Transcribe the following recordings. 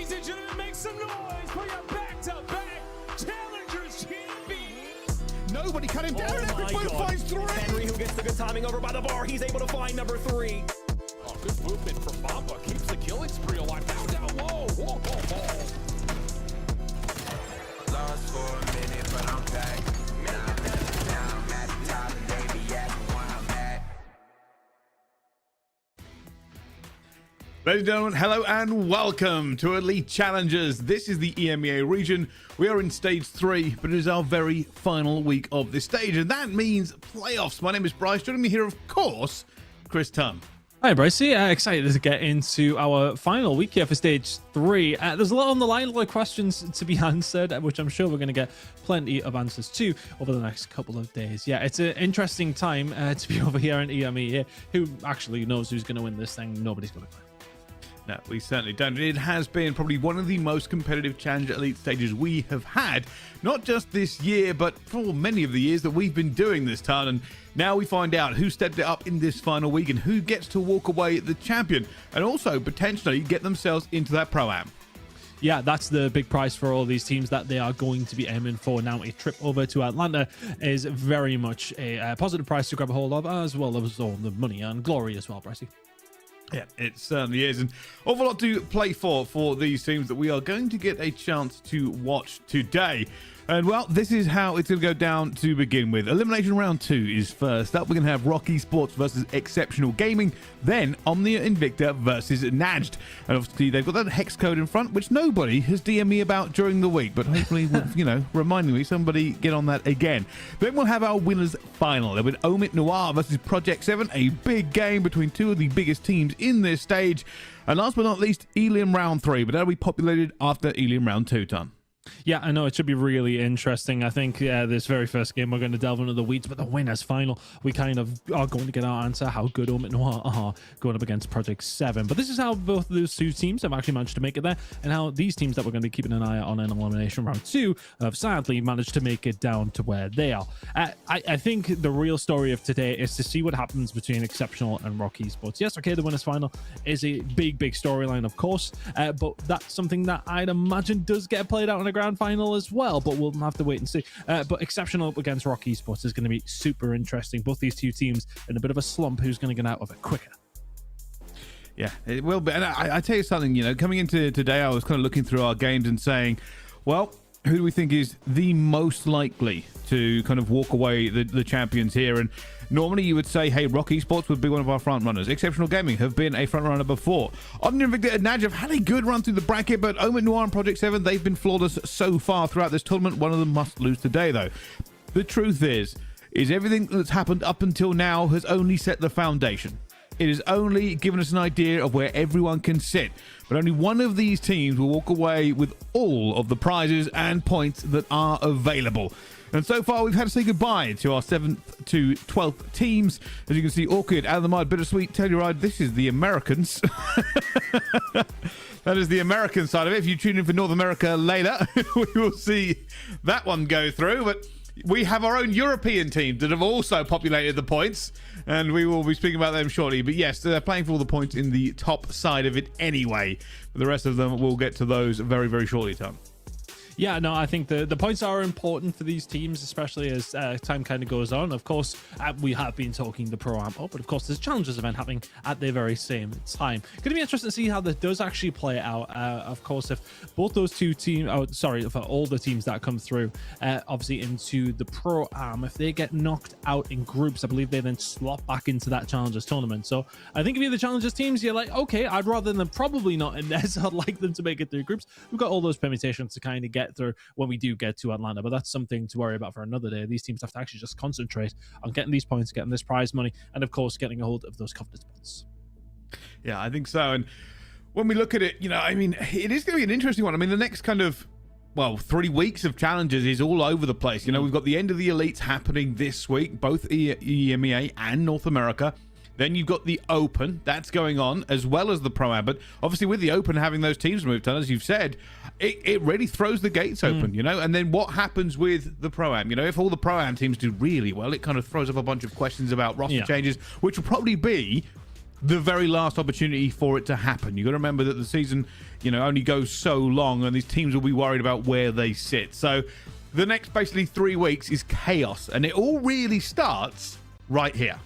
Ladies and gentlemen, make some noise for your back-to-back Challengers champions. Nobody cut him down. Everybody finds three. Henry, who gets the good timing over by the bar. He's able to find number 3. Oh, good movement from Mamba. Keeps the killing spree alive. Down low. Whoa, whoa, whoa. Lost for a minute, but I'm back. Now I'm at the top and they be asking where I'm at. Ladies and gentlemen, hello and welcome to Elite Challengers. This is the EMEA region. We are in stage 3, but it is our very final week of this stage, and that means playoffs. My name is Bryce. Joining me here, of course, Chris Tunn. Hi, Brycey. Excited to get into our final week here for stage 3. There's a lot on the line, a lot of questions to be answered, which I'm sure we're going to get plenty of answers to over the next couple of days. Yeah, it's an interesting time to be over here in EMEA. Who actually knows who's going to win this thing? Nobody's going to know. No, we certainly don't. It has been probably one of the most competitive Challenger Elite stages we have had, not just this year, but for many of the years that we've been doing this ton. And now we find out who stepped it up in this final week and who gets to walk away the champion and also potentially get themselves into that Pro-Am. Yeah, that's the big prize for all these teams that they are going to be aiming for. Now, a trip over to Atlanta is very much a positive prize to grab a hold of, as well as all the money and glory as well, Brycey. Yeah, it certainly is. And awful lot to play for these teams that we are going to get a chance to watch today. And well, this is how it's going to go down to begin with. Elimination round 2 is first up. We're going to have Esports versus Exceptional Gaming. Then OMNiA INVICTA versus NAJD. And obviously they've got that hex code in front, which nobody has DM'd me about during the week. But hopefully, reminding me, somebody get on that again. Then we'll have our winners final. There'll be OMITNoir versus Project 7. A big game between two of the biggest teams in this stage. And last but not least, ELIM round 3. But that'll be populated after ELIM round 2, Ton. Yeah, I know it should be really interesting. I think this very first game we're going to delve into the weeds, but the winners final, we kind of are going to get our answer how good OMITNoir are going up against Project 7. But this is how both of those two teams have actually managed to make it there, and how these teams that we're going to be keeping an eye on in elimination round 2 have sadly managed to make it down to where they are. I think the real story of today is to see what happens between Exceptional and Esports. Yes, okay, the winners final is a big storyline, of course, but that's something that I'd imagine does get played out in a grand final as well, but we'll have to wait and see. But Exceptional up against Esports is going to be super interesting. Both these two teams in a bit of a slump. Who's going to get out of it quicker? Yeah, it will be. And I tell you something, coming into today, I was kind of looking through our games and saying, well, who do we think is the most likely to kind of walk away the champions here? And normally you would say, hey, Esports would be one of our front runners. Exceptional Gaming have been a front runner before. OMNiA and INVICTA and NAJD have had a good run through the bracket, but OMITNoir and Project 7, they've been flawless so far throughout this tournament. One of them must lose today, though. The truth is everything that's happened up until now has only set the foundation. It has only given us an idea of where everyone can sit, but only one of these teams will walk away with all of the prizes and points that are available. And so far, we've had to say goodbye to our 7th to 12th teams. As you can see, Orchid, Out of the Mud, Bittersweet, Telluride. This is the Americans. That is the American side of it. If you tune in for North America later, we will see that one go through. But we have our own European teams that have also populated the points, and we will be speaking about them shortly. But yes, they're playing for all the points in the top side of it anyway. But the rest of them, we'll get to those very, very shortly, Tom. Yeah, no, I think the points are important for these teams, especially as time kind of goes on. Of course, we have been talking the Pro-Am up, but of course, there's Challengers event happening at the very same time. Going to be interesting to see how that does actually play out. Of course, if both those two teams, for all the teams that come through, obviously into the Pro-Am, if they get knocked out in groups, I believe they then slot back into that Challengers tournament. So I think if you're the Challengers teams, you're like, okay, I'd rather them probably not in there, so I'd like them to make it through groups. We've got all those permutations to kind of get through when we do get to Atlanta, but that's something to worry about for another day. These teams have to actually just concentrate on getting these points, getting this prize money, and of course getting a hold of those coveted spots. Yeah, I think so. And when we look at it, it is going to be an interesting one. I mean, the next kind of 3 weeks of challenges is all over the place. We've got the end of the elites happening this week, both EMEA and North America. Then you've got the Open that's going on, as well as the Pro-Am. But obviously with the Open having those teams moved on, as you've said, it really throws the gates open, And then what happens with the Pro-Am? If all the Pro-Am teams do really well, it kind of throws up a bunch of questions about roster changes, which will probably be the very last opportunity for it to happen. You got to remember that the season, you know, only goes so long, and these teams will be worried about where they sit. So the next basically 3 weeks is chaos, and it all really starts right here.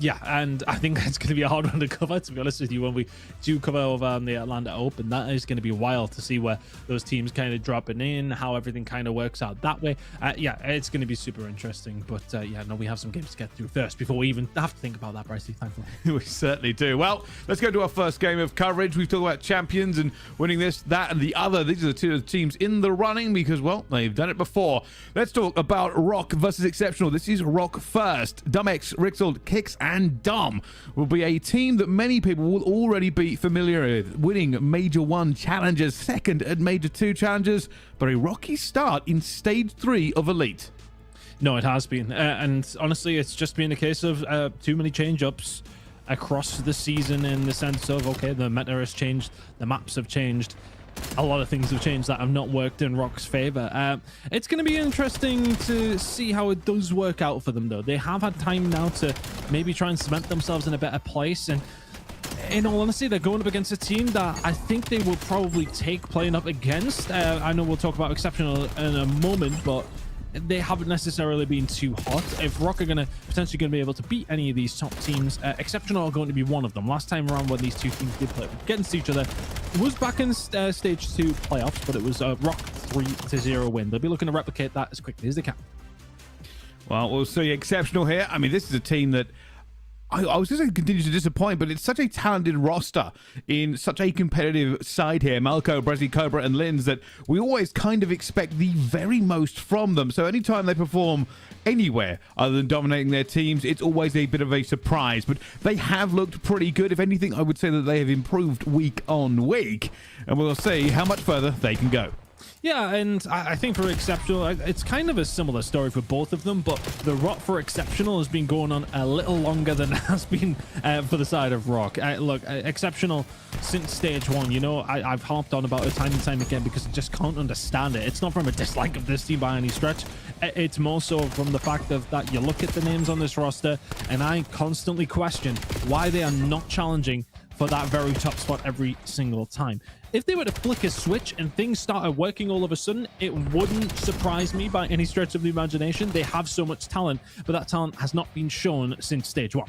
Yeah, and I think that's going to be a hard one to cover, to be honest with you, when we do cover over on the Atlanta Open. That is going to be wild to see where those teams kind of dropping in, how everything kind of works out that way. Yeah, it's going to be super interesting. But yeah, no, we have some games to get through first before we even have to think about that, Brycey, thankfully. We certainly do. Well, let's go to our first game of coverage. We've talked about champions and winning this, that, and the other. These are the two teams in the running because, well, they've done it before. Let's talk about Rock versus Exceptional. This is Rock first. Dumex, Rixel, Kicks, and Dom will be a team that many people will already be familiar with, winning Major 1 challenges, second at Major 2 challenges, but a rocky start in Stage 3 of Elite. No, it has been. And honestly, it's just been a case of too many change-ups across the season, in the sense of, okay, the meta has changed, the maps have changed, a lot of things have changed that have not worked in Rock's favor. It's going to be interesting to see how it does work out for them, though. They have had time now to maybe try and cement themselves in a better place, and in all honesty, they're going up against a team that I think they will probably take playing up against. I know we'll talk about Exceptional in a moment, but they haven't necessarily been too hot. If Rock are potentially going to be able to beat any of these top teams, Exceptional are going to be one of them. Last time around when these two teams did play against each other, it was back in Stage 2 playoffs, but it was a Rock 3-0 win. They'll be looking to replicate that as quickly as they can. Well, we'll see. Exceptional here. I mean, this is a team that I was going to continue to disappoint, but it's such a talented roster in such a competitive side here. Malco, Brezzy, Cobra, and Linz, that we always kind of expect the very most from them. So anytime they perform anywhere other than dominating their teams, it's always a bit of a surprise. But they have looked pretty good. If anything, I would say that they have improved week on week. And we'll see how much further they can go. Yeah, and I think for Exceptional, it's kind of a similar story for both of them, but the Rock for Exceptional has been going on a little longer than it has been for the side of Rock. Look, Exceptional, since Stage 1, you know, I've harped on about it time and time again because I just can't understand it. It's not from a dislike of this team by any stretch. It's more so from the fact of that you look at the names on this roster, and I constantly question why they are not challenging for that very top spot every single time. If they were to flick a switch and things started working all of a sudden, it wouldn't surprise me by any stretch of the imagination. They have so much talent, but that talent has not been shown since Stage 1.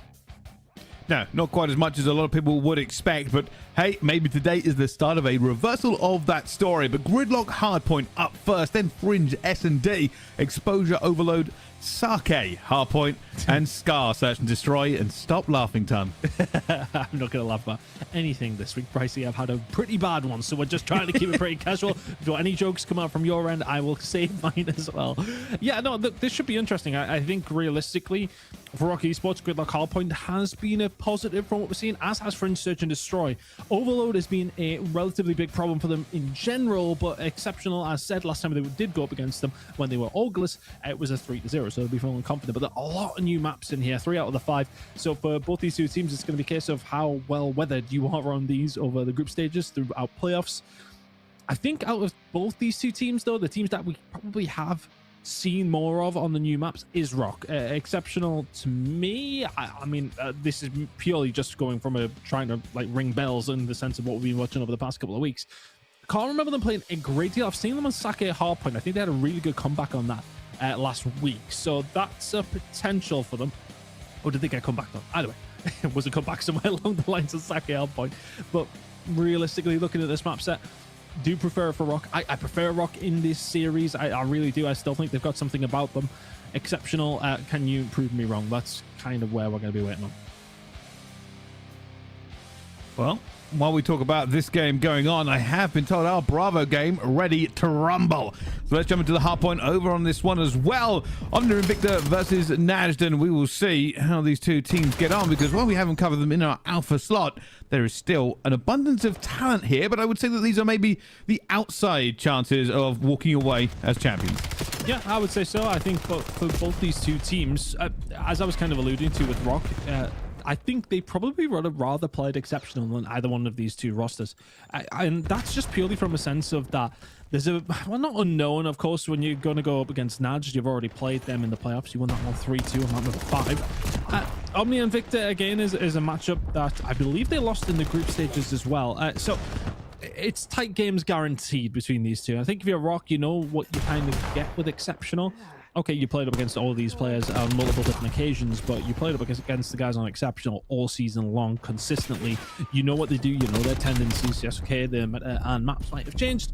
No, not quite as much as a lot of people would expect, but hey, maybe today is the start of a reversal of that story. But Gridlock Hardpoint up first, then Fringe S&D, Exposure Overload, Sake Hardpoint, and Scar Search and Destroy. And stop laughing, Ton. I'm not going to laugh about anything this week, Pricey. I've had a pretty bad one, so we're just trying to keep it pretty casual. If you want any jokes come out from your end, I will save mine as well. Yeah, no, this should be interesting. I think realistically, for Rock Esports, Gridlock Hardpoint has been a positive from what we're seeing, as has Fringe Search and Destroy. Overload has been a relatively big problem for them in general, but Exceptional, as said last time they did go up against them when they were August, it was a 3-0, so they'll be feeling confident. But there are a lot of new maps in here, 3 out of the 5. So for both these two teams, it's going to be a case of how well weathered you are on these over the group stages throughout playoffs. I think out of both these two teams, though, the teams that we probably have seen more of on the new maps is Rock. Exceptional to me, I mean, this is purely just going from trying to like ring bells in the sense of what we've been watching over the past couple of weeks. Can't remember them playing a great deal. I've seen them on Sake Hardpoint. I think they had a really good comeback on that last week, so that's a potential for them. Or did they get comeback though? Either way, it was a comeback somewhere along the lines of Sake Hardpoint. But realistically, looking at this map set, do prefer it for Rock. I prefer Rock in this series. I really do. I still think they've got something about them. Exceptional, can you prove me wrong? That's kind of where we're going to be waiting on. Well, while we talk about this game going on, I have been told our Bravo game ready to rumble. So let's jump into the hard point over on this one as well. OMNiA INVICTA versus NAJD, and we will see how these two teams get on, because while we haven't covered them in our alpha slot, there is still an abundance of talent here, but I would say that these are maybe the outside chances of walking away as champions. Yeah, I would say so. I think for both these two teams, as I was kind of alluding to with Rock, I think they probably would have rather played exceptional than either one of these two rosters. And that's just purely from a sense of that there's a, well, not unknown, of course, when you're going to go up against NAJD. You've already played them in the playoffs. You won that one 3-2 on map number 5. OMNiA and INVICTA, again, is a matchup that I believe they lost in the group stages as well. So it's tight games guaranteed between these two. I think if you're Rock, you know what you kind of get with exceptional. Okay, you played up against all these players on multiple different occasions, but you played up against the guys on exceptional all season long, consistently. You know what they do, you know their tendencies. Yes, okay, their meta and maps might have changed,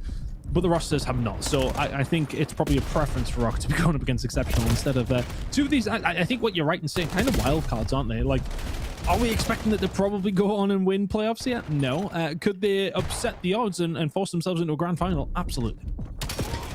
but the rosters have not. So I think it's probably a preference for Rock to be going up against exceptional instead of two of these. I think what you're right in saying, kind of wild cards, aren't they? Like, are we expecting that they probably go on and win playoffs yet? No. Could they upset the odds and force themselves into a grand final? Absolutely.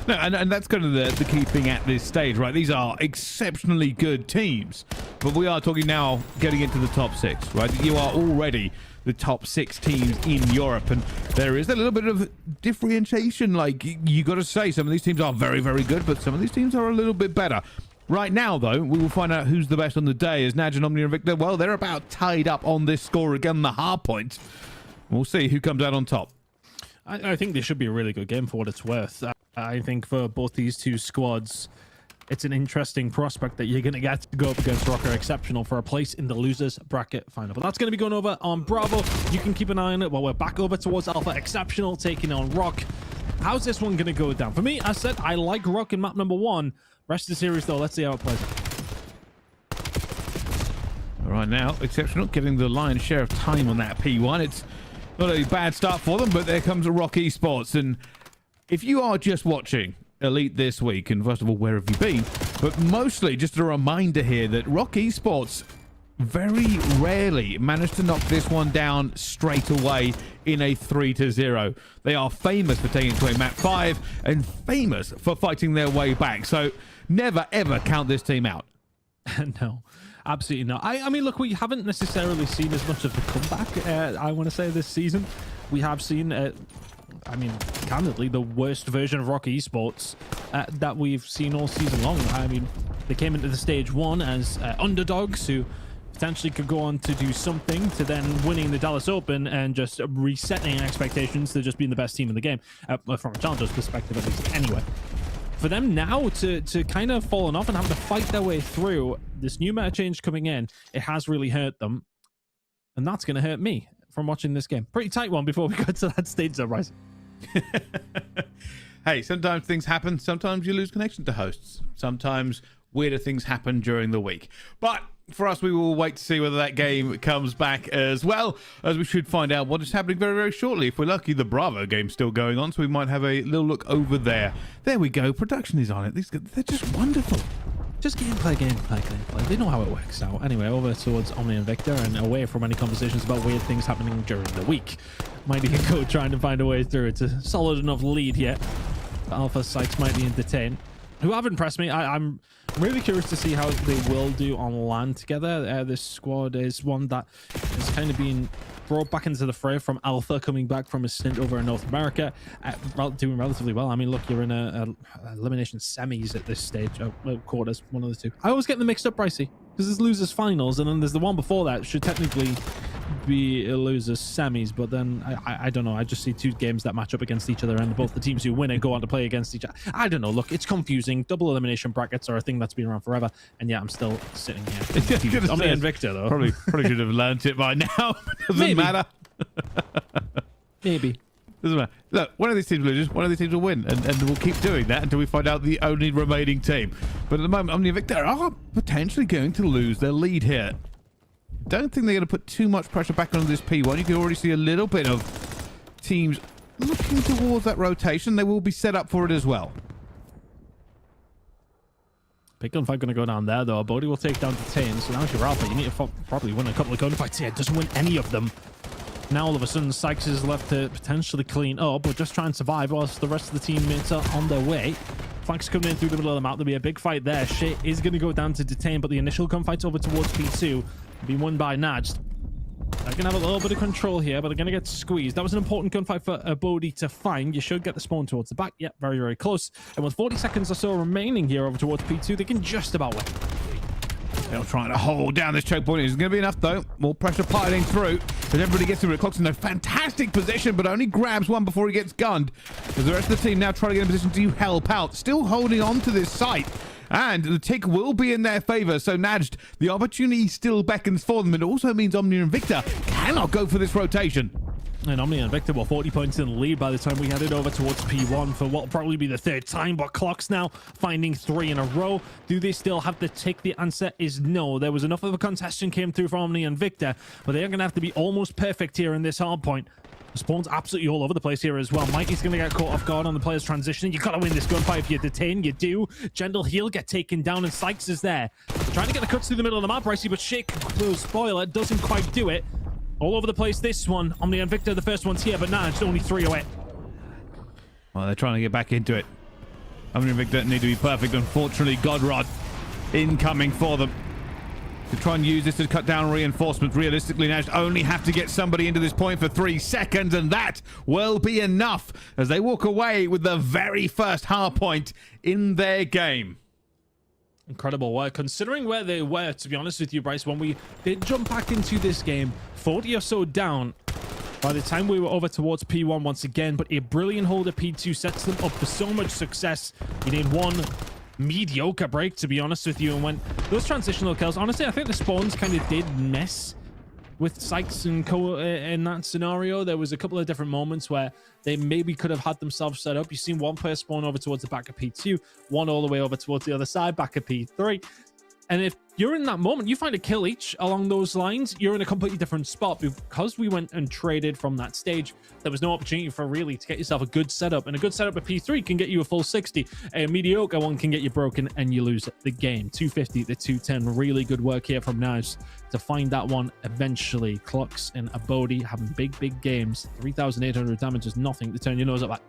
No, and that's kind of the key thing at this stage, right? These are exceptionally good teams, but we are talking now getting into the top 6, right? You are already the top 6 teams in Europe, and there is a little bit of differentiation. Like, you got to say, some of these teams are very, very good, but some of these teams are a little bit better. Right now, though, we will find out who's the best on the day. As NAJD and OMNiA and INVICTA, well, they're about tied up on this score again, the hard point. We'll see who comes out on top. I think this should be a really good game for what it's worth. I think for both these two squads, it's an interesting prospect that you're going to get to go up against Rocker Exceptional for a place in the losers bracket final. But that's going to be going over on Bravo. You can keep an eye on it while we're back over towards Alpha Exceptional taking on Rock. How's this one going to go down? For me, I said I like Rock in map number 1. Rest of the series, though, let's see how it plays out. All right, now, Exceptional getting the lion's share of time on that P1. It's not a bad start for them, but there comes a Rock Esports. And if you are just watching Elite this week, and first of all, where have you been? But mostly just a reminder here that Rock Esports very rarely manage to knock this one down straight away in a 3-0. They are famous for taking it to a map 5 and famous for fighting their way back. So never, ever count this team out. No, absolutely not. I mean, look, we haven't necessarily seen as much of the comeback, I want to say, this season. We have seen, I mean, candidly, the worst version of Rock Esports that we've seen all season long. I mean, they came into the stage 1 as underdogs who potentially could go on to do something, to then winning the Dallas Open and just resetting expectations to just being the best team in the game, from a challenger's perspective at least. Anyway, for them now to kind of fallen off and have to fight their way through this new meta change coming in, it has really hurt them, and that's going to hurt me from watching this game. Pretty tight one before we go to that stage, though, Ryzen. Hey, sometimes things happen. Sometimes you lose connection to hosts. Sometimes weirder things happen during the week. But for us, we will wait to see whether that game comes back, as well as we should find out what is happening very, very shortly. If we're lucky, the Bravo game's still going on, so we might have a little look over there. There we go. Production is on it. They're just wonderful. Just gameplay. They know how it works out. Anyway, over towards OMNiA and INVICTA, and away from any conversations about weird things happening during the week. Might even go trying to find a way through. It's a solid enough lead yet. The Alpha sites might be entertained. Who have impressed me. I'm really curious to see how they will do on land together. This squad is one that has kind of been brought back into the fray from Alpha, coming back from a stint over in North America, doing relatively well. I mean, look, you're in a elimination semis at this stage, quarters, one of the two. I always get them mixed up, Pricey, because there's losers finals, and then there's the one before that should technically be a losers semis, but then I don't know. I just see two games that match up against each other, and both the teams who win it go on to play against each other. I don't know. Look, it's confusing. Double elimination brackets are a thing that's been around forever, and yeah, I'm still sitting here. I'm the INVICTA, though. Probably should have learned it by now. Doesn't matter. Maybe. Doesn't matter. Look, one of these teams loses, one of these teams will win, and we'll keep doing that until we find out the only remaining team. But at the moment, OMNiA and INVICTA are potentially going to lose their lead here. Don't think they're going to put too much pressure back on this P1. You can already see a little bit of teams looking towards that rotation. They will be set up for it as well. Big gunfight going to go down there, though. Bodhi will take down to 10. So now if you're Alpha, you need to probably win a couple of gunfights here. Doesn't win any of them. Now all of a sudden, Sykes is left to potentially clean up, but just try and survive whilst the rest of the teammates are on their way. Flanks coming in through the middle of the map. There'll be a big fight there. Shit is going to go down to detain, but the initial gunfight's over towards P2 will be won by NAJD. They're going to have a little bit of control here, but they're going to get squeezed. That was an important gunfight for Bodhi to find. You should get the spawn towards the back. Yep, very, very close. And with 40 seconds or so remaining here over towards P2, they can just about win. They're trying to hold down this choke point. It's going to be enough, though. More pressure piling through. As everybody gets through it. Clock's in a fantastic position, but only grabs one before he gets gunned. As the rest of the team now trying to get in a position to help out. Still holding on to this site. And the tick will be in their favor. So NAJD, the opportunity still beckons for them. It also means OMNiA and INVICTA cannot go for this rotation. And OMNiA and INVICTA were 40 points in the lead by the time we headed over towards P1 for what will probably be the third time, but Clock's now finding 3 in a row. Do they still have the tick? The answer is no. There was enough of a contestation came through from OMNiA and INVICTA, but they are going to have to be almost perfect here in this hard point. Spawn's absolutely all over the place here as well. Mikey's going to get caught off guard on the player's transitioning. You've got to win this gunfight. If you detain, you do. Gentle Heel get taken down, and Sykes is there. Trying to get the cuts through the middle of the map, Ricey, but Shake will spoil it. Doesn't quite do it. All over the place, this one. OMNiA and INVICTA, the first one's here, but NAJD only 3 away. Well, they're trying to get back into it. OMNiA and INVICTA need to be perfect. Unfortunately, Godrod incoming for them. To try and use this to cut down reinforcements. Realistically, NAJD only have to get somebody into this point for 3 seconds, and that will be enough as they walk away with the very first hard point in their game. Incredible work, considering where they were, to be honest with you, Bryce. When we did jump back into this game, 40 or so down by the time we were over towards P1 once again, but a brilliant hold at P2 sets them up for so much success. You need one mediocre break, to be honest with you, and when those transitional kills, honestly, I think the spawns kind of did mess with Sykes and Co in that scenario. There was a couple of different moments where they maybe could have had themselves set up. You've seen one player spawn over towards the back of P2, one all the way over towards the other side, back of P3. And if you're in that moment, you find a kill each along those lines, you're in a completely different spot. Because we went and traded from that stage, there was no opportunity for really to get yourself a good setup. And a good setup at P3 can get you a full 60. A mediocre one can get you broken and you lose the game. 250 to 210. Really good work here from NAJD to find that one eventually. Clocks and Abodi having big games. 3,800 damage is nothing to turn your nose up at.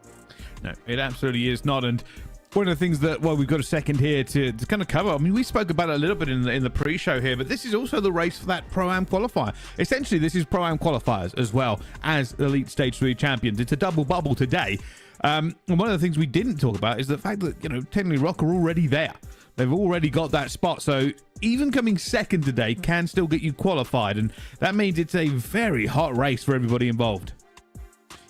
No, it absolutely is not. And one of the things that, well, we've got a second here to kind of cover. I mean, we spoke about it a little bit in the pre-show here, but this is also the race for that Pro-Am qualifier. Essentially, this is Pro-Am qualifiers as well as Elite Stage 3 champions. It's a double bubble today. And one of the things we didn't talk about is the fact that, you know, technically Rock are already there. They've already got that spot. So even coming second today can still get you qualified. And that means it's a very hot race for everybody involved.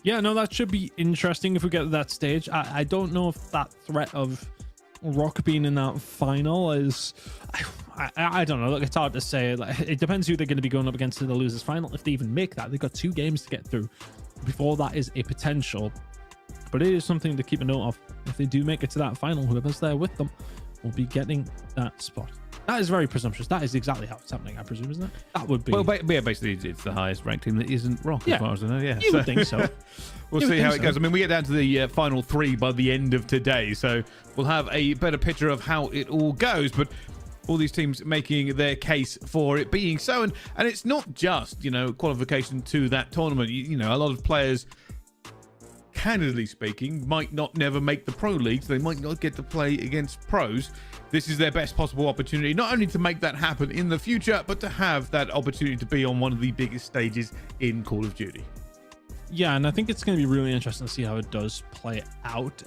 Yeah, no, that should be interesting if we get to that stage. I don't know if that threat of Rock being in that final is... I don't know. Look, it's hard to say. Like, it depends who they're going to be going up against in the losers final. If they even make that, they've got 2 games to get through before that is a potential. But it is something to keep a note of. If they do make it to that final, whoever's there with them will be getting that spot. That is very presumptuous. That is exactly how it's happening, I presume, isn't it? That would be... Well, yeah, basically, it's the highest ranked team that isn't Rock, as far as I know. Yeah, you would think so. We'll see how it goes. I mean, we get down to the final 3 by the end of today, so we'll have a better picture of how it all goes. But all these teams making their case for it being so, and it's not just, you know, qualification to that tournament. You know, a lot of players, candidly speaking, might not never make the pro leagues. They might not get to play against pros. This is their best possible opportunity, not only to make that happen in the future, but to have that opportunity to be on one of the biggest stages in Call of Duty. Yeah, and I think it's going to be really interesting to see how it does play out.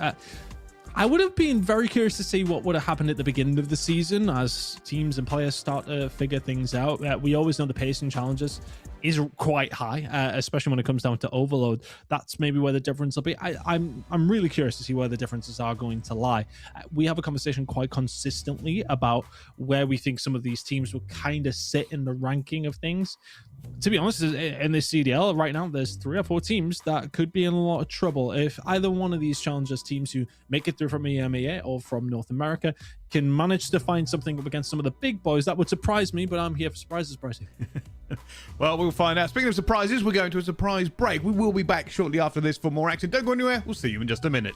I would have been very curious to see what would have happened at the beginning of the season as teams and players start to figure things out. We always know the pacing challenges is quite high, especially when it comes down to overload. That's maybe where the difference will be. I'm really curious to see where the differences are going to lie. We have a conversation quite consistently about where we think some of these teams will kind of sit in the ranking of things. To be honest, in this CDL right now, there's 3 or 4 teams that could be in a lot of trouble. If either one of these challengers teams who make it through from EMEA or from North America can manage to find something up against some of the big boys, that would surprise me, but I'm here for surprises, Brycey. Well, we'll find out. Speaking of surprises, we're going to a surprise break. We will be back shortly after this for more action. Don't go anywhere. We'll see you in just a minute.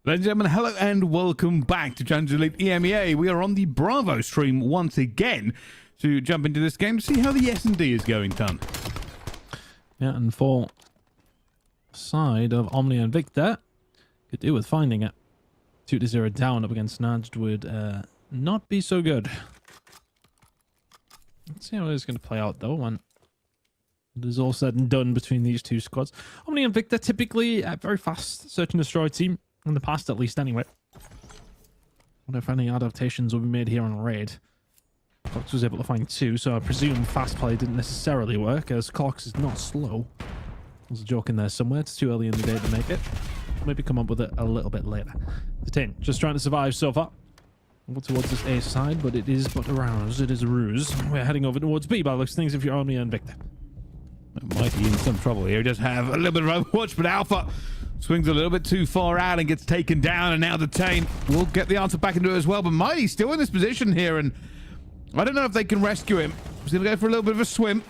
Ladies and gentlemen, hello and welcome back to Challenger Elite EMEA. We are on the Bravo stream once again to jump into this game to see how the S&D is going, Ton. Yeah, and for side of OMNiA and INVICTA, could do with finding it. 2-0 down up against NAJD would not be so good. Let's see how it is going to play out, though, when it is all said and done between these two squads. OMNiA and INVICTA typically a very fast search and destroy team. In the past, at least, anyway. I wonder if any adaptations will be made here on Raid. Cox was able to find 2, so I presume fast play didn't necessarily work, as Cox is not slow. There's a joke in there somewhere. It's too early in the day to make it. Maybe come up with it a little bit later. The 10, just trying to survive so far. We'll go towards this A side, but it is but a rouse. It is a ruse. We're heading over towards B by looks things if you're OMNiA and INVICTA. Might be in some trouble here. He does have a little bit of Overwatch, but Alpha swings a little bit too far out and gets taken down, and now the Tane will get the answer back into it as well. But Mighty's still in this position here, and I don't know if they can rescue him. He's going to go for a little bit of a swim.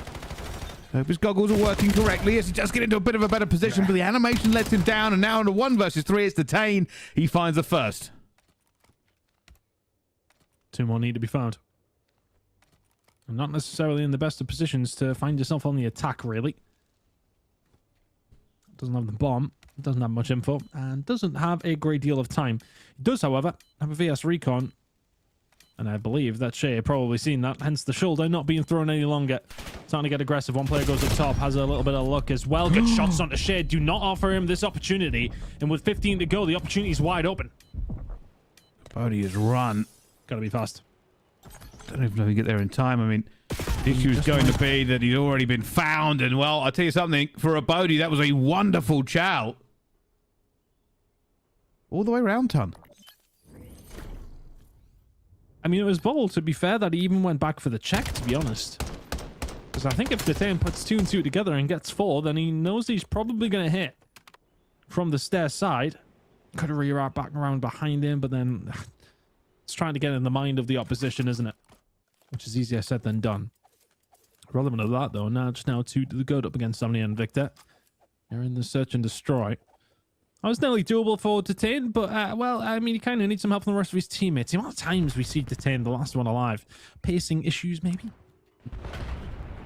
I hope his goggles are working correctly as he does get into a bit of a better position, but the animation lets him down, and now on a 1 versus 3, it's the Tane. He finds the first. 2 more need to be found. And not necessarily in the best of positions to find yourself on the attack, really. Doesn't have the bomb, doesn't have much info, and doesn't have a great deal of time. It does, however, have a VS recon, and I believe that Shay had probably seen that, hence the shoulder not being thrown any longer. Starting to get aggressive. One player goes up top, has a little bit of luck as well. Good shots onto Shay. Do not offer him this opportunity, and with 15 to go, the opportunity is wide open. Bodhi has run. Gotta be fast. Don't even know if he get there in time. I mean, the issue is going to be that he's already been found, and well, I'll tell you something, for a Bodhi, that was a wonderful chow. All the way around, Ton. I mean, it was bold, to be fair, that he even went back for the check, to be honest. Because I think if the Tane puts 2 and 2 together and gets 4, then he knows he's probably going to hit from the stair side. Could have rear back around behind him, but then it's trying to get in the mind of the opposition, isn't it? Which is easier said than done. Relevant of that, though, now just now 2 to the good up against OMNiA and INVICTA. They're in the search and destroy. I was nearly doable for Detain, but, well, I mean, he kind of needs some help from the rest of his teammates. The amount of times we see Detain, the last one alive. Pacing issues, maybe?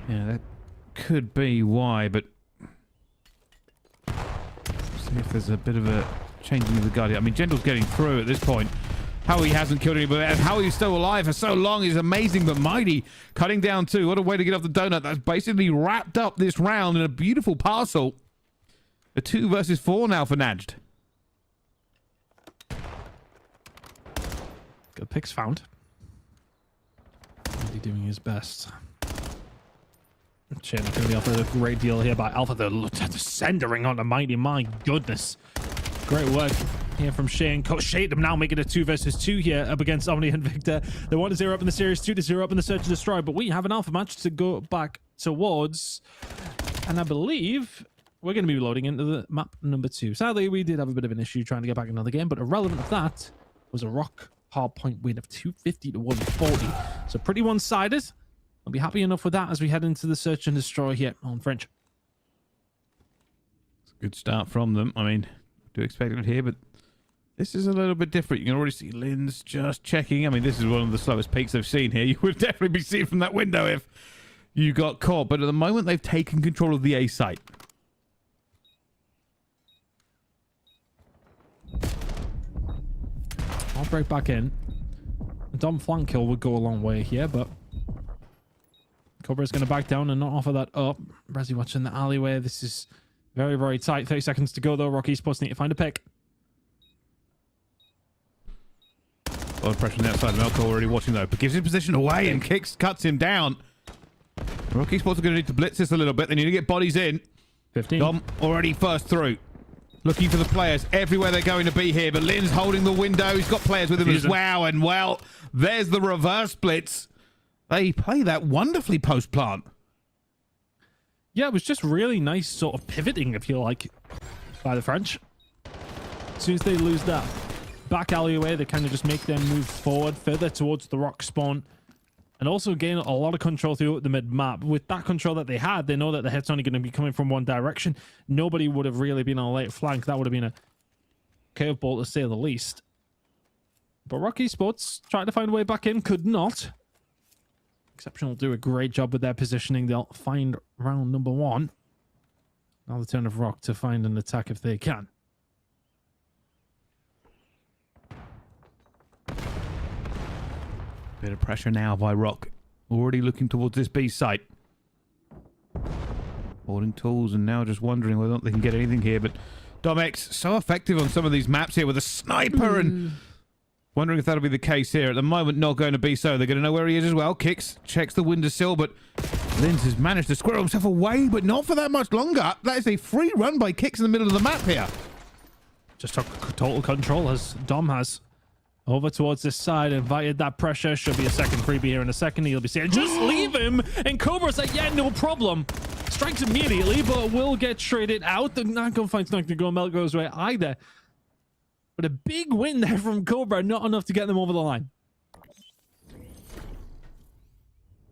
Yeah, that could be why, but see if there's a bit of a changing of the guard. I mean, Gentl's getting through at this point. How he hasn't killed anybody and how he's still alive for so long is amazing, but Mighty cutting down 2. What a way to get off the donut. That's basically wrapped up this round in a beautiful parcel. A 2 versus 4 now for NAJD. Good picks found. Mighty doing his best. Shane going to be offered a great deal here by Alpha. The sendering on the Mighty. My goodness. Great work here from Shane. Coach Shade them now making a 2 versus 2 here up against OMNiA and INVICTA. They're 1-0 up in the series, 2-0 up in the search and destroy. But we have an Alpha match to go back towards. And I believe we're going to be loading into the map number 2. Sadly, we did have a bit of an issue trying to get back another game. But irrelevant of that was a rock hard point win of 250 to 140. So pretty one-sided. I'll be happy enough with that as we head into the search and destroy here on French. It's a good start from them. I mean, do expect it here, but this is a little bit different. You can already see Lynn's just checking. I mean, this is one of the slowest peaks I've seen here. You would definitely be seen from that window if you got caught. But at the moment, they've taken control of the A site. I'll break back in. A dumb flank kill would go a long way here, but Cobra's going to back down and not offer that up. Resi watching the alleyway. This is very, very tight. 30 seconds to go, though. Rocky Esports need to find a pick. A lot of pressure on the outside. Melko already watching, though, but gives his position away and cuts him down. Rocky Esports are going to need to blitz this a little bit. They need to get bodies in. 15. Dom already first through. Looking for the players everywhere they're going to be here, but Lynn's holding the window. He's got players with him as well, and well, there's the reverse blitz. They play that wonderfully post-plant. Yeah, it was just really nice sort of pivoting, if you like, by the French. As soon as they lose that back alleyway, they kind of just make them move forward further towards the rock spawn and also gain a lot of control through the mid-map. With that control that they had, they know that the hit's only going to be coming from one direction. Nobody would have really been on a late flank. That would have been a curveball to say the least. But Rocky Esports tried to find a way back in, could not. Exceptional do a great job with their positioning. They'll find round number 1. Now the turn of Rock to find an attack if they can. Bit of pressure now by Rock. Already looking towards this B site. Holding tools and now just wondering whether or not they can get anything here. But Domx so effective on some of these maps here with a sniper and wondering if that'll be the case here. At the moment, not going to be so. They're going to know where he is as well. Kicks, checks the windowsill, but Linz has managed to squirrel himself away, but not for that much longer. That is a free run by Kicks in the middle of the map here. Just took total control as Dom has. Over towards this side, invited that pressure. Should be a second freebie here in a second. He'll be saying, just leave him. And Cobra's like, yeah, no problem. Strikes immediately, but will get traded out. The gunfight's not going to go Melgo's way either. But a big win there from Cobra, not enough to get them over the line.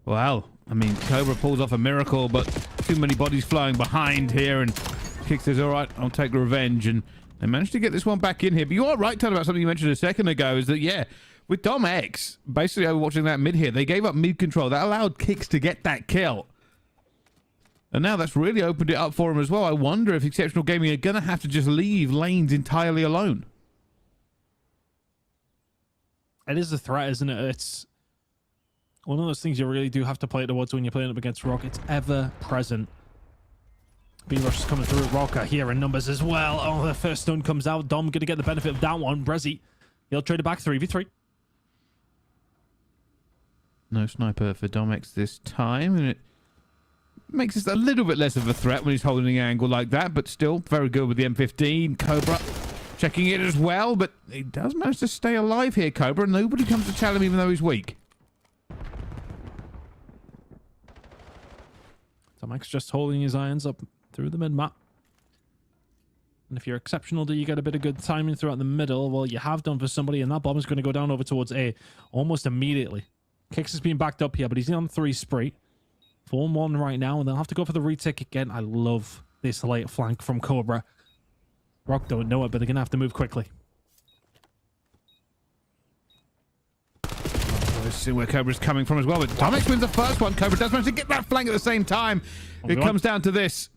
Well, I mean, Cobra pulls off a miracle, but too many bodies flying behind here, and Kick says, all right, I'll take revenge, and they managed to get this one back in here. But you are right, Ton, about something you mentioned a second ago, is that, yeah, with Dom X, basically overwatching that mid here, they gave up mid control. That allowed Kicks to get that kill. And now that's really opened it up for him as well. I wonder if Exceptional Gaming are going to have to just leave lanes entirely alone. It is a threat, isn't it? It's one of those things you really do have to play towards when you're playing up against Rock. It's ever present. B-Rush is coming through. Rocker here in numbers as well. Oh, the first stun comes out. Dom going to get the benefit of that one. Brezzy, he'll trade it back 3v3. No sniper for Domex this time, and it makes this a little bit less of a threat when he's holding an angle like that, but still very good with the M15. Cobra checking it as well, but he does manage to stay alive here, Cobra. Nobody comes to challenge him even though he's weak. Domex just holding his irons up through the mid-map. And if you're exceptional, do you get a bit of good timing throughout the middle? Well, you have done for somebody, and that bomb is going to go down over towards A almost immediately. Kicks has been backed up here, but he's on 3 spree. 4-1 right now, and they'll have to go for the retake again. I love this late flank from Cobra. Rock don't know it, but they're going to have to move quickly. Let's see where Cobra's coming from as well, but Domex wins the first one. Cobra does manage to get that flank at the same time. It comes down to this.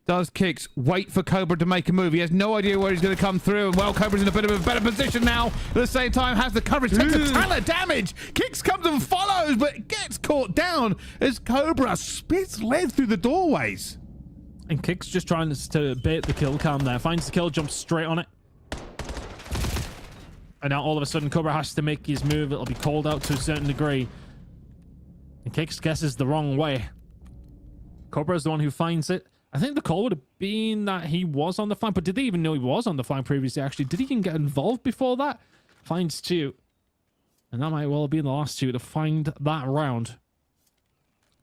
Does Kicks wait for Cobra to make a move? He has no idea where he's going to come through. And well, Cobra's in a bit of a better position now. At the same time, has the coverage, takes a ton of damage. Kicks comes and follows, but gets caught down as Cobra spits lead through the doorways. And Kicks just trying to bait the kill cam there. Finds the kill, jumps straight on it. And now all of a sudden, Cobra has to make his move. It'll be called out to a certain degree. And Kicks guesses the wrong way. Cobra is the one who finds it. I think the call would have been that he was on the flank, but did they even know he was on the flank previously, actually? Did he even get involved before that? Finds 2. And that might well have been the last 2 to find that round.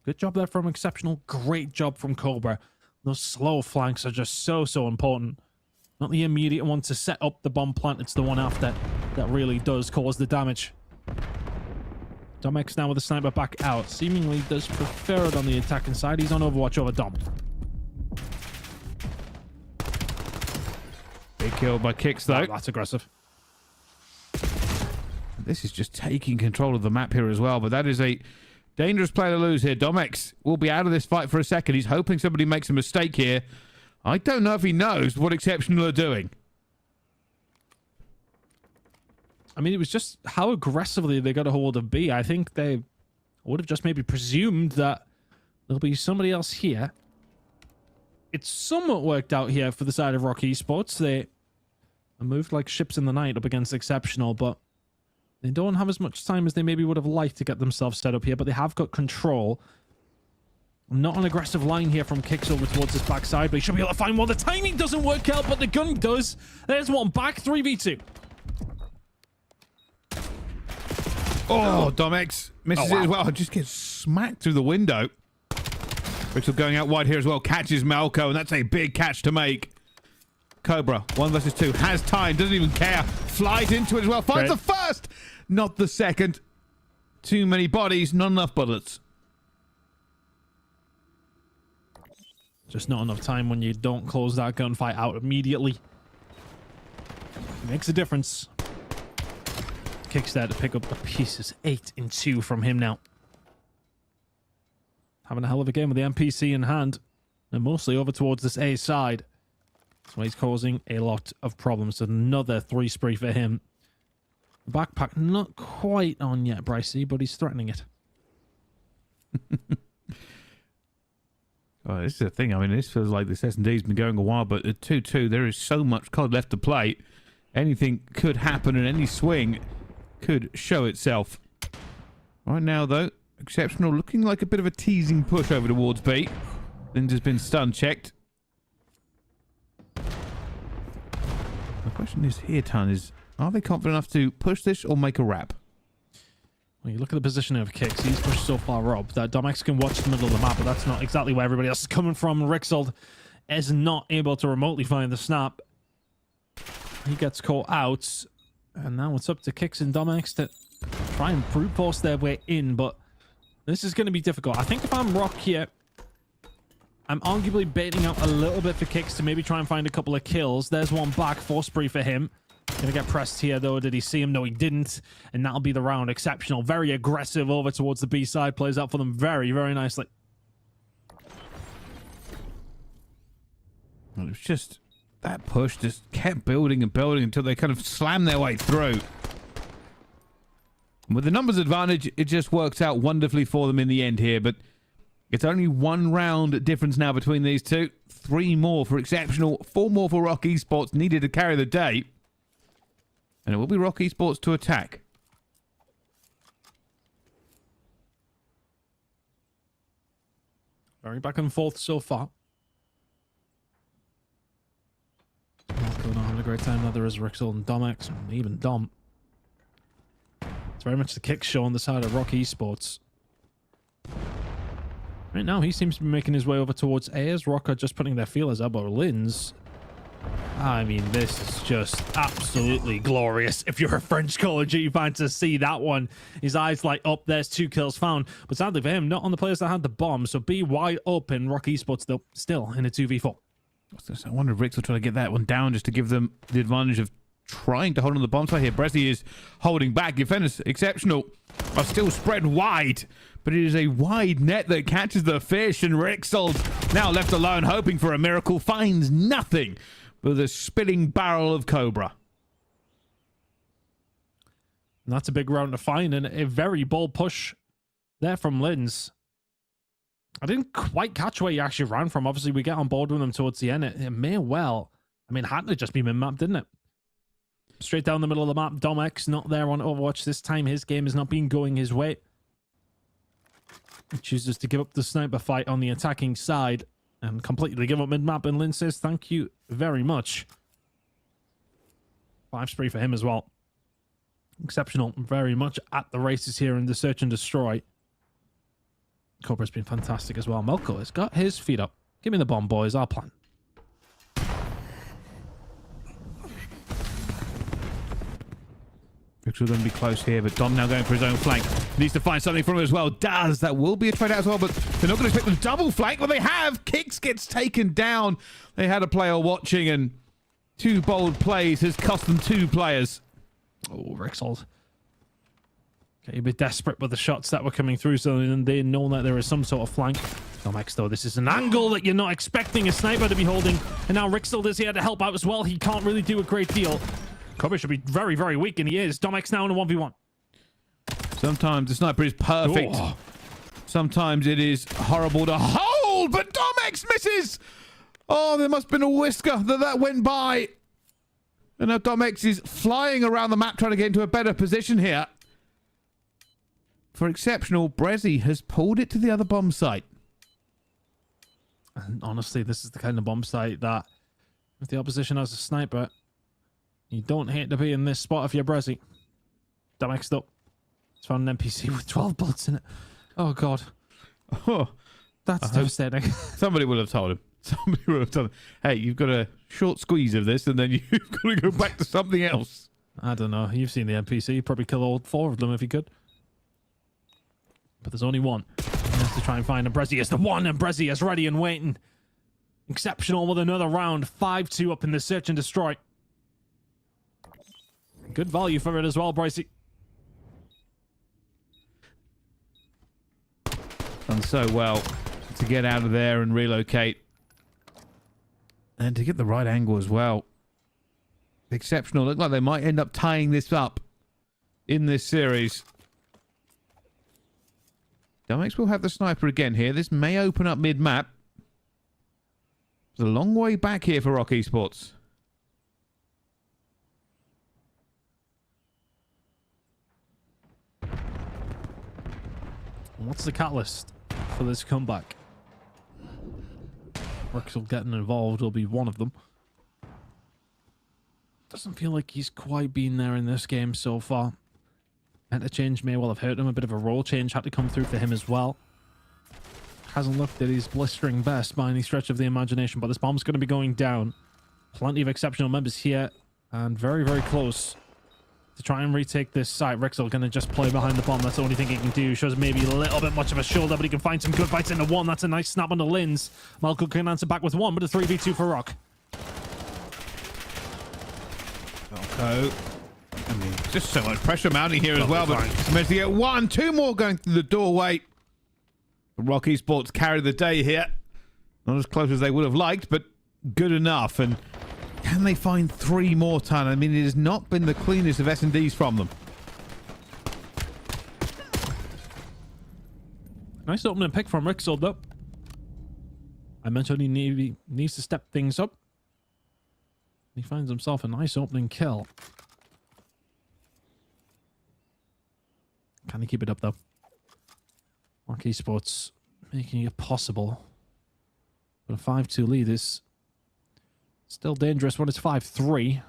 Good job there from Exceptional. Great job from Cobra. Those slow flanks are just so important. Not the immediate one to set up the bomb plant. It's the one after that really does cause the damage. Domex now with the sniper back out. Seemingly does prefer it on the attacking side. He's on Overwatch over Dom. Big kill by Kicks, though. Oh, that's aggressive. This is just taking control of the map here as well, but that is a dangerous play to lose here. Domex will be out of this fight for a second. He's hoping somebody makes a mistake here. I don't know if he knows what Exceptional are doing. I mean, it was just how aggressively they got a hold of B. I think they would have just maybe presumed that there'll be somebody else here. It's somewhat worked out here for the side of Rock Esports. They moved like ships in the night up against Exceptional, but they don't have as much time as they maybe would have liked to get themselves set up here, but they have got control. Not an aggressive line here from Kicks over towards his backside, but he should be able to find one. The timing doesn't work out, but the gun does. There's one back, 3v2. Oh, Domex misses it as well. Just gets smacked through the window. Ritual going out wide here as well. Catches Malco, and that's a big catch to make. Cobra, 1 versus 2. Has time, doesn't even care. Flies into it as well. Finds the first, not the second. Too many bodies, not enough bullets. Just not enough time when you don't close that gunfight out immediately. makes a difference. Kicks there to pick up the pieces. 8 and 2 from him now. Having a hell of a game with the NPC in hand. And mostly over towards this A side. So he's causing a lot of problems. Another 3 spree for him. The backpack not quite on yet, Brycey, but he's threatening it. Oh, this is the thing. I mean, this feels like this S&D's been going a while, but at 2-2, there is so much COD left to play. Anything could happen, and any swing could show itself. Right now, though, Exceptional looking like a bit of a teasing push over towards B. Linda's been stun checked. The question is here, Ton, is are they confident enough to push this or make a wrap? Well, you look at the positioning of Kicks. He's pushed so far up that Domex can watch the middle of the map, but that's not exactly where everybody else is coming from. Rixold is not able to remotely find the snap. He gets caught out. And now it's up to Kicks and Domex to try and brute force their way in, but this is going to be difficult. I think if I'm Rock here, I'm arguably baiting out a little bit for Kicks to maybe try and find a couple of kills. There's one back, 4 spree for him. Gonna get pressed here, though. Did he see him? No, he didn't. And that'll be the round. Exceptional. Very aggressive over towards the B side. Plays out for them very, very nicely. Well, it was just that push just kept building and building until they kind of slammed their way through. And with the numbers advantage, it just works out wonderfully for them in the end here. But it's only 1 round difference now between these two. 3 more for Exceptional. 4 more for Rock Esports needed to carry the day. And it will be Rock Esports to attack. Very back and forth so far. Marco not having a great time. There is Rixel and Domex, and even Dom. It's very much the kick show on the side of Rock Esports. Right now, he seems to be making his way over towards A as Rock are just putting their feelers up. Or Linz. I mean, this is just absolutely glorious. If you're a French Call of Duty fan to see that one, his eyes light up. There's 2 kills found. But sadly for him, not on the players that had the bomb. So be wide open. Rock Esports, though, still in a 2v4. I wonder if Ricks will try to get that one down just to give them the advantage of trying to hold on the bomb side here. Brezzy is holding back. Defenders, Exceptional, are still spread wide. But it is a wide net that catches the fish. And Rixold, now left alone, hoping for a miracle, finds nothing with a spilling barrel of Cobra. And that's a big round to find, and a very bold push there from Linz. I didn't quite catch where he actually ran from. Obviously, we get on board with him towards the end. It may well. I mean, had to just be min-map, didn't it? Straight down the middle of the map. Domex not there on Overwatch this time. His game has not been going his way. He chooses to give up the sniper fight on the attacking side and completely give up mid-map. And Linz says, thank you very much. 5 spree for him as well. Exceptional, very much at the races here in the search and destroy. Cobra's been fantastic as well. Melko has got his feet up. Give me the bomb, boys. Our plan. Ricks will then be close here, but Dom now going for his own flank. Needs to find something from him as well. Does. That will be a trade out as well, but they're not going to expect the double flank. Well, they have. Kicks gets taken down. They had a player watching, and 2 bold plays has cost them 2 players. Oh, Rixold. Okay, a bit desperate with the shots that were coming through, so they know that there is some sort of flank. Domex, though, this is an angle that you're not expecting a sniper to be holding. And now Rixold is here to help out as well. He can't really do a great deal. Cobra should be very, very weak, and he is. Domex now in a 1v1. Sometimes the sniper is perfect. Oh. Sometimes it is horrible to hold, but Domex misses. Oh, there must have been a whisker that went by. And now Domex is flying around the map trying to get into a better position here. For Exceptional, Brezzy has pulled it to the other bomb site. And honestly, this is the kind of bomb site that if the opposition has a sniper, you don't hate to be in this spot if you're Brezzy. Domex up. It's found an NPC with 12 bullets in it. Oh, God. Oh, That's devastating. somebody will have told him. Somebody will have told him, hey, you've got a short squeeze of this, and then you've got to go back to something else. I don't know. You've seen the NPC. You'd probably kill all 4 of them if you could. But there's only one. He has to try and find a Brezzy is the one, and Brezzy is ready and waiting. Exceptional with another round. 5-2 up in the search and destroy. Good value for it as well, Brycey. Done so well to get out of there and relocate. And to get the right angle as well. Exceptional. Look like they might end up tying this up in this series. Domex will have the sniper again here. This may open up mid-map. It's a long way back here for Rock Esports. What's the catalyst for this comeback? Rixel getting involved will be one of them. Doesn't feel like he's quite been there in this game so far. Interchange may well have hurt him. A bit of a role change had to come through for him as well. Hasn't looked at his blistering best by any stretch of the imagination, but this bomb's going to be going down. Plenty of exceptional members here, and very, very close to try and retake this site. Rixel going to just play behind the bomb. That's the only thing he can do. Shows maybe a little bit much of a shoulder, but he can find some good fights into one. That's a nice snap on the Lins. Malco can answer back with one, but a 3v2 for Rock. Falco. I mean, just so much pressure mounting here as well, but managed to get one, two more going through the doorway. Rock Esports carry the day here. Not as close as they would have liked, but good enough. And can they find three more ton? I mean, it has not been the cleanest of S&Ds from them. Nice opening pick from Rixel, though. I mentioned he needs to step things up. He finds himself a nice opening kill. Can he keep it up, though? Rock Esports making it possible. But a 5-2 lead is still dangerous when it's 5-3.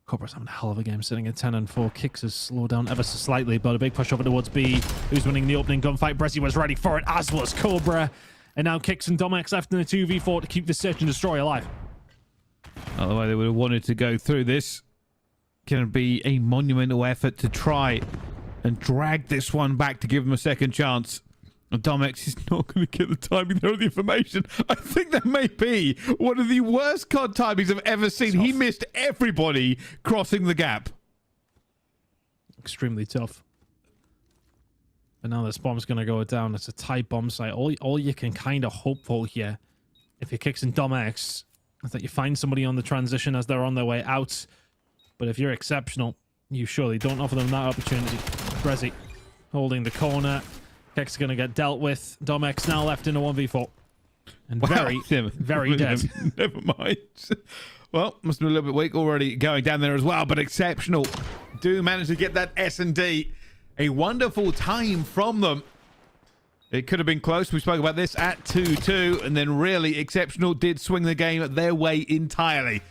Cobra's having a hell of a game, sitting at 10-4. Kicks has slowed down ever so slightly, but a big push over towards B. Who's winning the opening gunfight? Brezzy was ready for it, as was Cobra. And now Kicks and Domex left in a 2v4 to keep the search and destroy alive. Not the way they would have wanted to go through this. Going to be a monumental effort to try and drag this one back to give them a second chance. And Domex is not going to get the timing there of the information. I think that may be one of the worst COD timings I've ever seen. He missed everybody crossing the gap. Extremely tough. But now this bomb's going to go down. It's a tight bomb site. All you can kind of hope for here, if you're Kicks and Domex, is that you find somebody on the transition as they're on their way out. But if you're exceptional, you surely don't offer them that opportunity. Brezzy holding the corner. Kicks going to get dealt with. Domex now left in a 1v4. And very dead. Never mind. Well, must have been a little bit weak already going down there as well, but exceptional. Do manage to get that S&D. A wonderful time from them. It could have been close. We spoke about this at 2-2, and then really exceptional did swing the game their way entirely.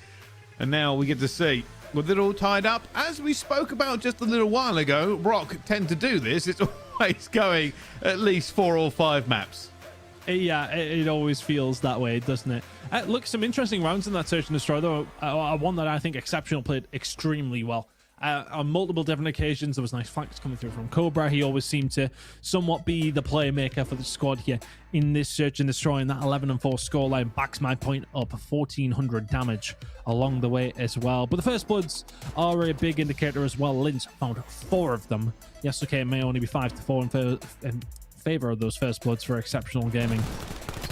And now we get to see, with it all tied up, as we spoke about just a little while ago, Rock tend to do this. It's always going at least 4 or 5 maps. Yeah, it always feels that way, doesn't it? Look, some interesting rounds in that Search and Destroy, though. One that I think Exceptional played extremely well. On multiple different occasions, there was nice flanks coming through from Cobra. He always seemed to somewhat be the playmaker for the squad here in this Search and Destroy. And that 11-4 scoreline backs my point up. 1,400 damage along the way as well. But the First Bloods are a big indicator as well. Lins found 4 of them. Yes, okay, it may only be 5-4 in favor of those First Bloods for Exceptional Gaming.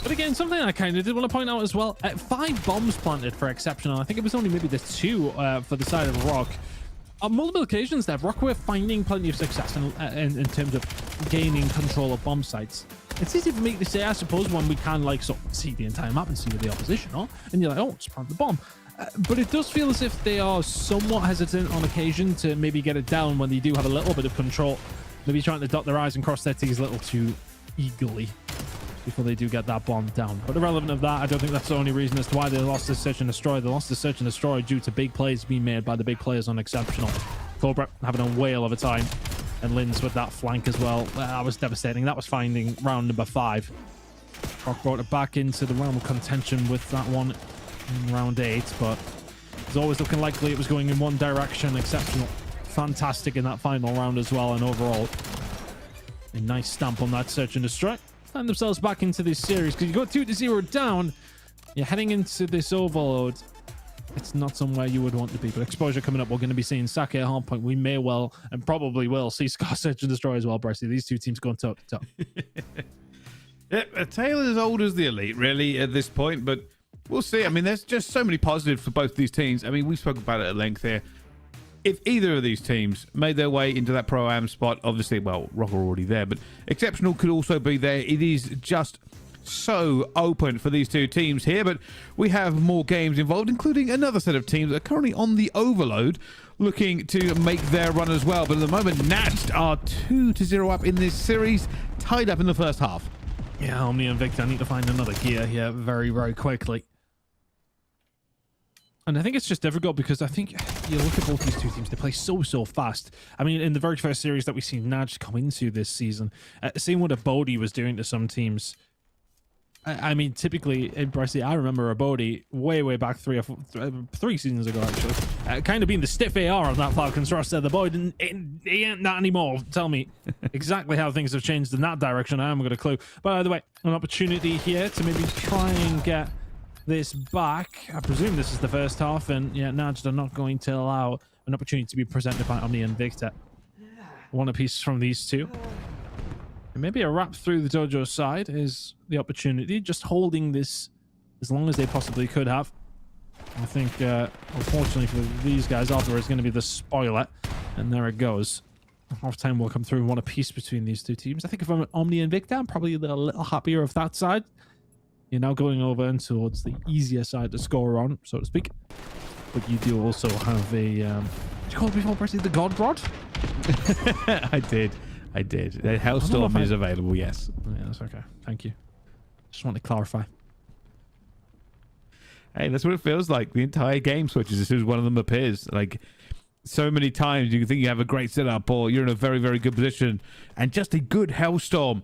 But again, something I kind of did want to point out as well. 5 bombs planted for Exceptional. I think it was only maybe the 2 for the side of Rock. On multiple occasions there, Rock were finding plenty of success in terms of gaining control of bomb sites. It's easy for me to say, I suppose, when we can like sort of see the entire map and see where the opposition are, and you're like, oh, just plant the bomb. But it does feel as if they are somewhat hesitant on occasion to maybe get it down when they do have a little bit of control. Maybe trying to dot their I's and cross their T's a little too eagerly before they do get that bomb down. But irrelevant of that, I don't think that's the only reason as to why they lost this Search and Destroy. They lost the Search and Destroy due to big plays being made by the big players on Exceptional. Cobra having a whale of a time. And Lins with that flank as well. That was devastating. That was finding round number 5. Rock brought it back into the realm of contention with that one in round 8, but it was always looking likely it was going in one direction. Exceptional. Fantastic in that final round as well, and overall a nice stamp on that Search and Destroy. Find themselves back into this series because you go 2-0 down. You're heading into this overload it's not somewhere you would want to be. But exposure coming up, we're going to be seeing Sake at hard point. We may well and probably will see Scar Search and Destroy as well, Brycey. These two teams going toe to toe. Yeah, a tale as old as the Elite, really, at this point, but we'll see. I mean, there's just so many positives for both these teams. I mean, we spoke about it at length here. If either of these teams made their way into that Pro-Am spot, obviously, well, Rock are already there, but Exceptional could also be there. It is just so open for these two teams here, but we have more games involved, including another set of teams that are currently on the overload, looking to make their run as well. But at the moment, NAJD are 2-0 up in this series, tied up in the first half. Yeah, OMNiA and Victor need to find another gear here very, very quickly. And I think it's just difficult because I think you look at both these two teams, they play so fast. I mean, in the very first series that we've seen NAJD come into this season, seeing what Abodi was doing to some teams, I mean, typically, in Brycey, I remember Abodi way back 3 seasons ago, actually, kind of being the stiff AR on that Falcons roster. The boy he ain't that anymore. Tell me exactly how things have changed in that direction. I haven't got a clue. But by the way, an opportunity here to maybe try and get this back. I presume this is the first half, and yeah, NAJD are not going to allow an opportunity to be presented by OMNiA and Victor. One apiece from these two. And maybe a wrap through the dojo side is the opportunity. Just holding this as long as they possibly could have. I think, unfortunately for these guys, Arthur is going to be the spoiler. And there it goes. Half time will come through one apiece between these two teams. I think if I'm OMNiA and Victor, I'm probably a little happier of that side. You're now going over and towards the easier side to score on, so to speak. But you do also have a... did you call it before, Brycey, the God Rod? I did. The Hellstorm is available, yes. Yeah, that's okay. Thank you. Just want to clarify. Hey, that's what it feels like. The entire game switches as soon as one of them appears. Like, so many times you think you have a great setup or you're in a very good position, and just a good Hellstorm,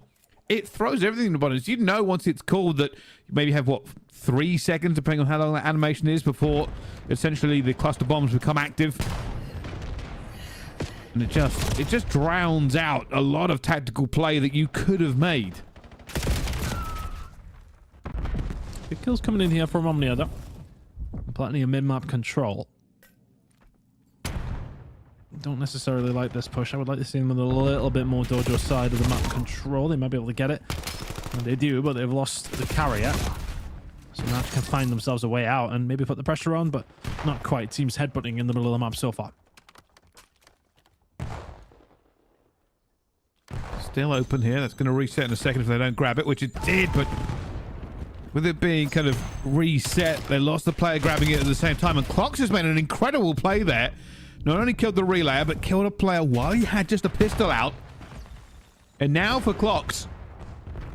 it throws everything in the bottom. You know once it's called that you maybe have, what, 3 seconds, depending on how long that animation is, before essentially the cluster bombs become active. And it just drowns out a lot of tactical play that you could have made. Good kills coming in here from OMNiA, though. Plenty of mid-map control. Don't necessarily like this push. I would like to see them with a little bit more dojo side of the map control. They might be able to get it. And they do, but they've lost the carrier. So now they can find themselves a way out and maybe put the pressure on, but not quite. Team's headbutting in the middle of the map so far. Still open here. That's going to reset in a second if they don't grab it, which it did, but with it being kind of reset, they lost the player grabbing it at the same time, and Clocks has made an incredible play there. Not only killed the relayer, but killed a player while he had just a pistol out. And now for Clocks,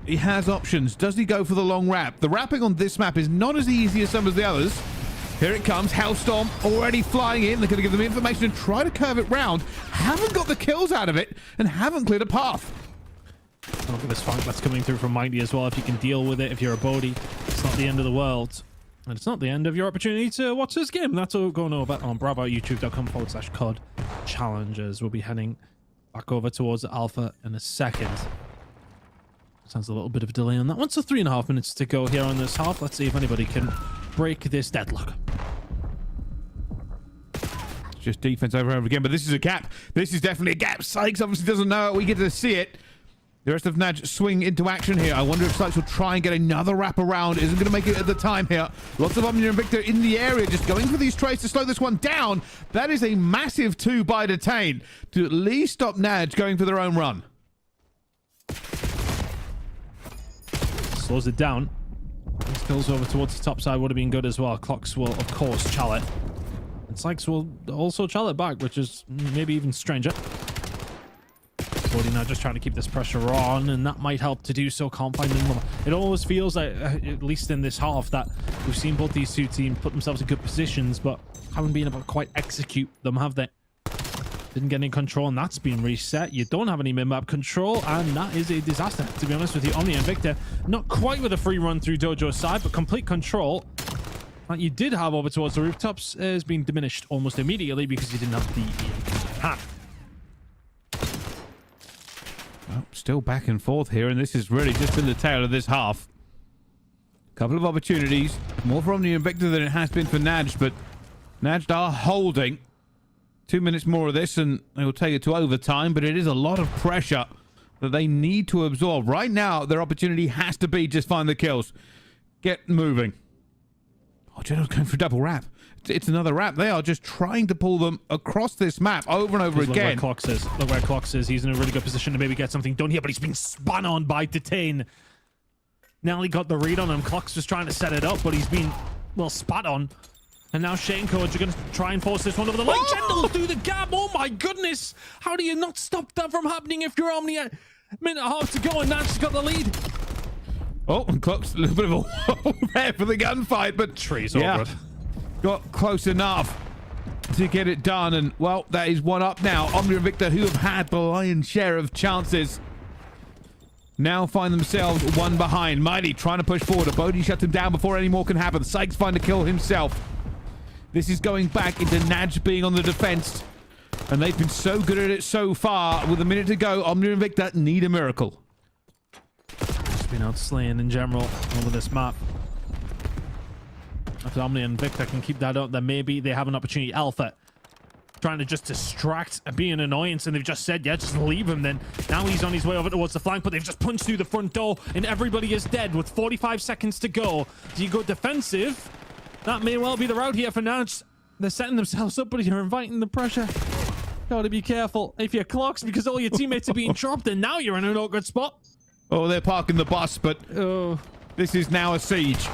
he has options. Does he go for the long wrap? The wrapping on this map is not as easy as some of the others. Here it comes. Hellstorm already flying in. They're going to give them information and try to curve it round. Haven't got the kills out of it and haven't cleared a path. Look at this fight that's coming through from Mighty as well. If you can deal with it, if you're a Bodhi, it's not the end of the world. And it's not the end of your opportunity to watch this game. That's all going over on bravo.youtube.com/COD challenges. We'll be heading back over towards Alpha in a second. Sounds a little bit of a delay on that one. So 3.5 minutes to go here on this half. Let's see if anybody can break this deadlock. Just defense over and over again, but this is a gap. This is definitely a gap. Sykes obviously doesn't know it. We get to see it. The rest of NAJD swing into action here. I wonder if Sykes will try and get another wrap around. Isn't going to make it at the time here. Lots of OMNiA and Victor in the area, just going for these trades to slow this one down. That is a massive 2 by Detain to at least stop NAJD going for their own run. Slows it down. These kills over towards the top side would have been good as well. Clocks will, of course, chal it. And Sykes will also chal it back, which is maybe even stranger. Bodhi now just trying to keep this pressure on, and that might help to do so. Can't find them. It always feels like, at least in this half, that we've seen both these two teams put themselves in good positions, but haven't been able to quite execute them, have they? Didn't get any control, and that's been reset. You don't have any mid-map control, and that is a disaster, to be honest with you. OMNiA and Victor, not quite with a free run through Dojo's side, but complete control that you did have over towards the rooftops has been diminished almost immediately because you didn't have the EMP hand. Well, still back and forth here, and this has really just been the tail of this half. Couple of opportunities, more for OMNiA and Victor than it has been for NAJD, but NAJD are holding. 2 minutes more of this and they will take it to overtime, but it is a lot of pressure that they need to absorb. Right now, their opportunity has to be just find the kills. Get moving. Oh, General's going for a double wrap. It's another wrap. They are just trying to pull them across this map over and over again. Look where Clocks is. Look where Clocks is. He's in a really good position to maybe get something done here, but he's been spun on by Detain. Nelly got the read on him. Clocks was trying to set it up, but he's been, well, spat on. And now Shane Codes are going to try and force this one over the line. General through the gap. Oh my goodness. How do you not stop that from happening if you're OMNiA? Minute and a half to go and Nash has got the lead. Oh, and Clock's a little bit of a wall there for the gunfight, but Trees all good. Got close enough to get it done. And, well, that is one up now. OMNiA and INVICTA, who have had the lion's share of chances, now find themselves one behind. Mighty trying to push forward. Bodhi shuts him down before any more can happen. Sykes find a kill himself. This is going back into Naj being on the defense. And they've been so good at it so far. With a minute to go, OMNiA and INVICTA need a miracle. Just been outslaying in general over this map. If OMNiA and INVICTA can keep that up, then maybe they have an opportunity. Alpha trying to just distract and be an annoyance, and they've just said, yeah, just leave him then. Now he's on his way over towards the flank, but they've just punched through the front door, and everybody is dead with 45 seconds to go. Do you go defensive? That may well be the route here for Naj. They're setting themselves up, but you're inviting the pressure. Gotta be careful if you're Clocks, because all your teammates are being dropped, and now you're in an awkward spot. Oh, they're parking the bus, but this is now a siege.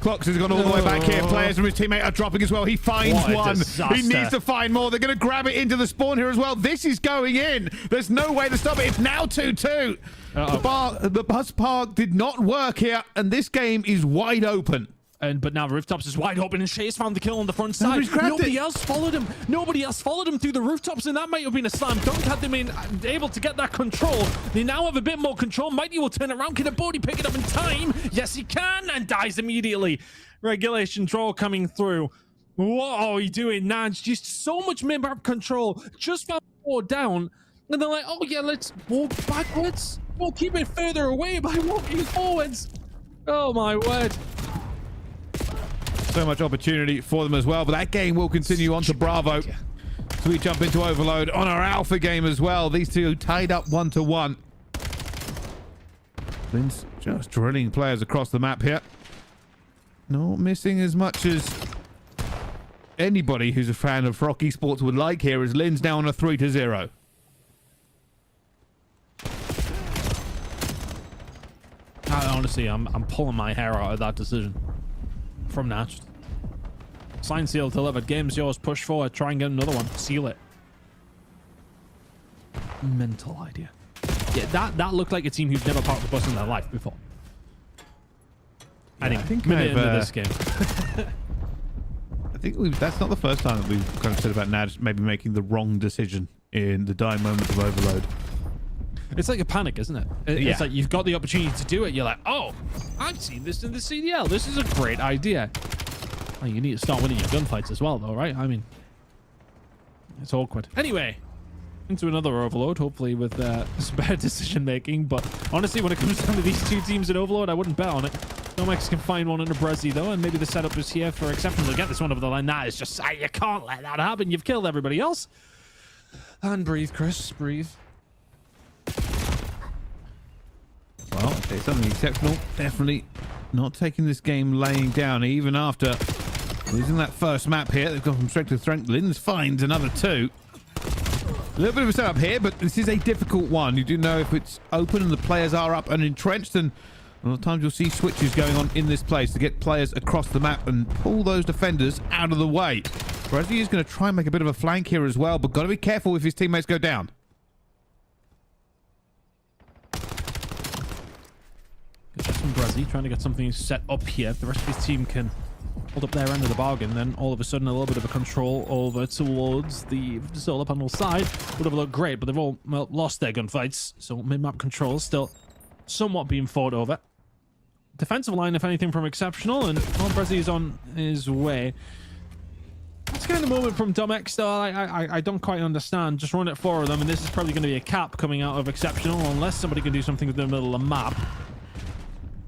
Clocks has gone all the way back here. Players from his teammate are dropping as well. He finds one. He needs to find more. They're going to grab it into the spawn here as well. This is going in. There's no way to stop it. It's now 2-2. The bus park did not work here, and this game is wide open. But now rooftops is wide open, and Shay's found the kill on the front side. Nobody else followed him. Nobody else followed him through the rooftops, and that might have been a slam dunk had they been able to get that control. They now have a bit more control. Mighty will turn around. Can a Bodhi pick it up in time? Yes, he can, and dies immediately. Regulation draw coming through. What are we doing, Naj? Just so much mid-map control. Just found 4 down, and they're like, oh yeah, let's walk backwards. We'll keep it further away by walking forwards. Oh my word. So much opportunity for them as well, but that game will continue on to Bravo. So we jump into Overload on our Alpha game as well. These two tied up 1-1. Lynn's just drilling players across the map here. Not missing as much as anybody who's a fan of Rock Esports would like here, as Lynn's now on a 3-0. Honestly, I'm pulling my hair out of that decision from Naj. Sign, seal, delivered. Game's yours. Push forward. Try and get another one. Seal it. Mental idea. Yeah, that looked like a team who's never parked the bus in their life before. Yeah, I think minute into this game. I think that's not the first time that we've kind of said about Naj maybe making the wrong decision in the dying moments of Overload. It's like a panic, isn't it? It's like you've got the opportunity to do it. You're like, oh, I've seen this in the CDL. This is a great idea. Oh, you need to start winning your gunfights as well, though, right? I mean, it's awkward. Anyway, into another Overload, hopefully with some better decision making. But honestly, when it comes down to these two teams in Overload, I wouldn't bet on it. Nomex can find one under Brezzy, though, and maybe the setup is here for Exceptional to get this one over the line. That is just, you can't let that happen. You've killed everybody else. And breathe, Chris, breathe. Well, okay, something exceptional. Definitely not taking this game laying down, even after losing that first map here. They've gone from strength to strength. Lynn's finds another 2. A little bit of a setup here, but this is a difficult one. You do know if it's open and the players are up and entrenched, and a lot of times you'll see switches going on in this place to get players across the map and pull those defenders out of the way. Brezzy is going to try and make a bit of a flank here as well, but got to be careful if his teammates go down. Just from Brezzy trying to get something set up here. If the rest of his team can hold up their end of the bargain, then all of a sudden a little bit of a control over towards the solar panel side would have looked great, but they've all lost their gunfights, so mid-map control still somewhat being fought over. Defensive line, if anything, from Exceptional, and Brezzy is on his way. That's kind of moment from Domex, though. I don't quite understand. Just run it 4 of them, and this is probably going to be a cap coming out of Exceptional, unless somebody can do something in the middle of the map.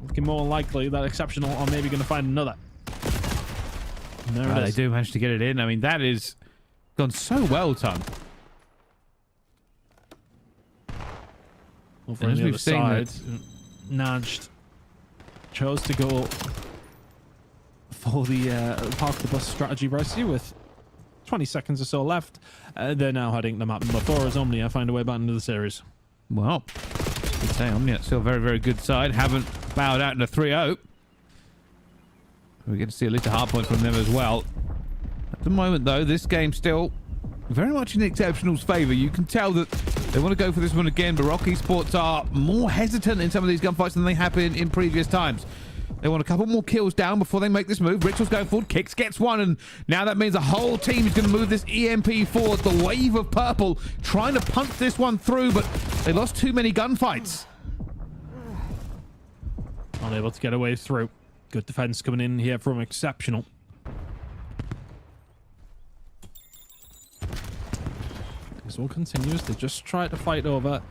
Looking more likely that Exceptional are maybe going to find another. There it They is. do manage to get it in. I mean, that is gone so well, Tom. Over And on as the we've other seen side, that- NAJD chose to go for the park the bus strategy, Brycey, with 20 seconds or so left. They're now heading to map number 4 as OMNiA find a way back into the series. Well, I'd say OMNiA still a very, very good side. Haven't bowed out in a 3-0. We get to see at least a hard point from them as well. At the moment, though, this game still very much in Exceptional's favour. You can tell that they want to go for this one again, but Rock Esports are more hesitant in some of these gunfights than they have been in previous times. They want a couple more kills down before they make this move. Ritual's going forward. Kicks gets one, and now that means the whole team is going to move this EMP forward. The wave of purple trying to punch this one through, but they lost too many gunfights. Unable to get away through. Good defense coming in here from Exceptional. This all continues. They just try to fight over.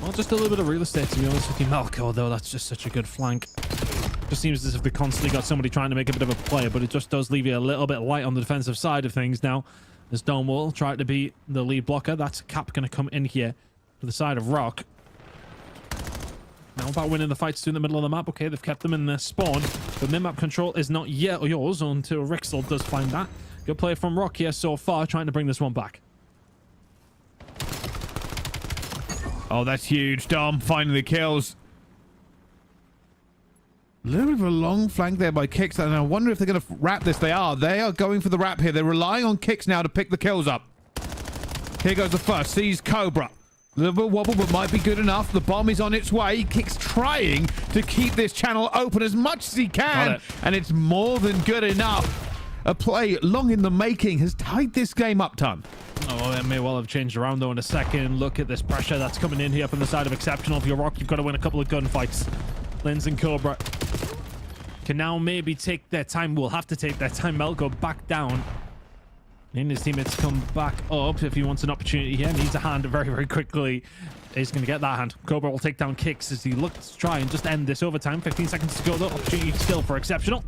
Well, just a little bit of real estate, to be honest with you. Malco, though, that's just such a good flank. Just seems as if they constantly got somebody trying to make a bit of a play, but it just does leave you a little bit light on the defensive side of things now. As Donewall tried to be the lead blocker. That's Cap going to come in here to the side of Rock. Now about winning the fights in the middle of the map. Okay, they've kept them in their spawn, but mid-map control is not yet yours until Rixel does find that. Good play from Rock here so far, trying to bring this one back. Oh, that's huge. Dom finding the kills. A little bit of a long flank there by Kicks, and I wonder if they're going to wrap this. They are. They are going for the wrap here. They're relying on Kicks now to pick the kills up. Here goes the first. Sees Cobra. A little bit of wobble, but might be good enough. The bomb is on its way. Kicks trying to keep this channel open as much as he can, and it's more than good enough. A play long in the making has tied this game up, Ton. Oh, it may well have changed around, though, in a second. Look at this pressure that's coming in here from the side of Exceptional. If you're Rock, you've got to win a couple of gunfights. Lens and Cobra can now maybe take their time. Will have to take their time. Melko back down. And his teammates come back up if he wants an opportunity here. Needs a hand very, very quickly. He's going to get that hand. Cobra will take down Kicks as he looks to try and just end this overtime. 15 seconds to go, though. Opportunity still for Exceptional.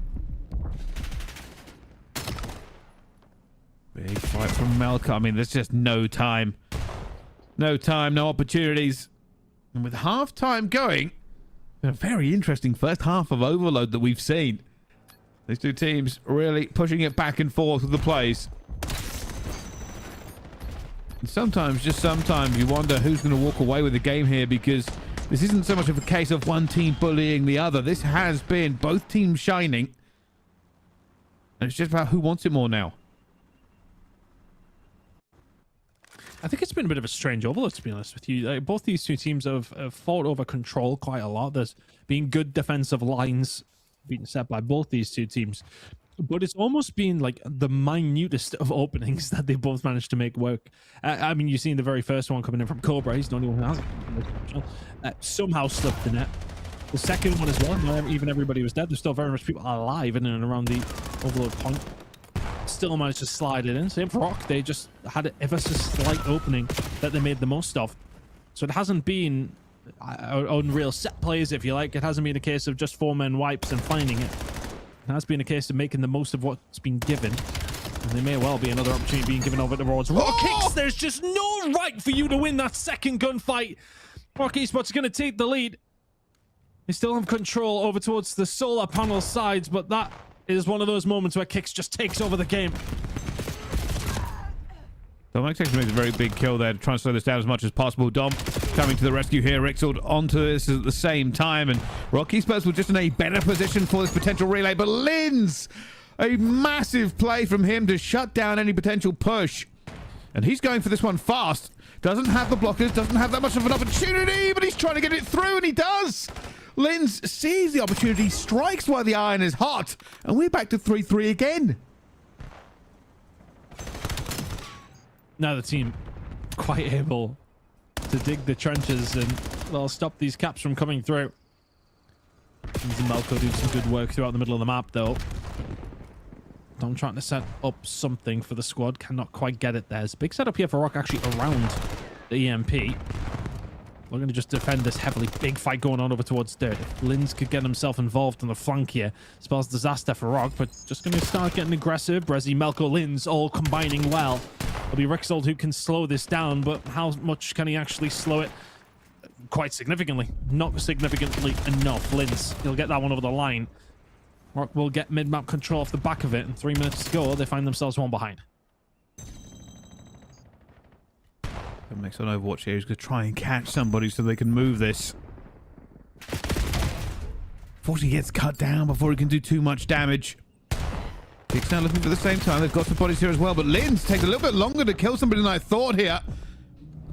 Big fight from Melka. I mean, there's just no time. No time, no opportunities. And with half-time going, a very interesting first half of Overload that we've seen. These two teams really pushing it back and forth with the plays. And sometimes, just sometimes, you wonder who's going to walk away with the game here, because this isn't so much of a case of one team bullying the other. This has been both teams shining. And it's just about who wants it more now. I think it's been a bit of a strange overload, to be honest with you. Both these two teams have fought over control quite a lot. There's been good defensive lines being set by both these two teams. But it's almost been like the minutest of openings that they both managed to make work. I mean, you've seen the very first one coming in from Cobra. He's the only one who has it. Somehow slipped the net. The second one as well, not even everybody was dead. There's still very much people alive in and around the overload point. Still managed to slide it in. Same for Rock. They just had an ever so slight opening that they made the most of. So it hasn't been unreal set plays, if you like. It hasn't been a case of just 4-man wipes and finding it. It has been a case of making the most of what's been given. And there may well be another opportunity being given over towards Rock. Kicks, there's just no right for you to win that second gunfight. Rock Esports are going to take the lead. They still have control over towards the solar panel sides, but that is one of those moments where Kicks just takes over the game. Dom makes a very big kill there to try and slow this down as much as possible. Dom coming to the rescue here. Rixel onto this at the same time, and Rock Esports were just in a better position for this potential relay. But Linz, a massive play from him to shut down any potential push. And he's going for this one fast. Doesn't have the blockers, doesn't have that much of an opportunity, but he's trying to get it through, and he does. Linz sees the opportunity, strikes while the iron is hot, and we're back to 3-3 again. Now the team quite able to dig the trenches and, well, stop these caps from coming through. Malco doing some good work throughout the middle of the map, though. Dom trying to set up something for the squad. Cannot quite get it there. There's a big setup here for Rock actually around the EMP. We're going to just defend this heavily. Big fight going on over towards Dirt. If Linz could get himself involved on the flank here, spells disaster for Rock, but just going to start getting aggressive. Brezzy, Melko, Linz all combining well. It'll be Rixold who can slow this down, but how much can he actually slow it? Quite significantly. Not significantly enough. Linz, he'll get that one over the line. Rock will get mid-map control off the back of it, and 3 minutes to go. They find themselves one behind. Makes on Overwatch here. He's going to try and catch somebody so they can move this. Fortunately, he gets cut down before he can do too much damage. Kicks now looking for the same time. They've got some bodies here as well, but Linz takes a little bit longer to kill somebody than I thought here.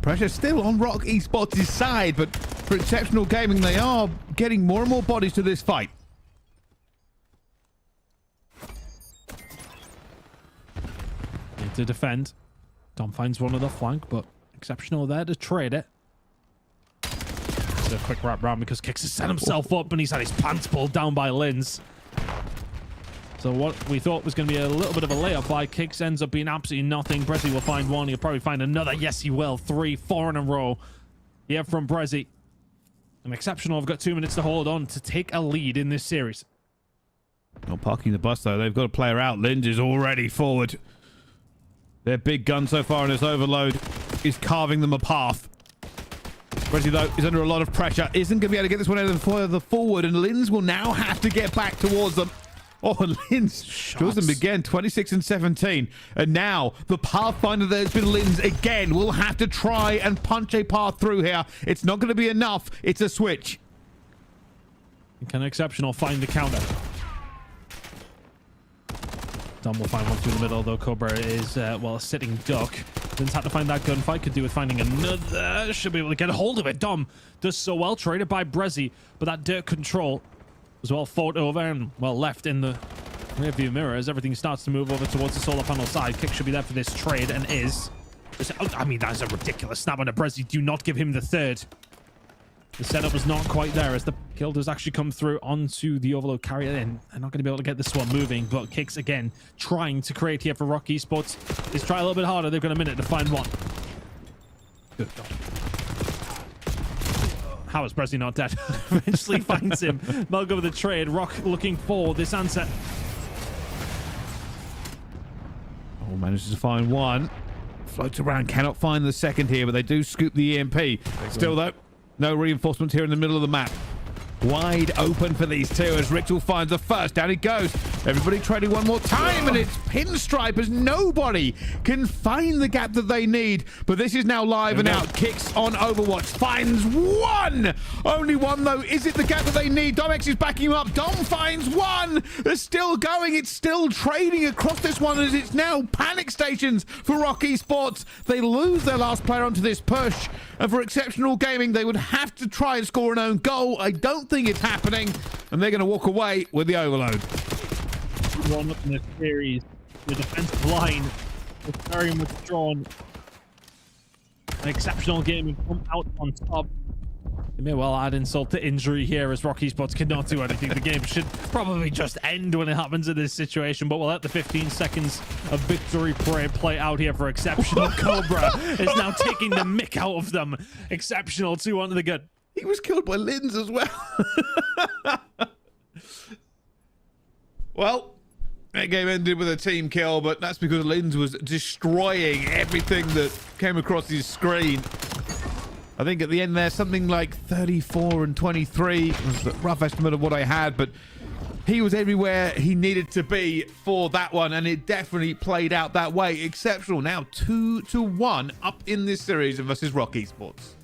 Pressure still on Rock Esports' side, but for Exceptional Gaming, they are getting more and more bodies to this fight. Need to defend. Dom finds one on the flank, but Exceptional there to trade it. It's a quick wrap round because Kix has set himself up and he's had his pants pulled down by Linz. So what we thought was going to be a little bit of a layup by Kix ends up being absolutely nothing. Brezzy will find one. He'll probably find another. Yes, he will. 3, 4 in a row. Yeah, from Brezzy. And Exceptional have got 2 minutes to hold on to take a lead in this series. Not parking the bus, though. They've got a player out. Linz is already forward. Their big gun so far in this overload is carving them a path. Brezzy, though, is under a lot of pressure. Isn't going to be able to get this one out of the forward, and Linz will now have to get back towards them. Oh, Linz draws them again, 26 and 17. And now the pathfinder that has been Linz again will have to try and punch a path through here. It's not going to be enough. It's a switch. Can Exceptional find the counter? Dom will find one through the middle, though Cobra is, well, a sitting duck. Linz had to find that gunfight. Could do with finding another. Should be able to get a hold of it. Dom does so well. Traded by Brezzy, but that Dirt control was well fought over and well left in the rearview mirror as everything starts to move over towards the solar panel side. Kick should be there for this trade and is. I mean, that is a ridiculous snap on a Brezzy. Do not give him the third. The setup was not quite there as the kill does actually come through onto the overload carrier. And they're not going to be able to get this one moving, but Kicks again trying to create here for Rock Esports. Let's try a little bit harder. They've got a minute to find one. Good God. How is Brezzy not dead? Eventually finds him. Melgo with the trade. Rock looking for this answer. Oh, manages to find one. Floats around, cannot find the second here, but they do scoop the EMP. Still, though, no reinforcements here in the middle of the map. Wide open for these two as Ritual finds the first. Down he goes. Everybody trading one more time, and it's Pinstripe as nobody can find the gap that they need. But this is now live and out. Kicks on Overwatch. Finds one. Only one, though. Is it the gap that they need? Domex is backing him up. Dom finds one. They're still going. It's still trading across this one as it's now panic stations for Rock Esports. They lose their last player onto this push. And for Exceptional Gaming, they would have to try and score an own goal. I don't think it's happening, and they're going to walk away with the overload. One up in the series. The defensive line is very much drawn. An Exceptional Gaming come out on top. They may well add insult to injury here as Rock Esports cannot do anything. The game should probably just end when it happens in this situation, but we'll let the 15 seconds of victory parade play out here for Exceptional. Cobra is now taking the mick out of them. Exceptional 2 the good. He was killed by Linz as well. Well, that game ended with a team kill, but that's because Linz was destroying everything that came across his screen. I think at the end there, something like 34 and 23 was a rough estimate of what I had, but he was everywhere he needed to be for that one, and it definitely played out that way. Exceptional now 2-1 up in this series versus Rock Esports.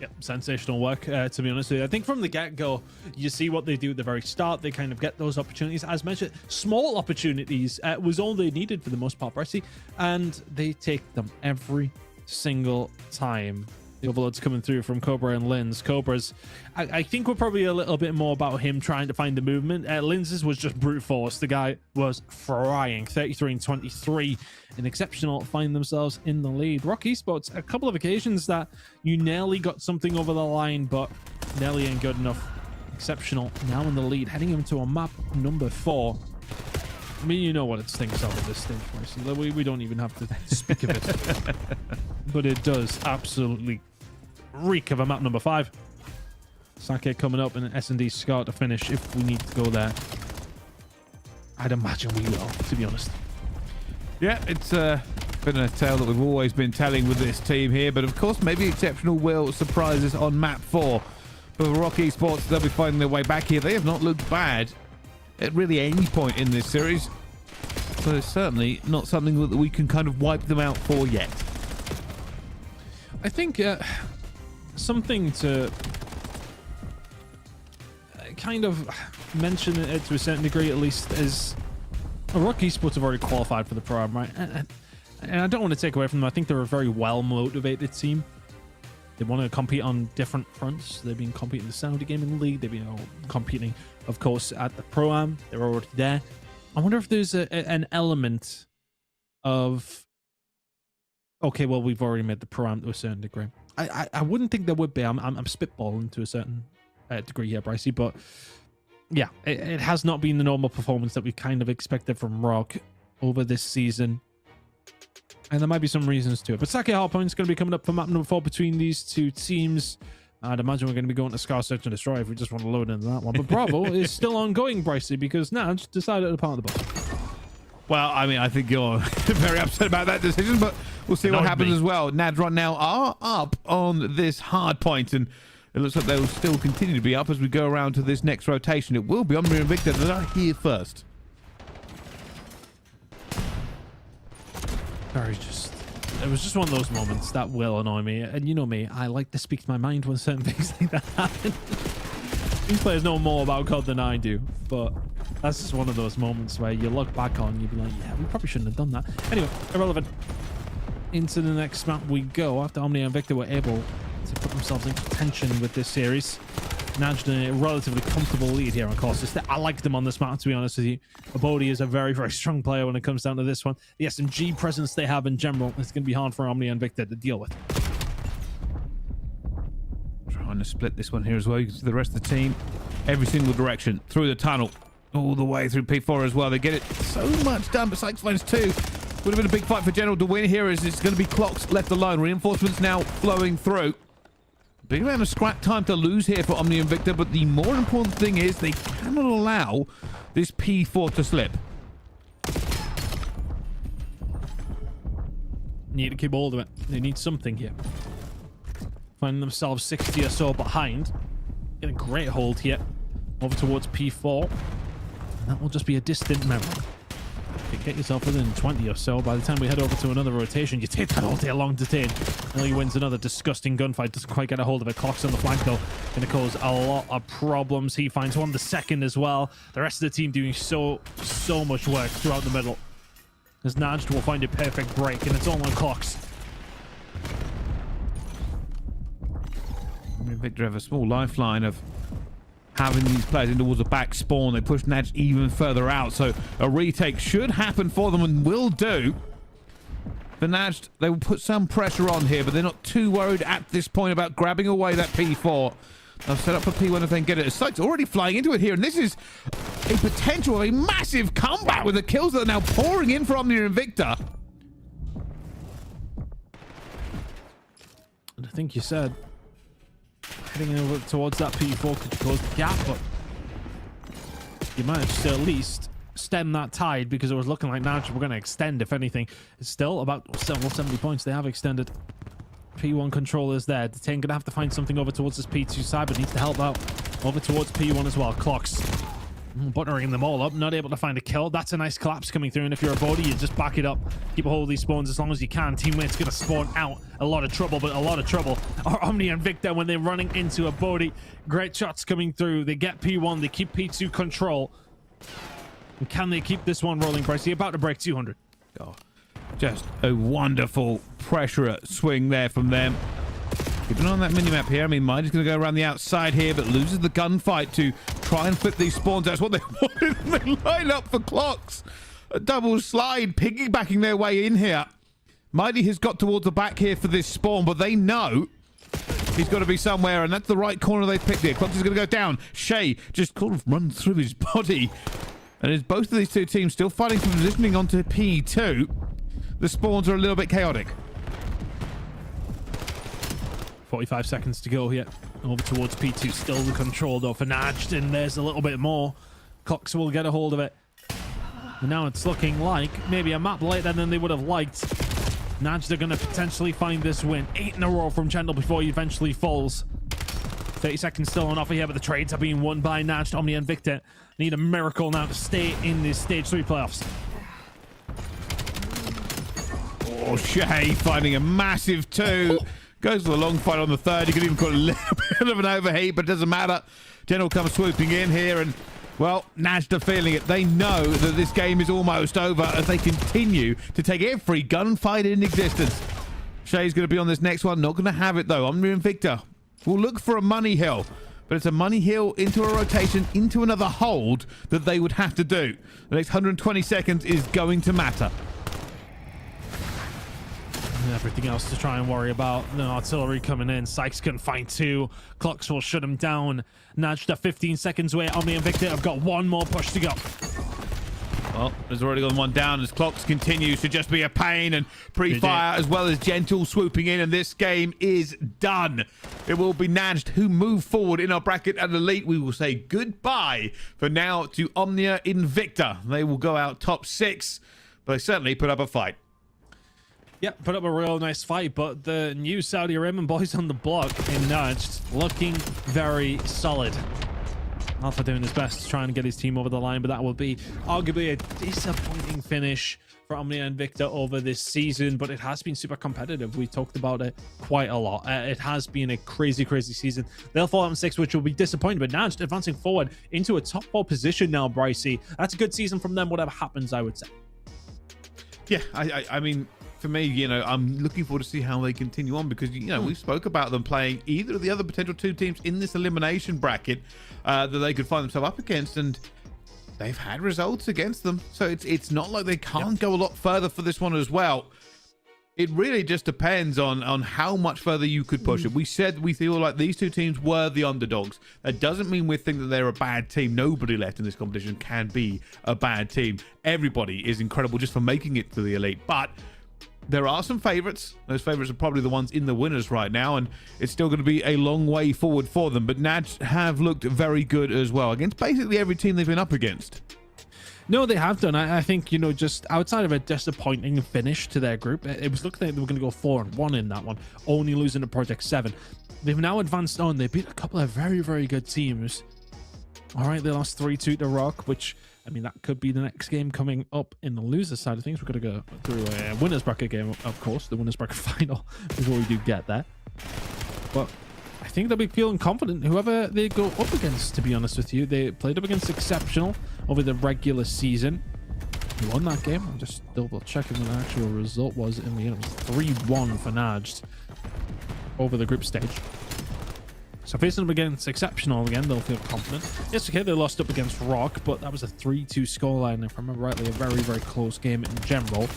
Yep, sensational work, to be honest with you. I think from the get-go, you see what they do at the very start. They kind of get those opportunities. As mentioned, small opportunities was all they needed for the most part, Brezzy, and they take them every single time. The overload's coming through from Cobra and Linz. Cobra's, I think we're probably a little bit more about him trying to find the movement. Linz's was just brute force. The guy was frying. 33 and 23. An Exceptional find themselves in the lead. Rock Esports, a couple of occasions that you nearly got something over the line, but nearly ain't good enough. Exceptional now in the lead, heading into a map number 4. I mean, you know what it stinks of at this stage, Marcy. We don't even have to speak of it. But it does absolutely reek of a map number 5. Sake coming up and S&D Scar to finish if we need to go there. I'd imagine we will, to be honest. Yeah, it's been a tale that we've always been telling with this team here, but of course, maybe exceptional will surprise us on map 4. But for Rock Esports, they'll be finding their way back here. They have not looked bad at really any point in this series, but it's certainly not something that we can kind of wipe them out for yet. I think something to kind of mention it to a certain degree, at least, is Rock Esports have already qualified for the Pro-Am, right? And I don't want to take away from them. I think they're a very well-motivated team. They want to compete on different fronts. They've been competing in the Saudi Gaming League. They've been competing, of course, at the Pro-Am. They're already there. I wonder if there's an element of, okay, well, we've already made the Pro-Am to a certain degree. I wouldn't think there would be. I'm spitballing to a certain degree here, Brycey, but yeah, it has not been the normal performance that we kind of expected from Rock over this season. And there might be some reasons to it. But Sake Hardpoint is going to be coming up for map number 4 between these two teams. I'd imagine we're going to be going to Scar Search and Destroy if we just want to load into that one. But Bravo is still ongoing, Brycey, because Naj decided to part of the ball. Well, I mean, I think you're very upset about that decision, but we'll see what happens as well. NAJD right now are up on this hard point, and it looks like they'll still continue to be up as we go around to this next rotation. It will be OMNiA and INVICTA that are here first. It was just one of those moments that will annoy me. And you know me, I like to speak to my mind when certain things like that happen. These players know more about COD than I do, but that's just one of those moments where you look back on, you'd be like, yeah, we probably shouldn't have done that. Anyway, irrelevant. Into the next map we go. After OMNiA and INVICTA were able to put themselves in contention with this series, NAJD in a relatively comfortable lead here on course. I like them on this map, to be honest with you. Abodi is a very, very strong player when it comes down to this one. The SMG presence they have in general is going to be hard for OMNiA and INVICTA to deal with. Trying to split this one here as well. You can see the rest of the team, every single direction, through the tunnel, all the way through P4 as well. They get it so much done, but Sykes finds 2. Would have been a big fight for General to win here, as it's going to be clocks left alone. Reinforcements now flowing through. Big amount of scrap time to lose here for OMNiA and INVICTA, but the more important thing is they cannot allow this P4 to slip. Need to keep hold of it. They need something here. Finding themselves 60 or so behind. Get a great hold here. Over towards P4. And that will just be a distant memory. Get yourself within 20 or so. By the time we head over to another rotation, you take that all day long to take. Nearly wins another disgusting gunfight. Doesn't quite get a hold of it. Clocks on the flank, though. Going to cause a lot of problems. He finds one the second as well. The rest of the team doing so much work throughout the middle. As NAJD will find a perfect break, and it's all on Clocks. INVICTA have a small lifeline of having these players in towards the back spawn. They push NAJD even further out, so a retake should happen for them and will do. For NAJD, they will put some pressure on here, but they're not too worried at this point about grabbing away that P4. They'll set up for P1 if they can get it. Sykes already flying into it here, and this is a potential of a massive comeback with the kills that are now pouring in from OMNiA and INVICTA. And I think you said heading over towards that P4 could close the gap, but you managed to at least stem that tide, because it was looking like NAJD were going to extend. If anything, it's still about 70 points they have extended. P1 controllers there. Detain gonna have to find something over towards this P2 side, but needs to help out over towards P1 as well. Clocks buttering them all up, not able to find a kill. That's a nice collapse coming through, and if you're a body, you just back it up, keep a hold of these spawns as long as you can. Teammates gonna spawn out. A lot of trouble, but a lot of trouble are OMNiA and INVICTA when they're running into a body. Great shots coming through. They get P1, they keep P2 control. And can they keep this one rolling, Bryce? You're about to break 200. Oh, just a wonderful pressure swing there from them. Keeping on that minimap here. I mean, Mind is going to go around the outside here, but loses the gunfight to try and flip these spawns. That's what they wanted. They line up for Clocks. A double slide, piggybacking their way in here. Mighty has got towards the back here for this spawn, but they know he's got to be somewhere, and that's the right corner they've picked here. Clocks is going to go down. Shay just kind of runs through his body. And as both of these two teams still fighting for positioning onto P2, the spawns are a little bit chaotic. 45 seconds to go here. Over towards P2. Still the control though for NAJD. And there's a little bit more. Cox will get a hold of it. And now it's looking like maybe a map later than they would have liked. NAJD are going to potentially find this win. 8 in a row from Chendal before he eventually falls. 30 seconds still on offer here, but the trades are being won by NAJD. OMNiA and INVICTA need a miracle now to stay in this Stage 3 playoffs. Oh, Shay finding a massive 2. Goes for the long fight on the 3rd. He could even call a little bit of an overheat, but it doesn't matter. General comes swooping in here, and, well, NAJD are feeling it. They know that this game is almost over as they continue to take every gunfight in existence. Shay's going to be on this next one. Not going to have it, though. OMNiA and INVICTA will look for a money hill, but it's a money hill into a rotation, into another hold that they would have to do. The next 120 seconds is going to matter. Everything else to try and worry about. The artillery coming in. Sykes can find 2. Clocks will shut him down. NAJD 15 seconds away. OMNiA and INVICTA have got one more push to go. Well, there's already gone one down as Clocks continues to just be a pain, and pre-fire as well as Gentle swooping in, and this game is done. It will be NAJD who move forward in our bracket, and Elite we will say goodbye for now to OMNiA INVICTA. They will go out top 6, but they certainly put up a fight. Yeah, put up a real nice fight, but the new Saudi Arabian boys on the block in NAJD looking very solid. Alpha doing his best to try and get his team over the line, but that will be arguably a disappointing finish for OMNiA and INVICTA over this season, but it has been super competitive. We talked about it quite a lot. It has been a crazy season. They'll fall out in 6, which will be disappointing, but NAJD advancing forward into a top 4 position now, Brycey. That's a good season from them, whatever happens, I would say. Yeah, I mean, for me, you know, I'm looking forward to see how they continue on, because, you know, we spoke about them playing either of the other potential 2 teams in this elimination bracket that they could find themselves up against, and they've had results against them. So it's not like they can't go a lot further for this one as well. It really just depends on how much further you could push it. We said we feel like these 2 teams were the underdogs. That doesn't mean we think that they're a bad team. Nobody left in this competition can be a bad team. Everybody is incredible just for making it to the Elite, but there are some favorites. Those favorites are probably the ones in the winners right now, and it's still going to be a long way forward for them. But NAJD have looked very good as well against basically every team they've been up against. No, they have done. I think, you know, just outside of a disappointing finish to their group, it was looking like they were going to go 4-1 in that one, only losing to Project 7. They've now advanced on. They beat a couple of very good teams. All right, they lost 3-2 to Rock, which, I mean, that could be the next game coming up in the loser side of things. We're going to go through a winners bracket game, of course, the winners bracket final before we do get there. But I think they'll be feeling confident whoever they go up against, to be honest with you. They played up against Exceptional over the regular season. They won that game. I'm just double checking what the actual result was in the end. It was 3-1 for NAJD over the group stage. So facing them against Exceptional again, they'll feel confident. Yes, okay, they lost up against Rock, but that was a 3-2 scoreline, if I remember rightly, a very close game in general.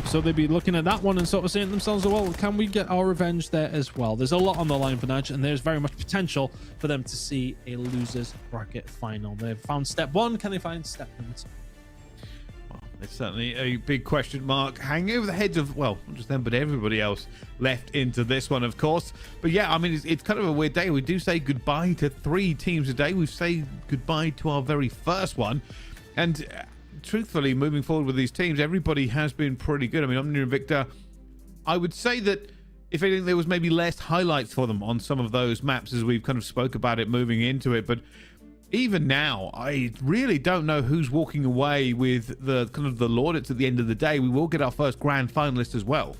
So they'd be looking at that one and sort of saying to themselves, well, can we get our revenge there as well? There's a lot on the line for NAJD, and there's very much potential for them to see a losers bracket final. They've found step 1. Can they find step 2? It's certainly a big question mark hanging over the heads of, well, not just them, but everybody else left into this one, of course. But yeah, I mean, it's kind of a weird day. We do say goodbye to 3 teams a day. We say goodbye to our very first one. And truthfully, moving forward with these teams, everybody has been pretty good. I mean, OMNiA and INVICTA, I would say that, if anything, there was maybe less highlights for them on some of those maps as we've kind of spoke about it moving into it. But even now, I really don't know who's walking away with the kind of the laudits at the end of the day. We will get our first grand finalist as well.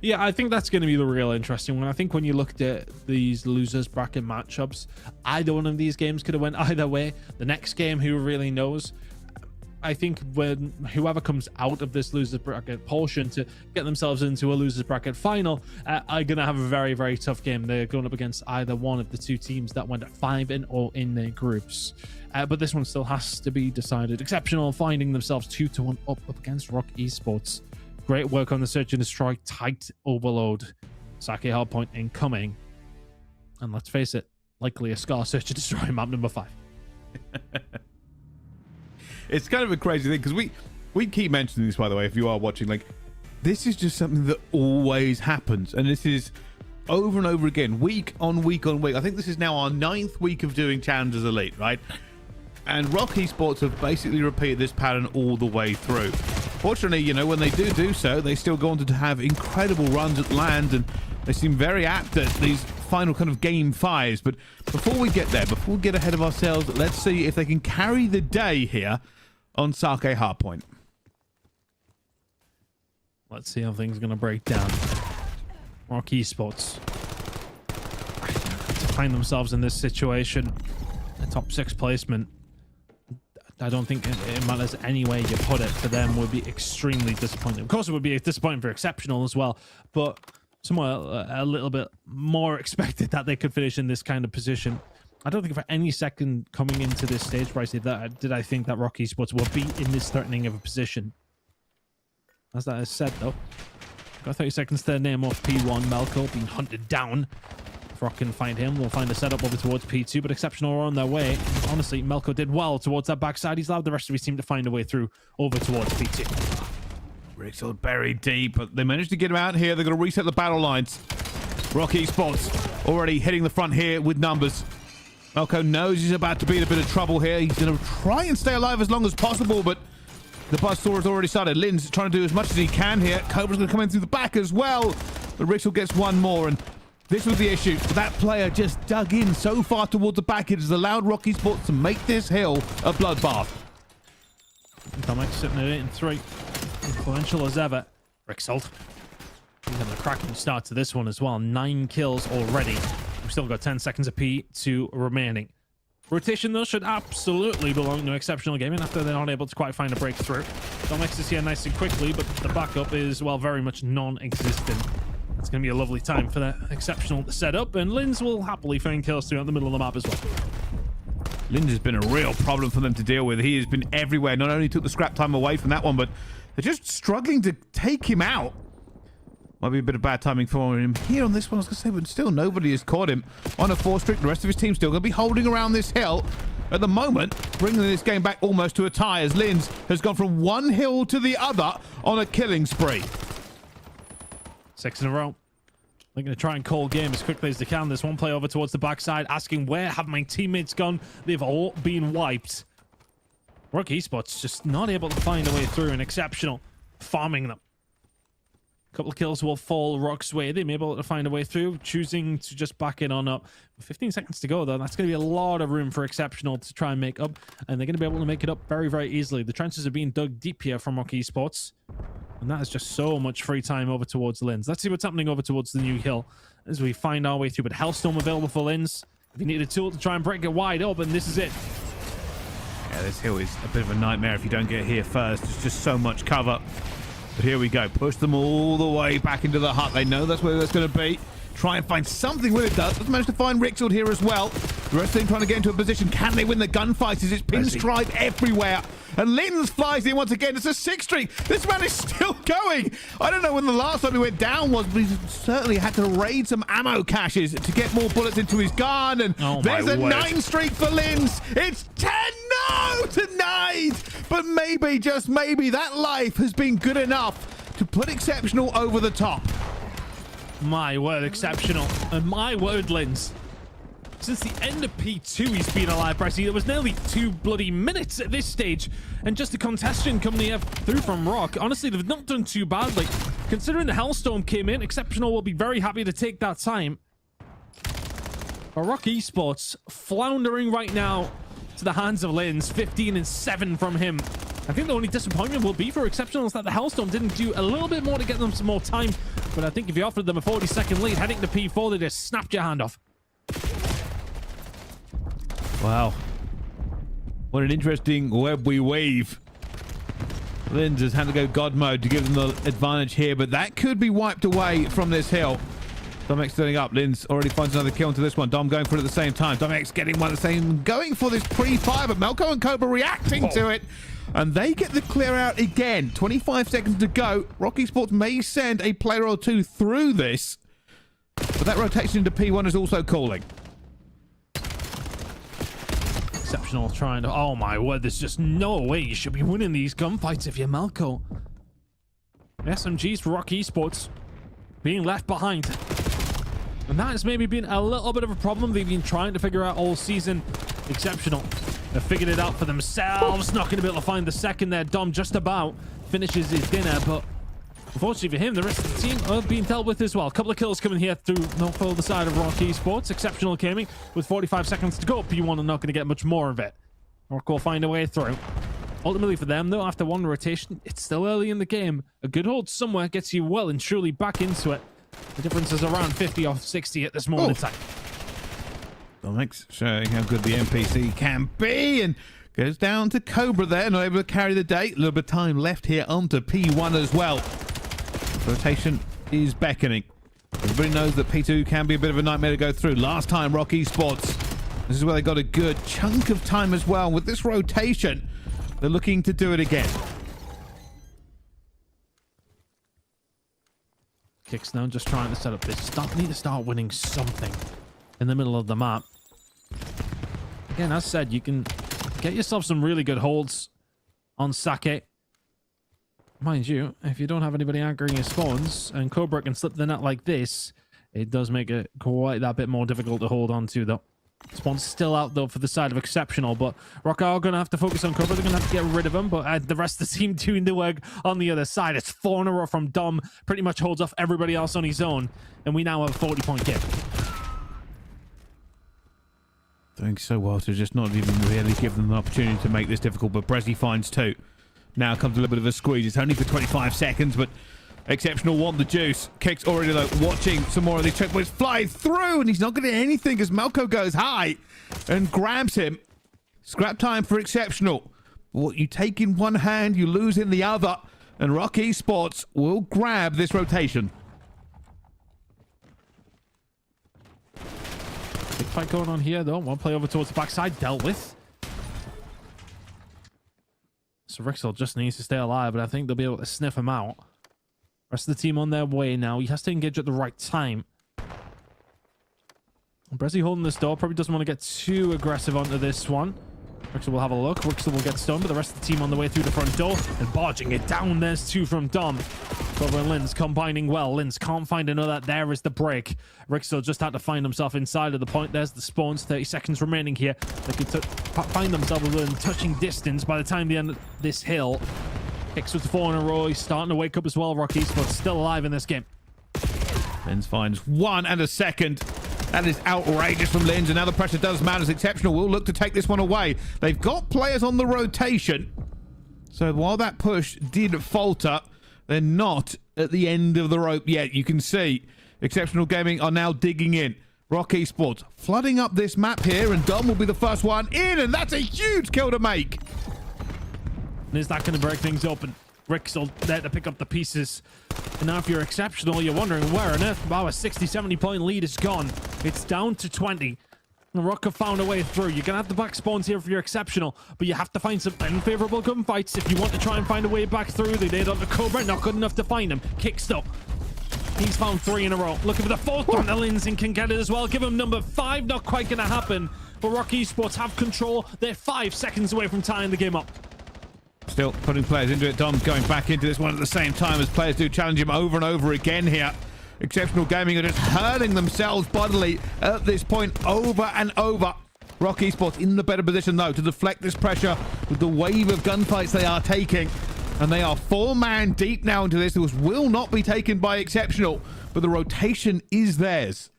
Yeah, I think that's going to be the real interesting one. I think when you looked at these losers bracket matchups, either one of these games could have went either way. The next game, who really knows? I think when whoever comes out of this losers bracket portion to get themselves into a losers bracket final are going to have a very tough game. They're going up against either one of the 2 teams that went 5-0 in their groups. But this one still has to be decided. Exceptional finding themselves 2-1 up against Rock Esports. Great work on the search and destroy. Tight overload. Sake hardpoint incoming. And let's face it, likely a Scar search and destroy map number 5. It's kind of a crazy thing, because we keep mentioning this, by the way, if you are watching, like, this is just something that always happens, and this is over and over again, week on week on week. I think this is now our 9th week of doing Challengers Elite, right? And Rock Esports have basically repeated this pattern all the way through. Fortunately, you know, when they do so, they still go on to have incredible runs at land, and they seem very apt at these final kind of game 5s. But before we get there, before we get ahead of ourselves, let's see if they can carry the day here on Sake Hardpoint. Let's see how things are going to break down. Rock Esports to find themselves in this situation, a top 6 placement. I don't think it matters any way you put it. For them, would be extremely disappointing. Of course, it would be disappointing for Exceptional as well, but somewhat a little bit more expected that they could finish in this kind of position. I don't think for any second coming into this stage, Bryce, did I think that Rock Esports would be in this threatening of a position. As that is said, though, got 30 seconds to name off P1. Melko being hunted down. If Rock can find him, we'll find a setup over towards P2, but Exceptional are on their way. Honestly, Melko did well towards that backside. He's allowed the rest of his team to find a way through over towards P2. Rixel buried deep, but they managed to get him out here. They're going to reset the battle lines. Rock Esports already hitting the front here with numbers. Melko knows he's about to be in a bit of trouble here. He's going to try and stay alive as long as possible, but the buzzsaw has already started. Lin's trying to do as much as he can here. Cobra's going to come in through the back as well. But Rixel gets one more, and this was the issue. That player just dug in so far towards the back. It has allowed Rock Esports to make this hill a bloodbath. Tomek sitting at 8 and 3. Influential as ever. Rixel. He's having a cracking start to this one as well. 9 kills already. We've still got 10 seconds of P2 remaining. Rotation, though, should absolutely belong to Exceptional Gaming after they're not able to quite find a breakthrough. Tomek is here nice and quickly, but the backup is, well, very much non-existent. It's going to be a lovely time for the Exceptional to set up, and Linz will happily find kills throughout the middle of the map as well. Linz has been a real problem for them to deal with. He has been everywhere. Not only took the scrap time away from that one, but they're just struggling to take him out. Might be a bit of bad timing for him here on this one, I was going to say, but still nobody has caught him on a 4 streak. The rest of his team still going to be holding around this hill at the moment, bringing this game back almost to a tie as Linz has gone from one hill to the other on a killing spree. 6 in a row. They're going to try and call game as quickly as they can. There's one play over towards the backside asking, where have my teammates gone? They've all been wiped. Rock Esports just not able to find a way through, and Exceptional farming them. A couple of kills will fall Rock's way. They may be able to find a way through, choosing to just back it on up. 15 seconds to go, though. That's going to be a lot of room for Exceptional to try and make up, and they're going to be able to make it up very, very easily. The trenches are being dug deep here from Rock Esports, and that is just so much free time over towards Linz. Let's see what's happening over towards the new hill as we find our way through. But Hellstorm available for Linz. If you need a tool to try and break it wide open, this is it. Yeah, this hill is a bit of a nightmare if you don't get here first. There's just so much cover. But here we go. Push them all the way back into the hut. They know that's where that's going to be. Try and find something when it does. Let's manage to find Rixel here as well. The rest of them trying to get into a position. Can they win the gunfight? Is it pinstripe everywhere? And Linz flies in once again. It's a 6 streak. This man is still going. I don't know when the last time he went down was, but he certainly had to raid some ammo caches to get more bullets into his gun. And there's a 9 streak for Linz. It's 10. No, denied. But maybe, just maybe, that life has been good enough to put Exceptional over the top. My word, Exceptional. And my word, Linz. Since the end of P2, he's been alive, Brycey. There was nearly 2 bloody minutes at this stage. And just a contestant coming here through from Rock. Honestly, they've not done too badly. Considering the Hellstorm came in, Exceptional will be very happy to take that time. But Rock Esports floundering right now to the hands of Linz. 15 and 7 from him. I think the only disappointment will be for Exceptional is that the Hellstorm didn't do a little bit more to get them some more time. But I think if you offered them a 40-second lead heading to P4, they just snapped your hand off. Wow. What an interesting web we weave. Linz has had to go God mode to give them the advantage here, but that could be wiped away from this hill. Domek's setting up. Linz already finds another kill into this one. Dom going for it at the same time. Domek's getting one at the same, going for this pre-fire, but Melko and Cobra reacting to it. And they get the clear out again. 25 seconds to go. Rock Esports may send a player or two through this, but that rotation into P1 is also calling. Exceptional trying to... Oh my word, there's just no way you should be winning these gunfights if you're Melko. SMGs for Rock Esports being left behind. And that has maybe been a little bit of a problem they've been trying to figure out all season. Exceptional. They've figured it out for themselves. Not going to be able to find the second there. Dom just about finishes his dinner, but unfortunately for him, the rest of the team are being dealt with as well. A couple of kills coming here through the side of Rock Esports. Exceptional gaming with 45 seconds to go. P1 are not going to get much more of it. Rock will find a way through. Ultimately for them, though, after one rotation, it's still early in the game. A good hold somewhere gets you well and truly back into it. The difference is around 50 or 60 at this moment in time. Dominics showing how good the NPC can be, and goes down to Cobra there, not able to carry the day. A little bit of time left here onto P1 as well. Rotation is beckoning. Everybody knows that P2 can be a bit of a nightmare to go through. Last time, Rock Esports, this is where they got a good chunk of time as well. With this rotation, they're looking to do it again. Kicks now, just trying to set up this. Need to start winning something in the middle of the map. Again, as said, you can get yourself some really good holds on Sake. Mind you, if you don't have anybody anchoring your spawns and Cobra can slip the net like this, it does make it quite that bit more difficult to hold on to, though. Spawn's still out, though, for the side of Exceptional, but Rock are going to have to focus on Cobra. They're going to have to get rid of him, but the rest of the team doing the work on the other side. It's 4 in a row from Dom. Pretty much holds off everybody else on his own, and we now have a 40-point game. Doing so well to just not even really give them the opportunity to make this difficult, but Brezzy finds 2. Now comes a little bit of a squeeze. It's only for 25 seconds, but Exceptional want the juice. Kicks already, though, watching some more of these checkpoints fly through, and he's not going to get anything as Malco goes high and grabs him. Scrap time for Exceptional. What you take in one hand, you lose in the other, and Rock Esports will grab this rotation. Big fight going on here, though. One play over towards the backside, dealt with. So Rixel just needs to stay alive, but I think they'll be able to sniff him out. Rest of the team on their way now. He has to engage at the right time. Brezzy holding this door. Probably doesn't want to get too aggressive onto this one. Rixel will have a look. Rixel will get stunned, but the rest of the team on the way through the front door and barging it down. There's 2 from Dom. Cobra and Linz combining well. Linz can't find another. There is the break. Rixel just had to find himself inside of the point. There's the spawns. 30 seconds remaining here. They could find themselves within touching distance by the time they end this hill. Kicks with 4 in a row. He's starting to wake up as well. Rock Esports still alive in this game. Linz finds 1 and a second. That is outrageous from Linz, and now the pressure does matter as Exceptional will look to take this one away. They've got players on the rotation, so while that push did falter, they're not at the end of the rope yet. You can see Exceptional Gaming are now digging in. Rock Esports flooding up this map here, and Dom will be the first one in, and that's a huge kill to make. And is that going to break things open? Rixel there to pick up the pieces. And now if you're Exceptional, you're wondering where on earth our 60-70 point lead is gone. It's down to 20. And Rock have found a way through. You're going to have the back spawns here if you're Exceptional, but you have to find some unfavorable gunfights if you want to try and find a way back through. They did on the Cobra, not good enough to find him. Kicked up. He's found 3 in a row. Looking for the 4th one. The Lindsay can get it as well. Give him number 5. Not quite going to happen. But Rock Esports have control. They're 5 seconds away from tying the game up. Still putting players into it. Dom's going back into this one at the same time as players do challenge him over and over again here. Exceptional Gaming are just hurling themselves bodily at this point over and over. Rock Esports in the better position, though, to deflect this pressure with the wave of gunfights they are taking. And they are 4-man deep now into this. This will not be taken by Exceptional, but the rotation is theirs.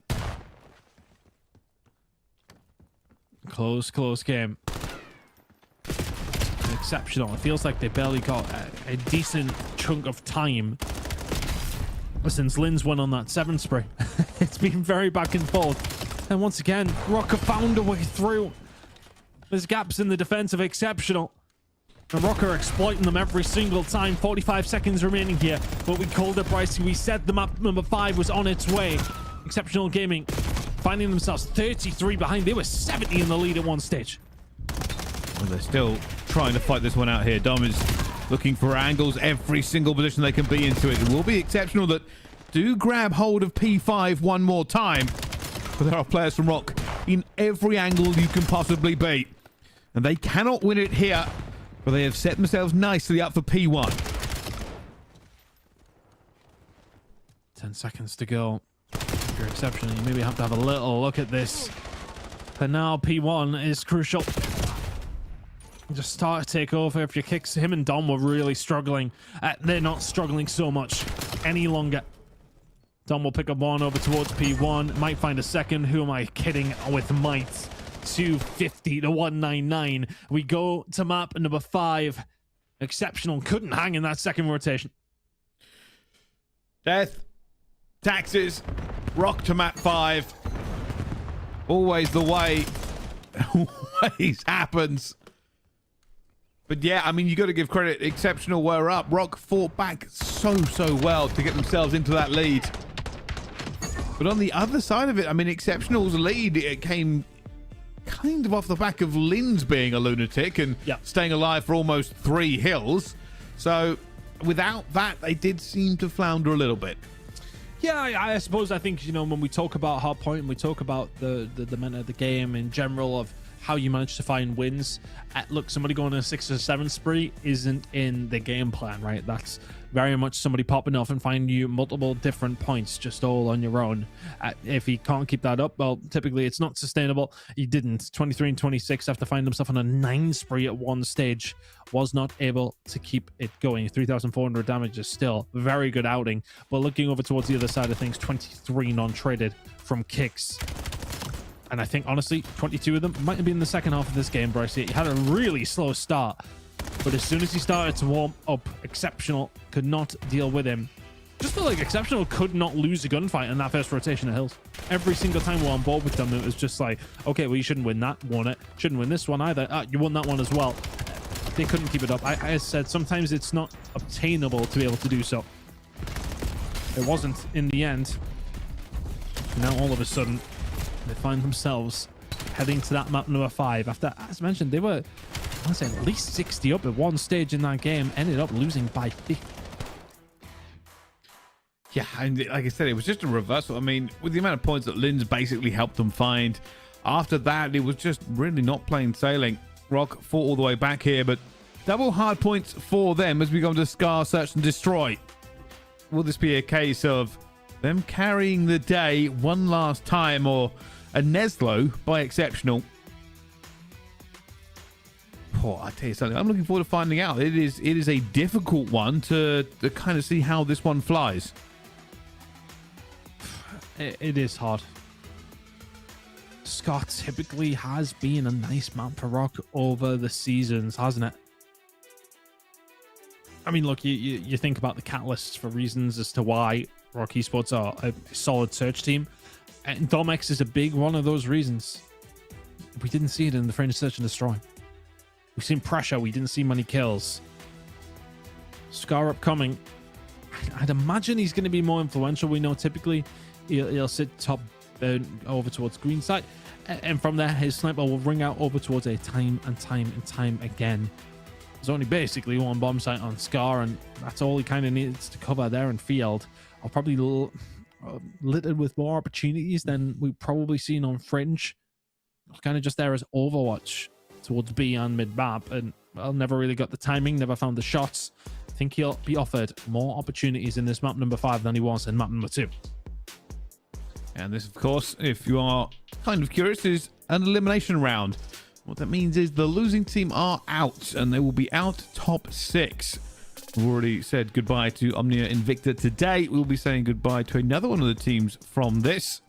Close game. Exceptional. It feels like they barely got a decent chunk of time since Linz went on that 7 spray. It's been very back and forth. And once again, Rock have found a way through. There's gaps in the defense of Exceptional. And Rock are exploiting them every single time. 45 seconds remaining here. But we called it, Bryce. We said the map number 5 was on its way. Exceptional Gaming finding themselves 33 behind. They were 70 in the lead at one stage. Well, they're still trying to fight this one out here. Dom is looking for angles, every single position they can be into it. It will be Exceptional that do grab hold of P5 one more time. But there are players from Rock in every angle you can possibly be. And they cannot win it here, but they have set themselves nicely up for P1. 10 seconds to go. If you're exceptionally. You maybe have to have a little look at this. But now P1 is crucial. Just start to take over. If your kicks, him and Dom were really struggling. They're not struggling so much any longer. Dom will pick up one over towards P1. Might find a second. Who am I kidding with Might? 250 to 199. We go to map number 5. Exceptional. Couldn't hang in that second rotation. Death. Taxes. Rock to map 5. Always the way. Always happens. But yeah, I mean, you got to give credit. Exceptional were up. Rock fought back so well to get themselves into that lead. But on the other side of it, I mean, Exceptional's lead, it came kind of off the back of Linz being a lunatic and staying alive for almost 3 hills. So without that, they did seem to flounder a little bit. Yeah, I suppose, I think, you know, when we talk about Hardpoint and we talk about the meta of the game in general of how you manage to find wins, look, somebody going on a 6 or 7 spree isn't in the game plan, right? That's very much somebody popping off and finding you multiple different points just all on your own. If he can't keep that up, well, typically it's not sustainable. He didn't. 23 and 26 after finding himself on a 9 spree at one stage, was not able to keep it going. 3,400 damage is still a very good outing, but looking over towards the other side of things, 23 non-traded from kicks. And I think, honestly, 22 of them might have been in the second half of this game, Bryce. He had a really slow start, but as soon as he started to warm up, Exceptional could not deal with him. Just feel like Exceptional could not lose a gunfight in that first rotation of hills. Every single time we were on board with them, it was just like, okay, well, you shouldn't win that, won it. Shouldn't win this one either. You won that one as well. They couldn't keep it up. I said, sometimes it's not obtainable to be able to do so. It wasn't in the end. Now, all of a sudden, they find themselves heading to that map number 5. After, as mentioned, they were, I want to say, at least 60 up at one stage in that game. Ended up losing by 50. Yeah, and like I said, it was just a reversal. I mean, with the amount of points that Linz basically helped them find, after that, it was just really not plain sailing. Rock fought all the way back here, but double hard points for them as we go into Scar, Search, and Destroy. Will this be a case of them carrying the day one last time, or a Neslo by Exceptional? Oh, I tell you something, I'm looking forward to finding out. It is a difficult one to kind of see how this one flies. It is hard. Scott typically has been a nice map for Rock over the seasons, hasn't it? I mean, look, you think about the catalysts for reasons as to why Rock Esports are a solid search team, and Domex is a big one of those reasons. We didn't see it in the Fringe Search and Destroy. We've seen pressure, we didn't see many kills. Scar upcoming. I'd imagine he's going to be more influential. We know typically he'll sit top over towards green side, and from there his sniper will ring out over towards a time and time again. There's only basically one bomb site on Scar, and that's all he kind of needs to cover there in field. I'll probably littered with more opportunities than we've probably seen on Fringe. Kind of just there as Overwatch towards B and mid map, and well, never really got the timing, never found the shots. I think he'll be offered more opportunities in this map number 5 than he was in map number 2. And this, of course, if you are kind of curious, is an elimination round. What that means is the losing team are out, and they will be out top 6. We've already said goodbye to OMNiA INVICTA today. We'll be saying goodbye to another one of the teams from this.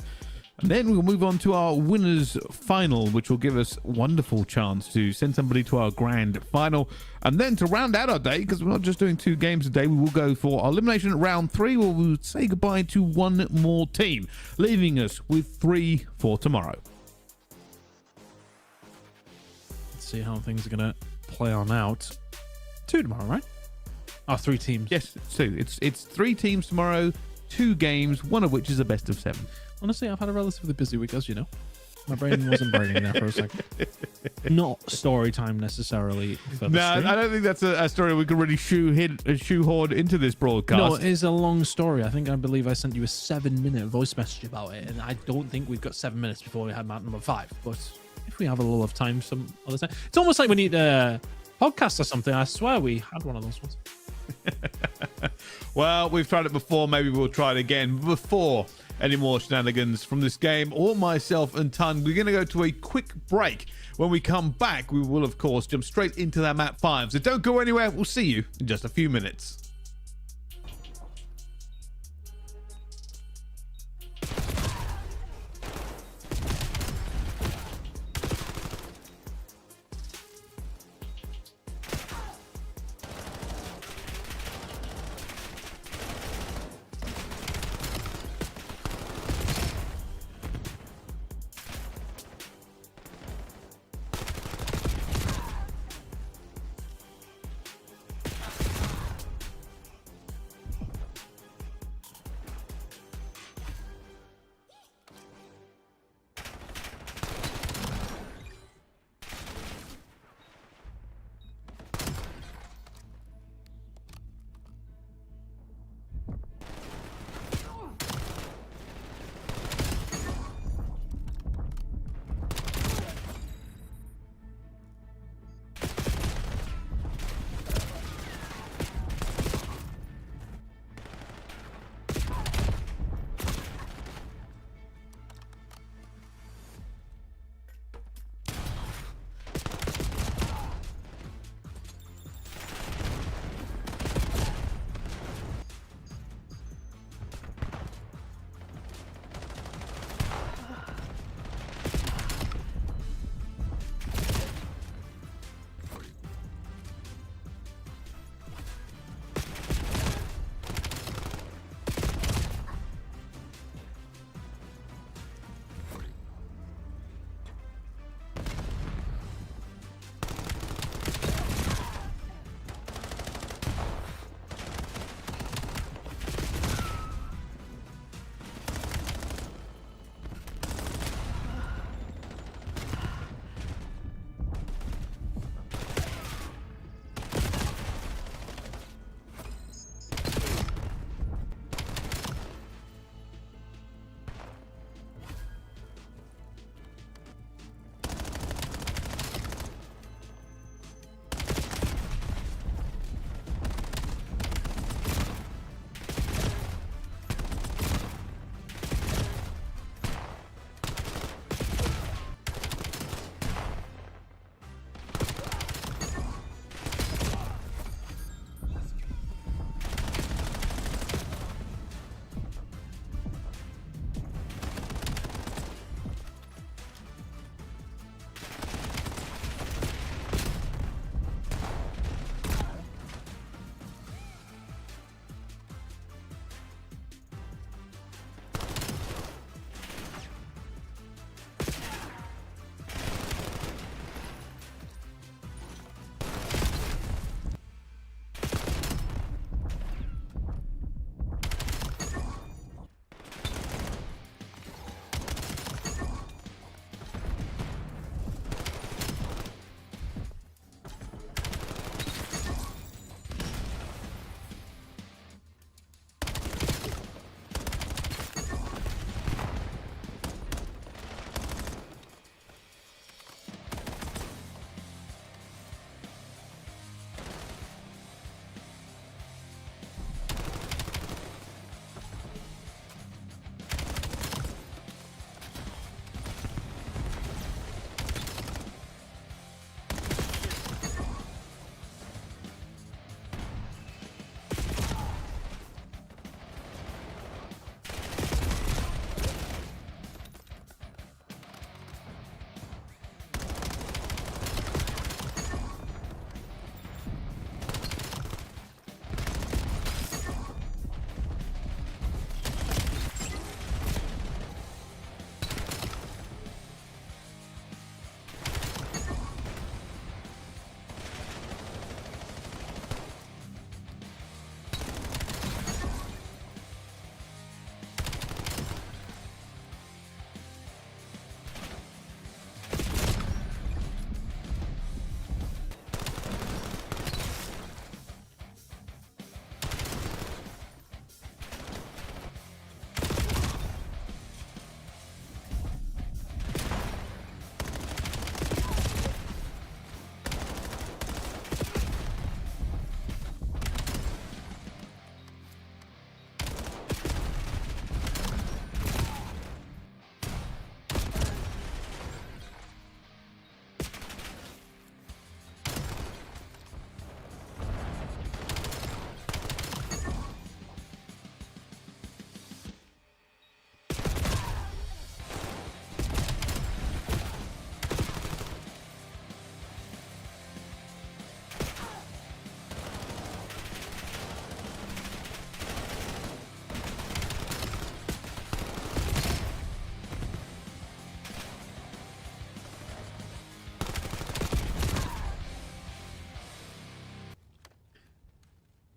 And then we'll move on to our winners final, which will give us a wonderful chance to send somebody to our grand final. And then to round out our day, because we're not just doing 2 games a day, we will go for our elimination round 3, where we'll say goodbye to one more team, leaving us with 3 for tomorrow. Let's see how things are going to play on out. 2 tomorrow, right? Oh, 3 teams. Yes, 2. It's 3 teams tomorrow, 2 games, one of which is a best of 7. Honestly, I've had a relatively busy week, as you know. My brain wasn't burning there for a second. Not story time necessarily. For the stream. I don't think that's a story we can really shoehorn into this broadcast. No, it is a long story. I believe I sent you a 7-minute voice message about it, and I don't think we've got 7 minutes before we had map number 5. But if we have a lull of time some other time, it's almost like we need a podcast or something. I swear we had one of those ones. Well, we've tried it before. Maybe we'll try it again. Before any more shenanigans from this game or myself and Ton. We're going to go to a quick break. When we come back, we will, of course, jump straight into that map 5. So don't go anywhere. We'll see you in just a few minutes.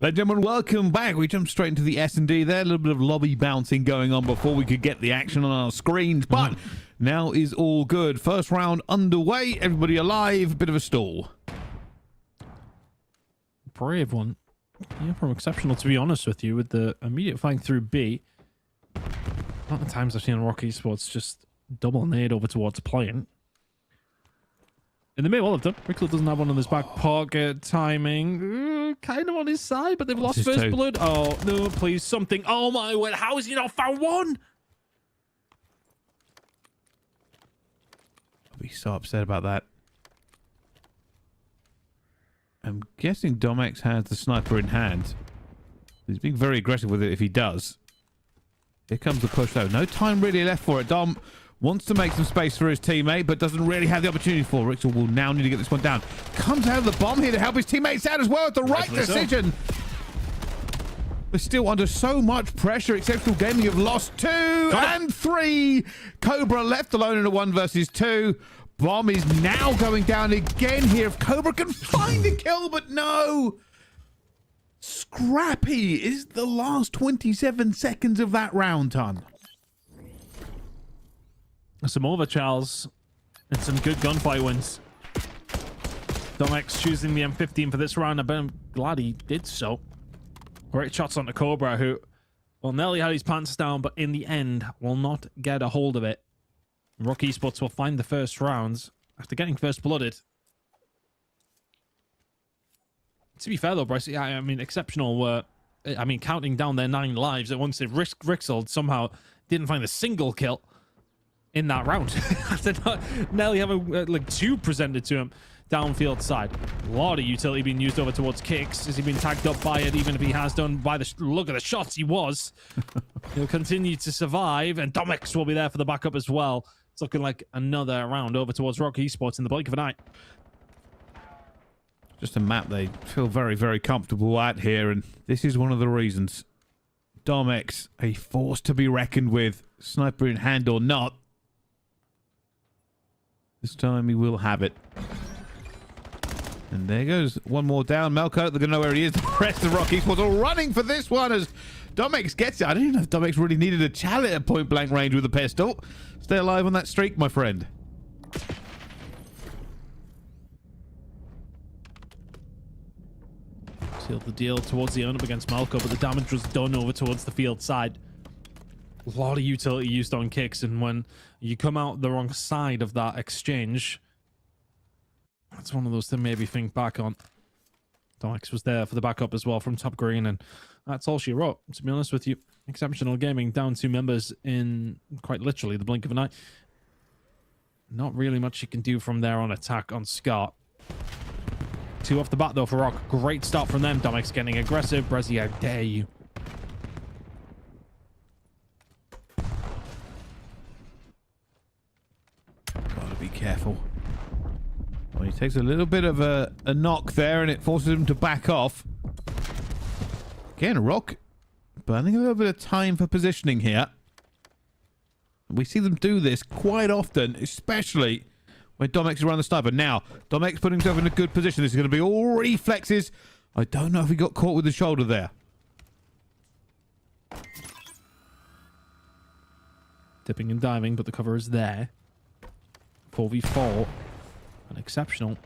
Ladies and gentlemen, welcome back. We jumped straight into the S&D there. A little bit of lobby bouncing going on before we could get the action on our screens. But now is all good. First round underway. Everybody alive. Bit of a stall. Brave one. Yeah, from Exceptional, to be honest with you, with the immediate flank through B. Not the times I've seen Rock Esports just double nade over towards playing. And they may well have done. Rickle doesn't have one in his back pocket. Timing kind of on his side, but they've lost first blood. Oh, no, please, something. Oh, my word. How has he not found one? I'll be so upset about that. I'm guessing Domex has the sniper in hand. He's being very aggressive with it if he does. Here comes the push, though. No time really left for it. Dom wants to make some space for his teammate, but doesn't really have the opportunity for it. Rixel will now need to get this one down. Comes out of the bomb here to help his teammates out as well. At the right decision. They're still under so much pressure. Exceptional Gaming have lost 2 and 3. Cobra left alone in a 1 versus 2. Bomb is now going down again here. If Cobra can find a kill, but no. Scrappy is the last 27 seconds of that round, Ton. Some over, Charles. And some good gunfight wins. Domex choosing the M15 for this round. I'm glad he did so. Great shots on the Cobra, who, well, nearly had his pants down, but in the end will not get a hold of it. Rock Esports will find the first rounds after getting first blooded. To be fair, though, Bryce, I mean, Exceptional were, counting down their 9 lives at once. Rixel somehow didn't find a single kill in that round after nearly having like 2 presented to him downfield side. A lot of utility being used over towards Kicks. Has he been tagged up by it? Even if he has done by the look at the shots, he was. He'll continue to survive, and Domex will be there for the backup as well. It's looking like another round over towards Rock Esports in the blink of an eye. Just a map they feel very, very comfortable at here, and this is one of the reasons. Domex, a force to be reckoned with, sniper in hand or not. This time he will have it. And there goes one more down. Melko, they're going to know where he is. The rest of Rock Esports are running for this one as Domex gets it. I don't even know if Domex really needed a challenge at point blank range with a pistol. Stay alive on that streak, my friend. Sealed the deal towards the own up against Malco, but the damage was done over towards the field side. A lot of utility used on Kicks, and when you come out the wrong side of that exchange, that's one of those to maybe think back on. Domex was there for the backup as well from top green, and that's all she wrote, to be honest with you. Exceptional Gaming down 2 members in quite literally the blink of an eye. Not really much you can do from there on attack on Scott. 2 off the bat though for Rock. Great start from them. Domex getting aggressive. Brezzy, how dare you? Gotta be careful. Well, he takes a little bit of a knock there, and it forces him to back off. Again, Rock burning a little bit of time for positioning here. We see them do this quite often, especially when Domex is around the sniper. Now, Domex putting himself in a good position. This is going to be all reflexes. I don't know if he got caught with the shoulder there. Dipping and diving, but the cover is there. 4v4. An Exceptional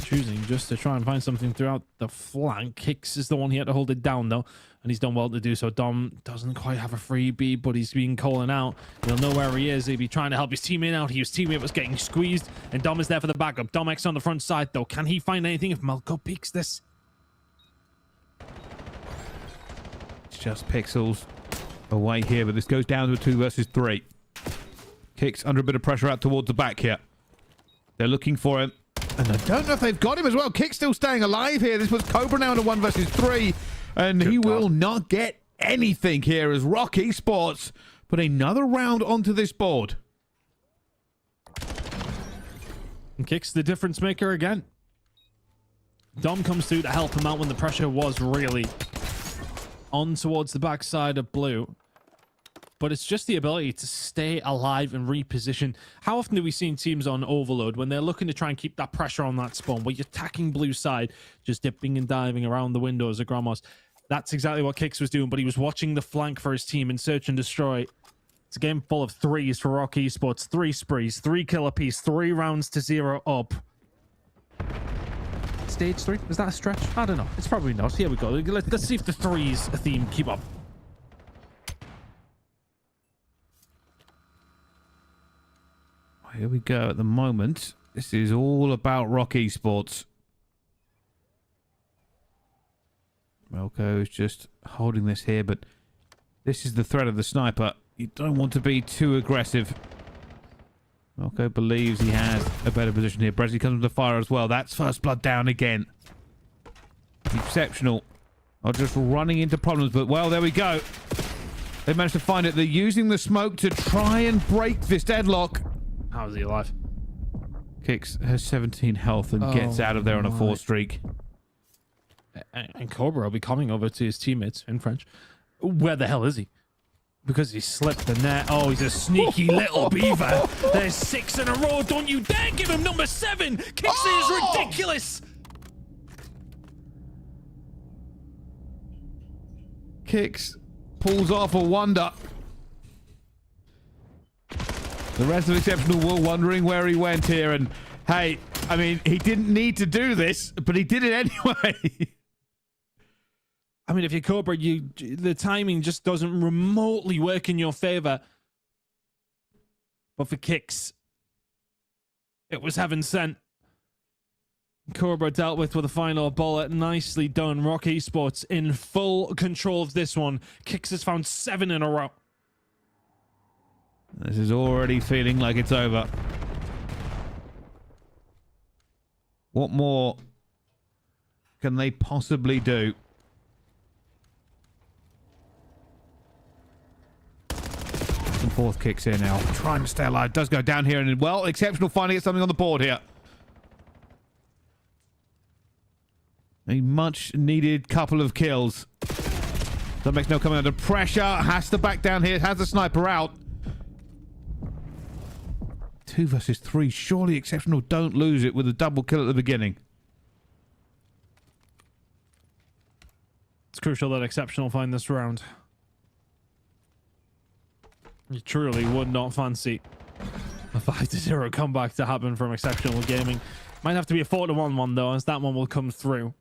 choosing just to try and find something throughout the flank. Kicks is the one he had to hold it down, though, and he's done well to do so. Dom doesn't quite have a freebie, but he's being calling out. He'll know where he is. He'll be trying to help his teammate out. His teammate was getting squeezed, and Dom is there for the backup. Domex on the front side, though. Can he find anything if Malco peeks this? It's just pixels away here, but this goes down to a 2 versus 3. Kicks under a bit of pressure out towards the back here. They're looking for him. And I don't know if they've got him as well. Kick's still staying alive here. This was Cobra now in a 1 versus 3. And he will not get anything here as Rock Esports put another round onto this board. And Kick's the difference maker again. Dom comes through to help him out when the pressure was really on towards the backside of blue. But it's just the ability to stay alive and reposition. How often do we see teams on overload when they're looking to try and keep that pressure on that spawn, where you're attacking blue side, just dipping and diving around the windows of Gramos? That's exactly what Kix was doing, but he was watching the flank for his team in search and destroy. It's a game full of threes for Rock Esports. 3 sprees, 3 kill apiece, 3 rounds to 0 up. Stage 3? Is that a stretch? I don't know. It's probably not. Here we go. Let's see if the threes theme keep up. Here we go. At the moment, this is all about Rock Esports. Melko is just holding this here, but this is the threat of the sniper. You don't want to be too aggressive. Melko believes he has a better position here. Brezzy comes with the fire as well. That's first blood down again. Exceptional. Are just running into problems, but well, there we go. They managed to find it. They're using the smoke to try and break this deadlock. How is he alive? Kicks has 17 health and gets out of there on a 4 streak. And Cobra will be coming over to his teammates in French. Where the hell is he? Because he slipped the net. Oh, he's a sneaky little beaver. There's 6 in a row. Don't you dare give him number 7. Kicks is ridiculous. Kicks pulls off a wonder. The rest of Exceptional were wondering where he went here. And hey, I mean, he didn't need to do this, but he did it anyway. I mean, if you're Cobra, the timing just doesn't remotely work in your favor. But for Kicks, it was heaven sent. Cobra dealt with a final bullet. Nicely done. Rock Esports in full control of this one. Kicks has found 7 in a row. This is already feeling like it's over. What more can they possibly do? Some 4th Kicks here now. Trying to stay alive. Does go down here. And, well, Exceptional finally gets something on the board here. A much-needed couple of kills. That makes no coming under pressure. Has to back down here. Has the sniper out. 2 versus 3. Surely Exceptional don't lose it with a double kill at the beginning. It's crucial that Exceptional find this round. You truly would not fancy a 5-0 comeback to happen from Exceptional Gaming. Might have to be a 4-1 one though, as that one will come through.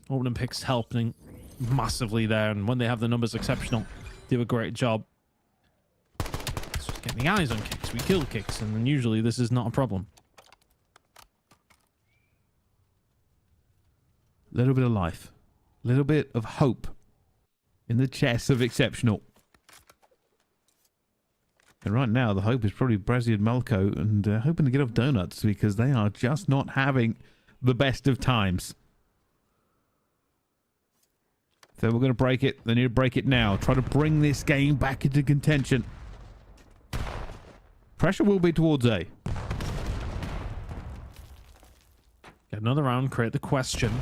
Opening picks helping massively there, and when they have the numbers, Exceptional do a great job. It's just getting the eyes on Kicks. We kill Kicks, and then usually this is not a problem. A little bit of life. A little bit of hope in the chest of Exceptional. And right now, the hope is probably Brezzy and Melko, and hoping to get off donuts, because they are just not having the best of times. So we're going to break it. They need to break it now. Try to bring this game back into contention. Pressure will be towards A. Get another round, create the question.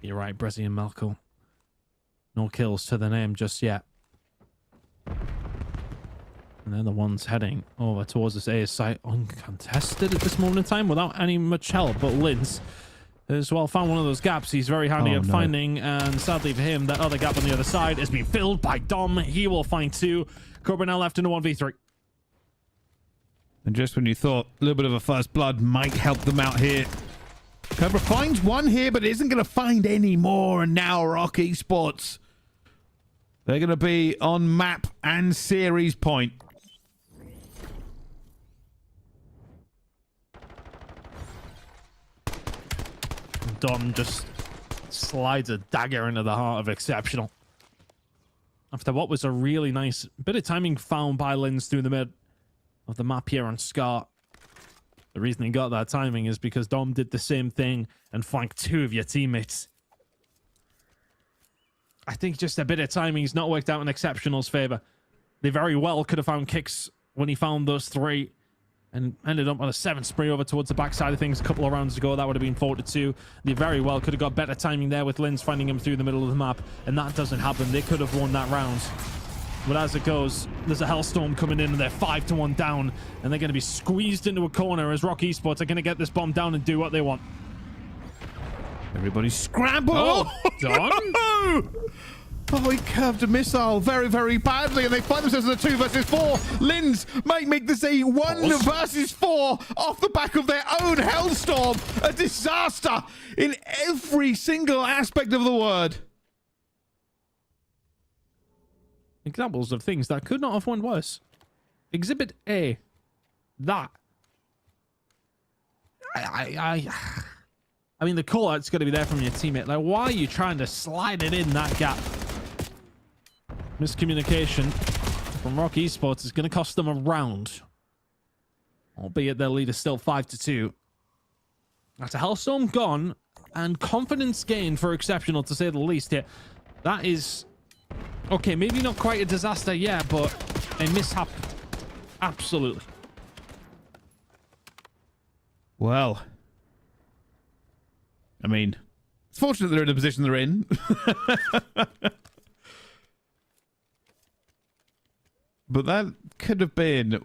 You're right, Brezzy and Melko. No kills to the name just yet. And they're the ones heading over towards this A site, uncontested at this moment in time, without any much help. But Linz as well found one of those gaps he's very handy at finding, and sadly for him, that other gap on the other side has been filled by Dom. He will find 2. Cobra now left in a 1v3. And just when you thought a little bit of a first blood might help them out here, Cobra finds 1 here, but isn't going to find any more. And now Rock Esports, they're going to be on map and series point. Dom just slides a dagger into the heart of Exceptional. After what was a really nice bit of timing found by Linz through the mid of the map here on Scar. The reason he got that timing is because Dom did the same thing and flanked 2 of your teammates. I think just a bit of timing's not worked out in Exceptional's favor. They very well could have found Kicks when he found those 3 and ended up on a 7 spree over towards the backside of things a couple of rounds ago. That would have been 4-2. They very well could have got better timing there with Linz finding him through the middle of the map, and that doesn't happen. They could have won that round. But as it goes, there's a Hellstorm coming in and they're 5-1 down, and they're going to be squeezed into a corner as Rock Esports are going to get this bomb down and do what they want. Everybody scramble! Oh, done? Oh, he curved a missile very, very badly, and they find themselves in a 2 versus 4. Lins might make this a 1 versus 4 off the back of their own Hellstorm. A disaster in every single aspect of the word. Examples of things that could not have went worse. Exhibit A. That. I mean, the call-out's got to be there from your teammate. Like, why are you trying to slide it in that gap? Miscommunication from Rock Esports is going to cost them a round. Albeit their lead is still 5-2. That's a Hellstorm gone, and confidence gained for Exceptional, to say the least here. That is... okay, maybe not quite a disaster, yeah, but a mishap. Absolutely. Well... I mean, it's fortunate they're in the position they're in. But that could have been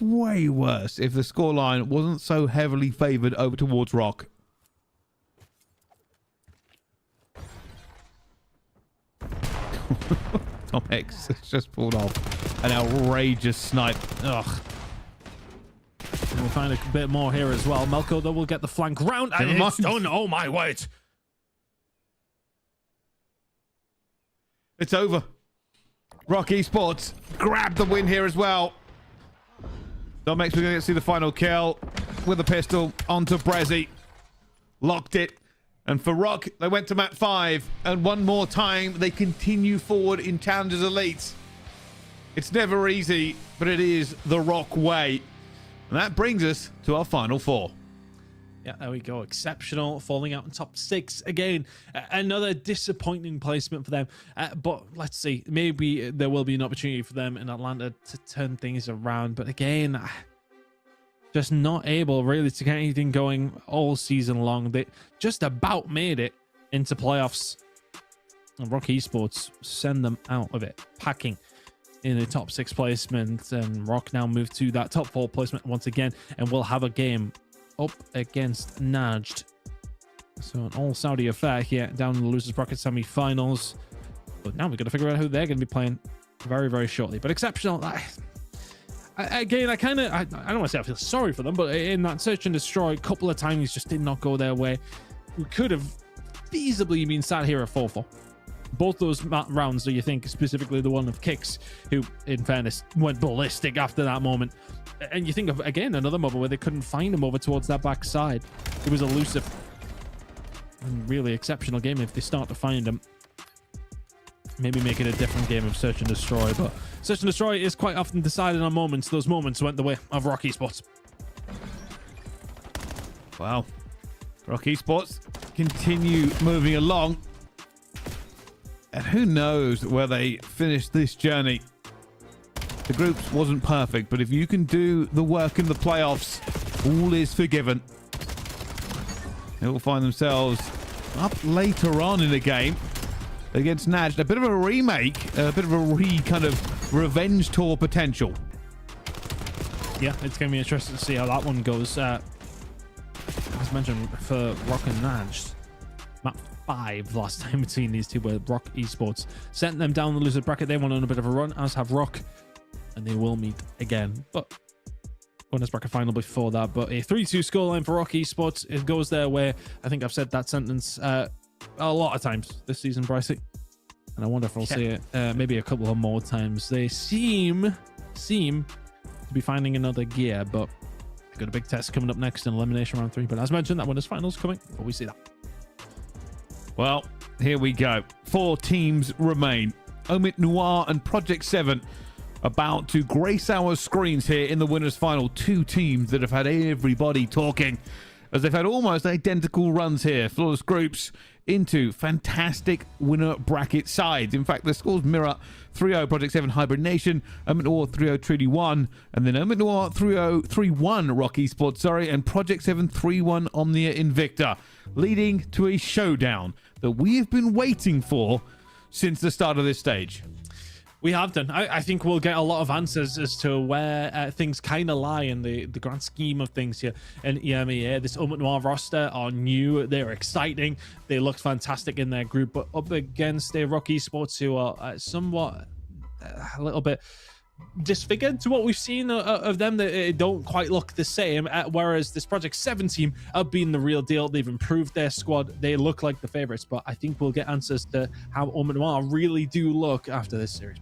way worse if the scoreline wasn't so heavily favored over towards Rock. Tom X has just pulled off an outrageous snipe. Ugh. We'll find a bit more here as well. Melko, though, will get the flank round. And it's done. Oh, my word. It's over. Rock Esports grabbed the win here as well. Domex, we're going to see the final kill with a pistol onto Brezzy. Locked it. And for Rock, they went to map 5. And one more time, they continue forward in Challengers Elite. It's never easy, but it is the Rock way. And that brings us to our final 4. Yeah, there we go. Exceptional, falling out in top 6 again. Another disappointing placement for them. But let's see. Maybe there will be an opportunity for them in Atlanta to turn things around. But again, just not able really to get anything going all season long. They just about made it into playoffs. And Rock Esports send them out of it, packing in a top 6 placement, and Rock now move to that top 4 placement once again, and we'll have a game up against NAJD. So an all Saudi affair here down in the losers bracket semi-finals. But now we've got to figure out who they're going to be playing very, very shortly. But Exceptional, again, I don't want to say I feel sorry for them, but in that search and destroy, a couple of times just did not go their way. We could have feasibly been sat here at 4-4. Both those rounds, do you think, specifically the one of Kicks, who, in fairness, went ballistic after that moment. And you think of, again, another moment where they couldn't find him over towards that backside. It was elusive. And really exceptional game if they start to find him. Maybe make it a different game of Search and Destroy. But Search and Destroy is quite often decided on moments. Those moments went the way of Rock Esports. Wow. Rock Esports continue moving along. And who knows where they finish this journey. The groups wasn't perfect, but if you can do the work in the playoffs, all is forgiven. They will find themselves up later on in the game against NAJD. A bit of a remake, a bit of a kind of revenge tour potential. Yeah, it's going to be interesting to see how that one goes. As mentioned, for Rock and NAJD, map 5 last time between these two, where Rock Esports sent them down the loser bracket. They went on a bit of a run, as have Rock, and they will meet again. But bonus bracket final before that. But a 3-2 scoreline for Rock Esports. It goes their way. I think I've said that sentence a lot of times this season, Brycey. And I wonder if I'll see it maybe a couple of more times. They seem to be finding another gear, but they've got a big test coming up next in Elimination Round 3. But as mentioned, that winners finals coming before we see that. Well, here we go. 4 teams remain. OMITNoir and Project 7 about to grace our screens here in the winners final. 2 teams that have had everybody talking, as they've had almost identical runs here. Flawless groups into fantastic winner bracket sides. In fact, the scores mirror 3-0 Project 7 Hybrid Nation, OMNiTNoir 3-0 Treaty 1, and then OMNiTNoir 3-0 3-1 Rock Esports, and Project 7 3-1 OMNiA INVICTA, leading to a showdown that we have been waiting for since the start of this stage. We have done. I think we'll get a lot of answers as to where things kind of lie in the grand scheme of things here in EMEA. This OMITNoir roster are new. They're exciting. They looked fantastic in their group, but up against a Rock Esports who are somewhat a little bit disfigured to what we've seen of them. They don't quite look the same, whereas this Project 7 team have been the real deal. They've improved their squad. They look like the favorites, but I think we'll get answers to how OMNiA really do look after this series.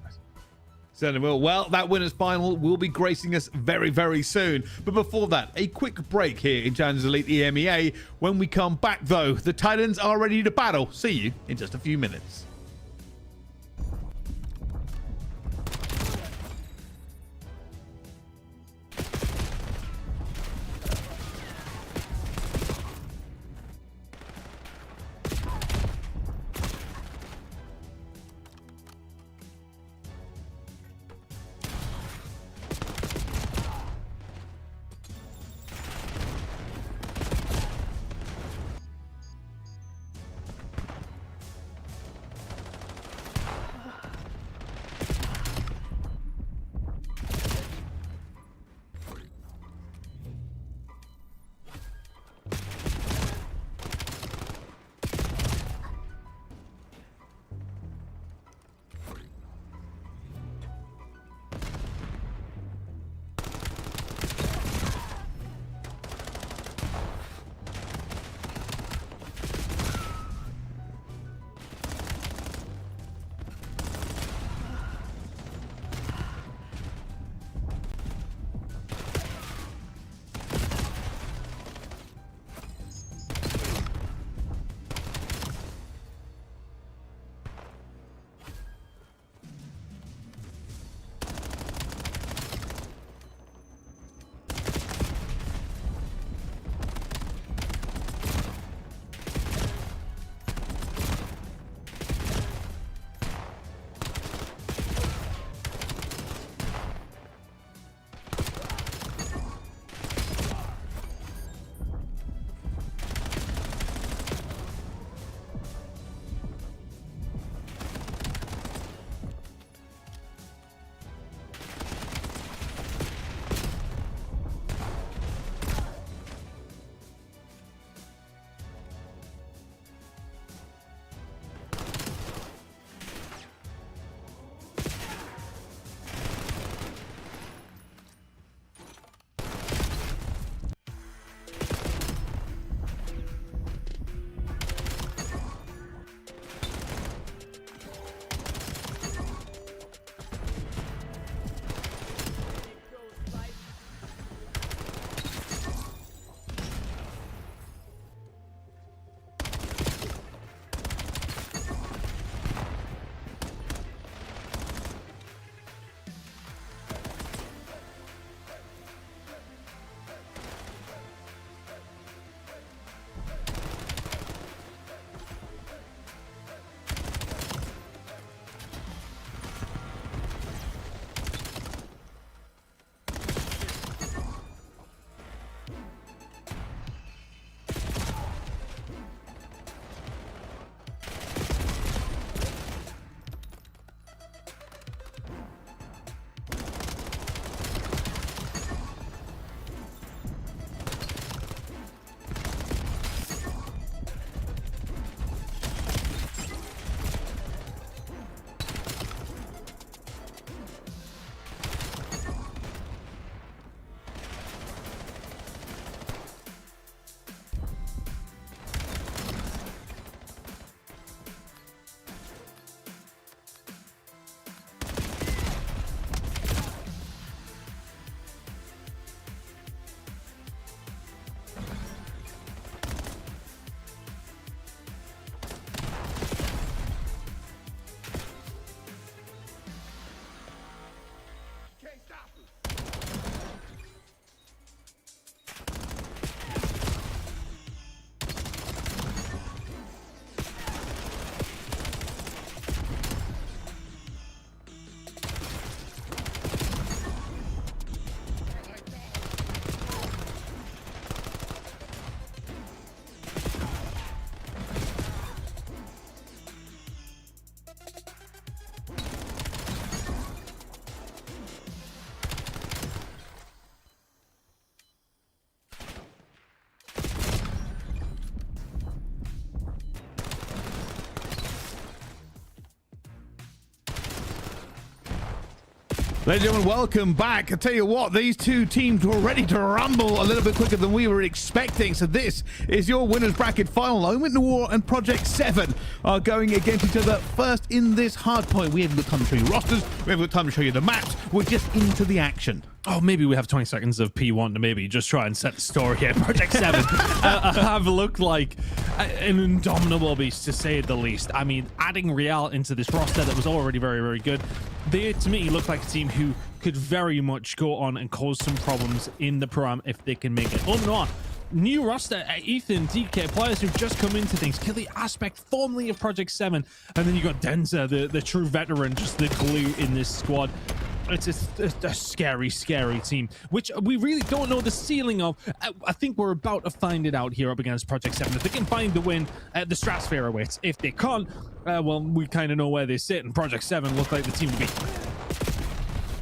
Certainly will. Well, that winners final will be gracing us very, very soon. But before that, a quick break here in Challengers Elite EMEA. When we come back, though, the Titans are ready to battle. See you in just a few minutes. Ladies and gentlemen, welcome back. I tell you what, these two teams were ready to rumble a little bit quicker than we were expecting. So this is your winners bracket final. OMITNoir and Project 7 are going against each other first in this hard point. We haven't got time to show you rosters. We haven't got time to show you the maps. We're just into the action. Oh, maybe we have 20 seconds of P1 to maybe just try and set the story here. Project 7 have looked like an indomitable beast, to say the least. I mean, adding Real into this roster that was already very, very good, they, to me, look like a team who could very much go on and cause some problems in the Pro-Am if they can make it. OMNiA, new roster, Ethan, DK, players who've just come into things. Kelly Aspect, formerly of Project 7. And then you got Denza, the true veteran, just the glue in this squad. It's a scary, scary team, which we really don't know the ceiling of. I think we're about to find it out here up against Project 7. If they can find the win, the stratosphere awaits. If they can't, well, we kind of know where they sit, and Project 7 look like the team to be.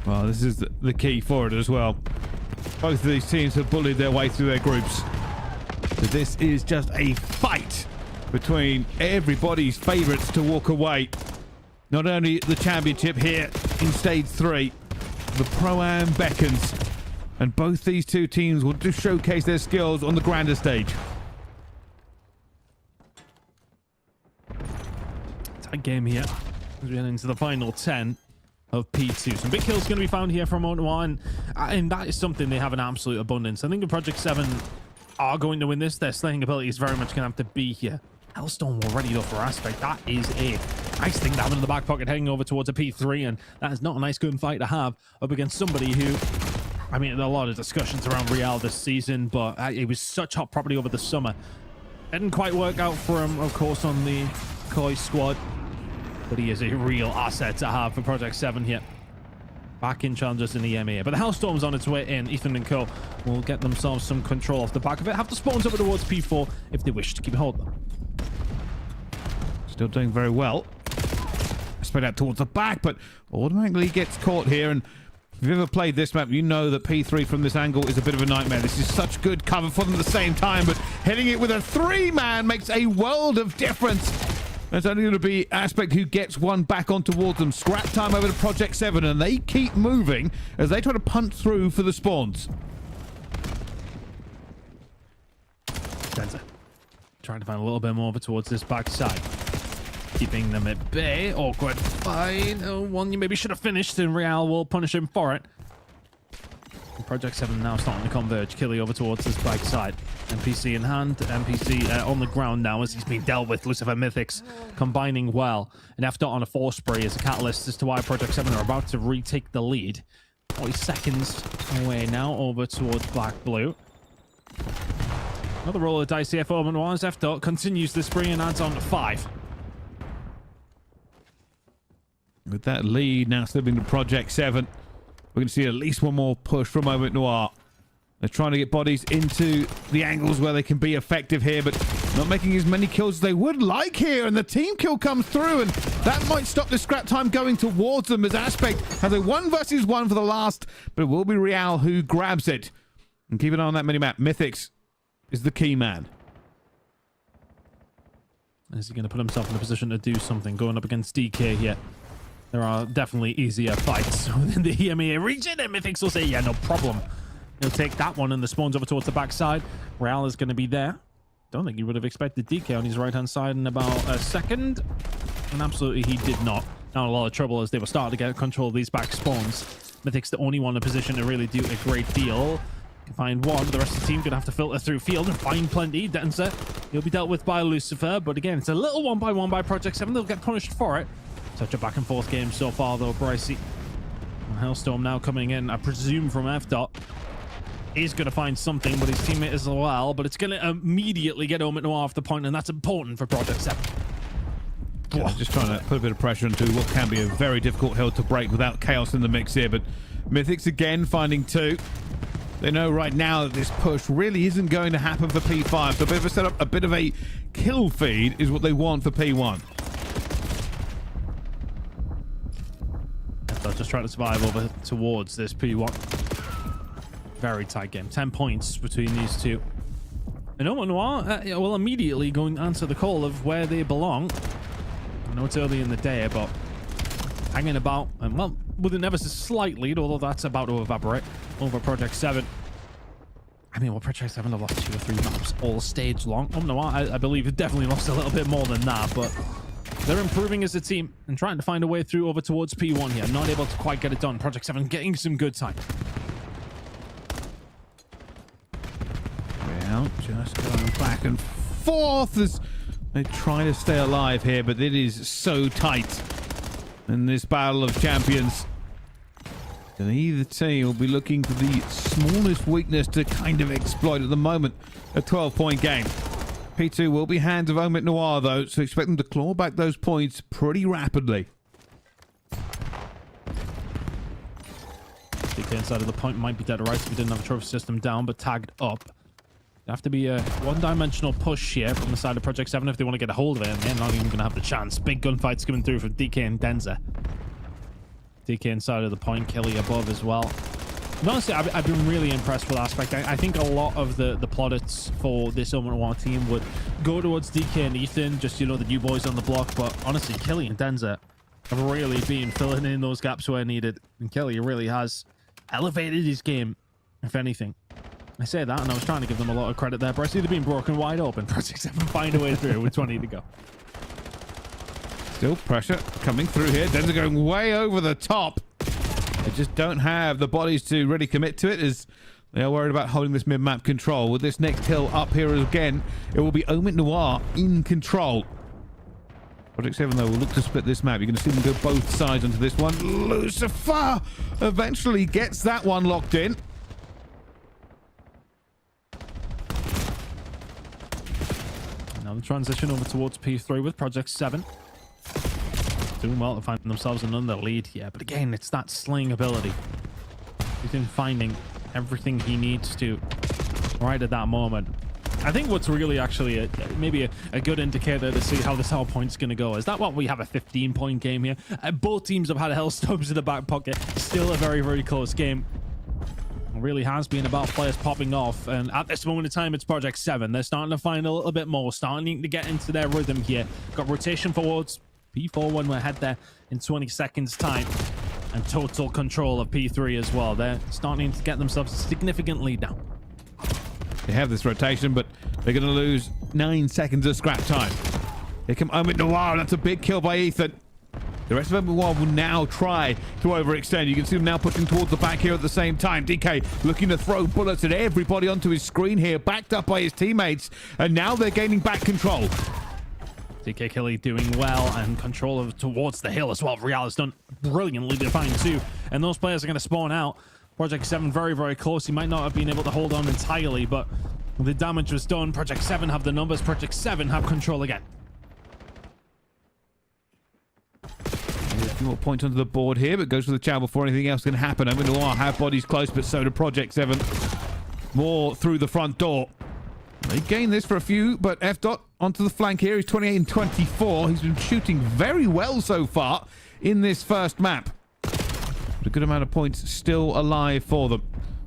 Well, this is the key for it as well. Both of these teams have bullied their way through their groups. So this is just a fight between everybody's favorites to walk away. Not only the championship here in stage 3, the Pro-Am beckons, and both these two teams will just showcase their skills on the grander stage. Tight game here as we head into the final 10 of P2. Some big kills going to be found here from OMNiA, and that is something they have an absolute abundance. I think the Project 7 are going to win this. Their slaying ability is very much going to have to be here. Hellstorm already though for Aspect. That is a nice thing to have in the back pocket heading over towards a P3, and that is not a nice gunfight to have up against somebody who, I mean, there are a lot of discussions around Real this season, but it was such hot property over the summer. Didn't quite work out for him, of course, on the Koi squad, but he is a real asset to have for Project 7 here. Back in challenges in the EMEA, but the Hellstorm's on its way in. Ethan and co will get themselves some control off the back of it. Have to spawns over towards P4 if they wish to keep hold of them. Still doing very well. Spread out towards the back, but automatically gets caught here. And if you've ever played this map, you know that P3 from this angle is a bit of a nightmare. This is such good cover for them at the same time, but hitting it with a 3-man makes a world of difference. It's only going to be Aspect who gets one back on towards them. Scrap time over to Project 7, and they keep moving as they try to punt through for the spawns. Denza trying to find a little bit more over towards this backside. Keeping them at bay. Awkward fight. Oh, one you maybe should have finished, and Real will punish him for it. Project 7 now starting to converge. Killy over towards this backside. NPC in hand. NPC on the ground now as he's being dealt with. Lucifer Mythics combining well. An F dot on a 4 spray is a catalyst as to why Project 7 are about to retake the lead. 40 seconds away now over towards Black Blue. Another roll of dice here for OMNiA as F dot continues the spree and adds on 5. With that lead now slipping to Project 7, we're going to see at least one more push from OMITNoir. They're trying to get bodies into the angles where they can be effective here, but not making as many kills as they would like here. And the team kill comes through, and that might stop the scrap time going towards them as Aspect has a 1 versus 1 for the last, but it will be Real who grabs it. And keep an eye on that minimap. Mythics is the key man. Is he going to put himself in a position to do something going up against DK here? There are definitely easier fights within the EMEA region, and Mythics will say, yeah, no problem. He'll take that one, and the spawns over towards the backside. Real is going to be there. Don't think he would have expected DK on his right-hand side in about a second. And absolutely, he did not. Now a lot of trouble as they were starting to get control of these back spawns. Mythics the only one in a position to really do a great deal. Can find one, but the rest of the team gonna have to filter through field and find plenty. Denza, he'll be dealt with by Lucifer, but again, it's a little 1-by-1 by Project 7. They'll get punished for it. Such a back and forth game so far though, Brycey. Hellstorm now coming in, I presume from F dot. He's going to find something, but his teammate as well. But it's going to immediately get OMITNoir off the point, and that's important for Project 7. Yeah, just trying to put a bit of pressure into what can be a very difficult hill to break without chaos in the mix here. But Mythics again finding 2. They know right now that this push really isn't going to happen for P5. So a bit of a setup, a bit of a kill feed is what they want for P1. They're just trying to survive over towards this P1. Very tight game. 10 points between these two. And OMNiA will immediately go and answer the call of where they belong. I know it's early in the day, but hanging about, and well, with an ever so slight lead, although that's about to evaporate over Project 7. I mean, well, Project 7 have lost 2 or 3 maps all stage long. OMNiA, I believe, have definitely lost a little bit more than that, but they're improving as a team and trying to find a way through over towards P1 here. Not able to quite get it done. Project 7 getting some good time. Well, just going back and forth as they try to stay alive here, but it is so tight in this battle of champions. And either team will be looking for the smallest weakness to kind of exploit at the moment. A 12-point game. P2 will be hands of OMITNoir, though, so expect them to claw back those points pretty rapidly. DK inside of the point might be dead right if we didn't have a trophy system down, but tagged up. Have to be a one-dimensional push here from the side of Project 7 if they want to get a hold of it, and they're not even going to have the chance. Big gunfights coming through from DK and Denza. DK inside of the point, Kelly above as well. And honestly, I've been really impressed with Aspect. I think a lot of the plaudits for this OMNiA team would go towards DK and Ethan, just, you know, the new boys on the block. But honestly, Kelly and Denza have really been filling in those gaps where needed. And Kelly really has elevated his game, if anything. I say that, and I was trying to give them a lot of credit there, but I see they've been broken wide open. Project 7 find a way through with 20 to go. Still pressure coming through here. Denza going way over the top. They just don't have the bodies to really commit to it, as they are worried about holding this mid-map control. With this next hill up here again, it will be OMITNoir in control. Project 7, though, will look to split this map. You're going to see them go both sides onto this one. Lucifer eventually gets that one locked in. Now the transition over towards P3 with Project 7. Doing well to find themselves another lead here. But again, it's that slaying ability. He's been finding everything he needs to right at that moment. I think what's really actually maybe a good indicator to see how this whole point's going to go is that what we have a 15-point game here. Both teams have had Hellstorms in the back pocket. Still a very, very close game. It really has been about players popping off, and at this moment in time it's Project 7. They're starting to find a little bit more, starting to get into their rhythm here. Got rotation forwards P4 when we're head there in 20 seconds time, and total control of P3 as well. They're starting to get themselves a significant lead now. They have this rotation, but they're going to lose 9 seconds of scrap time. Here come OMITNoir. That's a big kill by Ethan. The rest of OMNiA will now try to overextend. You can see them now pushing towards the back here at the same time. DK looking to throw bullets at everybody onto his screen here, backed up by his teammates, and now they're gaining back control. DK Kelly doing well, and control of towards the hill as well. Real has done brilliantly to find too, and those players are going to spawn out. Project 7 very, very close. He might not have been able to hold on entirely, but the damage was done. Project 7 have the numbers. Project 7 have control again. A few more points onto the board here, but goes for the chow before anything else can happen. OMNiA have bodies close, but so do Project 7. More through the front door. They gain this for a few, but F. Dot onto the flank here. He's 28 and 24. He's been shooting very well so far in this first map. But a good amount of points still alive for them.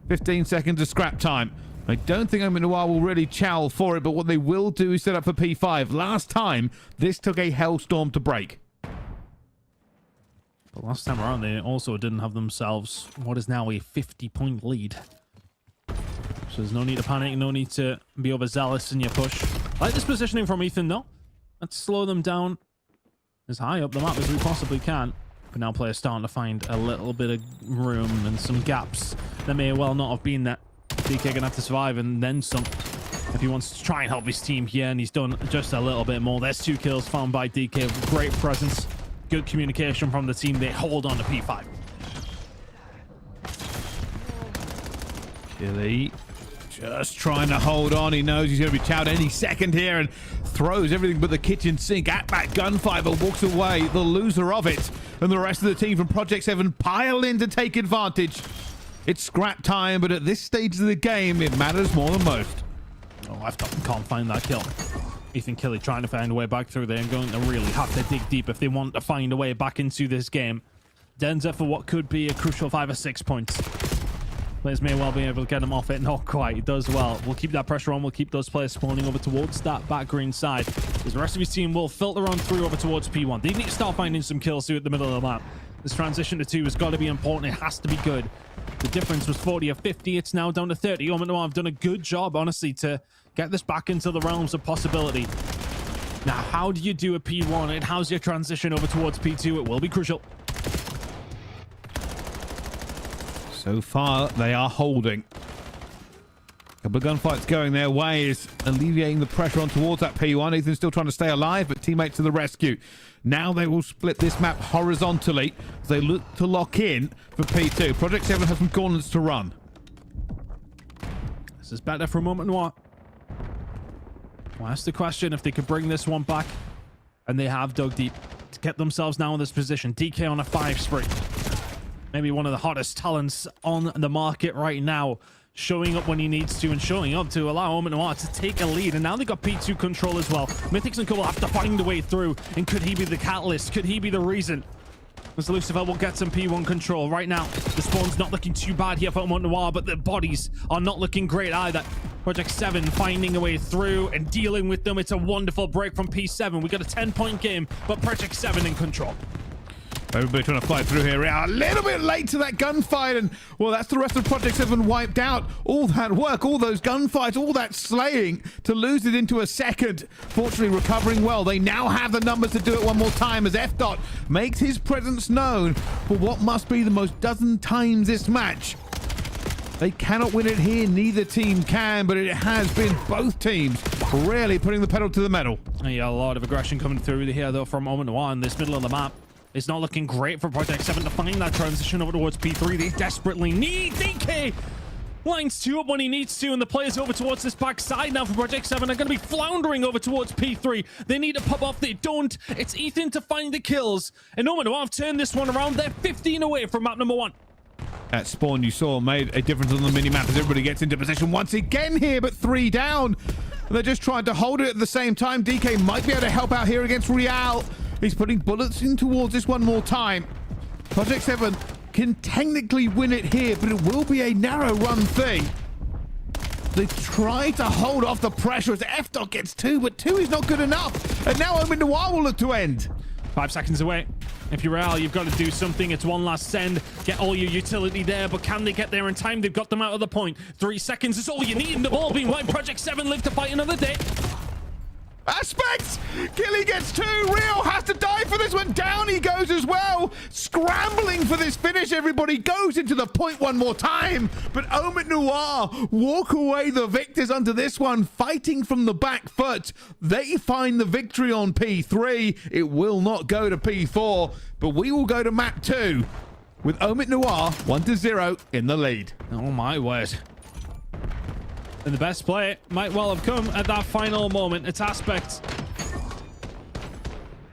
15 seconds of scrap time. I don't think OMNiA will really chow for it, but what they will do is set up for P5. Last time, this took a hellstorm to break. But last time around, they also didn't have themselves what is now a 50-point lead. So there's no need to panic, no need to be overzealous in your push. I like this positioning from Ethan, though. Let's slow them down as high up the map as we possibly can. But now players starting to find a little bit of room and some gaps that may well not have been there. DK gonna have to survive and then some if he wants to try and help his team here, and he's done just a little bit more. There's 2 kills found by DK. Great presence. Good communication from the team. They hold on to P5. Killy just trying to hold on. He knows he's going to be chowed any second here and throws everything but the kitchen sink at that gunfight, but walks away the loser of it. And the rest of the team from Project 7 pile in to take advantage. It's scrap time, but at this stage of the game, it matters more than most. Oh, I've can't find that kill. Ethan Kelly trying to find a way back through there and going to really have to dig deep if they want to find a way back into this game. Denza for what could be a crucial 5 or 6 points. Players may well be able to get him off it. Not quite. He does well. We'll keep that pressure on. We'll keep those players spawning over towards that back green side, because the rest of his team will filter on through over towards P1. They need to start finding some kills too at the middle of the map. This transition to 2 has got to be important. It has to be good. The difference was 40 or 50. It's now down to 30. OMITNoir have done a good job, honestly, to get this back into the realms of possibility. Now, how do you do a P1 and how's your transition over towards P2? It will be crucial. So far, they are holding. A couple of gunfights going their way is alleviating the pressure on towards that P1. Ethan's still trying to stay alive, but teammates to the rescue. Now they will split this map horizontally as they look to lock in for P2. Project 7 has some gauntlets to run. This is better for OMNiA. Well, that's the question, if they could bring this one back. And they have dug deep to get themselves now in this position. DK on a 5 spree. Maybe one of the hottest talents on the market right now. Showing up when he needs to and showing up to allow OMNiA to take a lead. And now they got P2 control as well. Mythics and Co will have to find a way through. And could he be the catalyst? Could he be the reason? As Lucifer will get some P1 control right now. The spawn's not looking too bad here for OMNiA, but the bodies are not looking great either. Project 7 finding a way through and dealing with them. It's a wonderful break from P7. We got a 10-point game, but Project 7 in control. Everybody trying to fight through here. We are a little bit late to that gunfight, and well, that's the rest of Project 7 wiped out. All that work, all those gunfights, all that slaying to lose it into a second. Fortunately, recovering well. They now have the numbers to do it one more time as F. makes his presence known for what must be the most dozen times this match. They cannot win it here. Neither team can, but it has been both teams really putting the pedal to the metal. Yeah, a lot of aggression coming through here, though, from OMNiA in this middle of the map. It's not looking great for Project 7 to find that transition over towards P3. They desperately need DK. Lines 2 up when he needs to, and the players over towards this back side now for Project 7 are going to be floundering over towards P3. They need to pop off. They don't. It's Ethan to find the kills. And OMNiA have turned this one around. They're 15 away from map number 1. That spawn you saw made a difference on the mini-map as everybody gets into position once again here, but 3 down. And they're just trying to hold it at the same time. DK might be able to help out here against Real. He's putting bullets in towards this one more time. Project 7 can technically win it here, but it will be a narrow run thing. They try to hold off the pressure as F. gets 2, but 2 is not good enough. And now OMNiA will look to end. 5 seconds away. If you're Real, you've got to do something. It's one last send. Get all your utility there, but can they get there in time? They've got them out of the point. 3 seconds is all you need, and the ball being wiped. Project 7 live to fight another day. Aspects! Killy gets 2. Real has to die for this one. Down he goes as well. Scrambling for this finish. Everybody goes into the point one more time. But OMNiA walk away the victors under this one. Fighting from the back foot. They find the victory on P3. It will not go to P4. But we will go to map 2 with OMNiA 1-0 in the lead. Oh my word. And the best play might well have come at that final moment. It's Aspect.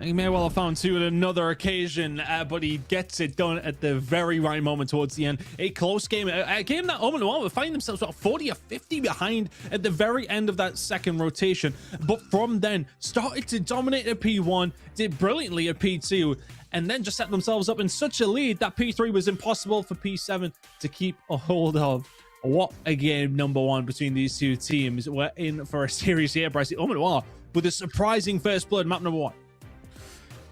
He may well have found 2 at another occasion, but he gets it done at the very right moment towards the end. A close game, a game that OMNiA will find themselves about 40 or 50 behind at the very end of that second rotation. But from then, started to dominate at P1, did brilliantly at P2, and then just set themselves up in such a lead that P3 was impossible for P7 to keep a hold of. What a game number 1 between these 2 teams. We're in for a series here, Bryce. OMNiA with a surprising first blood, map number 1.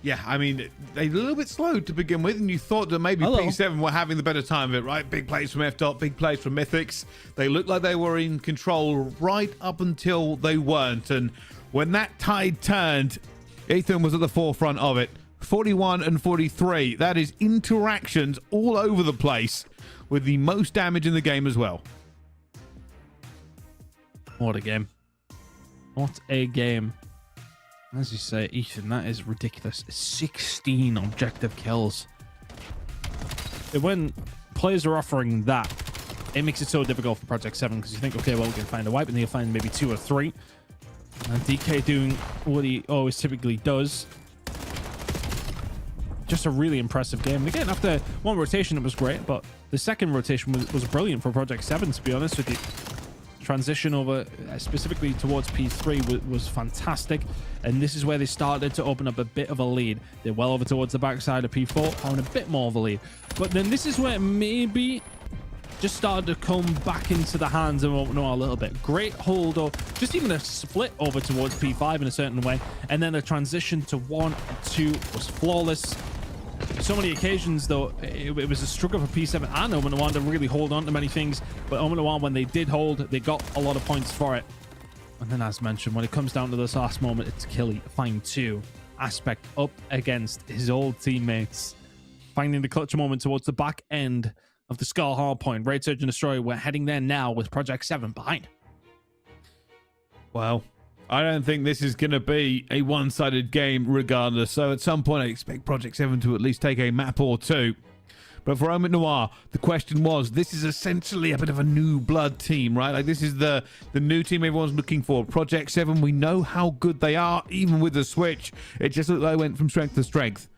Yeah, I mean, they're a little bit slow to begin with, and you thought that maybe P7 were having the better time of it, right? Big plays from F. Big plays from Mythics. They looked like they were in control right up until they weren't. And when that tide turned, Ethan was at the forefront of it. 41 and 43. That is interactions all over the place, with the most damage in the game as well. What a game. What a game. As you say, Ethan, that is ridiculous. 16 objective kills. When players are offering that, it makes it so difficult for Project 7 because you think, okay, well, we can find a wipe, and then you'll find maybe 2 or 3. And DK doing what he always typically does. Just a really impressive game. And again, after one rotation, it was great, but the second rotation was brilliant for Project 7, to be honest with you. Transition over specifically towards P3 was fantastic, and this is where they started to open up a bit of a lead. They're well over towards the backside of P4, having a bit more of a lead. But then this is where maybe just started to come back into the hands of OMNiA a little bit. Great hold, or just even a split over towards P5 in a certain way, and then a transition to 1 and 2 was flawless. so many occasions, though, it was a struggle for P7 and OMNiA to really hold on to many things. But OMNiA, when they did hold, they got a lot of points for it. And then, as mentioned, when it comes down to this last moment, it's Killy find 2. Aspect up against his old teammates, finding the clutch moment towards the back end of the Skull Hard point. Raid Search and Destroy, we're heading there now with Project 7 behind. Well, I don't think this is going to be a one-sided game regardless. So at some point, I expect Project 7 to at least take a map or 2. But for OMITNoir, the question was, this is essentially a bit of a new blood team, right? Like, this is the new team everyone's looking for. Project 7, we know how good they are, even with the switch. It just looked like they went from strength to strength.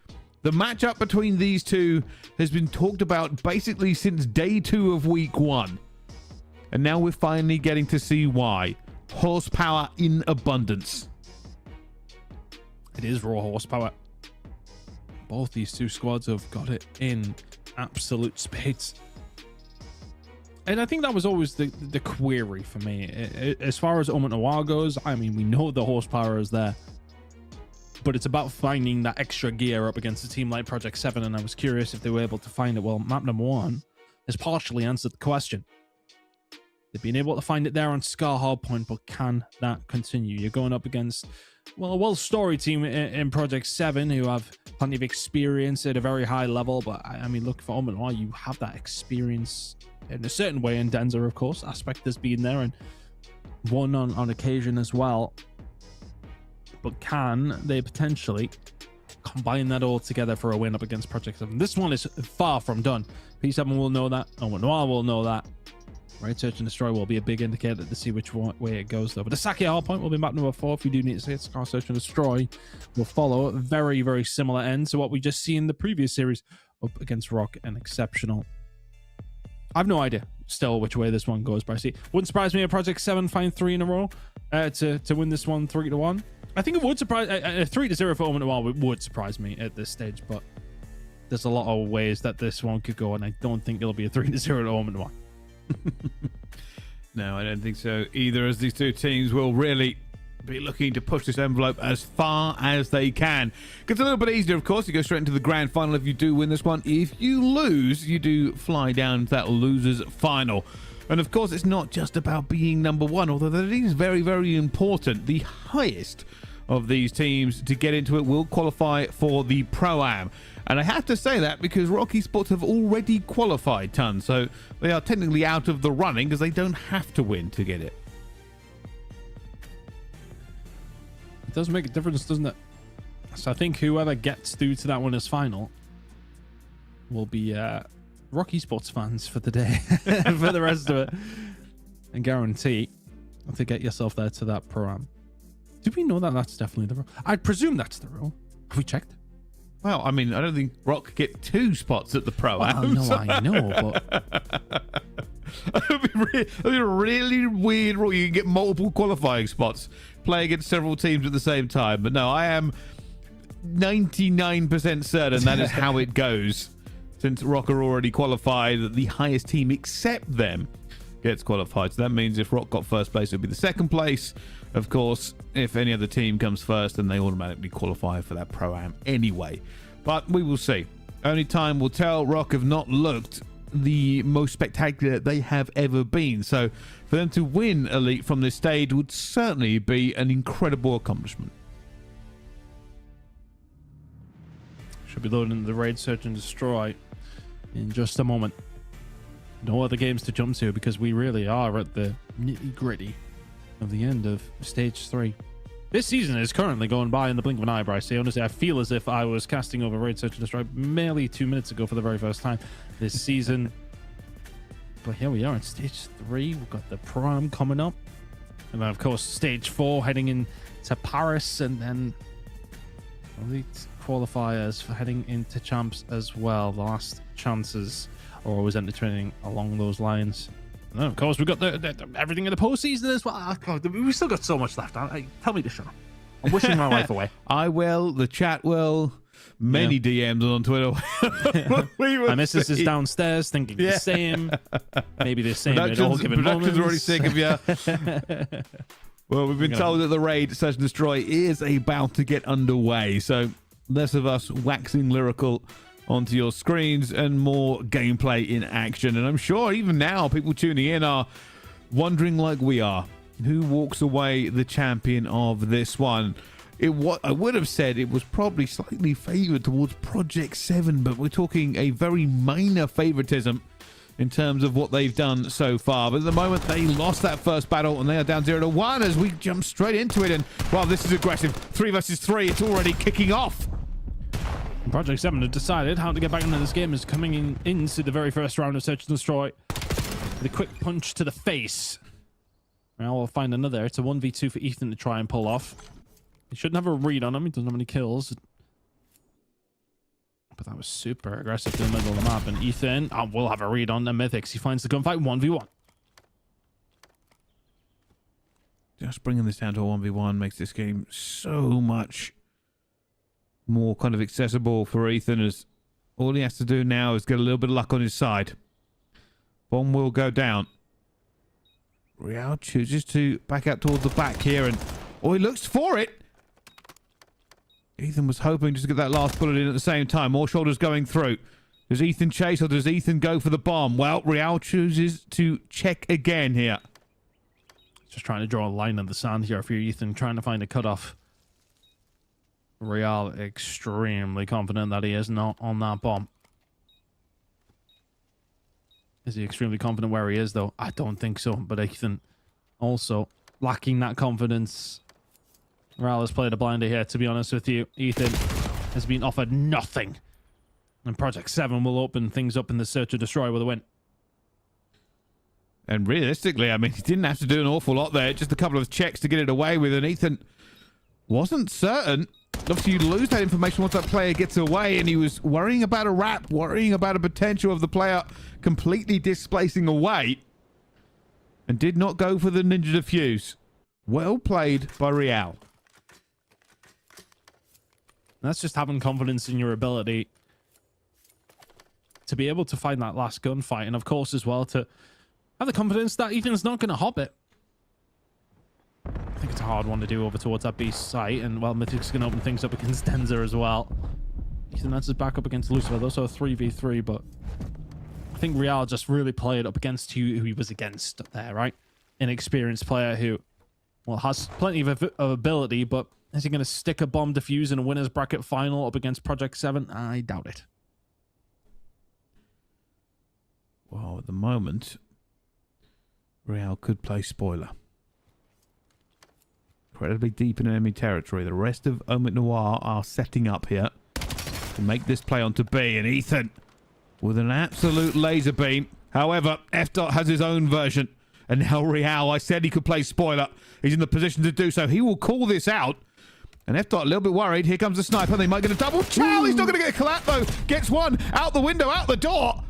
The matchup between these two has been talked about basically since day 2 of week 1. And now we're finally getting to see why. Horsepower in abundance. It is raw horsepower. Both these two squads have got it in absolute spades. And I think that was always the query for me. As far as OMNiA goes, I mean, we know the horsepower is there. But it's about finding that extra gear up against a team like Project 7, and I was curious if they were able to find it. Well, map number 1 has partially answered the question. They've been able to find it there on Scar Hardpoint, but can that continue? You're going up against, well, a well-storied team in Project 7 who have plenty of experience at a very high level. But, I mean, look, for OMNiA, you have that experience in a certain way in Denzer, of course. Aspect has been there and won on occasion as well. But can they potentially combine that all together for a win up against Project 7? This one is far from done. P7 will know that. OMNiA will know that. Raid Search and Destroy will be a big indicator to see which way it goes, though. But the Saki hard point will be map number 4. If we do need to say it's Scar Search and Destroy, will follow a very, very similar end to what we just see in the previous series up against Rock and Exceptional. I have no idea still which way this one goes, but I see. Wouldn't surprise me if Project 7 find 3 in a row to win this one 3-1. I think it would surprise. 3-0 for OMNiA would surprise me at this stage, but there's a lot of ways that this one could go, and I don't think it'll be a 3-0 at OMNiA. No, I don't think so either, as these two teams will really be looking to push this envelope as far as they can. Gets a little bit easier, of course. You go straight into the grand final if you do win this one. If you lose, you do fly down to that losers final. And of course, it's not just about being number 1, although that is very, very important. The highest of these teams to get into it will qualify for the Pro-Am. And I have to say that because Rock Esports have already qualified tons, so they are technically out of the running because they don't have to win to get it. It does make a difference, doesn't it? So I think whoever gets through to that winners final will be Rock Esports fans for the day, for the rest of it, and guarantee to get yourself there to that Pro-Am. Do we know that that's definitely the rule? I'd presume that's the rule. Have we checked? Well, I mean, I don't think Rock get 2 spots at the Pro-Am. Well, no, I know, but that'd be a really weird rule. You can get multiple qualifying spots, play against several teams at the same time. But no, I am 99% certain that is how it goes. Since Rock are already qualified, that the highest team except them gets qualified. So that means if Rock got first place, it would be the second place. Of course, if any other team comes first, then they automatically qualify for that Pro-Am anyway. But we will see. Only time will tell. Rock have not looked the most spectacular they have ever been. So for them to win Elite from this stage would certainly be an incredible accomplishment. should be loading the Raid Search and Destroy in just a moment. No other games to jump to because we really are at the nitty-gritty of the end of stage 3. This season is currently going by in the blink of an eye, Bryce. Honestly, I feel as if I was casting over Raid Search and Destroy merely 2 minutes ago for the very first time this season. But here we are in stage 3. We've got the Pro-Am coming up. And then, of course, stage 4 heading into Paris. And then Elite qualifiers for heading into Champs as well. The last chances are always entertaining along those lines. And then, of course, we've got the everything in the postseason as well. Oh, God, we've still got so much left. Tell me to shut up. I'm wishing my life away. I will. The chat will. Many DMs on Twitter. My missus is downstairs thinking the same. Maybe the same at all given Production's moments. already sick of you. Well, we've been told that the Raid Search and Destroy is about to get underway. So less of us waxing lyrical onto your screens and more gameplay in action. And I'm sure even now people tuning in are wondering, like we are, who walks away the champion of this one. What I would have said it was probably slightly favored towards Project 7, but we're talking a very minor favoritism in terms of what they've done so far. But at the moment, they lost that first battle, and they are down 0-1 as we jump straight into it. And, wow, this is aggressive. 3 versus 3. It's already kicking off. Project 7 have decided how to get back into this game is coming into the very first round of Search and Destroy. With a quick punch to the face. Now we'll find another. It's a 1v2 for Ethan to try and pull off. He shouldn't have a read on him. He doesn't have any kills. But that was super aggressive in the middle of the map. And Ethan will have a read on the Mythics. He finds the gunfight 1v1. Just bringing this down to a 1v1 makes this game so much more kind of accessible for Ethan, as all he has to do now is get a little bit of luck on his side. Bomb will go down. Real chooses to back out towards the back here, and he looks for it. Ethan was hoping just to get that last bullet in at the same time. More shoulders going through. Does Ethan chase or does Ethan go for the bomb? Well, Real chooses to check again here. Just trying to draw a line in the sand here for Ethan, trying to find a cutoff. Real extremely confident that he is not on that bomb. Is he extremely confident where he is, though? I don't think so. But Ethan also lacking that confidence. Real has played a blinder here, to be honest with you. Ethan has been offered nothing. And Project 7 will open things up in the Search and Destroy with a win. And realistically, I mean, he didn't have to do an awful lot there. Just a couple of checks to get it away with. And Ethan wasn't certain. Obviously, you lose that information once that player gets away. And he was worrying about a wrap, worrying about a potential of the player completely displacing away. And did not go for the ninja defuse. Well played by Real. That's just having confidence in your ability to be able to find that last gunfight. And of course, as well, to have the confidence that Ethan's not going to hop it. I think it's a hard one to do over towards that B site. And, well, Mythic's going to open things up against Denzer as well. Ethan that's his back up against Lucifer. Those are a 3v3, but I think Real just really played up against who he was against there, right? Inexperienced player who, well, has plenty of ability, but is he going to stick a bomb defuse in a winner's bracket final up against Project 7? I doubt it. Well, at the moment, Real could play spoiler. Incredibly deep in enemy territory. The rest of OMITNoir are setting up here to make this play onto B. And Ethan with an absolute laser beam. However, F-Dot has his own version. And now Real, I said he could play spoiler. He's in the position to do so. He will call this out. And F-Dot a little bit worried. Here comes the sniper. They might get a double chow. He's not going to get a collapse, though. Gets one out the window, out the door.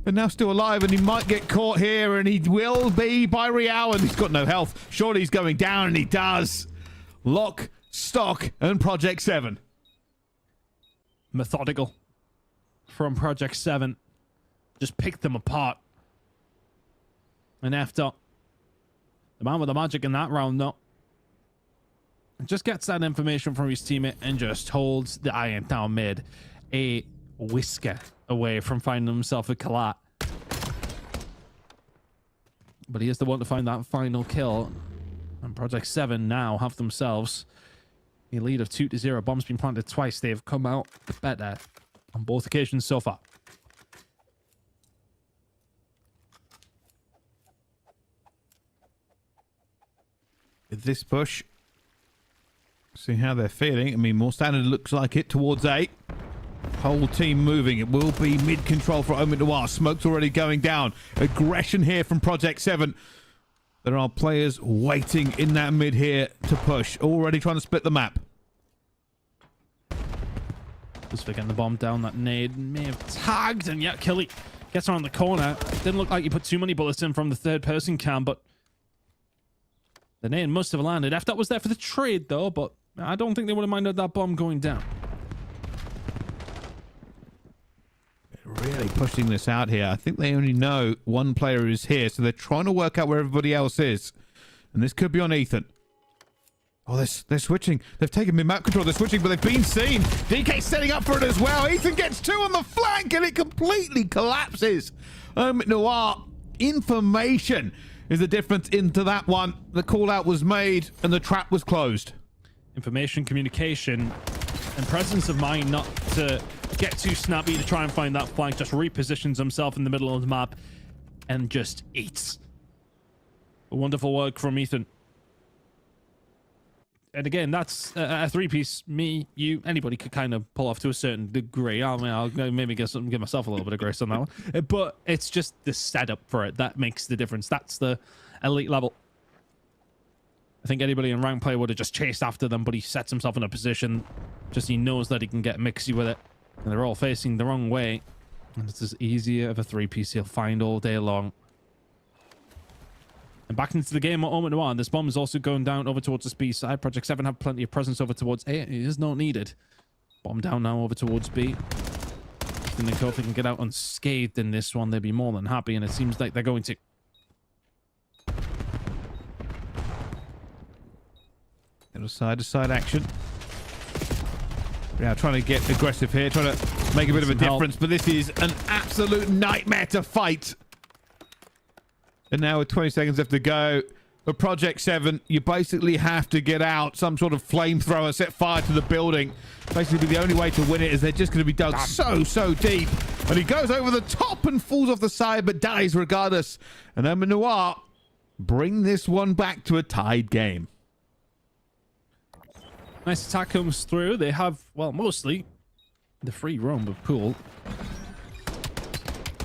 But now still alive, and he might get caught here, and he will be by Real, and he's got no health. Surely he's going down, and he does. Lock, stock, and Project 7. Methodical from Project 7. Just picked them apart. And F-Dot, the man with the magic in that round, though, just gets that information from his teammate and just holds the Iron down mid a whisker away from finding himself a collat. But he is the one to find that final kill. And Project 7 now have themselves a lead of 2-0. Bomb's been planted twice. They've come out better on both occasions so far. With this push, see how they're feeling. I mean, more standard looks like it towards A. Whole team moving. It will be mid-control for OMNiA. Smoke's already going down. Aggression here from Project 7. There are players waiting in that mid here to push. Already trying to split the map. Just for getting the bomb down. That nade may have tagged. And yeah, Killy gets around the corner. Didn't look like he put too many bullets in from the third-person cam, but the nade must have landed. F-Dot was there for the trade, though, but I don't think they would have minded that bomb going down. Really pushing this out here. I think they only know one player is here, so they're trying to work out where everybody else is. And this could be on Ethan. Oh, they're switching. They've taken mid-map control. They're switching, but they've been seen. DK setting up for it as well. Ethan gets 2 on the flank, and it completely collapses. OMITNoir, information is the difference into that one. The call-out was made, and the trap was closed. Information, communication, and presence of mind not to get too snappy to try and find that flank. Just repositions himself in the middle of the map and just eats. Wonderful work from Ethan. And again, that's a 3-piece. Me, you, anybody could kind of pull off to a certain degree. I'll maybe give myself a little bit of grace on that one. But it's just the setup for it that makes the difference. That's the elite level. I think anybody in rank play would have just chased after them, but he sets himself in a position. Just he knows that he can get mixy with it. And they're all facing the wrong way. And it's as easy of a 3-piece he'll find all day long. And back into the game, OMNiA. This bomb is also going down over towards the B side. Project 7 have plenty of presence over towards A. It is not needed. Bomb down now over towards B. And if they can get out unscathed in this one, they'd be more than happy. And it seems like they're going to. Little side-to-side action. Yeah, trying to get aggressive here, trying to make a bit of a difference, but this is an absolute nightmare to fight. And now with 20 seconds left to go, for Project 7, you basically have to get out some sort of flamethrower, set fire to the building. Basically, the only way to win it is they're just going to be dug so deep. And he goes over the top and falls off the side, but dies regardless. And OMNiA bring this one back to a tied game. Nice attack comes through. They have, well, mostly the free roam of Pool.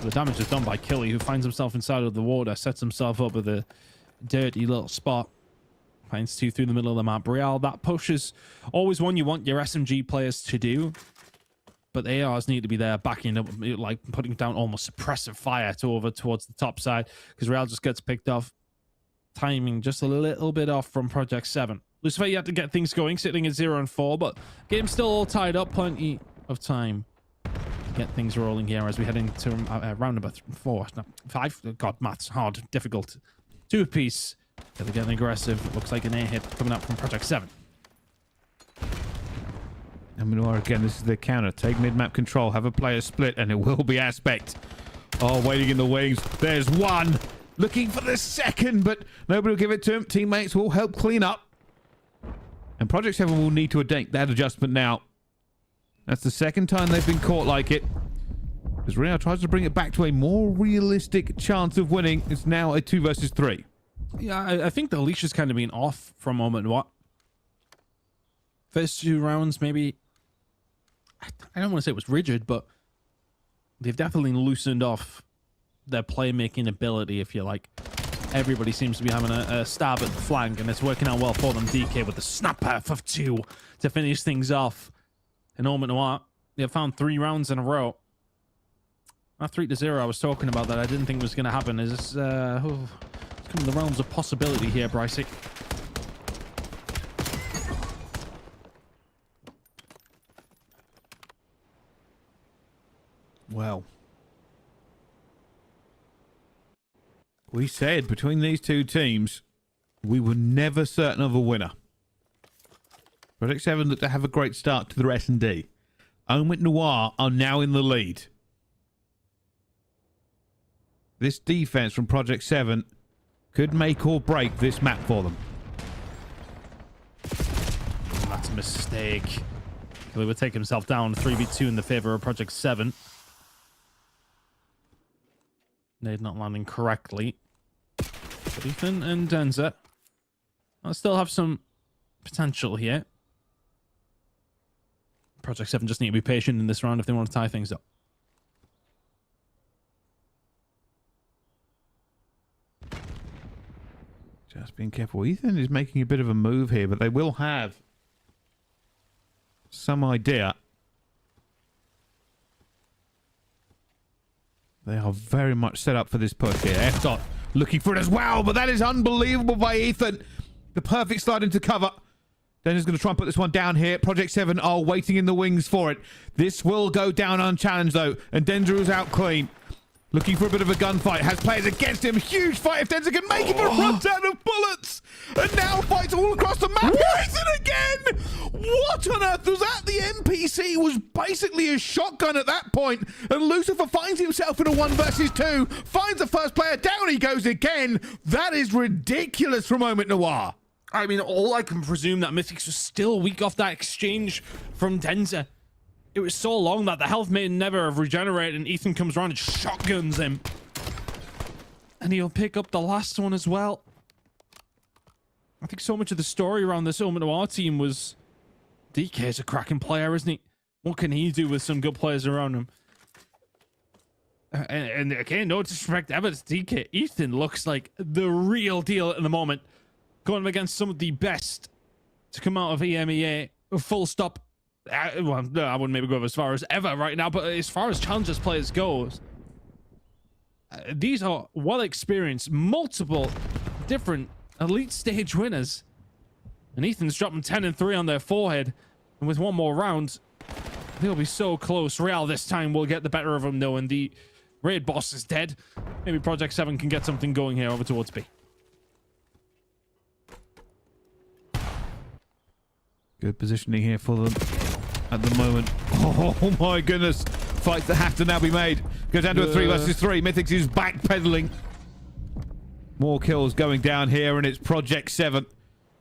The damage is done by Killy, who finds himself inside of the water, sets himself up with a dirty little spot. Finds 2 through the middle of the map. Real, that push is always one you want your SMG players to do. But the ARs need to be there backing up, like putting down almost suppressive fire over towards the top side. Because Real just gets picked off. Timing just a little bit off from Project 7. Lucifer, you have to get things going, sitting at 0-4. But game's still all tied up. Plenty of time. Get things rolling here as we head into round number 4. No, 5. God, maths hard, difficult. 2-piece. They're getting aggressive. Looks like an air hit coming up from Project 7. OMNiA again, this is the counter. Take mid-map control, have a player split, and it will be Aspect. Oh, waiting in the wings. There's one. Looking for the second, but nobody will give it to him. Teammates will help clean up. And Project 7 will need to adapt that adjustment now. That's the second time they've been caught like it. As Rio tries to bring it back to a more realistic chance of winning. It's now a 2 versus 3. Yeah, I think the leash has kind of been off from OMNiA. First 2 rounds, maybe. I don't want to say it was rigid, but they've definitely loosened off their playmaking ability, if you like. Everybody seems to be having a stab at the flank, and it's working out well for them. DK with the snap path of 2 to finish things off. And OMNiA, they have found 3 rounds in a row. That 3-0 I was talking about that I didn't think was going to happen is it's coming the realms of possibility here, Brycey. Well, we said between these two teams, we were never certain of a winner. Project 7 looked to have a great start to the S&D. OMITNoir are now in the lead. This defense from Project 7 could make or break this map for them. That's a mistake. He would take himself down 3v2 in the favor of Project 7. Nade not landing correctly. But Ethan and Denza still have some potential here. Project 7 just need to be patient in this round if they want to tie things up. Just being careful. Ethan is making a bit of a move here, but they will have some idea. They are very much set up for this push here. F-Dot looking for it as well, but that is unbelievable by Ethan. The perfect slide into cover. Denver's going to try and put this one down here. Project 7 are waiting in the wings for it. This will go down unchallenged, though, and Denver is out clean. Looking for a bit of a gunfight. Has players against him. Huge fight if Denzer can make it, but runs out of bullets. And now fights all across the map. Poison again! What on earth was that? The NPC was basically a shotgun at that point. And Lucifer finds himself in a 1 versus 2. Finds the first player. Down he goes again. That is ridiculous from OMITNoir. I mean, all I can presume that Mythics was still weak off that exchange from Denzer. It was so long that the health may never have regenerated, and Ethan comes around and shotguns him. And he'll pick up the last one as well. I think so much of the story around this OMNiA team was DK's a cracking player, isn't he? What can he do with some good players around him? And again, no disrespect ever to DK. Ethan looks like the real deal at the moment. Going against some of the best to come out of EMEA. Full stop. Well, no, I wouldn't maybe go as far as ever right now, but as far as Challengers players goes, these are well-experienced, multiple different elite stage winners. And Ethan's dropping 10 and 3 on their forehead. And with one more round, they'll be so close. Real this time will get the better of them, though, and the raid boss is dead. Maybe Project 7 can get something going here over towards B. Good positioning here for them at the moment. Oh my goodness. Fights that have to now be made. Goes down to a 3 versus 3. Mythics is backpedaling. More kills going down here, and it's Project 7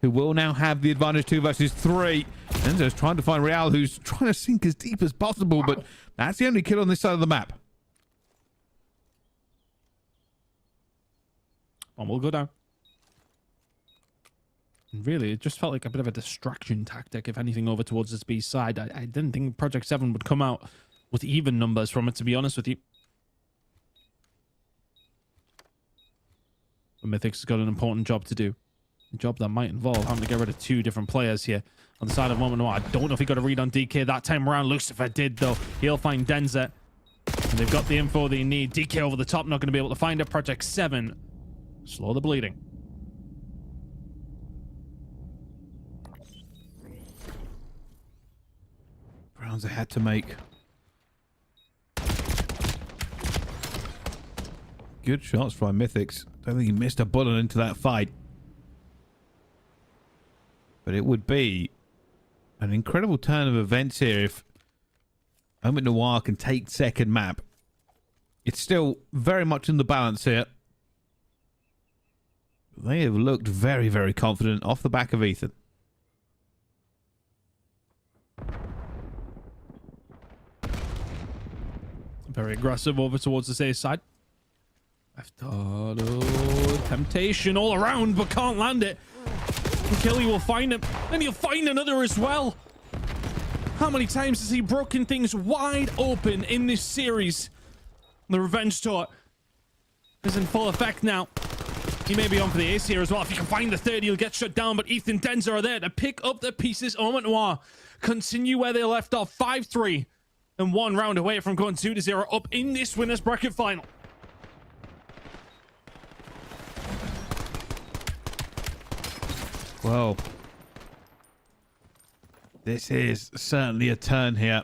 who will now have the advantage. 2 versus 3. Enzo's trying to find Real, who's trying to sink as deep as possible, but that's the only kill on this side of the map. One will go down. And really, it just felt like a bit of a distraction tactic, if anything, over towards this B side. I didn't think Project 7 would come out with even numbers from it, to be honest with you. But Mythics has got an important job to do. A job that might involve having to get rid of 2 different players here on the side of OMNiA. I don't know if he got a read on DK that time around. Lucifer did, though. He'll find Denzer. And they've got the info they need. DK over the top, not going to be able to find it. Project 7. Slow the bleeding. Rounds they had to make. Good shots from Mythics. Don't think he missed a bullet into that fight. But it would be an incredible turn of events here if OMITNoir can take second map. It's still very much in the balance here. They have looked very, very confident off the back of Ethan. Very aggressive over towards the safe side. Temptation all around, but can't land it. And Kelly will find him. Then he'll find another as well. How many times has he broken things wide open in this series? The revenge tour is in full effect now. He may be on for the ace here as well. If he can find the third, he'll get shut down. But Ethan Denzer are there to pick up the pieces. OMNiA continue where they left off. 5-3. And 1 round away from going 2-0 up in this winners bracket final. Well, this is certainly a turn here.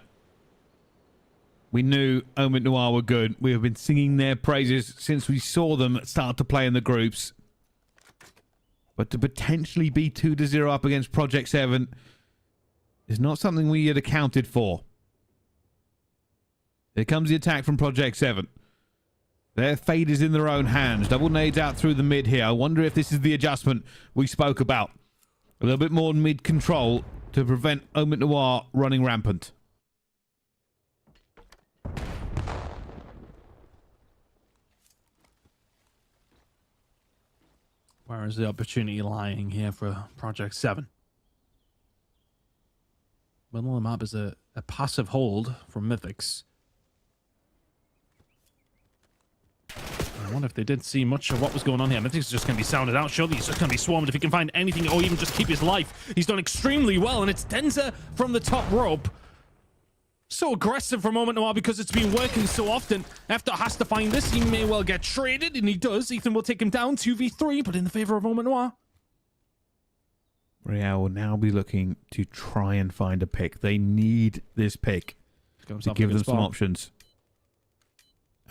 We knew OMITNoir were good. We have been singing their praises since we saw them start to play in the groups. But to potentially be 2-0 up against Project 7 is not something we had accounted for. Here comes the attack from Project 7. Their fate is in their own hands. Double nades out through the mid here. I wonder if this is the adjustment we spoke about. A little bit more mid control to prevent OMITNoir running rampant. Where is the opportunity lying here for Project 7? Middle of the map is a passive hold from Mythics. I wonder if they did see much of what was going on here. Mythics is just going to be sounded out. Surely he's just going to be swarmed if he can find anything or even just keep his life. He's done extremely well, and it's Denzer from the top rope. So aggressive from OMNiA because it's been working so often. After has to find this, he may well get traded, and he does. Ethan will take him down 2v3, but in the favor of OMNiA. Real will now be looking to try and find a pick. They need this pick to give them some options.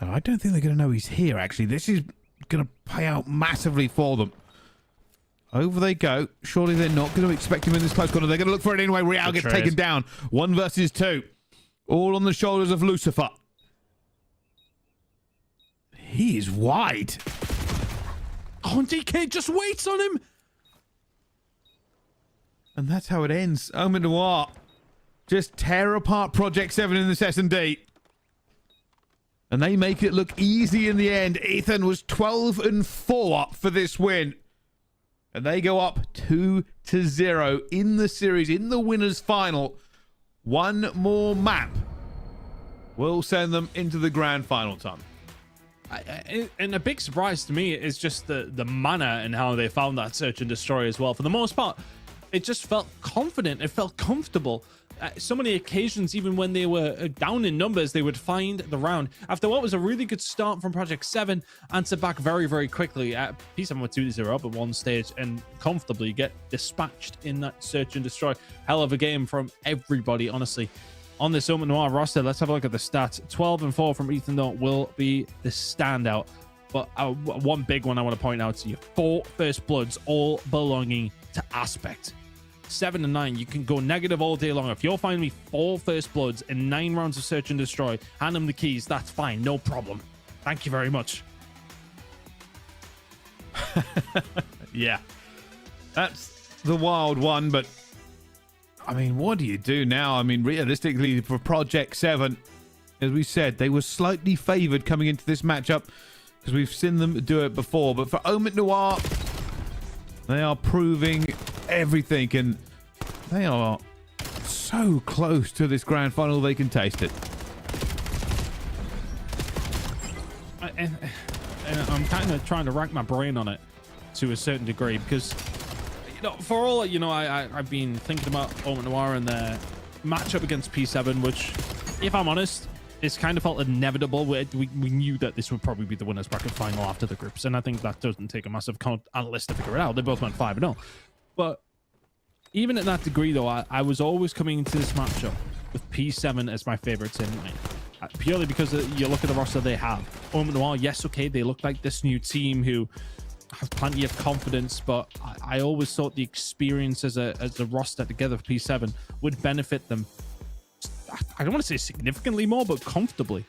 And I don't think they're going to know he's here, actually. This is going to pay out massively for them. Over they go. Surely they're not going to expect him in this close corner. They're going to look for it anyway. Real gets taken down. 1 versus 2. All on the shoulders of Lucifer. He is wide. Oh, and DK just waits on him. And that's how it ends. OMNiTnoir just tear apart Project 7 in this S&D. And they make it look easy in the end. Ethan was 12-4 for this win. And they go up 2-0 in the series, in the winners' final. One more map will send them into the grand final, Tom. And a big surprise to me is just the manner and how they found that search and destroy as well. For the most part, it just felt confident. It felt comfortable. So many occasions, even when they were down in numbers, they would find the round. After what was a really good start from Project 7, answer back very, very quickly. P7 were 2-0 up at one stage and comfortably get dispatched in that search and destroy. Hell of a game from everybody, honestly. On this OMNiTnoir roster, let's have a look at the stats. 12-4 from Ethan, though, will be the standout. But one big one I want to point out to you. 4 first bloods, all belonging to Aspect. 7 and 9, you can go negative all day long. If you'll find me 4 first bloods and 9 rounds of search and destroy, hand them the keys, that's fine, no problem. Thank you very much. Yeah, that's the wild one, but I mean, what do you do now? I mean, realistically, for Project 7, as we said, they were slightly favored coming into this matchup because we've seen them do it before. But for OMITNoir, they are proving everything, and they are so close to this grand final they can taste it. And I'm kind of trying to rack my brain on it to a certain degree because, you know, for all, you know, I've been thinking about OMNiTnoir and their matchup against P7, which, if I'm honest, it's kind of felt inevitable. We knew that this would probably be the winners bracket final after the groups, and I think that doesn't take a massive analyst to figure it out. They both went 5-0. But even at that degree, though, I was always coming into this matchup with P7 as my favorites in mind. Purely because you look at the roster they have. OMNiTnoir, yes, okay, they look like this new team who have plenty of confidence, but I always thought the experience as a roster together for P7 would benefit them. I don't want to say significantly more, but comfortably.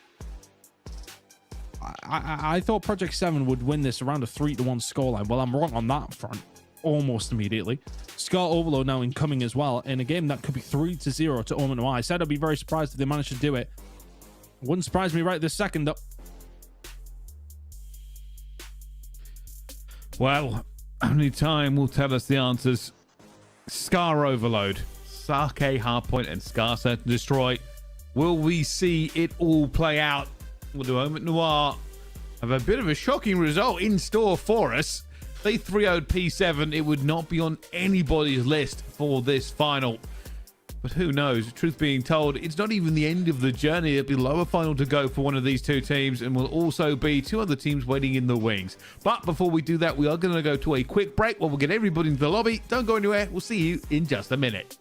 I thought Project 7 would win this around a 3-1 scoreline. Well, I'm wrong on that front. Almost immediately. Scar Overload now incoming as well in a game that could be 3-0 to OMNiTnoir. I said I'd be very surprised if they managed to do it. Wouldn't surprise me right this second, though. Well, only time will tell us the answers. Scar Overload, Sake Hardpoint, and Scar Search and Destroy. Will we see it all play out? Will do OMNiTnoir have a bit of a shocking result in store for us? They 3-0'd P7. It would not be on anybody's list for this final. But who knows? Truth being told, it's not even the end of the journey. It'll be lower final to go for one of these two teams, and will also be 2 other teams waiting in the wings. But before we do that, we are going to go to a quick break where we'll get everybody into the lobby. Don't go anywhere. We'll see you in just a minute.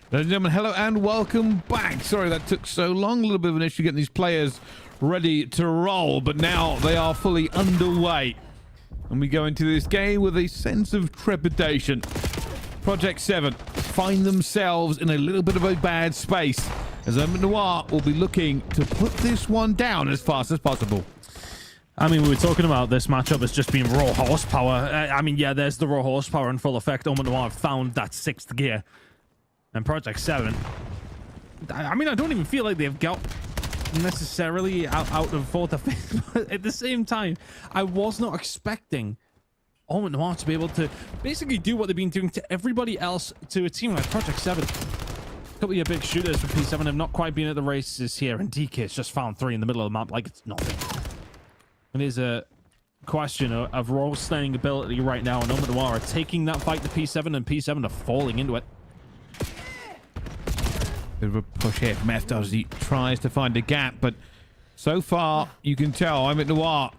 Ladies and gentlemen, hello and welcome back. Sorry that took so long. A little bit of an issue getting these players ready to roll, but now they are fully underway. And we go into this game with a sense of trepidation. Project 7 find themselves in a little bit of a bad space, as OMNiTnoir will be looking to put this one down as fast as possible. I mean, we were talking about this matchup as just being raw horsepower. I mean, yeah, there's the raw horsepower in full effect. OMNiTnoir have found that 6th gear. And Project 7, I mean, I don't even feel like they've got necessarily out of 4th or 5th, but at the same time, I was not expecting OMNiTnoir to be able to basically do what they've been doing to everybody else to a team like Project 7. A couple of your big shooters for P7 have not quite been at the races here, and DK's just found 3 in the middle of the map like it's nothing. It is a question of role staying ability right now, and OMNiTnoir are taking that fight to P7, and P7 are falling into it. Bit of a push here from FaZe as he tries to find a gap, but so far you can tell OMITNoir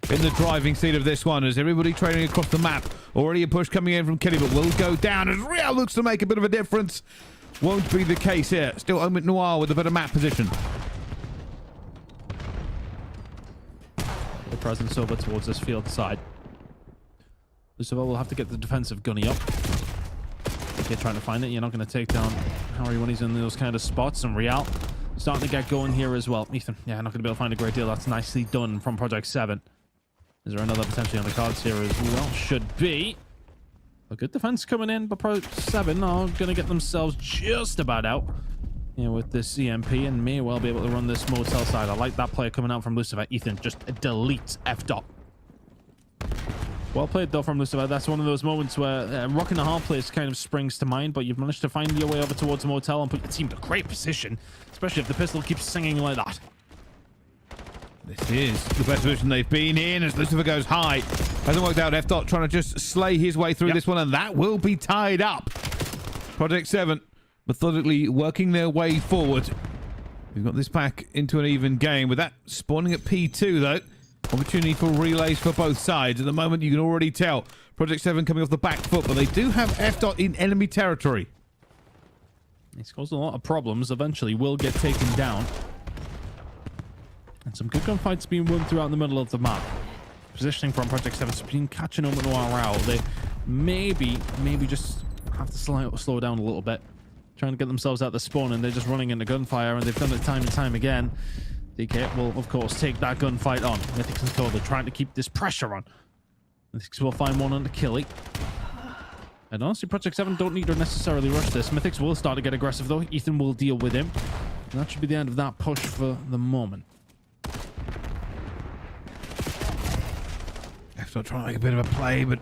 in the driving seat of this one as everybody trading across the map. Already a push coming in from Kelly, but will go down as Real looks to make a bit of a difference. Won't be the case here. Still OMITNoir with a better map position. The presence over towards this field side. Lucifer will have to get the defensive gunny up. If you're trying to find it, you're not going to take down Harry when he's in those kind of spots. And Real starting to get going here as well. Ethan, yeah, not going to be able to find a great deal. That's nicely done from Project 7. Is there another potentially on the cards here as well? Should be. A good defense coming in, but Project 7 are going to get themselves just about out. Yeah, with this EMP, and may well be able to run this motel side. I like that player coming out from Lucifer. Ethan just deletes F-Dot. Well played though from Lucifer. That's one of those moments where rocking the hard place kind of springs to mind, but you've managed to find your way over towards the motel and put your team to great position, especially if the pistol keeps singing like that. This is the best position they've been in as Lucifer goes high. Hasn't worked out. F-Dot trying to just slay his way through this one, and that will be tied up. Project 7 methodically working their way forward. We've got this back into an even game with that spawning at P2 though. Opportunity for relays for both sides. At the moment, you can already tell Project 7 coming off the back foot, but they do have F-Dot in enemy territory. He's caused a lot of problems. Eventually will get taken down. And some good gunfights being won throughout the middle of the map. Positioning from Project 7 has been catching OMNiTnoir out. They maybe just have to slow down a little bit. Trying to get themselves out the spawn, and they're just running into gunfire, and they've done it time and time again. DK will, of course, take that gunfight on. Mythics and Cole, they're trying to keep this pressure on. Mythics will find one under Killy. And honestly, Project 7 don't need to necessarily rush this. Mythics will start to get aggressive, though. Ethan will deal with him. And that should be the end of that push for the moment. F-Dot trying to make a bit of a play, but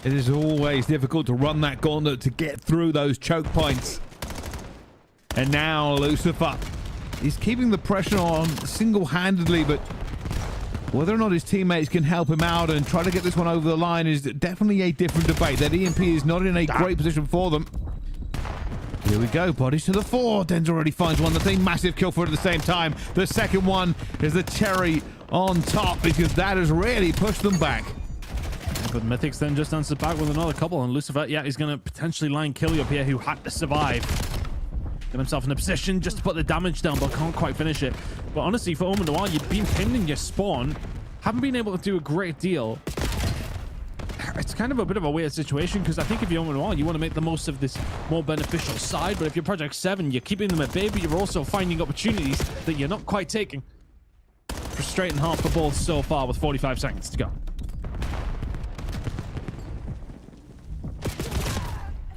it is always difficult to run that gauntlet to get through those choke points. And now Lucifer is keeping the pressure on single-handedly, but whether or not his teammates can help him out and try to get this one over the line is definitely a different debate. That EMP is not in a great position for them. Here we go, bodies to the fore. Denz already finds one. That's a massive kill for it at the same time. The second one is the cherry on top because that has really pushed them back. But Mythics then just answers back with another couple, and Lucifer, yeah, he's going to potentially line Killy up here, who had to survive. Get himself in a position just to put the damage down, but can't quite finish it. But honestly, for OMNiTnoir, you've been pinned in your spawn, haven't been able to do a great deal. It's kind of a bit of a weird situation, because I think if you're OMNiTnoir, you want to make the most of this more beneficial side, but if you're Project 7, you're keeping them at bay, but you're also finding opportunities that you're not quite taking. Frustrating half for both so far with 45 seconds to go.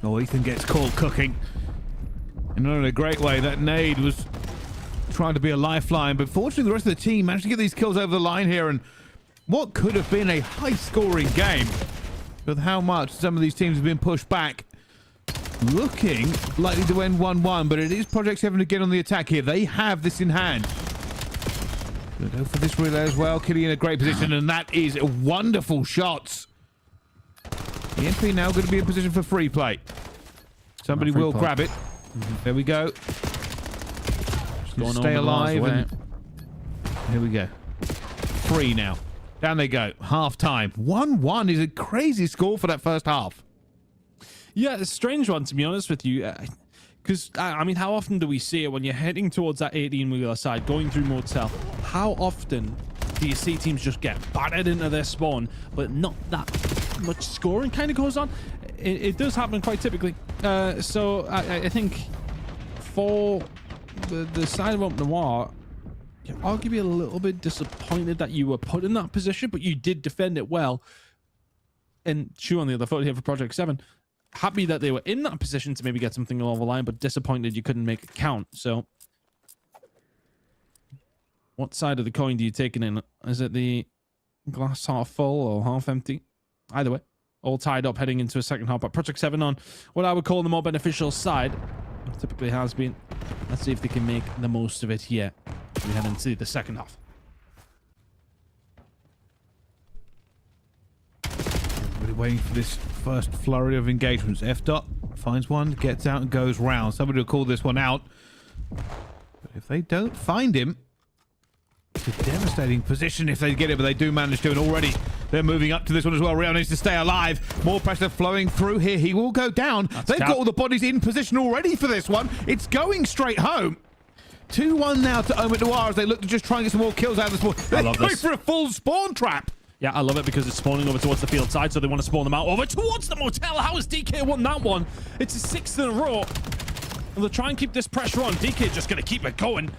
Oh, Ethan gets caught cooking. And not in a great way. That nade was trying to be a lifeline, but fortunately the rest of the team managed to get these kills over the line here, and what could have been a high-scoring game with how much some of these teams have been pushed back. Looking likely to end 1-1, but it is Project 7 to get on the attack here. They have this in hand. Gonna go for this relay as well. Killy in a great position, and that is wonderful shots. EMP now going to be in position for free play. Somebody will grab it. There we go. Stay alive. And here we go. 3 now. Down they go. Half time. 1-1 is a crazy score for that first half. Yeah, it's a strange one, to be honest with you. Because, I mean, how often do we see it when you're heading towards that 18-wheeler side, going through Motel? How often do you see teams just get battered into their spawn, but not that much scoring kind of goes on? It does happen quite typically. So I think for the side of OMNior, I'll give you a little bit disappointed that you were put in that position, but you did defend it well. And shoe on the other foot here for Project 7. Happy that they were in that position to maybe get something along the line, but disappointed you couldn't make it count. So what side of the coin do you take it in? Is it the glass half full or half empty? Either way, all tied up heading into a second half. But Project 7 on what I would call the more beneficial side. Typically has been. Let's see if they can make the most of it here. We head into the second half. Really waiting for this first flurry of engagements. F dot finds one, gets out and goes round. Somebody will call this one out. But if they don't find him, it's a devastating position if they get it, but they do manage to, and already they're moving up to this one as well. Real needs to stay alive. More pressure flowing through here. He will go down. They've got all the bodies in position already for this one. It's going straight home. 2-1 now to OMITNoir as they look to just try and get some more kills out of the spawn. They're going for a full spawn trap. Yeah, I love it because it's spawning over towards the field side, so they want to spawn them out over towards the motel. How has DK won that one? It's a 6th in a row. And they'll try and keep this pressure on. DK just going to keep it going.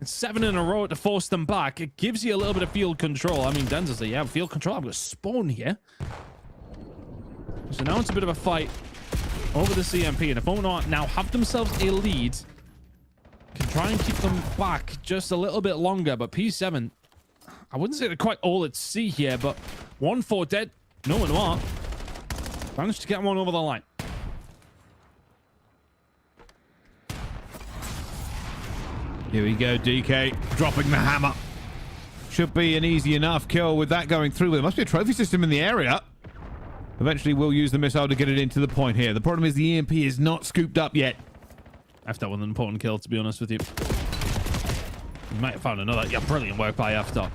It's 7 in a row to force them back. It gives you a little bit of field control. I mean, Denzel's like, yeah, field control. I'm going to spawn here. So now it's a bit of a fight over the CMP. And if OMNior now have themselves a lead, can try and keep them back just a little bit longer. But P7, I wouldn't say they're quite all at sea here, but 1-4 dead. No OMNior managed to get one over the line. Here we go, DK dropping the hammer. Should be an easy enough kill with that going through. There must be a trophy system in the area. Eventually we'll use the missile to get it into the point here. The problem is the EMP is not scooped up yet. F-Dot with an important kill, to be honest with you. You might have found another. Yeah, brilliant work by F-Dot.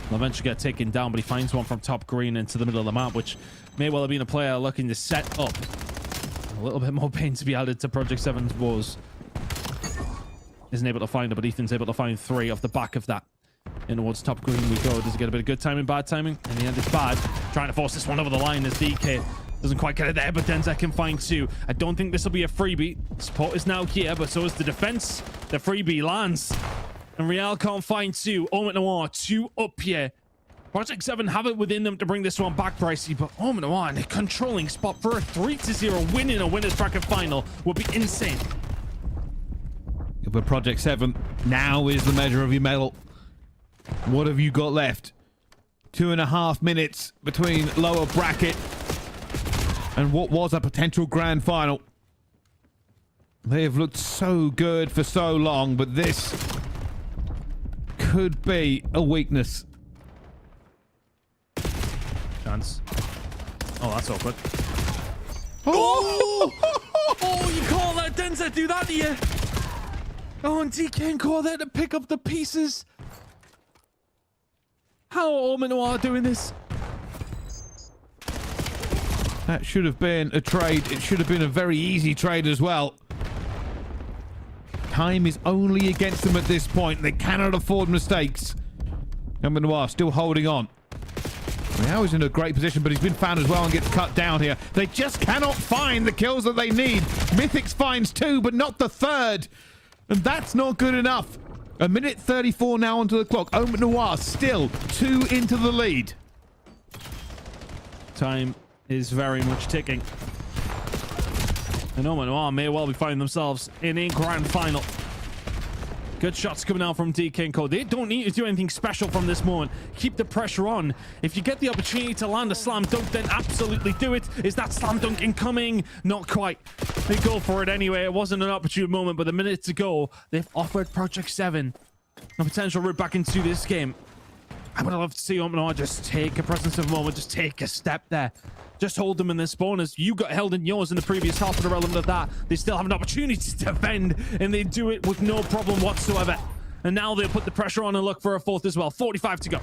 He'll eventually get taken down, but he finds one from top green into the middle of the map, which may well have been a player looking to set up. A little bit more pain to be added to Project 7's woes. Isn't able to find it, but Ethan's able to find 3 off the back of that. In towards top green we go. Does he get a bit of good timing, bad timing? In the end, it's bad. Trying to force this one over the line as DK doesn't quite get it there, but Denza can find 2. I don't think this will be a freebie. Support is now here, but so is the defense. The freebie lands. And Real can't find 2. OMITNoir 2 up here. Project 7 have it within them to bring this one back, Pricey, but OMITNoir in a controlling spot for a 3-0 win in a winner's bracket final would be insane. But Project 7 now is the measure of your medal. What have you got left? 2.5 minutes between lower bracket and what was a potential grand final. They have looked so good for so long, but this could be a weakness. Chance. Oh, that's awkward. Oh! Oh, you call that Denza do that to you? Oh, and DK and Core there to pick up the pieces. How are OMNior doing this? That should have been a trade. It should have been a very easy trade as well. Time is only against them at this point. They cannot afford mistakes. OMNior still holding on. Now he's in a great position, but he's been found as well and gets cut down here. They just cannot find the kills that they need. Mythics finds 2, but not the 3rd. And that's not good enough. 1:34 now onto the clock. OMNior still 2 into the lead. Time is very much ticking. And OMNior may well be finding themselves in a grand final. Good shots coming out from DK and Co. They don't need to do anything special from this moment. Keep the pressure on. If you get the opportunity to land a slam dunk, then absolutely do it. Is that slam dunk incoming? Not quite. They go for it anyway. It wasn't an opportune moment, but a minute to go. They've offered Project 7 a potential route back into this game. I would love to see OMNior just take a presence of moment, just take a step there. Just hold them in their spawners. You got held in yours in the previous half, but irrelevant of that, they still have an opportunity to defend, and they do it with no problem whatsoever. And now they'll put the pressure on and look for a 4th as well. 45 to go.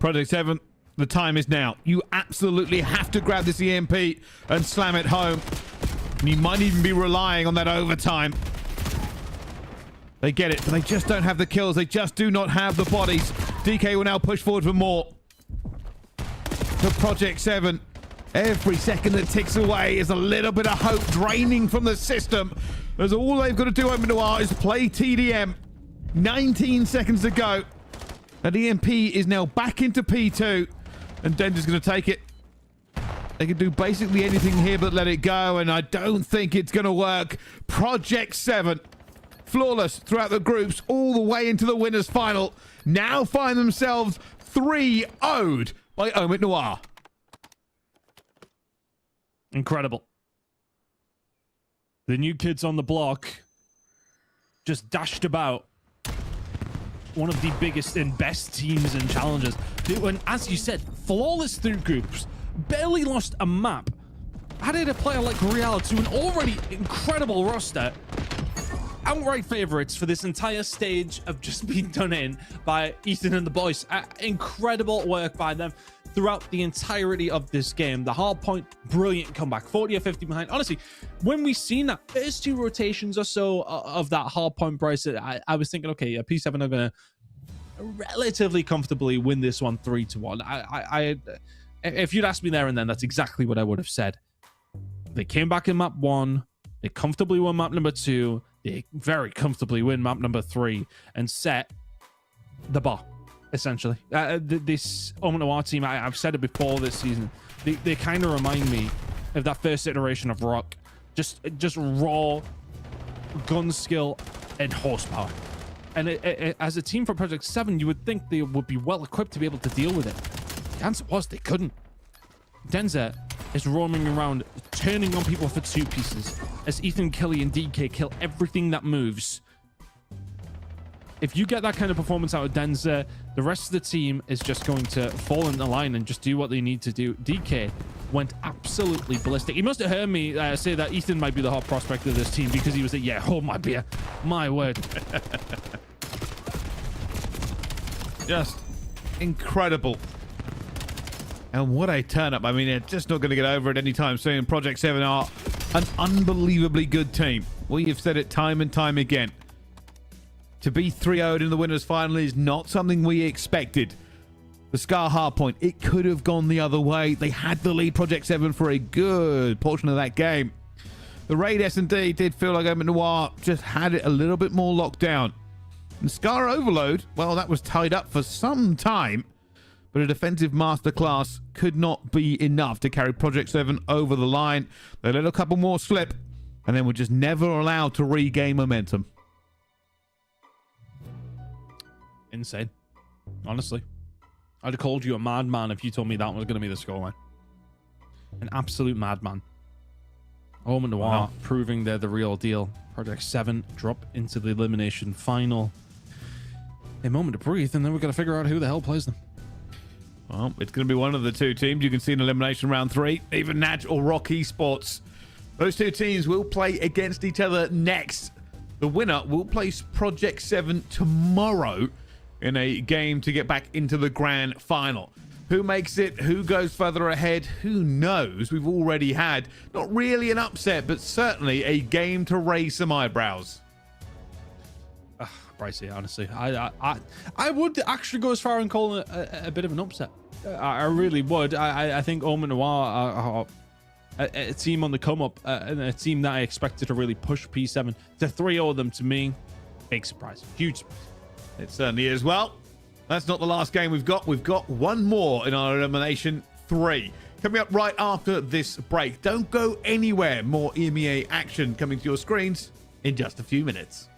Project 7, the time is now. You absolutely have to grab this EMP and slam it home. And you might even be relying on that overtime. They get it, but they just don't have the kills. They just do not have the bodies. DK will now push forward for more. For Project 7. Every second that ticks away is a little bit of hope draining from the system. As all they've got to do, OMNior, is play TDM. 19 seconds to go. And EMP is now back into P2. And Dender's going to take it. They can do basically anything here but let it go. And I don't think it's going to work. Project 7. Flawless throughout the groups all the way into the winners final. Now find themselves 3-0'd by OMITNoir. Incredible. The new kids on the block just dashed about one of the biggest and best teams and challengers. And as you said, flawless through groups, barely lost a map, added a player like Real to an already incredible roster. Outright favorites for this entire stage have just been done in by Ethan and the boys. Incredible work by them throughout the entirety of this game. The hard point, brilliant comeback, 40 or 50 behind. Honestly, when we seen that first 2 rotations or so of that hard point, Bryce, I was thinking, okay, P7 are gonna relatively comfortably win this one 3-1. If you'd asked me there and then, that's exactly what I would have said. They came back in map 1, they comfortably won map number 2, they very comfortably win map number 3 and set the bar, essentially. This OMNior team, I've said it before this season, they kind of remind me of that first iteration of Rock. Just raw gun skill and horsepower. And as a team for Project 7, you would think they would be well equipped to be able to deal with it. The answer was they couldn't. Denzer is roaming around, turning on people for 2 pieces, as Ethan, Killy, and DK kill everything that moves. If you get that kind of performance out of Denzer, the rest of the team is just going to fall in the line and just do what they need to do. DK went absolutely ballistic. He must have heard me say that Ethan might be the hot prospect of this team, because he was like, yeah, hold my beer. My word. Just incredible. And what a turn up. I mean, they're just not going to get over it anytime soon. Project 7 are an unbelievably good team. We have said it time and time again. To be 3-0'd in the winners final is not something we expected. The Scar hardpoint, it could have gone the other way. They had the lead, Project 7, for a good portion of that game. The raid S&D did feel like OMNior just had it a little bit more locked down. And Scar overload, well, that was tied up for some time. But a defensive masterclass could not be enough to carry Project 7 over the line. They let a couple more slip, and then were just never allowed to regain momentum. Insane. Honestly. I'd have called you a madman if you told me that was going to be the scoreline. An absolute madman. OMNior proving they're the real deal. Project 7 drop into the elimination final. A moment to breathe, and then we're going to figure out who the hell plays them. Well, it's going to be one of the 2 teams. You can see in elimination round 3, even NAJD or Rock Esports. Those 2 teams will play against each other next. The winner will place Project 7 tomorrow in a game to get back into the grand final. Who makes it? Who goes further ahead? Who knows? We've already had not really an upset, but certainly a game to raise some eyebrows. Pricey, honestly. I would actually go as far and call it a bit of an upset. I really would. I think OMNior are a team on the come up, and a team that I expected to really push P7 to 3-0 them. To me, big surprise, huge surprise. It certainly is. Well, that's not the last game we've got. We've got one more in our elimination 3 coming up right after this break. Don't go anywhere. More EMEA action coming to your screens in just a few minutes.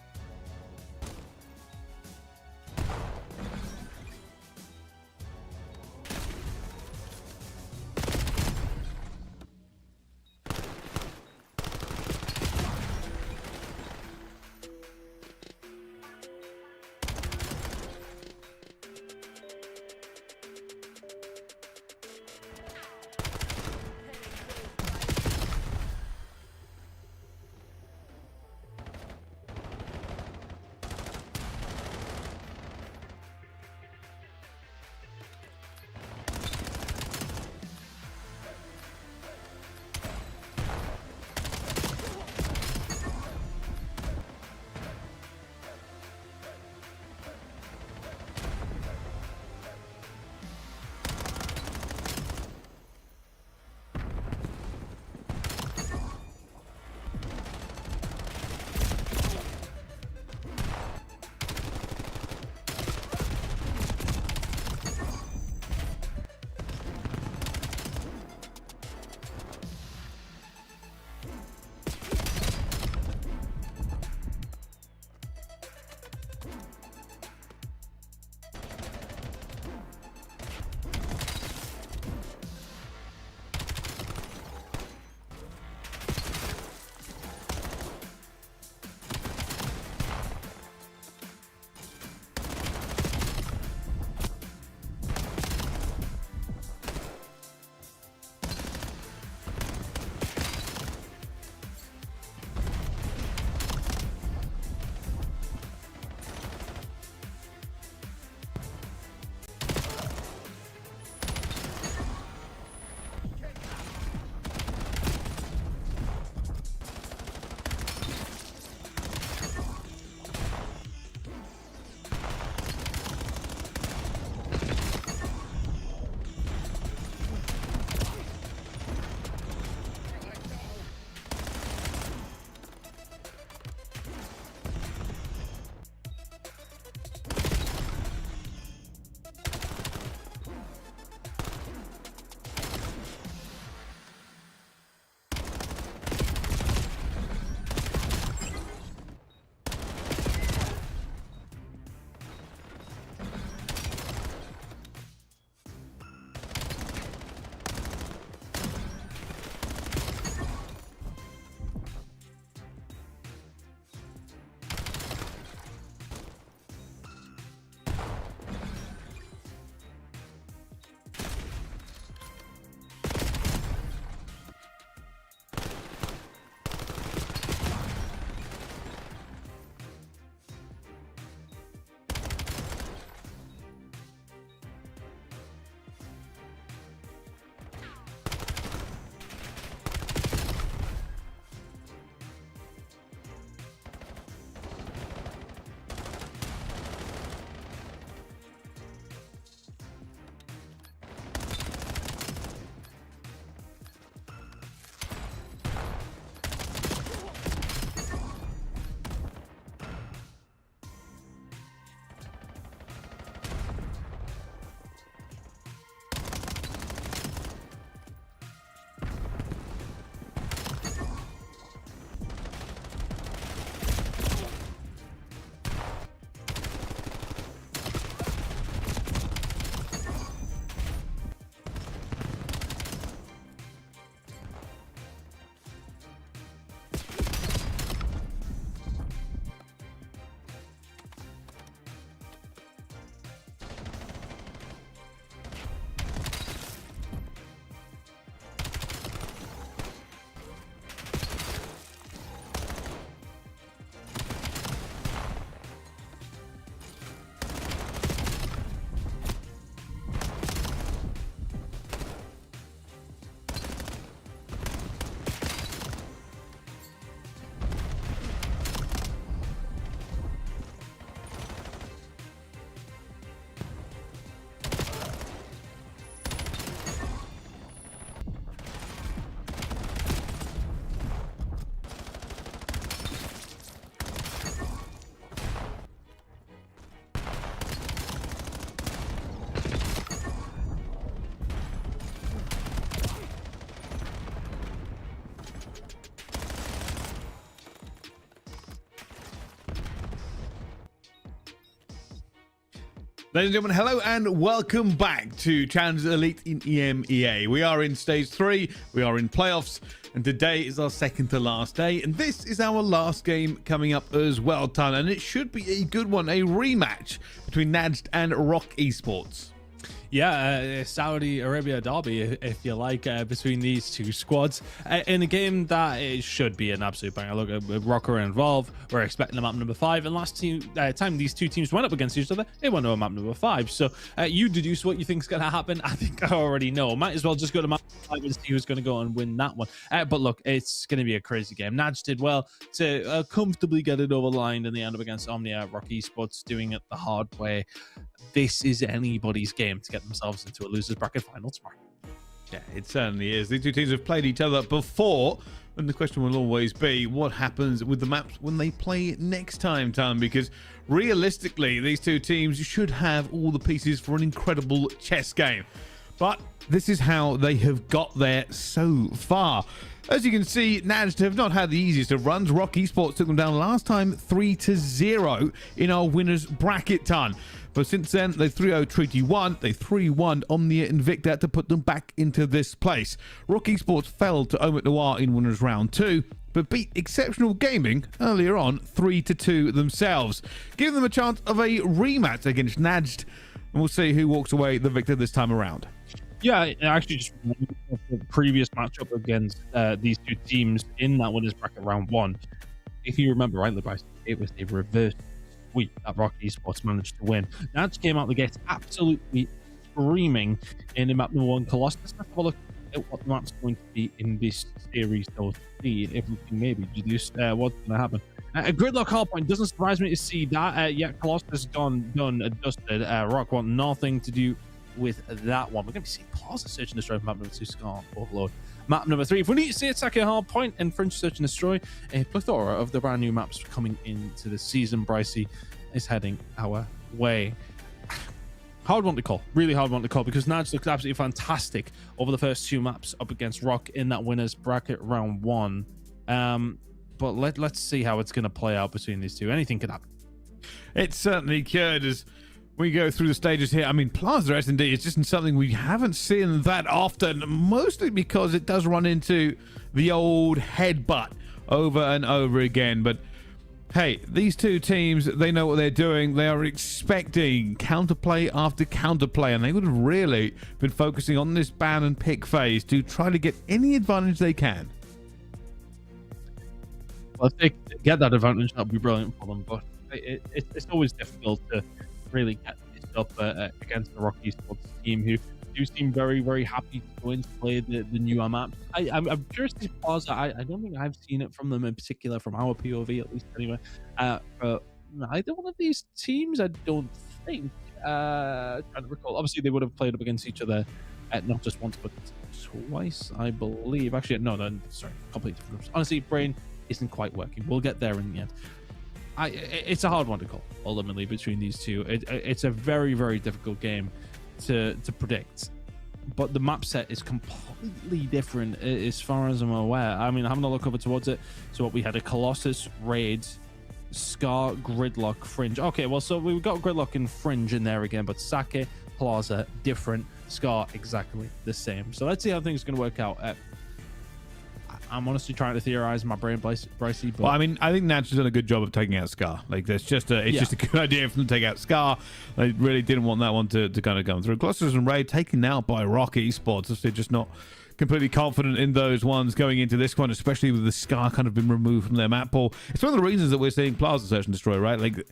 Ladies and gentlemen, hello and welcome back to Challenge Elite in EMEA. We are in stage 3, we are in playoffs, and today is our second to last day, and this is our last game coming up as well, Tan, and it should be a good one, a rematch between NAJD and Rock Esports. Yeah, Saudi Arabia derby, if you like, between these two squads in a game that it should be an absolute banger. Look, with Rocker involved, we're expecting a map number 5, and last time these two teams went up against each other, they went to a map number 5. So you deduce what you think is going to happen. I think I already know. Might as well just go to map 5 and see who's going to go and win that one. But look, it's going to be a crazy game. NAJD did well to comfortably get it over the line in the end up against OMNiA. Rock Esports doing it the hard way. This is anybody's game to get themselves into a losers bracket final tomorrow. Yeah, it certainly is. These two teams have played each other before, and the question will always be what happens with the maps when they play next time, because realistically these two teams should have all the pieces for an incredible chess game, but this is how they have got there so far. As you can see, NAJD have not had the easiest of runs. Rock Esports took them down last time 3-0 in our winners bracket ton. But since then, they 3-0 Treaty 1, they 3-1 OMNiA INVICTA to put them back into this place. Rock Esports fell to OMITNoir in winners round 2, but beat Exceptional Gaming earlier on 3-2 themselves, giving them a chance of a rematch against NAJD, and we'll see who walks away the victor this time around. Yeah, I actually just remembered the previous matchup against these two teams in that winners bracket round 1. If you remember rightly, Bryce, it was a reverse sweep that Rock Esports managed to win. NAJD came out the gate absolutely screaming in the map number 1 Colossus. Let's have a look at what the map's going to be in this series, though, to see if we can maybe deduce what's going to happen. A gridlock hardpoint doesn't surprise me to see that. Yet Colossus gone, done, dusted. Rock want nothing to do with that one. We're going to see Plaza Search and Destroy map number 2, Scar Overload. Map number 3, if we need to see it, Sake Hard Point and Fringe Search and Destroy, a plethora of the brand new maps coming into the season. Bricey is heading our way. Hard one to call, really hard one to call, because NAJD looked absolutely fantastic over the first 2 maps up against Rock in that winners bracket round 1. But let's see how it's going to play out between these two. Anything could happen. It certainly could as we go through the stages here. I mean, Plaza S&D is just something we haven't seen that often, mostly because it does run into the old headbutt over and over again. But hey, these two teams, they know what they're doing. They are expecting counterplay after counterplay, and they would have really been focusing on this ban and pick phase to try to get any advantage they can. Well, if they get that advantage, that would be brilliant for them, but it's always difficult to really get this up against the Rock Esports team, who do seem very, very happy to go in to play the newer maps. I'm curious to pause. I don't think I've seen it from them in particular, from our POV at least anyway. But either one of these teams, I don't think. Trying to recall. Obviously, they would have played up against each other, not just once, but twice, I believe. Actually, no, sorry, completely different groups. Honestly, brain isn't quite working. We'll get there in the end. It's a hard one to call, ultimately, between these two. It's a very, very difficult game to predict, but the map set is completely different as far as I'm aware. I mean, having a look over towards it, so what we had: a Colossus, Raid, Scar, Gridlock, Fringe. Okay, well, so we've got Gridlock and Fringe in there again, but Sake, Plaza, different. Scar, exactly the same. So let's see how things are going to work out. I'm honestly trying to theorize my brain, Bricey. But... Well, I mean, I think NAJD's done a good job of taking out Scar. Like, that's just just a good idea for them to take out Scar. They really didn't want that one to kind of come through. Colossus and Raid taken out by Rock Esports. They're just not completely confident in those ones going into this one, especially with the Scar kind of been removed from their map pool. It's one of the reasons that we're seeing Plaza Search and Destroy, right? Like,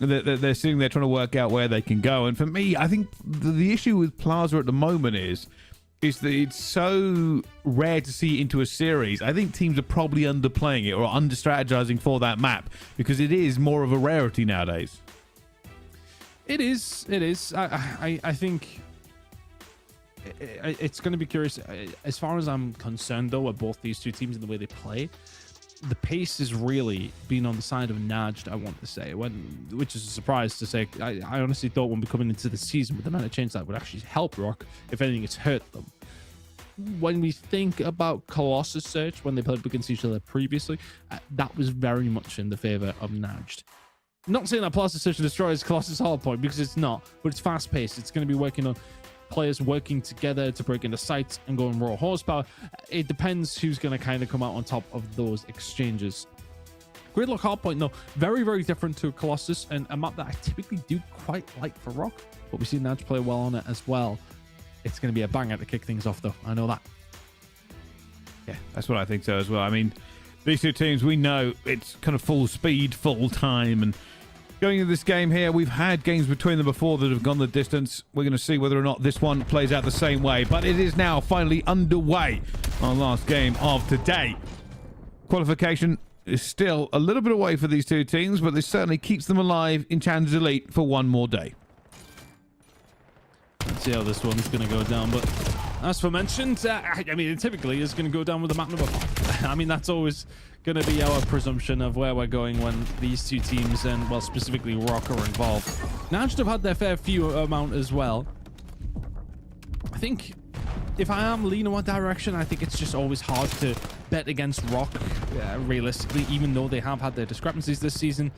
they're sitting there trying to work out where they can go. And for me, I think the issue with Plaza at the moment is that it's so rare to see into a series. I think teams are probably underplaying it or under-strategizing for that map because it is more of a rarity nowadays. It is. I think it's going to be curious. As far as I'm concerned, though, with both these two teams and the way they play, the pace has really been on the side of NAJD, I want to say, which is a surprise to say. I honestly thought when we're coming into the season with the amount of change that would actually help Rock. If anything, it's hurt them. When we think about Colossus Search, when they played against each other previously, that was very much in the favor of NAJD. Not saying that Plaza Search and Destroy is Colossus Hardpoint, because it's not, but it's fast paced. It's going to be working on players working together to break into sites and go in raw horsepower. It depends who's going to kind of come out on top of those exchanges. Gridlock Hardpoint, though, very, very different to Colossus, and a map that I typically do quite like for Rock, but we've seen Naj play well on it as well. It's going to be a banger to kick things off, though. I know that. Yeah, that's what I think so as well. I mean, these two teams, we know it's kind of full speed, full time, and going into this game here, we've had games between them before that have gone the distance. We're going to see whether or not this one plays out the same way, but it is now finally underway. Our last game of today. Qualification is still a little bit away for these two teams, but this certainly keeps them alive in Challenge Elite for one more day. Let's see how this one's going to go down, but as for mentioned, I mean, it typically is going to go down with the map number 5. I mean, that's always going to be our presumption of where we're going when these two teams, and well, specifically Rock, are involved. Najd have had their fair few amount as well. I think if I am leaning one direction, I think it's just always hard to bet against Rock, realistically, even though they have had their discrepancies this season.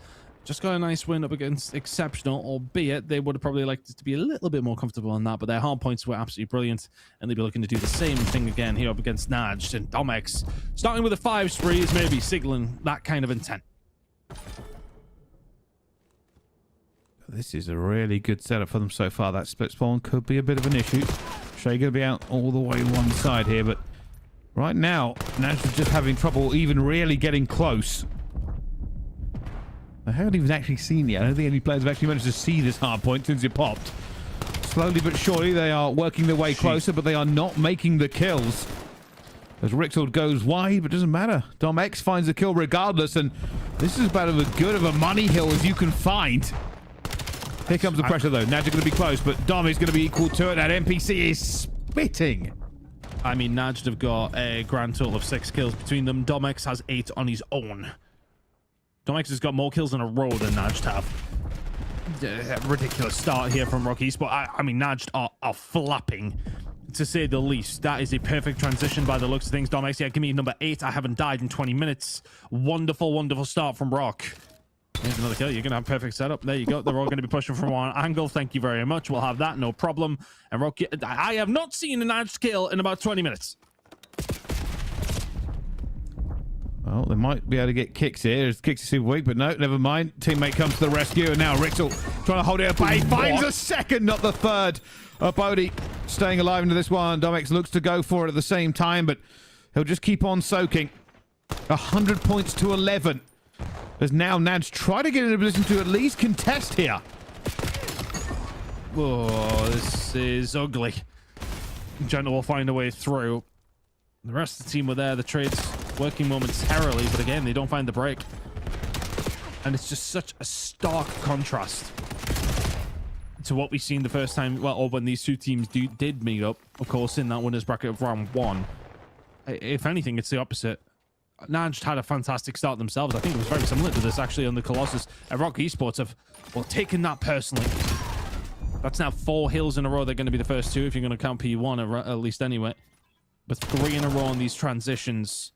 Just got a nice win up against Exceptional, albeit they would have probably liked it to be a little bit more comfortable on that, but their hard points were absolutely brilliant, and they'll be looking to do the same thing again here up against Najd and Domex. Starting with a 5 spree is maybe signaling that kind of intent. This is a really good setup for them so far. That split spawn could be a bit of an issue. Shay going to be out all the way one side here, but right now, Najd is just having trouble even really getting close. I haven't even actually seen it. I don't think any players have actually managed to see this hard point since it popped. Slowly but surely, they are working their way closer, but they are not making the kills. As Rixel goes wide, but doesn't matter. Dom X finds the kill regardless, and this is about as good of a money hill as you can find. Here comes the pressure, though. Najd are going to be close, but Dom is going to be equal to it. That NPC is spitting. I mean, Najd have got a grand total of 6 kills between them. Domex has 8 on his own. Domex has got more kills in a row than Najd have. Ridiculous start here from Rocky Sport. I mean, Najd are flapping, to say the least. That is a perfect transition by the looks of things. Domex, yeah, give me number 8. I haven't died in 20 minutes. Wonderful, wonderful start from Rock. Here's another kill. You're going to have perfect setup. There you go. They're all going to be pushing from one angle. Thank you very much. We'll have that. No problem. And Rocky, I have not seen a Najd kill in about 20 minutes. Well, they might be able to get kicks here. His kicks are super weak, but no, never mind. Teammate comes to the rescue, and now Rixel trying to hold it at bay. Finds a second, not the third. Bodhi staying alive into this one. Domex looks to go for it at the same time, but he'll just keep on soaking. 100 points to 11. As now Najd try to get in a position to at least contest here. Oh, this is ugly. Gentle will find a way through. The rest of the team were there. The trades working momentarily, but again, they don't find the break. And it's just such a stark contrast to what we've seen the first time, well, or when these two teams did meet up, of course, in that winners bracket of round 1. If anything, it's the opposite. Najd had a fantastic start themselves. I think it was very similar to this, actually, on the Colossus. And Rock Esports have, well, taken that personally. That's now 4 hills in a row. They're going to be the first 2, if you're going to count P1, at least anyway. But 3 in a row on these transitions.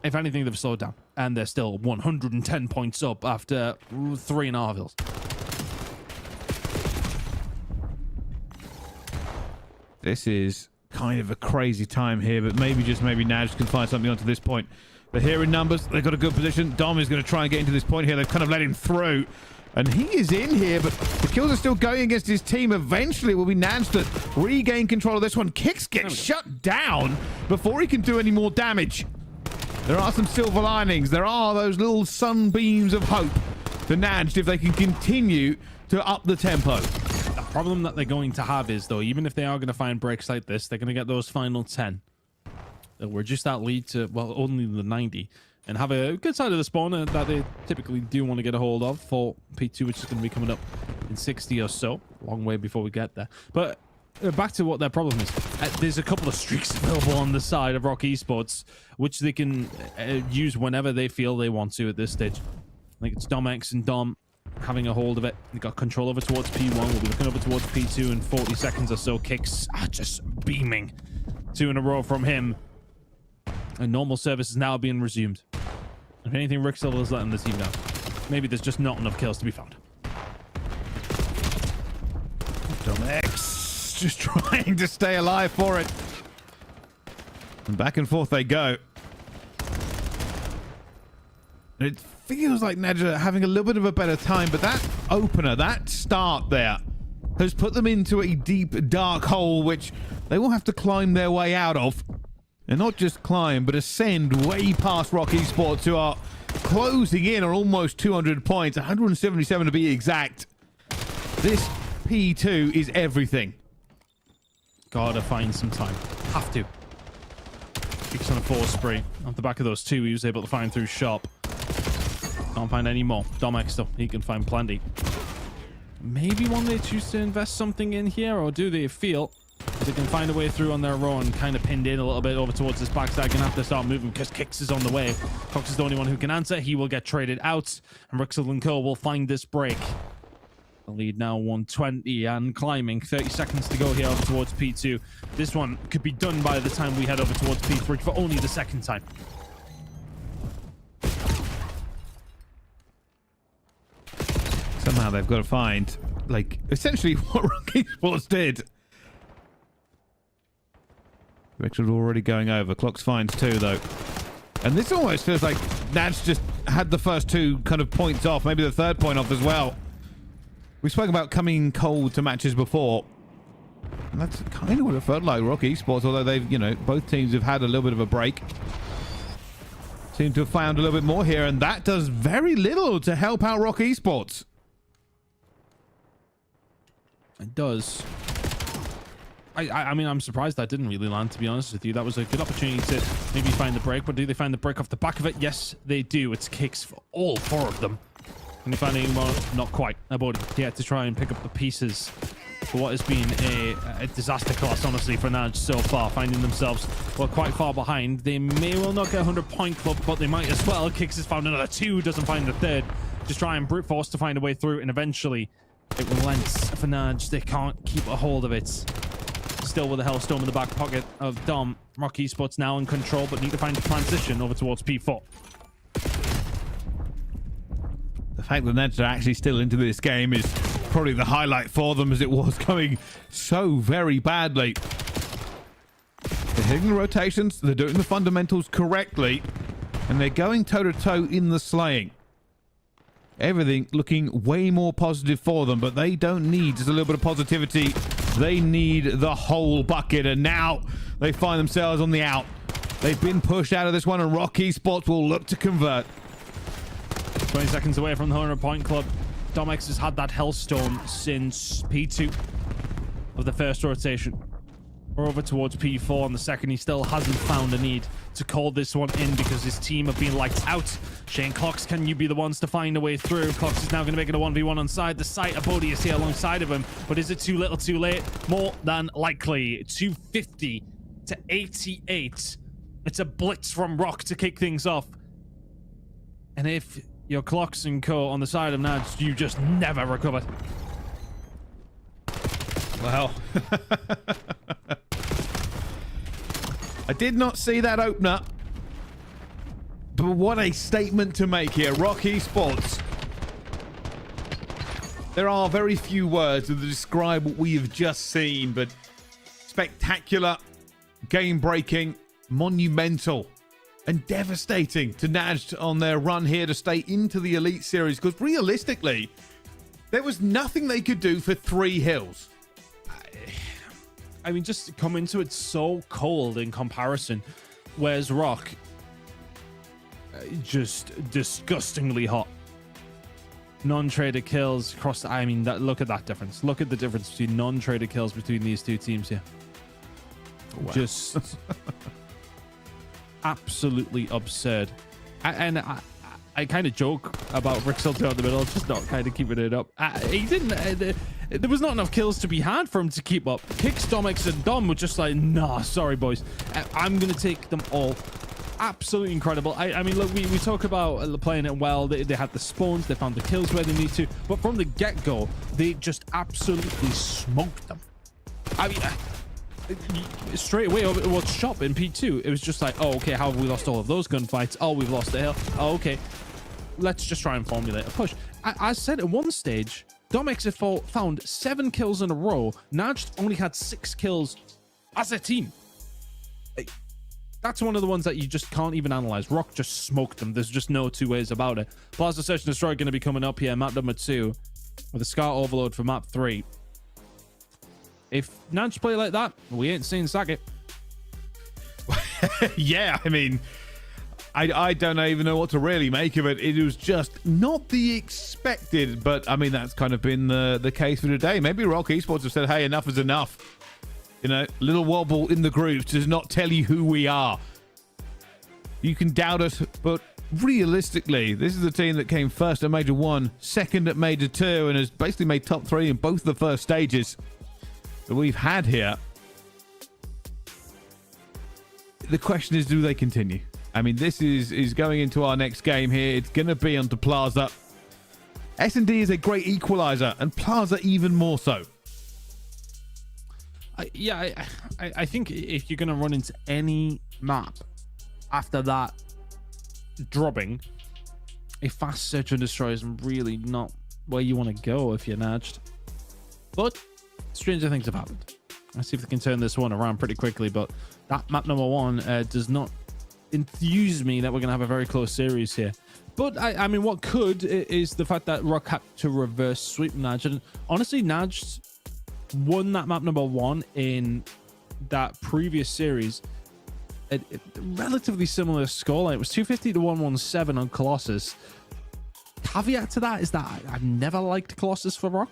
If anything, they've slowed down. And they're still 110 points up after 3.5 hills. This is kind of a crazy time here, but maybe Najd can find something onto this point. But here in numbers, they've got a good position. Dom is going to try and get into this point here. They've kind of let him through. And he is in here, but the kills are still going against his team. Eventually, it will be Najd to regain control of this one. Kicks get shut down before he can do any more damage. There are some silver linings. There are those little sunbeams of hope for Najd if they can continue to up the tempo. The problem that they're going to have is, though, even if they are going to find breaks like this, they're going to get those final 10. They'll reduce that lead to, well, only the 90. And have a good side of the spawner that they typically do want to get a hold of for P2, which is going to be coming up in 60 or so. Long way before we get there. But back to what their problem is. There's a couple of streaks available on the side of Rock Esports, which they can use whenever they feel they want to at this stage. I think it's Domex and Dom having a hold of it. They got control over towards P1. We'll be looking over towards P2 in 40 seconds or so. Kicks are just beaming. 2 in a row from him. And normal service is now being resumed. If anything, Rixel is letting the team down. maybe there's just not enough kills to be found. Domx just trying to stay alive for it. And back and forth they go. It feels like NAJD are having a little bit of a better time, but that opener, that start there, has put them into a deep, dark hole, which they will have to climb their way out of. And not just climb, but ascend way past Rock Esports, who are closing in on almost 200 points, 177 to be exact. This P2 is everything. Gotta find some time. Have to. Kicks on a 4 spree. Off the back of those 2, he was able to find through shop. Can't find any more. Domx though, he can find plenty. Maybe one they choose to invest something in here, or do they feel they can find a way through on their own, kind of pinned in a little bit over towards this backside? Gonna have to start moving because Kicks is on the way. Cox is the only one who can answer. He will get traded out, and Rixel and Co will find this break. The lead now 120 and climbing. 30 seconds to go here over towards P2. This one could be done by the time we head over towards P3 for only the second time. Somehow they've got to find, like, essentially what Rock Esports did. Richard already going over. Clocks finds 2 though. And this almost feels like NAJD just had the first 2 kind of points off, maybe the 3rd point off as well. We spoke about coming cold to matches before. And that's kind of what it felt like, Rock Esports, although they've, you know, both teams have had a little bit of a break. Seem to have found a little bit more here, and that does very little to help out Rock Esports. It does. I mean, I'm surprised that didn't really land, to be honest with you. That was a good opportunity to maybe find the break, but do they find the break off the back of it? Yes, they do. It's Kicks for all 4 of them. Can they find any more? Not quite. About yet to try and pick up the pieces for what has been a disaster class, honestly, for NAJD so far, finding themselves, well, quite far behind. They may well not get 100-point club, but they might as well. Kicks has found another 2, doesn't find the 3rd. Just try and brute force to find a way through, and eventually it relents for NAJD. They can't keep a hold of it. Still with a Hellstorm in the back pocket of Dom. Rock Esports now in control, but need to find a transition over towards P4. The fact that NAJD are actually still into this game is probably the highlight for them, as it was going so very badly. They're hitting the rotations, they're doing the fundamentals correctly, and they're going toe-to-toe in the slaying. Everything looking way more positive for them, but they don't need just a little bit of positivity. They need the whole bucket, and now they find themselves on the out. They've been pushed out of this one, and Rock Esports will look to convert. 20 seconds away from the 100-point club. Domx has had that Hellstorm since P2 of the first rotation. We're over towards P4 on the second. He still hasn't found a need to call this one in because his team have been lights out. Shane Clocks, can you be the ones to find a way through? Clocks is now going to make it a 1v1 on side. The sight Abodi is here alongside of him, but is it too little too late? More than likely. 250 to 88. It's a blitz from Rock to kick things off. And if your Clocks and Co on the side of NAJD, you just never recover. Well, I did not see that opener, but what a statement to make here. Rock Esports. There are very few words to describe what we have just seen, but spectacular, game-breaking, monumental, and devastating to NAJD on their run here to stay into the Elite Series, because realistically, there was nothing they could do for 3 hills. I mean, just come into it so cold in comparison, whereas Rock, just disgustingly hot. Non-traded kills across the, I mean, look at that difference. Look at the difference between non-traded kills between these 2 teams here. Wow. Just absolutely absurd. And I kind of joke about Rixel down the middle, just not kind of keeping it up. He didn't. There was not enough kills to be had for him to keep up. Kicks, Domx, and Dom were just like, nah, sorry, boys. I'm going to take them all. Absolutely incredible. I mean, look, we talk about playing it well. They had the spawns. They found the kills where they need to. But from the get-go, they just absolutely smoked them. I mean, straight away over towards shop in P2, it was just like, oh, okay, how have we lost all of those gunfights? Oh, we've lost the hill. Oh, okay. let's just try and formulate a push. I said at one stage, Domex have found 7 kills in a row. NAJD only had 6 kills as a team. That's one of the ones that you just can't even analyze. Rock just smoked them. There's just no two ways about it. Plaza Search and Destroy going to be coming up here, map number 2, with a Scar Overload for map 3. If NAJD play like that, we ain't seen Saget. Yeah, I mean, I don't even know what to really make of it. It was just not the expected, but I mean, that's kind of been the case for today. Maybe Rock Esports have said, hey, enough is enough. You know, little wobble in the groups does not tell you who we are. You can doubt us, but realistically, this is a team that came first at Major 1, second at Major 2, and has basically made top 3 in both the first stages that we've had here. The question is, do they continue? I mean, this is going into our next game here. It's going to be onto Plaza. S&D is a great equalizer, and Plaza even more so. I think if you're going to run into any map after that dropping, a fast search and destroy is really not where you want to go if you're NAJD. But stranger things have happened. Let's see if we can turn this one around pretty quickly, but that map number 1 does not enthuse me that we're going to have a very close series here. But I mean, what could is the fact that Rock had to reverse sweep NAJD. And honestly, NAJD won that map number 1 in that previous series. A relatively similar scoreline. It was 250 to 117 on Colossus. Caveat to that is that I've never liked Colossus for Rock.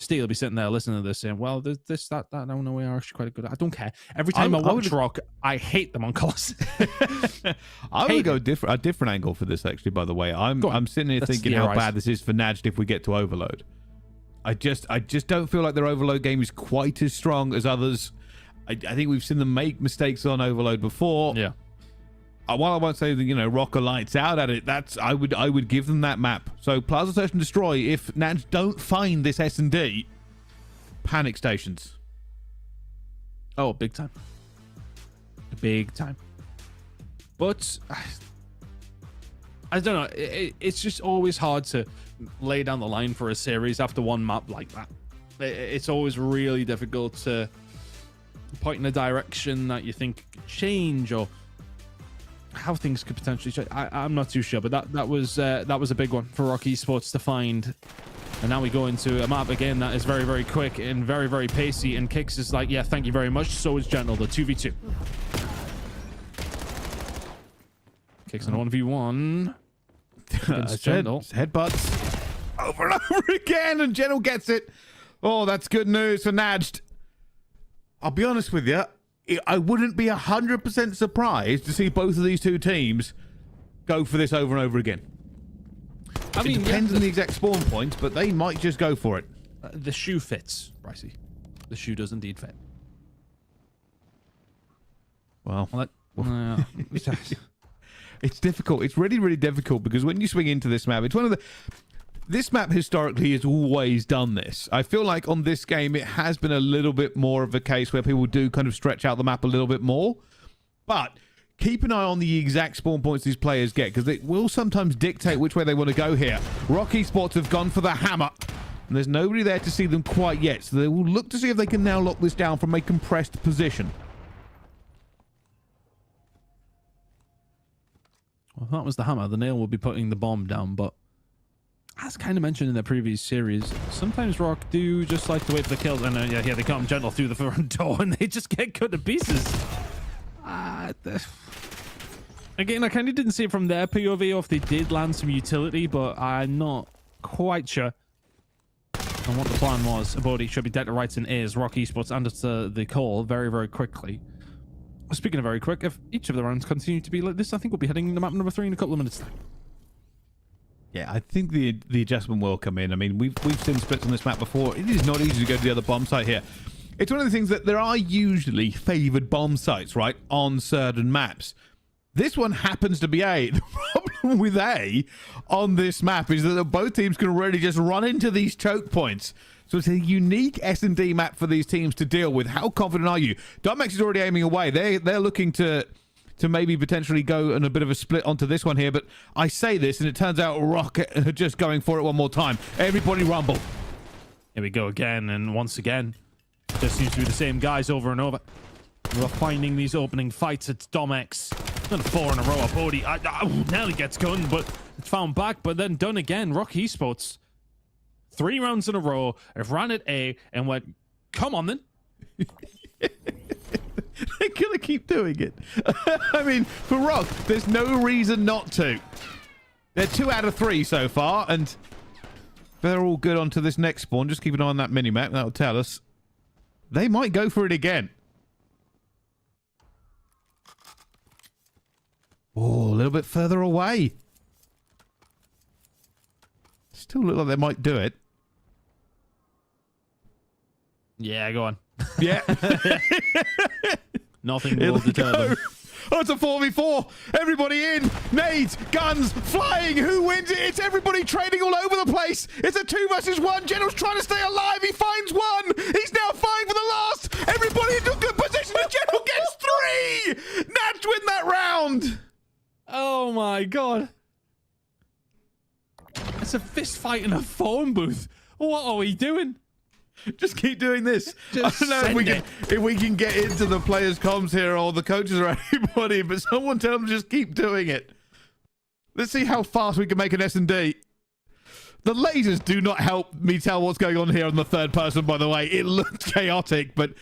Steve will be sitting there listening to this saying, well, there's this, that, no, we are actually quite good. I don't care. Every time I watch Rock, I hate them on Colossus. I would go a different angle for this, actually, by the way. I'm sitting here thinking how bad this is for NAJD if we get to Overload. I just don't feel like their Overload game is quite as strong as others. I think we've seen them make mistakes on Overload before. Yeah. While I won't say that, you know, Rock are lights out at it, I would give them that map. So Plaza Search and Destroy, if NAJD don't find this S&D, panic stations. Oh, big time. Big time. But I don't know. It's just always hard to lay down the line for a series after one map like that. It's always really difficult to point in a direction that you think could change or how things could potentially change. I'm not too sure, but that was a big one for Rock Esports to find. And now we go into a map again that is very, very quick and very, very pacey. And Kicks is like, yeah, thank you very much. So is Gentle, the 2v2. Kicks on 1v1 against Gentle. Headbutts over and over again, and Gentle gets it. Oh, that's good news for NAJD. I'll be honest with you. I wouldn't be 100% surprised to see both of these two teams go for this over and over again. I mean, it depends on the exact spawn points, but they might just go for it. The shoe fits, Brycey. The shoe does indeed fit. Well, it's difficult. It's really, really difficult because when you swing into this map, it's one of the... This map historically has always done this. I feel like on this game, it has been a little bit more of a case where people do kind of stretch out the map a little bit more. But keep an eye on the exact spawn points these players get, because it will sometimes dictate which way they want to go here. Rock Esports have gone for the hammer, and there's nobody there to see them quite yet. So they will look to see if they can now lock this down from a compressed position. Well, if that was the hammer, the nail will be putting the bomb down, but as kind of mentioned in the previous series, sometimes Rock do just like to wait for the kills, and yeah, here they come, Gentle through the front door, and they just get cut to pieces. Again, I kind of didn't see it from their POV, or if they did land some utility, but I'm not quite sure on what the plan was. Abodi should be dead to rights and ears. Rock Esports under the call very, very quickly. Speaking of very quick, if each of the rounds continue to be like this, I think we'll be heading into map number 3 in a couple of minutes' time. Yeah, I think the adjustment will come in. I mean, we've seen splits on this map before. It is not easy to go to the other bomb site here. It's one of the things that there are usually favored bomb sites, right, on certain maps. This one happens to be A. The problem with A on this map is that both teams can really just run into these choke points. So it's a unique S&D map for these teams to deal with. How confident are you? Domex is already aiming away. They're looking to to maybe potentially go on a bit of a split onto this one here. But I say this, and it turns out Rocket are just going for it one more time. Everybody rumble. Here we go again, and once again, just seems to be the same guys over and over. We're finding these opening fights. It's Domex. Done 4 in a row. Bodhi nearly gets gunned, but it's found back, but then done again. Rock Esports. 3 rounds in a row. I've ran at A and went, come on then. They're going to keep doing it. I mean, for Rock, there's no reason not to. They're 2 out of 3 so far, and they're all good onto this next spawn. Just keep an eye on that minimap. That'll tell us. They might go for it again. Oh, a little bit further away. Still look like they might do it. Yeah, go on. Yeah. Nothing will deter them. Oh, it's a 4v4. Everybody in. Nades, guns, flying. Who wins it? It's everybody trading all over the place. It's a 2 versus 1. General's trying to stay alive. He finds one. He's now fighting for the last. Everybody into a good position. The General gets 3. Nats win that round. Oh my god. It's a fist fight in a phone booth. What are we doing? Just keep doing this. Just I don't know if we can get into the players' comms here or the coaches or anybody, but someone tell them to just keep doing it. Let's see how fast we can make an S&D. The lasers do not help me tell what's going on here on the third person, by the way. It looked chaotic, but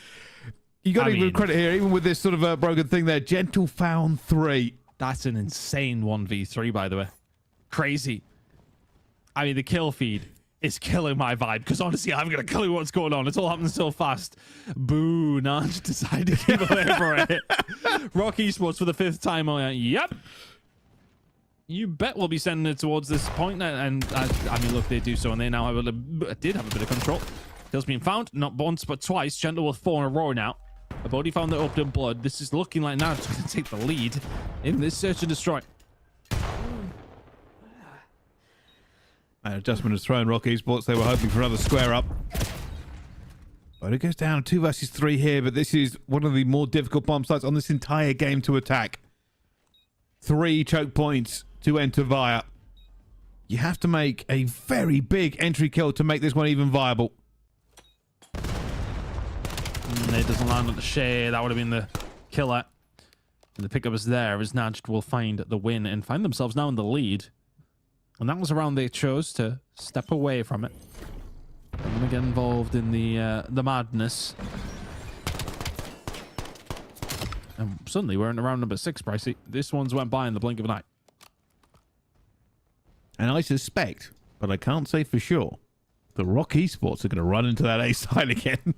you got to give credit here, even with this sort of a broken thing there. Gentle found 3. That's an insane 1v3, by the way. Crazy. I mean, the kill feed is killing my vibe, because honestly, I haven't got a clue what's going on. It's all happening so fast. Boo, Naj decided to keep away for it. Rock Esports for the 5th time. Yep. You bet we'll be sending it towards this point. And I mean, look, they do so, and they now did have a bit of control. Kills being found, not once, but twice. Gentle with 4 in a row now. A body found the open blood. This is looking like now it's going to take the lead in this search and destroy. An adjustment is thrown. Rock Esports, they were hoping for another square up. But it goes down 2 versus 3 here, but this is one of the more difficult bomb sites on this entire game to attack. 3 choke points to enter via. You have to make a very big entry kill to make this one even viable. It doesn't land on the shade. That would have been the killer. And the pickup is there as NAJD will find the win and find themselves now in the lead. And that was a round they chose to step away from it. I'm going to get involved in the madness. And suddenly we're in round number 6, Pricey. This one's went by in the blink of an eye. And I suspect, but I can't say for sure, the Rock Esports are going to run into that A side again.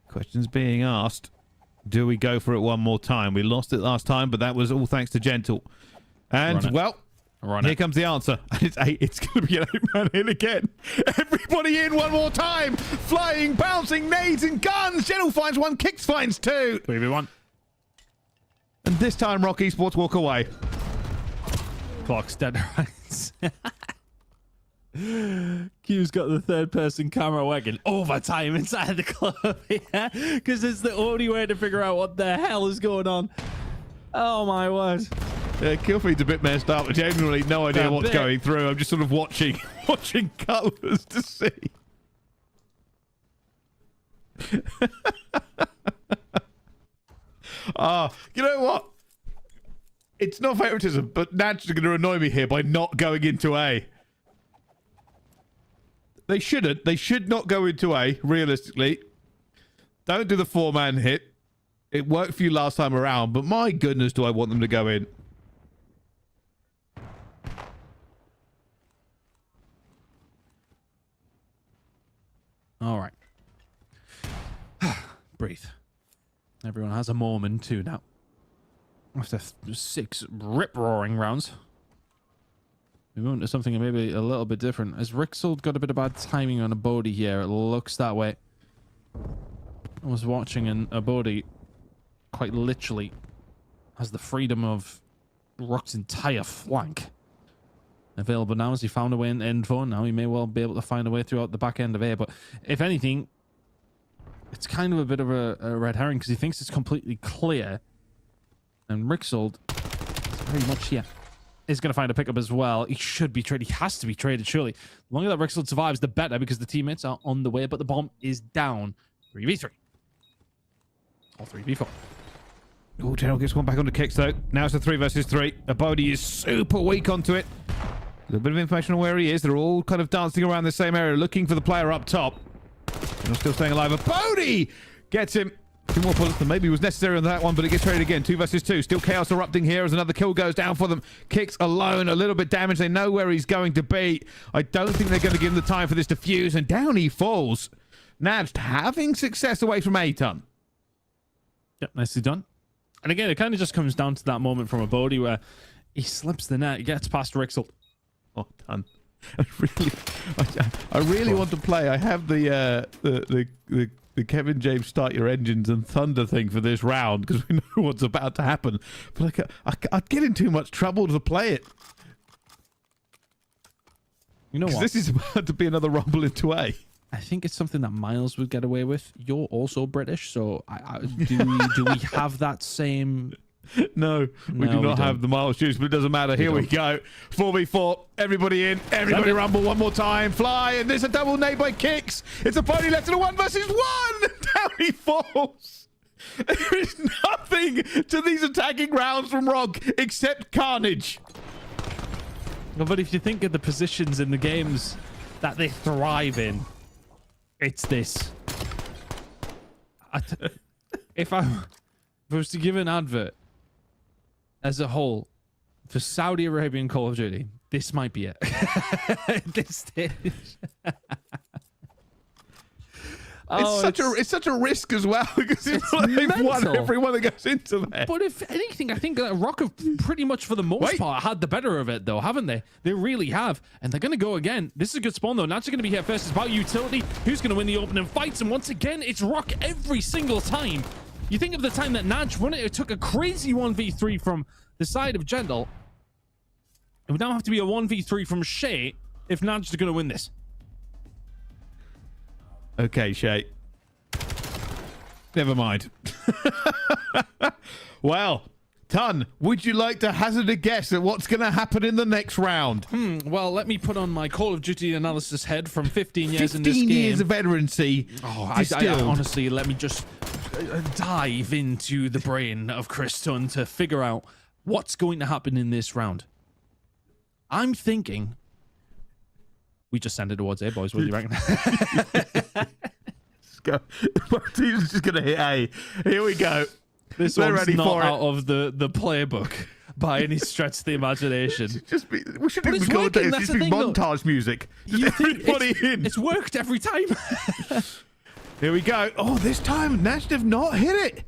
Questions being asked. Do we go for it one more time? We lost it last time, but that was all thanks to Gentle. And, well, here comes the answer. It's going to be an 8-man in again. Everybody in one more time. Flying, bouncing, nades and guns. Gentle finds 1, Kicks finds 2. 3v1. And this time, Rock Esports walk away. Clock's dead right. Q's got the 3rd-person camera working overtime inside the club, yeah, because it's the only way to figure out what the hell is going on. Oh my word! Yeah, kill feed's a bit messed up. I genuinely no idea what's going through. I'm just sort of watching colours to see. You know what? It's not favoritism, but Nat's going to annoy me here by not going into A. They shouldn't. They should not go into A, realistically. Don't do the 4-man hit. It worked for you last time around, but my goodness, do I want them to go in. All right. Breathe. Everyone has a moment too now. After 6 rip-roaring rounds. We move into something maybe a little bit different. As Rixel got a bit of bad timing on a Bodhi here. It looks that way. I was watching and a Bodhi quite literally has the freedom of Rock's entire flank available now as he found a way in info. Now he may well be able to find a way throughout the back end of A. But if anything, it's kind of a bit of a red herring because he thinks it's completely clear. And Rixold is very much here. Is going to find a pickup as well. He should be traded. He has to be traded, surely. The longer that Rixold survives, the better, because the teammates are on the way, but the bomb is down. 3v3. Or 3v4. Oh, General gets one back onto Kicks, though. Now it's a 3 versus 3. Abodi is super weak onto it. A little bit of information on where he is. They're all kind of dancing around the same area, looking for the player up top. General still staying alive. Abodi gets him. 2 more bullets than maybe was necessary on that one, but it gets traded again. 2 versus 2. Still chaos erupting here as another kill goes down for them. Kicks alone, a little bit damaged. They know where he's going to be. I don't think they're going to give him the time for this to fuse, and down he falls. NAJD having success away from A-Ton. Yep, nicely done. And again, it kind of just comes down to that moment from Abodi where he slips the net, gets past Rixold. Oh, done. I really want to play. I have the Kevin James start your engines and thunder thing for this round because we know what's about to happen. But I'd get in too much trouble to play it. You know what? This is about to be another rumble into A. I think it's something that Miles would get away with. You're also British, so do we have that same... No, we do not have the Miles juice, but it doesn't matter. Here we go. 4v4. Everybody in. Everybody rumble one more time. Fly. And there's a double nade by Kicks. It's a pony left in a 1 versus 1. Down he falls. There is nothing to these attacking rounds from Rock except carnage. But if you think of the positions in the games that they thrive in, it's this. If I was to give an advert as a whole for Saudi Arabian Call of Duty, this might be it. At this stage. It's such a risk as well because they've won everyone that goes into there. But if anything, I think that Rock have pretty much for the most part had the better of it, though, haven't they? They really have, and they're going to go again. This is a good spawn, though. Naturally going to be here first. It's about utility. Who's going to win the opening fights? And once again, it's Rock every single time. You think of the time that NAJD won it, it took a crazy 1v3 from the side of Jendal. It would now have to be a 1v3 from Shay if NAJD are going to win this. Okay, Shay. Never mind. Well, Ton, would you like to hazard a guess at what's going to happen in the next round? Well, let me put on my Call of Duty analysis head from 15 years in this game. 15 years of veterancy. Oh, I honestly, let me just dive into the brain of Chris Tunn to figure out what's going to happen in this round. I'm thinking we just send it towards A, boys. What do you reckon? Let's go. My team's just going to hit A. Here we go. This They're one's ready not for out it. of the playbook by any stretch of the imagination. We shouldn't even call it this. It's be montage music. Just everybody in. It's worked every time. Here we go. Oh, this time NAJD have not hit it.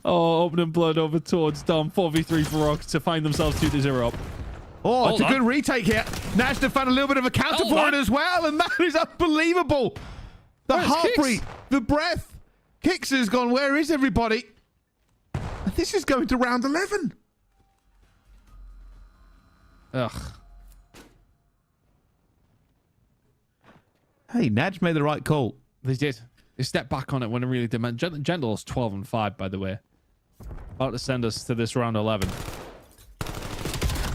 Oh, opening blood over towards Dom. 4v3 for Rock to find themselves 2-0 up. Oh, it's a good retake here. NAJD have found a little bit of a counter for it as well, and that is unbelievable. The heartbeat, the breath. Kicks has gone, where is everybody? And this is going to round 11. Ugh. Hey, NAJD made the right call. They did. They stepped back on it when it really did. Gentl's 12-5, by the way. About to send us to this round 11.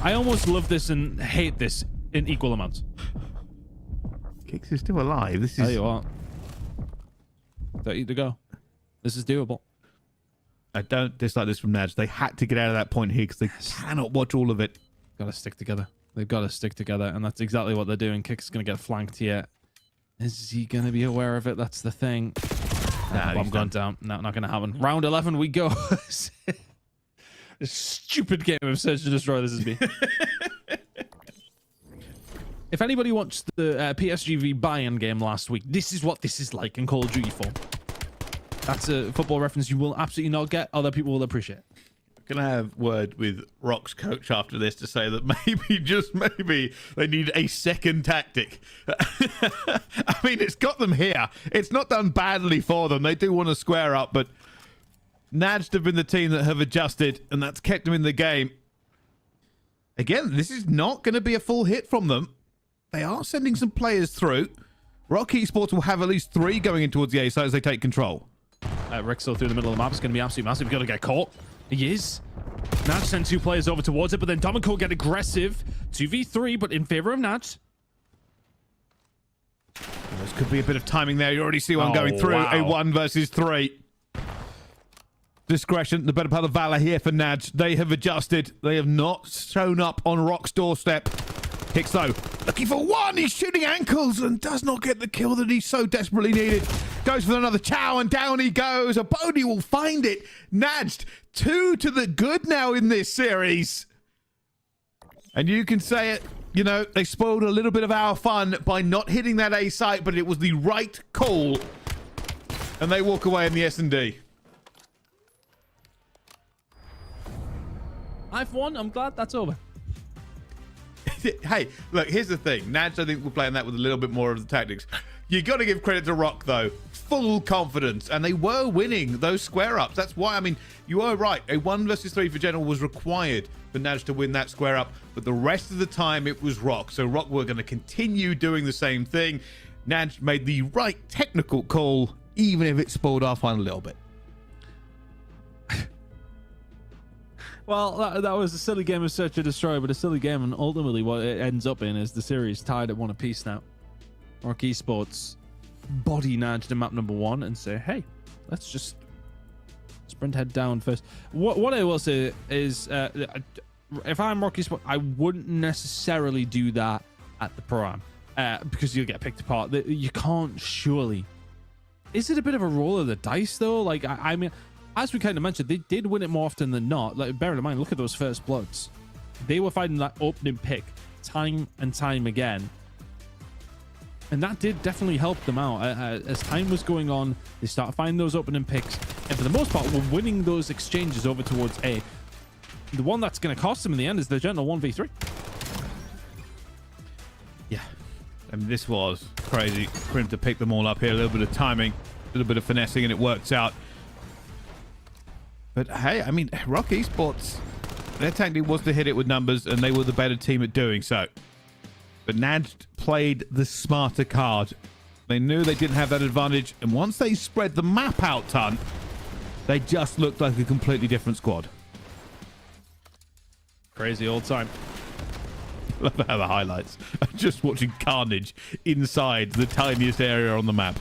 I almost love this and hate this in equal amounts. Kicks is still alive. This is... Tell you what. 30 to go. This is doable. I don't dislike this from NAJD. They had to get out of that point here because they cannot watch all of it. Got to stick together. They've got to stick together, and that's exactly what they're doing. Kick's going to get flanked here. Is he going to be aware of it? That's the thing. Nah, I'm going down. No, not going to happen. Round 11 we go. This stupid game of Search and Destroy this has been. If anybody watched the PSG v Bayern game last week, this is what this is like in Call of Duty 4. That's a football reference you will absolutely not get. Other people will appreciate. I'm going to have word with Rock's coach after this to say that maybe, just maybe, they need a second tactic. I mean, it's got them here. It's not done badly for them. They do want to square up, but NAJD have been the team that have adjusted, and that's kept them in the game. Again, this is not going to be a full hit from them. They are sending some players through. Rock Esports will have at least 3 going in towards the A side as they take control. Rick still through the middle of the map. It's going to be absolutely massive. We've got to get caught. He is. Naj sends 2 players over towards it, but then Dom and Co get aggressive. 2v3, but in favor of Naj. This could be a bit of timing there. You already see one going through. Wow. A 1 versus 3. Discretion, the better part of valor here for Naj. They have adjusted. They have not shown up on Rock's doorstep. Hicks though, looking for 1. He's shooting ankles and does not get the kill that he so desperately needed. Goes for another chow and down he goes. A Bodhi will find it. Naj, 2 to the good now in this series. And you can say it, you know, they spoiled a little bit of our fun by not hitting that A site, but it was the right call. And they walk away in the S&D. I've won. I'm glad that's over. Hey, look, here's the thing. Naj, I think we're playing that with a little bit more of the tactics. You got to give credit to Rock, though. Full confidence. And they were winning those square-ups. That's why, I mean, you are right. A 1 versus 3 for General was required for Naj to win that square-up. But the rest of the time, it was Rock. So Rock were going to continue doing the same thing. Naj made the right technical call, even if it spoiled our fun a little bit. Well, that was a silly game of Search and Destroy, but a silly game, and ultimately what it ends up in is the series tied at 1 apiece now. Rock Esports body Naj to map number 1 and say, hey, let's just sprint head down first. What I will say is, if I'm Rock Esports, I wouldn't necessarily do that at the Pro-Am, because you'll get picked apart. You can't surely. Is it a bit of a roll of the dice, though? Like, I mean... As we kind of mentioned, they did win it more often than not. Like, bear in mind, look at those first bloods. They were fighting that opening pick time and time again. And that did definitely help them out. As time was going on, they started finding those opening picks. And for the most part, were winning those exchanges over towards A. The one that's going to cost them in the end is the General 1v3. Yeah. I mean, this was crazy for him to pick them all up here. A little bit of timing, a little bit of finessing, and it works out. But hey, I mean, Rock Esports, their tactic was to hit it with numbers, and they were the better team at doing so. But Naj played the smarter card. They knew they didn't have that advantage, and once they spread the map out, ton, they just looked like a completely different squad. Crazy old time. Love how the highlights are just watching carnage inside the tiniest area on the map.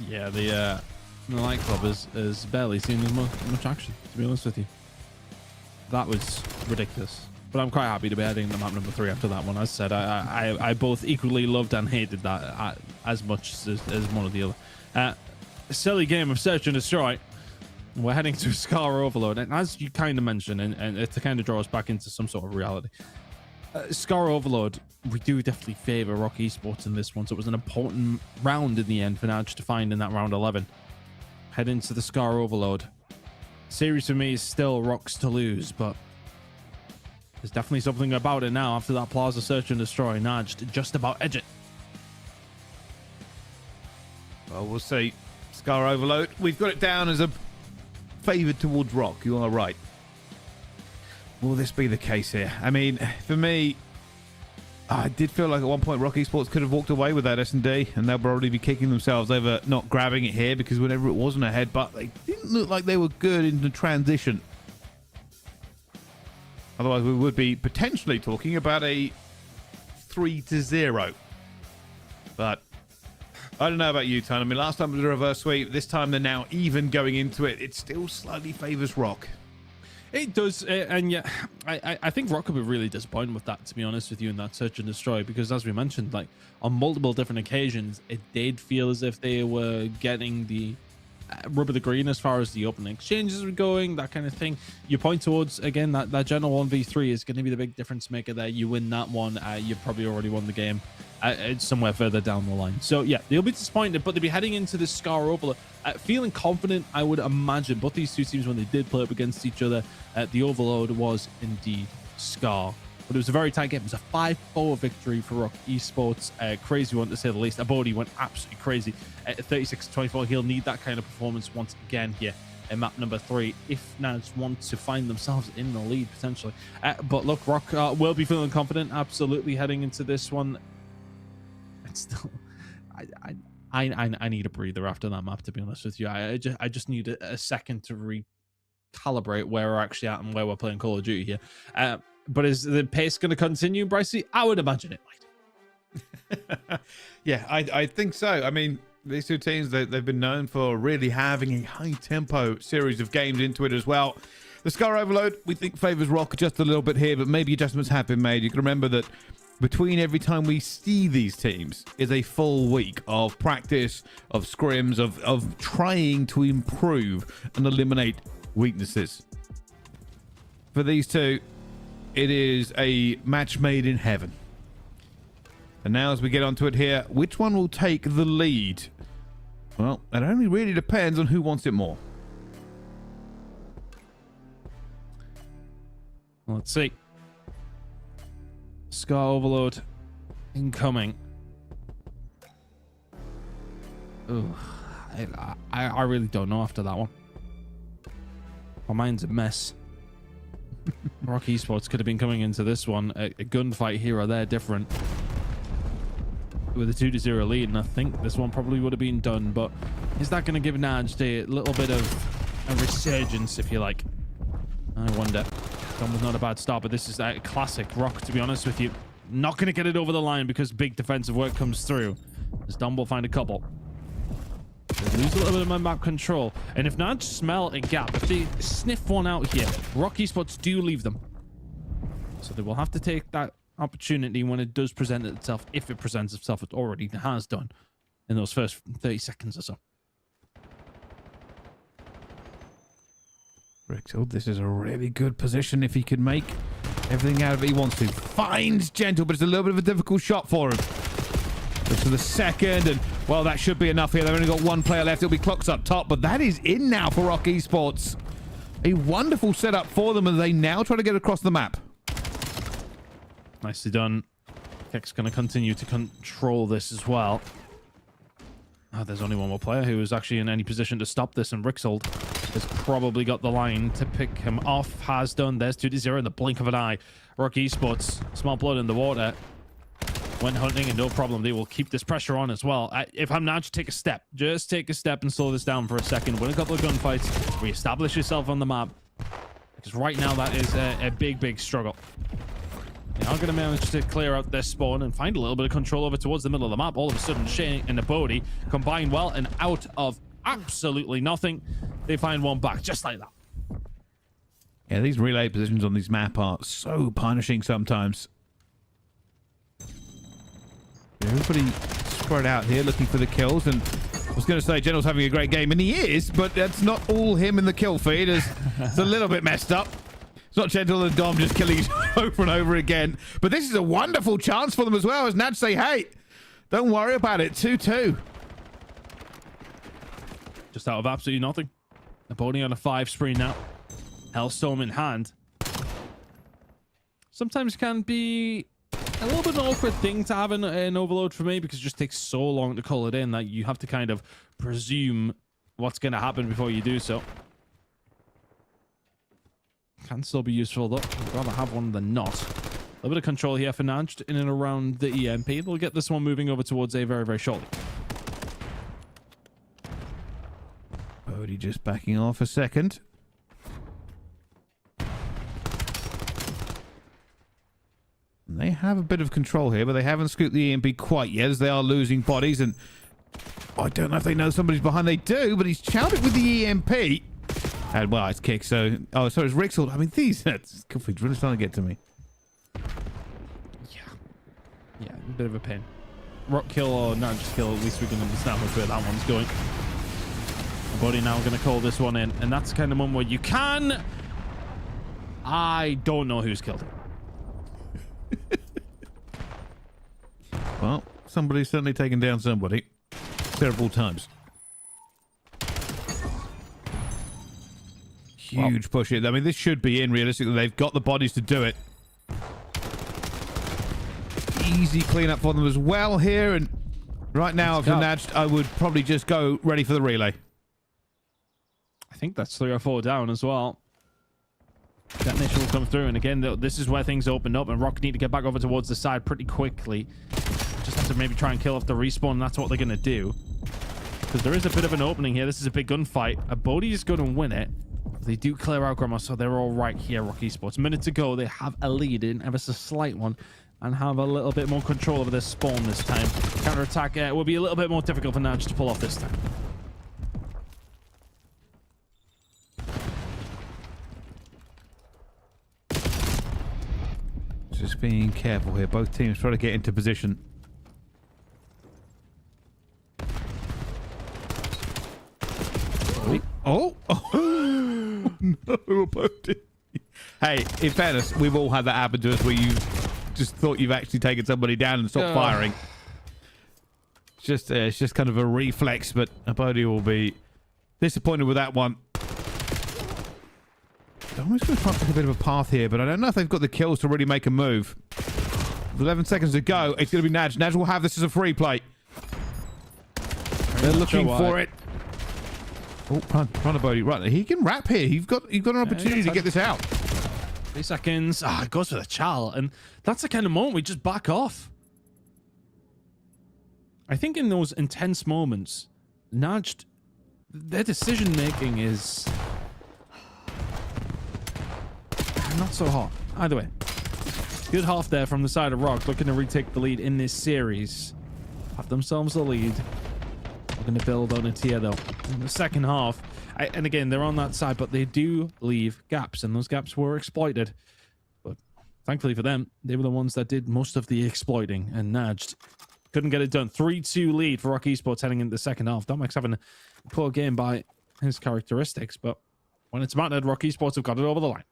Yeah, the nightclub is barely seen as much action, to be honest with you. That was ridiculous. But I'm quite happy to be heading to map number 3 after that one. As said, I both equally loved and hated that as much as one or the other. Silly game of Search and Destroy. We're heading to Scar Overload. And as you kind of mentioned, and to kind of draw us back into some sort of reality, Scar Overload, we do definitely favor Rock Esports in this one. So it was an important round in the end for Naj to find in that round 11. Head into the Scar Overload. Series for me is still Rock's to lose, but there's definitely something about it now after that Plaza Search and Destroy. Naj to just about edge it. Well, we'll see. Scar Overload. We've got it down as a favored towards Rock. You are right. Will this be the case here? I mean, for me, I did feel like at one point Rock Esports could have walked away with that S&D, and they'll probably be kicking themselves over not grabbing it here, because whenever it wasn't ahead, but they didn't look like they were good in the transition. Otherwise, we would be potentially talking about a 3-0. But I don't know about you, Ton. I mean, last time it was a reverse sweep. This time they're now even going into it. It still slightly favors Rock. It does, and yeah, I think Rock could be really disappointed with that, to be honest with you, in that Search and Destroy, because as we mentioned, like on multiple different occasions, it did feel as if they were getting the rub of the green as far as the open exchanges were going, that kind of thing. You point towards, again, that General 1v3 is going to be the big difference maker there. You win that one, you've probably already won the game. It's somewhere further down the line. So yeah, they'll be disappointed, but they'll be heading into this Scar Overload feeling confident. I would imagine both these two teams, when they did play up against each other, the Overload was indeed Scar. But it was a very tight game. It was a 5-4 victory for Rock Esports. Crazy one, to say the least. Abodi went absolutely crazy at 36-24. He'll need that kind of performance once again here in map number 3 if Naj want to find themselves in the lead potentially. But look, Rock will be feeling confident, absolutely, heading into this one. still, I need a breather after that map, to be honest with you. I just need a second to recalibrate where we're actually at and where we're playing Call of Duty here. But is the pace going to continue, Brycey? I would imagine it might. Yeah, I think so. I mean, these two teams, they've been known for really having a high-tempo series of games into it as well. The score overload, we think, favors Rock just a little bit here, but maybe adjustments have been made. You can remember that between every time we see these teams is a full week of practice, of scrims, of trying to improve and eliminate weaknesses. For these two, it is a match made in heaven. And now as we get onto it here, which one will take the lead? Well, it only really depends on who wants it more. Let's see. Scar overload incoming. Ugh, I really don't know after that one. My mind's a mess. Rock Esports could have been coming into this one a gunfight here or there different with a 2-0 lead, and I think this one probably would have been done. But is that going to give NAJD a little bit of a resurgence, if you like? I wonder. Done was not a bad start, but this is a classic Rock, to be honest with you. Not going to get it over the line because big defensive work comes through. As Dom will find a couple. They lose a little bit of my map control. And if NAJ smell a gap, if they sniff one out here, Rock Esports do leave them. So they will have to take that opportunity when it does present itself, if it presents itself. It already has done in those first 30 seconds or so. Rixel, this is a really good position if he can make everything out of it he wants to. Finds Gentle, but it's a little bit of a difficult shot for him. Looks for the second, and well, that should be enough here. They've only got one player left. It'll be clocks up top, but that is in now for Rock Esports. A wonderful setup for them, and they now try to get across the map. Nicely done. Keck's going to continue to control this as well. Oh, there's only one more player who is actually in any position to stop this, and Rixold has probably got the line to pick him off. Has done. There's 2-0 in the blink of an eye. Rock Esports, small blood in the water. Went hunting, and no problem. They will keep this pressure on as well. If I'm not, take a step. Just take a step and slow this down for a second. Win a couple of gunfights. Reestablish yourself on the map. Because right now, that is a big, big struggle. They are going to manage to clear out their spawn and find a little bit of control over towards the middle of the map. All of a sudden, Shane and Bodhi combine well, and out of absolutely nothing, they find one back, just like that. Yeah, these relay positions on this map are so punishing sometimes. Everybody spread out here looking for the kills, and I was going to say General's having a great game, and he is, but that's not all him in the kill feed. It's a little bit messed up. It's not Gentle and Dom just killing each other over and over again, but this is a wonderful chance for them as well, as Naj say, hey, don't worry about it. 2-2. Just out of absolutely nothing. Bodhi on a 5 spree now. Hellstorm in hand. Sometimes can be a little bit of an awkward thing to have an overload for me, because it just takes so long to call it in that you have to kind of presume what's going to happen before you do so. Can still be useful though. I'd rather have one than not. A little bit of control here for Naj in and around the EMP. They'll get this one moving over towards A very, very shortly. Bodhi just backing off a second. They have a bit of control here, but they haven't scooped the EMP quite yet, as they are losing bodies. And I don't know if they know somebody's behind. They do, but he's chowed it with the EMP. And well, it's kicked. So, oh, so it's Rixel. I mean, these conflicts really starting to get to me. Yeah, a bit of a pain. Rock kill or not just kill, at least we can understand where that one's going. Bodhi now going to call this one in, and that's the kind of one where you can. I don't know who's killed him. Well, somebody's certainly taken down somebody several times. Huge push here. I mean, this should be in realistically. They've got the bodies to do it. Easy cleanup for them as well here. And right now, if you're Naj, I would probably just go ready for the relay. I think that's 3 or 4 down as well. Detonation will come through, and again, this is where things open up, and Rock need to get back over towards the side pretty quickly. Just to maybe try and kill off the respawn. That's what they're going to do. Because there is a bit of an opening here. This is a big gunfight. A Bodhi is going to win it. They do clear out Grandma, so they're all right here, Rock Esports. Minute to go. They have a lead in, ever so slight one, and have a little bit more control over their spawn this time. Counter-attack will be a little bit more difficult for Naj to pull off this time. Just being careful here. Both teams try to get into position. Oh! No, hey, in fairness, we've all had that happen to us where you just thought you've actually taken somebody down and stopped firing. It's just kind of a reflex, but Abodi will be disappointed with that one. They're almost going to try to take a bit of a path here, but I don't know if they've got the kills to really make a move. With 11 seconds to go, it's going to be Naj. Naj will have this as a free play. They're looking for it. Oh, run Abodi. Right, he can wrap here. You've got an opportunity to get this out. 3 seconds. Ah, it goes for the Chal, and that's the kind of moment we just back off. I think in those intense moments, Naj, their decision making is not so hot. Either way, good half there from the side of Rock, looking to retake the lead in this series. Have themselves a lead. We're going to build on it here, though. In the second half, and again, they're on that side, but they do leave gaps, and those gaps were exploited. But thankfully for them, they were the ones that did most of the exploiting, and Naj couldn't get it done. 3-2 lead for Rock Esports heading into the second half. Domek's having a poor game by his characteristics, but when it's mattered, Rock Esports have got it over the line.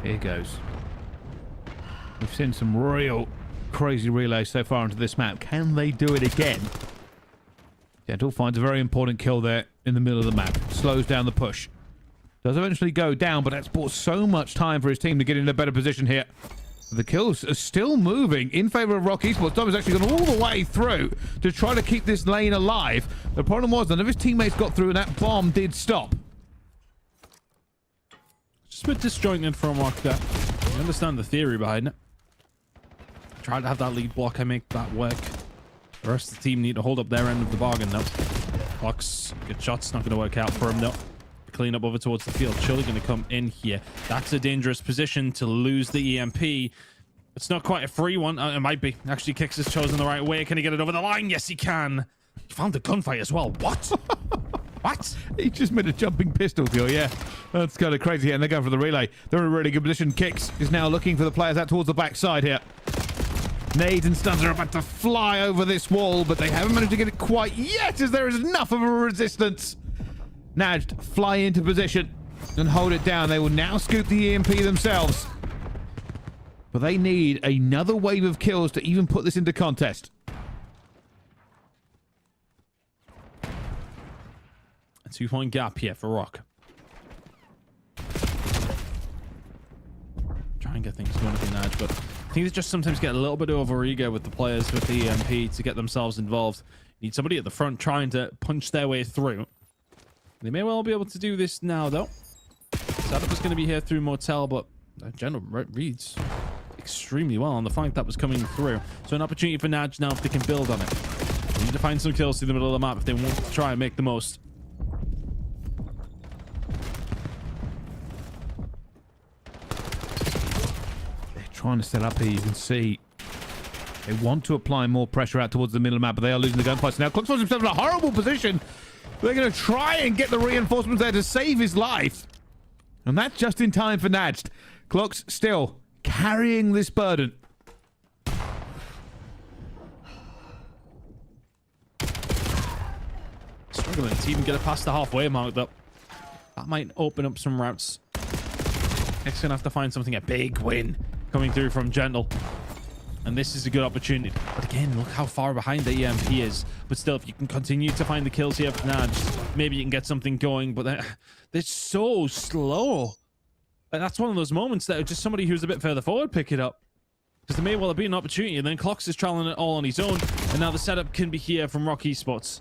Here goes. We've seen some real crazy relays so far into this map. Can they do it again? Gentle finds a very important kill there in the middle of the map. Slows down the push. Does eventually go down, but that's bought so much time for his team to get in a better position here. The kills are still moving in favor of Rock Esports. Dom has actually gone all the way through to try to keep this lane alive. The problem was none of his teammates got through and that bomb did stop. Just a bit disjointed from Rock there. I understand the theory behind it. Try to have that lead block and make that work. The rest of the team need to hold up their end of the bargain, though. Clocks, good shots, not going to work out for him, though. Clean up over towards the field. Surely going to come in here. That's a dangerous position to lose the EMP. It's not quite a free one. It might be. Actually, Kicks has chosen the right way. Can he get it over the line? Yes, he can. He found the gunfight as well. What? What? He just made a jumping pistol kill, yeah. That's kind of crazy. And they're going for the relay. They're in a really good position. Kicks is now looking for the players out towards the backside here. Nades and stuns are about to fly over this wall, but they haven't managed to get it quite yet, as there is enough of a resistance. Najd fly into position and hold it down. They will now scoop the EMP themselves. But they need another wave of kills to even put this into contest. A 2-point gap here for Rock. Try and get things going to be Naj, but I think they just sometimes get a little bit over eager with the players with the EMP to get themselves involved. Need somebody at the front trying to punch their way through. They may well be able to do this now, though. Setup is going to be here through Motel, but General reads extremely well on the flank that was coming through. So an opportunity for Naj now if they can build on it. They need to find some kills through the middle of the map if they want to try and make the most. They're trying to set up here. You can see they want to apply more pressure out towards the middle of the map, but they are losing the gunfight. So now Clocks finds himself in a horrible position. They're going to try and get the reinforcements there to save his life. And that's just in time for Najd. Clocks still carrying this burden. Struggling to even get it past the halfway mark, though. That might open up some routes. Nick's going to have to find something. A big win coming through from Gentle. And this is a good opportunity. But again, look how far behind the EMP is. But still, if you can continue to find the kills here for Naj, maybe you can get something going. But they're so slow. And that's one of those moments that just somebody who's a bit further forward pick it up. Because there may well have been an opportunity. And then Clocks is trialing it all on his own. And now the setup can be here from Rock Esports.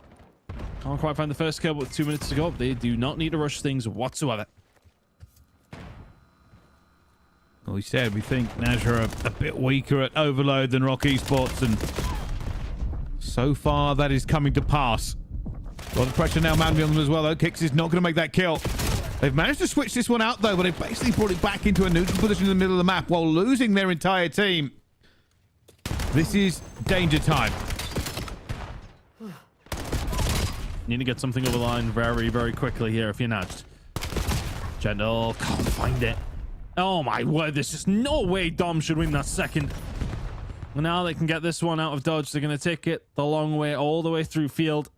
Can't quite find the first kill with 2 minutes to go. They do not need to rush things whatsoever. We said we think NAJD are a bit weaker at Overload than Rock Esports, and so far that is coming to pass. A lot of pressure now mounting on them as well, though. Kicks is not going to make that kill. They've managed to switch this one out, though, but they've basically brought it back into a neutral position in the middle of the map while losing their entire team. This is danger time. Need to get something over the line very, very quickly here if you're NAJD. Gentle, can't find it. Oh my word, there's just no way Dom should win that second. Now they can get this one out of dodge. They're going to take it the long way, all the way through field.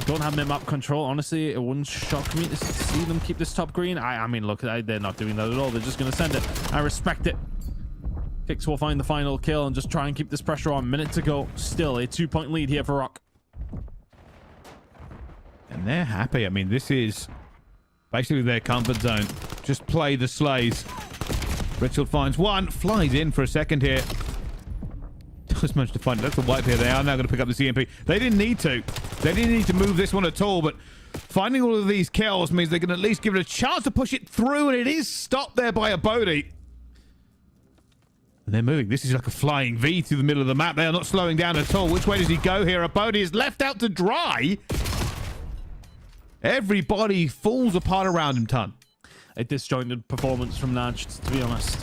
Don't have mid-map control. Honestly, it wouldn't shock me to see them keep this top green. I mean, look, they're not doing that at all. They're just going to send it. I respect it. Kicks will find the final kill and just try and keep this pressure on. Minute to go. Still a 2-point lead here for Rock. And they're happy. I mean, this is basically their comfort zone. Just play the slays. Richard finds one, flies in for a second here. Does manage to find it. That's a wipe here. They are now going to pick up the CMP. They didn't need to. They didn't need to move this one at all, but finding all of these kills means they can at least give it a chance to push it through, and it is stopped there by a Bodhi. And they're moving. This is like a flying V through the middle of the map. They are not slowing down at all. Which way does he go here? A Bodhi is left out to dry. Everybody falls apart around him, Ton. A disjointed performance from NAJD, to be honest.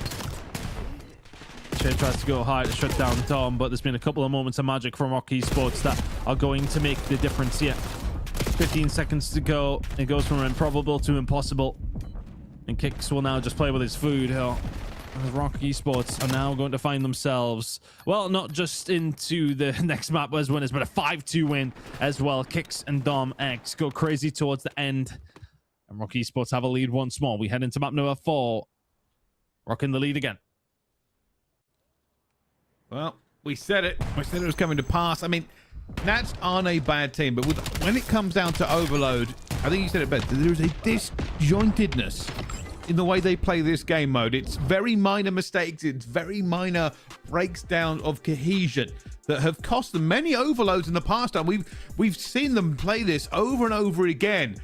Shay tries to go high to shut down Dom, but there's been a couple of moments of magic from Rock Esports that are going to make the difference here. 15 seconds to go. It goes from improbable to impossible. And Kicks will now just play with his food. Rock Esports are now going to find themselves, well, not just into the next map as winners, but a 5-2 win as well. Kicks and Dom X go crazy towards the end. And Rock Esports have a lead once more. We head into map number 4. Rock in the lead again. Well, we said it. We said it was coming to pass. I mean, NAJD aren't a bad team, but when it comes down to Overload, I think you said it best. There's a disjointedness in the way they play this game mode. It's very minor mistakes. It's very minor breaks down of cohesion that have cost them many overloads in the past. And we've seen them play this over and over again.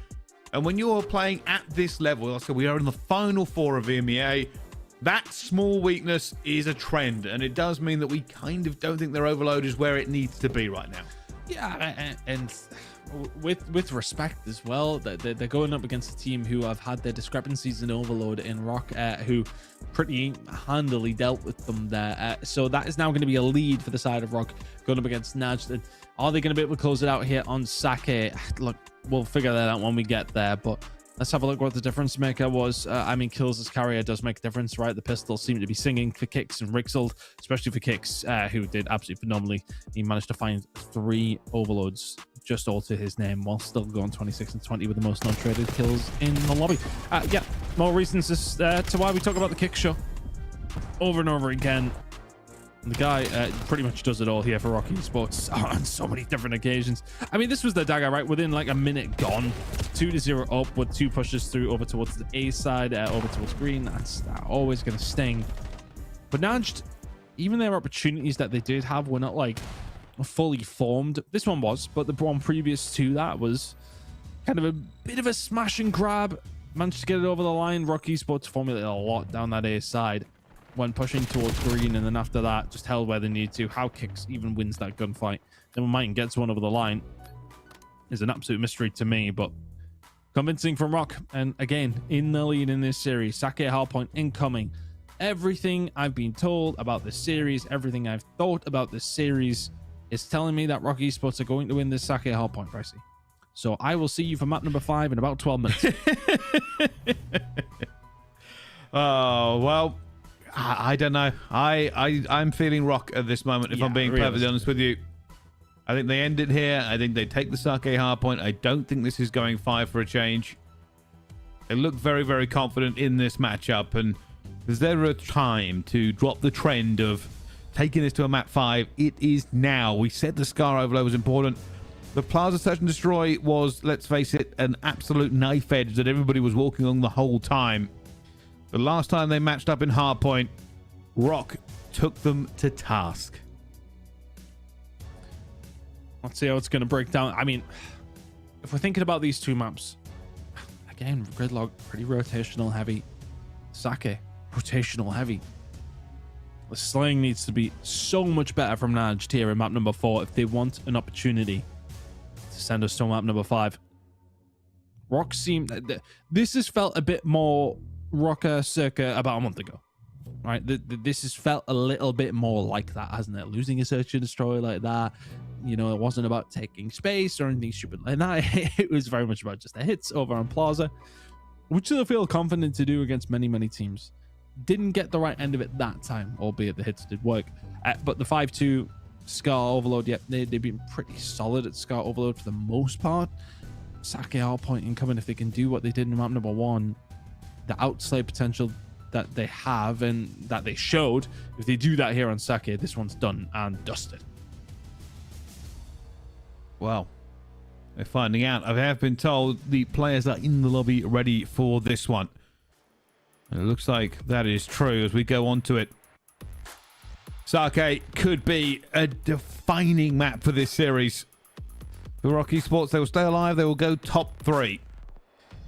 And when you're playing at this level, so we are in the final 4 of EMEA, that small weakness is a trend, and it does mean that we kind of don't think their overload is where it needs to be right now. Yeah, and with respect as well, they're going up against a team who have had their discrepancies in overload in Rock, who pretty handily dealt with them there. So that is now going to be a lead for the side of Rock going up against NAJD. Are they going to be able to close it out here on Sake? Look, we'll figure that out when we get there, but let's have a look what the difference maker was. I mean, kills as carrier does make a difference, right? The pistols seem to be singing for Kicks and Rixeld, especially for Kicks, who did absolutely phenomenally. He managed to find 3 overloads just all to his name while still going 26 and 20 with the most non-traded kills in the lobby. Yeah, more reasons to why we talk about the Kick show over and over again. The guy pretty much does it all here for Rock Esports on so many different occasions. I mean, this was the dagger, right? Within like a minute gone. 2-0 up with 2 pushes through over towards the A side, over towards green. That's always going to sting. But NAJD, even their opportunities that they did have were not like fully formed. This one was, but the one previous to that was kind of a bit of a smash and grab. Managed to get it over the line. Rock Esports formulated a lot down that A side when pushing towards green, and then after that just held where they need to. How Kicks even wins that gunfight, then Might gets one over the line is an absolute mystery to me, but convincing from Rock. And again, in the lead in this series. Sake hardpoint incoming. Everything I've been told about this series, everything I've thought about this series is telling me that Rock Esports are going to win this Sake hardpoint, Pricey. So I will see you for map number 5 in about 12 minutes. Oh, well, I don't know. I'm feeling Rock at this moment, if I'm being perfectly honest with you. I think they end it here. I think they take the Sake hardpoint. I don't think this is going 5 for a change. They look very, very confident in this matchup. And is there a time to drop the trend of taking this to a map 5? It is now. We said the Scar overload was important. The Plaza Search and Destroy was, let's face it, an absolute knife edge that everybody was walking on the whole time. The last time they matched up in hardpoint, Rock took them to task. Let's see how it's going to break down. I mean, if we're thinking about these 2 maps, again, Gridlock, pretty rotational heavy. Sake, rotational heavy. The slaying needs to be so much better from NAJD here in map number 4 if they want an opportunity to send us to map number 5. Rock seem this has felt a bit more rocker circa about a month ago, right? This has felt a little bit more like that, hasn't it? Losing a search and destroy like that, you know, it wasn't about taking space or anything stupid like that. It was very much about just the hits over on Plaza, which they feel confident to do against many teams. Didn't get the right end of it that time, albeit the hits did work. But the 5-2 Scar Overload, yep, they've been pretty solid at Scar Overload for the most part. Sake are point incoming if they can do what they did in map number 1. The outslay potential that they have and that they showed, if they do that here on Sake, this one's done and dusted. Well, we're finding out. I have been told the players are in the lobby ready for this one. And it looks like that is true as we go on to it. Sake could be a defining map for this series. For Rock Esports, they will stay alive. They will go top 3.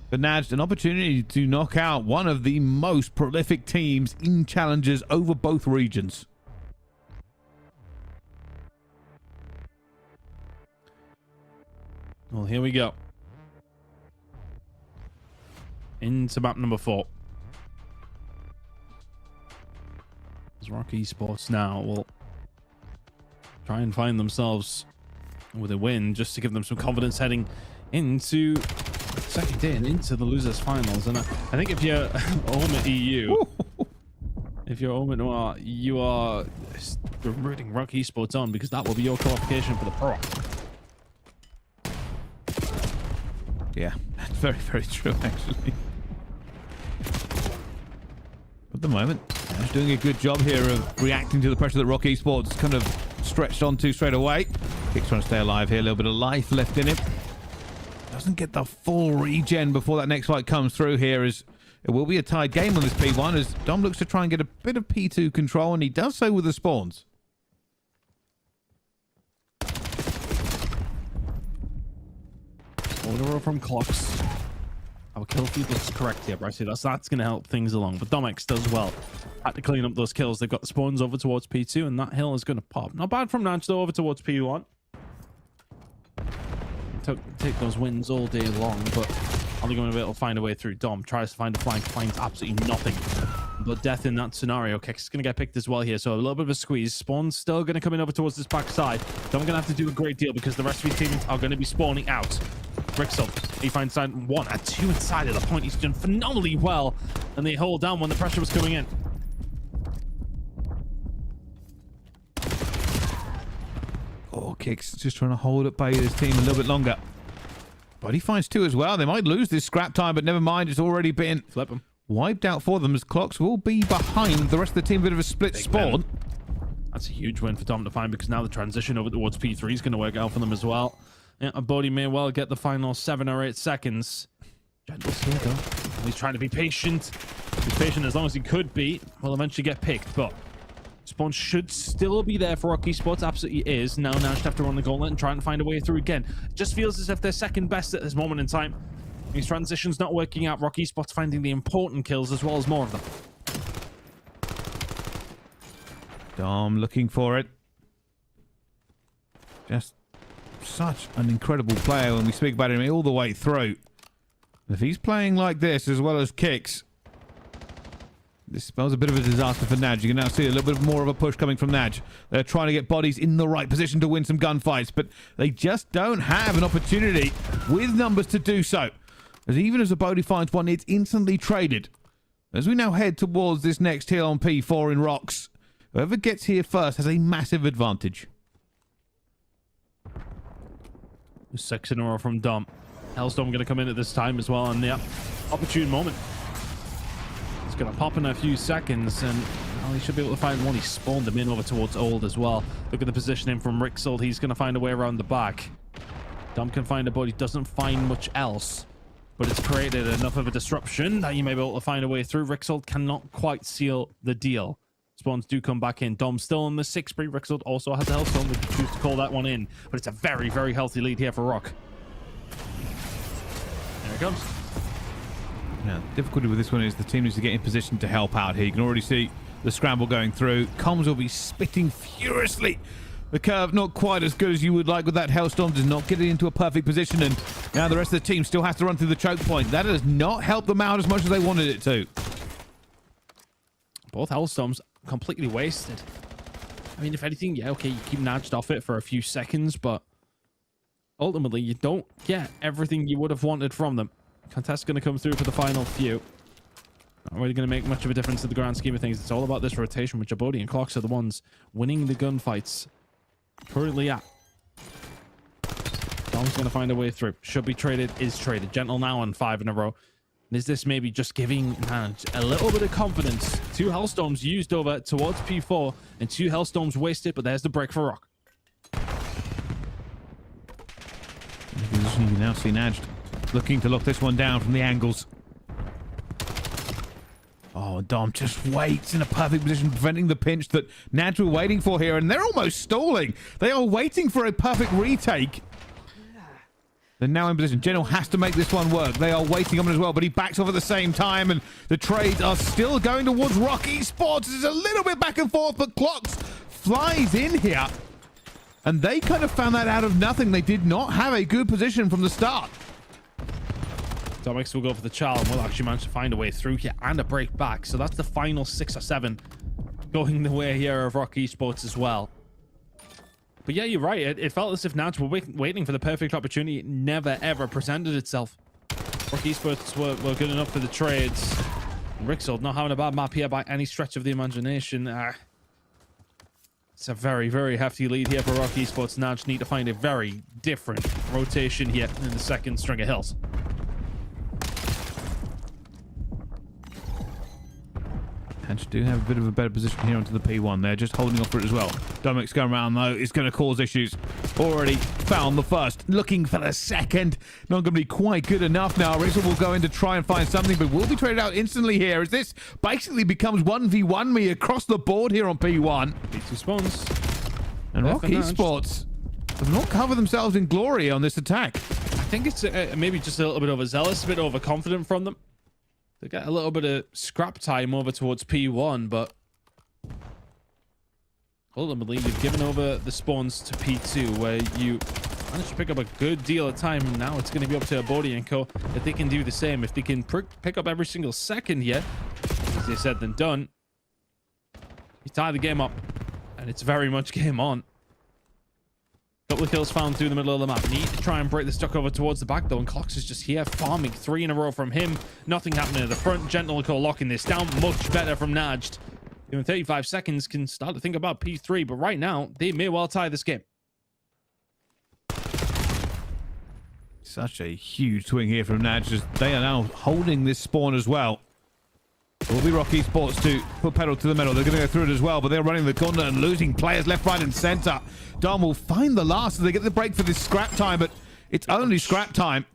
For NAJD, an opportunity to knock out one of the most prolific teams in challenges over both regions. Well, here we go. Into map number 4. Rock Esports now will try and find themselves with a win just to give them some confidence heading into second day and into the losers finals. And I think if you're OMIT EU, if you're OMITNoir, you are rooting Rock Esports on because that will be your qualification for the pro. Yeah, that's very true actually. At the moment, he's doing a good job here of reacting to the pressure that Rock Esports kind of stretched onto straight away. Kick's trying to stay alive here, a little bit of life left in him. Doesn't get the full regen before that next fight comes through here, as it will be a tied game on this P1 as Dom looks to try and get a bit of P2 control, and he does so with the spawns. Order from Clocks. Our kill feed looks correct here, Bryce. That's going to help things along. But Domex does well. Had to clean up those kills. They've got the spawns over towards P2, and that hill is going to pop. Not bad from NAJD, though, over towards P1. Take those wins all day long, but only going to be able to find a way through. Dom tries to find a flank, finds absolutely nothing. But death in that scenario. Kix is going to get picked as well here, so a little bit of a squeeze. Spawn's still going to come in over towards this backside. Dom going to have to do a great deal because the rest of his teammates are going to be spawning out. Rixel, he finds side 1 and 2 inside of the point. He's done phenomenally well, and they hold down when the pressure was coming in. Oh, Kix just trying to hold at bay his team a little bit longer. But he finds 2 as well. They might lose this scrap time, but never mind. It's already been Flip him. Wiped out for them as Clocks will be behind the rest of the team. A bit of a split Big spawn. man. That's a huge win for Dom to find because now the transition over towards P3 is going to work out for them as well. Yeah, Bodhi may well get the final 7 or 8 seconds. Gentle's here though. He's trying to be patient. He's patient as long as he could be. Will eventually get picked, but spawn should still be there for Rock Esports. Absolutely is. Now NAJD have to run the gauntlet and try and find a way through again. Just feels as if they're second best at this moment in time. These transitions not working out. Rock Esports finding the important kills as well as more of them. Dom looking for it. Just such an incredible player when we speak about him all the way through. If he's playing like this as well as Kix, this spells a bit of a disaster for NAJD. You can now see a little bit more of a push coming from NAJD. They're trying to get bodies in the right position to win some gunfights, but they just don't have an opportunity with numbers to do so. As even as a Bodhi finds one, it's instantly traded. As we now head towards this next hill on P4 in Rocks, whoever gets here first has a massive advantage. 6 in a row from Dom. Hellstorm going to come in at this time as well, and yeah, opportune moment. It's going to pop in a few seconds, and well, he should be able to find one. He spawned them in over towards Old as well. Look at the positioning from Rixel. He's going to find a way around the back. Dom can find a body, doesn't find much else, but it's created enough of a disruption that you may be able to find a way through. Rixel cannot quite seal the deal. Spawns do come back in. Dom still on the 6 spree. Rixel also has a Hellstorm. They choose to call that one in, but it's a very healthy lead here for Rock. There it comes. Yeah, the difficulty with this one is the team needs to get in position to help out here. You can already see the scramble going through. Comms will be spitting furiously. The curve not quite as good as you would like with that Hellstorm. Does not get it into a perfect position, and now the rest of the team still has to run through the choke point. That does not help them out as much as they wanted it to. Both Hellstorms completely wasted. I mean, if anything, yeah, okay, you keep nudged off it for a few seconds, but ultimately you don't get everything you would have wanted from them. Contest's going to come through for the final few. Not really going to make much of a difference in the grand scheme of things. It's all about this rotation, with Djibouti and Clocks are the ones winning the gunfights. Currently at. Dom's going to find a way through. Should be traded, is traded. Gentle now on 5 in a row. And is this maybe just giving a little bit of confidence? 2 Hellstorms used over towards P4 and 2 Hellstorms wasted, but there's the break for Rock. In position, you can now see NAJD looking to lock this one down from the angles. Oh, Dom just waits in a perfect position, preventing the pinch that NAJD were waiting for here, and they're almost stalling. They are waiting for a perfect retake. They're now in position. General has to make this one work. They are waiting on him as well, but he backs off at the same time, and the trades are still going towards Rock Esports. It's a little bit back and forth, but Clocks flies in here, and they kind of found that out of nothing. They did not have a good position from the start. Domix will go for the child and will actually manage to find a way through here and a break back. So that's the final 6 or 7 going the way here of Rock Esports as well. But yeah, you're right. It felt as if NAJD were waiting for the perfect opportunity. It never, ever presented itself. Rock Esports were good enough for the trades. Rixold not having a bad map here by any stretch of the imagination. It's a very, very hefty lead here for Rock Esports. NAJD need to find a very different rotation here in the second string of hills. NAJD do have a bit of a better position here onto the P1. They're just holding off for it as well. Domix going around, though, is going to cause issues. Already found the first. Looking for the second. Not going to be quite good enough now. Rizzo will go in to try and find something, but will be traded out instantly here, as this basically becomes 1v1 me across the board here on P1. P2 spawns. And Rock Esports have not covered themselves in glory on this attack. I think it's maybe just a little bit overzealous, a bit overconfident from them. They get a little bit of scrap time over towards P1, but ultimately you've given over the spawns to P2, where you managed to pick up a good deal of time. Now it's going to be up to Abodi and Co. if they can do the same. If they can pick up every single second here, easier said than done. You tie the game up, and it's very much game on. Couple of kills found through the middle of the map. Need to try and break the stock over towards the back, though, and Clocks is just here farming 3 in a row from him. Nothing happening at the front. Gentle locking this down. Much better from NAJD. In 35 seconds can start to think about P3, but right now they may well tie this game. Such a huge swing here from NAJD. They are now holding this spawn as well. It will be Rock Esports to put pedal to the metal. They're going to go through it as well, but they're running the gauntlet and losing players left, right, and center. Dom will find the last as they get the break for this scrap time, but it's only scrap time.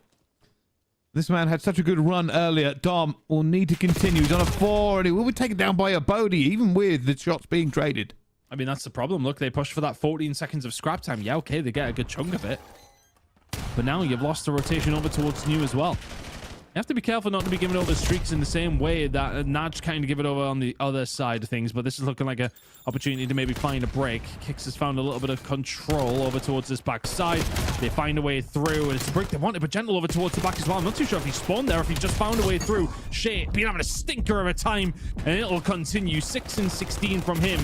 This man had such a good run earlier. Dom will need to continue. He's on a 4, and he will be taken down by a Bodhi, even with the shots being traded. I mean, that's the problem. Look, they pushed for that 14 seconds of scrap time. Yeah, okay, they get a good chunk of it. But now you've lost the rotation over towards New as well. You have to be careful not to be giving over streaks in the same way that NAJD kind of give it over on the other side of things, but this is looking like an opportunity to maybe find a break. Kicks has found a little bit of control over towards this back side. They find a way through, and it's the break they wanted, but Gentle over towards the back as well. I'm not too sure if he spawned there, if he just found a way through. Shay been having a stinker of a time, and it'll continue. 6 and 16 from him.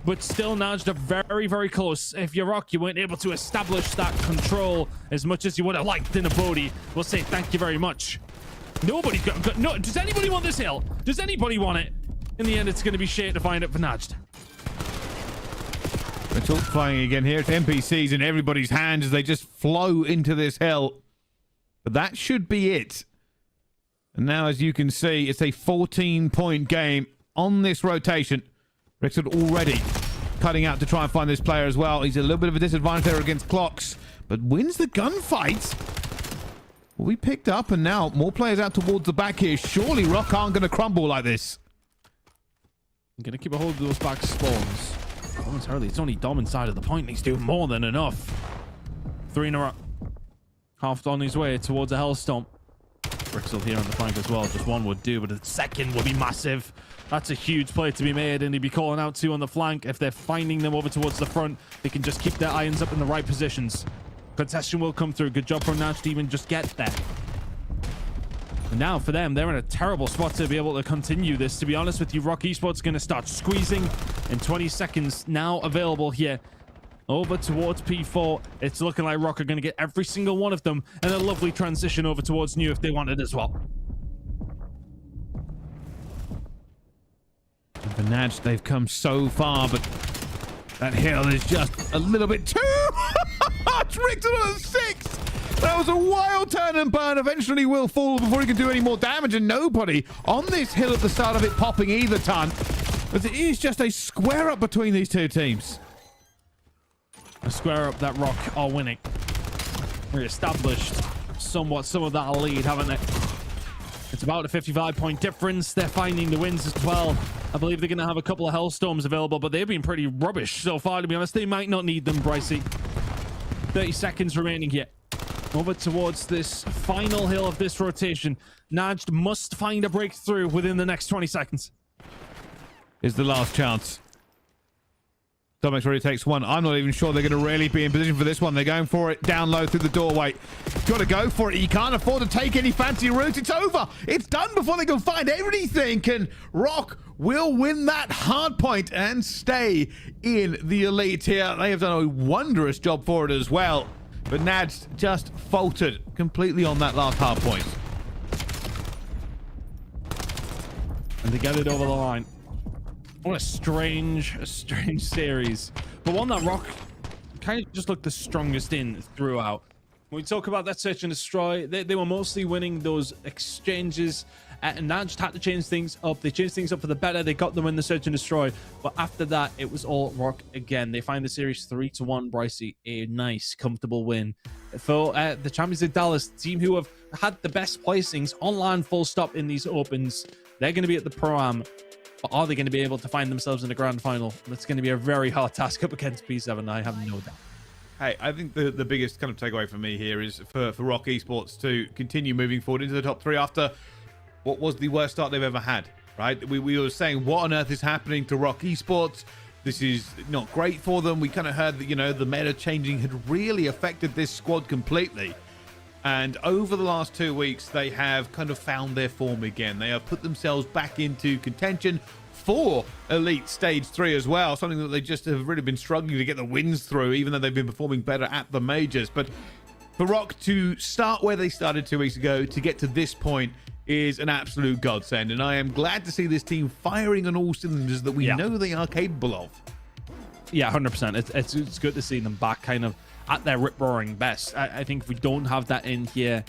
But still, NAJD are very, very close. If you're Rock, you weren't able to establish that control as much as you would have liked in a Bodhi. We'll say thank you very much. Nobody got no. Does anybody want this hill? Does anybody want it? In the end, it's going to be shit to find it for NAJD. We're talk flying again here. It's NPCs in everybody's hands as they just flow into this hill. But that should be it. And now, as you can see, it's a 14-point game on this rotation. Rixford already cutting out to try and find this player as well. He's a little bit of a disadvantage there against Clocks, but wins the gunfight. Will be picked up, and now more players out towards the back here. Surely Rock aren't going to crumble like this. I'm going to keep a hold of those back spawns. Momentarily, it's only Dom inside of the point, and he's doing more than enough. 3 in a row. Half on his way towards a Hellstorm. Brixel here on the flank as well. Just one would do, but a second would be massive. That's a huge play to be made, and he'd be calling out two on the flank. If they're finding them over towards the front, they can just keep their irons up in the right positions. Contestation will come through. Good job from NAJD to even just get there. And now for them, they're in a terrible spot to be able to continue this. To be honest with you, Rock Esports going to start squeezing in 20 seconds now available here. Over towards P4. It's looking like Rock are going to get every single one of them, and a lovely transition over towards New if they want it as well. For NAJD, they've come so far, but that hill is just a little bit too much. Richter on a 6. That was a wild turn and burn. Eventually will fall before he can do any more damage, and nobody on this hill at the start of it popping either ton. But it is just a square up between these two teams. A square up that Rock are winning. Re-established somewhat some of that lead, haven't they? It's about a 55-point difference. They're finding the wins as well. I believe they're going to have a couple of Hellstorms available, but they've been pretty rubbish so far, to be honest. They might not need them, Brycey. 30 seconds remaining here. Over towards this final hill of this rotation. NAJD must find a breakthrough within the next 20 seconds. Is the last chance. Dominic already takes one. I'm not even sure they're going to really be in position for this one. They're going for it down low through the doorway. Got to go for it. You can't afford to take any fancy routes. It's over. It's done before they can find everything. And Rock will win that hard point and stay in the elite here. They have done a wondrous job for it as well. But NAJD just faltered completely on that last hard point. And they get it over the line. What a strange series. But one that Rock kind of just looked the strongest in throughout. When we talk about that search and destroy, they were mostly winning those exchanges. And NAJD had to change things up. They changed things up for the better. They got them in the search and destroy. But after that, it was all Rock again. They find the series 3-1, Brycey. A nice, comfortable win for the champions of Dallas, the team who have had the best placings online full stop in these opens. They're going to be at the Pro-Am. But are they going to be able to find themselves in the grand final? That's going to be a very hard task up against P7, I have no doubt. Hey, I think the biggest kind of takeaway for me here is for Rock Esports to continue moving forward into the top 3 after what was the worst start they've ever had, right? We were saying, what on earth is happening to Rock Esports? This is not great for them. We kind of heard that, you know, the meta changing had really affected this squad completely. And over the last 2 weeks, they have kind of found their form again. They have put themselves back into contention for Elite Stage 3 as well. Something that they just have really been struggling to get the wins through, even though they've been performing better at the majors. But for Rock to start where they started 2 weeks ago, to get to this point, is an absolute godsend. And I am glad to see this team firing on all cylinders that we know they are capable of. Yeah, 100%. It's good to see them back kind of at their rip-roaring best. I think if we don't have that in here,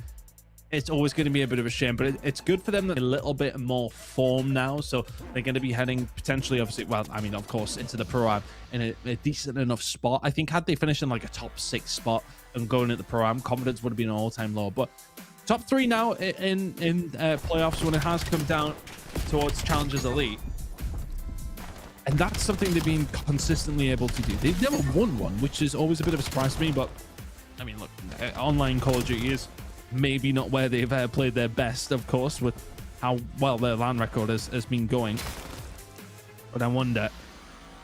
it's always going to be a bit of a shame, but it's good for them that a little bit more form now. So they're going to be heading potentially, obviously, well, I mean, of course, into the Pro-Am in a decent enough spot. I think had they finished in like a top 6 spot and going at the Pro-Am, confidence would have been an all-time low. But top 3 now in playoffs when it has come down towards Challengers Elite. And that's something they've been consistently able to do. They've never won one, which is always a bit of a surprise to me. But, I mean, look, online Call of Duty is maybe not where they've played their best, of course, with how well their LAN record has been going. But I wonder,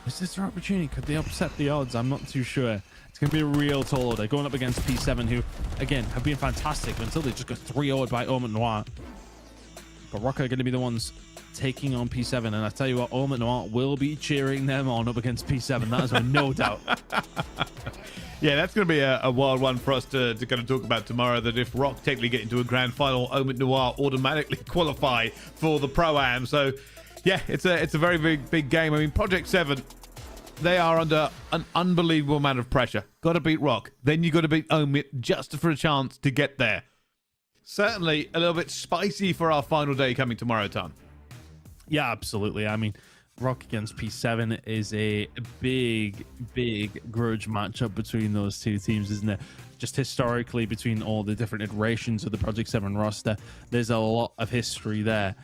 is this their opportunity? Could they upset the odds? I'm not too sure. It's going to be a real tall order going up against P7, who, again, have been fantastic until they just got 3-0'd by OMNiTnoir. But Rock are going to be the ones taking on P7, and I tell you what, OMNiTnoir will be cheering them on up against P7. That is no doubt. Yeah, that's going to be a wild one for us to kind of talk about tomorrow, that if Rock technically get into a grand final, OMITNoir automatically qualify for the Pro-Am. So, yeah, it's a very, very big game. I mean, Project 7, they are under an unbelievable amount of pressure. Got to beat Rock. Then you got to beat OMIT just for a chance to get there. Certainly a little bit spicy for our final day coming tomorrow, Tom. Yeah, absolutely. I mean, Rock against P7 is a big grudge matchup between those two teams, isn't it? Just historically, between all the different iterations of the Project 7 roster, there's a lot of history there.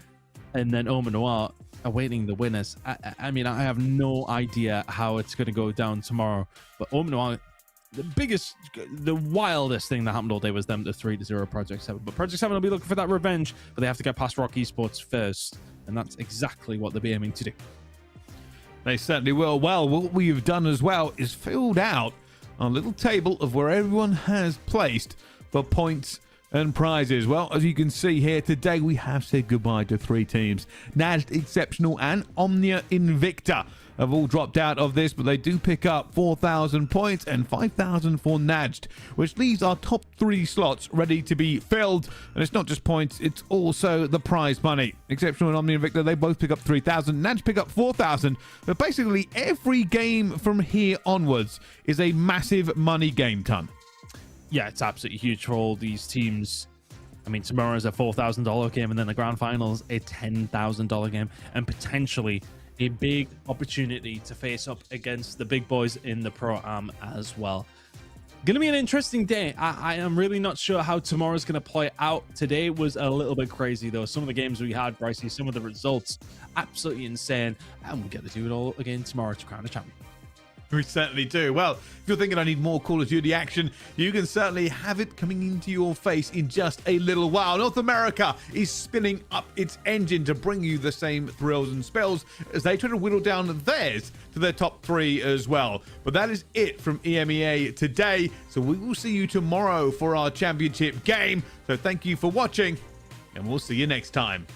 And then OMNiTnoir awaiting the winners. I mean, I have no idea how it's going to go down tomorrow, but OMNiTnoir the wildest thing that happened all day was them the 3-0 Project 7. But Project 7 will be looking for that revenge, but they have to get past Rock Esports first, and that's exactly what they'll be aiming to do. They certainly will. Well, what we've done as well is filled out a little table of where everyone has placed for points and prizes. Well, as you can see here, today we have said goodbye to 3 teams. NAJD, Exceptional, and OMNiA INVICTA have all dropped out of this, but they do pick up 4,000 points and 5,000 for NAJD, which leaves our top 3 slots ready to be filled. And it's not just points, it's also the prize money. Exceptional and OMNiA INVICTA, they both pick up 3,000. NAJD pick up 4,000. But basically, every game from here onwards is a massive money game ton. Yeah, it's absolutely huge for all these teams. I mean, tomorrow is a $4,000 game, and then the grand finals a $10,000 game, and potentially a big opportunity to face up against the big boys in the Pro-Am as well. Going to be an interesting day. I am really not sure how tomorrow's going to play out. Today was a little bit crazy, though. Some of the games we had, Brycey, some of the results, absolutely insane. And we'll get to do it all again tomorrow to crown a champion. We certainly do. Well, if you're thinking I need more Call of Duty action, you can certainly have it coming into your face in just a little while. North America is spinning up its engine to bring you the same thrills and spells as they try to whittle down theirs to their top 3 as well. But that is it from EMEA today. So we will see you tomorrow for our championship game. So thank you for watching, and we'll see you next time.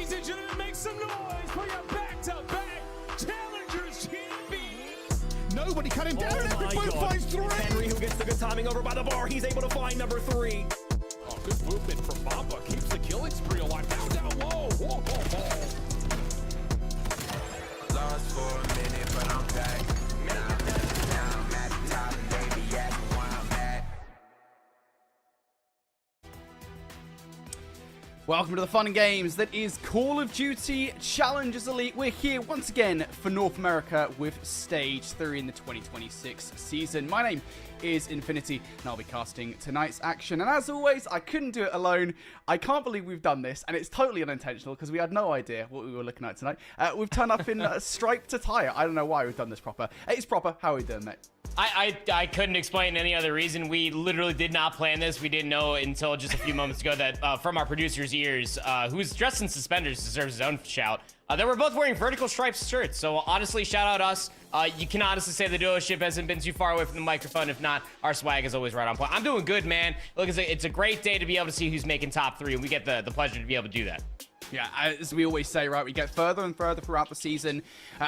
Ladies and gentlemen, make some noise for your back-to-back Challengers champions. Nobody cut him down. Oh Every my boot God. finds three. Henry, who gets the good timing over by the bar. He's able to find number 3. Oh, good movement from Mamba. Keeps the killing spree alive. Down low. Whoa, whoa, whoa. Lost for a minute, but I'm back. Now I'm at the top, and baby, at the one I'm at. Welcome to the fun and games that is Call of Duty Challengers Elite. We're here once again for North America with Stage 3 in the 2026 season. My name is Infinity, and I'll be casting tonight's action. And as always, I couldn't do it alone. I can't believe we've done this, and it's totally unintentional because we had no idea what we were looking at tonight. We've turned up in striped attire. I don't know why we've done this proper. It's proper. How are we doing, mate? I couldn't explain any other reason. We literally did not plan this. We didn't know until just a few moments ago that from our producer's ears, who's dressed in suspenders, deserves his own shout, that we're both wearing vertical striped shirts. So honestly, shout out us. You can honestly say the duo-ship hasn't been too far away from the microphone. If not, our swag is always right on point. I'm doing good, man. Look, it's a great day to be able to see who's making top 3, and we get the pleasure to be able to do that. Yeah, as we always say, right, we get further and further throughout the season.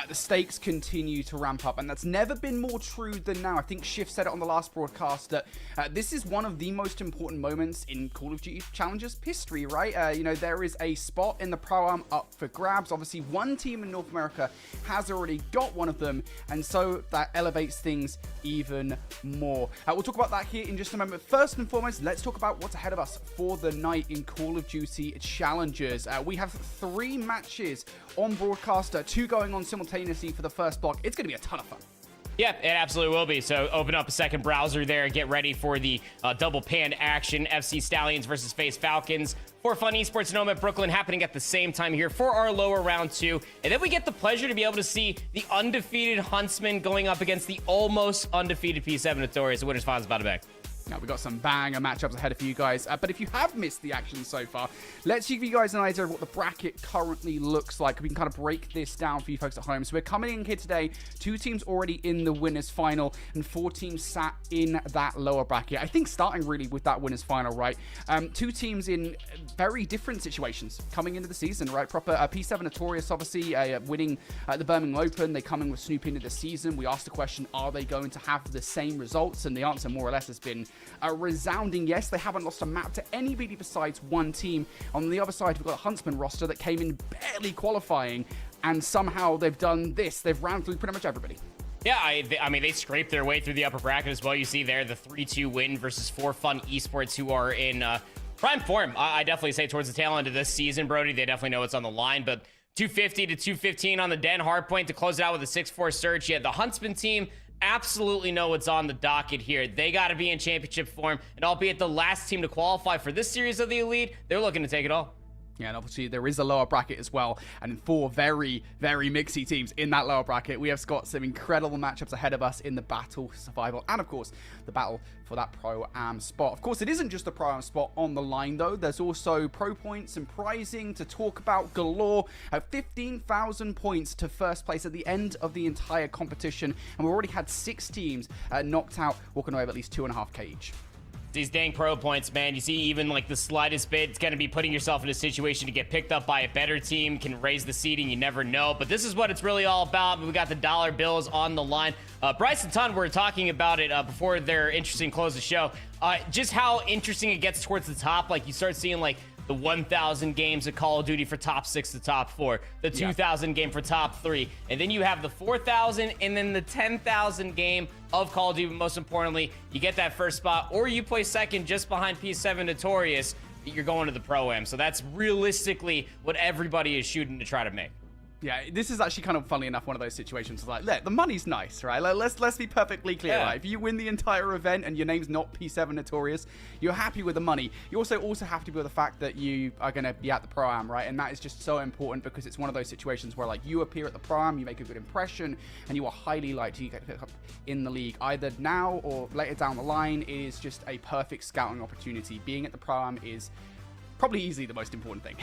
The stakes continue to ramp up, and that's never been more true than now. I think Shift said it on the last broadcast that this is one of the most important moments in Call of Duty Challengers history, right? You know, there is a spot in the Pro-Am up for grabs. Obviously, one team in North America has already got one of them, and so that elevates things even more. We'll talk about that here in just a moment. First and foremost, let's talk about what's ahead of us for the night in Call of Duty Challengers. We have 3 matches on broadcast, 2 going on simultaneously for the first block. It's going to be a ton of fun. Yeah, it absolutely will be. So open up a second browser there. Get ready for the double pan action. FC Stallions versus FaZe Falcons. For fun esports and OMIT Brooklyn happening at the same time here for our lower round 2. And then we get the pleasure to be able to see the undefeated Huntsmen going up against the almost undefeated P7 Notorious. The winner's finals about to back. Now, we've got some banger matchups ahead for you guys, but if you have missed the action so far, let's give you guys an idea of what the bracket currently looks like. We can kind of break this down for you folks at home. So we're coming in here today, 2 teams already in the winners final and 4 teams sat in that lower bracket. I think starting really with that winners final, right? 2 teams in very different situations coming into the season, right? Proper P7 Notorious, obviously, winning the Birmingham Open. They come in with Snoop into the season. We asked the question, are they going to have the same results? And the answer more or less has been a resounding yes. They haven't lost a map to anybody besides one team. On the other side, we've got a Huntsman roster that came in barely qualifying, and somehow they've done this. They've ran through pretty much everybody. Yeah, I mean, they scraped their way through the upper bracket as well. You see there the 3-2 win versus 4 Fun Esports, who are in prime form. I definitely say towards the tail end of this season, Brody. They definitely know what's on the line, but 250 to 215 on the Den hardpoint to close it out with a 6-4 surge. Yeah, the Huntsman team absolutely know what's on the docket here. They got to be in championship form, and albeit the last team to qualify for this series of the Elite, they're looking to take it all. Yeah, and obviously there is a lower bracket as well, and 4 very, very mixy teams in that lower bracket. We have got some incredible matchups ahead of us in the battle, survival, and of course, the battle for that Pro-Am spot. Of course, it isn't just the Pro-Am spot on the line, though. There's also pro points and prizing to talk about galore. 15,000 points to first place at the end of the entire competition, and we've already had 6 teams knocked out, walking away with at least 2.5k each. These dang pro points, man. You see, even like the slightest bit, it's going to be putting yourself in a situation to get picked up by a better team, can raise the seeding, you never know. But this is what it's really all about. We got the dollar bills on the line. Bryce and Ton were talking about it before their interesting close of the show. Just how interesting it gets towards the top. Like, you start seeing like the 1,000 games of Call of Duty for top 6 to top 4, the 2,000 game for top 3, and then you have the 4,000 and then the 10,000 game of Call of Duty. Most importantly, you get that first spot, or you play second just behind P7 Notorious. You're going to the Pro-Am. So that's realistically what everybody is shooting to try to make. Yeah, this is actually kind of, funnily enough, one of those situations like, look, the money's nice, right? Like, let's be perfectly clear, right? If you win the entire event and your name's not P7 Notorious, you're happy with the money. You also have to be with the fact that you are going to be at the Pro-Am, right? And that is just so important because it's one of those situations where, like, you appear at the Pro-Am, you make a good impression, and you are highly likely to get picked up in the league. Either now or later down the line, it is just a perfect scouting opportunity. Being at the Pro-Am is probably easily the most important thing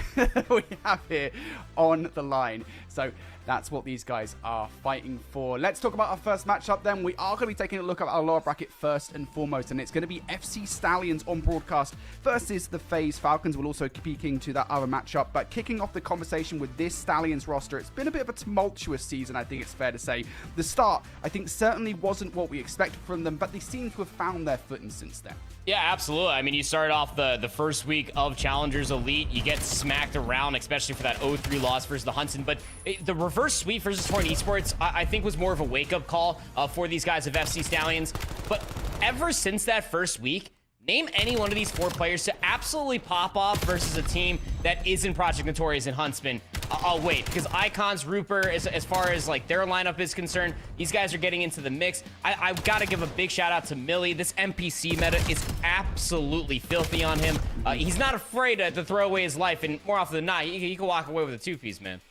we have here on the line. So that's what these guys are fighting for. Let's talk about our first matchup then. We are going to be taking a look at our lower bracket first and foremost, and it's going to be FC Stallions on broadcast versus the FaZe Falcons. We'll also be speaking to that other matchup, but kicking off the conversation with this Stallions roster, it's been a bit of a tumultuous season, I think it's fair to say. The start, I think, certainly wasn't what we expected from them, but they seem to have found their footing since then. Yeah, absolutely. I mean, you start off the first week of Challengers Elite, you get smacked around, especially for that 0-3 loss versus the Huntsmen, but the reverse sweep versus Torn Esports, I think was more of a wake-up call for these guys of FC Stallions. But ever since that first week, name any one of these 4 players to absolutely pop off versus a team that isn't Project Notorious and Huntsmen. I'll wait, because Icons, Rupert, as far as like their lineup is concerned, these guys are getting into the mix. I've got to give a big shout out to Millie. This NPC meta is absolutely filthy on him. He's not afraid to throw away his life, and more often than not, he can walk away with a 2-piece, man.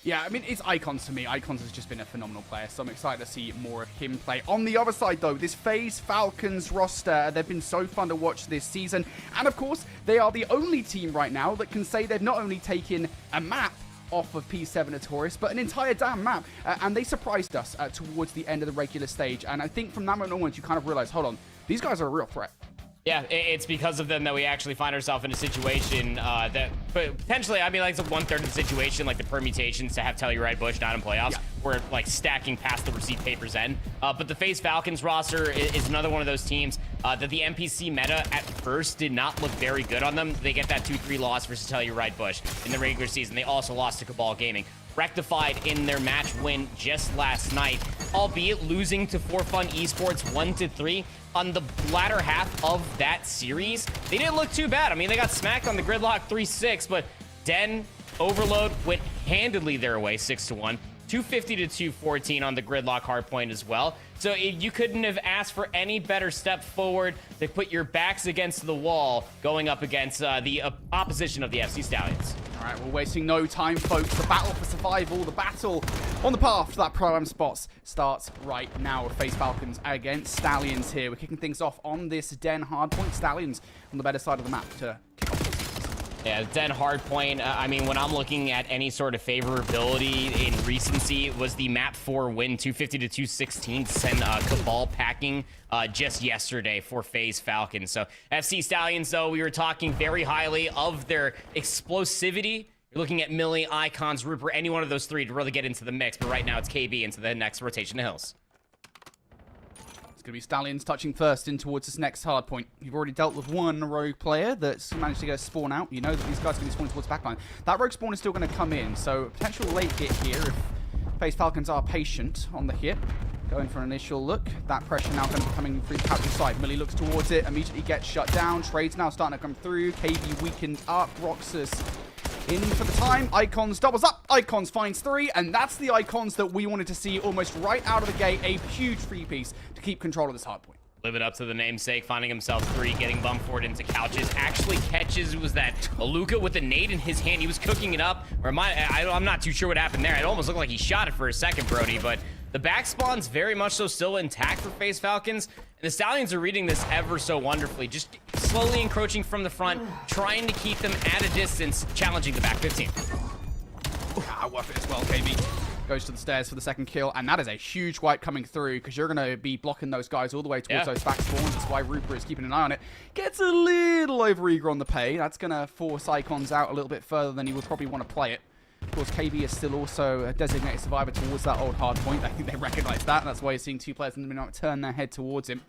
Yeah, I mean, it's Icons to me. Icons has just been a phenomenal player, so I'm excited to see more of him play. On the other side, though, this FaZe Falcons roster, they've been so fun to watch this season. And, of course, they are the only team right now that can say they've not only taken a map off of P7 Notorious, but an entire damn map. And they surprised us towards the end of the regular stage. And I think from that moment onwards, you kind of realize, hold on, these guys are a real threat. Yeah, it's because of them that we actually find ourselves in a situation that potentially, I mean, like it's a 1/3 of the situation, like the permutations to have Telluride Bush not in playoffs. Yeah. We're like stacking past the receipt paper's end. But the FaZe Falcons roster is another one of those teams that the NPC meta at first did not look very good on them. They get that 2-3 loss versus Telluride Bush in the regular season. They also lost to Cabal Gaming. Rectified in their match win just last night, albeit losing to For Fun Esports 1-3 on the latter half of that series. They didn't look too bad. I mean, they got smacked on the Gridlock 3-6, but Den Overload went handedly their way 6-1. 250-214 on the Gridlock hardpoint as well. So you couldn't have asked for any better step forward to put your backs against the wall going up against the opposition of the FC Stallions. All right, we're wasting no time, folks. The battle for survival, the battle on the path to that Pro-Am spots starts right now with FaZe Falcons against Stallions here. We're kicking things off on this Den hardpoint. Stallions on the better side of the map to kick off. Yeah, Den hardpoint. I mean, when I'm looking at any sort of favorability in recency, it was the map 4 win, 250-216, to send Cabal packing just yesterday for FaZe Falcons. So FC Stallions, though, we were talking very highly of their explosivity. You're looking at Millie, Icons, Rupert, any one of those 3 to really get into the mix. But right now, it's KB into the next rotation to Hills. Going to be Stallions touching first in towards this next hard point. You've already dealt with one rogue player that's managed to go spawn out. You know that these guys are going to be spawning towards the backline. That rogue spawn is still going to come in, so potential late hit here if FaZe Falcons are patient on the hit. Going for an initial look. That pressure now going to be coming through the capture side. Millie looks towards it, immediately gets shut down. Trades now starting to come through. KB weakened up. Roxas in for the time. Icons doubles up. Icons finds 3, and that's the Icons that we wanted to see almost right out of the gate. A huge 3-piece to keep control of this hard point. Live it up to the namesake, finding himself 3, getting bump forward into couches. Actually catches, was that Aluka with a nade in his hand. He was cooking it up. Or I'm not too sure what happened there. It almost looked like he shot it for a second, Brody, but the back spawn's very much so still intact for FaZe Falcons. And the Stallions are reading this ever so wonderfully. Just slowly encroaching from the front, trying to keep them at a distance, challenging the back 15. Worth it as well, KB. Goes to the stairs for the second kill, and that is a huge wipe coming through because you're going to be blocking those guys all the way towards those back spawns. That's why Rupert is keeping an eye on it. Gets a little over-eager on the pay. That's going to force Icons out a little bit further than he would probably want to play it. Of course, KB is still also a designated survivor towards that old hard point. I think they recognize that. That's why you're seeing 2 players in the middle turn their head towards him.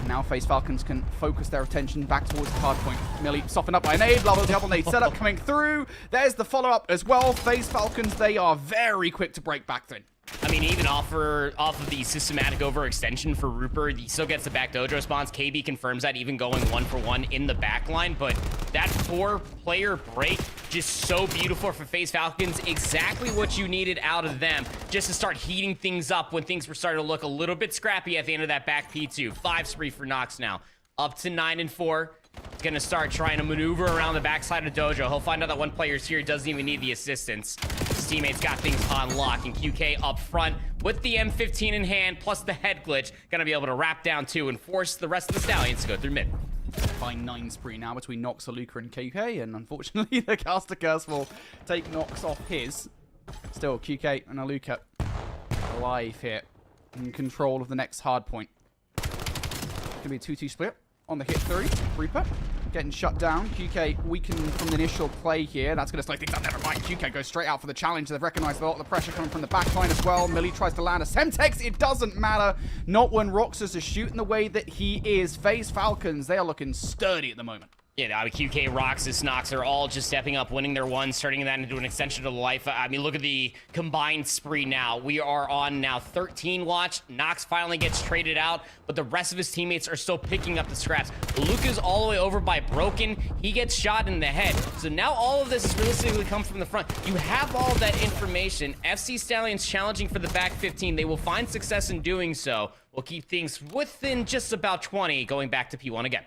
Now FaZe Falcons can focus their attention back towards the hard point. Millie softened up by a nade. Level double nade setup coming through. There's the follow-up as well. FaZe Falcons, they are very quick to break back then. I mean, even off of the systematic overextension for Rupert, he still gets the back dojo response. KB confirms that, even going 1-for-1 in the back line. But that 4-player break, just so beautiful for FaZe Falcons. Exactly what you needed out of them, just to start heating things up when things were starting to look a little bit scrappy at the end of that back P2. 5 spree for Nox now, up to 9-4. He's going to start trying to maneuver around the backside of Dojo. He'll find out that one player's here, doesn't even need the assistance. His teammates got things on lock, and QK up front with the M15 in hand, plus the head glitch, going to be able to wrap down 2 and force the rest of the Stallions to go through mid. By 9 spree now between Nox, Aluka, and QK, and unfortunately the caster curse will take Nox off his. Still, QK and Aluka alive here, in control of the next hard point. Gonna be a 2-2 split on the hit 3. Reaper getting shut down. QK weakened from the initial play here. That's going to slow things up. Never mind. QK goes straight out for the challenge. They've recognized a lot of the pressure coming from the backline as well. Millie tries to land a Semtex. It doesn't matter. Not when Roxas is shooting the way that he is. FaZe Falcons, they are looking sturdy at the moment. Yeah, I mean, QK, Roxas, Nox are all just stepping up, winning their one, turning that into an extension to the life. I mean, look at the combined spree now. We are on now 13 watch. Nox finally gets traded out, but the rest of his teammates are still picking up the scraps. Luca's all the way over by Broken. He gets shot in the head. So now all of this has realistically come from the front. You have all of that information. FC Stallions challenging for the back 15. They will find success in doing so. We'll keep things within just about 20, going back to P1 again.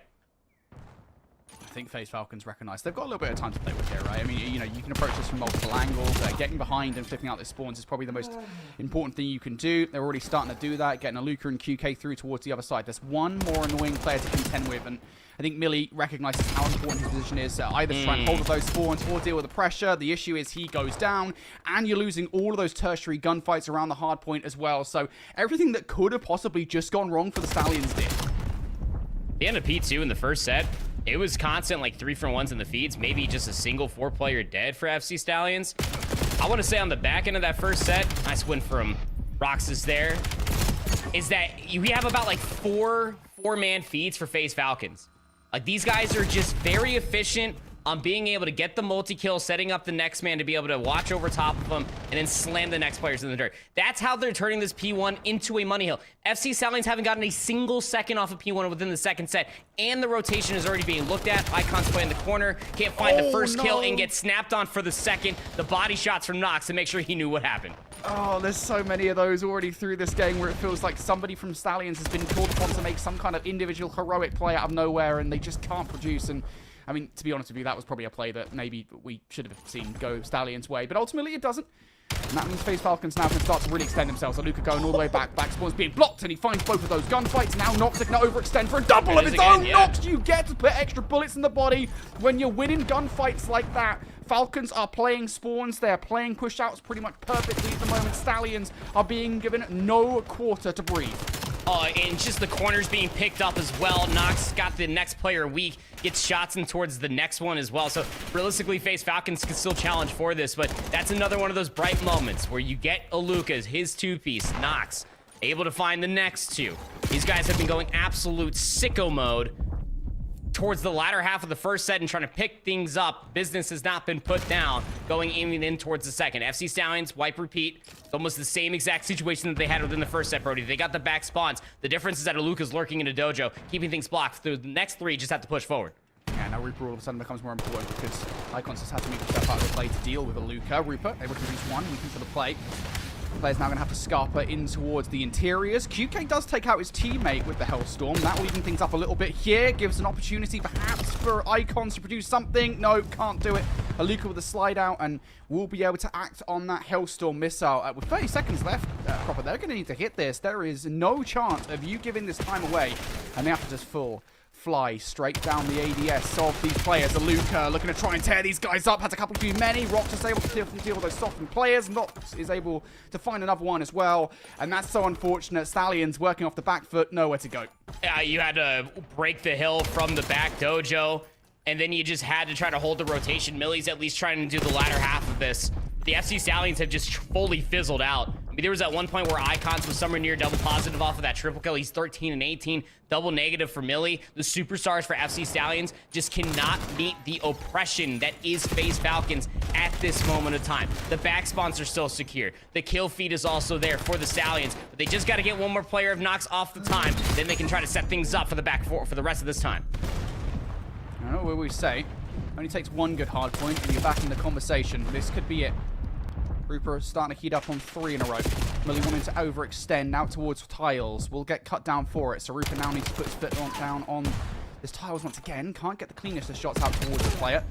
I think FaZe Falcons recognize they've got a little bit of time to play with here, right? I mean, you know, you can approach this from multiple angles. Getting behind and flipping out their spawns is probably the most important thing you can do. They're already starting to do that, getting Aluka and QK through towards the other side. There's one more annoying player to contend with, and I think Millie recognizes how important his position is. Either try and hold those spawns or deal with the pressure. The issue is he goes down, and you're losing all of those tertiary gunfights around the hard point as well. So everything that could have possibly just gone wrong for the Stallions did. The end of P2 in the first set, it was constant, like 3-for-1s in the feeds, maybe just a single 4-player dead for FC Stallions. I want to say on the back end of that first set, nice win from Roxas there, is that we have about like four-man feeds for FaZe Falcons. Like, these guys are just very efficient on being able to get the multi-kill, setting up the next man to be able to watch over top of them, and then slam the next players in the dirt. That's how they're turning this P1 into a money hill. FC Stallions haven't gotten a single second off of P1 within the second set, and the rotation is already being looked at. Icons play in the corner, can't find the first kill, and get snapped on for the second. The body shots from Nox to make sure he knew what happened. Oh, there's so many of those already through this game where it feels like somebody from Stallions has been called upon to make some kind of individual heroic play out of nowhere, and they just can't produce. And I mean, to be honest with you, that was probably a play that maybe we should have seen go Stallions' way, but ultimately it doesn't. And that means FaZe Falcons now can start to really extend themselves. Aluka going all the way back. Back spawn's being blocked, and he finds both of those gunfights. Now Nox can overextend for a double of his own. Yeah. Nox, you get to put extra bullets in the body when you're winning gunfights like that. Falcons are playing spawns. They're playing push-outs pretty much perfectly at the moment. Stallions are being given no quarter to breathe. And just the corners being picked up as well. Nox got the next player weak, gets shots in towards the next one as well. So realistically, FaZe Falcons can still challenge for this, but that's another one of those bright moments where you get Aluka's, his two-piece, Nox, able to find the next two. These guys have been going absolute sicko mode towards the latter half of the first set and trying to pick things up. Business has not been put down, going even in towards the second. FC Stallions, wipe, repeat. It's almost the same exact situation that they had within the first set, Brody. They got the back spawns. The difference is that Aluka's lurking in a dojo, keeping things blocked. Through the next three, just have to push forward. Yeah, now Reaper all of a sudden becomes more important because Icons has had to move himself out of the play to deal with Aluka. Reaper able to reach one, weaken for the play. Player's now going to have to scarper in towards the interiors. QK does take out his teammate with the Hellstorm. That will even things up a little bit here. Gives an opportunity perhaps for Icons to produce something. No, can't do it. Aluka with a slide out and will be able to act on that Hellstorm missile. With 30 seconds left, Proper, they're going to need to hit this. There is no chance of you giving this time away. And they have to just fly straight down the ADS of these players. Aluka looking to try and tear these guys up. Has a couple too many. Rox is able to deal with those softened players. Nox is able to find another one as well. And that's so unfortunate. Stallions working off the back foot. Nowhere to go. You had to break the hill from the back dojo, and then you just had to try to hold the rotation. Millie's at least trying to do the latter half of this. The FC Stallions have just fully fizzled out. I mean, there was at one point where Icons was somewhere near double positive off of that triple kill. He's 13 and 18, double negative for Millie. The superstars for FC Stallions just cannot meet the oppression that is FaZe Falcons at this moment of time. The back spawns are still secure. The kill feed is also there for the Stallions, but they just got to get one more player of Nox off the time. Then they can try to set things up for the back four for the rest of this time. I don't know what we say. Only takes one good hard point and you're back in the conversation. This could be it. Reaper starting to heat up on 3 in a row. Millie wanting to overextend out towards tiles. Will get cut down for it. So Reaper now needs to put his foot down on this tiles once again. Can't get the cleanest of shots out towards the player.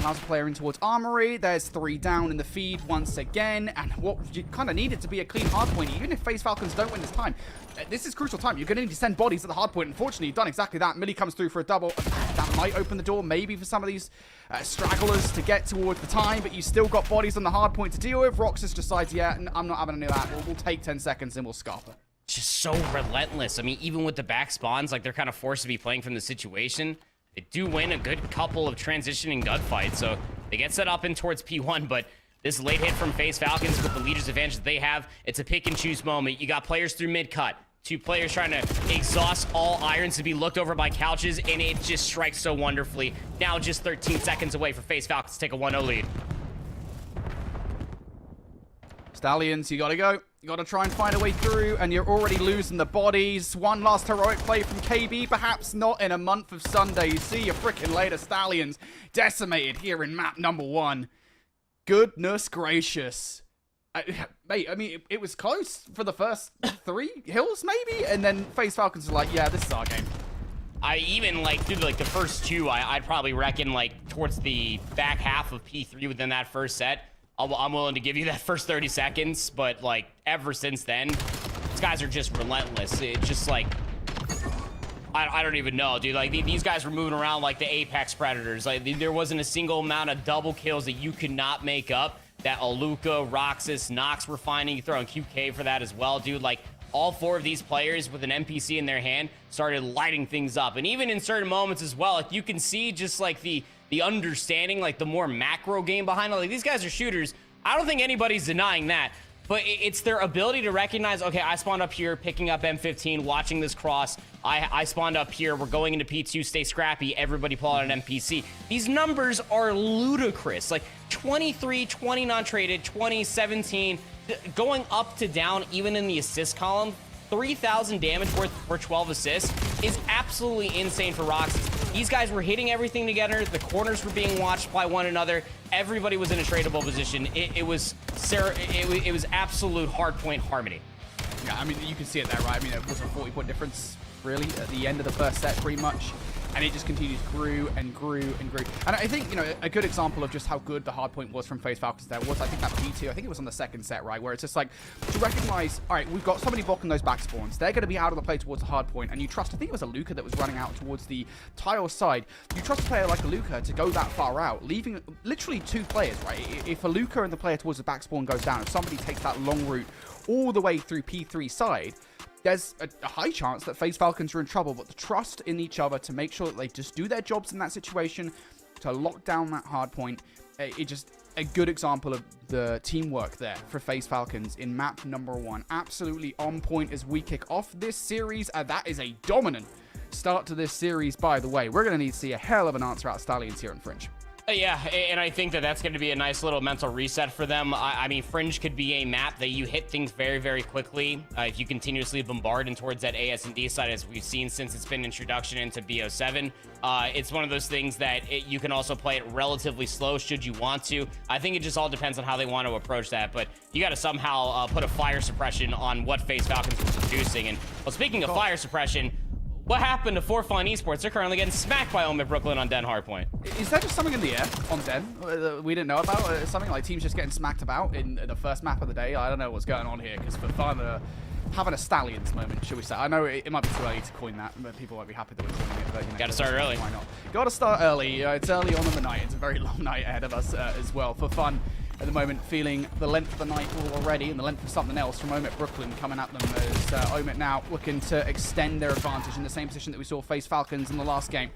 allows a player in towards Armory. There's 3 down in the feed once again. And what you kind of needed to be a clean hardpoint, even if FaZe Falcons don't win this time. This is crucial time. You're going to need to send bodies at the hardpoint. Unfortunately, you've done exactly that. Millie comes through for a double. That might open the door maybe for some of these stragglers to get towards the time, but you still got bodies on the hardpoint to deal with. Roxas decides, yeah, I'm not having any of that. We'll take 10 seconds and we'll scarp her. Just so relentless. I mean, even with the back spawns, like they're kind of forced to be playing from the situation. They do win a good couple of transitioning gunfights, so they get set up in towards P1, but this late hit from FaZe Falcons with the leader's advantage that they have, it's a pick and choose moment. You got players through mid-cut, 2 players trying to exhaust all irons to be looked over by couches, and it just strikes so wonderfully. Now just 13 seconds away for FaZe Falcons to take a 1-0 lead. Stallions, you gotta go. You gotta try and find a way through, and you're already losing the bodies. One last heroic play from KB, perhaps not in a month of Sundays. See you frickin' later, Stallions. Decimated here in map number 1. Goodness gracious. Mate, I mean, it was close for the first 3 hills, maybe? And then FaZe Falcons are like, yeah, this is our game. I even, like, through, like, the first 2, I'd probably reckon, like, towards the back half of P3 within that first set, I'm willing to give you that first 30 seconds, but, like, ever since then, these guys are just relentless. It's just, like, I don't even know, dude. Like, these guys were moving around like the Apex Predators. Like, there wasn't a single amount of double kills that you could not make up that Aluka, Roxas, Nox were finding. You throw in QK for that as well, dude. Like, all 4 of these players with an NPC in their hand started lighting things up. And even in certain moments as well, like, you can see just, like, the understanding, like, the more macro game behind it. Like, these guys are shooters. I don't think anybody's denying that. But it's their ability to recognize, okay, I spawned up here, picking up M15, watching this cross. I spawned up here. We're going into P2. Stay scrappy. Everybody pull out an NPC. These numbers are ludicrous. Like 23, 20 non-traded, 20, 17, going up to down, even in the assist column. 3,000 damage worth for 12 assists is absolutely insane for Roxas. These guys were hitting everything together. The corners were being watched by one another. Everybody was in a tradable position. It was absolute hardpoint harmony. Yeah, I mean, you can see it there, right? I mean, it was a 40-point difference, really, at the end of the first set, pretty much. And it just continued, grew and grew and grew. And I think, you know, a good example of just how good the hardpoint was from FaZe Falcons there was, I think, that P2. I think it was on the second set, right? Where it's just like, to recognize, all right, we've got somebody blocking those back spawns. They're going to be out of the play towards the hardpoint. And you trust, I think it was Aluka that was running out towards the tile side. You trust a player like Aluka to go that far out, leaving literally 2 players, right? If Aluka and the player towards the back spawn goes down, if somebody takes that long route all the way through P3 side, there's a high chance that FaZe Falcons are in trouble, but the trust in each other to make sure that they just do their jobs in that situation, to lock down that hard point, it just a good example of the teamwork there for FaZe Falcons in map number 1. Absolutely on point as we kick off this series, and that is a dominant start to this series, by the way. We're going to need to see a hell of an answer out Stallions here in Fringe. Yeah, and I think that that's going to be a nice little mental reset for them. I mean, Fringe could be a map that you hit things very, very quickly if you continuously bombard and towards that AS and D side, as we've seen since it's been introduction into BO7. It's one of those things that you can also play it relatively slow should you want to. I think it just all depends on how they want to approach that, but you got to somehow put a fire suppression on what FaZe Falcons was producing. And, well, speaking of fire suppression, what happened to Fine Esports? They're currently getting smacked by OMIT Brooklyn on Den Hardpoint. Is there just something in the air on Den we didn't know about? Something like teams just getting smacked about in the first map of the day? I don't know what's going on here, because for fun, having a Stallions moment, should we say? I know it might be too early to coin that, but people won't be happy that we're coining it. But, you know, gotta start early. Why not? Gotta start early. It's early on in the night. It's a very long night ahead of us as well. For fun, at the moment, feeling the length of the night already and the length of something else from OMIT Brooklyn coming at them as OMIT now looking to extend their advantage in the same position that we saw FaZe Falcons in the last game.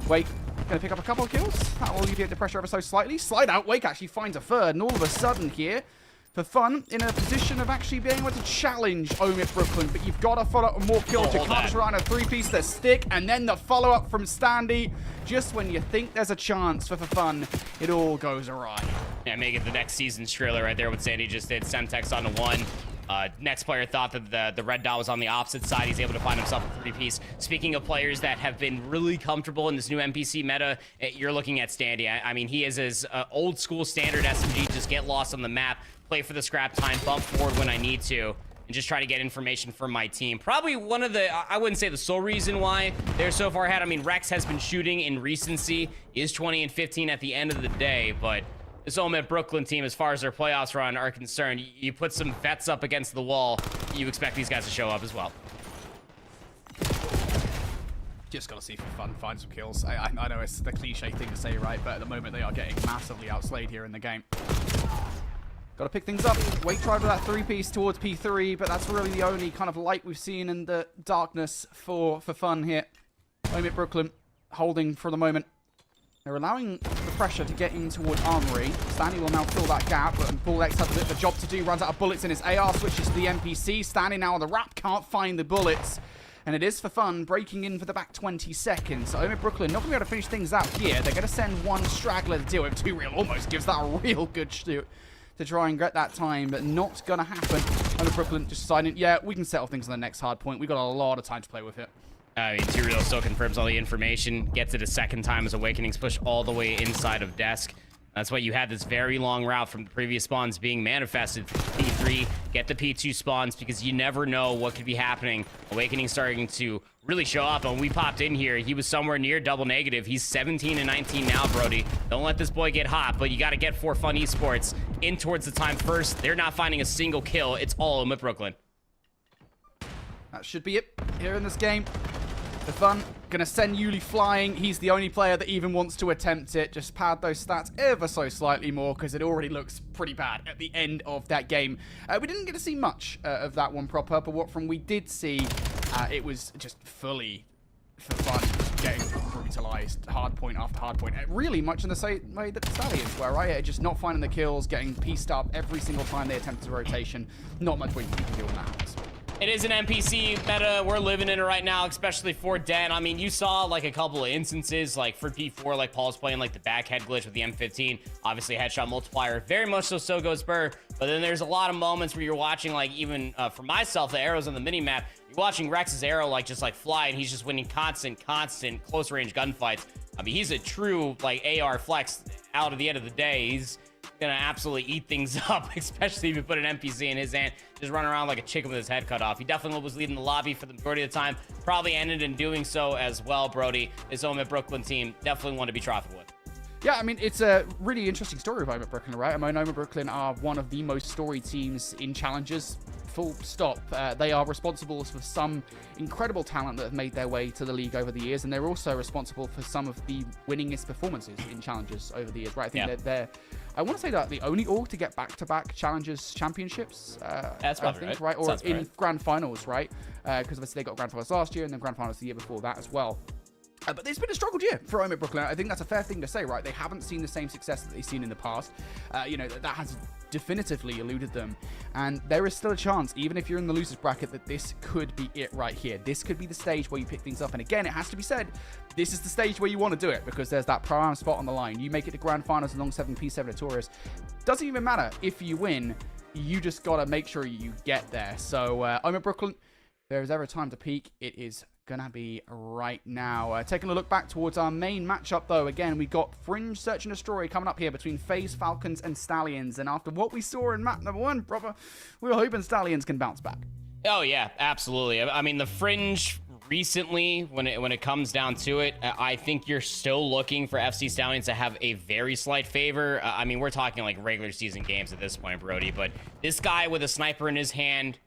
Wake going to pick up a couple of kills. That will alleviate the pressure ever so slightly. Slide out. Wake actually finds a third, and all of a sudden here, for fun, in a position of actually being able to challenge OMIT Brooklyn, but you've got to follow up with more kills. You can't just run a 3-piece, the stick, and then the follow-up from Standy. Just when you think there's a chance for fun, it all goes awry. Yeah, make it the next season's trailer right there what Sandy just did. Semtex on the 1. Next player thought that the red dot was on the opposite side. He's able to find himself a 3-piece. Speaking of players that have been really comfortable in this new NPC meta, you're looking at Standy. I mean, he is his old school standard SMG, just get lost on the map, play for the scrap time, bump forward when I need to. and just try to get information from my team. Probably one of the, I wouldn't say the sole reason why they're so far ahead. I mean, Rex has been shooting in recency, is 20 and 15 at the end of the day, but this OMIT Brooklyn team, as far as their playoffs run are concerned, you put some vets up against the wall, you expect these guys to show up as well. Just gotta see for fun, find some kills. I know it's the cliche thing to say, right? But at the moment, they are getting massively outslayed here in the game. Gotta pick things up. Wait, try for that 3-piece towards P3, but that's really the only kind of light we've seen in the darkness for fun here. OMIT Brooklyn holding for the moment. They're allowing the pressure to get in towards Armory. Stanley will now fill that gap, but Bull X has a bit of a job to do. Runs out of bullets in his AR, switches to the NPC. Stanley now on the wrap, can't find the bullets. And it is for fun, breaking in for the back 20 seconds. So OMIT Brooklyn not going to be able to finish things out here. They're going to send one straggler to deal with. 2 real almost gives that a real good shoot to try and get that time, but not going to happen. OMIT Brooklyn just deciding, yeah, we can settle things on the next hard point. We've got a lot of time to play with it. I mean, 2 real still confirms all the information, gets it a second time as Awakenings push all the way inside of desk. That's why you had this very long route from the previous spawns being manifested. P3, get the P2 spawns because you never know what could be happening. Awakening starting to really show up. And when we popped in here, he was somewhere near double negative. He's 17 and 19 now, Brody. Don't let this boy get hot, but you got to get For Fun Esports in towards the time first. They're not finding a single kill. It's all OMIT Brooklyn. That should be it here in this game. For fun, gonna send Yuli flying. He's the only player that even wants to attempt it. Just pad those stats ever so slightly more because it already looks pretty bad at the end of that game. We didn't get to see much of that one proper, but what from we did see, it was just fully for fun, getting brutalized, hard point after hard point. Really much in the same way that the Stallions were, right? Just not finding the kills, getting pieced up every single time they attempted a rotation. Not much we can do on that happens. It is an NPC meta we're living in it right now, especially for Den. I mean, you saw like a couple of instances, like for P4, like Paul's playing like the back head glitch with the M15. Obviously, headshot multiplier. Very much so goes Burr. But then there's a lot of moments where you're watching, like even for myself, the arrows on the mini map. You're watching Rex's arrow like just like fly, and he's just winning constant close range gunfights. I mean, he's a true like AR flex. Out at the end of the day, he's gonna absolutely eat things up, especially if you put an NPC in his hand, just run around like a chicken with his head cut off. He definitely was leading the lobby for the majority of the time, probably ended in doing so as well. Brody, this OMIT Brooklyn team, definitely one to be trifled with. Yeah, I mean, it's a really interesting story of OMIT Brooklyn, right? I mean, OMIT Brooklyn are one of the most storied teams in challenges, full stop. They are responsible for some incredible talent that have made their way to the league over the years, and they're also responsible for some of the winningest performances in challenges over the years, right? I think they're I want to say that the only org to get back-to-back challenges championships, that's I think, right? Or sounds in right. grand finals, right? Because obviously they got grand finals last year and then grand finals the year before that as well. But it's been a struggled year for OMIT Brooklyn. I think that's a fair thing to say, right? They haven't seen the same success that they've seen in the past. You know, that has definitively eluded them. And there is still a chance, even if you're in the losers bracket, that this could be it right here. This could be the stage where you pick things up. And again, it has to be said, this is the stage where you want to do it because there's that Pro-Am spot on the line. You make it to grand finals along 7P7 Notorious. Doesn't even matter if you win. You just got to make sure you get there. So OMIT Brooklyn, if there's ever a time to peak, it is gonna be right now. Taking a look back towards our main matchup, though, again, we got Fringe Search and Destroy coming up here between FaZe, Falcons, and Stallions. And after what we saw in map number 1, proper, we were hoping Stallions can bounce back. Oh yeah, absolutely. I mean, the Fringe recently, when it comes down to it, I think you're still looking for FC Stallions to have a very slight favor. I mean, we're talking like regular season games at this point, Brody. But this guy with a sniper in his hand,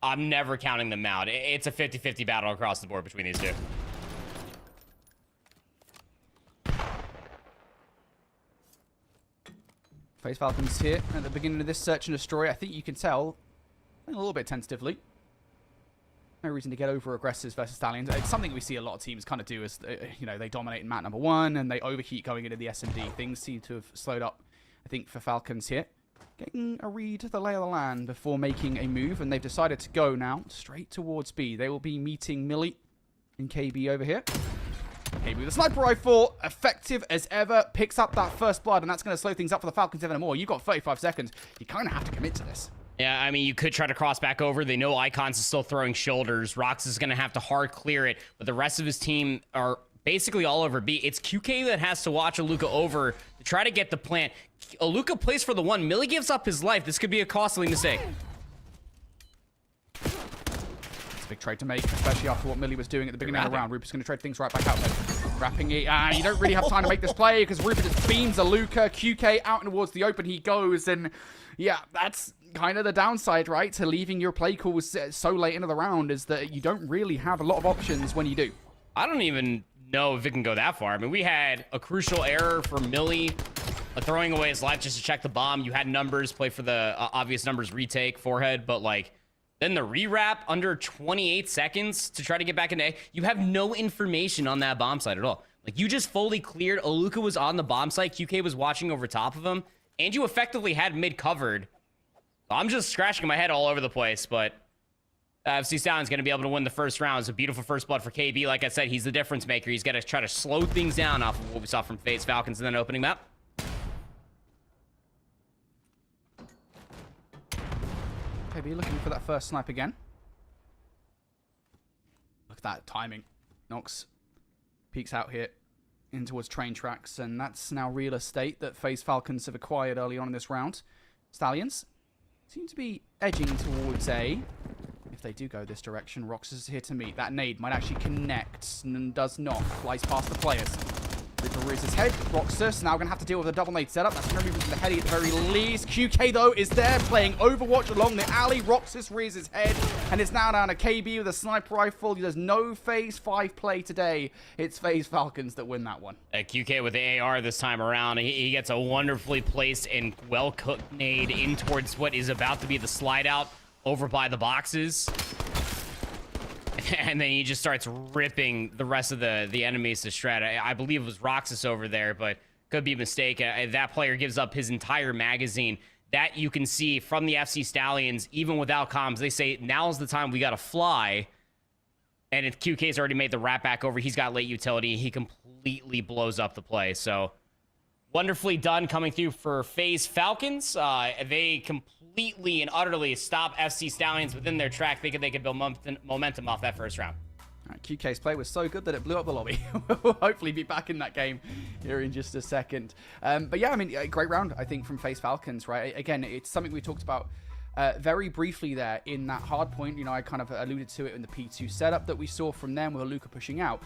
I'm never counting them out. It's a 50-50 battle across the board between these two. FaZe Falcons here at the beginning of this search and destroy. I think you can tell a little bit tentatively. No reason to get over aggressive versus Stallions. It's something we see a lot of teams kind of do as, you know, they dominate in map number 1 and they overheat going into the S&D. Things seem to have slowed up, I think, for Falcons here. Getting a read of the lay of the land before making a move, and they've decided to go now straight towards B. They will be meeting Millie and KB over here. KB with a sniper rifle, effective as ever, picks up that first blood, and that's going to slow things up for the Falcons even more. You've got 35 seconds. You kind of have to commit to this. Yeah, I mean, you could try to cross back over. They know Icons is still throwing shoulders. Rox is going to have to hard clear it, but the rest of his team are basically all over B. It's QK that has to watch Aluka over to try to get the plant. Aluka plays for the 1. Millie gives up his life. This could be a costly mistake. big trade to make, especially after what Millie was doing at the beginning of the round. Rupert's going to trade things right back out there. Wrapping it. You don't really have time to make this play because Rupert just beams a Luca. QK out towards the open he goes. And yeah, that's kind of the downside, right, to leaving your play calls so late into the round, is that you don't really have a lot of options when you do. I don't even know if it can go that far. I mean, we had a crucial error for Millie, throwing away his life just to check the bomb. You had numbers, play for the obvious numbers retake, forehead, but like, then the rewrap under 28 seconds to try to get back into A. You have no information on that bomb site at all. Like, you just fully cleared. Oluka was on the bomb site. QK was watching over top of him. And you effectively had mid covered. I'm just scratching my head all over the place, but FC Stallions going to be able to win the first round. It's a beautiful first blood for KB. Like I said, he's the difference maker. He's got to try to slow things down off of what we saw from FaZe Falcons in that opening map. KB looking for that first snipe again. Look at that timing. Nox peeks out here in towards train tracks, and that's now real estate that FaZe Falcons have acquired early on in this round. Stallions seem to be edging towards A. If they do go this direction, Rox is here to meet. That nade might actually connect and does not. Flies past the players. Reaper rears his head. Roxas now going to have to deal with a double nade setup. That's going to remove the heady at the very least. QK, though, is there playing Overwatch along the alley. Roxas rears his head, and it's now down to KB with a sniper rifle. There's no Phase 5 play today. It's FaZe Falcons that win that one. QK with the AR this time around. He gets a wonderfully placed and well-cooked nade in towards what is about to be the slide out over by the boxes. And then he just starts ripping the rest of the enemies to shred. I believe it was Roxas over there, but could be a mistake. That player gives up his entire magazine. That you can see from the FC Stallions, even without comms. They say, now's the time we got to fly. And if QK's already made the wrap back over, he's got late utility. He completely blows up the play. So wonderfully done coming through for FaZe Falcons. They completely and utterly stop FC Stallions within their track, thinking they could build momentum off that first round. QK's play was so good that it blew up the lobby. We'll hopefully be back in that game here in just a second. But yeah, I mean, a great round, I think, from FaZe Falcons, right? Again, it's something we talked about very briefly there in that hard point. You know, I kind of alluded to it in the P2 setup that we saw from them with Luca pushing out.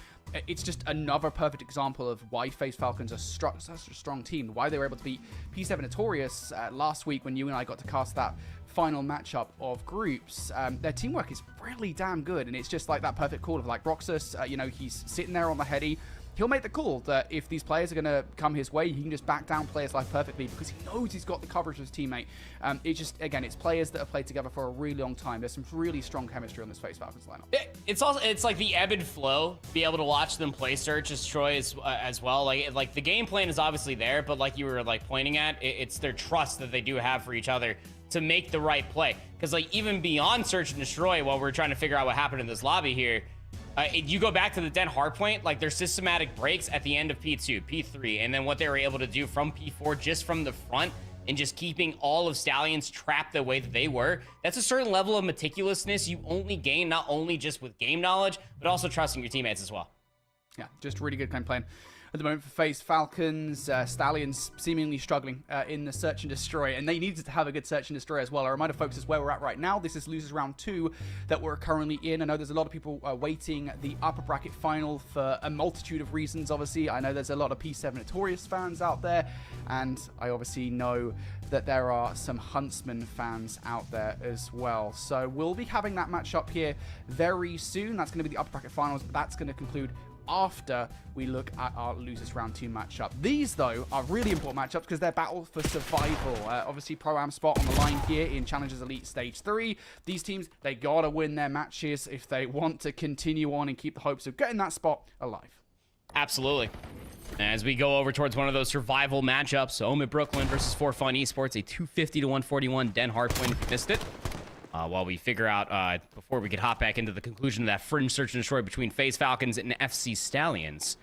It's just another perfect example of why FaZe Falcons are such a strong team, why they were able to beat P7 Notorious last week when you and I got to cast that final matchup of groups. Their teamwork is really damn good, and it's just like that perfect call of like Roxas, you know, he's sitting there on the heady. He'll make the call that if these players are going to come his way, he can just back down players' life perfectly because he knows he's got the coverage of his teammate. It's just, again, it's players that have played together for a really long time. There's some really strong chemistry on this FaZe Falcons lineup. It's like the ebb and flow, be able to watch them play Search as Troy as well. Like the game plan is obviously there, but like you were like pointing at, it's their trust that they do have for each other to make the right play. Because like even beyond Search and Destroy, while we're trying to figure out what happened in this lobby here, you go back to the Den hardpoint, like there's systematic breaks at the end of P2, P3, and then what they were able to do from P4 just from the front and just keeping all of Stallions trapped the way that they were. That's a certain level of meticulousness you only gain not only just with game knowledge, but also trusting your teammates as well. Yeah, just really good game plan at the moment for FaZe Falcons. Stallions seemingly struggling in the Search and Destroy, and they needed to have a good Search and Destroy as well. I remind folks is where we're at right now. This is losers round 2 that we're currently in. I know there's a lot of people waiting the upper bracket final for a multitude of reasons. Obviously, I know there's a lot of P7 Notorious fans out there, and I obviously know that there are some Huntsmen fans out there as well. So we'll be having that matchup here very soon. That's going to be the upper bracket finals, but that's going to conclude after we look at our losers round 2 matchup. These, though, are really important matchups because they're battle for survival. Obviously, Pro-Am spot on the line here in Challengers Elite Stage 3. These teams, they gotta win their matches if they want to continue on and keep the hopes of getting that spot alive. Absolutely. As we go over towards one of those survival matchups, OMIT Brooklyn versus For Fun Esports, a 250 to 141 Den Hardpoint if you missed it. While we figure out, before we could hop back into the conclusion of that fringe Search and Destroy between FaZe Falcons and FC Stallions.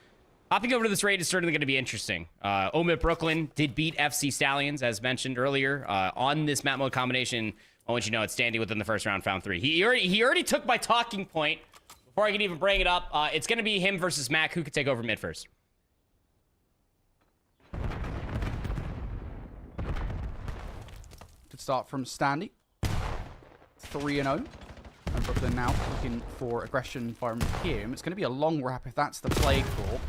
Hopping over to this raid is certainly going to be interesting. OMIT Brooklyn did beat FC Stallions, as mentioned earlier, on this map mode combination. I want you to know it's standing within the first round, found 3. He already took my talking point before I could even bring it up. It's going to be him versus Mac. Who could take over mid first? Good start from Standy. 3-0. And Brooklyn now looking for aggression from him. It's going to be a long wrap if that's the play call.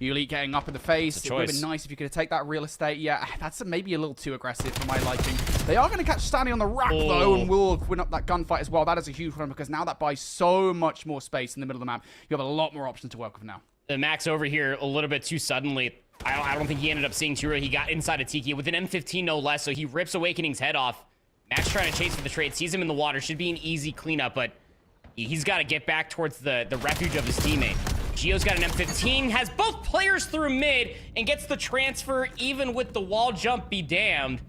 ELIT getting up in the face. It would have been nice if you could have taken that real estate. Yeah, that's maybe a little too aggressive for my liking. They are going to catch Stanley on the wrap, though, and will win up that gunfight as well. That is a huge one because now that buys so much more space in the middle of the map. You have a lot more options to work with now. The Max over here a little bit too suddenly. I don't think he ended up seeing Turo. He got inside of Tiki with an M15, no less, so he rips Awakening's head off. Max trying to chase for the trade, sees him in the water. Should be an easy cleanup, but he's got to get back towards the refuge of his teammate. Gio's got an M15, has both players through mid, and gets the transfer even with the wall jump, be damned.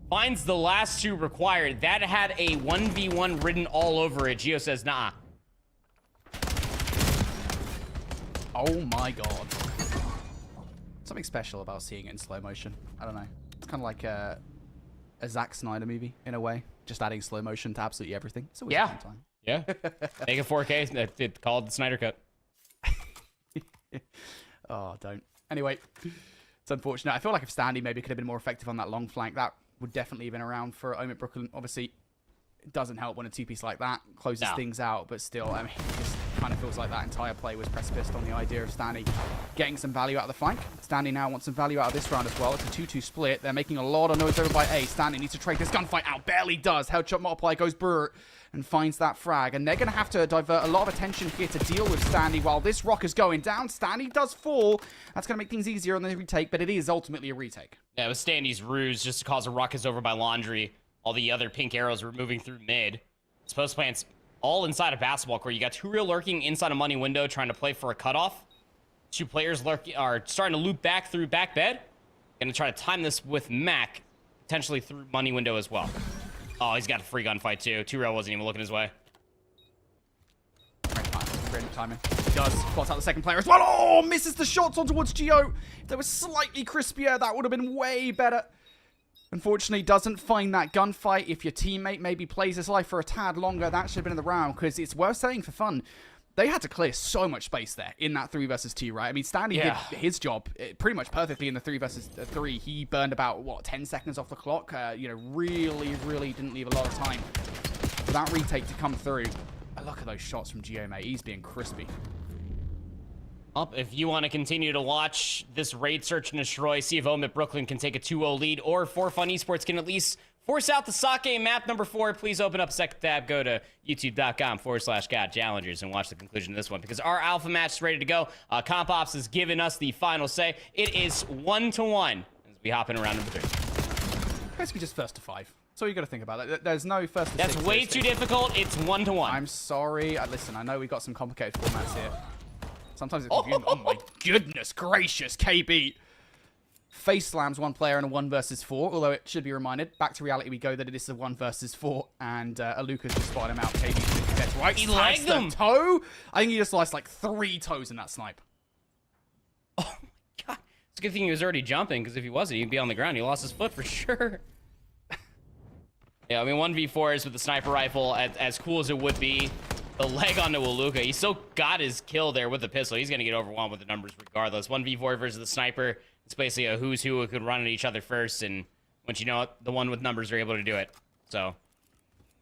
Finds the last two required. That had a 1v1 written all over it. Gio says, nah. Oh my god. Something special about seeing it in slow motion. I don't know. It's kind of like a Zack Snyder movie, in a way. Just adding slow motion to absolutely everything. It's always a fun time. Yeah. Make it 4K. It's called the Snyder Cut. Oh, don't. Anyway, it's unfortunate. I feel like if Standy maybe could have been more effective on that long flank, that would definitely have been around for OMIT Brooklyn. Obviously, it doesn't help when a two-piece like that closes things out, but still, I mean, it just kind of feels like that entire play was precipiced on the idea of Standy getting some value out of the flank. Standy now wants some value out of this round as well. It's a 2-2 split. They're making a lot of noise over by A. Standy needs to trade this gunfight out. Barely does. Headshot multiply goes Brr and finds that frag. And they're going to have to divert a lot of attention here to deal with Standy while this rock is going down. Standy does fall. That's going to make things easier on the retake, but it is ultimately a retake. Yeah, it was Standy's ruse just to cause a ruckus over by Laundry. All the other pink arrows were moving through mid. Post plants all inside of basketball court. You got two real lurking inside a money window trying to play for a cutoff. Two players are starting to loop back through back bed. Gonna try to time this with Mac, potentially through money window as well. Oh, he's got a free gunfight too. Two-Rail wasn't even looking his way. Great timing. He does. Spots out the second player as well. Oh, misses the shots on towards Gio. If they were slightly crispier, that would have been way better. Unfortunately, doesn't find that gunfight. If your teammate maybe plays his life for a tad longer, that should have been in the round, because it's worth saying for fun. They had to clear so much space there in that 3 versus 2, right? I mean, Stanley did his job pretty much perfectly in the 3 versus 3. He burned about, what, 10 seconds off the clock? You know, really didn't leave a lot of time for that retake to come through. Look at those shots from Gio, mate. He's being crispy. If you want to continue to watch this raid search and destroy, see if OMIT Brooklyn can take a 2-0 lead, or For Fun Esports can at least force out the Sake map number 4. Please open up second tab, go to youtube.com/God Challengers and watch the conclusion of this one, because our alpha match is ready to go. Comp Ops has given us the final say. It is 1-1 as we hop in around number 3. Basically just first to 5. That's all you got to think about. There's no first to 6. That's way too difficult. It's 1-1. I'm sorry. Listen, I know we got some complicated formats here. Sometimes it's confusing. Oh my goodness gracious, KB. Face slams one player in a 1 versus 4, although it should be reminded, back to reality we go, that it is a 1 versus 4, and Alucas just spotted him out. KB gets right. He lagged him. Toe? I think he just sliced like 3 toes in that snipe. Oh my god. It's a good thing he was already jumping, because if he wasn't, he'd be on the ground. He lost his foot for sure. Yeah, I mean, 1v4s with the sniper rifle, as cool as it would be. The leg onto Aluka. He still got his kill there with the pistol. He's going to get overwhelmed with the numbers regardless. 1v4 versus the sniper. It's basically a who's who could run at each other first, and once you know it, the one with numbers are able to do it. So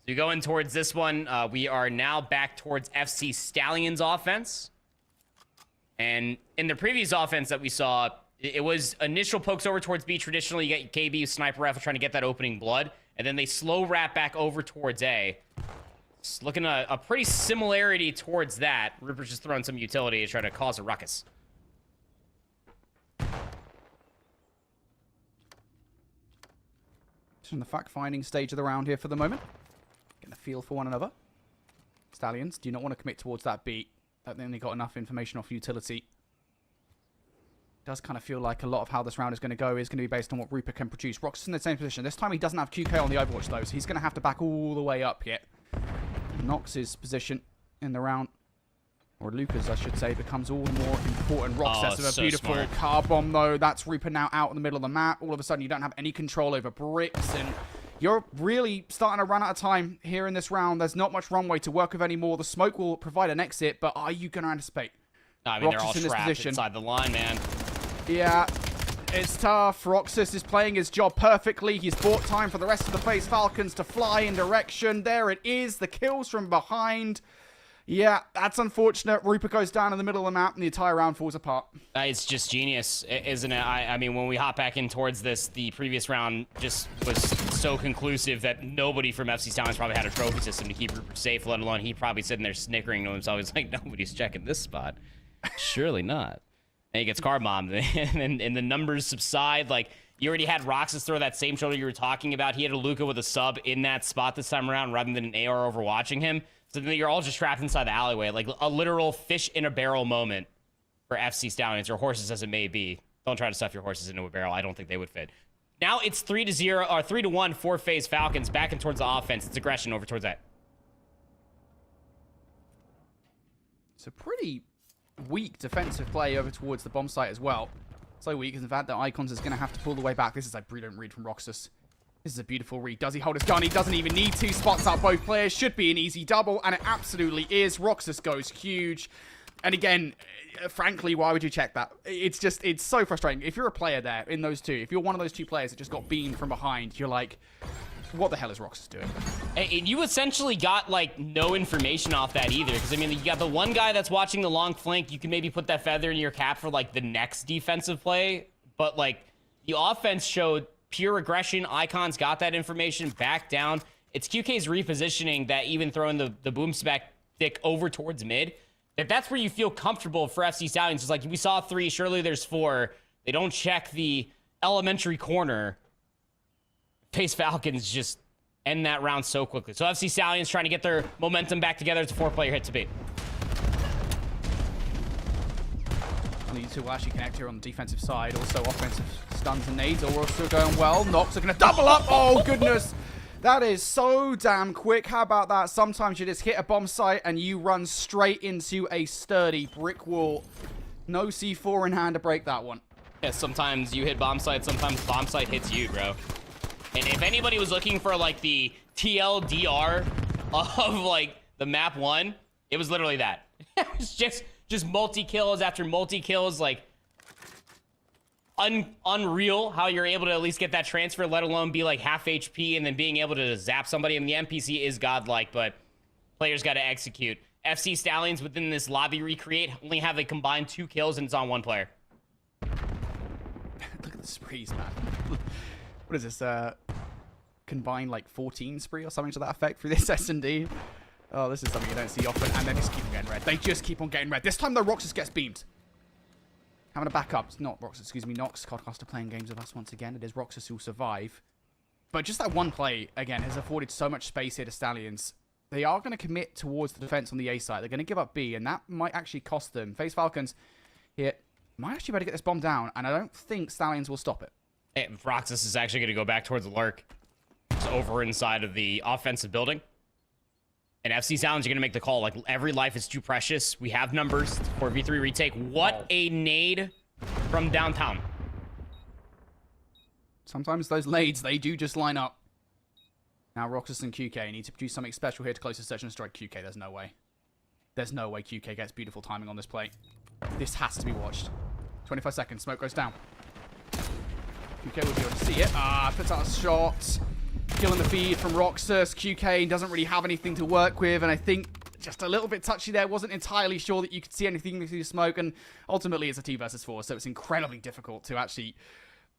you go in towards this one. We are now back towards FC Stallions offense. And in the previous offense that we saw, it was initial pokes over towards B. Traditionally, you get KB sniper rifle trying to get that opening blood, and then they slow wrap back over towards A. It's looking a pretty similarity towards that. Ripper's just throwing some utility to try to cause a ruckus. Just in the fact-finding stage of the round here for the moment. Getting a feel for one another. Stallions do not want to commit towards that beat. I think they got enough information off utility. Does kind of feel like a lot of how this round is going to go is going to be based on what Rupert can produce. Rox is in the same position. This time he doesn't have QK on the Overwatch though, so he's going to have to back all the way up here. Nox's position in the round, or Lucas, I should say, becomes all the more important. Rox sets with a beautiful car bomb, though. That's Reaper now out in the middle of the map. All of a sudden, you don't have any control over bricks, and you're really starting to run out of time here in this round. There's not much runway to work with anymore. The smoke will provide an exit, but are you going to anticipate? No, I mean, they're all trapped inside the line, man. Yeah. It's tough. Roxas is playing his job perfectly. He's bought time for the rest of the FaZe Falcons to fly in direction. There it is. The kills from behind. Yeah, that's unfortunate. Rupert goes down in the middle of the map and the entire round falls apart. It's just genius, isn't it? I mean, when we hop back in towards this, the previous round just was so conclusive that nobody from FC Stallions probably had a trophy system to keep Rupert safe, let alone he probably sitting there snickering to himself. He's like, nobody's checking this spot. Surely not. And he gets car bombed, and the numbers subside. Like, you already had Roxas throw that same shoulder you were talking about. He had a Luka with a sub in that spot this time around rather than an AR overwatching him. So then you're all just trapped inside the alleyway, like a literal fish in a barrel moment for FC Stallions, or horses as it may be. Don't try to stuff your horses into a barrel. I don't think they would fit. Now it's 3-0 or 3-1 for FaZe Falcons, back in towards the offense. It's aggression over towards that. It's a pretty weak defensive play over towards the bomb site as well. So weak, in fact, that Icons is going to have to pull the way back. This is a brilliant read from Roxas. This is a beautiful read. Does he hold his gun? He doesn't even need to. Spots out both players. Should be an easy double, and it absolutely is. Roxas goes huge. And again, frankly, why would you check that? It's so frustrating. If you're a player there in those two, if you're one of those two players that just got beamed from behind, you're like, what the hell is Roxas doing? And you essentially got, like, no information off that either. Because, I mean, you got the one guy that's watching the long flank. You can maybe put that feather in your cap for, like, the next defensive play. But, like, the offense showed pure aggression. Icons got that information back down. It's QK's repositioning that even throwing the boom spec stick over towards mid. That's where you feel comfortable for FC Stallions. It's like, we saw 3, surely there's 4. They don't check the elementary corner. FaZe Falcons just end that round so quickly. So FC Stallions trying to get their momentum back together. It's a 4-player hit to beat. These two will actually connect here on the defensive side. Also, offensive stuns and nades are also going well. Nox are going to double up. Oh, goodness. That is so damn quick. How about that? Sometimes you just hit a bomb site and you run straight into a sturdy brick wall. No C4 in hand to break that one. Yeah, sometimes you hit bomb site, sometimes bomb site hits you, bro. And if anybody was looking for, like, the TLDR of, like, the map 1, it was literally that. It was just multi-kills after multi-kills, like, unreal how you're able to at least get that transfer, let alone be, like, half HP and then being able to zap somebody. And the NPC is godlike, but players got to execute. FC Stallions within this lobby recreate only have a combined 2 kills, and it's on 1 player. Look at the sprees, man. What is this, combined, like, 14 spree or something to that effect through this S&D? Oh, this is something you don't see often, and they just keep on getting red. They just keep on getting red. This time, though, Roxas gets beamed. Having a backup. It's not Roxas, excuse me, Nox. Codcaster playing games with us once again. It is Roxas who'll survive. But just that one play, again, has afforded so much space here to Stallions. They are going to commit towards the defense on the A side. They're going to give up B, and that might actually cost them. FaZe Falcons here might actually better get this bomb down, and I don't think Stallions will stop it. Hey, Roxas is actually going to go back towards the lurk. It's over inside of the offensive building. And FC Stallions are going to make the call. Like, every life is too precious. We have numbers for V3 retake. What a nade from downtown. Sometimes those nades, they do just line up. Now Roxas and QK need to produce something special here to close the search and strike QK. There's no way. There's no way QK gets beautiful timing on this play. This has to be watched. 25 seconds. Smoke goes down. QK will be able to see it. Puts out a shot. Killing the feed from Roxas. QK doesn't really have anything to work with, and I think just a little bit touchy there. Wasn't entirely sure that you could see anything through the smoke, and ultimately it's a 2 versus 4, so it's incredibly difficult to actually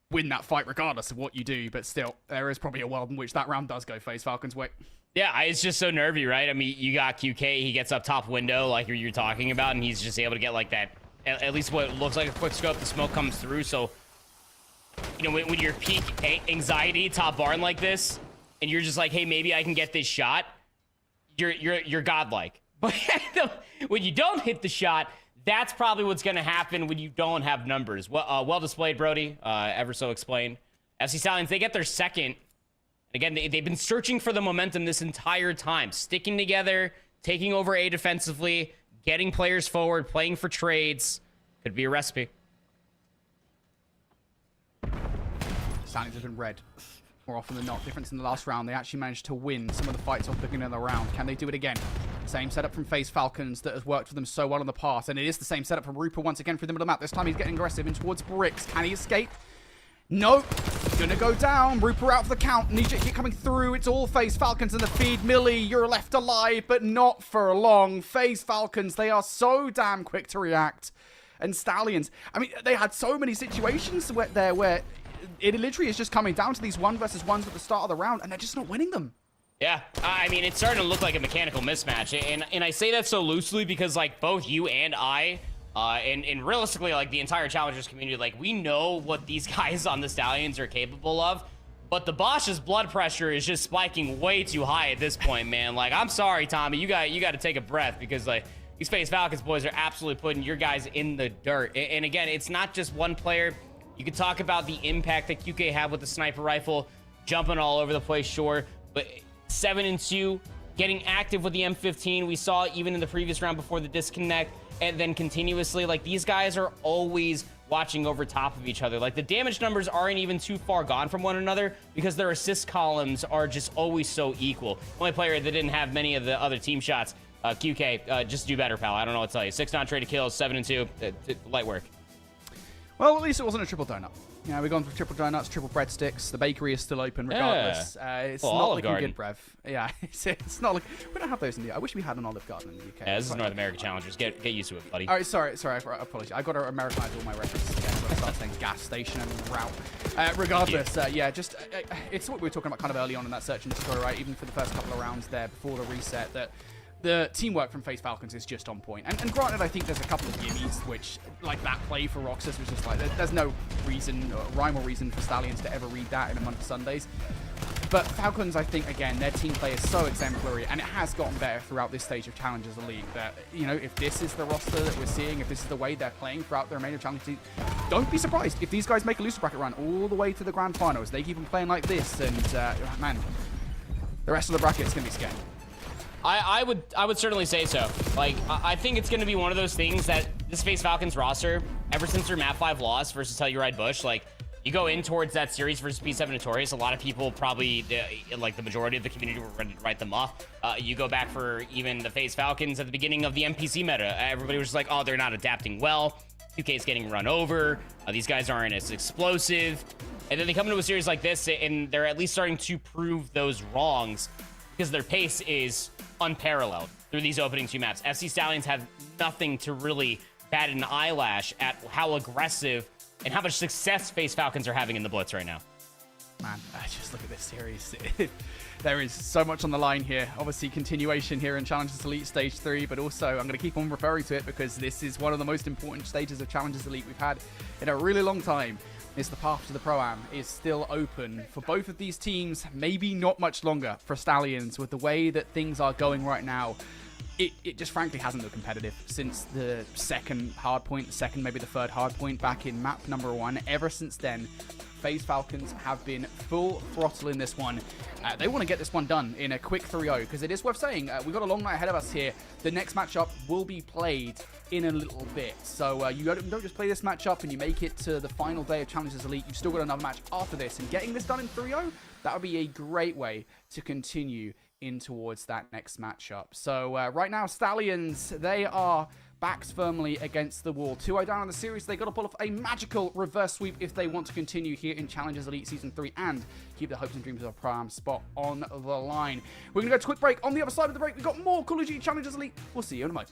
win that fight regardless of what you do, but still, there is probably a world in which that round does go FaZe Falcons' way. Yeah, it's just so nervy, right? I mean, you got QK, he gets up top window like you're talking about, and he's just able to get like that, at least what looks like a quick scope, the smoke comes through, so, you know, when you're peak anxiety top barn like this, and you're just like, hey, maybe I can get this shot, you're godlike. But when you don't hit the shot, that's probably what's going to happen when you don't have numbers. Well displayed, Brody. Ever so explained. FC Stallions, they get their second. Again, they've been searching for the momentum this entire time. Sticking together, taking over A defensively, getting players forward, playing for trades. Could be a recipe. Stallions have been red more often than not. Difference in the last round. They actually managed to win some of the fights off the beginning of the round. Can they do it again? Same setup from FaZe Falcons that has worked for them so well in the past. And it is the same setup from Rupert once again through the middle of the map. This time he's getting aggressive in towards bricks. Can he escape? Nope. Gonna go down. Rooper out for the count. NAJD coming through. It's all FaZe Falcons in the feed. Millie, you're left alive, but not for long. FaZe Falcons, they are so damn quick to react. And Stallions, I mean, they had so many situations where it literally is just coming down to these 1v1s at the start of the round, and they're just not winning them. Yeah, I mean, it's starting to look like a mechanical mismatch. And I say that so loosely because, like, both you and I, and realistically, like, the entire Challengers community, like, we know what these guys on the Stallions are capable of. But the Bosch's blood pressure is just spiking way too high at this point, man. Like, I'm sorry, Tommy. You got to take a breath because, like, these FaZe Falcons boys are absolutely putting your guys in the dirt. And again, it's not just one player. You could talk about the impact that QK had with the sniper rifle, jumping all over the place, sure. But 7-2, getting active with the M15. We saw even in the previous round before the disconnect, and then continuously, like, these guys are always watching over top of each other. Like, the damage numbers aren't even too far gone from one another because their assist columns are just always so equal. Only player that didn't have many of the other team shots, QK, just do better, pal. I don't know what to tell you. 6 non-traded kills, 7-2, light work. Well, at least it wasn't a triple donut. Yeah, we've gone for triple donuts, triple breadsticks. The bakery is still open regardless. It's not looking Garden. good, Brev. Yeah, it's not like we don't have those in the. I wish we had an Olive Garden in the UK. Yeah, this is North America Challengers. Get used to it, buddy. All right, sorry. I apologize. I've got to Americanize all my references again. So I start saying gas station and route. Regardless, just it's what we were talking about kind of early on in that search and destroy, right? Even for the first couple of rounds there before the reset, that the teamwork from FaZe Falcons is just on point. And granted, I think there's a couple of gimmies, which, like that play for Roxas was just like, there's no reason, rhyme or reason for Stallions to ever read that in a month of Sundays. But Falcons, I think, again, their team play is so exemplary, and it has gotten better throughout this stage of Challengers Elite, that, you know, if this is the roster that we're seeing, if this is the way they're playing throughout the remainder of Challengers, don't be surprised if these guys make a loser bracket run all the way to the grand finals. They keep on playing like this, and, man, the rest of the bracket is going to be scary. I would certainly say so. Like, I think it's going to be one of those things that this FaZe Falcons roster, ever since their Map 5 loss versus Telluride Bush, like, you go in towards that series versus P7 Notorious, a lot of people probably, like the majority of the community were ready to write them off. You go back for even the FaZe Falcons at the beginning of the NPC meta, everybody was just like, oh, they're not adapting well. UK's getting run over. These guys aren't as explosive. And then they come into a series like this, and they're at least starting to prove those wrongs because their pace is unparalleled through these opening 2 maps. FC Stallions have nothing to really bat an eyelash at how aggressive and how much success FaZe Falcons are having in the Blitz right now. Man, just look at this series. There is so much on the line here. Obviously, continuation here in Challengers Elite Stage 3, but also I'm going to keep on referring to it because this is one of the most important stages of Challengers Elite we've had in a really long time. Is the path to the Pro-Am is still open for both of these teams, maybe not much longer for Stallions with the way that things are going right now. It just frankly hasn't looked competitive since the second hardpoint, maybe the third hardpoint back in map number 1. Ever since then, FaZe Falcons have been full throttle in this one. They want to get this one done in a quick 3-0 because it is worth saying we've got a long night ahead of us here. The next matchup will be played in a little bit. So you don't just play this matchup and you make it to the final day of Challengers Elite. You've still got another match after this. And getting this done in 3-0, that would be a great way to continue in towards that next matchup. So right now, Stallions, they are backs firmly against the wall. 2-0 down in the series. They got to pull off a magical reverse sweep if they want to continue here in Challengers Elite Season 3 and keep their hopes and dreams of a Pro-Am spot on the line. We're going to go to a quick break. On the other side of the break, we've got more Call of Duty Challengers Elite. We'll see you in a moment.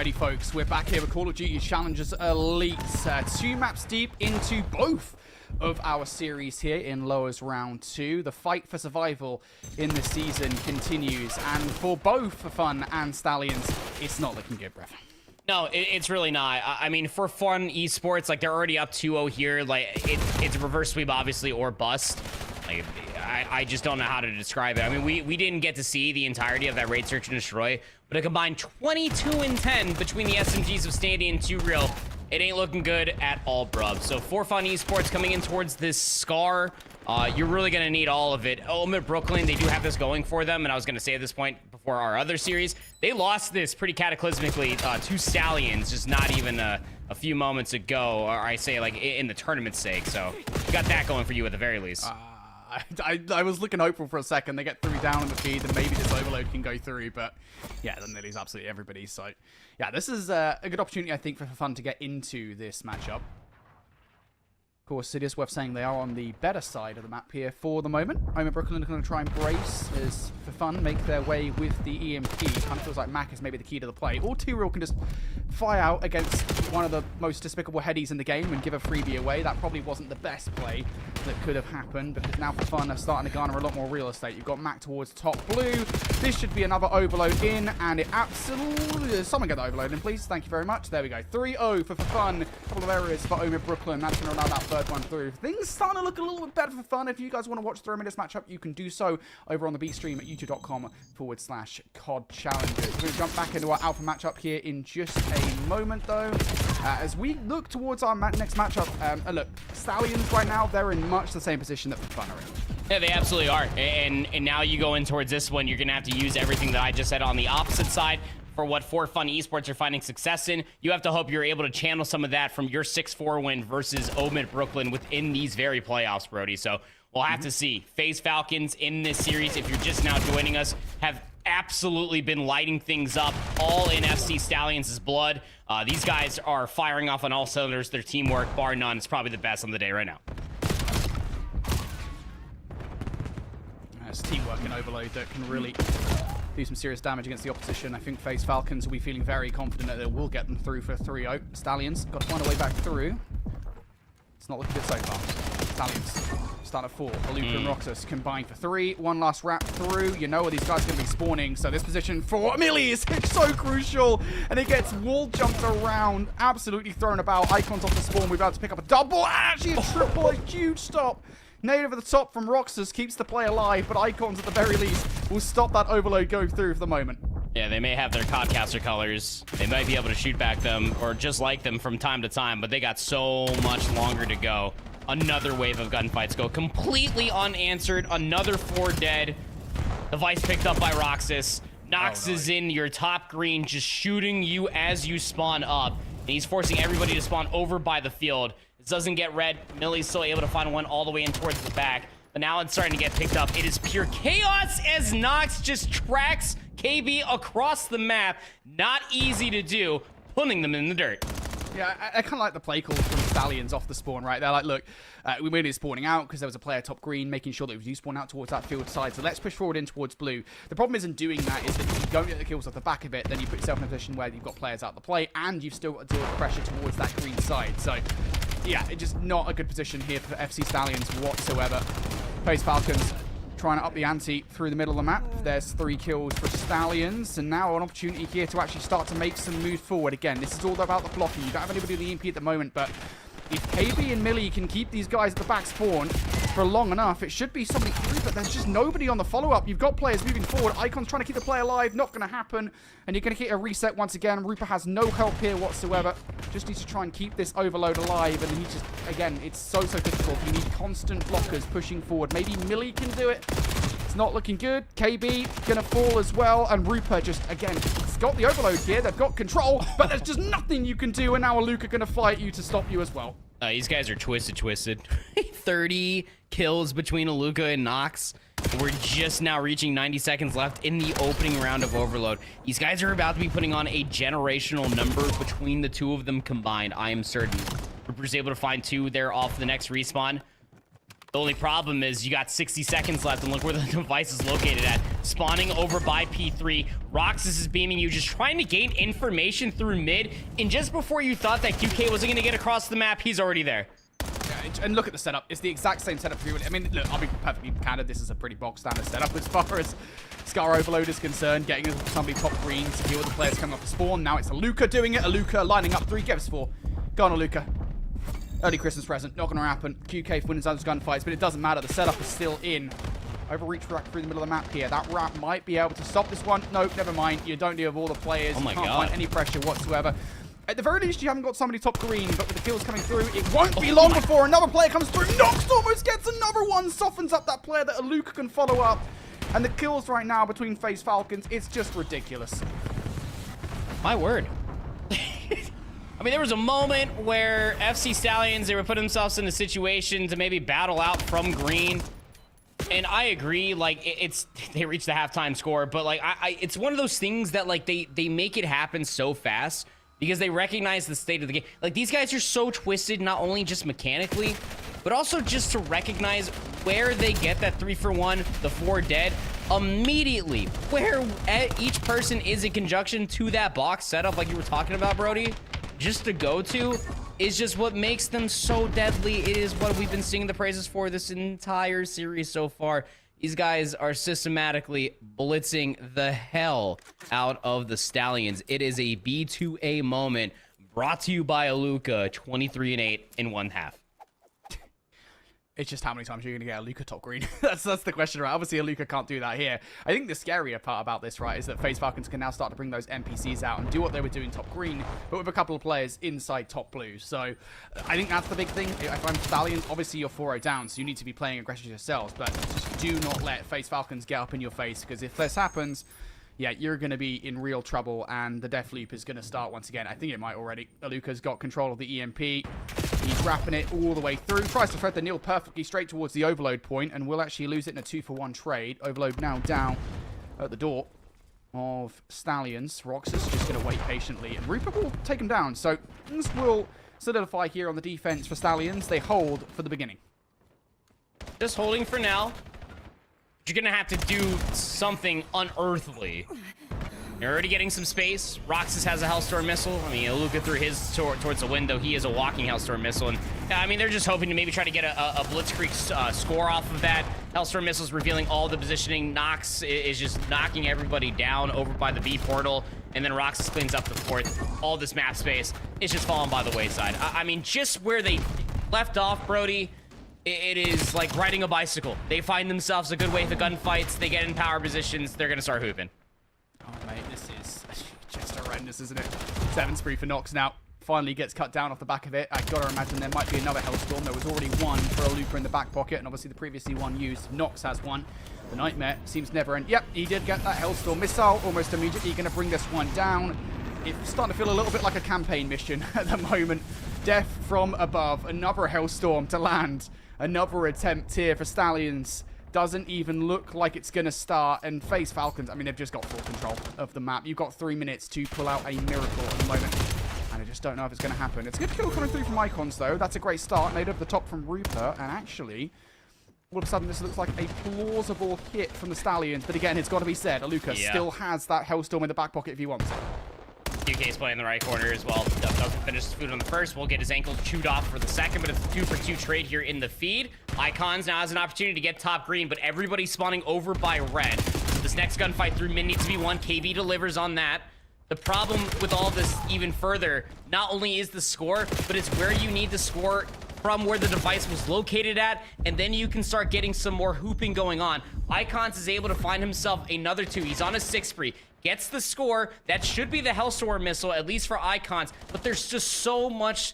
Alrighty, folks, we're back here with Call of Duty Challengers Elite. 2 maps deep into both of our series here in Lowers Round 2. The fight for survival in the season continues, and for both For Fun and Stallions, it's not looking good, bruv. No, it's really not. I mean, For Fun Esports, like, they're already up 2-0 here. Like, it's a reverse sweep, obviously, or bust. Like, I just don't know how to describe it. I mean, we didn't get to see the entirety of that raid search and destroy, but a combined 22 and 10 between the SMGs of Standy and 2 Real. It ain't looking good at all, bruv. So For Fun Esports coming in towards this Scar. You're really going to need all of it. OMIT Brooklyn, they do have this going for them, and I was going to say at this point before our other series, they lost this pretty cataclysmically to Stallions just not even a few moments ago, or I say like in the tournament's sake. So you got that going for you at the very least. I was looking hopeful for a second. They get 3 down in the feed, and maybe this overload can go through, but yeah, then they lose absolutely everybody. So yeah, this is a good opportunity, I think, for Fun to get into this matchup. Of course, it is worth saying they are on the better side of the map here for the moment. OMIT Brooklyn are going to try and brace as For Fun make their way with the EMP. Kind of feels like Mac is maybe the key to the play. Or 2 Real can just fly out against one of the most despicable headies in the game and give a freebie away. That probably wasn't the best play that could have happened, because now For Fun are starting to garner a lot more real estate. You've got Mac towards top blue. This should be another overload in, and it absolutely... Someone get the overload in, please. Thank you very much. There we go. 3-0 for Fun. A couple of areas for OMIT Brooklyn. That's going to allow that third one through. Things starting to look a little bit better for Fun. If you guys want to watch the rest of this matchup, you can do so over on the Beat stream at youtube.com/COD Challengers. We're going to jump back into our alpha matchup here in just a moment, though. As we look towards our next matchup, look, Stallions right now, they're in much the same position that For Fun are in. Yeah, they absolutely are. And now you go in towards this one, you're going to have to use everything that I just said on the opposite side. For what For Fun Esports are finding success in, you have to hope you're able to channel some of that from your 6-4 win versus OMIT Brooklyn within these very playoffs, Brody. So we'll have to see. FaZe Falcons in this series, if you're just now joining us, have absolutely been lighting things up all in FC Stallions' blood. These guys are firing off on all cylinders. Their teamwork, bar none, is probably the best on the day right now. It's teamwork and overload that can really do some serious damage against the opposition. I think FaZe Falcons will be feeling very confident that they will get them through for 3-0. Stallions got to find a way back through. It's not looking good so far. Stallions start at 4. Aluka and Roxas combined for 3. One last wrap through. You know where these guys are going to be spawning. So this position for Millie is so crucial. And it gets wall jumped around. Absolutely thrown about. Icons off the spawn. We're about to pick up a double. Actually a triple. A huge stop. Nade over the top from Roxas keeps the play alive, but Icons at the very least will stop that overload going through for the moment. Yeah, they may have their Codcaster colors. They might be able to shoot back them or just like them from time to time, but they got so much longer to go. Another wave of gunfights go completely unanswered. Another 4 dead. The Vice picked up by Roxas. Nox is in your top green, just shooting you as you spawn up. And he's forcing everybody to spawn over by the field. This doesn't get red. Millie's still able to find one all the way in towards the back. But now it's starting to get picked up. It is pure chaos as Nox just tracks KB across the map. Not easy to do, putting them in the dirt. Yeah, I kind of like the play calls from Stallions off the spawn, right? They're like, look, we made it spawning out because there was a player top green, making sure that we do spawn out towards that field side. So let's push forward in towards blue. The problem isn't doing that, is that if you don't get the kills off the back of it, then you put yourself in a position where you've got players out the play and you've still got to deal with pressure towards that green side. So yeah, it's just not a good position here for FC Stallions whatsoever. FaZe Falcons trying to up the ante through the middle of the map. There's 3 kills for Stallions, and now an opportunity here to actually start to make some moves forward. Again, this is all about the blocking. You don't have anybody in the EMP at the moment, but if KB and Millie can keep these guys at the back spawn for long enough, it should be something through, but there's just nobody on the follow-up. You've got players moving forward. Icon's trying to keep the play alive. Not going to happen. And you're going to get a reset once again. Rupa has no help here whatsoever. Just needs to try and keep this overload alive. And he just, again, it's so difficult. You need constant blockers pushing forward. Maybe Millie can do it. It's not looking good. KB going to fall as well. And Rupa just, again, it's got the overload here. They've got control, but there's just nothing you can do. And now Aluka going to fly at you to stop you as well. These guys are twisted. 30 kills between Aluka and Nox. We're just now reaching 90 seconds left in the opening round of Overload. These guys are about to be putting on a generational number between the 2 of them combined, I am certain. Ripper's able to find 2 there off the next respawn. The only problem is you got 60 seconds left, and look where the device is located at. Spawning over by P3. Roxas is beaming you, just trying to gain information through mid. And just before you thought that QK wasn't going to get across the map, he's already there. Yeah, and look at the setup. It's the exact same setup for you. I mean, look, I'll be perfectly candid. This is a pretty bog standard setup as far as Scar Overload is concerned. Getting somebody top green to deal with the players coming off the spawn. Now it's Aluka doing it. Aluka lining up 3 gives 4. Go on, Aluka. Early Christmas present, not going to happen. QK wins those gunfights, but it doesn't matter. The setup is still in. Overreach rack through the middle of the map here. That rat might be able to stop this one. Nope, never mind. You don't deal with all the players. Oh my you can't God. find any pressure whatsoever. At the very least, you haven't got somebody top green, but with the kills coming through, it won't be long before another player comes through. Nox almost gets another one, softens up that player that Aluka can follow up. And the kills right now between FaZe Falcons, it's just ridiculous. My word. I mean, there was a moment where FC Stallions, they were putting themselves in a situation to maybe battle out from green. And I agree, like, they reached the halftime score, but like, it's one of those things that like they make it happen so fast because they recognize the state of the game. Like, these guys are so twisted, not only just mechanically, but also just to recognize where they get that 3-for-1, the 4 dead, immediately. Where each person is in conjunction to that box setup, like you were talking about, Brody, just to go to, is just what makes them so deadly. It is what we've been singing the praises for this entire series so far. These guys are systematically blitzing the hell out of the Stallions. It is a B2A moment brought to you by Aluka, 23-8 in 1 half. It's just how many times you're going to get Aluka top green. that's the question, right? Obviously, Aluka can't do that here. I think the scarier part about this, right, is that FaZe Falcons can now start to bring those NPCs out and do what they were doing top green, but with a couple of players inside top blue. So I think that's the big thing. If I'm Stallions, obviously you're 4-0 down, so you need to be playing aggressive yourselves, but just do not let FaZe Falcons get up in your face, because if this happens, yeah, you're going to be in real trouble, and the death loop is going to start once again. I think it might already. Aluka's got control of the EMP. He's wrapping it all the way through. Tries to thread the Neil perfectly straight towards the Overload point, and will actually lose it in a 2-for-1 trade. Overload now down at the door of Stallions. Roxas just going to wait patiently, and Rupert will take him down. So things will solidify here on the defense for Stallions. They hold for the beginning. Just holding for now. You're gonna have to do something unearthly. You're already getting some space. Roxas has a Hellstorm missile. I mean, Aluka threw his towards the window. He is a walking Hellstorm missile. And I mean, they're just hoping to maybe try to get a Blitzkrieg score off of that. Hellstorm missiles revealing all the positioning. Nox is just knocking everybody down over by the B portal. And then Roxas cleans up the fourth. All this map space is just falling by the wayside. I mean, just where they left off, Brody, it is like riding a bicycle. They find themselves a good way for gunfights. They get in power positions. They're going to start hooping. Oh, mate, this is just horrendous, isn't it? 7 spree for Nox now. Finally gets cut down off the back of it. I gotta imagine there might be another Hellstorm. There was already one for Aluka in the back pocket, and obviously the previously one used. Nox has one. The Nightmare seems never end. Yep, he did get that Hellstorm missile. Almost immediately going to bring this one down. It's starting to feel a little bit like a campaign mission at the moment. Death from above. Another Hellstorm to land. Another attempt here for Stallions. Doesn't even look like it's going to start. And FaZe Falcons, I mean, they've just got full control of the map. You've got 3 minutes to pull out a miracle at the moment. And I just don't know if it's going to happen. It's a good kill coming through from Icons, though. That's a great start. Made over the top from Rupert. And actually, all of a sudden, this looks like a plausible hit from the Stallions. But again, it's got to be said, Aluka still has that Hellstorm in the back pocket if he wants it. QK's playing the right corner as well. Doesn't finish his food on the first. We'll get his ankle chewed off for the second, but it's a 2-for-2 trade here in the feed. Icons now has an opportunity to get top green, but everybody's spawning over by red. So this next gunfight through mid needs to be won. KB delivers on that. The problem with all this even further, not only is the score, but it's where you need to score from where the device was located at, and then you can start getting some more hooping going on. Icons is able to find himself another 2. He's on a 6 spree. Gets the score. That should be the Hellstorm missile, at least for Icons, but there's just so much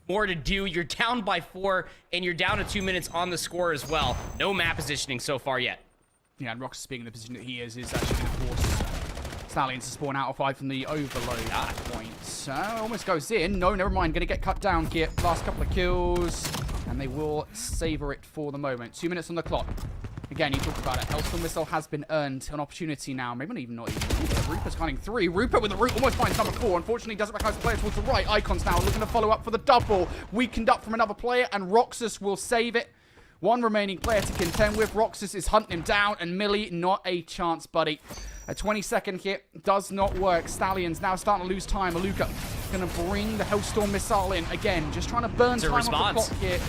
more to do. You're down by 4, and you're down to 2 minutes on the score as well. No map positioning so far yet. Yeah, and Roxas being in the position that he is actually going to force Stallions to spawn out of 5 from the Overload at that point. So, almost goes in. No, never mind. Going to get cut down here. Last couple of kills, and they will savor it for the moment. 2 minutes on the clock. Again, you talked about it. Hellstorm missile has been earned. An opportunity now. Maybe not even. Rupert's cutting 3. Rupert with the root almost finds number 4. Unfortunately, doesn't recognize the player towards the right. Icons now looking to follow up for the double. Weakened up from another player, and Roxas will save it One remaining player to contend with. Roxas is hunting him down, and Millie, not a chance, buddy. A 20-second hit does not work. Stallions now starting to lose time. Aluka going to bring the Hellstorm missile in again, just trying to burn time off the clock here.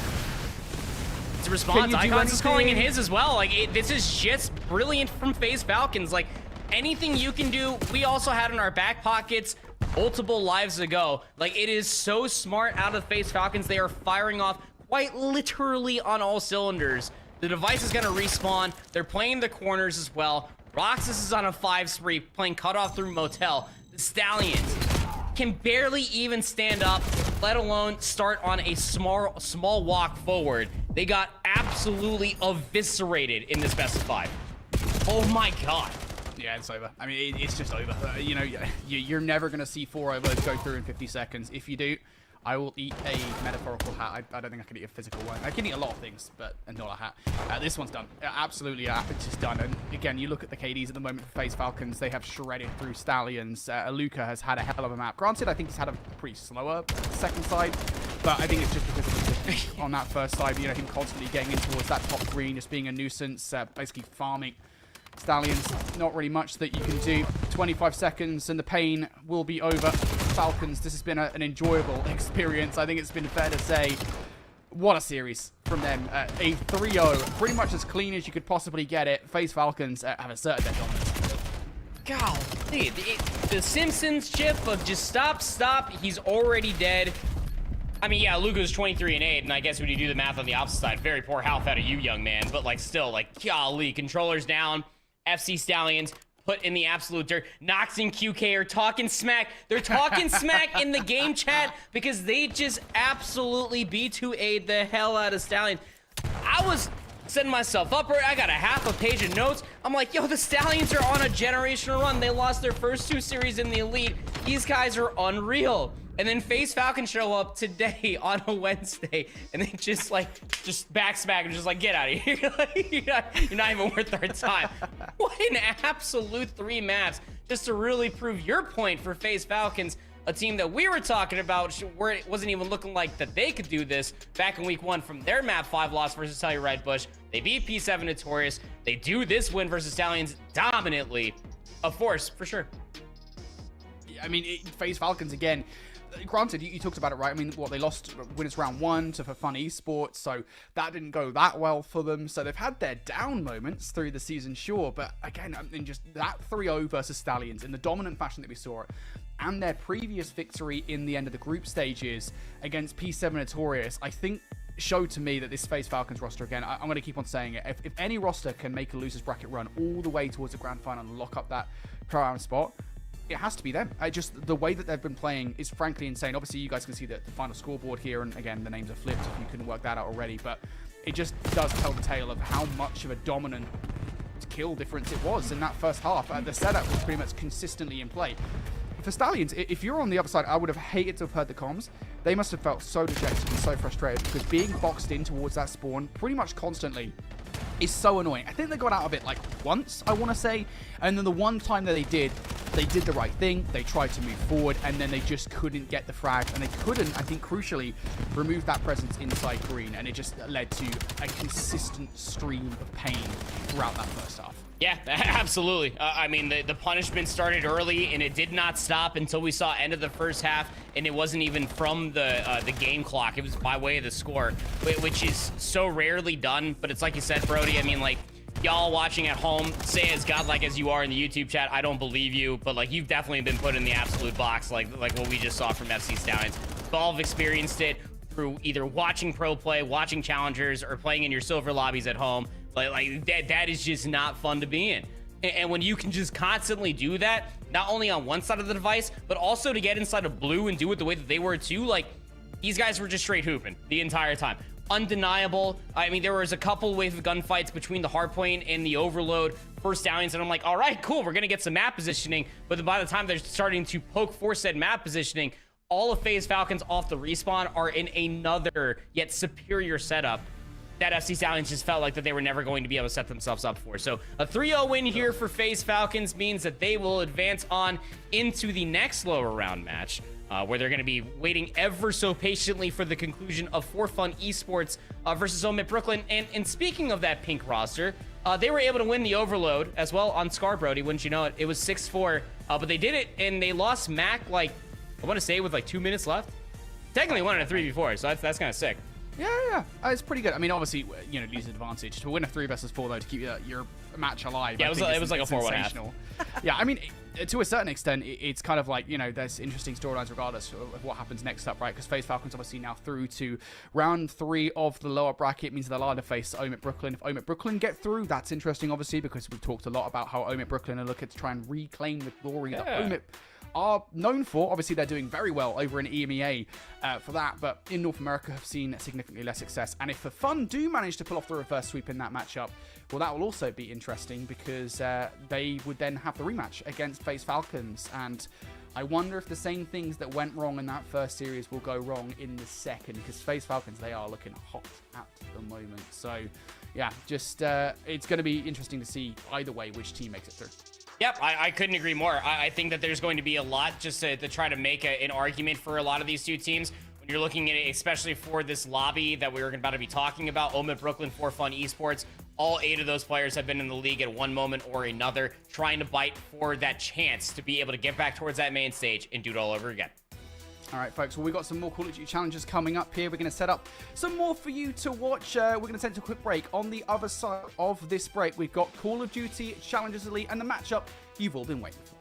It's a response. Icons is calling in anything? his as well. Like, this is just brilliant from FaZe Falcons. Like, anything you can do, we also had in our back pockets multiple lives ago. Like, it is so smart out of FaZe Falcons. They are firing off quite literally on all cylinders. The device is going to respawn. They're playing the corners as well. Roxas is on a 5 spree, playing cutoff through Motel. The Stallions can barely even stand up, let alone start on a small walk forward. They got absolutely eviscerated in this best of 5. Oh my god. Yeah, it's over. I mean, it's just over. You know, you're never going to see 4 overs go through in 50 seconds. If you do, I will eat a metaphorical hat. I don't think I can eat a physical one. I can eat a lot of things, but not a hat. This one's done. Absolutely, it's just done. And again, you look at the KDs at the moment for FaZe Falcons. They have shredded through Stallions. Aluka has had a hell of a map. Granted, I think he's had a pretty slower second side, but I think it's just because of the on that first side, you know, him constantly getting in towards that top green, just being a nuisance, basically farming. Stallions, not really much that you can do. 25 seconds and the pain will be over. Falcons, this has been an enjoyable experience. I think it's been fair to say, what a series from them. A 3-0, pretty much as clean as you could possibly get it. FaZe Falcons have asserted their dominance. Golly, the Simpsons chip of just stop, he's already dead. I mean, yeah, Luka's 23-8, and I guess when you do the math on the opposite side, very poor health out of you, young man. But, like, still, like, golly, controllers down. FC Stallions put in the absolute dirt. Nox and QK are talking smack. They're talking smack in the game chat because they just absolutely B2A'd the hell out of Stallions. I was setting myself up, I got a half a page of notes. I'm like, yo, the Stallions are on a generational run. They lost their first 2 series in the Elite. These guys are unreal. And then FaZe Falcons show up today on a Wednesday, and they just backsmack and just like, get out of here. You're not even worth our time. What an absolute 3 maps just to really prove your point for FaZe Falcons, a team that we were talking about where it wasn't even looking like that they could do this back in week 1 from their map 5 loss versus Telluride Bush. They beat P7 Notorious. They do this win versus Stallions dominantly. A force, for sure. I mean, FaZe Falcons again. Granted, you talked about it, right? I mean, they lost winners round 1 to For Fun Esports, so that didn't go that well for them. So they've had their down moments through the season, sure, but again, I mean, just that 3-0 versus Stallions in the dominant fashion that we saw it, and their previous victory in the end of the group stages against P7 Notorious, I think showed to me that this FaZe Falcons roster, again, I'm going to keep on saying it, if any roster can make a loser's bracket run all the way towards the grand final and lock up that pro-am spot, it has to be them. The way that they've been playing is frankly insane. Obviously, you guys can see the final scoreboard here, and again, the names are flipped if you couldn't work that out already, but it just does tell the tale of how much of a dominant kill difference it was in that first half. The setup was pretty much consistently in play. For Stallions, if you're on the other side, I would have hated to have heard the comms. They must have felt so dejected and so frustrated because being boxed in towards that spawn pretty much constantly is so annoying. I think they got out of it like once, I want to say, and then the one time that they did the right thing. They tried to move forward, and then they just couldn't get the frag, and they couldn't, I think, crucially, remove that presence inside green, and it just led to a consistent stream of pain throughout that first half. Yeah, absolutely. I mean, the punishment started early, and it did not stop until we saw end of the first half, and it wasn't even from the game clock. It was by way of the score, which is so rarely done. But it's like you said, Brody. I mean, like, y'all watching at home, say as godlike as you are in the YouTube chat, I don't believe you, but like, you've definitely been put in the absolute box, like what we just saw from FC Stallions. We've all experienced it through either watching pro play, watching challengers, or playing in your silver lobbies at home. Like that is just not fun to be in. And when you can just constantly do that, not only on one side of the device, but also to get inside of blue and do it the way that they were too, like, these guys were just straight hooping the entire time. Undeniable. I mean, there was a couple wave of gunfights between the hardpoint and the overload for Stallions, and I'm like, all right, cool, we're gonna get some map positioning. But by the time they're starting to poke for said map positioning, all of FaZe Falcons off the respawn are in another yet superior setup that FC Stallions just felt like that they were never going to be able to set themselves up for. So a 3-0 win here for FaZe Falcons means that they will advance on into the next lower round match where they're going to be waiting ever so patiently for the conclusion of For Fun Esports versus OMIT Brooklyn. And speaking of that pink roster, they were able to win the Overload as well on Scarbrodie, wouldn't you know it? It was 6-4, but they did it, and they lost Mac, like, I want to say with like 2 minutes left. Technically won in a 3v4, so that's kind of sick. Yeah, it's pretty good. I mean, obviously, you know, lose advantage. To win a 3 versus 4, though, to keep your match alive. Yeah, it was like a 4-1-1/2. Yeah, I mean, to a certain extent, it's kind of like, you know, there's interesting storylines regardless of what happens next up, right? Because FaZe Falcons obviously now through to round 3 of the lower bracket. It means they'll either face OMIT Brooklyn. If OMIT Brooklyn get through, that's interesting, obviously, because we've talked a lot about how OMIT Brooklyn are looking to try and reclaim the glory that OMIT are known for. Obviously, they're doing very well over in EMEA for that, but in North America have seen significantly less success. And if For Fun do manage to pull off the reverse sweep in that matchup, well, that will also be interesting because they would then have the rematch against FaZe Falcons. And I wonder if the same things that went wrong in that first series will go wrong in the second, because FaZe Falcons, they are looking hot at the moment. So, yeah, just it's going to be interesting to see either way which team makes it through. Yep, I couldn't agree more. I think that there's going to be a lot just to try to make an argument for a lot of these two teams. When you're looking at it, especially for this lobby that we're about to be talking about, OMIT Brooklyn, For Fun Esports, all 8 of those players have been in the league at one moment or another, trying to bite for that chance to be able to get back towards that main stage and do it all over again. All right, folks, well, we've got some more Call of Duty challenges coming up here. We're going to set up some more for you to watch. We're going to take a quick break. On the other side of this break, we've got Call of Duty Challenges Elite and the matchup you've all been waiting for.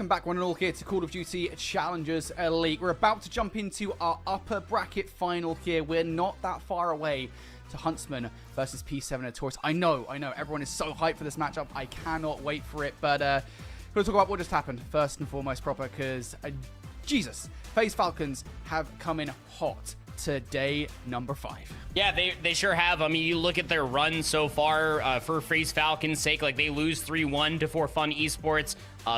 welcome back one and all here to Call of Duty Challengers Elite. We're about to jump into our upper bracket final here. We're not that far away to Huntsmen versus P7 Notorious. I know, everyone is so hyped for this matchup. I cannot wait for it, but we're going to talk about what just happened first and foremost proper, because Jesus, FaZe Falcons have come in hot today, number 5. Yeah, they sure have. I mean, you look at their run so far for FaZe Falcons' sake, like they lose 3-1 to For Fun Esports,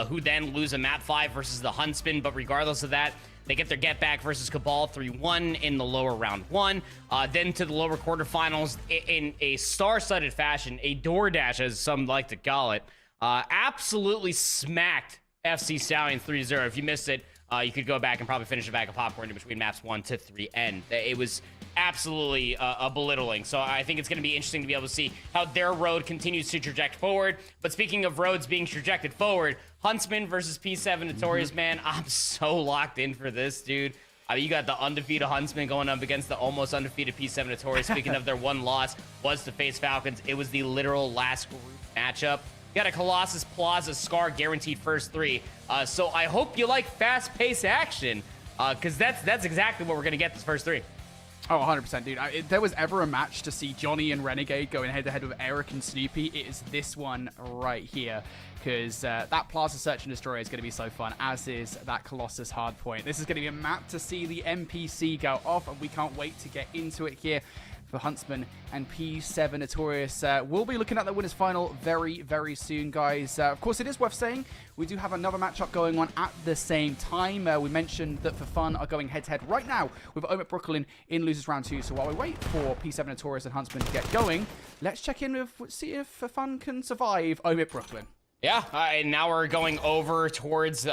who then lose a map 5 versus the Huntsmen. But regardless of that, they get their get back versus Cabal 3-1 in the lower round 1. Then to the lower quarterfinals in a star-studded fashion, a DoorDash, as some like to call it, absolutely smacked FC Stallions 3-0. If you missed it, you could go back and probably finish a bag of popcorn in between maps 1 to 3 end. It was absolutely a belittling. So I think it's going to be interesting to be able to see how their road continues to traject forward. But speaking of roads being trajected forward, Huntsmen versus P7 Notorious, man, I'm so locked in for this, dude. You got the undefeated Huntsmen going up against the almost undefeated P7 Notorious. Speaking of their one loss was to FaZe Falcons. It was the literal last group matchup. You got a Colossus Plaza Scar guaranteed first 3. So I hope you like fast-paced action, because that's exactly what we're going to get this first 3. Oh, 100%, dude. If there was ever a match to see Johnny and Renegade going head-to-head with Eric and Snoopy, it is this one right here. Because that Plaza Search and Destroy is going to be so fun, as is that Colossus Hardpoint. This is going to be a map to see the NPC go off, and we can't wait to get into it here for Huntsmen and P7 Notorious. We'll be looking at the winners final very, very soon, guys. Of course, it is worth saying we do have another matchup going on at the same time. We mentioned that For Fun are going head-to-head right now with OMIT Brooklyn in Losers Round 2. So while we wait for P7 Notorious and Huntsmen to get going, let's check in with, see if For Fun can survive OMIT Brooklyn. Yeah, and now we're going over towards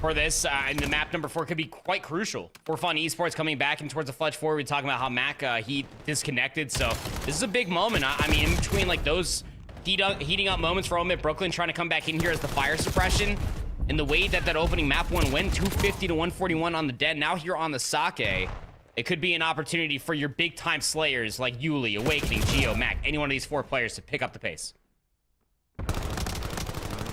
for this, and the map number 4 could be quite crucial. For Fun Esports coming back and towards the Fudge 4, we're talking about how Mac, he disconnected, so this is a big moment. I mean, in between like those heating up moments for OMIT Brooklyn trying to come back in here as the fire suppression, and the way that opening map 1 win, 250 to 141 on the dead, now here on the Sake, it could be an opportunity for your big-time slayers like Yuli, Awakening, Geo, Mac, any one of these 4 players to pick up the pace.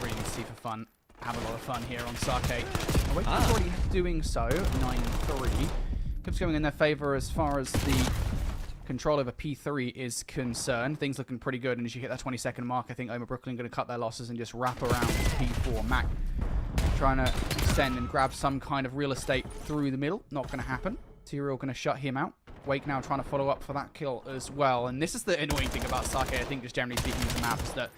Really need to see For Fun have a lot of fun here on Sake. Awakening's already doing so, 9-3. Keeps going in their favor as far as the control over P3 is concerned. Things looking pretty good, and as you hit that 20-second mark, I think OMIT Brooklyn going to cut their losses and just wrap around P4. Mac trying to extend and grab some kind of real estate through the middle. Not going to happen. T-Real going to shut him out. Wake now trying to follow up for that kill as well. And this is the annoying thing about Sake, I think, just generally speaking, as a map, is that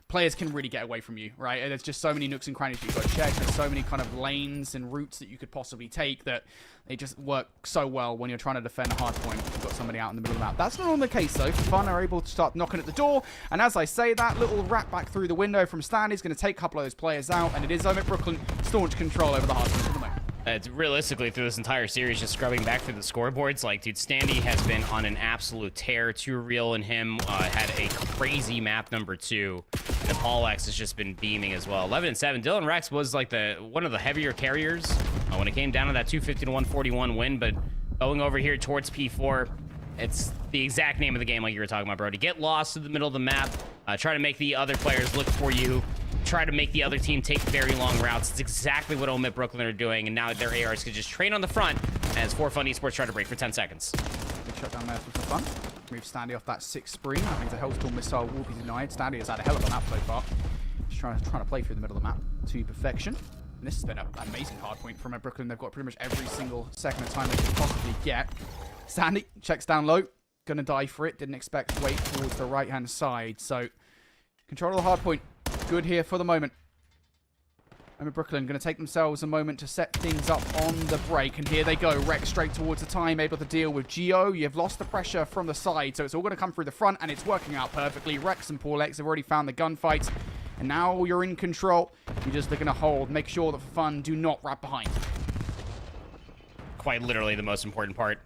players can really get away from you, right? And there's just so many nooks and crannies you've got to check. There's so many kind of lanes and routes that you could possibly take that they just work so well when you're trying to defend a hard point. You've got somebody out in the middle of the map. That's not on the case, though. For Fun are able to start knocking at the door. And as I say, that little rat back through the window from Stanley is going to take a couple of those players out. And it is OMIT Brooklyn staunch control over the hard point at the moment. It's realistically through this entire series, just scrubbing back through the scoreboards. Like, dude, Standy has been on an absolute tear. Too Real and him had a crazy map number 2. And Paul X has just been beaming as well. 11-7. Dylan Rex was like one of the heavier carriers when it came down to that 250 to 141 win. But going over here towards P4, it's the exact name of the game, like you were talking about, Brody. Get lost in the middle of the map. Try to make the other players look for you. Try to make the other team take very long routes. It's exactly what OMIT Brooklyn are doing, and now their ARs can just train on the front as For Fun Esports try to break for 10 seconds. Big shot down there for Fun. Move Standy off that 6th spree. I think the Hellstorm missile will be denied. Standy has had a hell of a map so far. Just trying to play through the middle of the map to perfection. And this has been an amazing hard point from Brooklyn. They've got pretty much every single second of time they can possibly get. Standy checks down low. Gonna die for it. Didn't expect weight towards the right-hand side. So, control of the hard point. Good here for the moment. OMIT Brooklyn going to take themselves a moment to set things up on the break. And here they go. Rex straight towards the time, able to deal with Geo. You've lost the pressure from the side, so it's all going to come through the front, and it's working out perfectly. Rex and Paul X have already found the gunfight. And now you're in control. You're just looking to hold. Make sure that For Fun do not wrap behind. Quite literally the most important part.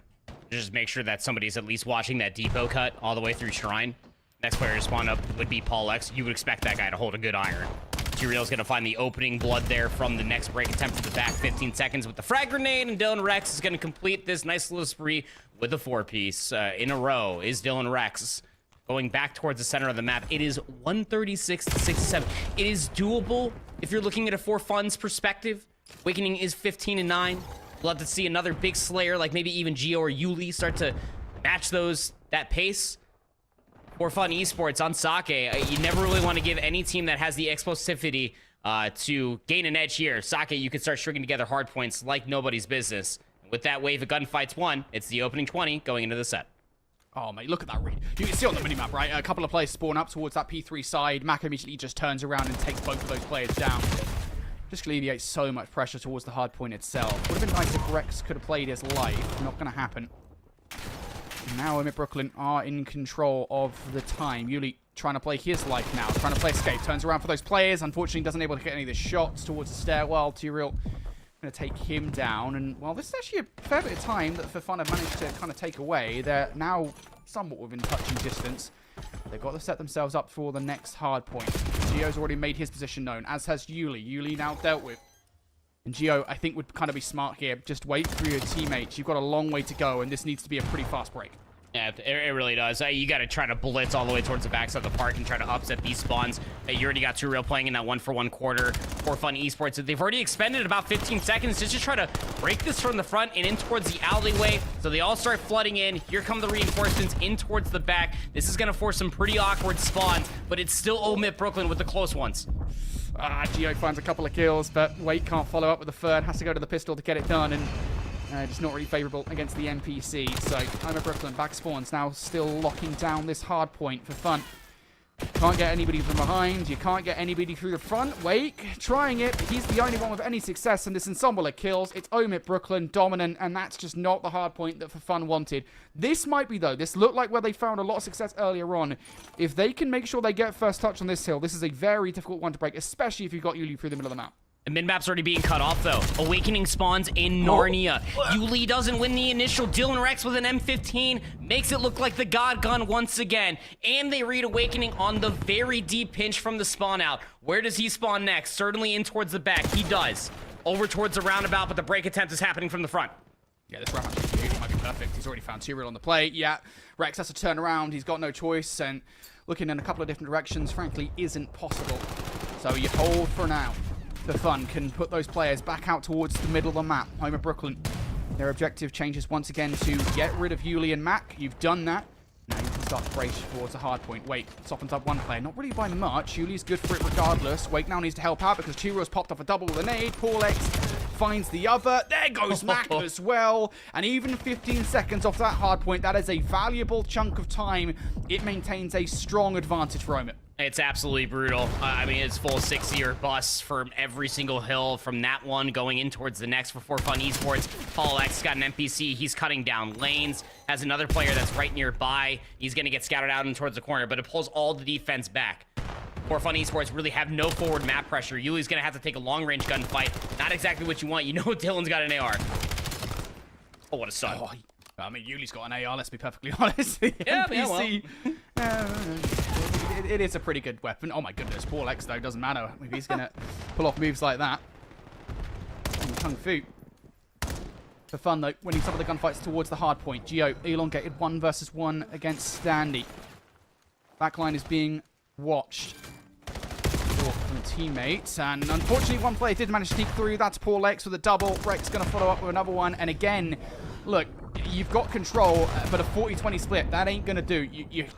Just make sure that somebody's at least watching that depot cut all the way through Shrine. Next player to spawn up would be Paul X. You would expect that guy to hold a good iron. T-Real's going to find the opening blood there from the next break attempt to the back. 15 seconds with the frag grenade, and Dylan Rex is going to complete this nice little spree with a 4-piece in a row. Is Dylan Rex going back towards the center of the map? It is 136 to 67. It is doable If you're looking at a For Fun's perspective, Awakening is 15-9. We'll have to see another big slayer, like maybe even Geo or Yuli, start to match that pace. For Fun Esports on Sake, you never really want to give any team that has the explosivity to gain an edge here. Sake, you can start stringing together hard points like nobody's business. And with that wave of gunfights won, it's the opening 20 going into the set. Oh, mate, look at that read. You can see on the minimap, right? A couple of players spawn up towards that P3 side. Mac immediately just turns around and takes both of those players down. Just alleviates so much pressure towards the hard point itself. Would have been nice if Rex could have played his life. Not going to happen. Now OMIT Brooklyn are in control of the time. Yuli trying to play his life now. Trying to play escape. Turns around for those players. Unfortunately, doesn't able to get any of the shots towards the stairwell. T-Real going to take him down. And, well, this is actually a fair bit of time that For Fun have managed to kind of take away. They're now somewhat within touching distance. They've got to set themselves up for the next hard point. Gio's already made his position known, as has Yuli. Yuli now dealt with. And Gio, I think, would kind of be smart here. Just wait for your teammates. You've got a long way to go, and this needs to be a pretty fast break. Yeah, it really does. You got to try to blitz all the way towards the backside of the park and try to upset these spawns. You already got T-Real playing in that 1-for-1 quarter. For Fun Esports, they've already expended about 15 seconds just to try to break this from the front and in towards the alleyway. So they all start flooding in. Here come the reinforcements in towards the back. This is going to force some pretty awkward spawns, but it's still OMIT Brooklyn with the close ones. Gio finds a couple of kills, but Wait can't follow up with the third. Has to go to the pistol to get it done, and just not really favorable against the NPC. So OMIT Brooklyn back spawns now, still locking down this hard point For Fun. Can't get anybody from behind. You can't get anybody through the front. Wake trying it. He's the only one with any success in this ensemble of kills. It's OMIT Brooklyn dominant, and that's just not the hard point that For Fun wanted. This might be, though. This looked like where they found a lot of success earlier on. If they can make sure they get first touch on this hill, this is a very difficult one to break, especially if you've got Yuli through the middle of the map. The mid-map's already being cut off, though. Awakening spawns in Narnia. Yuli doesn't win the initial. Dylan Rex with an M15 makes it look like the God Gun once again. And they read Awakening on the very deep pinch from the spawn out. Where does he spawn next? Certainly in towards the back. He does. Over towards the roundabout, but the break attempt is happening from the front. Yeah, this round actually might be perfect. He's already found T-Real on the plate. Yeah, Rex has to turn around. He's got no choice, and looking in a couple of different directions, frankly, isn't possible. So you hold for now. For Fun can put those players back out towards the middle of the map. OMIT Brooklyn. Their objective changes once again to get rid of Yuli and Mac. You've done that. Now you can start to brace towards a hard point. Wait, softens up one player. Not really by much. Yuli's good for it regardless. Wake now needs to help out because T-Real's popped off a double with a nade. Paulex finds the other. There goes Mac as well. And even 15 seconds off that hard point, that is a valuable chunk of time. It maintains a strong advantage for OMIT. It's absolutely brutal. I mean, it's full 60 or bust from every single hill from that one going in towards the next for Fun Esports. Paul X got an NPC. He's cutting down lanes. Has another player that's right nearby. He's going to get scouted out and towards the corner, but it pulls all the defense back. Fun Esports really have no forward map pressure. Yuli's going to have to take a long-range gunfight. Not exactly what you want. You know Dylan's got an AR. Oh, what a stun. Oh, I mean, Yuli's got an AR, let's be perfectly honest. Yeah, NPC, it is a pretty good weapon. Oh my goodness, Paul X though, doesn't matter if he's going to pull off moves like that. Kung Fu. For Fun though, winning some of the gunfights towards the hard point. Gio, elongated 1 versus 1 against Standy. Backline is being watched from teammates, and unfortunately one player did manage to sneak through. That's Paul X with a double. Rex going to follow up with another one, and again, look, you've got control, but a 40-20 split, that ain't going to do.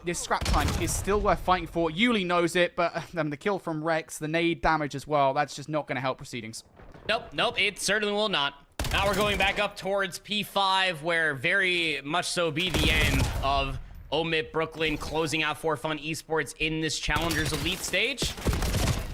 This scrap time is still worth fighting for. Yuli knows it, but the kill from Rex, the nade damage as well, that's just not going to help proceedings. Nope, it certainly will not. Now we're going back up towards P5, where very much so be the end of OMIT Brooklyn closing out For Fun Esports in this Challengers Elite stage.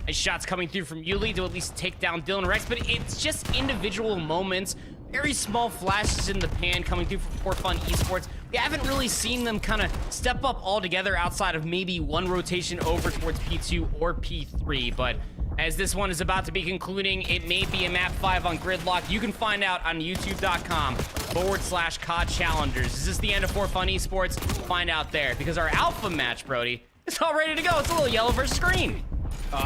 Nice shots coming through from Yuli to at least take down Dylan Rex, but it's just individual moments. Very small flashes in the pan coming through from For Fun Esports. We haven't really seen them kind of step up altogether outside of maybe one rotation over towards P2 or P3, but as this one is about to be concluding, it may be a map 5 on Gridlock. You can find out on youtube.com/COD Challengers. Is this the end of For Fun Esports? Find out there, because our alpha match, Brody, is all ready to go. It's a little yellow versus green.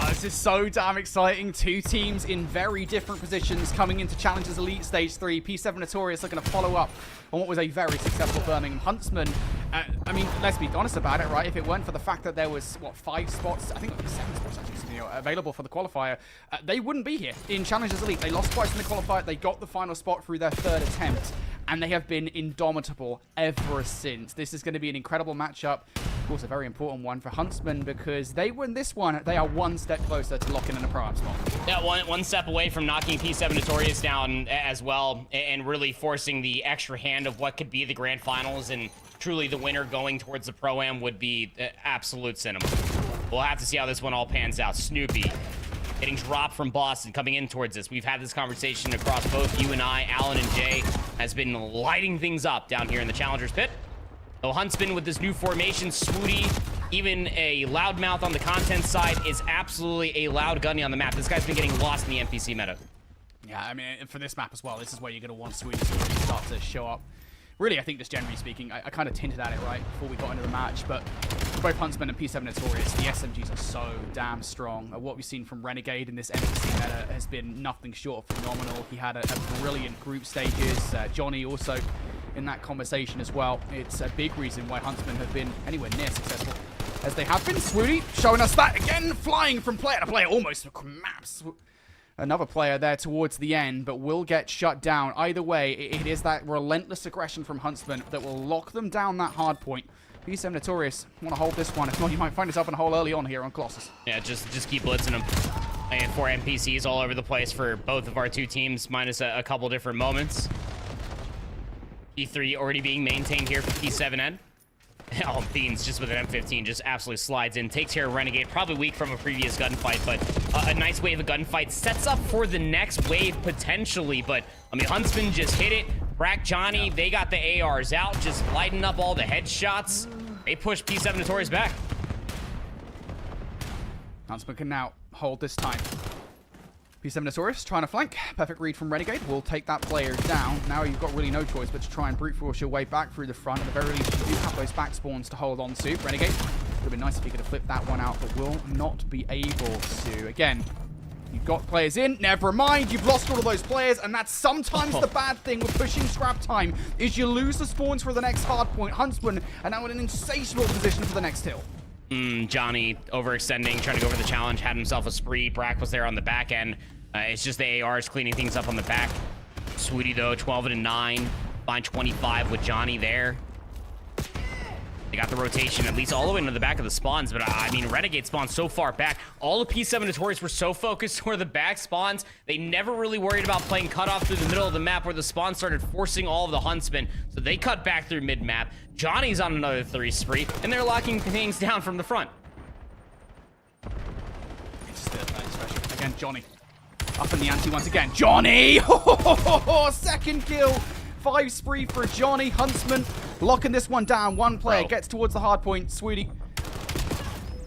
This is so damn exciting. Two teams in very different positions coming into Challengers Elite Stage 3. P7 Notorious are going to follow up on what was a very successful Birmingham Huntsmen I mean, let's be honest about it, right? If it weren't for the fact that there was, what, 5 spots, I think it was 7 spots actually, available for the qualifier, they wouldn't be here in Challengers Elite. They lost twice in the qualifier. They got the final spot through their 3rd attempt, and they have been indomitable ever since. This is going to be an incredible matchup. Of course, a very important one for Huntsmen, because they win this one, they are one step closer to locking in a pro-am spot. Yeah, one step away from knocking P7 Notorious down as well, and really forcing the extra hand of what could be the grand finals, and truly the winner going towards the pro-am would be absolute cinema. We'll have to see how this one all pans out. Snoopy getting dropped from Boston, coming in towards us. We've had this conversation across both you and I. Alan and Jay has been lighting things up down here in the Challengers pit. So Huntsman with this new formation, Swooty, even a loudmouth on the content side, is absolutely a loud gunny on the map. This guy's been getting lost in the NPC meta. Yeah, I mean, for this map as well, this is where you're going to want Swooty to really start to show up. Really, I think just generally speaking, I kind of hinted at it, right, before we got into the match, but both Huntsmen and P7 Notorious, the SMGs are so damn strong. What we've seen from Renegade in this NPC meta has been nothing short of phenomenal. He had a brilliant group stages. Johnny also in that conversation as well. It's a big reason why Huntsmen have been anywhere near successful as they have been. Swooty showing us that again, flying from player to player, almost maps another player there towards the end, but will get shut down. Either way, it is that relentless aggression from Huntsmen that will lock them down that hard point. P7 Notorious want to hold this one. If not, you might find yourself in a hole early on here on Colossus. Yeah, just keep blitzing them. And 4 NPCs all over the place for both of our two teams, minus a couple different moments. E3 already being maintained here for P7N. Oh, Beans just with an M15 just absolutely slides in, takes care of Renegade, probably weak from a previous gunfight, but a nice wave of gunfight sets up for the next wave potentially. But I mean, Huntsman just hit it. Brack Johnny, they got the ARs out, just lighting up all the headshots. They push P7 Notorious back. Huntsman can now hold this time. P7 Notorious trying to flank. Perfect read from Renegade. Will take that player down. Now you've got really no choice but to try and brute force your way back through the front. At the very least, you do have those back spawns to hold on to. Renegade, would have been nice if he could have flipped that one out, but will not be able to. Again, you've got players in. Never mind, you've lost all of those players, and that's sometimes the bad thing with pushing scrap time, is you lose the spawns for the next hard point. Huntsman are now in an insatiable position for the next hill. Johnny overextending, trying to go for the challenge, had himself a spree. Brack was there on the back end. It's just the ARs cleaning things up on the back. Swooty, though, 12-9. Find 25 with Johnny there. They got the rotation at least all the way into the back of the spawns, but I mean, Renegade spawns so far back. All of P7 Notorious were so focused toward the back spawns, they never really worried about playing cutoff through the middle of the map where the spawn started forcing all of the Huntsmen. So they cut back through mid-map. Johnny's on another 3 spree, and they're locking things down from the front. It's just special. Again, Johnny. Up in the ante once again. Johnny! Second kill. 5 spree for Johnny. Huntsman locking this one down. One player gets towards the hard point. Swooty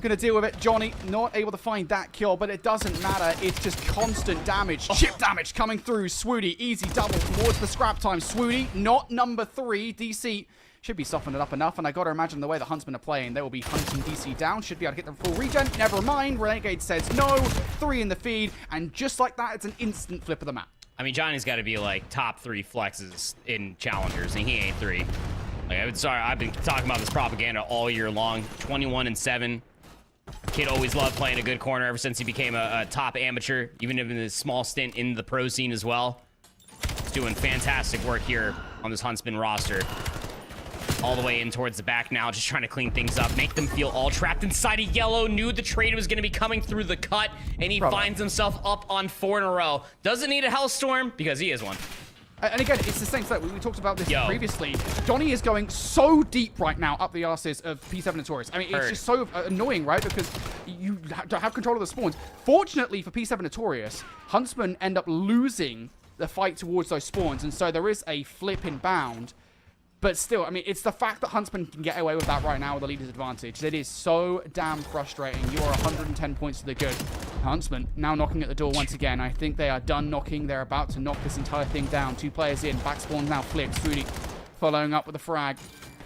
gonna deal with it. Johnny not able to find that kill, but it doesn't matter. It's just constant damage. Chip damage coming through. Swooty, easy double towards the scrap time. Swooty, not number 3. DC should be softened it up enough, and I gotta imagine the way the Huntsmen are playing, they will be hunting DC down. Should be able to get the full regen. Never mind. Renegade says no. 3 in the feed, and just like that, it's an instant flip of the map. I mean, Johnny's got to be like top 3 flexes in challengers, and he ain't 3. Like, I've been talking about this propaganda all year long. 21-7. Kid always loved playing a good corner ever since he became a top amateur, even in a small stint in the pro scene as well. He's doing fantastic work here on this Huntsman roster. All the way in towards the back now, just trying to clean things up, make them feel all trapped inside of yellow. Knew the trade was going to be coming through the cut, and he finds himself up on 4 in a row. Doesn't need a Hellstorm, because he is one. And again, it's the same thing. We talked about this previously. Johnny is going so deep right now up the arses of P7 Notorious. I mean, it's just so annoying, right? Because you have control of the spawns. Fortunately for P7 Notorious, Huntsmen end up losing the fight towards those spawns, and so there is a flip inbound. But still, I mean, it's the fact that Huntsman can get away with that right now with the leader's advantage. It is so damn frustrating. You are 110 points to the good. Huntsman now knocking at the door once again. I think they are done knocking. They're about to knock this entire thing down. 2 players in. Back spawn now flips. Swooty following up with a frag.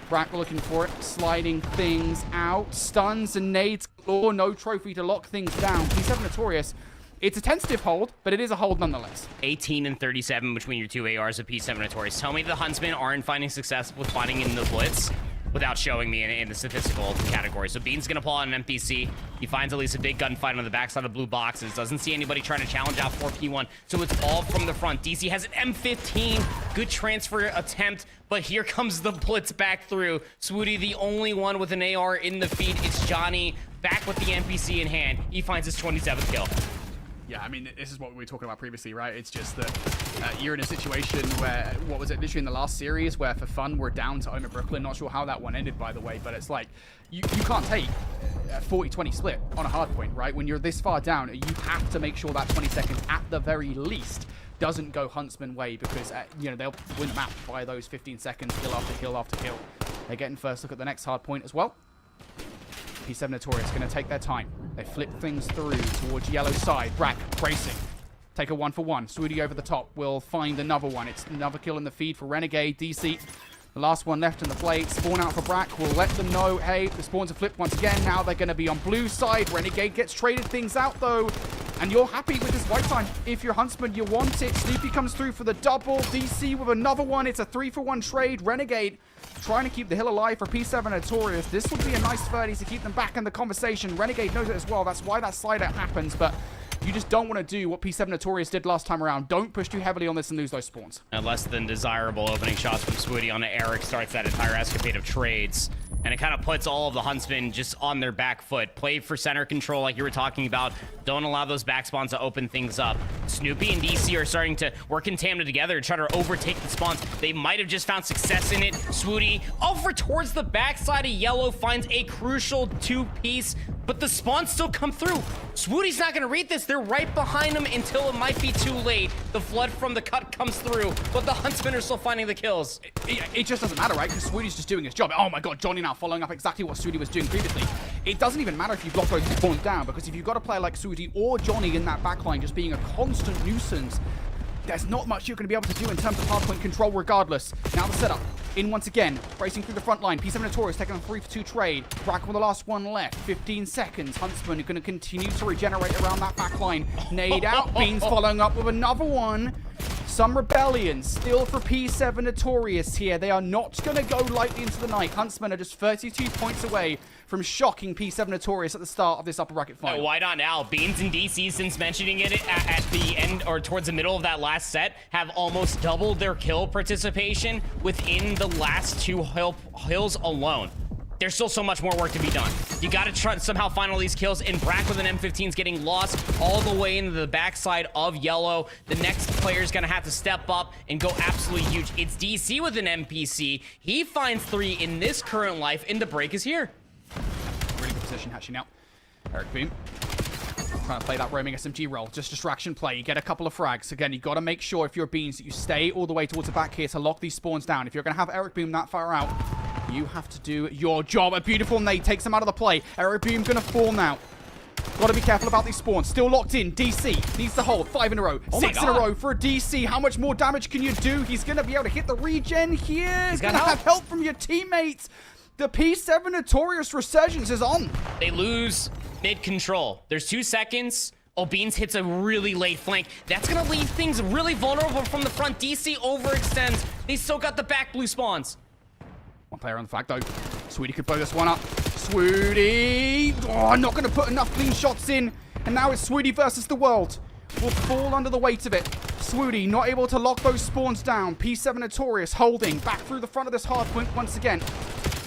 Brack looking for it. Sliding things out. Stuns and nades. No trophy to lock things down. P7 Notorious. It's a tentative hold, but it is a hold nonetheless. 18-37 between your 2 ARs of P7 Notorious. Tell me the Huntsmen aren't finding success with finding in the blitz. without showing me in the statistical category. So Bean's gonna pull out an MPC. He finds at least a big gunfight on the backside of blue boxes. Doesn't see anybody trying to challenge out 4P1. So it's all from the front. DC has an M15. Good transfer attempt, but here comes the blitz back through. Swooty, the only one with an AR in the feed. It's Johnny back with the MPC in hand. He finds his 27th kill. Yeah, I mean, this is what we were talking about previously, right? It's just that you're in a situation where, what was it, literally in the last series, where for fun, we're down to OMIT Brooklyn. Not sure how that one ended, by the way, but it's like, you can't take a 40-20 split on a hard point, right? When you're this far down, you have to make sure that 20 seconds, at the very least, doesn't go Huntsman way, because, you know, they'll win the map by those 15 seconds, kill after kill after kill. They're getting first look at the next hard point as well. P7 Notorious going to take their time. They flip things through towards yellow side. Brack bracing. Take a 1-for-1. Swooty over the top will find another one. It's another kill in the feed for Renegade. DC, the last one left in the play. Spawn out for Brack. We'll let them know, hey, the spawns are flipped once again. Now they're going to be on blue side. Renegade gets traded things out, though. And you're happy with this white time. If you're Huntsman, you want it. Snoopy comes through for the double. DC with another one. It's a 3-for-1 trade. Renegade trying to keep the hill alive for P7 Notorious. This would be a nice 30s to keep them back in the conversation. Renegade knows it as well. That's why that slider happens, but you just don't want to do what P7 Notorious did last time around. Don't push too heavily on this and lose those spawns. And less than desirable opening shots from Swooty on Eric starts that entire escapade of trades. And it kind of puts all of the Huntsmen just on their back foot. Play for center control like you were talking about. Don't allow those back spawns to open things up. Snoopy and DC are starting to work in tandem together to try to overtake the spawns. They might have just found success in it. Swooty over towards the backside of yellow finds a crucial 2-piece, but the spawns still come through. Swooty's not going to read this. They're right behind him until it might be too late. The flood from the cut comes through, but the Huntsmen are still finding the kills. It just doesn't matter, right? Because Swooty's just doing his job. Oh my god, Johnny now following up exactly what Swooty was doing previously. It doesn't even matter if you block those spawns down, because if you've got a player like Swooty or Johnny in that backline just being a constant nuisance, there's not much you're going to be able to do in terms of hardpoint control regardless. Now the setup. In once again. Racing through the front line. P7 Notorious taking a 3-for-2 trade. Brack with the last one left. 15 seconds. Huntsman are going to continue to regenerate around that backline. Nade out. Beans following up with another one. Some rebellion still for P7 Notorious here. They are not going to go lightly into the night. Huntsmen are just 32 points away from shocking P7 Notorious at the start of this upper bracket final. Why not now? Beans and DC, since mentioning it at the end or towards the middle of that last set, have almost doubled their kill participation within the last two hills alone. There's still so much more work to be done. You got to try to somehow find all these kills. And Brack with an M15 is getting lost all the way into the backside of yellow. The next player is going to have to step up and go absolutely huge. It's DC with an MPC. He finds 3 in this current life, and the break is here. Really good position hatching out. Eric Boom trying to play that roaming SMG role. Just distraction play. You get a couple of frags. Again, you got to make sure if you're Beans that you stay all the way towards the back here to lock these spawns down. If you're going to have Eric Boom that far out, you have to do your job. A beautiful nade takes him out of the play. Eric Boom going to fall now. Got to be careful about these spawns. Still locked in. DC needs to hold. 5 in a row. 6 in a row for a DC. How much more damage can you do? He's going to be able to hit the regen here. He's going to have help from your teammates. The P7 Notorious Resurgence is on. They lose mid control. There's 2 seconds. Beans hits a really late flank. That's going to leave things really vulnerable from the front. DC overextends. They still got the back blue spawns. One player on the flag, though. Swooty could blow this one up. Swooty! Oh, not going to put enough clean shots in. And now it's Swooty versus the world. Will fall under the weight of it. Swooty not able to lock those spawns down. P7 Notorious holding back through the front of this hard point once again.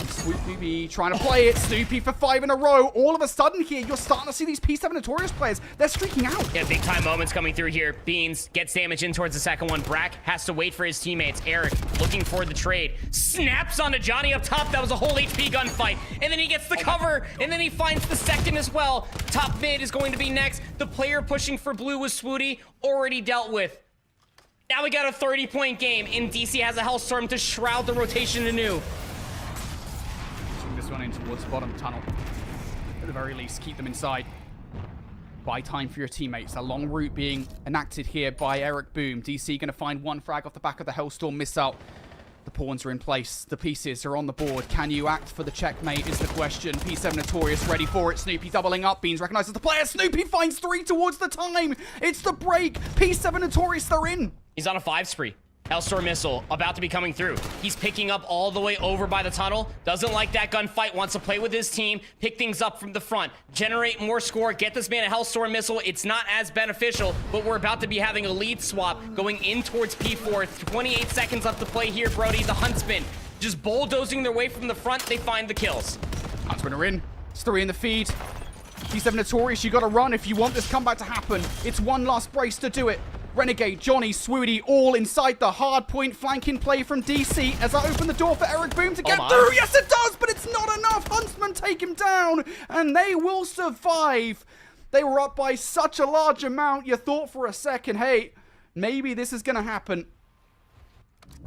Snoopy trying to play it. Snoopy for 5 in a row. All of a sudden here, you're starting to see these P7 Notorious players. They're streaking out. Yeah, big time moments coming through here. Beans gets damage in towards the second one. Brack has to wait for his teammates. Eric looking for the trade. Snaps onto Johnny up top. That was a whole HP gunfight. And then he gets the cover. And then he finds the second as well. Top mid is going to be next. The player pushing for blue was Swooty. Already dealt with. Now we got a 30-point game. And DC has a Hellstorm to shroud the rotation anew. This one in towards the bottom tunnel. At the very least, keep them inside. Buy time for your teammates. A long route being enacted here by Eric Boom. DC going to find one frag off the back of the Hellstorm missile. The pawns are in place. The pieces are on the board. Can you act for the checkmate is the question. P7 Notorious ready for it. Snoopy doubling up. Beans recognizes the player. Snoopy finds 3 towards the time. It's the break. P7 Notorious, they're in. He's on a 5 spree. Hellstorm missile about to be coming through. He's picking up all the way over by the tunnel. Doesn't like that gunfight. Wants to play with his team. Pick things up from the front. Generate more score. Get this man a Hellstorm missile. It's not as beneficial, but we're about to be having a lead swap going in towards P4. 28 seconds left to play here, Brody. The Huntsmen just bulldozing their way from the front. They find the kills. Huntsmen are in. It's 3 in the feed. P7 Notorious, you gotta run if you want this comeback to happen. It's one last brace to do it. Renegade, Johnny, Swoody, all inside the hard point. Flanking play from DC as I open the door for Eric Boom to get through. Yes, it does, but it's not enough. Huntsmen take him down, and they will survive. They were up by such a large amount. You thought for a second, hey, maybe this is going to happen.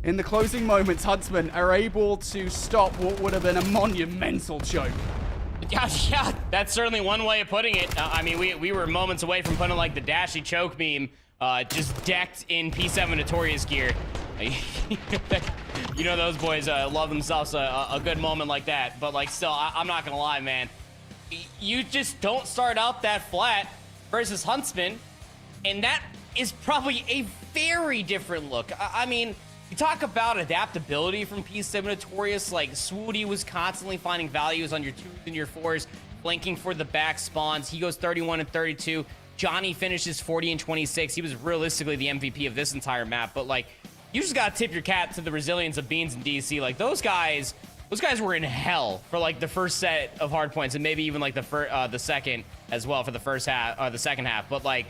In the closing moments, Huntsmen are able to stop what would have been a monumental choke. Yeah, that's certainly one way of putting it. I mean, we were moments away from putting like the Dashy choke meme, just decked in P7 Notorious gear. You know those boys love themselves a good moment like that. But like, still, I'm not gonna lie, man. You just don't start out that flat versus Huntsmen, and that is probably a very different look. I mean, you talk about adaptability from P7 Notorious, like Swoody was constantly finding values on your 2s and your 4s, flanking for the back spawns. He goes 31 and 32. Johnny finishes 40 and 26. He was realistically the MVP of this entire map, but like, you just gotta tip your cap to the resilience of Beans and DC. Like those guys were in hell for like the first set of hard points, and maybe even like the second as well for the first half or the second half. But like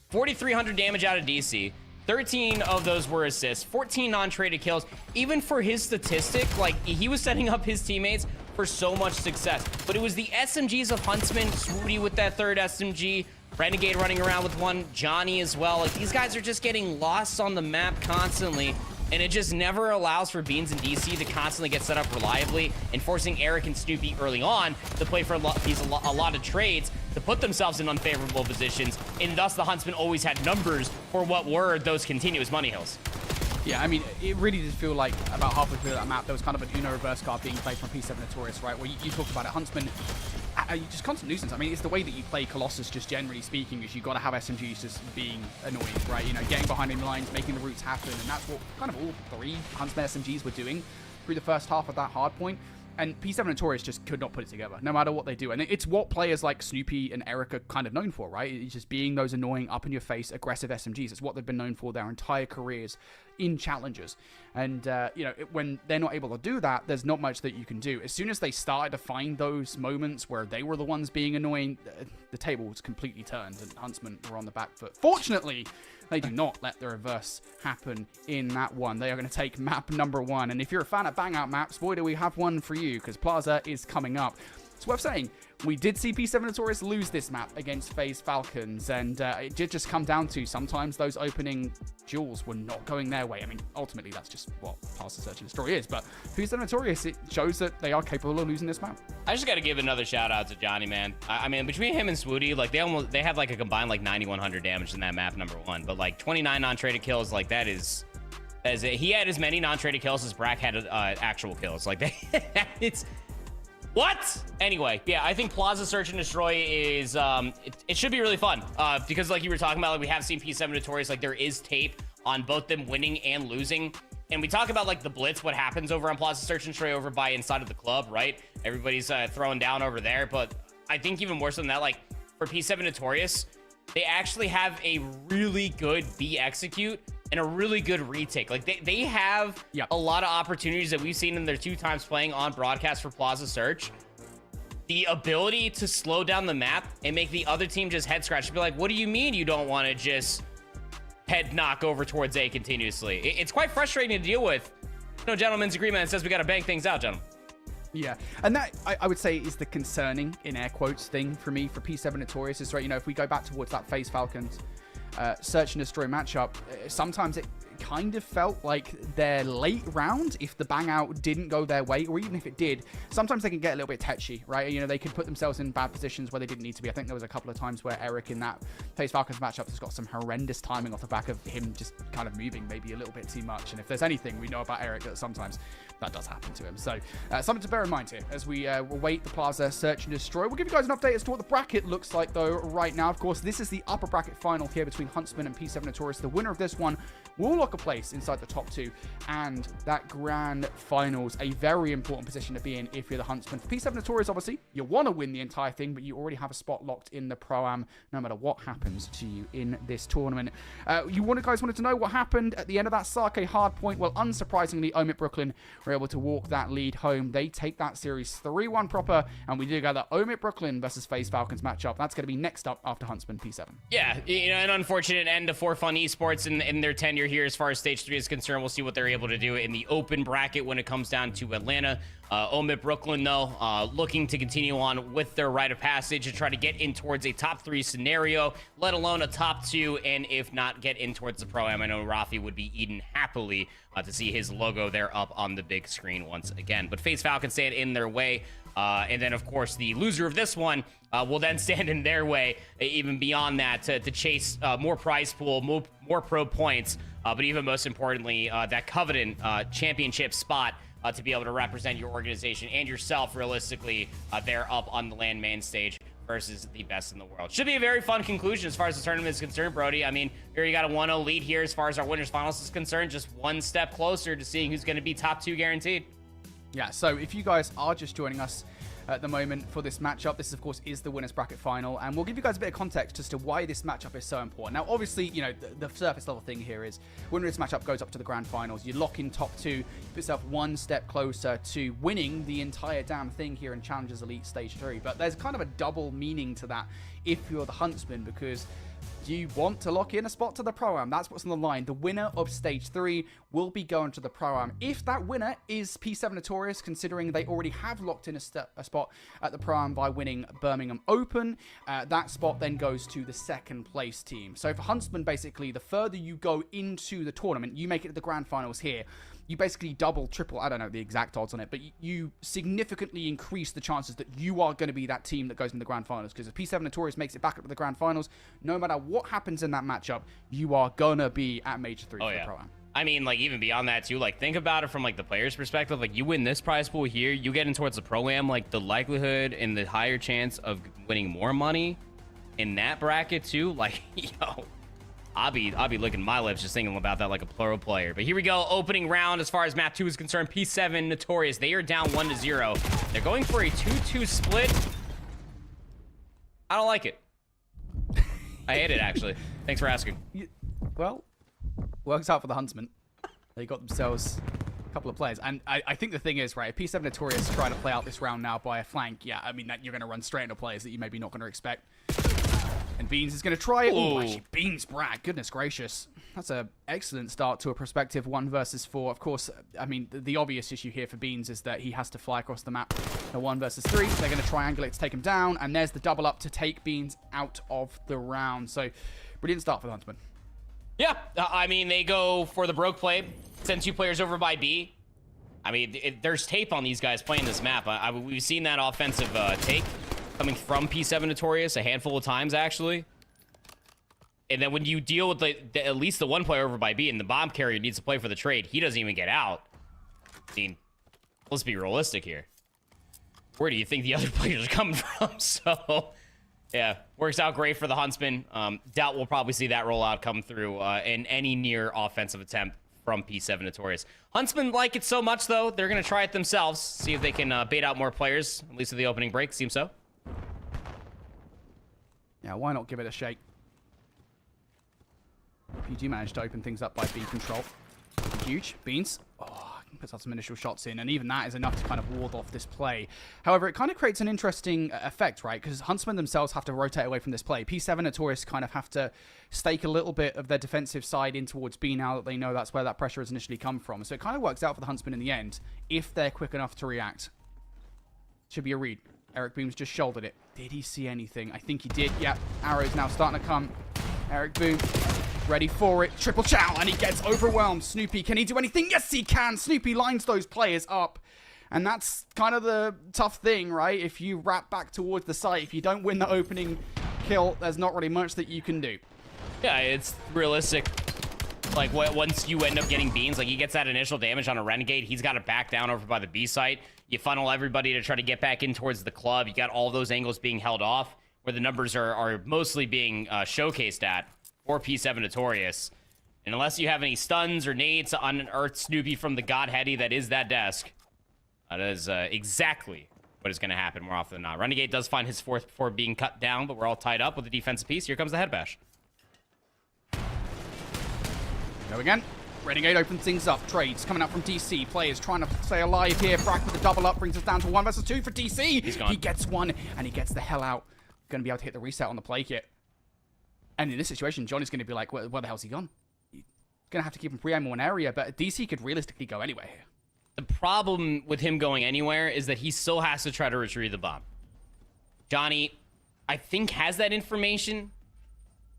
4,300 damage out of DC. 13 of those were assists, 14 non-traded kills. Even for his statistic, like he was setting up his teammates for so much success. But it was the SMGs of Huntsmen, Swoody with that 3rd SMG, Renegade running around with 1, Johnny as well. Like these guys are just getting lost on the map constantly, and it just never allows for Beans and DC to constantly get set up reliably, and forcing Eric and Snoopy early on to play for a lot of trades to put themselves in unfavorable positions, and thus the Huntsmen always had numbers for what were those continuous money hills. Yeah, I mean, it really did feel like about halfway through that map, there was kind of an Uno reverse card being played from P7 Notorious, right? Where you talked about it, Huntsmen, just constant nuisance. I mean, it's the way that you play Colossus, just generally speaking, is you got to have SMGs just being annoying, right? You know, getting behind in lines, making the routes happen, and that's what kind of all 3 Huntsmen SMGs were doing through the first half of that hard point. And P7 Notorious just could not put it together, no matter what they do. And it's what players like Snoopy and Eric are kind of known for, right? It's just being those annoying, up-in-your-face, aggressive SMGs. It's what they've been known for their entire careers in challenges. And, you know, when they're not able to do that, there's not much that you can do. As soon as they started to find those moments where they were the ones being annoying, the table was completely turned, and Huntsmen were on the back foot. Fortunately, they do not let the reverse happen in that one. They are going to take map number 1. And if you're a fan of Bang Out maps, boy, do we have one for you, because Plaza is coming up. It's worth saying, we did see P7 Notorious lose this map against FaZe Falcons, and it did just come down to sometimes those opening duels were not going their way. I mean, ultimately, that's just what Pass, Search, and Destroy is, but P7 Notorious, it shows that they are capable of losing this map. I just got to give another shout out to Johnny, man. I mean, between him and Swoody, like they had like a combined like 9,100 damage in that map number 1, but like 29 non-traded kills, like that is he had as many non-traded kills as Brack had actual kills. Like it's what? Anyway, yeah, I think Plaza Search and Destroy is it should be really fun because like you were talking about, like we have seen P7 Notorious, like there is tape on both them winning and losing. And we talk about like the blitz, what happens over on Plaza Search and Destroy over by inside of the club, right? Everybody's throwing down over there, but I think even more so than that, like for P7 Notorious, they actually have a really good B execute and a really good retake. Like they have a lot of opportunities that we've seen in their 2 times playing on broadcast for Plaza Search. The ability to slow down the map and make the other team just head scratch and be like, what do you mean you don't want to just head knock over towards A continuously? It's quite frustrating to deal with. No gentleman's agreement that says we got to bang things out, gentlemen. Yeah, and that, I would say, is the concerning, in air quotes, thing for me for P7 Notorious is, right, you know, if we go back towards that FaZe Falcons Search and Destroy matchup, sometimes it kind of felt like their late round, if the bang out didn't go their way, or even if it did, sometimes they can get a little bit tetchy, right? You know, they could put themselves in bad positions where they didn't need to be. I think there was a couple of times where Eric in that FaZe Falcons matchup has got some horrendous timing off the back of him just kind of moving maybe a little bit too much. And if there's anything we know about Eric, that sometimes that does happen to him. So something to bear in mind here as we await the Plaza Search and Destroy. We'll give you guys an update as to what the bracket looks like, though, right now. Of course, this is the upper bracket final here between Huntsmen and P7 Notorious. The winner of this one will lock a place inside the top 2 and that grand finals, a very important position to be in if you're the Huntsmen. For P7 Notorious, obviously, you want to win the entire thing, but you already have a spot locked in the Pro-Am no matter what happens to you in this tournament. Guys wanted to know what happened at the end of that Sake hard point. Well, unsurprisingly, OMIT Brooklyn were able to walk that lead home. They take that series 3-1 proper, and we do gather OMIT Brooklyn versus FaZe Falcons matchup. That's going to be next up after Huntsmen P7. Yeah, you know, an unfortunate end for Fun Esports in their tenure here as far as Stage 3 is concerned. We'll see what they're able to do in the open bracket when it comes down to Atlanta. OMIT Brooklyn, though, looking to continue on with their rite of passage and try to get in towards a top 3 scenario, let alone a top 2, and if not, get in towards the Pro-Am. I know Rafi would be eaten happily to see his logo there up on the big screen once again. But FaZe Falcons stand in their way. And then, of course, the loser of this one will then stand in their way, even beyond that, to chase more prize pool, more pro points, but even most importantly, that coveted championship spot to be able to represent your organization and yourself realistically there up on the LAN main stage versus the best in the world. Should be a very fun conclusion as far as the tournament is concerned, Brody. I mean, we already got a 1-0 lead here as far as our winners finals is concerned, just one step closer to seeing who's going to be top 2 guaranteed. Yeah, so if you guys are just joining us at the moment for this matchup, this of course is the winners bracket final, and we'll give you guys a bit of context as to why this matchup is so important. Now, obviously, you know, the surface level thing here is when this matchup goes up to the grand finals, you lock in top 2, you put yourself one step closer to winning the entire damn thing here in Challengers Elite Stage 3. But there's kind of a double meaning to that if you're the Huntsman, because you want to lock in a spot to the Pro-Am. That's what's on the line. The winner of Stage 3 will be going to the Pro-Am. If that winner is P7 Notorious, considering they already have locked in a spot at the Pro-Am by winning Birmingham Open, that spot then goes to the second place team. So for Huntsman, basically, the further you go into the tournament, you make it to the grand finals here, you basically double, triple, I don't know the exact odds on it, but you significantly increase the chances that you are going to be that team that goes in the grand finals. Because if P7 Notorious makes it back up to the grand finals, no matter what happens in that matchup, you are going to be at Major 3 for the Pro-Am. I mean, like, even beyond that, too, like, think about it from, like, the player's perspective. Like, you win this prize pool here, you get in towards the Pro-Am, like, the likelihood and the higher chance of winning more money in that bracket, too, like, yo, I'll be licking my lips just thinking about that like a pro player. But here we go, opening round as far as map 2 is concerned. P7 Notorious, they are down 1-0. They're going for a 2-2 split. I don't like it. I hate it, actually. Thanks for asking. Well, works out for the Huntsmen. They got themselves a couple of players. And I think the thing is, right, if P7 Notorious try to play out this round now by a flank, yeah, I mean, that you're going to run straight into players that you maybe not going to expect. And Beans is going to try it. Oh, actually, Beans brag. Goodness gracious. That's an excellent start to a prospective 1 versus 4. Of course, I mean, the obvious issue here for Beans is that he has to fly across the map. A 1 versus 3. They're going to triangulate to take him down. And there's the double up to take Beans out of the round. So, brilliant start for the Huntsmen. Yeah, I mean, they go for the broke play. Send 2 players over by B. I mean, there's tape on these guys playing this map. We've seen that offensive take coming from P7 Notorious a handful of times, actually. And then when you deal with at least the 1 player over by B and the bomb carrier needs to play for the trade, he doesn't even get out. I mean, let's be realistic here. Where do you think the other players are coming from? So, yeah, works out great for the Huntsmen. Doubt we'll probably see that rollout come through in any near offensive attempt from P7 Notorious. Huntsmen like it so much, though, they're going to try it themselves. See if they can bait out more players, at least at the opening break. Seems so. Yeah, why not give it a shake? If you do manage to open things up by B control. Huge. Beans. Oh, puts out some initial shots in, and even that is enough to kind of ward off this play. However, it kind of creates an interesting effect, right? Because Huntsmen themselves have to rotate away from this play. P7 Notorious kind of have to stake a little bit of their defensive side in towards B now that they know that's where that pressure has initially come from. So it kind of works out for the Huntsmen in the end, if they're quick enough to react. Should be a read. Eric Booms just shouldered it. Did he see anything? I think he did. Yep. Arrow's now starting to come. Eric Boom, ready for it. Triple chow, and he gets overwhelmed. Snoopy, can he do anything? Yes, he can. Snoopy lines those players up. And that's kind of the tough thing, right? If you wrap back towards the site, if you don't win the opening kill, there's not really much that you can do. Yeah, it's realistic. Like, once you end up getting Beans, like, he gets that initial damage on a Renegade. He's got to back down over by the B site. You funnel everybody to try to get back in towards the club. You got all those angles being held off, where the numbers are mostly being showcased at for P7 Notorious. And unless you have any stuns or nades to unearth Snoopy from the Godheady that is that desk, that is exactly what is going to happen more often than not. Renegade does find his fourth before being cut down, but we're all tied up with the defensive piece. Here comes the head bash. Go again. Renegade opens things up. Trades coming out from DC. Players trying to stay alive here. Brack with a double up brings us down to 1 versus 2 for DC. He's gone. He gets one, and he gets the hell out. Going to be able to hit the reset on the play kit. And in this situation, Johnny's going to be like, where the hell's he gone? He's going to have to keep him pre-aim on one area, but DC could realistically go anywhere here. The problem with him going anywhere is that he still has to try to retrieve the bomb. Johnny, I think, has that information,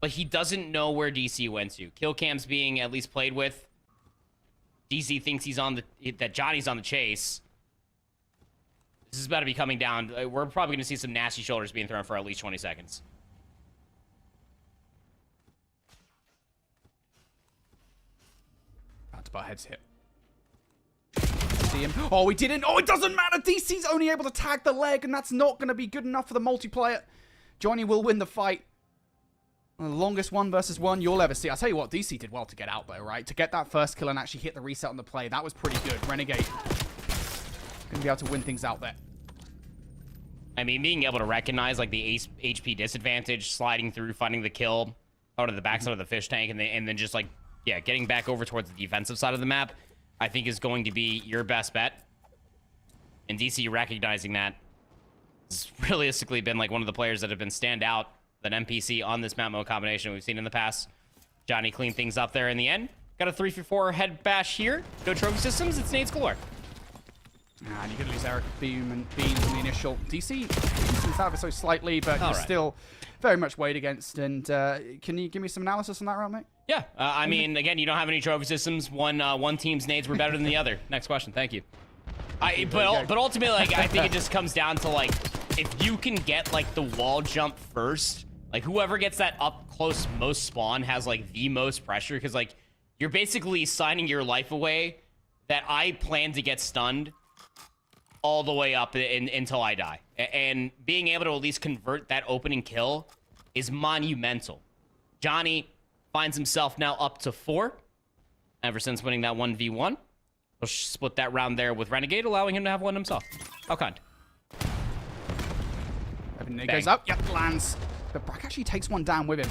but he doesn't know where DC went to. Kill cams being at least played with. DC thinks that Johnny's on the chase. This is about to be coming down. We're probably going to see some nasty shoulders being thrown for at least 20 seconds. About to butt heads hit. See him. Oh, we didn't. Oh, it doesn't matter. DC's only able to tag the leg, and that's not going to be good enough for the multiplayer. Johnny will win the fight. The longest 1 versus 1 you'll ever see. I'll tell you what, DC did well to get out though, right? To get that first kill and actually hit the reset on the play, that was pretty good. Renegade gonna be able to win things out there. I mean, being able to recognize like the HP disadvantage, sliding through, finding the kill out of the backside of the fish tank, and then just like, yeah, getting back over towards the defensive side of the map, I think is going to be your best bet. And DC recognizing that has realistically been like one of the players that have been standout, that NPC on this map mode combination we've seen in the past. Johnny cleaned things up there in the end. Got a 3-4 head bash here. No trophy systems. It's nades galore. And you could lose Eric Boom and Beans in the initial. DC easens out so slightly, but you're still very much weighed against. And can you give me some analysis on that round, mate? Yeah. I mean, again, you don't have any trophy systems. One team's nades were better than the other. Next question. Thank you. But ultimately, like, I think it just comes down to, like, if you can get, like, the wall jump first, like, whoever gets that up close most spawn has, like, the most pressure. Because, like, you're basically signing your life away that I plan to get stunned all the way up until I die. And being able to at least convert that opening kill is monumental. Johnny finds himself now up to 4 ever since winning that 1v1. We'll split that round there with Renegade, allowing him to have one himself. How kind. It goes up. Yep, lands. But Brack actually takes one down with him.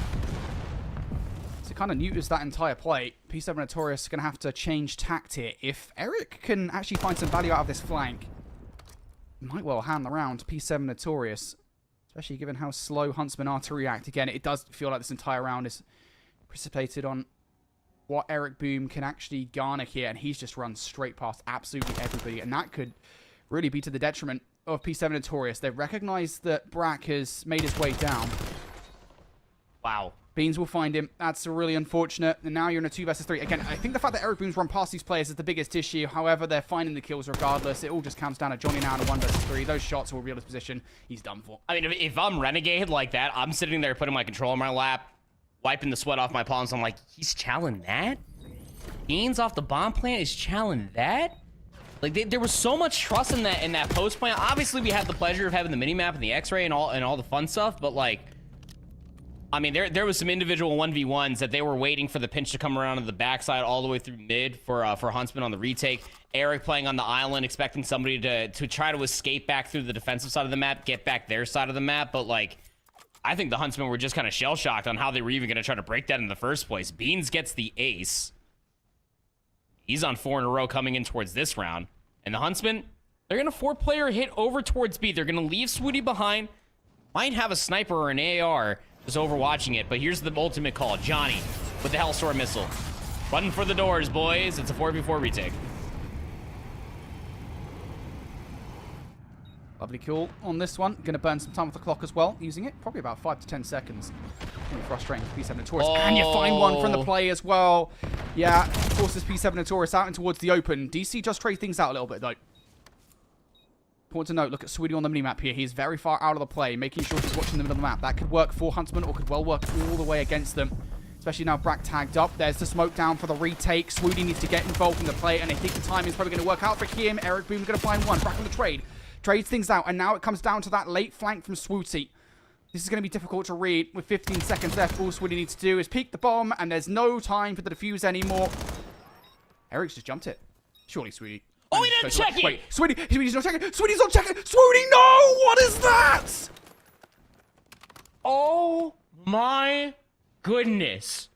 So kind of neuters that entire play. P7 Notorious is going to have to change tact here. If Eric can actually find some value out of this flank, might well hand the round to P7 Notorious. Especially given how slow Huntsmen are to react. Again, it does feel like this entire round is precipitated on what Eric Boom can actually garner here. And he's just run straight past absolutely everybody. And that could really be to the detriment of P7 Notorious. They recognize that Brack has made his way down. Wow. Beans will find him. That's really unfortunate. And now you're in a 2 versus 3. Again, I think the fact that Eric Boom's run past these players is the biggest issue. However, they're finding the kills regardless. It all just comes down to Johnny now in a 1 versus 3. Those shots will reveal his position. He's done for. I mean, if I'm Renegade like that, I'm sitting there putting my controller in my lap, wiping the sweat off my palms. I'm like, he's challenging that? Beans off the bomb plant is challenging that? Like, there was so much trust in that post plant. Obviously, we had the pleasure of having the minimap and the X-ray and all the fun stuff, but like, I mean, there was some individual 1v1s that they were waiting for the pinch to come around to the backside all the way through mid for Huntsman on the retake. Eric playing on the island, expecting somebody to try to escape back through the defensive side of the map, get back their side of the map, but like, I think the Huntsmen were just kind of shell-shocked on how they were even going to try to break that in the first place. Beans gets the ace. He's on 4 in a row coming in towards this round. And the Huntsmen, they're going to 4-player hit over towards B. They're going to leave Swooty behind. Might have a sniper or an AR just overwatching it. But here's the ultimate call. Johnny with the Hellstorm missile. Running for the doors, boys. It's a 4v4 retake. Lovely kill on this one. Going to burn some time with the clock as well, using it. Probably about 5 to 10 seconds. Really frustrating for P7 Notorious. Can you find one from the play as well? Yeah, forces P7 Notorious out and towards the open. DC just trade things out a little bit, though. Important to note, look at Swooty on the minimap here. He's very far out of the play, making sure he's watching the middle of the map. That could work for Huntsman or could well work all the way against them. Especially now Brack tagged up. There's the smoke down for the retake. Swooty needs to get involved in the play, and I think the timing is probably going to work out for him. Eric Boom's going to find one. Brack on the trade. Trades things out, and now it comes down to that late flank from Swooty. This is going to be difficult to read. With 15 seconds left, all Swiddy needs to do is peek the bomb, and there's no time for the defuse anymore. Eric's just jumped it. Surely, Swiddy. Oh, he didn't check it! Wait, Swiddy's not checking. Swiddy's not checking. Swiddy, no! What is that? Oh my goodness.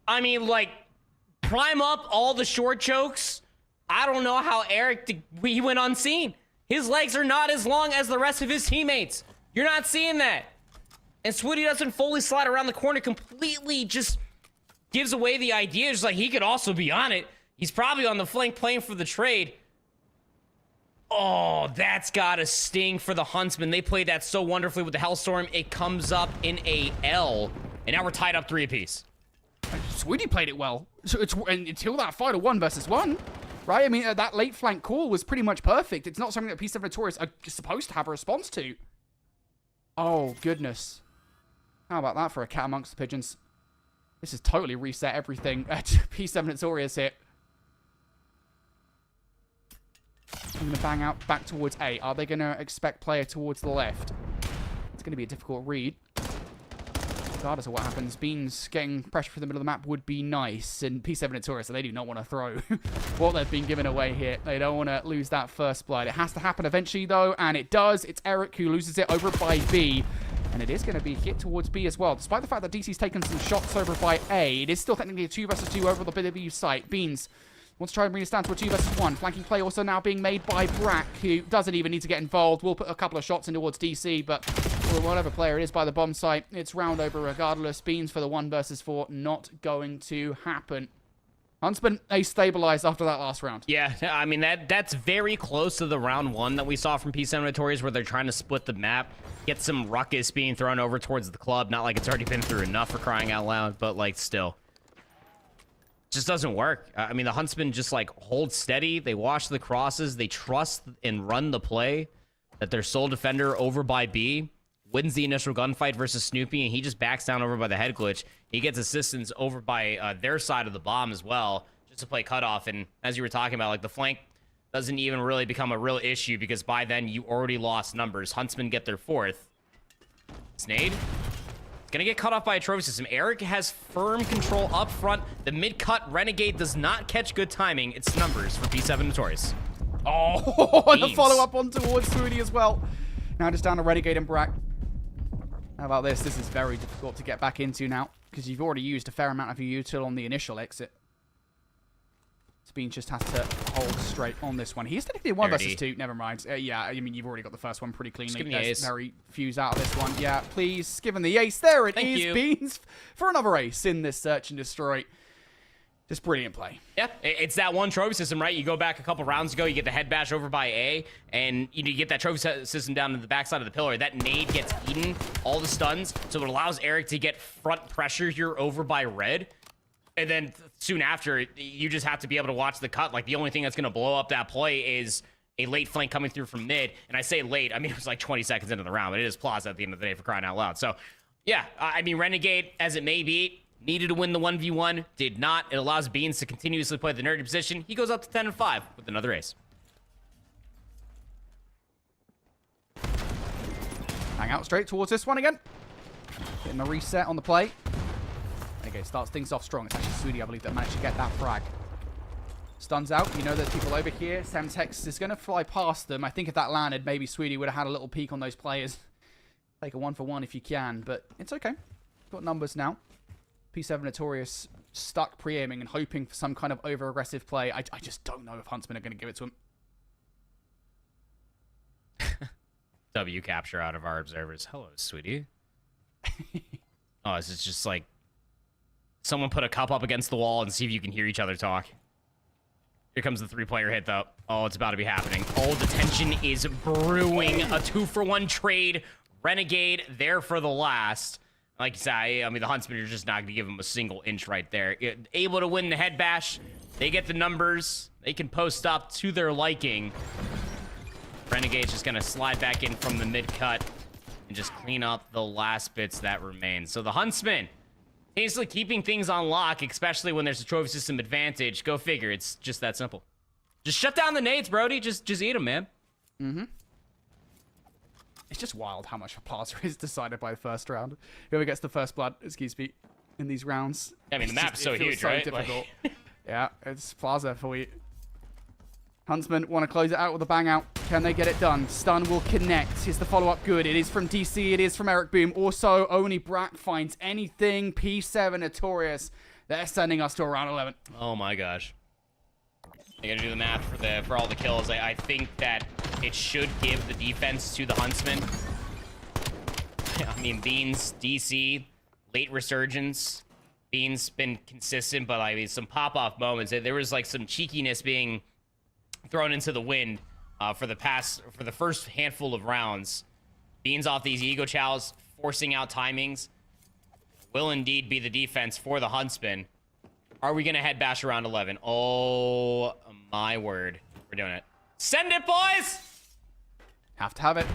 I mean, like, prime up all the short chokes. I don't know how he went unseen. His legs are not as long as the rest of his teammates. You're not seeing that. And Swiddy doesn't fully slide around the corner, completely just gives away the idea. Just like, he could also be on it. He's probably on the flank playing for the trade. Oh, that's gotta sting for the Huntsmen. They played that so wonderfully with the Hellstorm. It comes up in a L, and now we're tied up 3 apiece. Swiddy played it well. So until that final 1 versus 1, right? I mean, that late flank call was pretty much perfect. It's not something that P7 Notorious are supposed to have a response to. Oh, goodness. How about that for a cat amongst the pigeons? This has totally reset everything. P7 Notorious here. I'm going to bang out back towards A. Are they going to expect player towards the left? It's going to be a difficult read. Regardless of what happens, Beans getting pressure for the middle of the map would be nice. And P7 Notorious, they do not want to throw what they've been given away here. They don't want to lose that first blood. It has to happen eventually, though, and it does. It's Eric who loses it over by B. And it is going to be hit towards B as well. Despite the fact that DC's taken some shots over by A, it is still technically a 2 versus 2 over the BW site. Beans wants to try and bring this down to a 2 versus 1. Flanking play also now being made by Brack, who doesn't even need to get involved. We'll put a couple of shots in towards DC, but for whatever player it is by the bomb site, it's round over regardless. Beans for the 1 versus 4, not going to happen. Huntsman, they stabilized after that last round. Yeah, I mean, that's very close to the round 1 that we saw from P7 Notorious, where they're trying to split the map, get some ruckus being thrown over towards the club. Not like it's already been through enough for crying out loud, but like still. Just doesn't work. I mean, the Huntsmen just like hold steady. They wash the crosses. They trust and run the play that their sole defender over by B wins the initial gunfight versus Snoopy, and he just backs down over by the head glitch. He gets assistance over by their side of the bomb as well, just to play cutoff. And as you were talking about, like the flank doesn't even really become a real issue because by then you already lost numbers. Huntsmen get their 4th. Snade. Gonna get cut off by a trophy system. Eric has firm control up front. The mid-cut Renegade does not catch good timing. It's numbers for P7 Notorious. Oh, and the follow-up on towards Swiddy as well. Now just down to Renegade and Brack. How about this? This is very difficult to get back into now because you've already used a fair amount of your util on the initial exit. Bean just has to hold straight on this one. He's technically 1 versus 2. Never mind. Yeah, I mean, you've already got the first one pretty cleanly. There's very fews out of this one. Yeah, please, give him the ace. There it is, Beans, for another ace in this search and destroy. Just brilliant play. Yeah, it's that one trophy system, right? You go back a couple rounds ago, you get the head bash over by A, and you get that trophy system down to the backside of the pillar. That nade gets eaten, all the stuns, so it allows Eric to get front pressure here over by Red. And then soon after, you just have to be able to watch the cut. Like, the only thing that's going to blow up that play is a late flank coming through from mid. And I say late, I mean, it was like 20 seconds into the round, but it is Plaza at the end of the day for crying out loud. So, yeah, I mean, Renegade, as it may be, needed to win the 1v1, did not. It allows Beans to continuously play the nerdy position. He goes up to 10-5 with another ace. Hang out straight towards this one again. Getting the reset on the play. Okay, starts things off strong. It's actually Swiddy, I believe, that managed to get that frag. Stuns out. You know there's people over here. Semtex is going to fly past them. I think if that landed, maybe Swiddy would have had a little peek on those players. Take a 1-for-1 if you can, but it's okay. Got numbers now. P7 Notorious stuck pre-aiming and hoping for some kind of over-aggressive play. I just don't know if Huntsmen are going to give it to him. W capture out of our observers. Hello, sweetie. Oh, this is just like someone put a cup up against the wall and see if you can hear each other talk. Here comes the 3-player hit, though. Oh, it's about to be happening. Oh, the tension is brewing. A 2-for-1 trade. Renegade there for the last. Like you said, I mean, the Huntsmen are just not going to give him a single inch right there. Able to win the head bash. They get the numbers. They can post up to their liking. Renegade's just going to slide back in from the mid-cut and just clean up the last bits that remain. So the Huntsmen, basically keeping things on lock, especially when there's a trophy system advantage. Go figure. It's just that simple. Just shut down the nades, Brody. Just eat them, man. Mm-hmm. It's just wild how much Plaza is decided by the first round. Whoever gets the first blood, excuse me, in these rounds. I mean, the map's so huge, so right? difficult. Yeah, it's Plaza for you. Huntsmen want to close it out with a bang out. Can they get it done? Stun will connect. Here's the follow-up good. It is from DC. It is from Eric Boom. Also, only Brack finds anything. P7 Notorious. They're sending us to a round 11. Oh my gosh. I gotta do the math for all the kills. I think that it should give the defense to the Huntsmen. I mean, Beans, DC, late resurgence. Beans been consistent, but I mean, some pop-off moments. There was like some cheekiness being thrown into the wind for the first handful of rounds. Beans off these ego chows, forcing out timings, will indeed be the defense for the Huntsmen. Are we gonna head bash around 11? Oh my word, we're doing it. Send it, boys! Have to have it.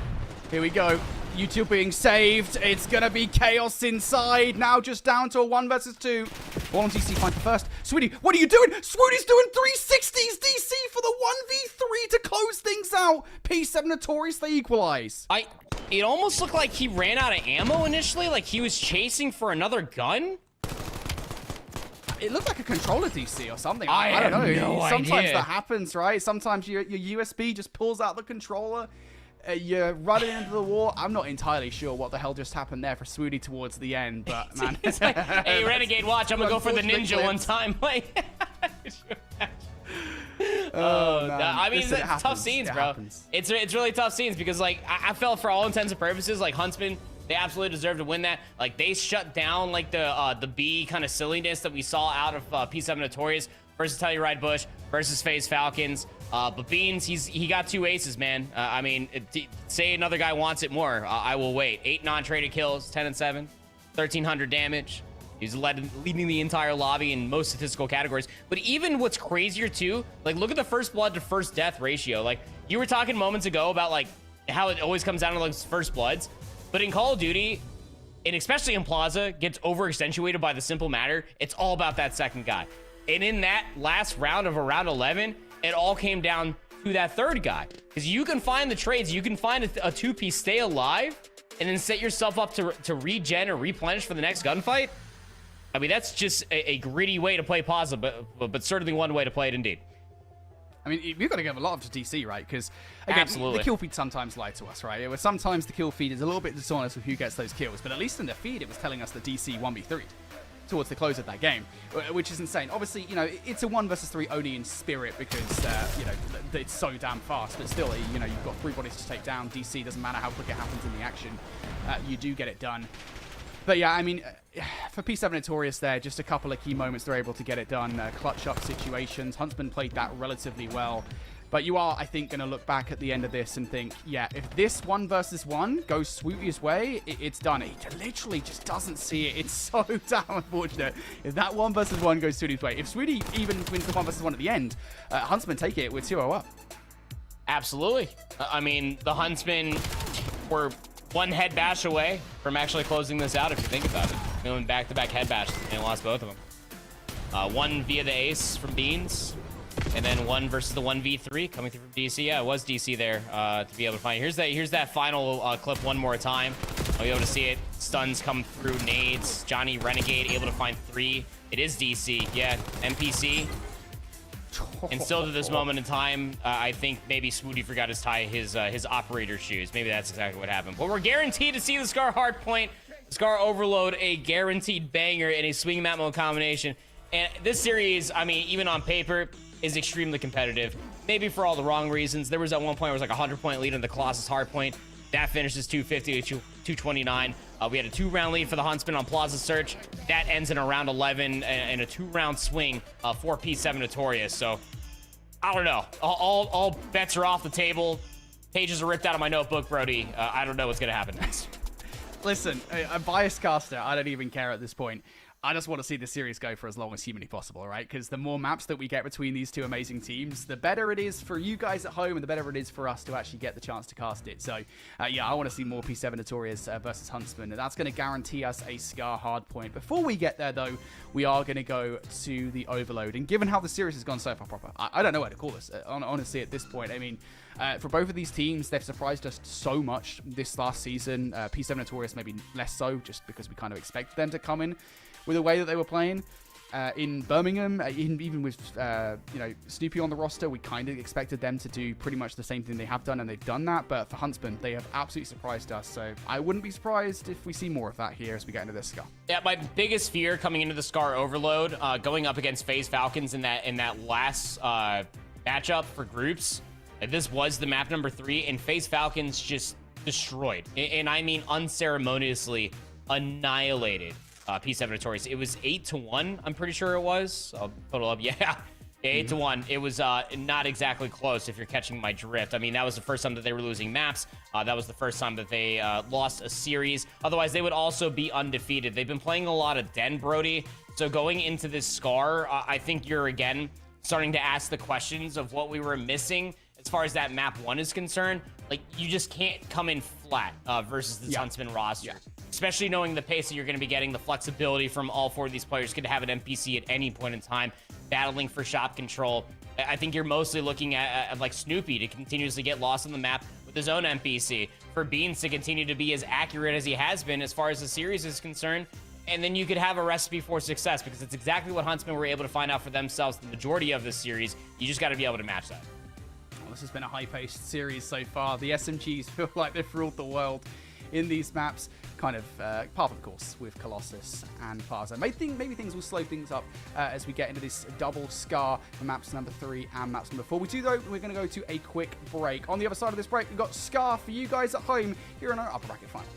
Here we go. YouTube being saved. It's gonna be chaos inside. Now just down to a 1 versus 2. Ball on DC find the first. Sweetie, what are you doing? Swooty's doing 360s. DC for the 1v3 to close things out. P7 Notorious, they equalize. It almost looked like he ran out of ammo initially, like he was chasing for another gun. It looked like a controller DC or something. I don't know. have no Sometimes idea. that happens, right? Sometimes your USB just pulls out the controller. You're running into the wall. I'm not entirely sure what the hell just happened there for Swooty towards the end, but man. It's like, hey, Renegade, watch, I'm gonna go for the ninja one time. Like, Oh, man. I mean, Listen, it's tough scenes, bro. Happens. It's really tough scenes because, like, I felt for all intents and purposes, like, Huntsmen, they absolutely deserve to win that. Like, they shut down, like, the B kind of silliness that we saw out of P7 Notorious versus Telluride Bush versus FaZe Falcons. But Beans, he got 2 aces, man. I mean, say another guy wants it more. I will wait. 8 non-traded kills, 10 and 7, 1,300 damage. He's leading the entire lobby in most statistical categories. But even what's crazier too, like look at the first blood to first death ratio. Like you were talking moments ago about like how it always comes down to those first bloods. But in Call of Duty, and especially in Plaza, gets over accentuated by the simple matter. It's all about that second guy. And in that last round of around 11, it all came down to that third guy. Because you can find the trades, you can find a 2-piece, stay alive, and then set yourself up to regen or replenish for the next gunfight. I mean, that's just a gritty way to play Plaza, but certainly one way to play it indeed. I mean, we've got to give a lot to DC, right? Because, again, Absolutely. the kill feed sometimes lie to us, right? Sometimes the kill feed is a little bit dishonest with who gets those kills, but at least in the feed, it was telling us that DC 1v3 towards the close of that game, which is insane. Obviously, you know, it's a 1 versus 3 only in spirit because, you know, it's so damn fast, but still, you know, you've got 3 bodies to take down. DC, doesn't matter how quick it happens in the action, you do get it done. But yeah, I mean, for P7 Notorious there, just a couple of key moments they're able to get it done. Clutch up situations. Huntsman played that relatively well. But you are, I think, going to look back at the end of this and think, yeah, if this 1 versus 1 goes Swooty's way, it's done. He literally just doesn't see it. It's so damn unfortunate. If that 1 versus 1 goes Swooty's way, if Swooty even wins the 1 versus 1 at the end, Huntsman take it with 2-0 up. Absolutely. I mean, the Huntsmen were 1 head bash away from actually closing this out, if you think about it. Going back-to-back head bashes, and lost both of them. 1 via the ace from Beans, and then 1 versus the 1v3 coming through from DC. Yeah, it was DC there to be able to find. Here's that final clip one more time. I'll be able to see it. Stuns come through, nades. Johnny Renegade able to find 3. It is DC. Yeah, NPC. And still to this moment in time, I think maybe Swooty forgot his operator shoes. Maybe that's exactly what happened. But we're guaranteed to see the Scar Hardpoint, Scar Overload, a guaranteed banger in a swing map mode combination. And this series, I mean, even on paper, is extremely competitive. Maybe for all the wrong reasons. There was at one point where it was like a 100-point lead in the Colossus Hardpoint. That finishes 250 to 229. We had a 2-round lead for the Huntsmen on Plaza Search. That ends in a round 11 and a 2-round swing for P7 Notorious. So, I don't know. All bets are off the table. Pages are ripped out of my notebook, Brody. I don't know what's going to happen next. Listen, a biased caster, I don't even care at this point. I just want to see the series go for as long as humanly possible, right? Because the more maps that we get between these two amazing teams, the better it is for you guys at home and the better it is for us to actually get the chance to cast it. So, yeah, I want to see more P7 Notorious versus Huntsmen, and that's going to guarantee us a Scar hardpoint. Before we get there, though, we are going to go to the Overload. And given how the series has gone so far, proper, I don't know where to call this, honestly, at this point. I mean, for both of these teams, they've surprised us so much this last season. P7 Notorious maybe less so, just because we kind of expected them to come in with the way that they were playing. In Birmingham, even with you know, Snoopy on the roster, we kind of expected them to do pretty much the same thing they have done, and they've done that. But for Huntsmen, they have absolutely surprised us. So I wouldn't be surprised if we see more of that here as we get into this Scar. Yeah, my biggest fear coming into the Scar Overload, going up against FaZe Falcons in that last matchup for groups, this was the map number 3, and FaZe Falcons just destroyed, and I mean unceremoniously annihilated P7 Notorious. It was 8-1, I'm pretty sure it was. I'll put it up. Yeah, 8-1. It was not exactly close, if you're catching my drift. I mean, that was the first time that they were losing maps. That was the first time that they lost a series. Otherwise, they would also be undefeated. They've been playing a lot of Den, Brody. So going into this Scar, I think you're, again, starting to ask the questions of what we were missing as far as that map 1 is concerned. Like, you just can't come in flat versus this Huntsman roster. Especially knowing the pace that you're going to be getting, the flexibility from all 4 of these players could have an NPC at any point in time, battling for shot control. I think you're mostly looking at like Snoopy to continuously get lost on the map with his own NPC, for Beans to continue to be as accurate as he has been as far as the series is concerned. And then you could have a recipe for success, because it's exactly what Huntsmen were able to find out for themselves the majority of this series. You just got to be able to match that. Well, this has been a high-paced series so far. The SMGs feel like they've ruled the world in these maps, kind of par for the course with Colossus and FaZe. Maybe things will slow things up as we get into this double Scar for maps number 3 and maps number 4. We do, though, we're going to go to a quick break. On the other side of this break, we've got Scar for you guys at home here in our upper bracket final.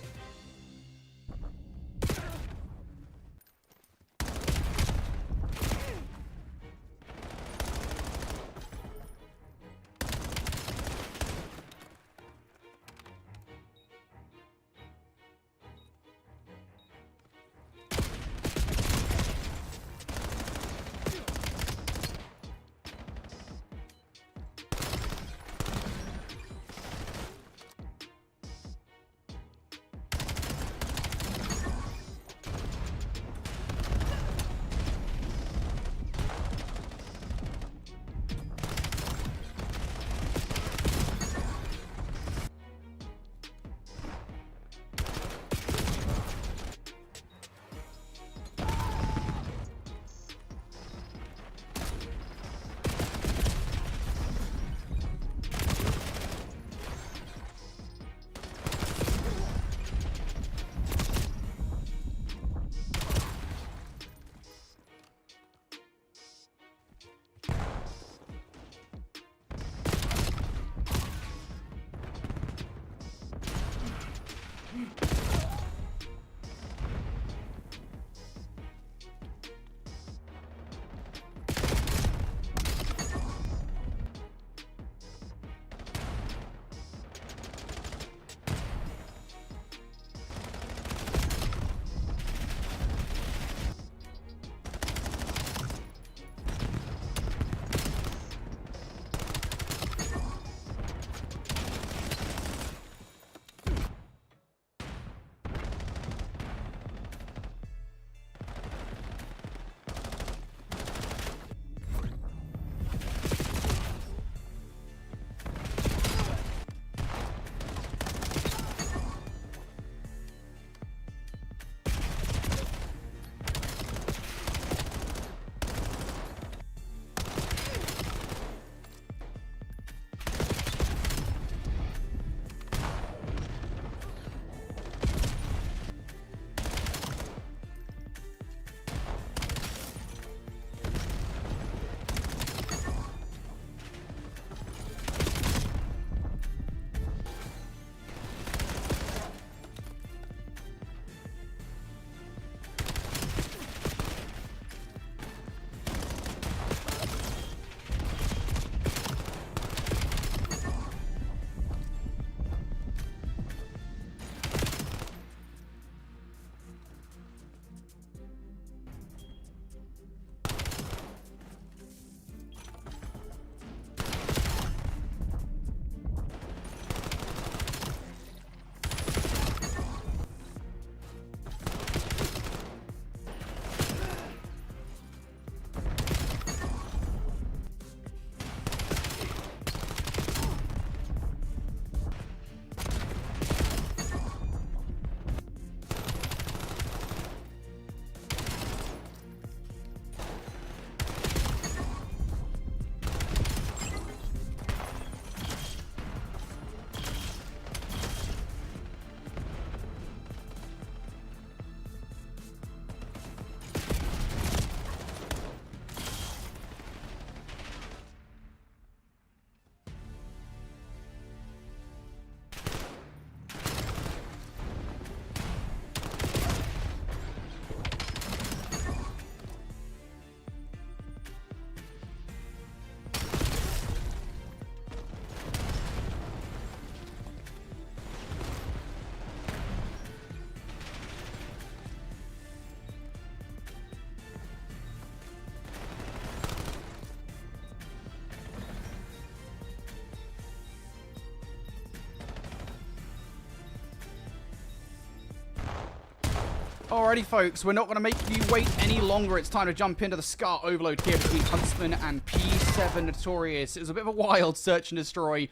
Alrighty, folks, we're not going to make you wait any longer. It's time to jump into the SCAR overload here between Huntsmen and P7 Notorious. It was a bit of a wild search and destroy.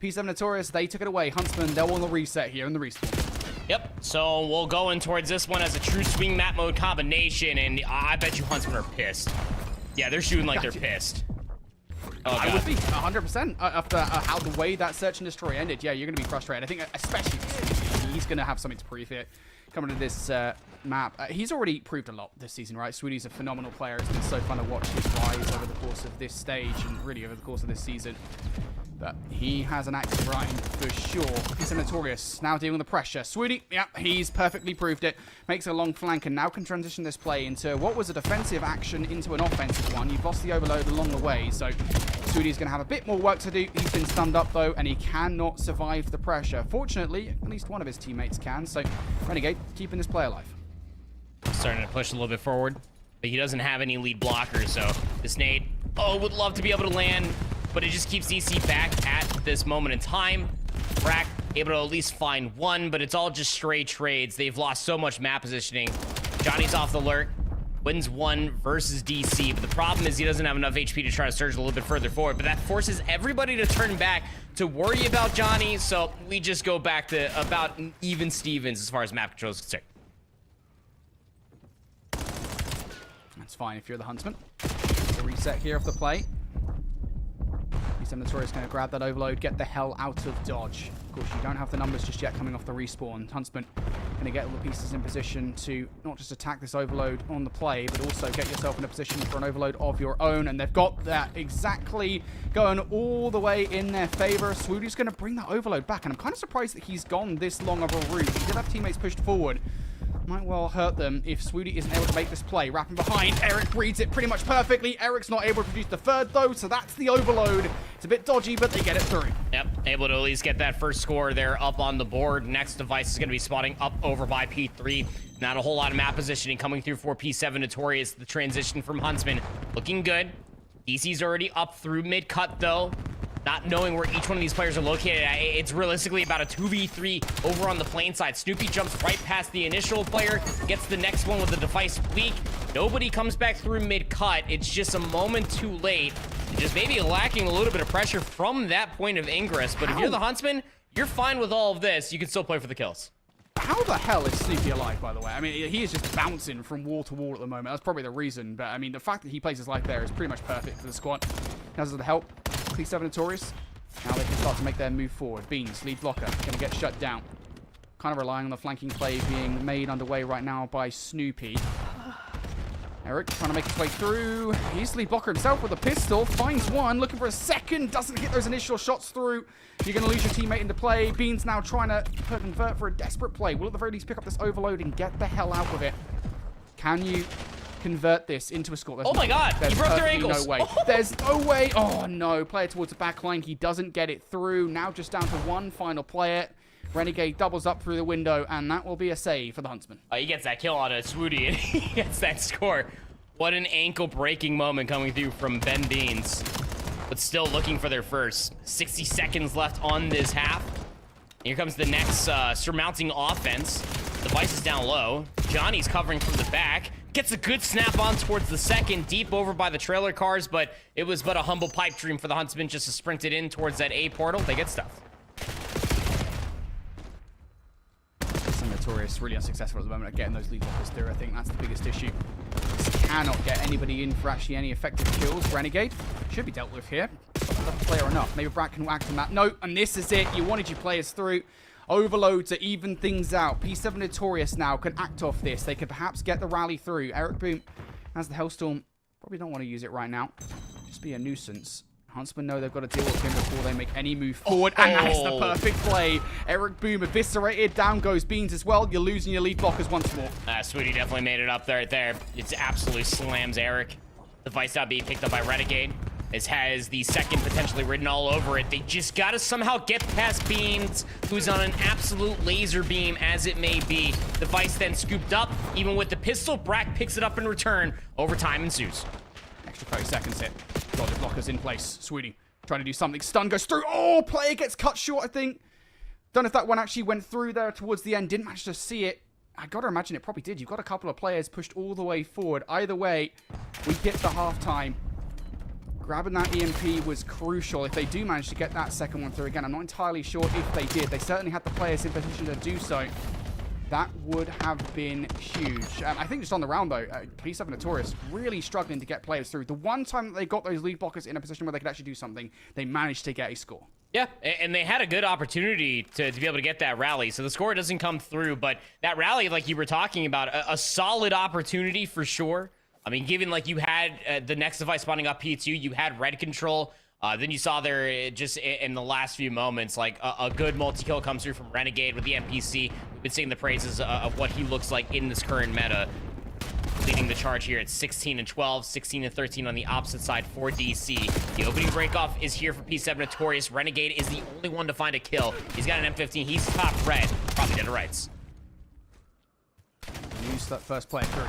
P7 Notorious, they took it away. Huntsmen, they're on the reset here in the respawn. Yep, so we'll go in towards this one as a true swing map mode combination, and I bet you Huntsmen are pissed. Yeah, they're shooting like they're pissed. Oh, I would be 100% after how the way that search and destroy ended. Yeah, you're going to be frustrated. I think especially he's going to have something to prove here coming to this map. He's already proved a lot this season, right? Sweetie's a phenomenal player. It's been so fun to watch his rise over the course of this stage and really over the course of this season. But he has an active grind for sure. He's a Notorious, now dealing with the pressure. Sweetie, yeah, he's perfectly proved it. Makes a long flank and now can transition this play into what was a defensive action into an offensive one. You've lost the overload along the way, so Sweetie's going to have a bit more work to do. He's been stunned up though, and he cannot survive the pressure. Fortunately, at least one of his teammates can, so Renegade keeping this play alive. Starting to push a little bit forward, but he doesn't have any lead blockers, so this nade, would love to be able to land, but it just keeps DC back at this moment in time. Brack able to at least find one, but it's all just stray trades. They've lost so much map positioning. Johnny's off the lurk, wins one versus DC, but the problem is he doesn't have enough HP to try to surge a little bit further forward, but that forces everybody to turn back to worry about Johnny, so we just go back to about even Stevens as far as map control is concerned. That's fine if you're the Huntsman. The reset here of the play. P7 Notorious going to grab that overload, get the hell out of dodge. Of course, you don't have the numbers just yet coming off the respawn. Huntsman going to get all the pieces in position to not just attack this overload on the play, but also get yourself in a position for an overload of your own. And they've got that exactly going all the way in their favor. Swootie's going to bring that overload back, and I'm kind of surprised that he's gone this long of a route. He did have teammates pushed forward. Might well hurt them if Swootie isn't able to make this play. Wrapping behind, Eric reads it pretty much perfectly. Eric's not able to produce the third though, so that's the overload. It's a bit dodgy, but they get it through. Yep, able to at least get that first score there up on the board. Next device is going to be spotting up over by P3. Not a whole lot of map positioning coming through for P7 Notorious. The transition from Huntsman looking good. DC's already up through mid-cut though. Not knowing where each one of these players are located, it's realistically about a 2v3 over on the plane side. Snoopy jumps right past the initial player, gets the next one with the device weak. Nobody comes back through mid-cut. It's just a moment too late. Just maybe lacking a little bit of pressure from that point of ingress. But if you're the Huntsman, you're fine with all of this. You can still play for the kills. How the hell is Snoopy alive, by the way? I mean, he is just bouncing from wall to wall at the moment. That's probably the reason. But, I mean, the fact that he plays his life there is pretty much perfect for the squad. Has the help. P7 Notorious. Now they can start to make their move forward. Beans, lead blocker, going to get shut down. Kind of relying on the flanking play being made underway right now by Snoopy. Eric trying to make his way through. He's lead blocker himself with a pistol. Finds one, looking for a second. Doesn't hit those initial shots through. You're going to lose your teammate into play. Beans now trying to convert for a desperate play. Will at the very least pick up this overload and get the hell out of it. Can you convert this into a score? Oh my god, he broke their ankles. No way. There's no way. Oh no, player towards the back line. He doesn't get it through. Now just down to one final player. Renegade doubles up through the window, and that will be a save for the Huntsman. He gets that kill on a Swootie, and he gets that score. What an ankle-breaking moment coming through from Ben Beans. But still looking for their first. 60 seconds left on this half. Here comes the next surmounting offense. Device is down low. Johnny's covering from the back. Gets a good snap on towards the second, deep over by the trailer cars, but it was but a humble pipe dream for the Huntsmen just to sprint it in towards that A portal. They get stuff. Some Notorious really unsuccessful at the moment at getting those lead blockers through. I think that's the biggest issue. Just cannot get anybody in for actually any effective kills. Renegade should be dealt with here. Not the player enough. Maybe Brad can act on that. No, and this is it. You wanted your players through. Overload to even things out. P7 Notorious now can act off this. They could perhaps get the rally through. Eric Boom has the Hellstorm. Probably don't want to use it right now. Just be a nuisance. Huntsmen know they've got to deal with him before they make any move forward. And that's the perfect play. Eric Boom eviscerated. Down goes Beans as well. You're losing your lead blockers once more. Swootie definitely made it up there. It absolutely slams Eric. Device not being picked up by Renegade. This has the second potentially written all over it. They just got to somehow get past Beans, who's on an absolute laser beam as it may be. Device then scooped up. Even with the pistol, Brack picks it up in return. Overtime ensues. Extra 30 seconds hit. Got the blockers in place. Swootie trying to do something. Stun goes through. Oh, player gets cut short, I think. Don't know if that one actually went through there towards the end. Didn't manage to see it. I got to imagine it probably did. You've got a couple of players pushed all the way forward. Either way, we get the halftime. Grabbing that EMP was crucial. If they do manage to get that second one through again, I'm not entirely sure if they did. They certainly had the players in position to do so. That would have been huge. I think just on the round, though, P7 Notorious really struggling to get players through. The one time that they got those lead blockers in a position where they could actually do something, they managed to get a score. Yeah, and they had a good opportunity to be able to get that rally. So the score doesn't come through, but that rally, like you were talking about, a solid opportunity for sure. I mean, given like you had the next device spawning up P2, you had red control. Then you saw there just in the last few moments, like a good multi-kill comes through from Renegade with the NPC. We've been seeing the praises of what he looks like in this current meta. Leading the charge here at 16 and 12, 16 and 13 on the opposite side for DC. The opening breakoff is here for P7 Notorious. Renegade is the only one to find a kill. He's got an M15. He's top red. Probably dead to rights. Use that first player through.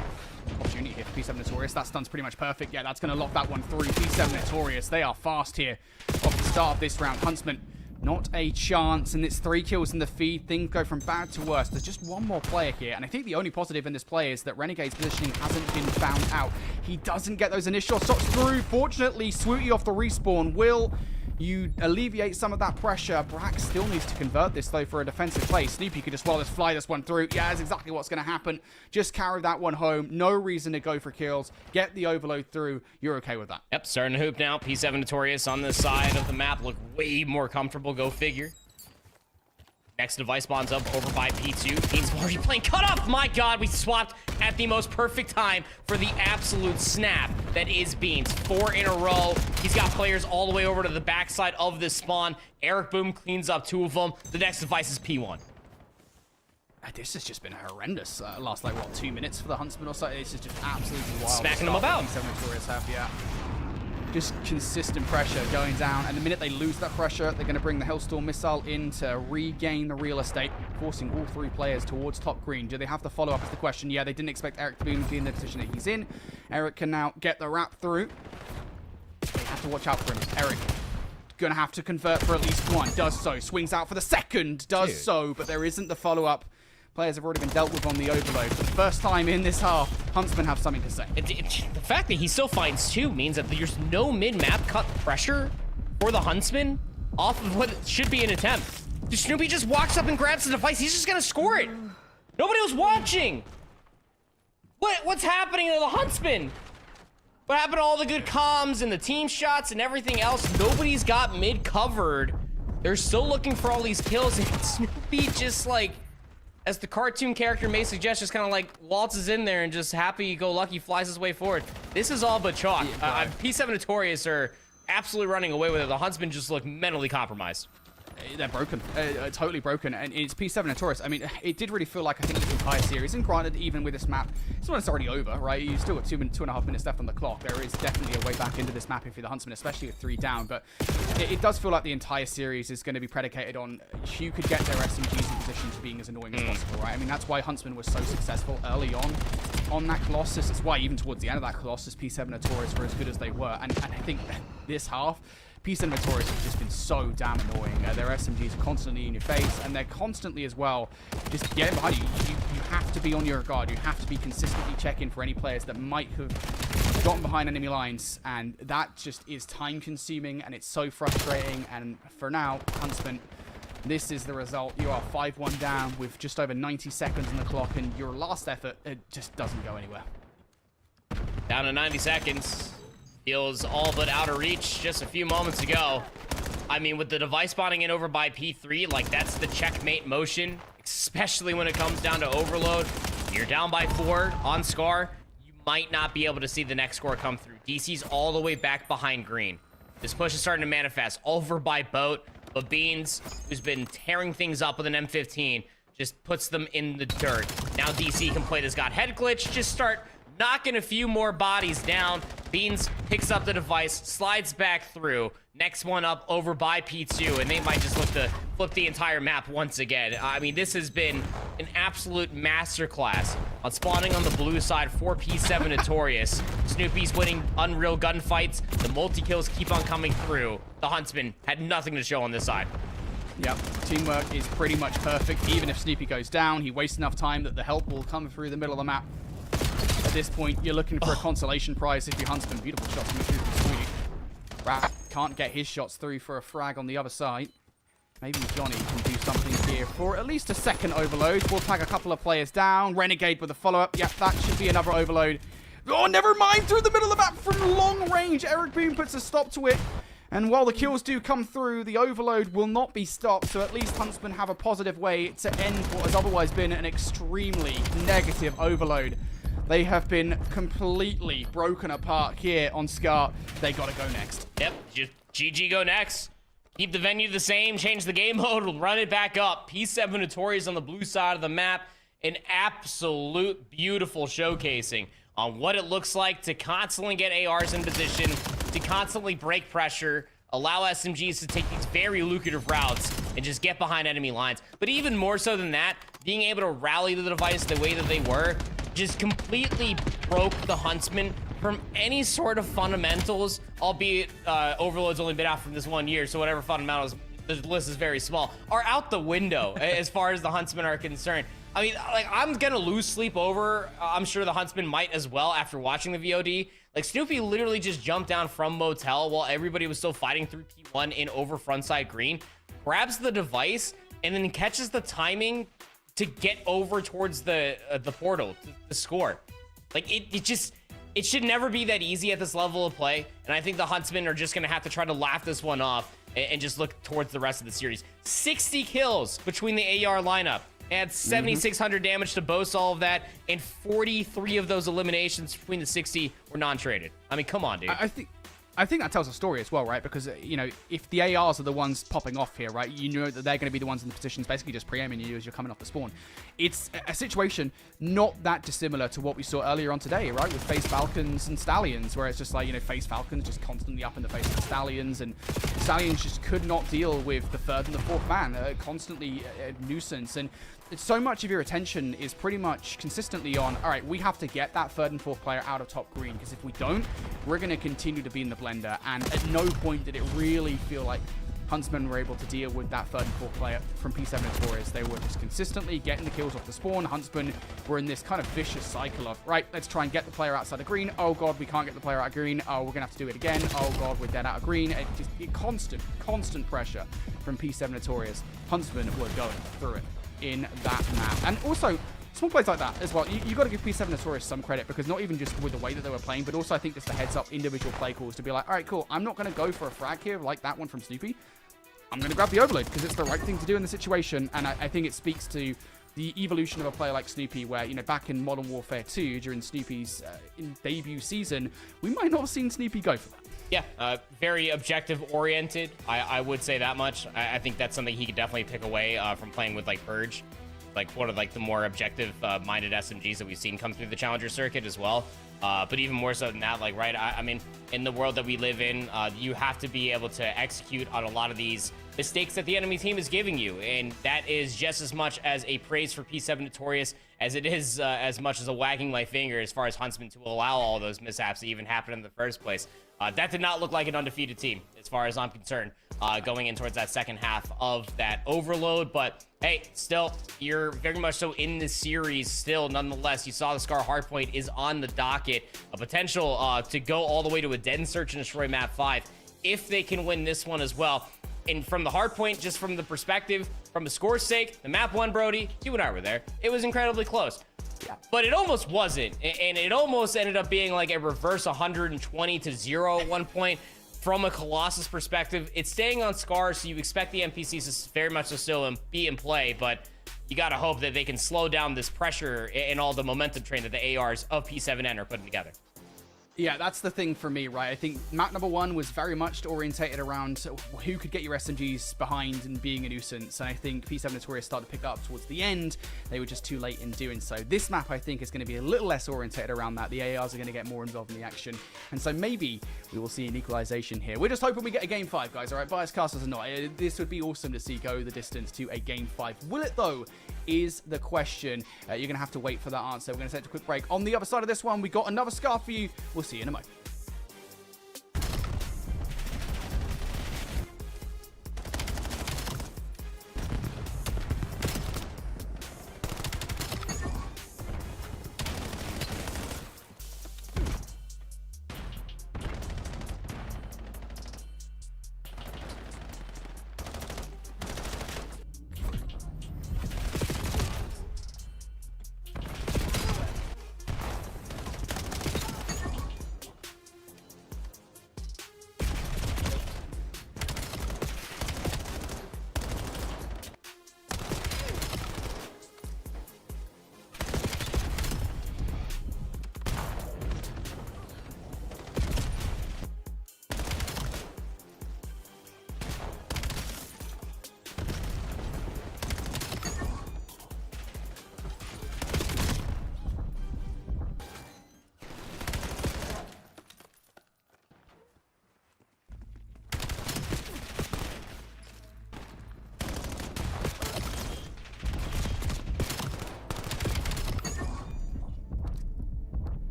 Opportunity here for P7 Notorious. That stun's pretty much perfect. Yeah, that's going to lock that one through. P7 Notorious, they are fast here off the start of this round. Huntsmen, not a chance, and it's 3 kills in the feed. Things go from bad to worse. There's just one more player here, and I think the only positive in this play is that Renegade's positioning hasn't been found out. He doesn't get those initial shots through. Fortunately, Swooty off the respawn will you alleviate some of that pressure. Brack still needs to convert this, though, for a defensive play. Snoopy could just well just fly this one through. Yeah, that's exactly what's going to happen. Just carry that one home. No reason to go for kills. Get the overload through. You're okay with that. Yep, starting to hoop now. P7 Notorious on this side of the map. Look way more comfortable. Go figure. Next device spawns up over by P2. Beans already playing cutoff. My God, we swapped at the most perfect time for the absolute snap that is Beans. 4 in a row. He's got players all the way over to the backside of this spawn. Eric Boom cleans up 2 of them. The next device is P1. This has just been horrendous. Last, like, what, 2 minutes for the Huntsmen or so? This is just absolutely wild. Smacking them about. P7 Notorious have, yeah. Just consistent pressure going down, and the minute they lose that pressure, they're going to bring the Hellstorm missile in to regain the real estate, forcing all 3 players towards top green. Do they have the follow-up is the question. Yeah, they didn't expect Eric to be in the position that he's in. Eric can now get the wrap through. They have to watch out for him. Eric going to have to convert for at least 1. Does so. Swings out for the second. Does so, but there isn't the follow-up. Players have already been dealt with on the overload. For the first time in this half, Huntsmen have something to say. The fact that he still finds 2 means that there's no mid-map cut pressure for the Huntsmen off of what should be an attempt. Snoopy just walks up and grabs the device. He's just gonna score it. Nobody was watching. What's happening to the Huntsmen? What happened to all the good comms and the team shots and everything else? Nobody's got mid covered. They're still looking for all these kills, and Snoopy just like, as the cartoon character may suggest, just kind of like waltzes in there and just happy-go-lucky flies his way forward. This is all but chalk. P7 Notorious are absolutely running away with it. The Huntsmen just look mentally compromised. They're broken, totally broken, and it's P7 Notorious. I mean, it did really feel like, I think, the entire series, and granted, even with this map, it's not necessarily over, right? You still got 2.5 minutes left on the clock. There is definitely a way back into this map if you're the Huntsman, especially with 3 down, but it does feel like the entire series is going to be predicated on who could get their SMGs in position to being as annoying as possible, right? I mean, that's why Huntsman was so successful early on that Colossus. It's why even towards the end of that Colossus, P7 Notorious were as good as they were, and I think this half, P7 Notorious have just been so damn annoying. Their SMGs are constantly in your face, and they're constantly as well just getting behind you. You have to be on your guard. You have to be consistently checking for any players that might have gotten behind enemy lines, and that just is time consuming, and it's so frustrating. And for now, Huntsman, this is the result. You are 5-1 down with just over 90 seconds on the clock, and your last effort, it just doesn't go anywhere. Down to 90 seconds. Feels all but out of reach just a few moments ago. I mean, with the device spawning in over by P3, like, that's the checkmate motion, especially when it comes down to overload. You're down by 4 on Scar. You might not be able to see the next score come through. DC's all the way back behind green. This push is starting to manifest over by boat, but Beans, who's been tearing things up with an M15, just puts them in the dirt. Now DC can play this God head glitch, just start knocking a few more bodies down. Beans picks up the device, slides back through. Next one up over by P2, and they might just look to flip the entire map once again. I mean, this has been an absolute masterclass on spawning on the blue side for P7 Notorious. Snoopy's winning unreal gunfights. The multi-kills keep on coming through. The Huntsmen had nothing to show on this side. Yep, teamwork is pretty much perfect. Even if Snoopy goes down, he wastes enough time that the help will come through the middle of the map. At this point, you're looking for a consolation prize if you're Huntsman. Beautiful shots coming through from Sweetie. Rat can't get his shots through for a frag on the other side. Maybe Johnny can do something here for at least a second overload. We'll tag a couple of players down. Renegade with a follow-up. Yep, that should be another overload. Oh, never mind. Through the middle of the map from long range. Eric Boone puts a stop to it. And while the kills do come through, the overload will not be stopped. So at least Huntsmen have a positive way to end what has otherwise been an extremely negative overload. They have been completely broken apart here on Scar. They got to go next. Yep, just GG go next. Keep the venue the same, change the game mode, run it back up. P7 Notorious on the blue side of the map. An absolute beautiful showcasing on what it looks like to constantly get ARs in position, to constantly break pressure, allow SMGs to take these very lucrative routes and just get behind enemy lines. But even more so than that, being able to rally the device the way that they were just completely broke the Huntsmen from any sort of fundamentals, albeit Overload's only been out for this 1 year, so whatever fundamentals, the list is very small, are out the window as far as the Huntsmen are concerned. I mean, like, I'm gonna lose sleep over, I'm sure the Huntsmen might as well after watching the VOD. Like, Snoopy literally just jumped down from Motel while everybody was still fighting through T1 in over frontside green, grabs the device, and then catches the timing to get over towards the portal to score. Like, it should never be that easy at this level of play, and I think the Huntsmen are just gonna have to try to laugh this one off and just look towards the rest of the series. 60 kills between the AR lineup. Add 7,600 damage to boast all of that, and 43 of those eliminations between the 60 were non-traded. I mean, come on, dude. I think that tells a story as well, right? Because, you know, if the ARs are the ones popping off here, right, you know that they're going to be the ones in the positions basically just pre-aiming you as you're coming off the spawn. It's a situation not that dissimilar to what we saw earlier on today, right, with FaZe Falcons and Stallions, where it's just like, you know, FaZe Falcons just constantly up in the face of the Stallions, and Stallions just could not deal with the third and the fourth man, constantly a nuisance. And so much of your attention is pretty much consistently on, all right, we have to get that third and fourth player out of top green, because if we don't, we're going to continue to be in the blender. And at no point did it really feel like Huntsmen were able to deal with that third and fourth player from P7 Notorious. They were just consistently getting the kills off the spawn. Huntsmen were in this kind of vicious cycle of, right, let's try and get the player outside of green. Oh god, we can't get the player out of green. Oh, we're gonna have to do it again. Oh god, we're dead out of green. Constant pressure from P7 Notorious. Huntsmen were going through it in that map. And also, small plays like that as well. You got to give P7 Notorious some credit, because not even just with the way that they were playing, but also I think just the heads up individual play calls to be like, all right, cool, I'm not going to go for a frag here like that one from Snoopy. I'm going to grab the overload because it's the right thing to do in the situation. And I think it speaks to the evolution of a player like Snoopy, where, you know, back in Modern Warfare 2 during Snoopy's debut season, we might not have seen Snoopy go for that. Yeah, very objective oriented. I would say that much. I think that's something he could definitely pick away from playing with like Purge, like one of like the more objective minded SMGs that we've seen come through the Challenger circuit as well. But even more so than that, like, right, I mean, in the world that we live in, you have to be able to execute on a lot of these mistakes that the enemy team is giving you. And that is just as much as a praise for P7 Notorious as it is as much as a wagging my finger as far as Huntsmen to allow all those mishaps to even happen in the first place. That did not look like an undefeated team, as far as I'm concerned, going in towards that second half of that overload. But hey, still, you're very much so in the series still. Nonetheless, you saw the Scar Hardpoint is on the docket. A potential to go all the way to a dead and search and destroy map 5 if they can win this one as well. And from the Hardpoint, just from the perspective, from the score's sake, the map 1, Brody, you and I were there. It was incredibly close. Yeah. But it almost wasn't, and it almost ended up being like a reverse 120-0 at one point. From a Colossus perspective, it's staying on Scar, so you expect the NPCs to very much to still be in play, but you gotta hope that they can slow down this pressure and all the momentum train that the ARs of P7N are putting together. Yeah, that's the thing for me, right? I think map number 1 was very much orientated around who could get your SMGs behind and being a nuisance. And I think P7 Notorious started to pick up towards the end. They were just too late in doing so. This map, I think, is going to be a little less orientated around that. The ARs are going to get more involved in the action. And so maybe we will see an equalization here. We're just hoping we get a game 5, guys, all right? Bias casters or not. This would be awesome to see go the distance to a game 5. Will it, though, is the question. You're going to have to wait for that answer. We're going to take a quick break. On the other side of this one, we got another Scar for you. We'll see you in a moment.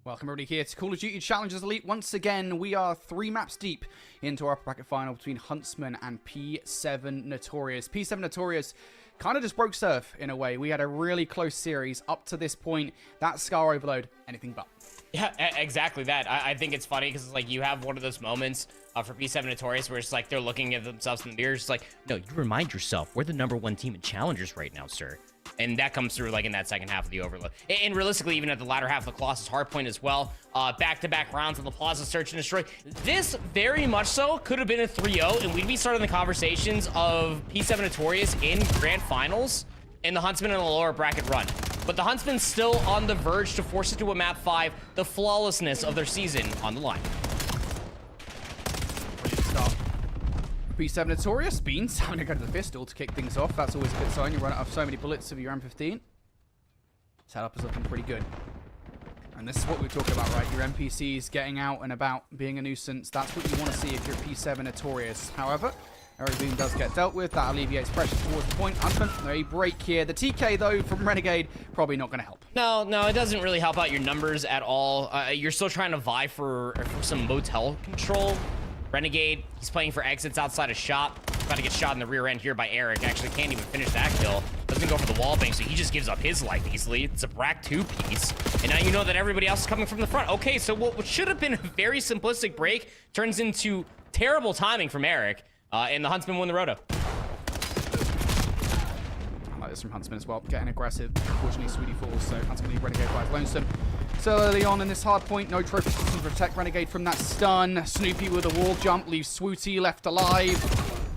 Welcome everybody here to Call of Duty Challengers Elite. Once again, we are 3 maps deep into our bracket final between Huntsmen and P7 Notorious. P7 Notorious kind of just broke serve in a way. We had a really close series up to this point. That Scar overload, anything but. Yeah, exactly that. I think it's funny because it's like you have one of those moments for P7 Notorious where it's like they're looking at themselves in the mirror. It's like, no, you remind yourself, we're the #1 team in Challengers right now, sir. And that comes through like in that second half of the overload. And realistically, even at the latter half of the Colossus hardpoint as well. Back-to-back rounds on the Plaza Search and Destroy. This very much so could have been a 3-0, and we'd be starting the conversations of P7 Notorious in grand finals and the Huntsmen in a lower bracket run. But the Huntsmen still on the verge to force it to a map 5, the flawlessness of their season on the line. Ready to start. P7 Notorious, Beans having to go to the pistol to kick things off. That's always a good sign. You run out of so many bullets of your M15. Setup is looking pretty good. And this is what we're talking about, right? Your NPCs getting out and about, being a nuisance. That's what you want to see if you're P7 Notorious. However, Eric Boom does get dealt with. That alleviates pressure towards the point. Huntsman, a break here. The TK, though, from Renegade, probably not going to help. No, it doesn't really help out your numbers at all. You're still trying to vie for some motel control. Renegade, he's playing for exits outside of shop. About to get shot in the rear end here by Eric. Actually can't even finish that kill. Doesn't go for the wall bang, so he just gives up his life easily. It's a Brack 2 piece. And now you know that everybody else is coming from the front. Okay, so what should have been a very simplistic break turns into terrible timing from Eric. And the Huntsmen win the roto. I like this from Huntsman as well. Getting aggressive. Unfortunately, Sweetie falls, so Huntsman Renegade buys Lonesome. So early on in this hard point, no trophy system to protect Renegade from that stun. Snoopy with a wall jump leaves Swooty left alive.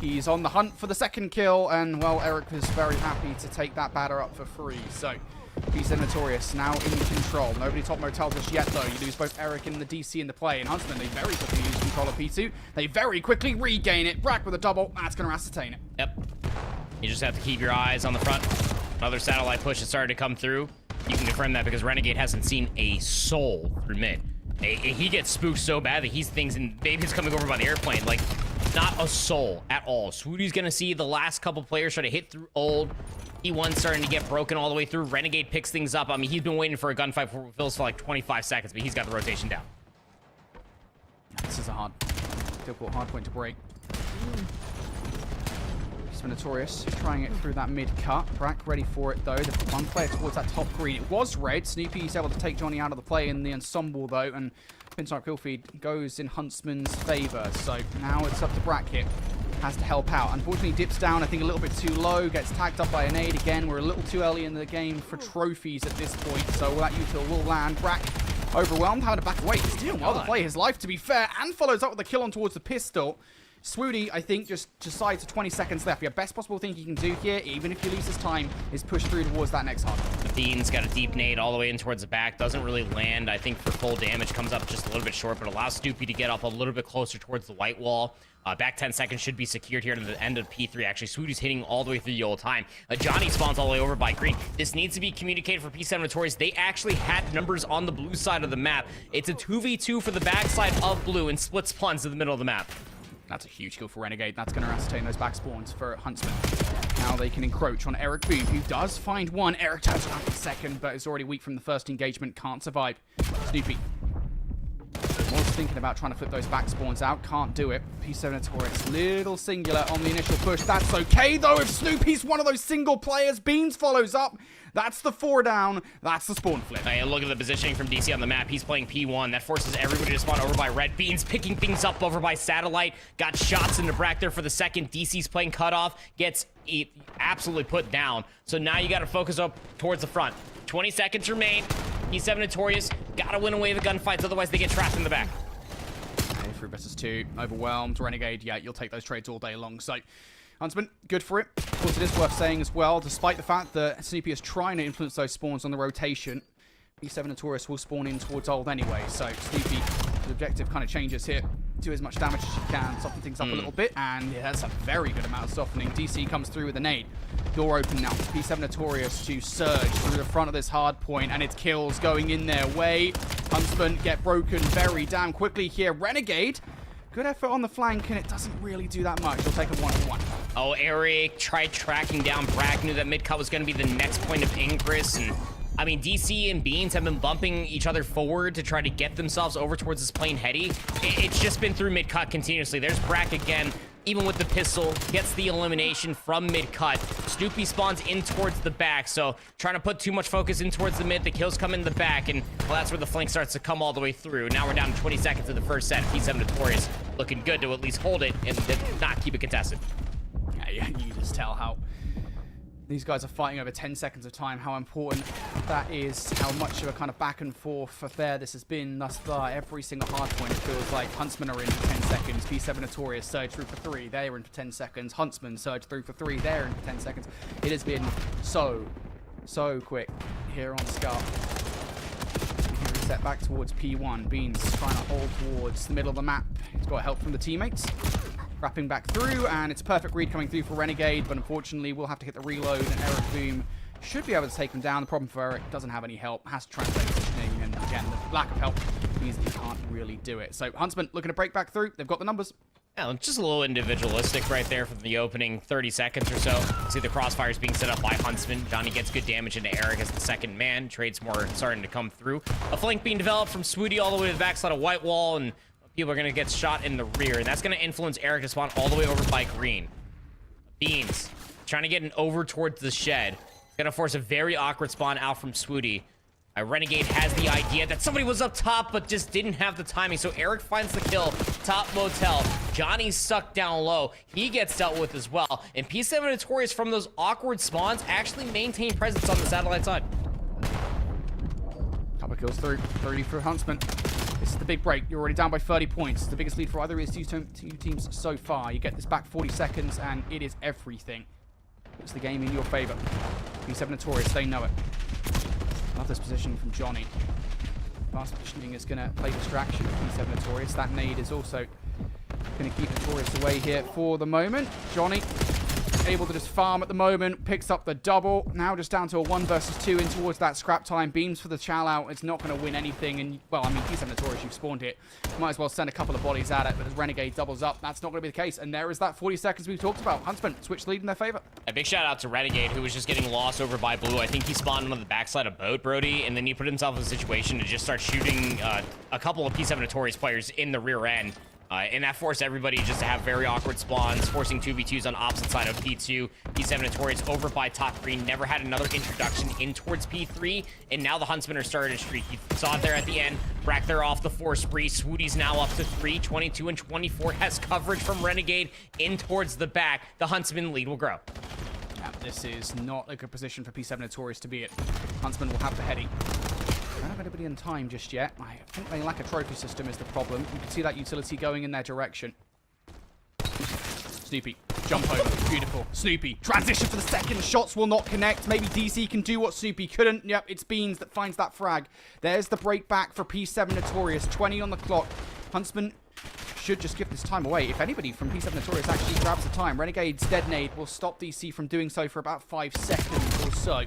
He's on the hunt for the second kill, and well, Eric was very happy to take that batter up for free. So P7 Notorious now in control. Nobody top motel just yet, though. You lose both Eric and the DC in the play. And Huntsman, they very quickly lose control of P2. They very quickly regain it. Brack with a double. That's going to ascertain it. Yep. You just have to keep your eyes on the front. Another satellite push has started to come through. You can confirm that because Renegade hasn't seen a soul through mid. He gets spooked so bad that he's thinks, and Baby's coming over by the airplane. Like, not a soul at all. Swooty's going to see the last couple players try to hit through old. E1 starting to get broken all the way through. Renegade picks things up. I mean, he's been waiting for a gunfight for Phil's for like 25 seconds, but he's got the rotation down. This is a difficult hard point to break. Notorious trying it through that mid cut. Brack ready for it though. The one player towards that top green. It was red. Snoopy's able to take Johnny out of the play in the ensemble though, and Pinstripe kill feed goes in Huntsman's favor. So now it's up to Brack here. Has to help out. Unfortunately dips down, I think a little bit too low. Gets tagged up by a nade again. We're a little too early in the game for trophies at this point. So that util will land. Brack overwhelmed, having to back away. He's doing well to play his life, to be fair, and follows up with a kill on towards the pistol. Swooty, I think, just decides 20 seconds left. The best possible thing he can do here, even if he loses time, is push through towards that next hard. The Bean's got a deep nade all the way in towards the back. Doesn't really land, I think, for full damage. Comes up just a little bit short, but allows Snoopy to get up a little bit closer towards the white wall. Back 10 seconds should be secured here to the end of P3. Actually, Swooty's hitting all the way through the old time. Johnny spawns all the way over by green. This needs to be communicated for P7 Notorious. They actually had numbers on the blue side of the map. It's a 2v2 for the backside of blue and splits plunge to the middle of the map. That's a huge kill for Renegade. That's going to ascertain those back spawns for Huntsman. Now they can encroach on Eric Boom, who does find one. Eric turns around for the second, but is already weak from the first engagement. Can't survive. Snoopy was thinking about trying to flip those back spawns out. Can't do it. P7 Notorious, little singular on the initial push. That's okay, though. If Snoopy's one of those single players, Beans follows up. That's the 4 down. That's the spawn flip. Hey, look at the positioning from DC on the map. He's playing P1. That forces everybody to spawn over by red. Beans picking things up over by satellite. Got shots into Brack there for the second. DC's playing cutoff. Gets absolutely put down. So now you got to focus up towards the front. 20 seconds remain. P7 Notorious. Got to win away the gunfights. Otherwise, they get trapped in the back. 3 versus 2. Overwhelmed. Renegade, yeah, you'll take those trades all day long. So Huntsman, good for it. Of course, it is worth saying as well, despite the fact that Snoopy is trying to influence those spawns on the rotation, P7 Notorious will spawn in towards old anyway. So Snoopy, the objective kind of changes here. Do as much damage as you can, soften things up a little bit, and yeah, that's a very good amount of softening. DC comes through with a nade. Door open now. P7 Notorious to surge through the front of this hard point, and it's kills going in their way. Huntsman get broken very damn quickly here. Renegade, good effort on the flank, and it doesn't really do that much. He'll take a 1-on-1. Oh, Eric tried tracking down Brack, knew that mid-cut was going to be the next point of ingress, and I mean, DC and Beans have been bumping each other forward to try to get themselves over towards this plane heady. It's just been through mid-cut continuously. There's Brack again, even with the pistol, gets the elimination from mid-cut. Snoopy spawns in towards the back, so trying to put too much focus in towards the mid, the kills come in the back, and well, that's where the flank starts to come all the way through. Now we're down to 20 seconds in the first set. P7 Notorious looking good to at least hold it and not keep it contested. Yeah, you just tell how these guys are fighting over 10 seconds of time, how important that is, how much of a kind of back and forth affair this has been thus far. Every single hard point, it feels like Huntsmen are in for 10 seconds. P7 Notorious surge through for 3, they're in for 10 seconds. Huntsmen surge through for 3, they're in for 10 seconds. It has been so quick here on Scar. Reset back towards P1. Beans trying to hold towards the middle of the map. He's got help from the teammates. Wrapping back through, and it's a perfect read coming through for Renegade, but unfortunately we'll have to hit the reload, and Eric Boom should be able to take him down. The problem for Eric, doesn't have any help, has to translate positioning, and again, the lack of help means that he can't really do it. So Huntsman looking to break back through. They've got the numbers. Yeah, just a little individualistic right there for the opening 30 seconds or so. See the crossfires being set up by Huntsman. Johnny gets good damage into Eric as the second man. Trades more starting to come through. A flank being developed from Swooty all the way to the backside of White Wall, and people are going to get shot in the rear, and that's going to influence Eric to spawn all the way over by Green. Beans trying to get an over towards the shed. It's going to force a very awkward spawn out from Swooty. Renegade has the idea that somebody was up top, but just didn't have the timing. So Eric finds the kill, top motel. Johnny's stuck down low. He gets dealt with as well. And P7 Notorious from those awkward spawns actually maintain presence on the satellite side. Couple kills through. 30 for Huntsman. This is the big break. You're already down by 30 points. The biggest lead for either of these two teams so far. You get this back 40 seconds, and it is everything. It's the game in your favor. P7 Notorious, they know it. Love this position from Johnny. Fast positioning is going to play distraction for P7 Notorious. That nade is also going to keep Notorious away here for the moment. Johnny able to just farm at the moment, picks up the double. Now just down to a 1 versus 2 in towards that scrap time. Beams for the chow out. It's not going to win anything. And, well, I mean, P7 Notorious, you've spawned it. Might as well send a couple of bodies at it. But as Renegade doubles up, that's not going to be the case. And there is that 40 seconds we've talked about. Huntsman switch lead in their favor. A big shout out to Renegade, who was just getting lost over by Blue. I think he spawned on the backside of Boat, Brody, and then he put himself in a situation to just start shooting a couple of P7 Notorious players in the rear end. And that forced everybody just to have very awkward spawns, forcing 2v2s on opposite side of P2. P7 Notorious over by top green, never had another introduction in towards P3, and now the Huntsmen are starting to streak. You saw it there at the end. Brack there off the 4 spree. Swooty's now up to 3, 22 and 24. Has coverage from Renegade in towards the back. The Huntsman lead will grow. Yeah, this is not a good position for P7 Notorious to be at. Huntsman will have the heady. Don't have anybody in time just yet. I think they lack a trophy system is the problem. You can see that utility going in their direction. Snoopy, jump over, beautiful. Snoopy, transition for the second. Shots will not connect. Maybe DC can do what Snoopy couldn't. Yep, it's Beans that finds that frag. There's the break back for P7 Notorious. 20 on the clock. Huntsman should just give this time away. If anybody from P7 Notorious actually grabs the time, Renegade's dead nade will stop DC from doing so for about 5 seconds or so.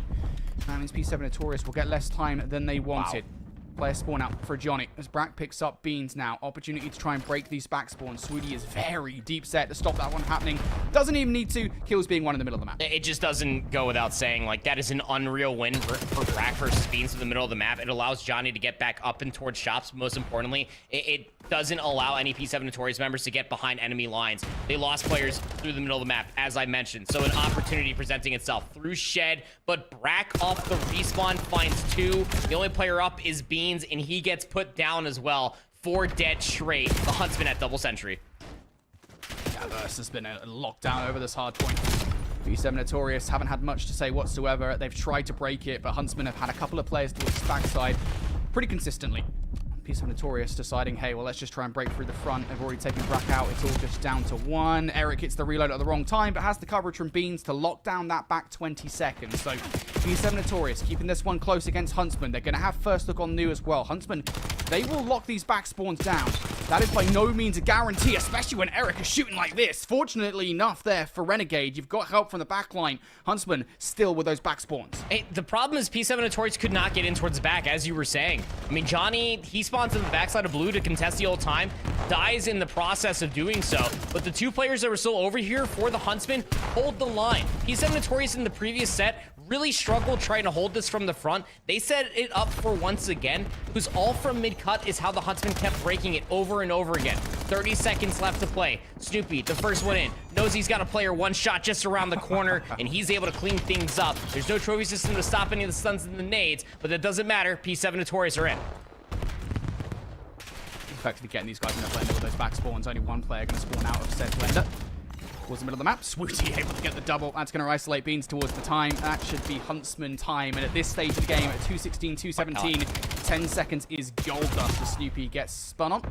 That means P7 Notorious will get less time than they wanted. Wow. Player spawn out for Johnny as Brack picks up Beans now. Opportunity to try and break these back spawns. Swooty is very deep set to stop that one happening. Doesn't even need to. Kills being one in the middle of the map. It just doesn't go without saying, like, that is an unreal win for Brack versus Beans in the middle of the map. It allows Johnny to get back up and towards shops. Most importantly, it doesn't allow any P7 Notorious members to get behind enemy lines. They lost players through the middle of the map, as I mentioned. So an opportunity presenting itself through Shed, but Brack off the respawn finds 2. The only player up is Beans, and he gets put down as well. 4 dead straight. The Huntsman at double sentry. Yeah, this has been a lockdown over this hard point. P7 Notorious haven't had much to say whatsoever. They've tried to break it, but Huntsmen have had a couple of players towards the backside pretty consistently. P7 Notorious deciding, hey, well, let's just try and break through the front. They've already taken Brack out. It's all just down to 1. Eric hits the reload at the wrong time, but has the coverage from Beans to lock down that back 20 seconds. So P7 Notorious keeping this one close against Huntsman. They're going to have first look on New as well. Huntsman, they will lock these back spawns down. That is by no means a guarantee, especially when Eric is shooting like this. Fortunately enough there for Renegade, you've got help from the back line. Huntsman still with those back spawns. Hey, the problem is P7 Notorious could not get in towards the back, as you were saying. I mean, Johnny, he spawns in the backside of Blue to contest the old time, dies in the process of doing so, but the 2 players that were still over here for the Huntsman hold the line. P7 Notorious in the previous set really struggled trying to hold this from the front. They set it up for once again, who's all from mid-cut is how the Huntsmen kept breaking it over and over again. 30 seconds left to play. Snoopy, the first one in, knows he's got a player one shot just around the corner, and he's able to clean things up. There's no trophy system to stop any of the stuns and the nades, but that doesn't matter. P7 Notorious are in. Effectively getting these guys in the blender with those back spawns. Only one player going to spawn out of said blender. Towards the middle of the map. Swooty able to get the double. That's going to isolate Beans towards the time. That should be Huntsman time. And at this stage of the game, at 2:16, 2:17, 10 seconds is gold dust as Snoopy gets spun on.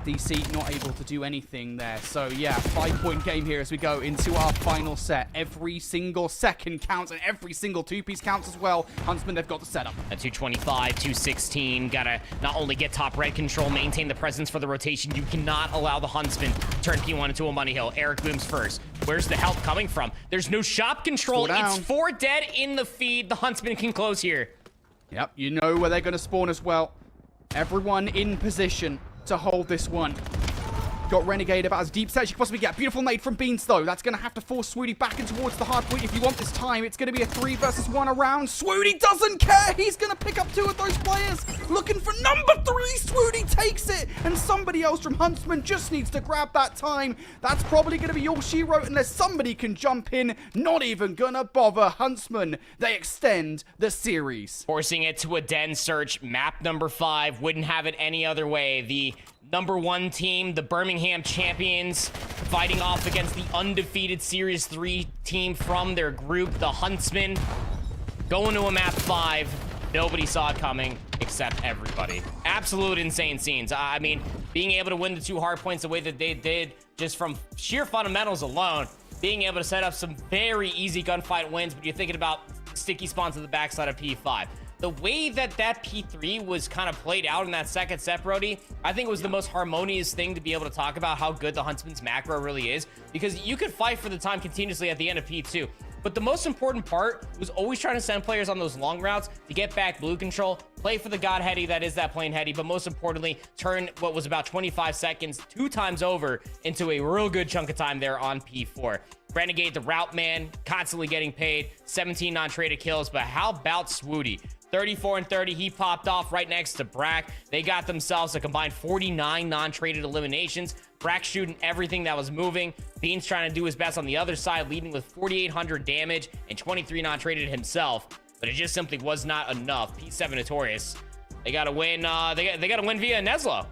DC not able to do anything there. So yeah, 5-point game here as we go into our final set. Every single second counts and every single two-piece counts as well. Huntsman, they've got the setup. At 225, 216, gotta not only get top red control, maintain the presence for the rotation. You cannot allow the Huntsman to turn P1 into a money hill. Eric booms first. Where's the help coming from? There's no shop control. It's 4 dead in the feed. The Huntsman can close here. Yep, you know where they're going to spawn as well. Everyone in position to hold this one. Got Renegade about as deep set as you can possibly get. Beautiful nade from Beans, though. That's going to have to force Swooty back in towards the hard point. If you want this time, it's going to be a 3 versus 1 around. Swooty doesn't care. He's going to pick up 2 of those players. Looking for number 3. Swooty takes it. And somebody else from Huntsman just needs to grab that time. That's probably going to be all she wrote unless somebody can jump in. Not even going to bother. Huntsman, they extend the series. Forcing it to a den search. Map number 5. Wouldn't have it any other way. The number 1 team, the Birmingham champions, fighting off against the undefeated Series 3 team from their group, the Huntsmen, going to a map 5. Nobody saw it coming except everybody. Absolute insane scenes. I mean, being able to win the 2 hard points the way that they did, just from sheer fundamentals alone, being able to set up some very easy gunfight wins, but you're thinking about sticky spawns to the backside of P5. The way that P3 was kind of played out in that second set, Brody, I think it was the most harmonious thing to be able to talk about how good the Huntsman's macro really is, because you could fight for the time continuously at the end of P2. But the most important part was always trying to send players on those long routes to get back blue control, play for the God Heady that is that plane Heady, but most importantly, turn what was about 25 seconds 2 times over into a real good chunk of time there on P4. Renegade, the route man, constantly getting paid, 17 non-traded kills, but how about Swooty? 34 and 30, he popped off right next to Brack. They got themselves a combined 49 non-traded eliminations. Brack shooting everything that was moving. Beans trying to do his best on the other side, leading with 4,800 damage and 23 non-traded himself. But it just simply was not enough. P7 Notorious, they got to win. They got to win via Neslo.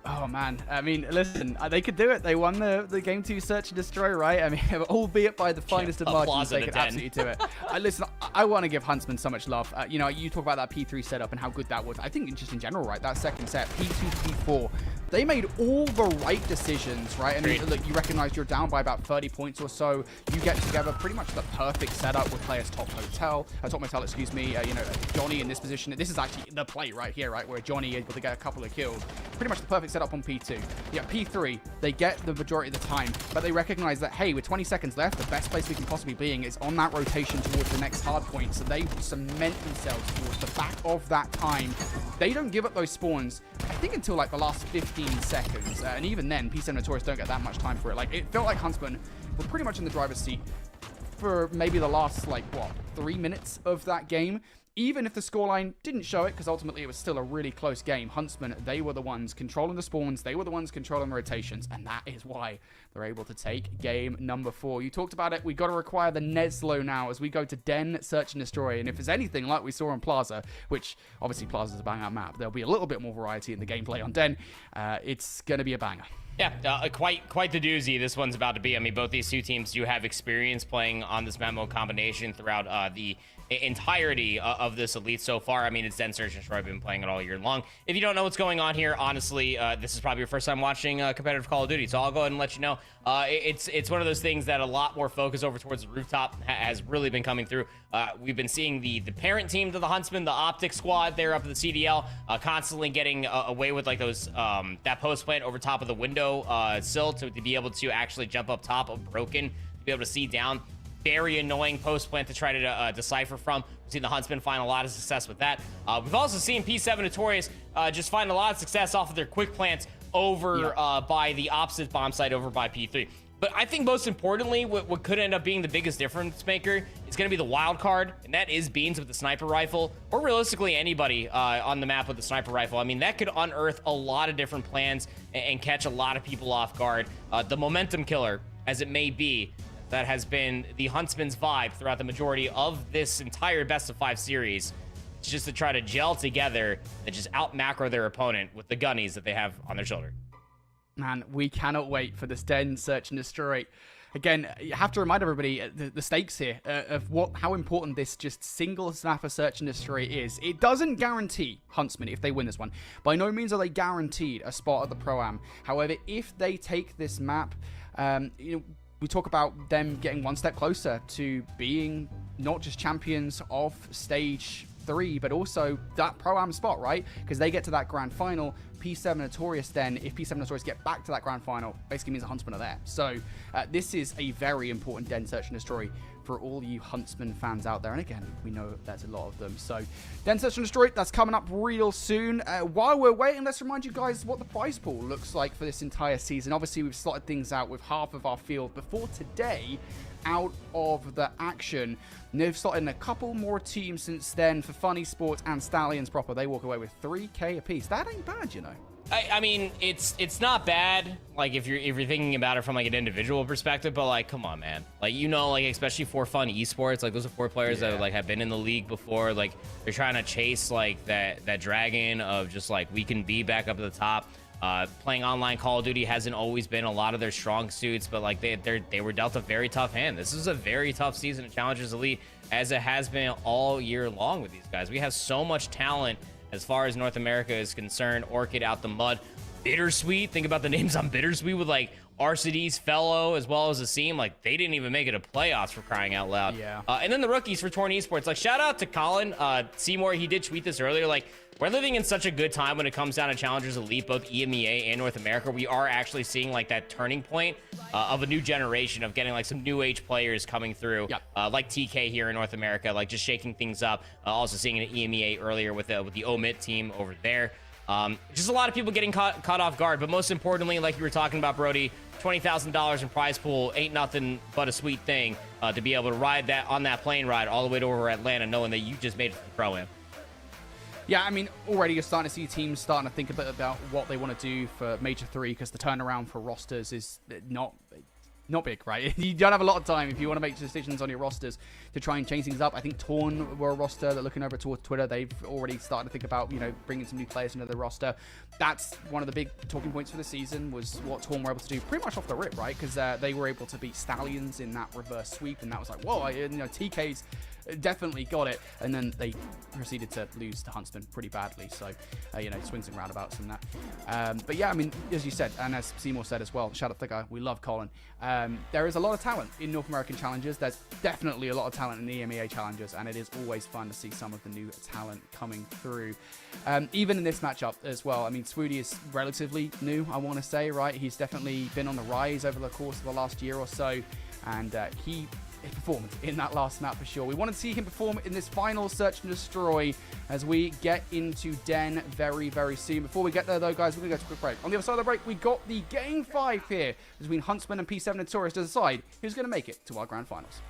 Oh, man. I mean, listen, they could do it. They won the Game 2 Search and Destroy, right? I mean, albeit by the finest of margins, they could absolutely do it. Listen, I want to give Huntsman so much love. You know, you talk about that P3 setup and how good that was. I think just in general, right, that second set, P2, P4, they made all the right decisions, right? I mean, look, you recognize you're down by about 30 points or so. You get together pretty much the perfect setup with players top motel, excuse me. You know, Johnny in this position. This is actually the play right here, right, where Johnny able to get a couple of kills. Pretty much the perfect setup on P2. Yeah, P3, they get the majority of the time, but they recognize that, hey, with 20 seconds left, the best place we can possibly be in is on that rotation towards the next hard point. So they cement themselves towards the back of that time. They don't give up those spawns, I think, until like the last 15 seconds. And even then, P7 Notorious don't get that much time for it. Like, it felt like Huntsmen were pretty much in the driver's seat for maybe the last, like, what, 3 minutes of that game. Even if the scoreline didn't show it, because ultimately it was still a really close game, Huntsmen, they were the ones controlling the spawns, they were the ones controlling the rotations, and that is why they're able to take game number 4. You talked about it, we got to require the Neslo now as we go to Den, Search and Destroy, and if it's anything like we saw on Plaza, which obviously Plaza's a bang-out map, there'll be a little bit more variety in the gameplay on Den, it's going to be a banger. Yeah, quite the doozy this one's about to be. I mean, both these two teams do have experience playing on this map mode combination throughout the entirety of this elite so far. I mean, it's Den Search and Destroy. I've been playing it all year long. If you don't know what's going on here, honestly, this is probably your first time watching competitive Call of Duty, so I'll go ahead and let you know. It's one of those things that a lot more focus over towards the rooftop has really been coming through. We've been seeing the parent team to the Huntsmen, the Optic Squad there up at the CDL, constantly getting away with like those that post plant over top of the window sill to be able to actually jump up top of Broken, to be able to see down. Very annoying post plant to try to decipher from. We've seen the Huntsmen find a lot of success with that. We've also seen P7 Notorious just find a lot of success off of their quick plants over by the opposite bomb site over by P3. But I think most importantly, what could end up being the biggest difference maker is going to be the wild card, and that is Beans with the sniper rifle, or realistically anybody on the map with the sniper rifle. I mean, that could unearth a lot of different plans and catch a lot of people off guard. The momentum killer, as it may be, that has been the Huntsman's vibe throughout the majority of this entire best of 5 series. It's just to try to gel together and just out macro their opponent with the gunnies that they have on their shoulder. Man, we cannot wait for this Den Search and Destroy. Again, you have to remind everybody the stakes here of how important this just single snapper search and destroy is. It doesn't guarantee Huntsmen if they win this one. By no means are they guaranteed a spot at the Pro-Am. However, if they take this map, we talk about them getting one step closer to being not just champions of stage 3, but also that Pro-Am spot, right? Because they get to that grand final. P7 Notorious then, if P7 Notorious get back to that grand final, basically means the Huntsmen are there. So this is a very important Den Search and Destroy for all you Huntsmen fans out there. And again, we know there's a lot of them. So Den Search and Destroy, that's coming up real soon. While we're waiting, let's remind you guys what the prize pool looks like for this entire season. Obviously, we've slotted things out with half of our field before today out of the action. And they've slotted in a couple more teams since then for Funny Sports and Stallions proper. They walk away with 3K apiece. That ain't bad, you know. I mean, it's not bad, like, if you're thinking about it from, like, an individual perspective, but, like, come on, man. Like, you know, like, especially for Fun Esports, like, those are 4 players that, like, have been in the league before. Like, they're trying to chase, like, that dragon of just, like, we can be back up at the top. Playing online Call of Duty hasn't always been a lot of their strong suits, but, like, they were dealt a very tough hand. This is a very tough season of Challengers Elite, as it has been all year long with these guys. We have so much talent as far as North America is concerned. Orchid out the mud. Bittersweet. Think about the names on Bittersweet with, like, RCD's Fellow as well as Asim. Like, they didn't even make it a playoffs, for crying out loud. Yeah. And then the rookies for Torn Esports. Like, shout out to Colin Seymour. He did tweet this earlier. Like, we're living in such a good time when it comes down to Challengers Elite, both EMEA and North America. We are actually seeing, like, that turning point of a new generation of getting, like, some new age players coming through. Yep. Like TK here in North America, like, just shaking things up. Also seeing an EMEA earlier with the OMIT team over there. Just a lot of people getting caught off guard, but most importantly, like you were talking about, Brody, $20,000 in prize pool ain't nothing but a sweet thing to be able to ride that on that plane ride all the way to over Atlanta, knowing that you just made it to the Pro-Am. Yeah, I mean, already you're starting to see teams starting to think a bit about what they want to do for Major 3, because the turnaround for rosters is not big, right? You don't have a lot of time if you want to make decisions on your rosters to try and change things up. I think Torn were a roster that, looking over towards Twitter, they've already started to think about, you know, bringing some new players into the roster. That's one of the big talking points for the season, was what Torn were able to do pretty much off the rip, right? Because they were able to beat Stallions in that reverse sweep, and that was like, whoa, you know, TK's definitely got it. And then they proceeded to lose to Huntsmen pretty badly. So, you know, swings and roundabouts from that. But yeah, I mean, as you said, and as Seymour said as well, shout out to the guy, we love Colin. There is a lot of talent in North American challenges. There's definitely a lot of talent in the EMEA challenges, and it is always fun to see some of the new talent coming through. Even in this matchup as well. I mean, Swoody is relatively new, I want to say, right? He's definitely been on the rise over the course of the last year or so, and he performed in that last map for sure. We want to see him perform in this final search and destroy as we get into Den very, very soon. Before we get there, though, guys, we're going to go to a quick break. On the other side of the break, we got the Game 5 here between Huntsmen and P7 Notorious to decide who's going to make it to our grand finals.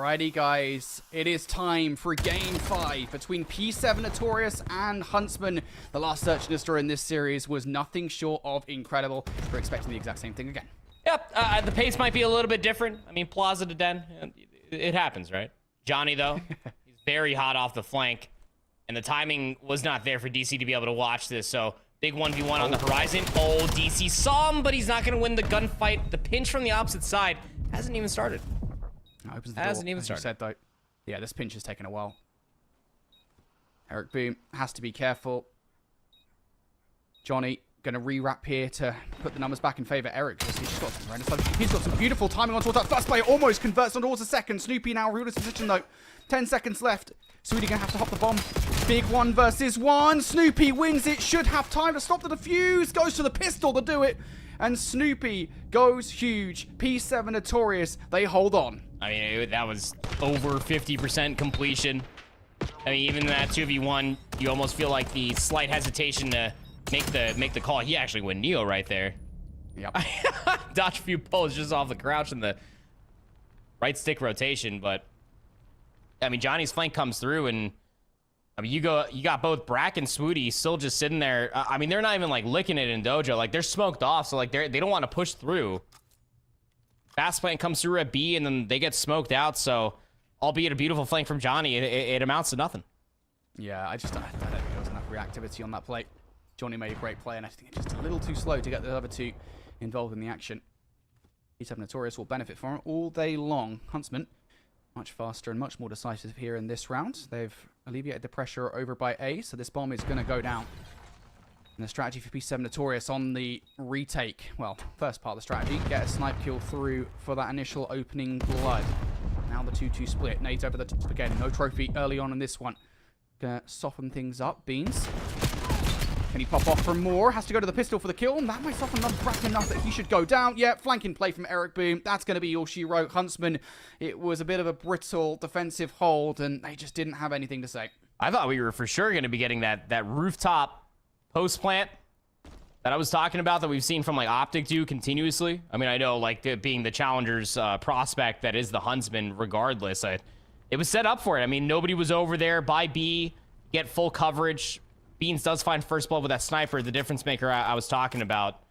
Alrighty, guys. It is time for Game 5 between P7 Notorious and Huntsmen. The last Search and Destroy in this series was nothing short of incredible. We're expecting the exact same thing again. Yep, the pace might be a little bit different. I mean, Plaza to Den, it happens, right? Johnny, though, he's very hot off the flank, and the timing was not there for DC to be able to watch this, so big 1v1 on the horizon. Oh, DC saw him, but he's not going to win the gunfight. The pinch from the opposite side hasn't even started. Opens the Hasn't door, even as you started. said, though. Yeah, this pinch has taken a while. Eric Boom has to be careful. Johnny going to re-wrap here to put the numbers back in favor. Eric, he's got some beautiful timing on towards that first player. Almost converts on towards the second. Snoopy now ruined his position, though. 10 seconds left. Sweetie going to have to hop the bomb. Big 1 versus 1. Snoopy wins it. Should have time to stop the defuse. Goes to the pistol to do it. And Snoopy goes huge. P7 Notorious, they hold on. I mean, that was over 50% completion. I mean, even in that 2v1, you almost feel like the slight hesitation to make the call. He actually went Neo right there. Yep. Dodge a few pulls just off the crouch and the right stick rotation, but I mean, Johnny's flank comes through, and I mean, you got both Brack and Swooty still just sitting there. I mean, they're not even like licking it in Dojo. Like, they're smoked off, so like they don't want to push through. Fast flank comes through at B, and then they get smoked out. So, albeit a beautiful flank from Johnny, it amounts to nothing. Yeah, I don't think there was enough reactivity on that play. Johnny made a great play, and I think it's just a little too slow to get the other two involved in the action. P7 Notorious will benefit from it all day long. Huntsmen, much faster and much more decisive here in this round. They've alleviated the pressure over by A, so this bomb is going to go down. And the strategy for P7 Notorious on the retake, well, first part of the strategy, get a snipe kill through for that initial opening blood. Now the 2-2 split. Nades over the top again. No trophy early on in this one. Gonna soften things up. Beans. Can he pop off from more? Has to go to the pistol for the kill. And that might soften up Brack enough that he should go down. Yeah, flanking play from Eric Boom. That's going to be all she wrote. Huntsman, it was a bit of a brittle defensive hold, and they just didn't have anything to say. I thought we were for sure going to be getting that rooftop post plant that I was talking about that we've seen from like Optic do continuously. I mean, I know like being the Challengers prospect that is the Huntsman regardless. It was set up for it. I mean, nobody was over there. By B, get full coverage. Beans does find first blood with that sniper, the difference maker I was talking about.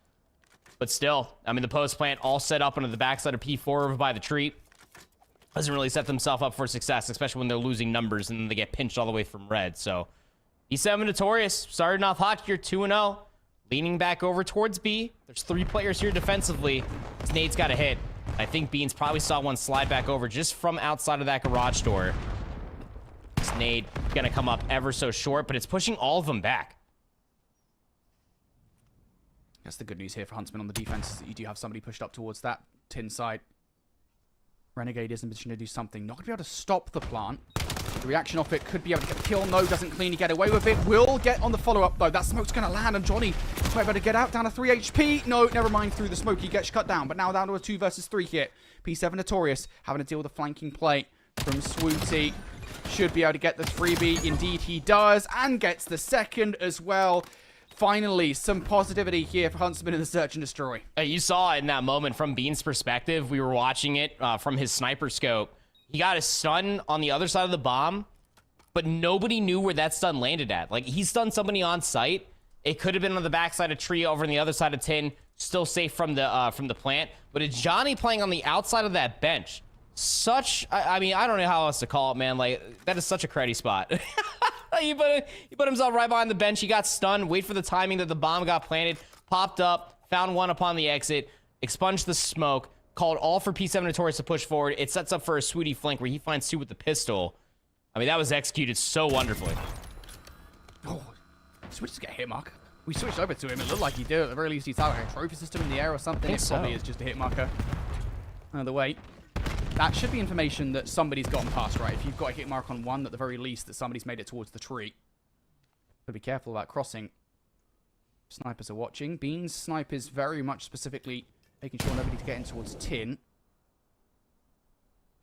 But still, I mean, the post plant all set up under the backside of P4 over by the tree. Doesn't really set themselves up for success, especially when they're losing numbers and then they get pinched all the way from red. So, P7 Notorious starting off hot here, 2-0. Leaning back over towards B. There's 3 players here defensively. Nade's got a hit. I think Beans probably saw one slide back over just from outside of that garage door. Nade gonna come up ever so short, but it's pushing all of them back. That's the good news here for Huntsman on the defense, is that you do have somebody pushed up towards that tin side. Renegade is in position to do something. Not gonna be able to stop the plant. The reaction off it could be able to get the kill. No, doesn't cleanly get away with it. Will get on the follow-up, though. That smoke's gonna land, and Johnny might be able to get out down to 3 HP. No, never mind. Through the smoke, he gets cut down, but now down to a 2 versus 3 hit. P7 Notorious having to deal with a flanking play from Swooty. Should be able to get the freebie. Indeed, he does. And gets the second as well. Finally, some positivity here for Huntsman in the Search and Destroy. You saw in that moment from Bean's perspective. We were watching it from his sniper scope. He got a stun on the other side of the bomb, but nobody knew where that stun landed at. Like, he stunned somebody on site. It could have been on the backside of tree over on the other side of tin. Still safe from the plant. But it's Johnny playing on the outside of that bench. I mean, I don't know how else to call it, man. Like, that is such a cruddy spot. he put himself right behind the bench. He got stunned. Wait for the timing that the bomb got planted. Popped up. Found one upon the exit. Expunged the smoke. Called all for P7 Notorious to push forward. It sets up for a Swooty flank where he finds 2 with the pistol. I mean, that was executed so wonderfully. Oh, Switch to get a hit marker. We switched over to him. It looked like he did. At the very least, he's had a trophy system in the air or something. It probably is just a hit marker. Another way. That should be information that somebody's gotten past, right? If you've got a hit mark on one, at the very least, that somebody's made it towards the tree. But be careful about crossing. Snipers are watching. Beans snipe is very much specifically making sure nobody's getting towards tin.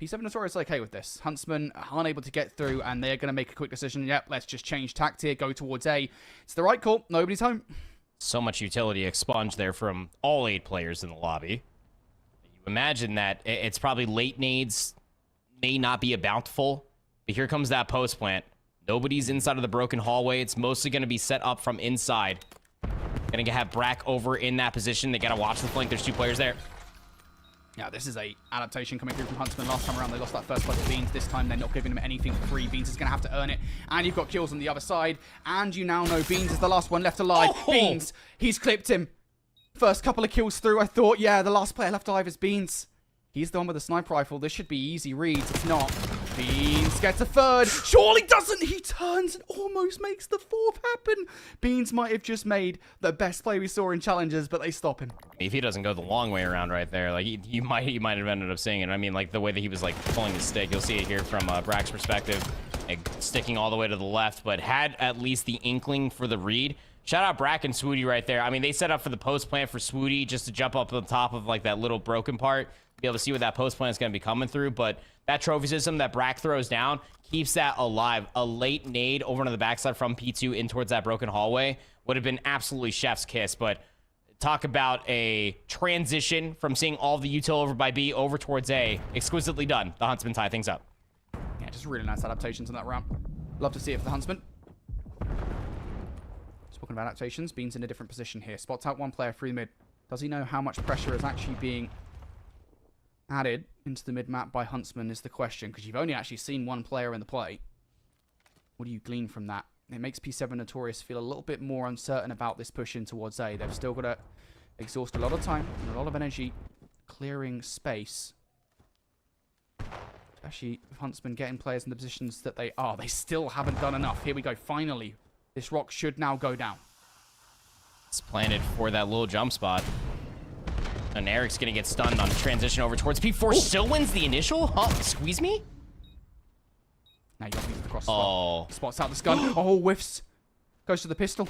P7 Notorious okay with this. Huntsmen aren't able to get through, and they're going to make a quick decision. Yep, let's just change tact here, go towards A. It's the right call. Nobody's home. So much utility expunged there from all 8 players in the lobby. You imagine that it's probably late nades may not be a bountiful, but here comes that post plant. Nobody's inside of the broken hallway. It's mostly going to be set up from inside. Going to have Brack over in that position. They got to watch the flank. There's 2 players there. Yeah, this is a adaptation coming through from Huntsmen. Last time around, they lost that first blood to Beans. This time, they're not giving him anything for free. Beans is going to have to earn it. And you've got kills on the other side. And you now know Beans is the last one left alive. Oh! Beans, he's clipped him. First couple of kills through, I thought, yeah, the last player left alive is Beans. He's the one with the sniper rifle. This should be easy reads. It's not. Beans gets a third. Surely doesn't. He turns and almost makes the 4th happen. Beans might have just made the best play we saw in challenges, but they stop him. If he doesn't go the long way around right there, like you might have ended up seeing it. I mean, like the way that he was like pulling the stick, you'll see it here from Brack's perspective, like, sticking all the way to the left, but had at least the inkling for the read. Shout out Brack and Swooty right there. I mean, they set up for the post plant for Swooty just to jump up on top of like that little broken part, be able to see what that post plant is going to be coming through. But that trophy system that Brack throws down keeps that alive. A late nade over on the backside from P2 in towards that broken hallway would have been absolutely chef's kiss. But talk about a transition from seeing all of the util over by B over towards A. Exquisitely done. The Huntsmen tie things up. Yeah, just really nice adaptations on that round. Love to see it for the Huntsmen. Talking about adaptations, Bean's in a different position here. Spots out one player through the mid. Does he know how much pressure is actually being added into the mid map by Huntsmen is the question, because you've only actually seen one player in the play. What do you glean from that? It makes P7 Notorious feel a little bit more uncertain about this push in towards A. They've still got to exhaust a lot of time and a lot of energy clearing space. Especially with Huntsmen getting players in the positions that they are. They still haven't done enough. Here we go, finally. This rock should now go down. It's planted for that little jump spot. And Eric's going to get stunned on transition over towards P4. Still wins the initial? Huh? Squeeze me? Now you got to move across. Oh. Spots out the gun. Oh, whiffs. Goes to the pistol.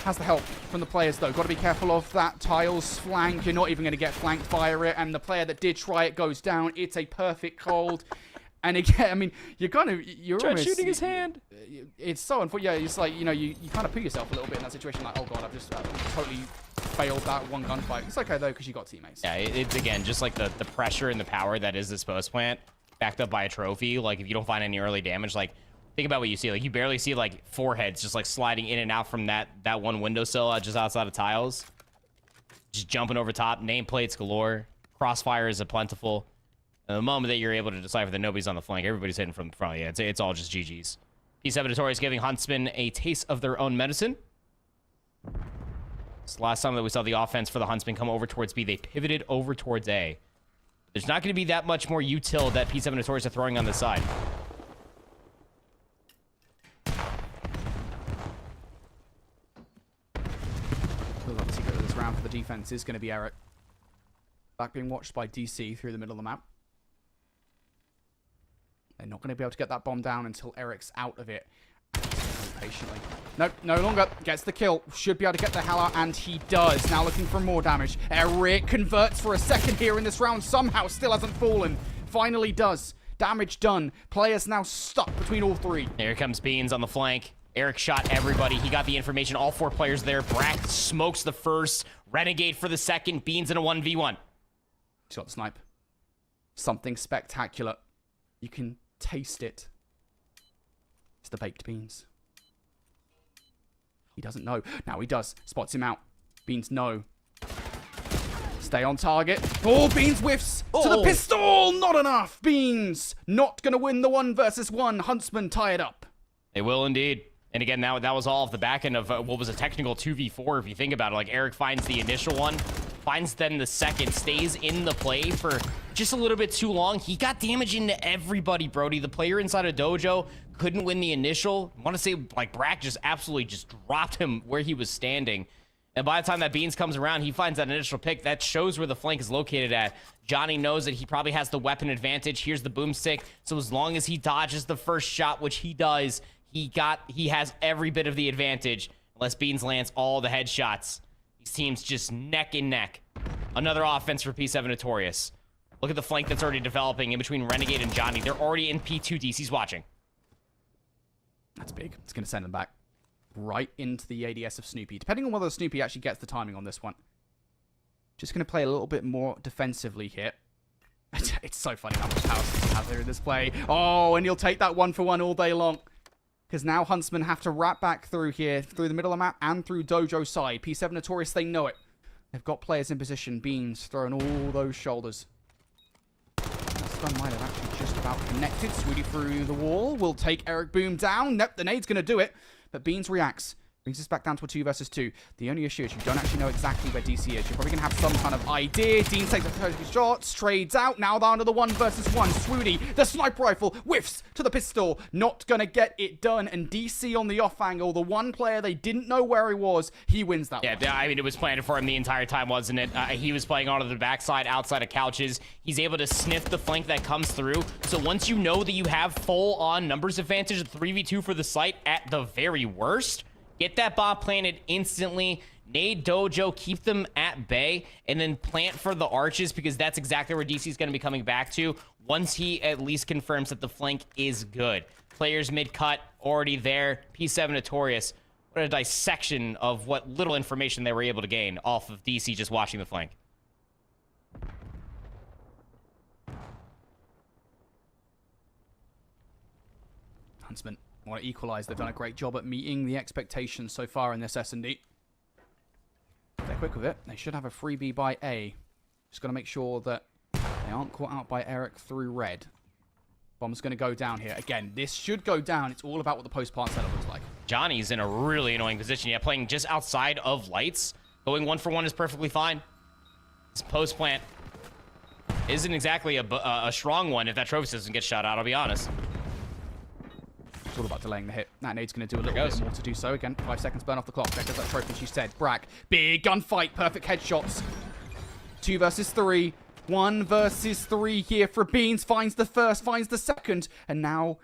Has the help from the players, though. Got to be careful of that tiles flank. You're not even going to get flanked by it. And the player that did try it goes down. It's a perfect cold. And again, I mean, you're almost shooting his hand. It's so unfortunate. Yeah, it's like, you know, you kind of put yourself a little bit in that situation. Like, oh god, I've just totally failed that one gunfight. It's okay though, because you got teammates. Yeah, it's again just like the pressure and the power that is this post plant, backed up by a trophy. Like if you don't find any early damage, like think about what you see. Like you barely see like foreheads just like sliding in and out from that one windowsill just outside of tiles, just jumping over top. Nameplates galore. Crossfire is a plentiful. And the moment that you're able to decipher that nobody's on the flank, everybody's hitting from the front. Yeah, it's all just GG's. P7 Notorious giving Huntsmen a taste of their own medicine. It's the last time that we saw the offense for the Huntsmen come over towards B. They pivoted over towards A. There's not going to be that much more util that P7 Notorious are throwing on the side. The lucky secret of this round for the defense is going to be Eric. Back being watched by DC through the middle of the map. They're not going to be able to get that bomb down until Eric's out of it. Patiently. Nope, no longer. Gets the kill. Should be able to get the hell out, and he does. Now looking for more damage. Eric converts for a second here in this round. Somehow still hasn't fallen. Finally does. Damage done. Players now stuck between all three. Here comes Beans on the flank. Eric shot everybody. He got the information. All 4 players there. Brack smokes the first. Renegade for the second. Beans in a 1v1. He's got the snipe. Something spectacular. You can taste it. It's the baked beans. He doesn't know. Now he does. Spots him out. Beans no. Stay on target. Oh, Beans whiffs to the pistol. Not enough. Beans not going to win the 1 versus 1. Huntsmen tie it up. They will indeed. And again, that was all off the back end of what was a technical 2v4, if you think about it. Like, Eric finds the initial one, finds then the second, stays in the play for just a little bit too long. He got damage into everybody, Brody. The player inside of Dojo couldn't win the initial. I want to say, like, Brack just absolutely just dropped him where he was standing. And by the time that Beans comes around, he finds that initial pick. That shows where the flank is located at. Johnny knows that he probably has the weapon advantage. Here's the boomstick. So as long as he dodges the first shot, which he does, he has every bit of the advantage. Unless Beans lands all the headshots. These teams just neck and neck. Another offense for P7 Notorious. Look at the flank that's already developing in between Renegade and Johnny. They're already in P2. DC's watching. That's big. It's going to send them back right into the ADS of Snoopy. Depending on whether Snoopy actually gets the timing on this one. Just going to play a little bit more defensively here. It's so funny how much power he has here in this play. Oh, and he'll take that 1-for-1 all day long. Because now Huntsmen have to wrap back through here, through the middle of the map and through Dojo's side. P7 Notorious, they know it. They've got players in position. Beans throwing all those shoulders. That stun might have actually just about connected. Sweetie through the wall. Will take Eric Boom down. Nope, the nade's going to do it. But Beans reacts. Brings us back down to a 2 versus 2. The only issue is you don't actually know exactly where DC is. You're probably going to have some kind of idea. Dean takes a shot, trades out. Now down to the 1 versus 1. Swooty, the sniper rifle, whiffs to the pistol. Not going to get it done. And DC on the off angle, the one player they didn't know where he was, he wins that one. Yeah, I mean, it was planned for him the entire time, wasn't it? He was playing onto the backside, outside of couches. He's able to sniff the flank that comes through. So once you know that you have full-on numbers advantage, 3v2 for the site at the very worst, get that bomb planted instantly. Nade, Dojo, keep them at bay, and then plant for the arches, because that's exactly where DC is going to be coming back to once he at least confirms that the flank is good. Players mid-cut, already there. P7 Notorious. What a dissection of what little information they were able to gain off of DC just watching the flank. Huntsmen want to equalize. They've done a great job at meeting the expectations so far in this S&D. If they're quick with it, they should have a freebie by A. Just got to make sure that they aren't caught out by Eric through red. Bomb's going to go down here. Again, this should go down. It's all about what the post-plant setup looks like. Johnny's in a really annoying position. Yeah, playing just outside of lights. Going 1-for-1 is perfectly fine. This post-plant isn't exactly a strong one if that trophy system gets shot out, I'll be honest. It's all about delaying the hit. That nade's going to do a little bit more to do so. Again, 5 seconds burn off the clock. There goes that trophy, she said. Brack, big gunfight, perfect headshots. 2 versus 3. 1 versus 3 here for Beans. Finds the first, finds the second, and now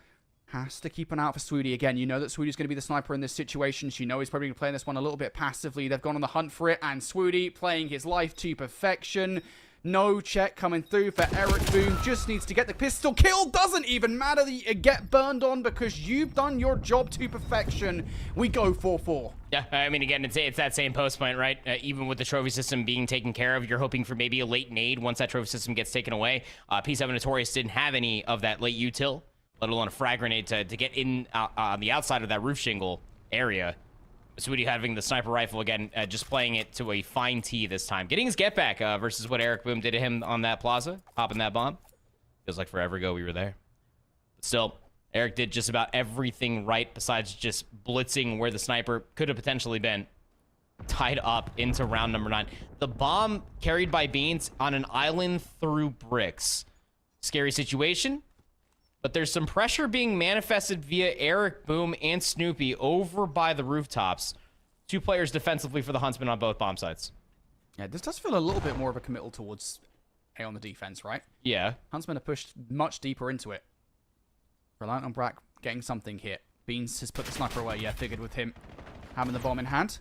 has to keep an eye out for Swooty again. You know that Swooty's going to be the sniper in this situation. So you know he's probably going to play this one a little bit passively. They've gone on the hunt for it, and Swooty playing his life to perfection. No check coming through for Eric Boom. Just needs to get the pistol kill. Doesn't even matter that you get burned on because you've done your job to perfection. We go 4-4. Yeah, I mean, again, it's that same post point, right? Even with the trophy system being taken care of, you're hoping for maybe a late nade once that trophy system gets taken away. P7 Notorious didn't have any of that late util, let alone a frag grenade to get in on the outside of that roof shingle area. Swooty having the sniper rifle again, just playing it to a fine tee this time. Getting his get back versus what Eric Boom did to him on that plaza, popping that bomb. Feels like forever ago we were there. But still, Eric did just about everything right besides just blitzing where the sniper could have potentially been. Tied up into round number 9. The bomb carried by Beans on an island through bricks. Scary situation. But there's some pressure being manifested via Eric Boom and Snoopy over by the rooftops. 2 players defensively for the Huntsmen on both bomb sites. Yeah, this does feel a little bit more of a committal towards A on the defense, right? Yeah. Huntsmen have pushed much deeper into it. Reliant on Brack getting something here. Beans has put the sniper away. Yeah, figured with him having the bomb in hand.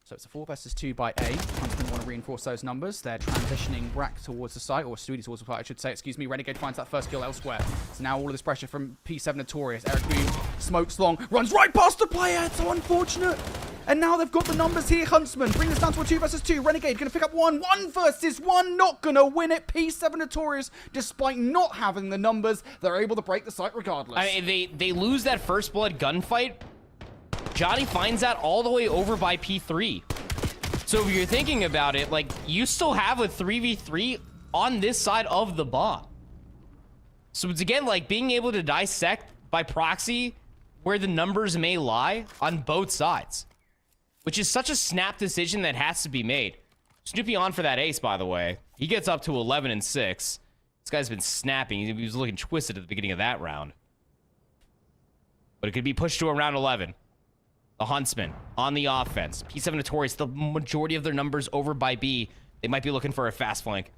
So it's a 4 versus 2 by A. Huntsmen want to reinforce those numbers. They're transitioning Brack towards the site, or Studi towards the site, I should say. Excuse me. Renegade finds that first kill elsewhere. So now all of this pressure from P7 Notorious. Eric Boom smokes long, runs right past the player. It's so unfortunate. And now they've got the numbers here. Huntsmen bring this down to a 2 versus 2. Renegade going to pick up 1. 1 versus 1. Not going to win it. P7 Notorious, despite not having the numbers, they're able to break the site regardless. I mean, they lose that first blood gunfight. Johnny finds that all the way over by P3. So if you're thinking about it, like, you still have a 3v3 on this side of the bomb. So it's, again, like, being able to dissect by proxy where the numbers may lie on both sides, which is such a snap decision that has to be made. Snoopy on for that ace, by the way. He gets up to 11-6. This guy's been snapping. He was looking twisted at the beginning of that round. But it could be pushed to around 11. The Huntsmen on the offense. P7 Notorious, the majority of their numbers over by B. They might be looking for a fast flank.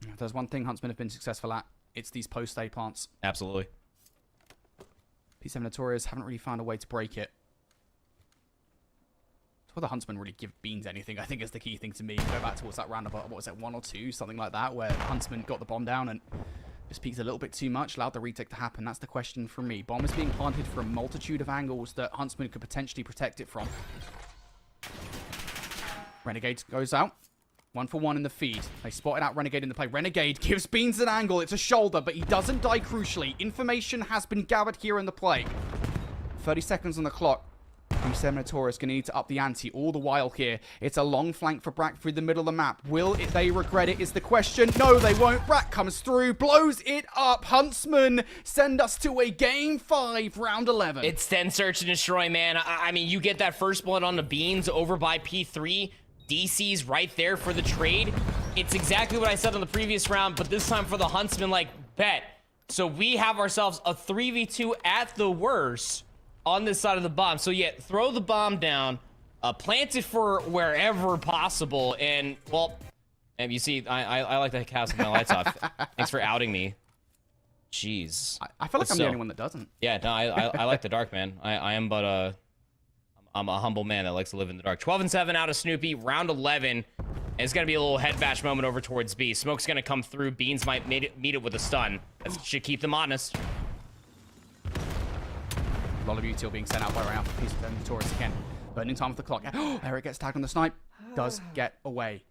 If there's one thing Huntsmen have been successful at, it's these post-A plants. Absolutely. P7 Notorious haven't really found a way to break it. It's whether Huntsmen really give Beans anything, I think is the key thing to me. Go back towards that roundabout, what was it, 1 or 2, something like that, where Huntsmen got the bomb down and just peaked a little bit too much, allowed the retake to happen. That's the question for me. Bomb is being planted from a multitude of angles that Huntsmen could potentially protect it from. Renegade goes out. 1-for-1 in the feed. They spotted out Renegade in the play. Renegade gives Beans an angle. It's a shoulder, but he doesn't die crucially. Information has been gathered here in the play. 30 seconds on the clock. P7 Notorious going to need to up the ante all the while here. It's a long flank for Brack through the middle of the map. Will they regret it is the question. No, they won't. Brack comes through, blows it up. Huntsmen send us to a Game 5, Round 11. It's 10 search and destroy, man. I mean, you get that first blood on the Beans over by P3. DC's right there for the trade. It's exactly what I said on the previous round, but this time for the Huntsmen, like, bet. So we have ourselves a 3v2 at the worst on this side of the bomb. So yeah, throw the bomb down, plant it for wherever possible, and well, and you see, I like to cast my lights off. Thanks for outing me. Jeez. I feel like I'm the only one that doesn't. Yeah, no, I like the dark, man. I am but I'm a humble man that likes to live in the dark. 12-7 out of Snoopy, round 11. And it's gonna be a little head bash moment over towards B. Smoke's gonna come through. Beans might meet it with a stun. That should keep them honest. A lot of util being sent out by round for Piece of Notorious again. Burning time of the clock. Eric gets tagged on the snipe. Does get away.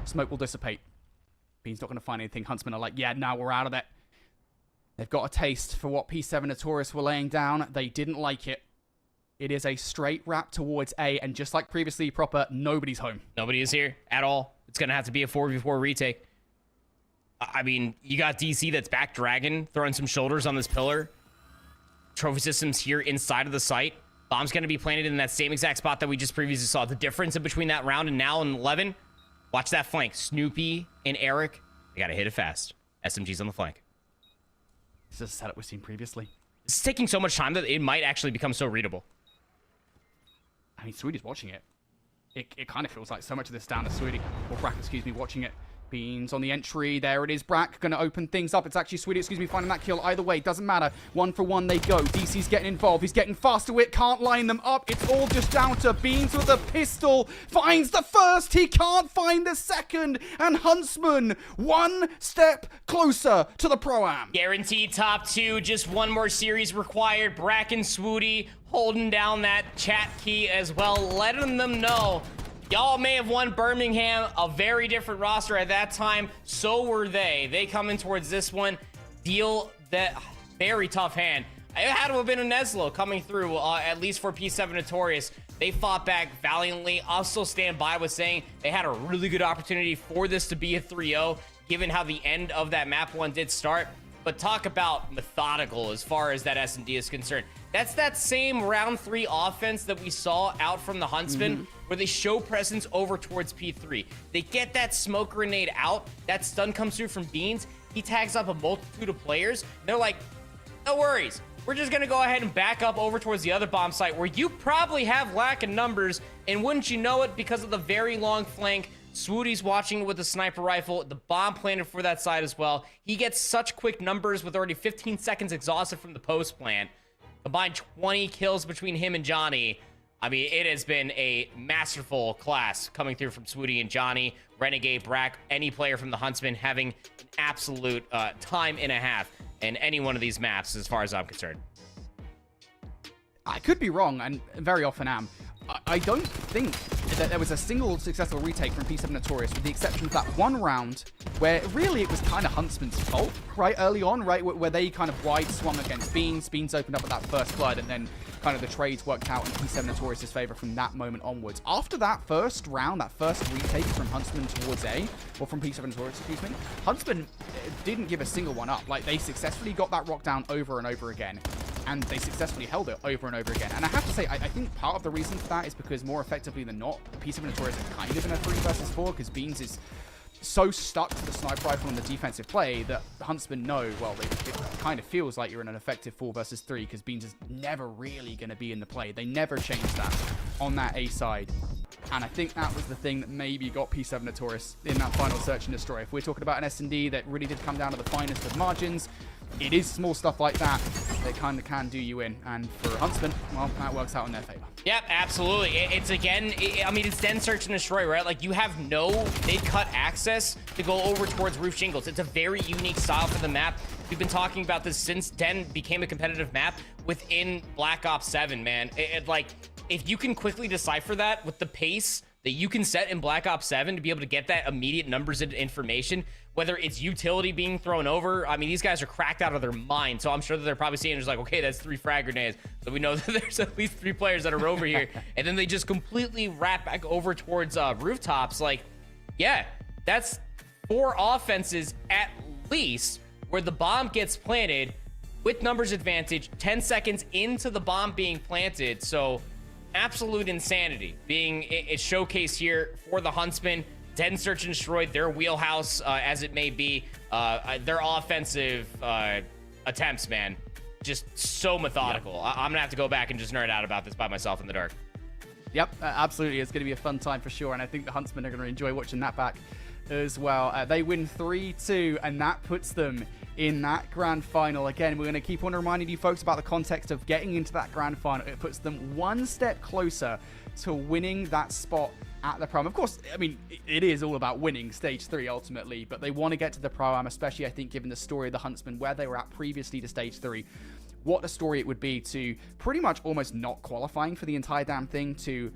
Smoke will dissipate. Bean's not going to find anything. Huntsmen are like, yeah, now we're out of it. They've got a taste for what P7 Notorious were laying down. They didn't like it. It is a straight wrap towards A, and just like previously, proper, nobody's home. Nobody is here at all. It's going to have to be a 4v4 retake. I mean, you got DC that's back dragon, throwing some shoulders on this pillar. Trophy systems here inside of the site. Bomb's going to be planted in that same exact spot that we just previously saw. The difference in between that round and now in 11. Watch that flank. Snoopy and Eric. They got to hit it fast. SMG's on the flank. This is a setup we've seen previously. This is taking so much time that it might actually become so readable. I mean, Sweetie's watching it. It kind of feels like so much of this down to Sweetie. Or Brack, excuse me, watching it. Beans on the entry. There it is. Brack going to open things up. It's actually Sweetie, excuse me, finding that kill. Either way, doesn't matter. 1-for-1 they go. DC's getting involved. He's getting faster with it. Can't line them up. It's all just down to Beans with a pistol. Finds the first. He can't find the second. And Huntsman, one step closer to the Pro-Am. Guaranteed top two. Just one more series required. Brack and Swooty holding down that chat key as well, letting them know y'all may have won Birmingham, a very different roster at that time. So were they. They come in towards this one, deal that very tough hand. It had to have been a Neslo coming through, at least for P7 Notorious. They fought back valiantly. I'll still stand by with saying they had a really good opportunity for this to be a 3-0, given how the end of that map one did start. But talk about methodical as far as that S&D is concerned. That's that same round 3 offense that we saw out from the Huntsmen, where they show presence over towards P3. They get that smoke grenade out. That stun comes through from Beans. He tags up a multitude of players. They're like, no worries. We're just going to go ahead and back up over towards the other bomb site where you probably have lack in numbers. And wouldn't you know it, because of the very long flank, Swooty's watching with a sniper rifle, the bomb planted for that side as well. He gets such quick numbers with already 15 seconds exhausted from the post plant. Combined 20 kills between him and Johnny. I mean, it has been a masterful class coming through from Swooty and Johnny, Renegade, Brack, any player from the Huntsmen having an absolute time and a half in any one of these maps as far as I'm concerned. I could be wrong, and very often am. I don't think that there was a single successful retake from P7 Notorious, with the exception of that one round where really it was kind of Huntsman's fault, right, early on, right, where they kind of wide swung against Beans. Beans opened up with that first blood, and then kind of the trades worked out in P7 Notorious' favor from that moment onwards. After that first round, that first retake from Huntsman towards A, or from P7 Notorious, excuse me, Huntsman didn't give a single one up. Like, they successfully got that rock down over and over again. And they successfully held it over and over again. And I have to say, I think part of the reason for that is because more effectively than not, P7 Notorious is kind of in a 3 versus 4, because Beans is so stuck to the sniper rifle and the defensive play that the Huntsmen know, well, it kind of feels like you're in an effective 4 versus 3, because Beans is never really going to be in the play. They never changed that on that A side. And I think that was the thing that maybe got P7 Notorious in that final search and destroy. If we're talking about an S&D that really did come down to the finest of margins, it is small stuff like that that kind of can do you in. And for Huntsmen, well, that works out in their favor. Yep, absolutely. It's again, I mean, it's Den search and destroy, right? Like, you have no mid-cut access to go over towards roof shingles. It's a very unique style for the map. We've been talking about this since Den became a competitive map within Black Ops 7, man. Like, if you can quickly decipher that with the pace that you can set in Black Ops 7 to be able to get that immediate numbers and information, whether it's utility being thrown over. I mean, these guys are cracked out of their mind, so I'm sure that they're probably seeing just like, okay, that's 3 frag grenades, so we know that there's at least 3 players that are over here, and then they just completely wrap back over towards rooftops. Like, yeah, that's 4 offenses at least where the bomb gets planted with numbers advantage 10 seconds into the bomb being planted. So absolute insanity being a showcase here for the Huntsmen. Dead and Search and Destroy, their wheelhouse, as it may be, their offensive attempts, man, just so methodical. Yeah. I'm gonna have to go back and just nerd out about this by myself in the dark. Yep, absolutely. It's going to be a fun time for sure, and I think the Huntsmen are going to enjoy watching that back as well. They win 3-2, and that puts them in that grand final. Again, we're going to keep on reminding you folks about the context of getting into that grand final. It puts them one step closer to winning that spot at the Pro-Am. Of course, I mean, it is all about winning Stage 3 ultimately, but they want to get to the Pro-Am, especially, I think, given the story of the Huntsmen, where they were at previously to Stage 3. What a story it would be to pretty much almost not qualifying for the entire damn thing, to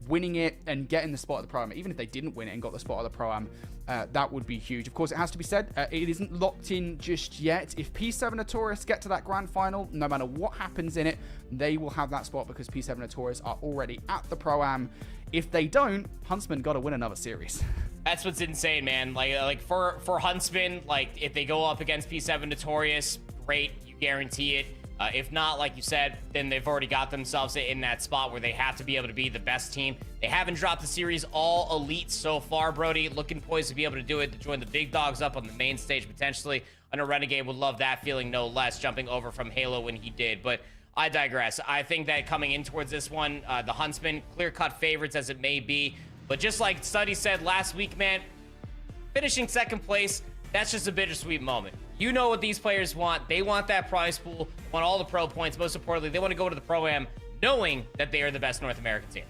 winning it and getting the spot at the Pro-Am. Even if they didn't win it and got the spot at the Pro-Am, that would be huge. Of course, it has to be said, it isn't locked in just yet. If P7 Notorious get to that grand final, no matter what happens in it, they will have that spot because P7 Notorious are already at the Pro-Am. If they don't, Huntsmen got to win another series. That's what's insane, man. Like for Huntsmen, like if they go up against P7 Notorious, great, you guarantee it. If not, like you said, then they've already got themselves in that spot where they have to be able to be the best team. They haven't dropped the series all elite so far, Brody. Looking poised to be able to do it, to join the big dogs up on the main stage potentially. I know Renegade would love that feeling no less, jumping over from Halo when he did. But I digress. I think that coming in towards this one, the Huntsmen, clear-cut favorites as it may be. But just like Study said last week, man, finishing second place, that's just a bittersweet moment. You know what these players want. They want that prize pool, want all the pro points. Most importantly, they want to go to the Pro-Am knowing that they are the best North American team.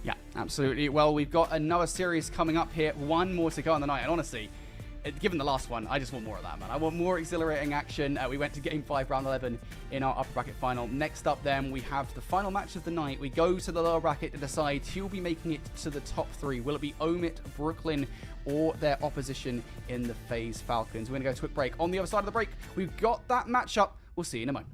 Yeah, absolutely. Well, we've got another series coming up here. One more to go on the night. And honestly, given the last one, I just want more of that, man. I want more exhilarating action. We went to Game 5, Round 11 in our upper bracket final. Next up, then, we have the final match of the night. We go to the lower bracket to decide who will be making it to the top 3. Will it be OMIT, Brooklyn, or their opposition in the FaZe Falcons? We're going to go to a quick break. On the other side of the break, we've got that matchup. We'll see you in a moment.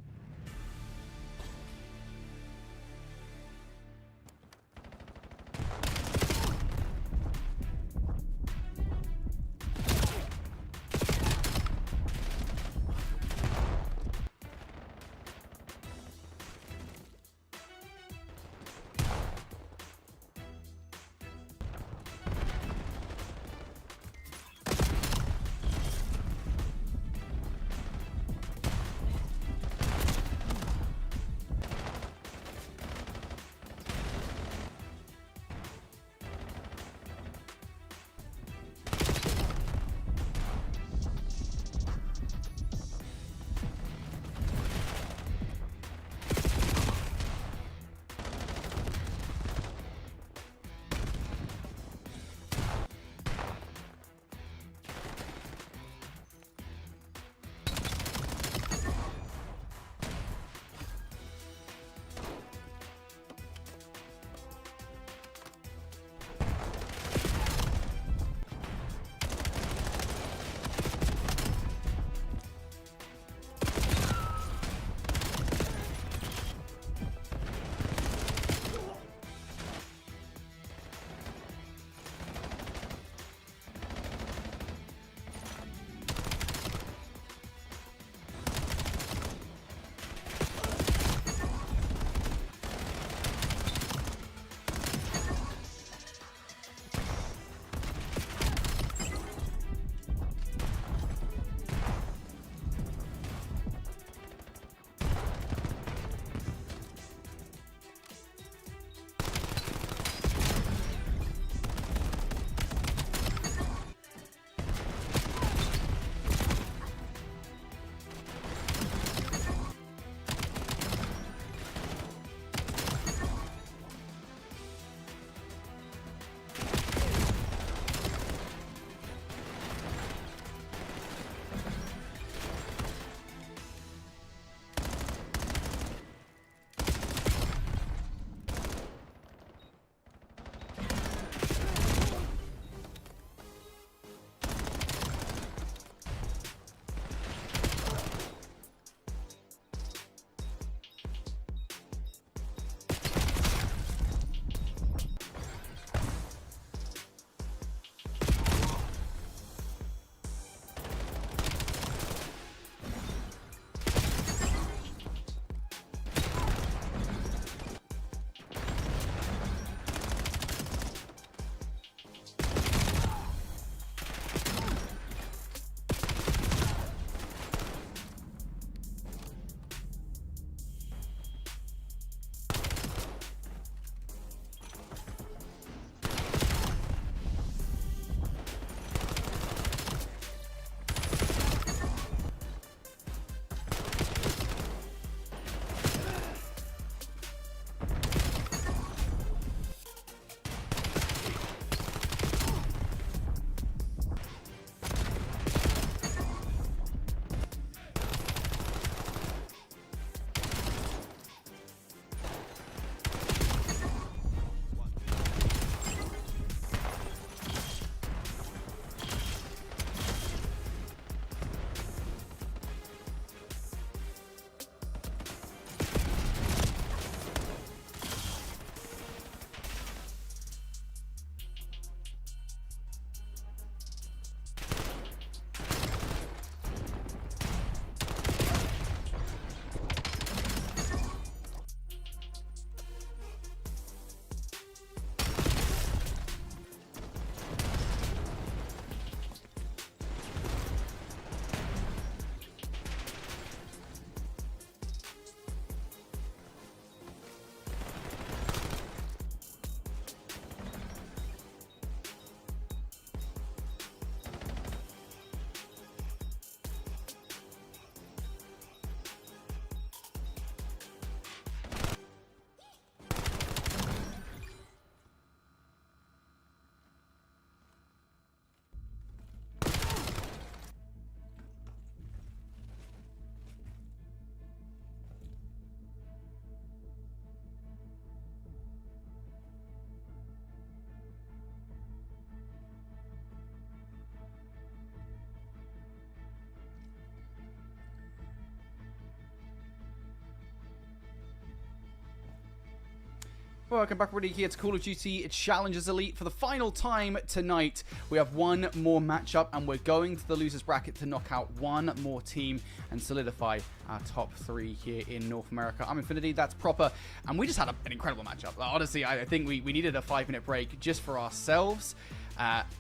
Welcome back, everybody, here to Call of Duty Challengers Elite for the final time tonight. We have one more matchup, and we're going to the losers bracket to knock out one more team and solidify our top 3 here in North America. I'm Infinity, that's Proper, and we just had an incredible matchup. Honestly, I think we needed a 5-minute break just for ourselves.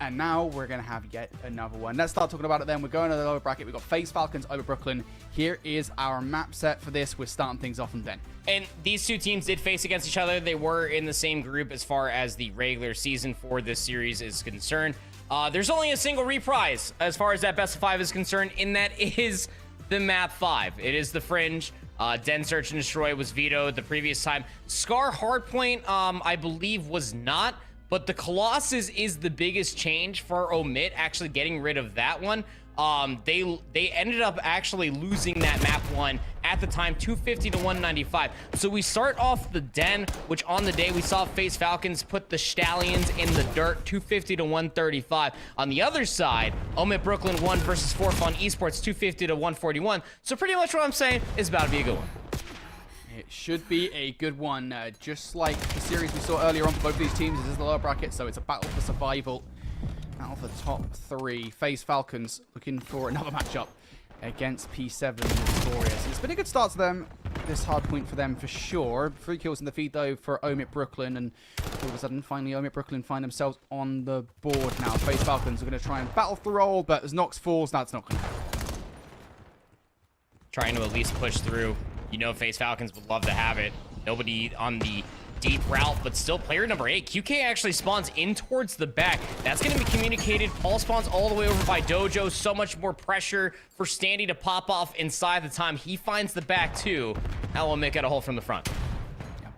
And now we're going to have yet another one. Let's start talking about it then. We're going to the lower bracket. We've got FaZe Falcons over Brooklyn. Here is our map set for this. We're starting things off and then. And these two teams did face against each other. They were in the same group as far as the regular season for this series is concerned. There's only a single reprise as far as that best of 5 is concerned, and that is the map 5. It is the Fringe. Den Search and Destroy was vetoed the previous time. Scar Hardpoint, I believe, was not. But the Colossus is the biggest change for OMIT, actually getting rid of that one. They ended up actually losing that map 1 at the time, 250 to 195. So we start off the Den, which on the day we saw FaZe Falcons put the Stallions in the dirt, 250 to 135. On the other side, OMIT Brooklyn 1 versus 4 Fun Esports, 250 to 141. So pretty much what I'm saying is about to be a good one. It should be a good one, just like the series we saw earlier on for both of these teams. This is the lower bracket, so it's a battle for survival. Out of the top 3, FaZe Falcons looking for another matchup against P7 Notorious. It's been a good start to them, this hard point for them for sure. 3 kills in the feed though for OMIT Brooklyn, and all of a sudden, finally, OMIT Brooklyn find themselves on the board now. FaZe Falcons are going to try and battle through all, but as Nox falls, that's not going to happen. Trying to at least push through. You know, FaZe Falcons would love to have it. Nobody on the deep route, but still player number 8. QK actually spawns in towards the back. That's going to be communicated. Paul spawns all the way over by Dojo. So much more pressure for Standy to pop off inside the time. He finds the back too. Now we'll make it a hole from the front. Yeah.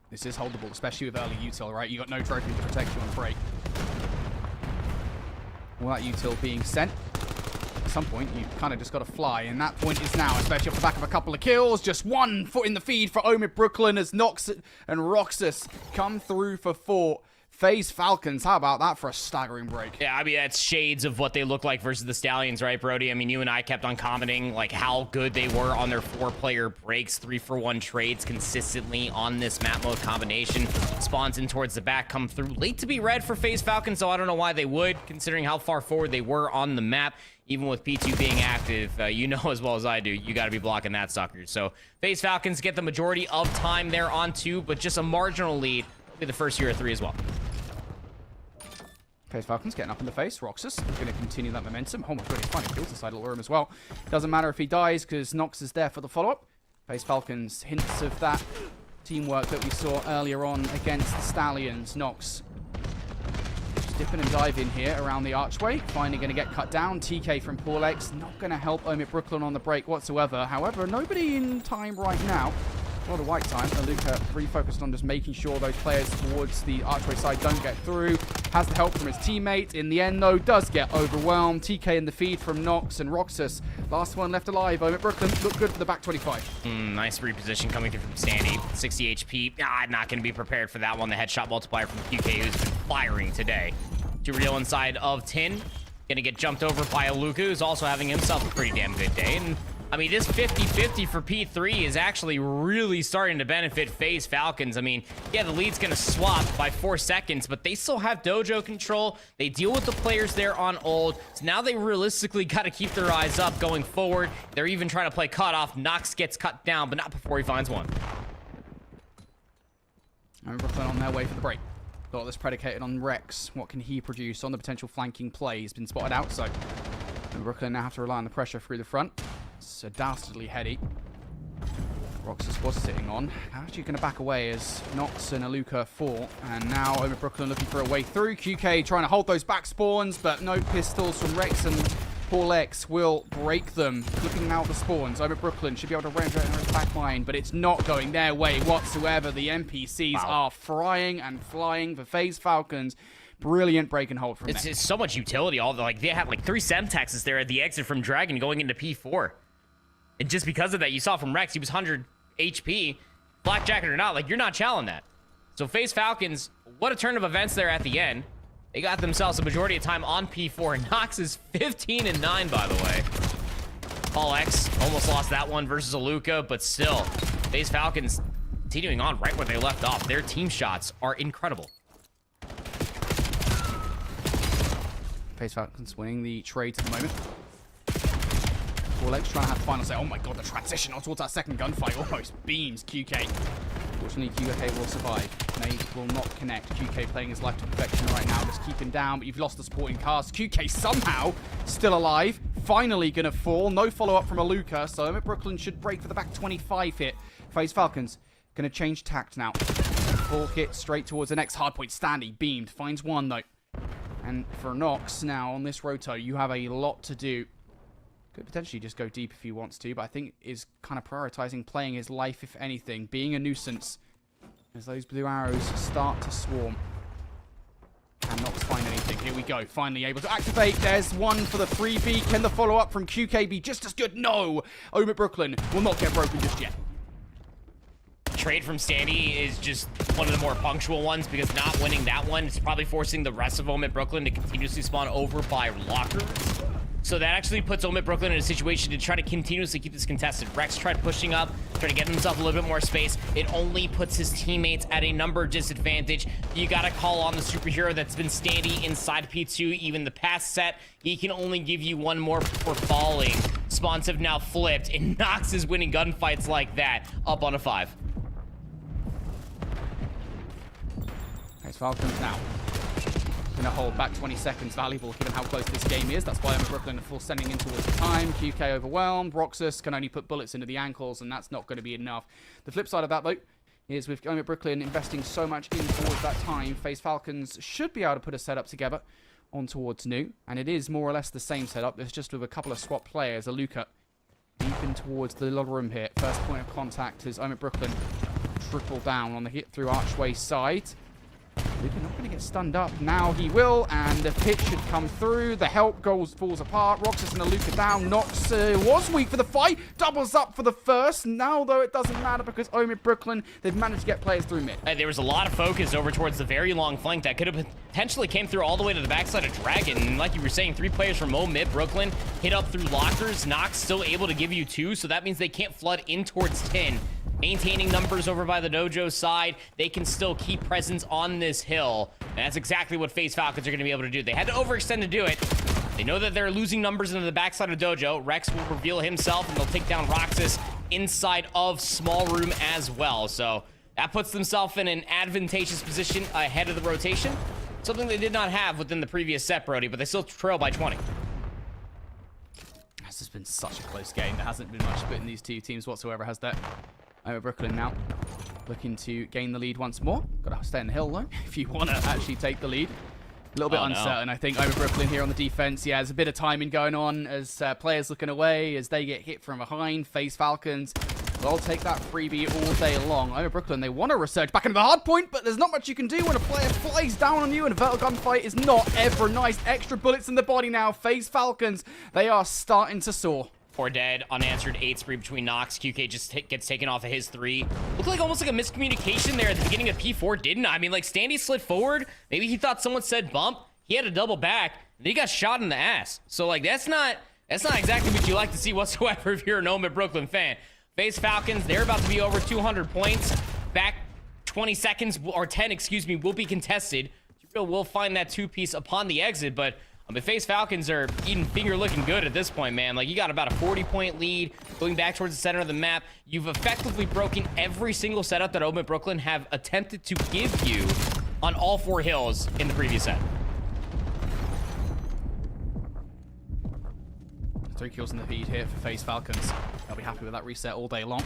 This is holdable, especially with early util, right? You got no trophy to protect you on the break. All that util being sent. At some point, you kind of just got to fly, and that point is now, especially off the back of a couple of kills. Just 1 foot in the feed for OMIT Brooklyn as Nox and Roxas come through for 4. FaZe Falcons, how about that for a staggering break? Yeah, I mean, that's shades of what they look like versus the Stallions, right, Brody? I mean, you and I kept on commenting, like, how good they were on their 4-player breaks, 3-for-1 trades consistently on this map mode combination. Spawns in towards the back, come through. Late to be red for FaZe Falcons, so I don't know why they would, considering how far forward they were on the map. Even with P2 being active, you know as well as I do, you got to be blocking that sucker. So FaZe Falcons get the majority of time there on 2, but just a marginal lead. It'll be the first year of 3 as well. FaZe Falcons getting up in the face. Roxas going to continue that momentum. Oh my god, he's finding kills inside the room as well. Doesn't matter if he dies because Nox is there for the follow-up. FaZe Falcons, hints of that teamwork that we saw earlier on against the Stallions. Nox just dipping and diving here around the archway. Finally going to get cut down. TK from Paul X not going to help OMIT Brooklyn on the break whatsoever. However, nobody in time right now. A lot of white time. Luca really focused on just making sure those players towards the archway side don't get through. Has the help from his teammate. In the end, though, does get overwhelmed. TK in the feed from Nox and Roxas. Last one left alive. OMIT Brooklyn look good for the back 25. Nice reposition coming through from Standy. 60 HP. Not going to be prepared for that one. The headshot multiplier from QK, who's been firing today. To real inside of Tin. Going to get jumped over by a Luca, who's also having himself a pretty damn good day. And I mean, this 50-50 for P3 is actually really starting to benefit FaZe Falcons. I mean, yeah, the lead's going to swap by 4 seconds, but they still have dojo control. They deal with the players there on ult. So now they realistically got to keep their eyes up going forward. They're even trying to play cutoff. Nox gets cut down, but not before he finds one. And Brooklyn on their way for the break. A lot of this predicated on Rex. What can he produce on the potential flanking play? He's been spotted out, so Brooklyn now have to rely on the pressure through the front. It's dastardly heady. Roxas was sitting on. Actually going to back away as Nox and Aluka fought. And now OMIT Brooklyn looking for a way through. QK trying to hold those back spawns, but no pistols from Rex and Paul X will break them. Looking now at the spawns. OMIT Brooklyn should be able to range out in his back line, but it's not going their way whatsoever. The NPCs are frying and flying for FaZe Falcons. Brilliant break and hold from them. It's so much utility. They had like 3 Semtexes there at the exit from Dragon going into P4. And just because of that, you saw from Rex, he was 100 HP. Black Jacket or not, like, you're not challenging that. So FaZe Falcons, what a turn of events there at the end. They got themselves a majority of time on P4. And Nox is 15-9, by the way. Paul X almost lost that one versus Aluka, but still, FaZe Falcons continuing on right where they left off. Their team shots are incredible. FaZe Falcons winning the trades at the moment. Forlex trying to have the final say. Oh my god, the transition on towards that second gunfight almost beams QK. Fortunately, QK will survive. Nade will not connect. QK playing his life to perfection right now. Just keep him down, but you've lost the supporting cast. QK somehow still alive. Finally gonna fall. No follow-up from Aluka, so OMIT Brooklyn should break for the back 25 hit. FaZe Falcons gonna change tact now. Full hit straight towards the next hardpoint. Standy beamed. Finds one though. And for Nox now on this roto, you have a lot to do. Could potentially just go deep if he wants to, but I think is kind of prioritizing playing his life, if anything, being a nuisance as those blue arrows start to swarm. Can Nox find anything? Here we go. Finally able to activate. There's one for the 3B. Can the follow-up from QK be just as good? No! OMIT Brooklyn will not get broken just yet. Trade from Standy is just one of the more punctual ones because not winning that one is probably forcing the rest of OMIT Brooklyn to continuously spawn over by lockers. So that actually puts OMIT Brooklyn in a situation to try to continuously keep this contested. Rex tried pushing up, trying to get himself a little bit more space. It only puts his teammates at a number disadvantage. You gotta call on the superhero that's been Standy inside P2 even the past set. He can only give you one more before falling. Spawns have now flipped, and Nox is winning gunfights like that, up on a 5. FaZe Falcons now gonna hold back 20 seconds, valuable given how close this game is. That's why OMIT Brooklyn are full sending in towards the time. QK overwhelmed. Roxas can only put bullets into the ankles, and that's not going to be enough. The flip side of that, though, is with OMIT Brooklyn investing so much in towards that time, FaZe Falcons should be able to put a setup together on towards new, and it is more or less the same setup. It's just with a couple of swap players. Aluka deep in towards the little room here. First point of contact is OMIT Brooklyn triple down on the hit through archway side. Luka not going to get stunned up. Now he will, and the pitch should come through. The help falls apart. Roxas and Aluka down. Nox was weak for the fight. Doubles up for the first. Now, though, it doesn't matter because OMIT Brooklyn, they've managed to get players through mid. There was a lot of focus over towards the very long flank that could have potentially came through all the way to the backside of Dragon. And like you were saying, 3 players from OMIT Brooklyn hit up through lockers. Nox still able to give you 2, so that means they can't flood in towards 10. Maintaining numbers over by the Dojo side, they can still keep presence on this hill. And that's exactly what FaZe Falcons are going to be able to do. They had to overextend to do it. They know that they're losing numbers into the backside of Dojo. Rex will reveal himself, and they'll take down Roxas inside of small room as well. So that puts themselves in an advantageous position ahead of the rotation. Something they did not have within the previous set, Brody, but they still trail by 20. This has been such a close game. There hasn't been much split in these two teams whatsoever, has there? OMIT Brooklyn now looking to gain the lead once more. Got to stay on the hill, though, if you want to actually take the lead. A little bit uncertain, I think. OMIT Brooklyn here on the defense. Yeah, there's a bit of timing going on as players looking away, as they get hit from behind. FaZe Falcons, they'll take that freebie all day long. OMIT Brooklyn, they want to resurge back into the hard point, but there's not much you can do when a player flies down on you, and a vertical gunfight is not ever nice. Extra bullets in the body now. FaZe Falcons, they are starting to soar. 4 dead, unanswered 8 spree between Nox. QK just gets taken off of his 3. Looked like almost like a miscommunication there at the beginning of P4, didn't I? I mean, like, Standy slid forward. Maybe he thought someone said bump. He had to double back, and he got shot in the ass. So, like, that's not exactly what you like to see whatsoever if you're an OMIT Brooklyn fan. FaZe Falcons, they're about to be over 200 points. Back 20 seconds, or 10, excuse me, will be contested. We'll find that 2-piece upon the exit, but the FaZe Falcons are eating finger looking good at this point, man. Like, you got about a 40-point lead going back towards the center of the map. You've effectively broken every single setup that OMIT Brooklyn have attempted to give you on all 4 hills in the previous set. 3 kills in the feed here for FaZe Falcons. They'll be happy with that reset all day long.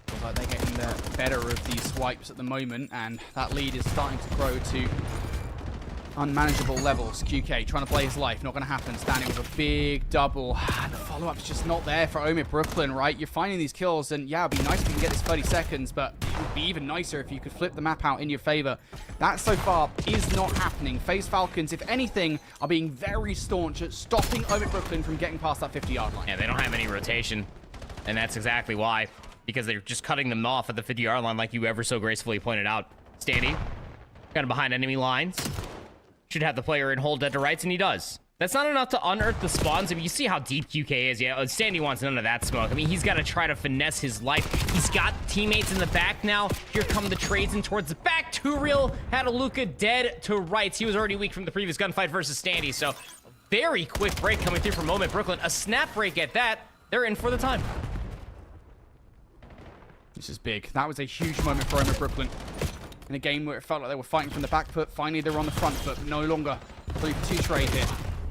Looks like they're getting the better of these swipes at the moment, and that lead is starting to grow to unmanageable levels. QK trying to play his life, not going to happen. Standing with a big double. The follow-up's just not there for OMIT Brooklyn, right? You're finding these kills, and yeah, it'd be nice if you can get this 30 seconds, but it would be even nicer if you could flip the map out in your favor. That, so far, is not happening. FaZe Falcons, if anything, are being very staunch at stopping OMIT Brooklyn from getting past that 50-yard line. Yeah, they don't have any rotation, and that's exactly why, because they're just cutting them off at the 50-yard line like you ever so gracefully pointed out. Standy, kind of behind enemy lines. Should have the player in hold dead to rights, and he does. That's not enough to unearth the spawns. I mean, you see how deep QK is. Yeah, Sandy wants none of that smoke. I mean, he's got to try to finesse his life. He's got teammates in the back now. Here come the trades in towards the back. Too Real had a Luca dead to rights. He was already weak from the previous gunfight versus Standy. So, very quick break coming through from OMITBrooklyn. A snap break at that. They're in for the time. This is big. That was a huge moment for OMITBrooklyn. In a game where it felt like they were fighting from the back foot. Finally, they're on the front foot, but no longer. I believe 2 trade here.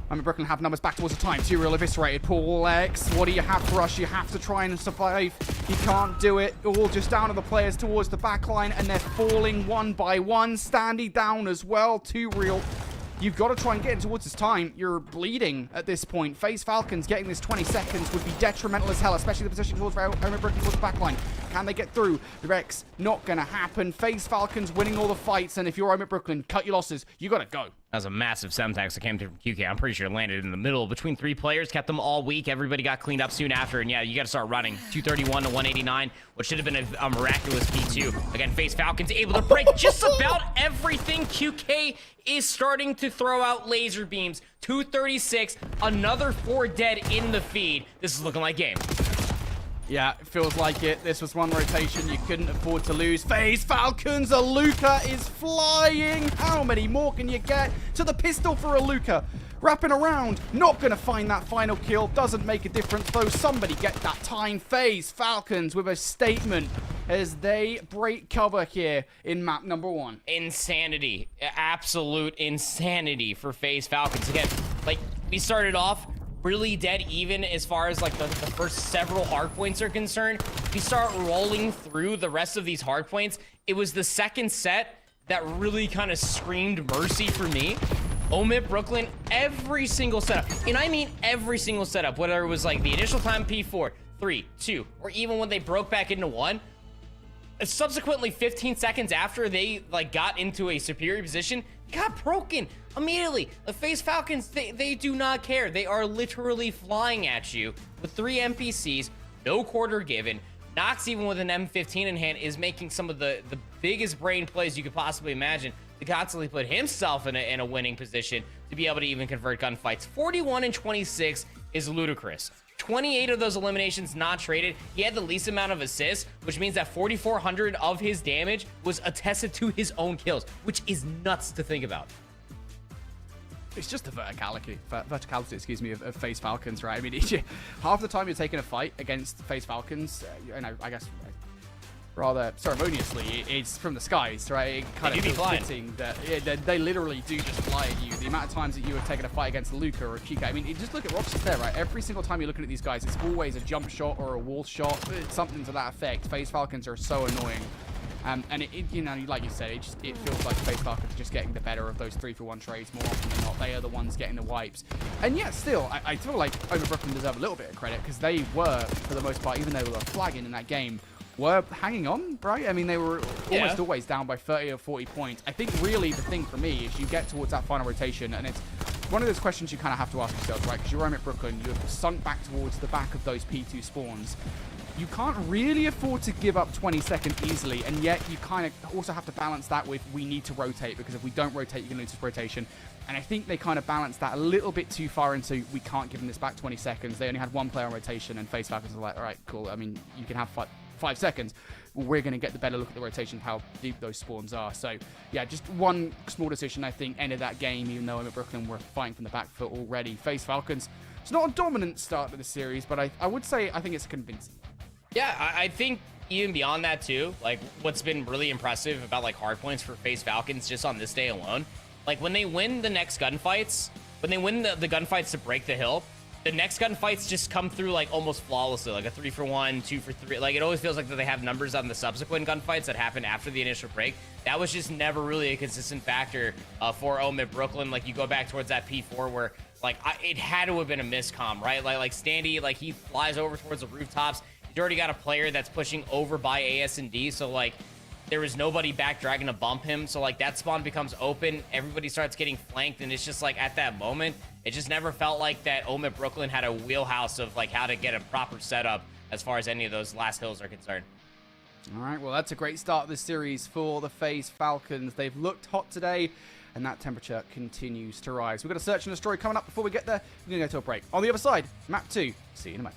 OMITBrooklyn have numbers back towards the time. Too Real eviscerated. Paul X, what do you have for us? You have to try and survive. You can't do it. All just down to the players towards the back line, and they're falling one by one. Standy down as well. Too Real. You've got to try and get in towards this time. You're bleeding at this point. FaZe Falcons getting this 20 seconds would be detrimental as hell, especially the position towards OMITBrooklyn towards the backline. Can they get through? The Rex, not going to happen. FaZe Falcons winning all the fights, and if you're OMITBrooklyn, cut your losses. You got to go. That was a massive semtex that came through from QK. I'm pretty sure it landed in the middle between 3 players, kept them all weak. Everybody got cleaned up soon after, and yeah, you got to start running. 231 to 189, what should have been a miraculous P2. Again, FaZe Falcons able to break just about everything. QK is starting to throw out laser beams. 236, another 4 dead in the feed. This is looking like game. Yeah, it feels like it. This was one rotation you couldn't afford to lose. FaZe Falcons, a Luca is flying. How many more can you get? To the pistol for a Luca. Wrapping around, not going to find that final kill. Doesn't make a difference, though. Somebody get that time. FaZe Falcons with a statement as they break cover here in map number 1. Insanity. Absolute insanity for FaZe Falcons. Again, like, we started off really dead even as far as like the first several hard points are concerned. If you start rolling through the rest of these hard points, it was the second set that really kind of screamed mercy for me. OMITBrooklyn, every single setup, and I mean every single setup, whether it was like the initial time P4, 3, 2, or even when they broke back into 1, subsequently 15 seconds after they like got into a superior position, got broken immediately. The FaZe Falcons, they do not care. They are literally flying at you with 3 NPCs, no quarter given. Nox, even with an M15 in hand, is making some of the biggest brain plays you could possibly imagine to constantly put himself in a winning position to be able to even convert gunfights. 41 and 26 is ludicrous. 28 of those eliminations not traded. He had the least amount of assists, which means that 4,400 of his damage was attested to his own kills, which is nuts to think about. It's just the verticality, excuse me, of FaZe Falcons, right? I mean, half the time you're taking a fight against FaZe Falcons, I guess rather ceremoniously, it's from the skies, right? It kind of feels fitting that they literally do just fly at you. The amount of times that you have taken a fight against Luca or QK, I mean, just look at Roxas there, right? Every single time you're looking at these guys, it's always a jump shot or a wall shot, something to that effect. FaZe Falcons are so annoying. And you know, like you said, it feels like FaZe Falcons are just getting the better of those 3-for-1 trades more often than not. They are the ones getting the wipes. And yet, still, I feel like OMITBrooklyn deserve a little bit of credit because they were, for the most part, even though they were flagging in that game, were hanging on, right? I mean, they were almost always down by 30 or 40 points. I think really the thing for me is you get towards that final rotation, and it's one of those questions you kind of have to ask yourself, right? Because you're OMITBrooklyn, you're sunk back towards the back of those P2 spawns. You can't really afford to give up 20 seconds easily, and yet you kind of also have to balance that with we need to rotate, because if we don't rotate, you're going to lose this rotation. And I think they kind of balanced that a little bit too far into we can't give them this back 20 seconds. They only had 1 player on rotation, and FaZe Falcons were like, all right, cool. I mean, you can have 5 seconds. We're going to get the better look at the rotation, how deep those spawns are. So, yeah, just one small decision, I think, ended that game, even though OMITBrooklyn were fighting from the back foot already. FaZe Falcons, it's not a dominant start to the series, but I would say I think it's convincing. Yeah, I think even beyond that too, like what's been really impressive about like hard points for FaZe Falcons just on this day alone, like when they win the next gunfights, when they win the gunfights to break the hill, the next gunfights just come through like almost flawlessly, like a 3-for-1, 2-for-3. Like it always feels like that they have numbers on the subsequent gunfights that happen after the initial break. That was just never really a consistent factor for OMITBrooklyn. Like you go back towards that P4 where like it had to have been a miscomm, right? Like Standy, like he flies over towards the rooftops. You already got a player that's pushing over by AS&D, so like there was nobody back dragging to bump him, so like that spawn becomes open, everybody starts getting flanked, and it's just like at that moment it just never felt like that OMITBrooklyn had a wheelhouse of like how to get a proper setup as far as any of those last hills are concerned. All right, well, that's a great start of this series for the FaZe Falcons. They've looked hot today. and that temperature continues to rise. We've got a search and destroy coming up. Before we get there, we're going to go to a break. On the other side, map 2. See you in a moment.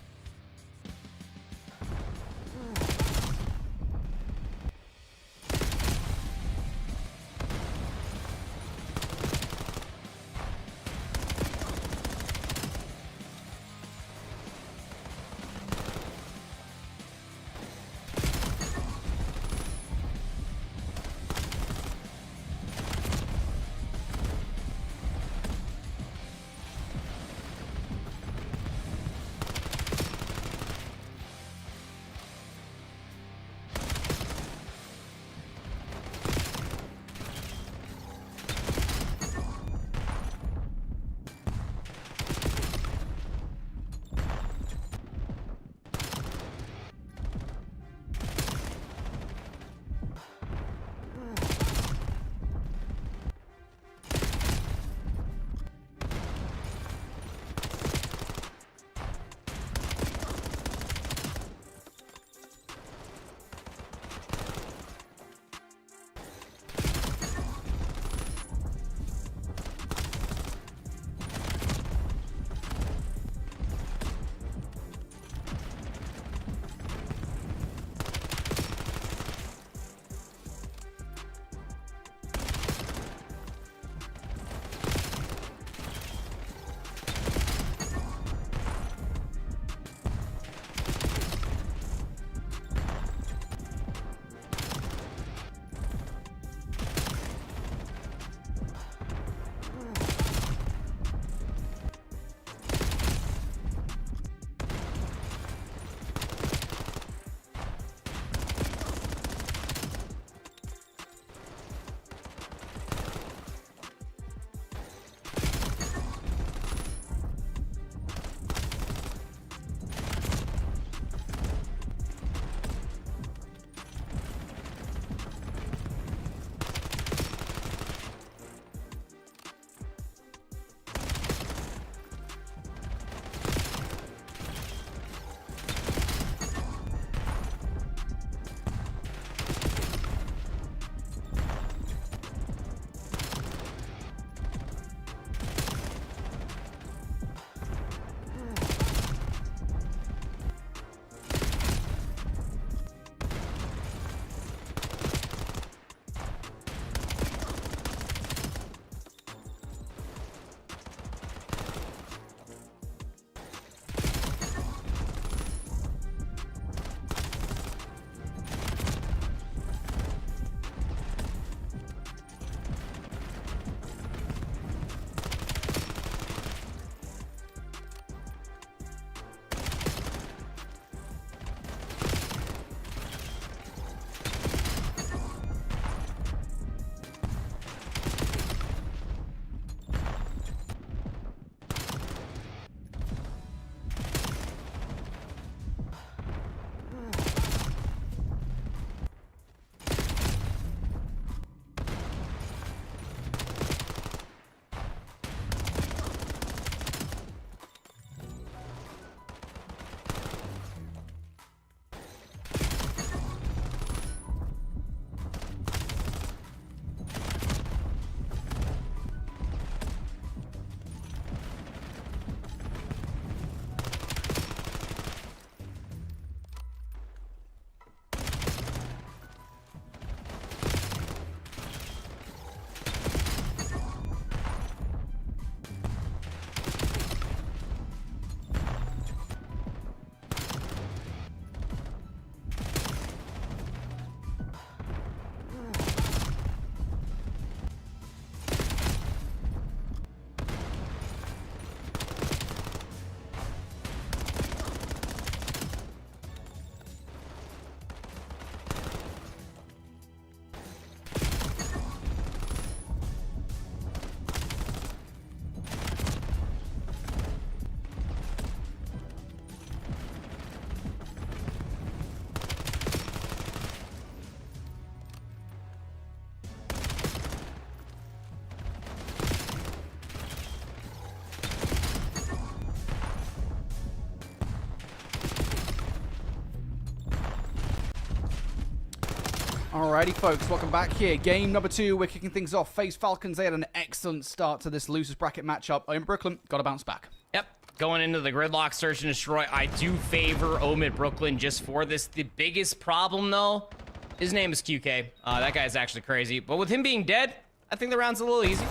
Alrighty, folks, welcome back here. Game number 2, we're kicking things off. FaZe Falcons, they had an excellent start to this losers bracket matchup. OMIT Brooklyn got to bounce back. Yep. Going into the gridlock, search and destroy. I do favor OMIT Brooklyn just for this. The biggest problem, though, his name is QK. That guy's actually crazy. But with him being dead, I think the round's a little easy.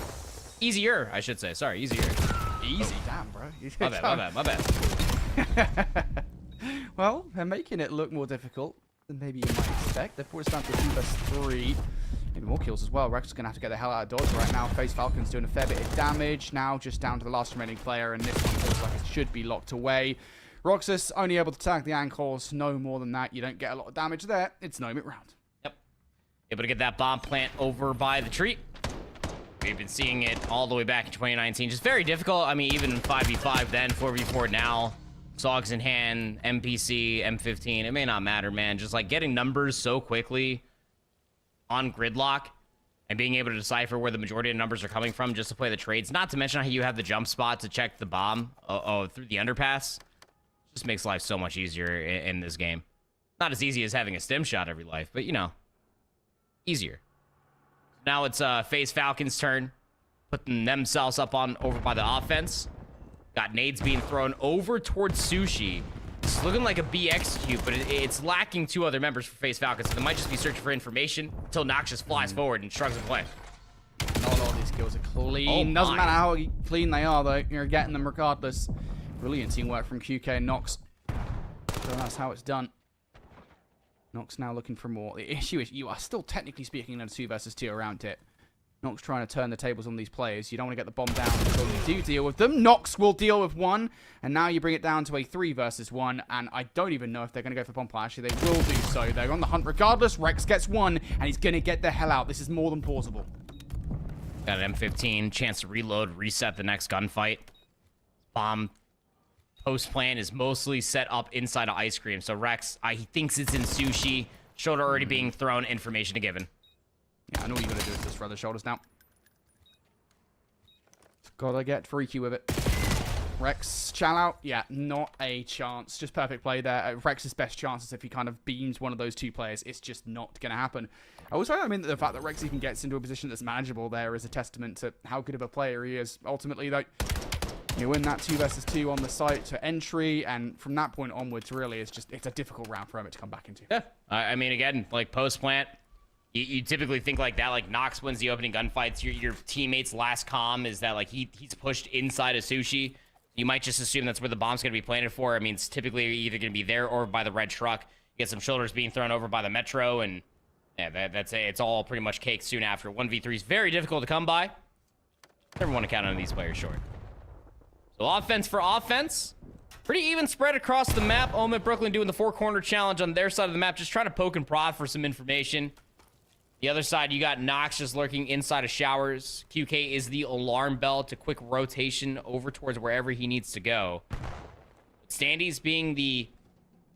Easier, I should say. Sorry, easier. Easy, damn, bro. My bad. Well, they're making it look more difficult than maybe you might expect. They've brought us down to 2-3. Maybe more kills as well. Rex is going to have to get the hell out of dodge right now. FaZe Falcons doing a fair bit of damage. Now just down to the last remaining player, and this one feels like it should be locked away. Roxas only able to tag the ankles. No more than that. You don't get a lot of damage there. It's an OMIT round. Yep. Able to get that bomb plant over by the tree. We've been seeing it all the way back in 2019. Just very difficult. I mean, even 5v5 then, 4v4 now. Sogs in hand, MPC, M15. It may not matter, man. Just like getting numbers so quickly on gridlock and being able to decipher where the majority of numbers are coming from just to play the trades. Not to mention how you have the jump spot to check the bomb through the underpass. Just makes life so much easier in this game. Not as easy as having a stim shot every life, but you know, easier. Now it's FaZe Falcons' turn, putting themselves up on over by the offense. Got nades being thrown over towards Sushi. It's looking like a B execute, but it's lacking 2 other members for FaZe Falcons, so they might just be searching for information until Nox just flies forward and shrugs and play. Not all of these kills are clean. Doesn't matter how clean they are, though. You're getting them regardless. Brilliant teamwork from QK and Nox. So that's how it's done. Nox now looking for more. The issue is you are still technically speaking in a 2 versus 2 around it. Nox trying to turn the tables on these players. You don't want to get the bomb down until you do deal with them. Nox will deal with 1, and now you bring it down to a 3 versus 1, and I don't even know if they're going to go for bomb plant. Actually, they will do so. They're on the hunt regardless. Rex gets 1, and he's going to get the hell out. This is more than plausible. Got an M15, chance to reload, reset the next gunfight. Bomb post plan is mostly set up inside of ice cream, so Rex, he thinks it's in Sushi. Shoulder already being thrown, information to given. Yeah, I know what you got to do with this for other shoulders now. Gotta get freaky with it. Rex, chow out. Yeah, not a chance. Just perfect play there. Rex's best chance is if he kind of beams one of those 2 players. It's just not going to happen. I mean, the fact that Rex even gets into a position that's manageable there is a testament to how good of a player he is. Ultimately, though, you win that 2 versus 2 on the site to entry, and from that point onwards, really, it's a difficult round for him to come back into. Yeah, I mean, again, like post plant, you typically think like that, like Nox wins the opening gunfights. Your teammate's last comm is that like he's pushed inside of Sushi. You might just assume that's where the bomb's going to be planted for. I mean, it's typically either going to be there or by the red truck. You get some shoulders being thrown over by the Metro, and yeah, that's it. It's all pretty much cake soon after. 1v3 is very difficult to come by. Never want to count on these players short. So offense for offense. Pretty even spread across the map. OMIT Brooklyn doing the 4-corner challenge on their side of the map, just trying to poke and prod for some information. The other side, you got Nox just lurking inside of showers. QK is the alarm bell to quick rotation over towards wherever he needs to go. Standy's being the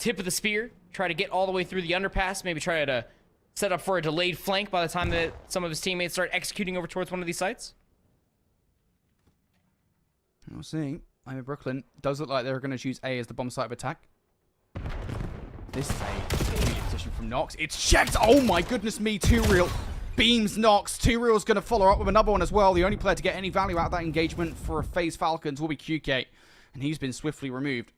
tip of the spear. Try to get all the way through the underpass. Maybe try to set up for a delayed flank by the time that some of his teammates start executing over towards one of these sites. We'll see. OMIT Brooklyn does look like they're going to choose A as the bomb site of attack. This is a position from Nox. It's checked. Oh my goodness me. 2 real beams Nox. 2 real's going to follow up with another one as well. The only player to get any value out of that engagement for FaZe Falcons will be QK, and he's been swiftly removed.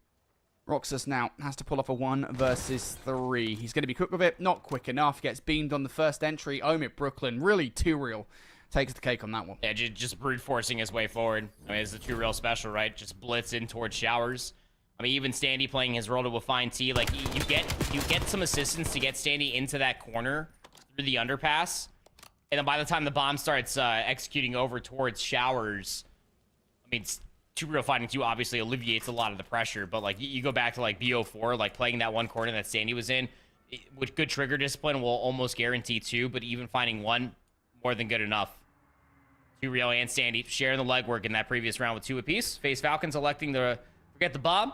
Roxas now has to pull off a 1 versus 3. He's going to be quick with it. Not quick enough. Gets beamed on the first entry. OMIT Brooklyn, really 2 real. Takes the cake on that one. Yeah, just brute forcing his way forward. I mean, it's the 2 real special, right? Just blitz in towards showers. I mean, even Standy playing his role to find T, like you get some assistance to get Standy into that corner through the underpass, and then by the time the bomb starts executing over towards showers, I mean, 2 real fighting 2 obviously alleviates a lot of the pressure, but like you go back to like BO4, like playing that one corner that Standy was in, with good trigger discipline will almost guarantee 2, but even finding 1 more than good enough. 2 real and Standy sharing the legwork in that previous round with 2 apiece. FaZe Falcons electing to forget the bomb.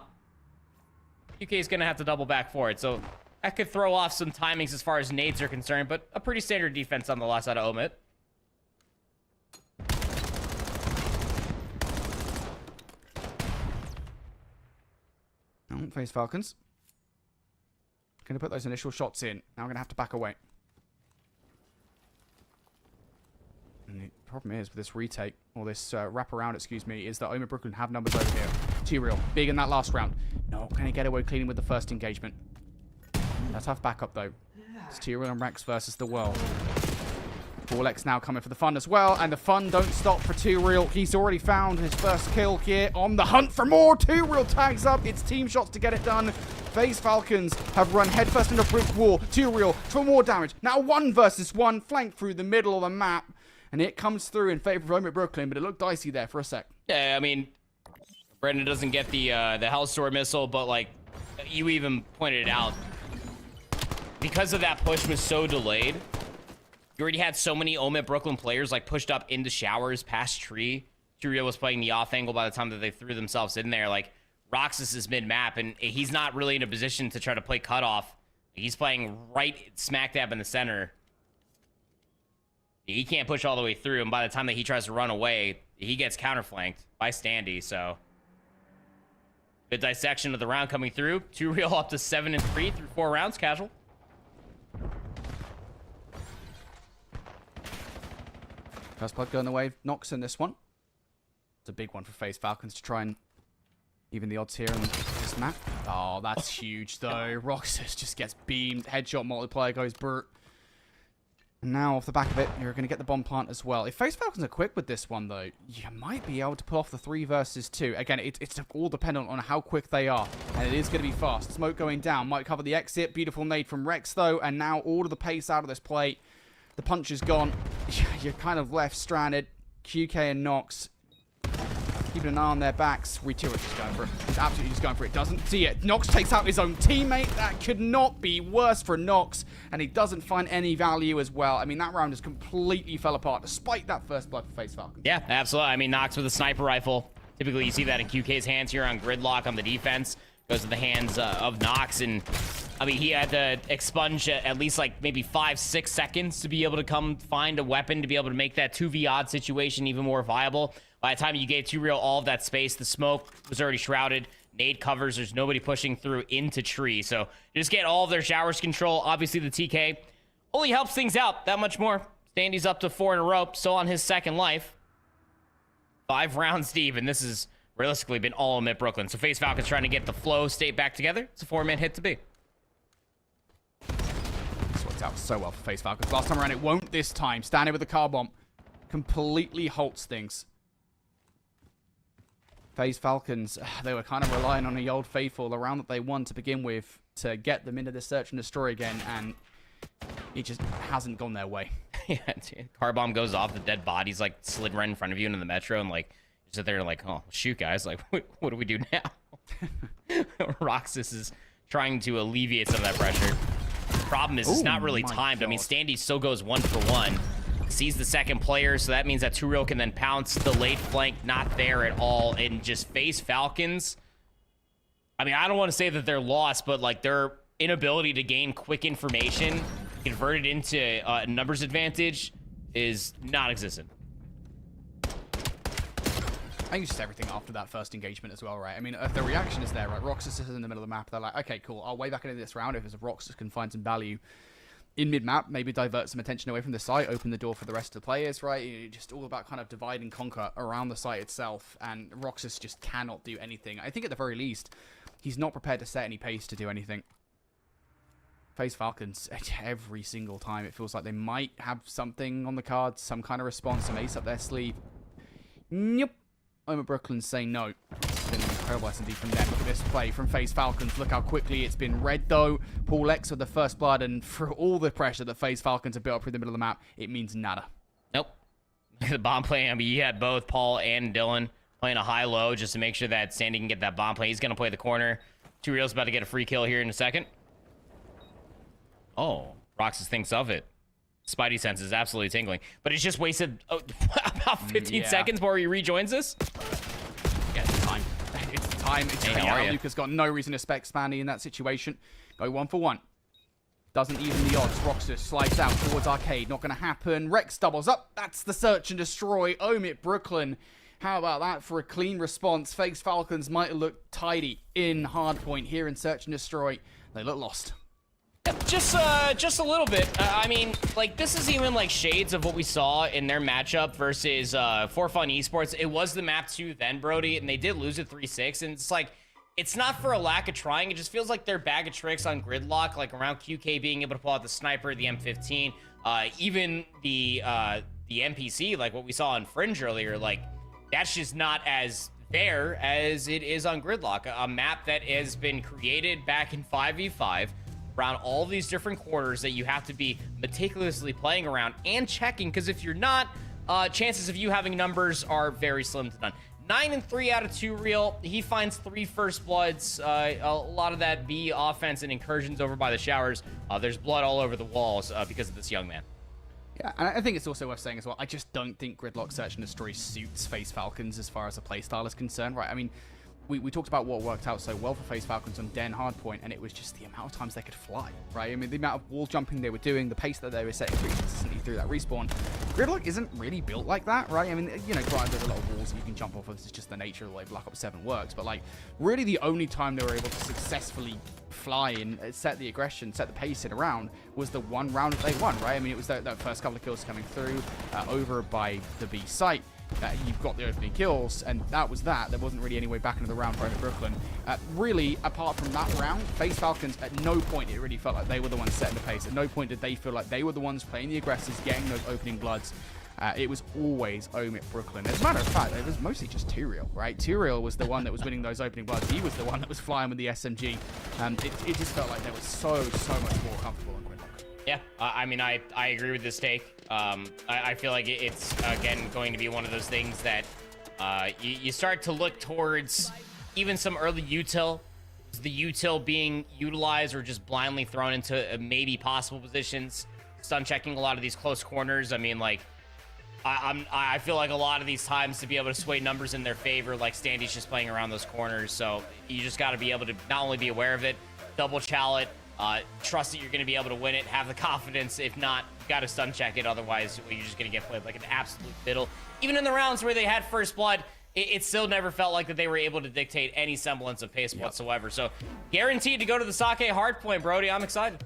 UK is going to have to double back for it, so that could throw off some timings as far as nades are concerned, but a pretty standard defense on the last side of OMIT. FaZe Falcons. Going to put those initial shots in. Now I'm going to have to back away. And the problem is with this retake, or this wraparound, excuse me, is that OMIT Brooklyn have numbers over here. T-Real, big in that last round. No, can he get away clean with the first engagement? That's tough backup though. It's T-Real and Rex versus the world. X now coming for the fun as well, and the fun don't stop for T-Real. He's already found his first kill here, on the hunt for more. T-Real tags up. It's team shots to get it done. FaZe Falcons have run headfirst into a brick wall. T-Real for more damage. Now 1 versus 1, flanked through the middle of the map, and it comes through in favor of OMIT Brooklyn, but it looked dicey there for a sec. Yeah, I mean, Brendan doesn't get the Hellstorm missile, but like you even pointed it out, because of that push was so delayed. You already had so many OMIT Brooklyn players like pushed up into showers past tree. T-Real was playing the off angle by the time that they threw themselves in there. Like Roxas is mid map, and he's not really in a position to try to play cutoff. He's playing right smack dab in the center. He can't push all the way through, and by the time that he tries to run away, he gets counterflanked by Standy. So good dissection of the round coming through. T-Real up to 7-3 through 4 rounds. Casual. First blood going away. Nox in this one. It's a big one for FaZe Falcons to try and even the odds here on this map. Oh, that's huge though. Roxas just gets beamed. Headshot multiplier goes Burt. And now off the back of it, you're going to get the bomb plant as well. If FaZe Falcons are quick with this one though, you might be able to pull off the 3 versus 2. Again, it's all dependent on how quick they are. And it is going to be fast. Smoke going down. Might cover the exit. Beautiful nade from Rex though. And now all of the pace out of this play. The punch is gone. You're kind of left stranded. QK and Nox keeping an eye on their backs. Notorious is going for it. He's absolutely just going for it. Doesn't see it. Nox takes out his own teammate. That could not be worse for Nox. And he doesn't find any value as well. I mean, that round just completely fell apart despite that first blood for FaZe Falcons. Yeah, absolutely. I mean, Nox with a sniper rifle. Typically, you see that in QK's hands here on Gridlock on the defense. Goes to the hands of Nox, and I mean, he had to expunge at least like maybe 5-6 seconds to be able to come find a weapon to be able to make that 2v odd situation even more viable. By the time you gave T-Real all of that space, the smoke was already shrouded. Nade covers. There's nobody pushing through into tree. So just get all of their showers control. Obviously, the TK only helps things out that much more. Standy's up to 4 in a row, still on his second life. 5 rounds deep, and this is realistically been all OMIT Brooklyn. So FaZe Falcons trying to get the flow state back together. It's a 4-man hit to be. This worked out so well for FaZe Falcons. Last time around, it won't this time. Standing with the car bomb. Completely halts things. FaZe Falcons, they were kind of relying on the old faithful, the round that they won to begin with, to get them into the search and destroy again, and it just hasn't gone their way. Yeah, car bomb goes off, the dead body's like slid right in front of you into the metro, and like you sit there like, oh shoot guys, like what do we do now? Roxas is trying to alleviate some of that pressure. The problem is it's not really timed. God. I mean, Standy still goes 1 for 1. Sees the second player, so that means that T-Real can then pounce. The late flank not there at all, and just FaZe Falcons. I mean, I don't want to say that they're lost, but like their inability to gain quick information converted into a numbers advantage is non-existent. I think it's just everything after that first engagement as well, right? I mean, if the reaction is there, right? Roxas is in the middle of the map. They're like, okay, cool. I'll way back into this round if it's a Roxas can find some value in mid-map, maybe divert some attention away from the site, open the door for the rest of the players, right? It's just all about kind of divide and conquer around the site itself, and Roxas just cannot do anything. I think at the very least, he's not prepared to set any pace to do anything. FaZe Falcons, every single time, it feels like they might have something on the cards, some kind of response, some ace up their sleeve. Nope. OMIT Brooklyn saying no. It's been an incredible S&D from them. Look at this play from FaZe Falcons. Look how quickly it's been read, though. Paul X with the first blood, and for all the pressure that FaZe Falcons have built up through the middle of the map, it means nada. Nope. The bomb play, I mean, you had both Paul and Dylan playing a high-low just to make sure that Sandy can get that bomb play. He's going to play the corner. T-Real's about to get a free kill here in a second. Oh, Roxas thinks of it. Spidey sense is absolutely tingling, but it's just wasted about 15 seconds before he rejoins us. Yeah, it's time. It's time. It's Hey, how are ya? Luca's got no reason to spec Spandy in that situation. Go 1 for 1. Doesn't even the odds. Roxas slides out towards Arcade. Not going to happen. Rex doubles up. That's the search and destroy. OMIT Brooklyn. How about that for a clean response? FaZe Falcons might have looked tidy in hardpoint here in search and destroy. They look lost. Just a little bit. I mean, like, this is even like shades of what we saw in their matchup versus For Fun Esports. It was the map 2 then, Brody, and they did lose it 3-6. And it's like, it's not for a lack of trying. It just feels like their bag of tricks on Gridlock, like around QK being able to pull out the sniper, the M15, even the NPC, like what we saw on Fringe earlier. Like, that's just not as there as it is on Gridlock, a map that has been created back in 5v5 around all these different corners that you have to be meticulously playing around and checking, because if you're not, chances of you having numbers are very slim to none. 9 and 3 out of 2 real. He finds 3 first bloods. A lot of that B offense and incursions over by the showers. There's blood all over the walls because of this young man. Yeah, and I think it's also worth saying as well, I just don't think Gridlock Search and Destroy suits FaZe Falcons as far as the playstyle is concerned, right? I mean, we talked about what worked out so well for FaZe Falcons on Den Hardpoint, and it was just the amount of times they could fly, right? I mean, the amount of wall jumping they were doing, the pace that they were setting pretty consistently through that respawn. Gridlock isn't really built like that, right? I mean, you know, granted, there's a lot of walls that you can jump off of. It's just the nature of the way Black Ops 7 works. But, like, really the only time they were able to successfully fly and set the aggression, set the pace in a round was the one round that they won, right? I mean, it was that first couple of kills coming through over by the B site. You've got the opening kills, and that was that. There wasn't really any way back into the round for Brooklyn. Really, apart from that round, FaZe Falcons, at no point it really felt like they were the ones setting the pace. At no point did they feel like they were the ones playing the aggressors, getting those opening bloods. It was always OMIT Brooklyn. As a matter of fact, it was mostly just Tyrael, right? Tyrael was the one that was winning those opening bloods. He was the one that was flying with the SMG. It just felt like they were so much more comfortable on Gridlock. Yeah, I mean, I agree with this take. I feel like it's, again, going to be one of those things that you start to look towards even some early util. The util being utilized or just blindly thrown into maybe possible positions. Stun checking a lot of these close corners. I mean, like, I feel like a lot of these times to be able to sway numbers in their favor, like Standy's just playing around those corners. So you just got to be able to not only be aware of it, double chow it, trust that you're going to be able to win it, have the confidence. If not, you got to stun check it. Otherwise, you're just going to get played like an absolute fiddle. Even in the rounds where they had first blood, it still never felt like that they were able to dictate any semblance of pace whatsoever. So guaranteed to go to the Sake hardpoint, Brody. I'm excited.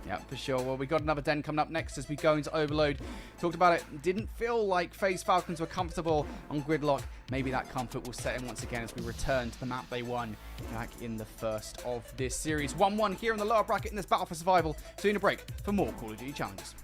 Yeah, for sure. Well, we got another Den coming up next as we go into Overload. Talked about it. Didn't feel like FaZe Falcons were comfortable on Gridlock. Maybe that comfort will set in once again as we return to the map they won back in the first of this series. 1-1 here in the lower bracket in this battle for survival. Soon a break for more Call of Duty challenges.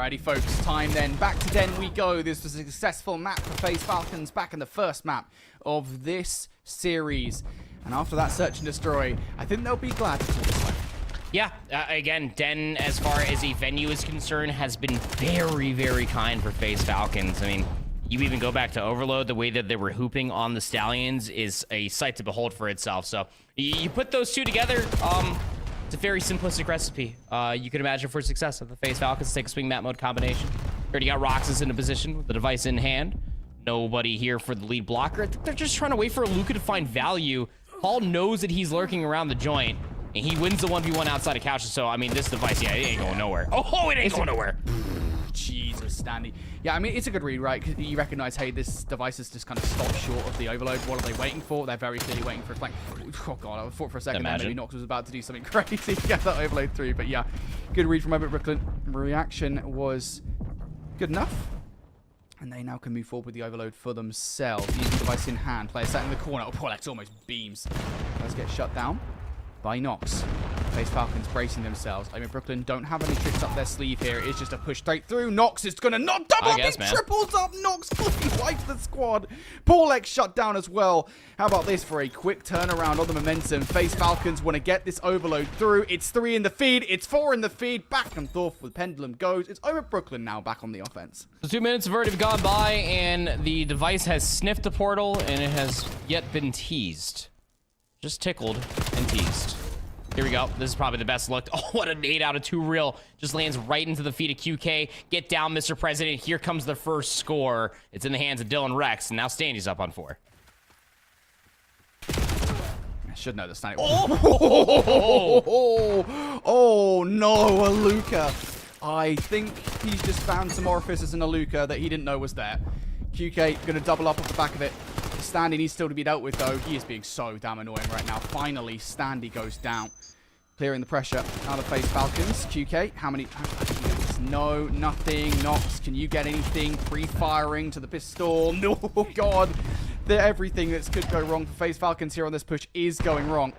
Alrighty, folks, time then. Back to Den we go. This was a successful map for FaZe Falcons back in the first map of this series. And after that search and destroy, I think they'll be glad to pull this one. Yeah, again, Den, as far as a venue is concerned, has been very, very kind for FaZe Falcons. I mean, you even go back to Overload, the way that they were hooping on the Stallions is a sight to behold for itself. So you put those two together, it's a very simplistic recipe. You can imagine for success of the FaZe Falcons. Take a swing map mode combination. Already got Roxas in a position with the device in hand. Nobody here for the lead blocker. I think they're just trying to wait for Luka to find value. Paul knows that he's lurking around the joint, and he wins the 1v1 outside of couches. So, I mean, this device, yeah, it ain't going nowhere. Oh, it ain't going nowhere. Jesus, Standy. Yeah, I mean, it's a good read, right? Because you recognize, hey, this device has just kind of stopped short of the overload. What are they waiting for? They're very clearly waiting for a flank. Oh, God, I thought for a second that maybe Nox was about to do something crazy to get that overload through. But, yeah, good read from OMIT Brooklyn. Reaction was good enough. And they now can move forward with the overload for themselves. Using the device in hand. Player sat in the corner. Oh, that's almost beams. Let's get shut down by Nox. FaZe Falcons bracing themselves. I mean, Brooklyn don't have any tricks up their sleeve here. It's just a push straight through. Nox is going to not double up. He triples up. Nox fully wipes the squad. Paul X shut down as well. How about this for a quick turnaround on the momentum? FaZe Falcons want to get this overload through. It's 3 in the feed. It's 4 in the feed. Back and forth with Pendulum goes. It's OMIT Brooklyn now back on the offense. So 2 minutes have already gone by, and the device has sniffed the portal, and it has yet been teased. Just tickled and teased. Here we go. This is probably the best look. Oh, what an 8 out of 2 real. Just lands right into the feet of QK. Get down, Mr. President. Here comes the first score. It's in the hands of Dylan Rex, and now Standy's up on 4. I should know this. Oh, no, a Luka. I think he's just found some orifices in a Luka that he didn't know was there. QK going to double up off the back of it. Standy needs still to be dealt with, though. He is being so damn annoying right now. Finally, Standy goes down. Clearing the pressure out of FaZe Falcons. QK, how many? No, nothing. Nox, can you get anything? Pre-firing to the pistol. No, God. Everything that could go wrong for FaZe Falcons here on this push is going wrong.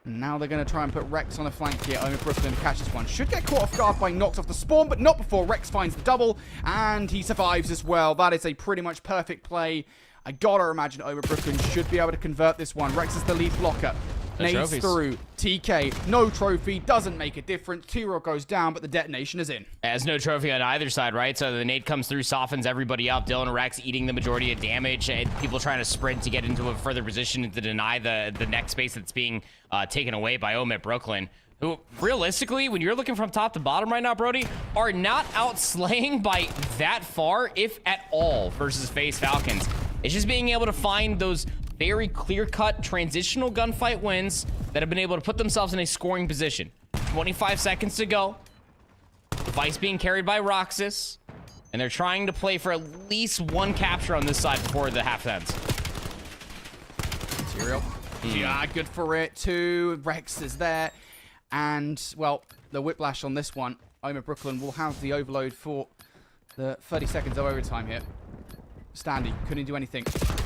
Now they're going to try and put Rex on the flank here. OMIT Brooklyn catches one. Should get caught off guard by Nox off the spawn, but not before Rex finds the double, and he survives as well. That is a pretty much perfect play. I gotta imagine OMIT Brooklyn should be able to convert this one. Rex is the lead blocker. Nades through. TK, no trophy, doesn't make a difference. T-Rock goes down, but the detonation is in. Has no trophy on either side, right? So the nade comes through, softens everybody up. Dylan Rex eating the majority of damage, and people trying to sprint to get into a further position to deny the next space that's being taken away by OMIT Brooklyn, who, realistically, when you're looking from top to bottom right now, Brody, are not outslaying by that far, if at all, versus FaZe Falcons. It's just being able to find those very clear-cut transitional gunfight wins that have been able to put themselves in a scoring position. 25 seconds to go. Device being carried by Roxas, and they're trying to play for at least one capture on this side before the half ends. Material. Yeah, good for it too. Rex is there. And, well, the whiplash on this one. OMIT Brooklyn will have the overload for the 30 seconds of overtime here. Standy couldn't do anything.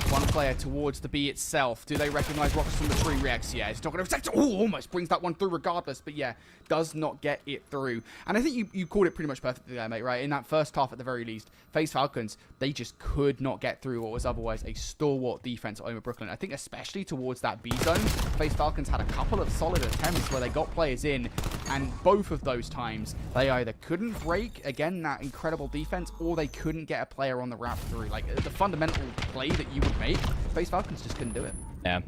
One player towards the B itself. Do they recognize Rockets from the tree? Rex, yeah, it's not going to protect. Oh, almost brings that one through regardless, but yeah, does not get it through. And I think you called it pretty much perfectly there, mate, right? In that first half, at the very least, FaZe Falcons, they just could not get through what was otherwise a stalwart defense at OMIT Brooklyn. I think especially towards that B zone, FaZe Falcons had a couple of solid attempts where they got players in, and both of those times, they either couldn't break, again, that incredible defense, or they couldn't get a player on the route through. Like, the fundamental play that you would make, FaZe Falcons just couldn't do it. Yeah,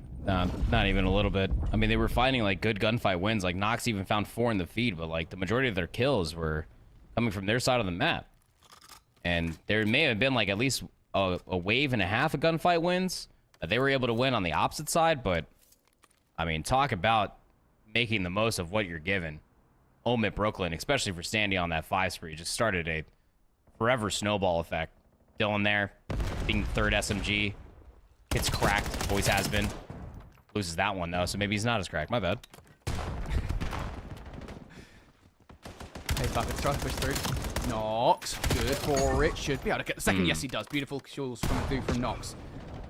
not even a little bit. I mean, they were finding, like, good gunfight wins. Like, Nox even found 4 in the feed, but, like, the majority of their kills were coming from their side of the map. And there may have been, like, at least a wave and a half of gunfight wins that they were able to win on the opposite side, but, I mean, talk about making the most of what you're given. OMIT Brooklyn, especially for Standy on that 5 spree, just started a forever snowball effect. Dylan there, being the third SMG. It's cracked, always has been. Loses that one, though, so maybe he's not as cracked. My bad. Hey, Falcons trying to push through. Nox, good for it. Should be able to get the second. Yes, he does. Beautiful kills coming through from Nox.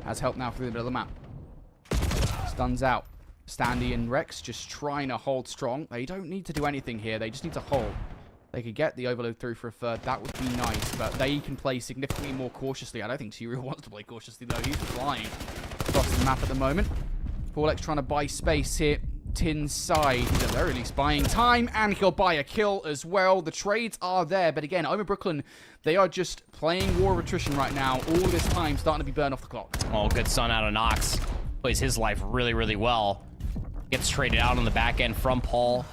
Has help now through the middle of the map. Stuns out. Standy and Rex just trying to hold strong. They don't need to do anything here. They just need to hold. they could get the overload through for a third, that would be nice, but they can play significantly more cautiously. I don't think Serial wants to play cautiously, though. He's flying across the map at the moment. Forlex trying to buy space here. Tin's side, he's at the very least buying time, and he'll buy a kill as well. The trades are there, but again, OMIT Brooklyn, they are just playing war of attrition right now. All this time starting to be burned off the clock. Oh, good stun out of Nox. Plays his life really, really well. Gets traded out on the back end from Paul.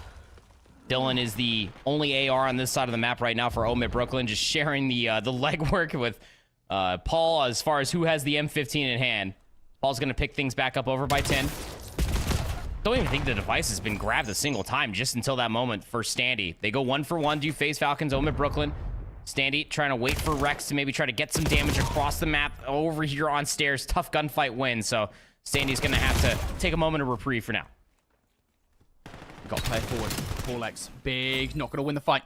Dylan is the only AR on this side of the map right now for OMIT Brooklyn, just sharing the legwork with Paul as far as who has the M15 in hand. Paul's going to pick things back up over by 10. Don't even think the device has been grabbed a single time just until that moment for Standy. They go 1 for 1, do FaZe Falcons, OMIT Brooklyn. Standy trying to wait for Rex to maybe try to get some damage across the map over here on stairs. Tough gunfight win, so Standy's going to have to take a moment of reprieve for now. Got player forward. Forlex, big, not going to win the fight.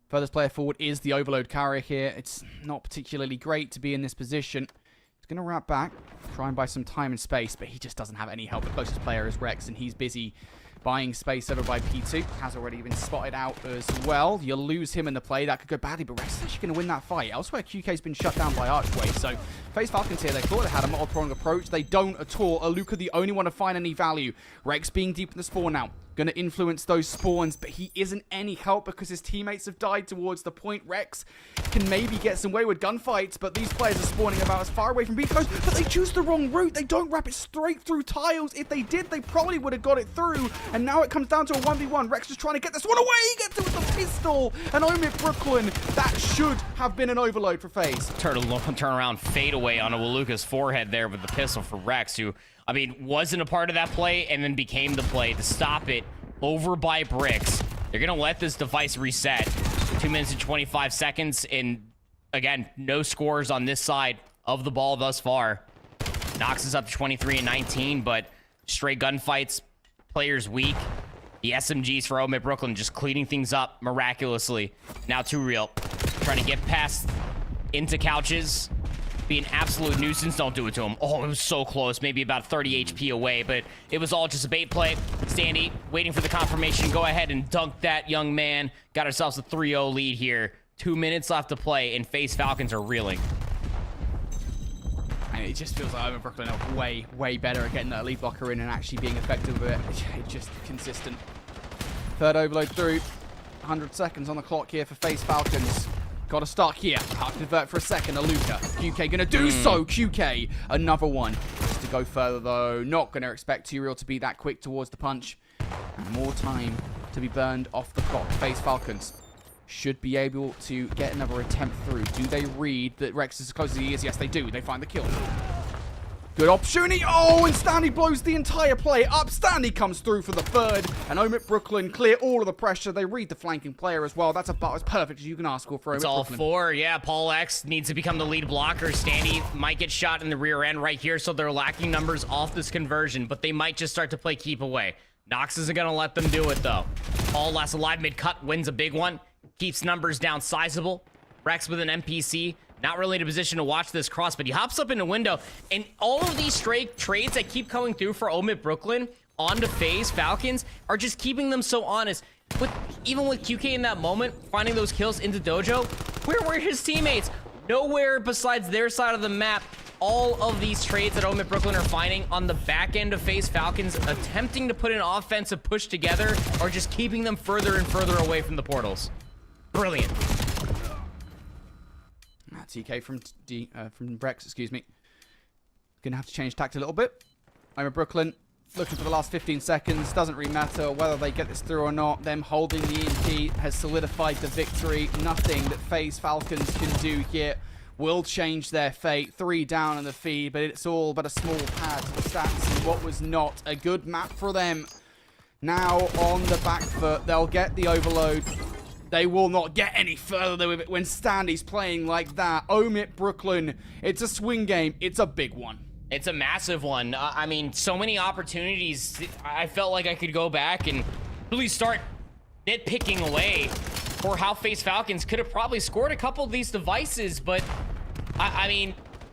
Furthest player forward is the overload carrier here. It's not particularly great to be in this position. He's going to wrap back, try and buy some time and space, but he just doesn't have any help. The closest player is Rex, and he's busy buying space over by P2. Has already been spotted out as well. You'll lose him in the play. That could go badly, but Rex is actually going to win that fight. Elsewhere, QK's been shut down by Archway, so FaZe Falcons here, they thought they had a multi-pronged approach. They don't at all. Aluka the only one to find any value. Rex being deep in the spawn now. Going to influence those spawns, but he isn't any help because his teammates have died towards the point. Rex can maybe get some wayward gunfights, but these players are spawning about as far away from B as close, but they choose the wrong route. They don't wrap it straight through tiles. If they did, they probably would have got it through, and now it comes down to a 1v1. Rex just trying to get this one away. He gets it with the pistol, and OMIT Brooklyn, that should have been an overload for FaZe. Turn around fade away on Aluka's forehead there with the pistol for Rex, who, I mean, wasn't a part of that play and then became the play to stop it over by Bricks. They're going to let this device reset. 2 minutes and 25 seconds, and again, no scores on this side of the ball thus far. Nox is up to 23 and 19, but straight gunfights, players weak. The SMGs for OMIT Brooklyn just cleaning things up miraculously. Now Too Real trying to get past into couches. Be an absolute nuisance. Don't do it to him. Oh, it was so close. Maybe about 30 HP away, but it was all just a bait play. Standy waiting for the confirmation. Go ahead and dunk that young man. Got ourselves a 3-0 lead here. 2 minutes left to play, and FaZe Falcons are reeling. And it just feels like OMIT Brooklyn are way, way better at getting that lead blocker in and actually being effective with it. It's just consistent. Third overload through. 100 seconds on the clock here for FaZe Falcons. Got to start here. Can't convert for a second. Aluka. QK going to do so. QK, another one. Just to go further, though. Not going to expect T-Real to be that quick towards the punch. And more time to be burned off the clock. FaZe Falcons should be able to get another attempt through. Do they read that Rex is as close as he is? Yes, they do. They find the kill. Good opportunity. Oh, and Standy blows the entire play up. Standy comes through for the third. And OMIT Brooklyn clear all of the pressure. They read the flanking player as well. That's about as perfect as you can ask for OMIT Brooklyn. It's all four. Yeah, Paul X needs to become the lead blocker. Standy might get shot in the rear end right here, so they're lacking numbers off this conversion, but they might just start to play keep away. Nox isn't going to let them do it, though. Paul, last alive mid-cut, wins a big one. Keeps numbers down sizable. Rex with an NPC. Not really in a position to watch this cross, but he hops up in the window. And all of these straight trades that keep coming through for OMIT Brooklyn onto FaZe Falcons are just keeping them so honest. Even with QK in that moment, finding those kills into Dojo, where were his teammates? Nowhere besides their side of the map. All of these trades that OMIT Brooklyn are finding on the back end of FaZe Falcons, attempting to put an offensive push together, are just keeping them further and further away from the portals. Brilliant. TK from Brex, excuse me. Gonna have to change tact a little bit. OMIT Brooklyn looking for the last 15 seconds. Doesn't really matter whether they get this through or not. Them holding the EMP has solidified the victory. Nothing that FaZe Falcons can do here will change their fate. 3 down in the feed, but it's all but a small pad to the stats. And what was not a good map for them. Now on the back foot, they'll get the overload. They will not get any further with it when Standy's playing like that. OMIT Brooklyn, it's a swing game. It's a big one. It's a massive one. I mean, so many opportunities. I felt like I could go back and really start nitpicking away for how FaZe Falcons could have probably scored a couple of these devices. But, I mean,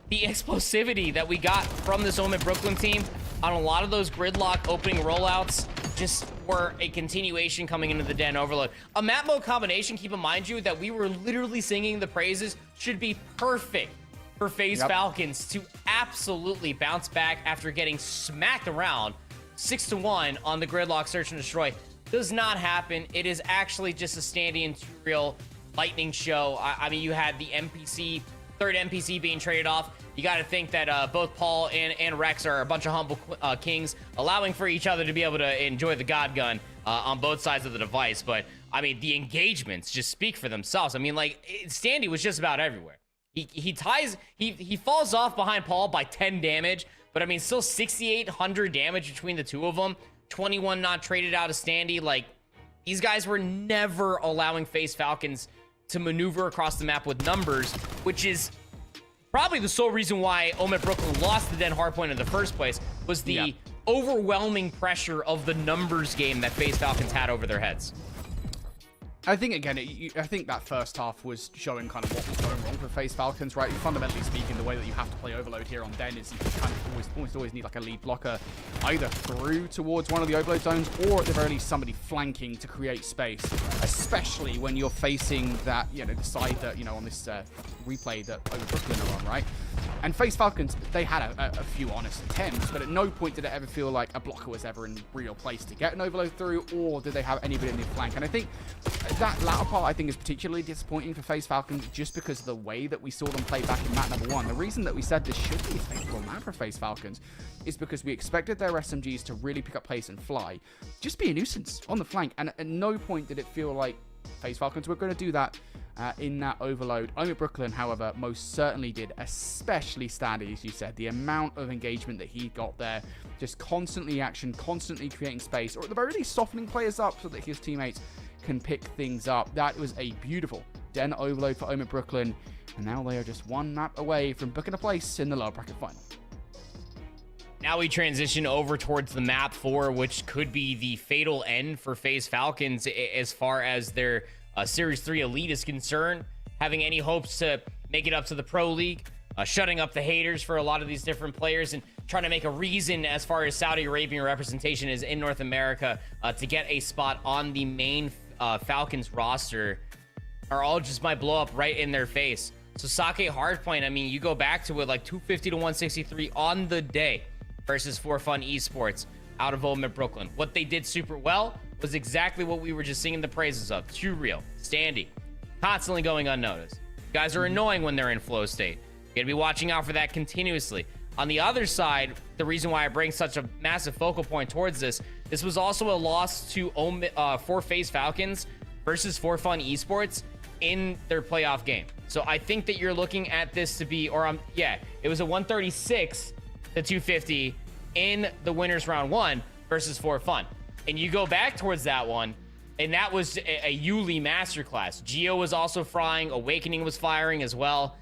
the explosivity that we got from this OMIT Brooklyn team on a lot of those gridlock opening rollouts just for a continuation coming into the Den Overload. A map mode combination, keep in mind you, that we were literally singing the praises, should be perfect for FaZe Falcons to absolutely bounce back after getting smacked around 6-1 on the Gridlock Search and Destroy. Does not happen. It is actually just a Standy and 2Real lightning show. I mean, you had the NPC, third NPC being traded off. You got to think that both Paul and Rex are a bunch of humble kings, allowing for each other to be able to enjoy the God Gun on both sides of the device. But, I mean, the engagements just speak for themselves. I mean, like, Standy was just about everywhere. He falls off behind Paul by 10 damage, but I mean, still 6,800 damage between the two of them. 21 not traded out of Standy. Like, these guys were never allowing FaZe Falcons to maneuver across the map with numbers, which is probably the sole reason why OMIT Brooklyn lost the Den Hardpoint in the first place, was the overwhelming pressure of the numbers game that FaZe Falcons had over their heads. I think, again, I think that first half was showing kind of what was going wrong for FaZe Falcons, right? Fundamentally speaking, the way that you have to play Overload here on Den is you kind of always need like a lead blocker either through towards one of the Overload zones, or at the very least somebody flanking to create space, especially when you're facing that, you know, the side that, you know, on this replay that OMIT Brooklyn are on, right? And FaZe Falcons, they had a few honest attempts, but at no point did it ever feel like a blocker was ever in real place to get an Overload through, or did they have anybody in the flank? And I think that latter part, I think, is particularly disappointing for FaZe Falcons, just because of the way that we saw them play back in map number 1. The reason that we said this should be a favorable map for FaZe Falcons is because we expected their SMGs to really pick up pace and fly, just be a nuisance on the flank. And at no point did it feel like FaZe Falcons were going to do that in that Overload. OMIT Brooklyn, however, most certainly did, especially Standy, as you said. The amount of engagement that he got there, just constantly action, constantly creating space, or at the very least softening players up so that his teammates can pick things up. That was a beautiful Den Overload for OMIT Brooklyn, and now they are just one map away from booking a place in the lower bracket final. Now we transition over towards the map 4, which could be the fatal end for FaZe Falcons as far as their Series 3 Elite is concerned, having any hopes to make it up to the Pro League, shutting up the haters for a lot of these different players, and trying to make a reason as far as Saudi Arabian representation is in North America to get a spot on the main Falcons roster, are all just might blow up right in their face. So Sake Hardpoint, I mean, you go back to it, like 250 to 163 on the day versus For Fun Esports out of OMIT Brooklyn. What they did super well was exactly what we were just singing the praises of. 2Real, Standy, constantly going unnoticed. Guys are annoying when they're in flow state. You're gonna be watching out for that continuously. On the other side, the reason why I bring such a massive focal point towards this was also a loss to for FaZe Falcons versus For Fun Esports in their playoff game. So I think that you're looking at this to be, it was a 136 to 250 in the winners round 1 versus For Fun. And you go back towards that one, and that was a Yuli masterclass. Geo was also frying, Awakening was firing as well.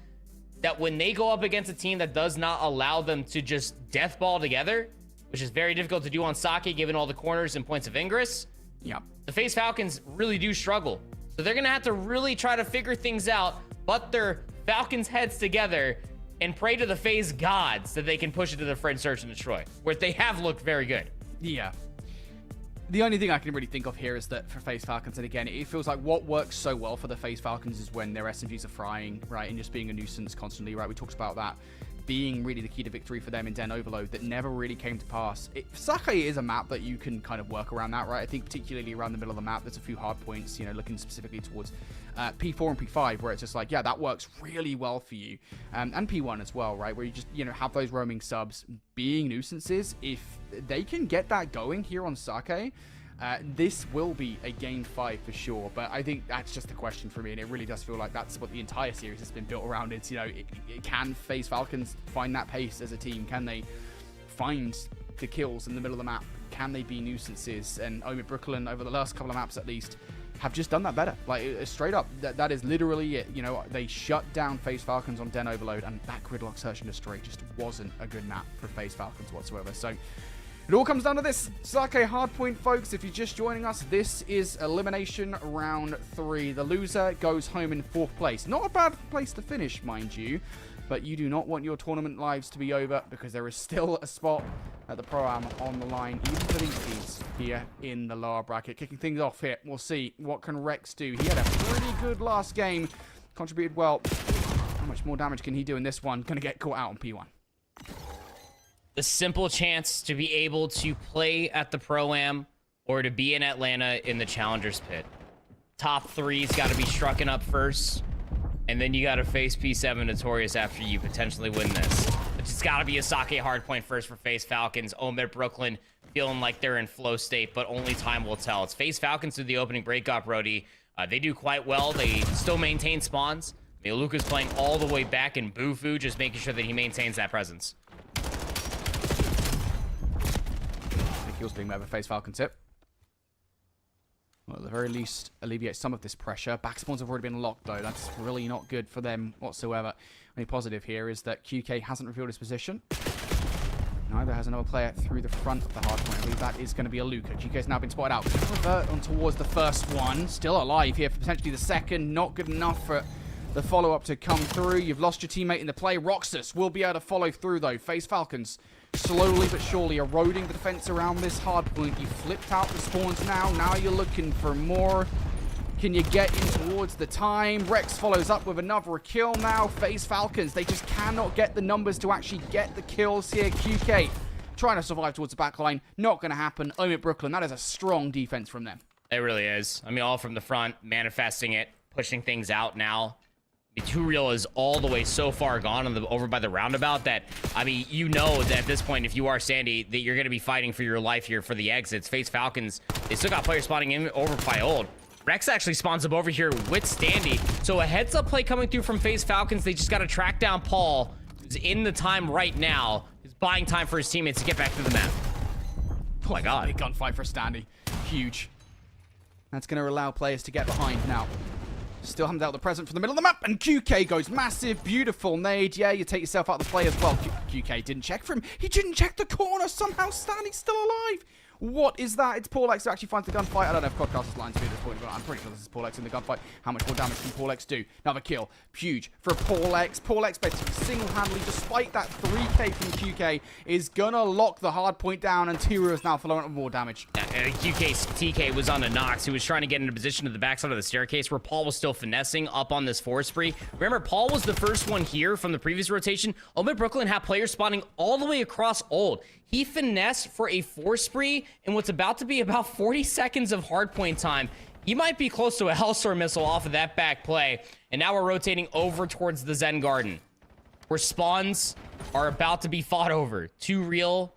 That when they go up against a team that does not allow them to just deathball together, which is very difficult to do on Sake given all the corners and points of Ingress, the FaZe Falcons really do struggle. So they're going to have to really try to figure things out, butt their Falcons heads together, and pray to the FaZe gods that they can push it to the Fred Search and Destroy, where they have looked very good. Yeah. The only thing I can really think of here is that for FaZe Falcons, and again, it feels like what works so well for the FaZe Falcons is when their SMGs are frying, right, and just being a nuisance constantly, right? We talked about that being really the key to victory for them in Den Overload that never really came to pass. Sake is a map that you can kind of work around that, right? I think particularly around the middle of the map, there's a few hard points, you know, looking specifically towards P4 and P5, where it's just like, yeah, that works really well for you. And P1 as well, right? Where you just, you know, have those roaming subs being nuisances. If they can get that going here on Sake, this will be a game 5 for sure, but I think that's just a question for me, and it really does feel like that's what the entire series has been built around. It's, you know, can FaZe Falcons find that pace as a team? Can they find the kills in the middle of the map? Can they be nuisances? And OMIT Brooklyn, over the last couple of maps at least, have just done that better. Like, straight up, that is literally it. You know, they shut down FaZe Falcons on Den Overload, and that Gridlock Search and Destroy just wasn't a good map for FaZe Falcons whatsoever. So it all comes down to this. Sake Hardpoint, folks. If you're just joining us, this is Elimination Round 3. The loser goes home in 4th place. Not a bad place to finish, mind you. but you do not want your tournament lives to be over because there is still a spot at the Pro-Am on the line, even for these teams here in the lower bracket. Kicking things off here, we'll see what can Rex do. He had a pretty good last game, contributed well. How much more damage can he do in this one? Gonna get caught out on P1. The simple chance to be able to play at the Pro-Am or to be in Atlanta in the Challengers Pit. Top three's got to be strucken up first, and then you got to face P7 Notorious after you potentially win this. It's got to be a sake hardpoint first for FaZe Falcons. OMIT Brooklyn feeling like they're in flow state, but only time will tell. It's FaZe Falcons through the opening breakup, Brody. They do quite well. They still maintain spawns. Luca's playing all the way back, and Bufu just making sure that he maintains that presence. The kills being made by FaZe Falcon tip. Well, at the very least, alleviate some of this pressure. Back spawns have already been locked, though. That's really not good for them whatsoever. Only positive here is that QK hasn't revealed his position. Neither has another player through the front of the hardpoint. I believe that is going to be a Luca. QK's now been spotted out. Revert on towards the first one. Still alive here for potentially the second. Not good enough for the follow-up to come through. You've lost your teammate in the play. Roxas will be able to follow through, though. FaZe Falcons slowly but surely eroding the defense around this hard point. You flipped out the spawns now. Now you're looking for more. Can you get in towards the time? Rex follows up with another kill now. FaZe Falcons, they just cannot get the numbers to actually get the kills here. QK trying to survive towards the back line. Not going to happen. OMIT Brooklyn, that is a strong defense from them. It really is. I mean, all from the front, manifesting it, pushing things out now. Too Real is all the way so far gone on over by the roundabout that, I mean, you know that at this point, if you are Sandy, that you're going to be fighting for your life here for the exits. FaZe Falcons, they still got players spawning in over by Old. Rex actually spawns up over here with Standy. So a heads-up play coming through from FaZe Falcons. They just got to track down Paul, who's in the time right now. He's buying time for his teammates to get back to the map. Oh my God. Big gunfight for Standy. Huge. That's going to allow players to get behind now. Still haven't dealt the present from the middle of the map, and QK goes massive, beautiful nade. Yeah, you take yourself out of the play as well. QK didn't check for him. He didn't check the corner. Somehow Stanley's still alive. What is that? It's Paulx who actually finds the gunfight. I don't know if Codcaster's lying to me at this point, but I'm pretty sure this is Paulx in the gunfight. How much more damage can Paulx do? Another kill. Huge for Paulx. Paulx, single-handedly, despite that 3k from QK, is gonna lock the hard point down, and Tyro is now following up with more damage. QK's TK was on a Nox, who was trying to get into position to the backside of the staircase where Paul was still finessing up on this 4 spree. Remember, Paul was the first one here from the previous rotation. OMIT Brooklyn had players spawning all the way across Old. He finessed for a 4 spree in what's about to be about 40 seconds of hardpoint time. He might be close to a Hellstorm missile off of that back play. And now we're rotating over towards the Zen Garden, where spawns are about to be fought over. Too Real.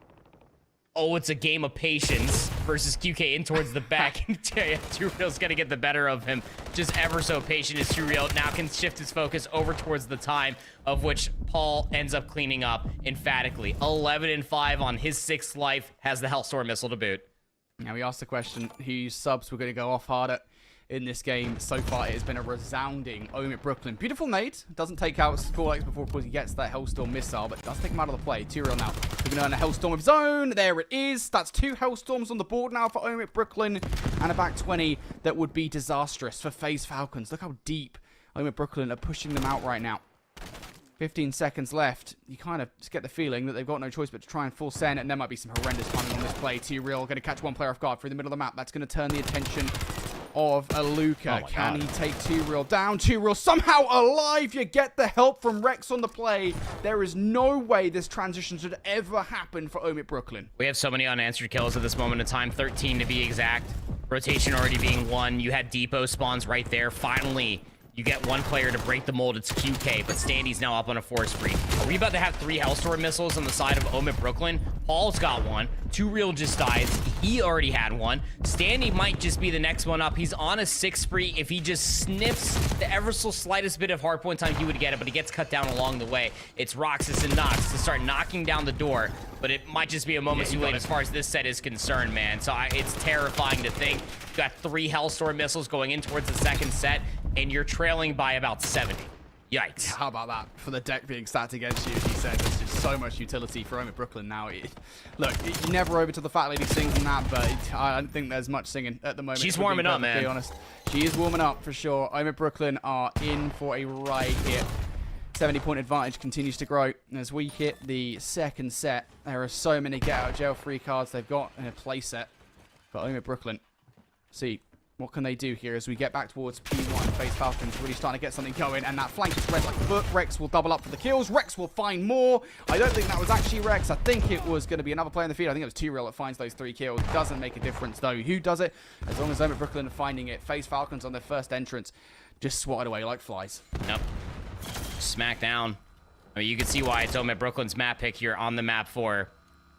Oh, it's a game of patience versus QK in towards the back. Too Real's gonna get the better of him. Just ever so patient is Too Real. Now can shift his focus over towards the time, of which Paul ends up cleaning up emphatically. 11-5 on his 6th life, has the Hellstorm missile to boot. Now we asked the question, whose subs were going to go off harder in this game. So far, it has been a resounding OMIT Brooklyn. Beautiful nade. Doesn't take out Scorlex before he gets that Hellstorm missile, but does take him out of the play. Tyro now looking to earn a Hellstorm of his own. There it is. That's 2 Hellstorms on the board now for OMIT Brooklyn, and a back 20 that would be disastrous for FaZe Falcons. Look how deep OMIT Brooklyn are pushing them out right now. 15 seconds left. You kind of just get the feeling that they've got no choice but to try and full send, and there might be some horrendous timing on this play. T-Real going to catch one player off guard through the middle of the map. That's going to turn the attention of a Luca. Oh Can he take T-Real down? T-Real somehow alive. You get the help from Rex on the play. There is no way this transition should ever happen for OMIT Brooklyn. We have so many unanswered kills at this moment in time, 13 to be exact. Rotation already being won. You had depot spawns right there. Finally, you get one player to break the mold. It's QK, but Standy's now up on a 4 spree. Are we about to have 3 Hellstorm missiles on the side of OMIT Brooklyn? Paul's got one. Too Real just dies. He already had one. Standy might just be the next one up. He's on a 6 spree. If he just sniffs the ever so slightest bit of hardpoint time, he would get it, but he gets cut down along the way. It's Roxas and Nox to start knocking down the door, but it might just be a moment too late as far as this set is concerned, man. So it's terrifying to think. You've got 3 Hellstorm missiles going in towards the second set, and you're trailing by about 70. Yikes. How about that? For the deck being stacked against you, as you said, there's just so much utility for OMIT Brooklyn now. Look, you're never over to the fat lady singing that, but I don't think there's much singing at the moment. She's warming up, man. To be honest. She is warming up for sure. OMIT Brooklyn are in for a ride here. 70-point advantage continues to grow. And as we hit the second set, there are so many get-out-of-jail-free cards they've got in a play set. But OMIT Brooklyn, see, what can they do here as we get back towards P1? FaZe Falcons really starting to get something going, and that flank is red like a book. Rex will double up for the kills. Rex will find more. I don't think that was actually Rex. I think it was going to be another player in the field. I think it was 2real that finds those 3 kills. Doesn't make a difference, though. Who does it? As long as OMIT Brooklyn are finding it. FaZe Falcons on their first entrance just swatted away like flies. Nope. Smack down. I mean, you can see why it's OMIT Brooklyn's map pick here on the map 4.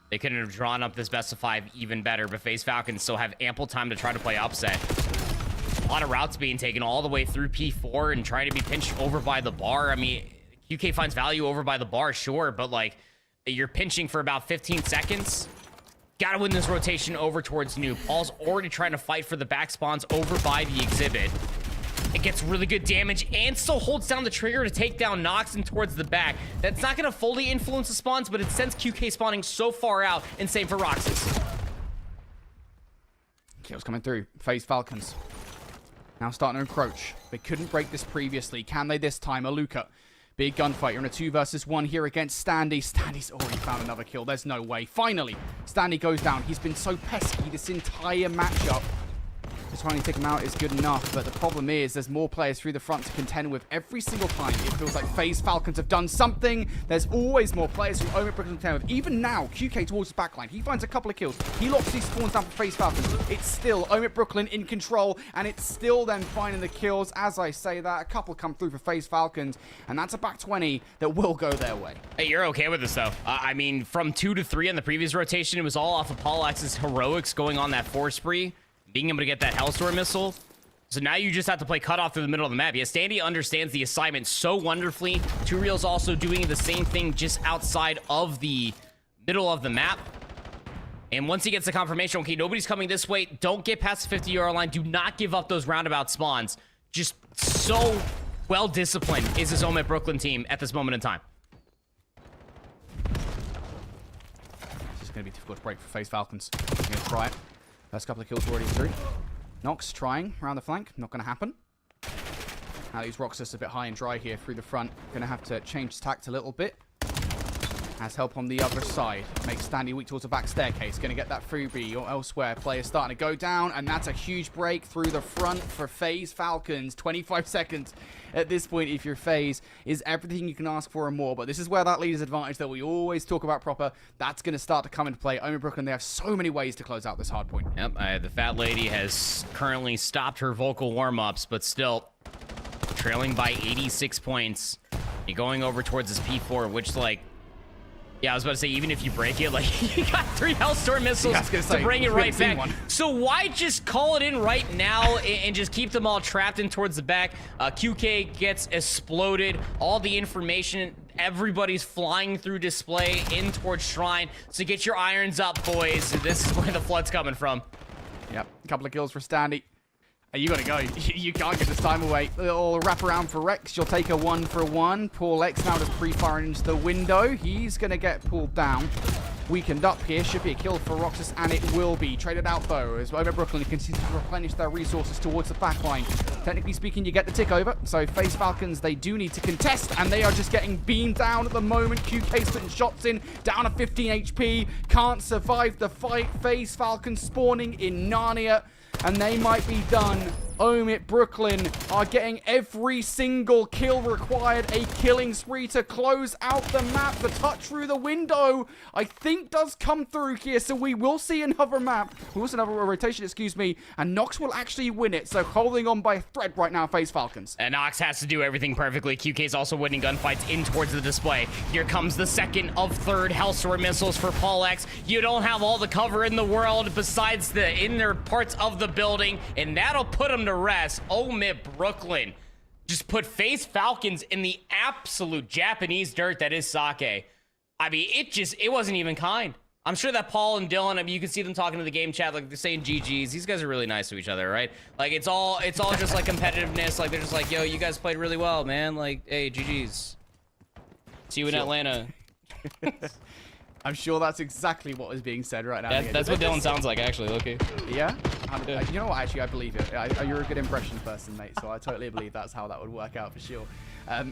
They couldn't have drawn up this best of 5 even better, but FaZe Falcons still have ample time to try to play upset. A lot of routes being taken all the way through P4 and trying to be pinched over by the bar. I mean, QK finds value over by the bar, sure, but like, you're pinching for about 15 seconds. Gotta win this rotation over towards Noob. Paul's already trying to fight for the back spawns over by the exhibit. It gets really good damage and still holds down the trigger to take down Nox and towards the back. That's not going to fully influence the spawns, but it sends QK spawning so far out, and same for Roxas. Kills coming through. FaZe Falcons now starting to encroach. They couldn't break this previously. Can they this time? Aluka. Big gunfight. You're in a 2 versus 1 here against Standy. Standy's already found another kill. There's no way. Finally, Standy goes down. He's been so pesky this entire matchup. Just trying to take him out is good enough, but the problem is there's more players through the front to contend with every single time. It feels like FaZe Falcons have done something. There's always more players who OMIT Brooklyn contend with. Even now, QK towards the backline. He finds a couple of kills. He locks these spawns down for FaZe Falcons. It's still OMIT Brooklyn in control, and it's still them finding the kills. As I say that, a couple come through for FaZe Falcons, and that's a back 20 that will go their way. Hey, you're okay with this, though. I mean, from 2 to 3 on the previous rotation, it was all off of Paulax's heroics going on that 4 spree, being able to get that Hellstorm missile. So now you just have to play cutoff through the middle of the map. Yeah, Standy understands the assignment so wonderfully. 2real's also doing the same thing just outside of the middle of the map. And once he gets the confirmation, okay, nobody's coming this way, don't get past the 50-yard line. Do not give up those roundabout spawns. Just so well-disciplined is this OMIT Brooklyn team at this moment in time. This is going to be difficult to break for FaZe Falcons. I'm going to try it. First couple of kills already through. Nox trying around the flank. Not going to happen. Now these Roxas a bit high and dry here through the front. Going to have to change his tact a little bit. Has help on the other side. Makes Standy weak towards the back staircase. Going to get that freebie or elsewhere. Players starting to go down. And that's a huge break through the front for FaZe Falcons. 25 seconds at this point, if you're FaZe, is everything you can ask for and more. But this is where that leader's advantage that we always talk about proper, that's going to start to come into play. OMIT Brooklyn, they have so many ways to close out this hard point. Yep, the fat lady has currently stopped her vocal warm-ups, but still trailing by 86 points. You're going over towards this P4, which, like, yeah, I was about to say, even if you break it, like, you got 3 Hellstorm missiles to bring it right back. So why just call it in right now and just keep them all trapped in towards the back? QK gets exploded. All the information, everybody's flying through display in towards Shrine. So get your irons up, boys. This is where the flood's coming from. Yep, a couple of kills for Standy. You gotta go. You can't get this time away. A little wrap around for Rex. You'll take a 1-for-1. Paul X now just pre-firing into the window. He's gonna get pulled down. Weakened up here. Should be a kill for Roxas, and it will be. Traded out though, as OMIT Brooklyn continue to replenish their resources towards the backline. Technically speaking, you get the tick over. So FaZe Falcons, they do need to contest, and they are just getting beamed down at the moment. QK's putting shots in, down to 15 HP. Can't survive the fight. FaZe Falcons spawning in Narnia, and they might be done. OMIT Brooklyn are getting every single kill required. A killing spree to close out the map. The touch through the window, I think, does come through here. So we will see another map. We will see another rotation, excuse me. And Nox will actually win it. So holding on by a thread right now, FaZe Falcons. And Nox has to do everything perfectly. QK's also winning gunfights in towards the display. Here comes the second of 3rd Hellstorm missiles for Paul X. You don't have all the cover in the world besides the inner parts of the building. And that'll put them to rest. OMIT Brooklyn just put FaZe Falcons in the absolute Japanese dirt that is sake. I mean, it wasn't even kind. I'm sure that Paul and Dylan, I mean, you can see them talking to the game chat, like they're saying GGs. These guys are really nice to each other, right? Like it's all just like competitiveness. Like they're just like, yo, you guys played really well, man. Like, hey, GGs. See you in Atlanta. I'm sure that's exactly what is being said right now. That's what Dylan sounds like, actually. Okay. Yeah. You know what? Actually, I believe it. You're a good impression person, mate. So I totally believe that's how that would work out for sure.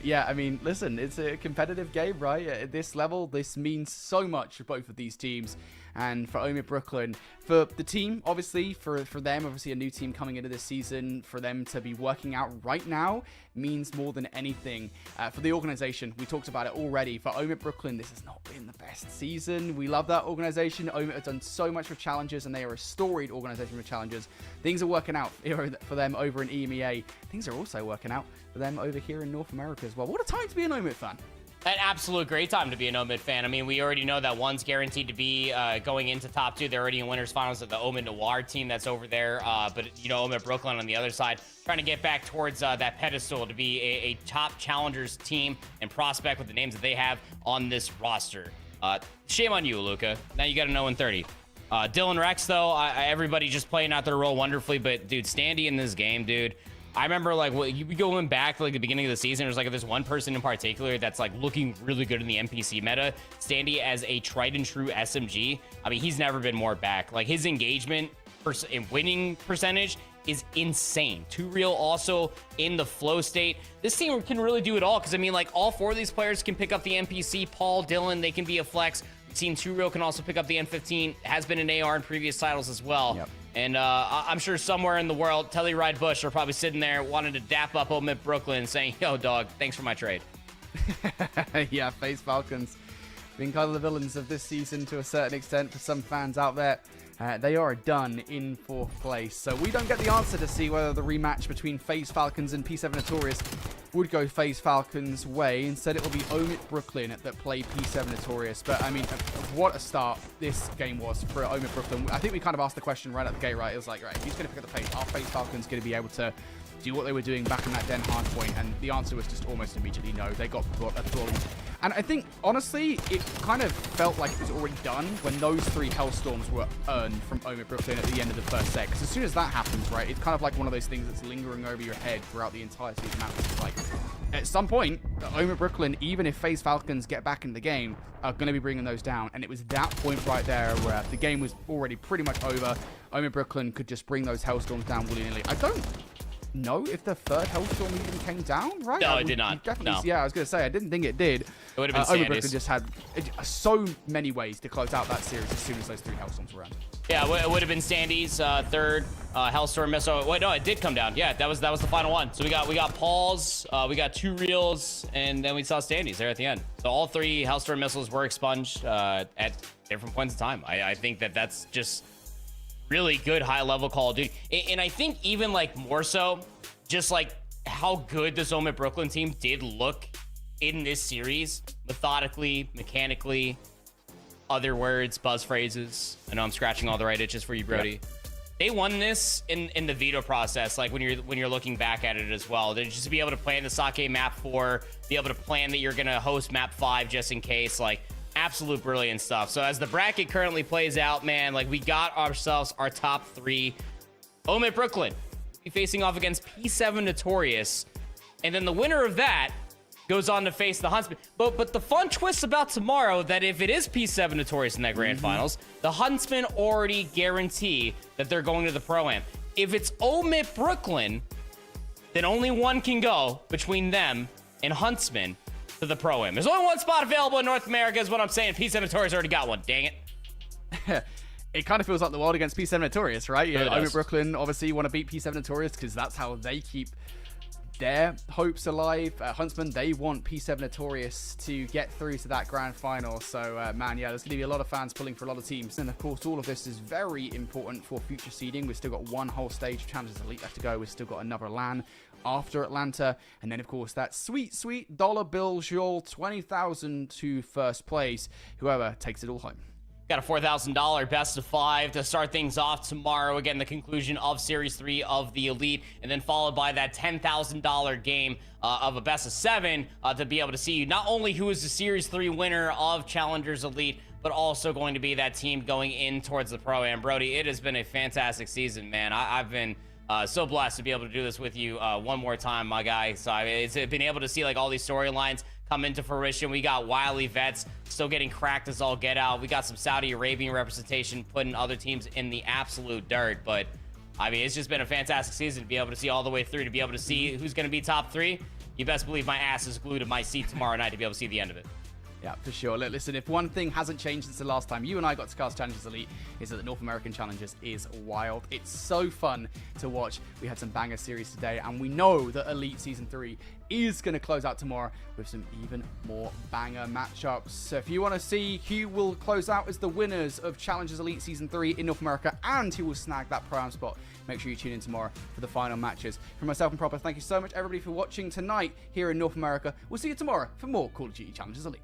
Yeah, I mean, listen, it's a competitive game, right? At this level, this means so much for both of these teams. And for OMIT Brooklyn, for the team, obviously, for them, obviously a new team coming into this season, for them to be working out right now means more than anything. For the organization, we talked about it already. For OMIT Brooklyn, this has not been the best season. We love that organization. OMIT have done so much with challenges, and they are a storied organization with challenges. Things are working out for them over in EMEA. Things are also working out for them over here in North America as well. What a time to be an OMIT fan. An absolute great time to be an OMIT fan. I mean, we already know that one's guaranteed to be going into top 2. They're already in winners finals of the OMNiOir team that's over there. But, you know, OMIT Brooklyn on the other side, trying to get back towards that pedestal to be a top challengers team and prospect with the names that they have on this roster. Shame on you, Luca. Now you got an 0-30. Dylan Rex, though, everybody just playing out their role wonderfully. But, dude, Standy in this game, dude. I remember, like, you going back to, like, the beginning of the season, there's, like, this one person in particular that's, like, looking really good in the NPC meta. Standy as a tried and true SMG. I mean, he's never been more back. Like, his engagement in winning percentage is insane. Too Real also in the flow state. This team can really do it all because, I mean, like, all 4 of these players can pick up the NPC. Paul, Dylan, they can be a flex. We've seen Too Real can also pick up the N15. Has been an AR in previous titles as well. Yep. And I'm sure somewhere in the world, Telly Ride Bush are probably sitting there wanting to dap up OMIT Brooklyn saying, yo, dog, thanks for my trade. Yeah, FaZe Falcons being kind of the villains of this season to a certain extent for some fans out there. They are done in 4th place. So we don't get the answer to see whether the rematch between FaZe Falcons and P7 Notorious would go FaZe Falcons' way. Instead, it will be OMIT Brooklyn that play P7 Notorious. But, I mean, what a start this game was for OMIT Brooklyn. I think we kind of asked the question right at the gate, right? It was like, right, who's going to pick up the pace? Are FaZe Falcons going to be able to do what they were doing back in that Den hard point? And the answer was just almost immediately no. They got absorbed. And I think, honestly, it kind of felt like it was already done when those 3 Hellstorms were earned from OMIT Brooklyn at the end of the first set. Because as soon as that happens, right, it's kind of like one of those things that's lingering over your head throughout the entire season. It's like, at some point, OMIT Brooklyn, even if FaZe Falcons get back in the game, are going to be bringing those down. And it was that point right there where the game was already pretty much over. OMIT Brooklyn could just bring those Hellstorms down willy-nilly. I don't know if the 3rd Hellstorm even came down, right? No, it did not. Definitely, no. Yeah, I was going to say, I didn't think it did. It would have been OMIT Brooklyn just had so many ways to close out that series as soon as those 3 Hellstorms were around. Yeah, it would have been Sandy's 3rd Hellstorm missile. Wait, no, it did come down. Yeah, that was the final one. So we got Paul's, we got 2 Reals, and then we saw Standy's there at the end. So all 3 Hellstorm missiles were expunged at different points in time. I think that's just really good high-level Call of Duty. And I think even, like, more so, just, like, how good this OMIT Brooklyn team did look in this series, methodically, mechanically, other words, buzz phrases. I know I'm scratching all the right itches for you, Brody. Yep. They won this in the veto process, like when you're looking back at it as well. They're just to be able to plan the Sake map 4, be able to plan that you're gonna host map 5 just in case, like, absolute brilliant stuff. So as the bracket currently plays out, man, like, we got ourselves our top 3. OMIT Brooklyn be facing off against P7 Notorious, and then the winner of that goes on to face the Huntsmen. But the fun twist about tomorrow, that if it is P7 Notorious in that grand finals, the Huntsmen already guarantee that they're going to the Pro-Am. If it's OMIT Brooklyn, then only one can go between them and Huntsmen to the Pro-Am. There's only one spot available in North America is what I'm saying. P7 Notorious already got one. Dang it. It kind of feels like the world against P7 Notorious, right? Yeah, Really OMIT Brooklyn obviously want to beat P7 Notorious because that's how they keep their hopes alive. Huntsmen, they want P7 Notorious to get through to that grand final. So, man, yeah, there's going to be a lot of fans pulling for a lot of teams. And, of course, all of this is very important for future seeding. We've still got one whole stage of Challengers Elite left to go. We've still got another LAN after Atlanta. And then, of course, that sweet, sweet dollar bill jewel, 20,000 to first place. Whoever takes it all home. Got a $4,000 best of 5 to start things off tomorrow. Again, the conclusion of Series 3 of the Elite, and then followed by that $10,000 game of a best of 7 to be able to see not only who is the Series 3 winner of Challengers Elite, but also going to be that team going in towards the Pro-Am. Brody, it has been a fantastic season, man. I've been so blessed to be able to do this with you one more time, my guy. So it's been able to see like all these storylines come into fruition. We got Wily Vets still getting cracked as all get out. We got some Saudi Arabian representation putting other teams in the absolute dirt. But I mean, it's just been a fantastic season to be able to see all the way through, to be able to see who's going to be top 3. You best believe my ass is glued to my seat tomorrow night to be able to see the end of it. Yeah, for sure. Look, listen, if one thing hasn't changed since the last time you and I got to cast Challengers Elite, is that the North American Challengers is wild. It's so fun to watch. We had some banger series today, and we know that Elite Season 3 is going to close out tomorrow with some even more banger matchups. So if you want to see who will close out as the winners of Challengers Elite Season 3 in North America and who will snag that Pro Am spot, make sure you tune in tomorrow for the final matches. From myself and Proper, thank you so much, everybody, for watching tonight here in North America. We'll see you tomorrow for more Call of Duty Challengers Elite.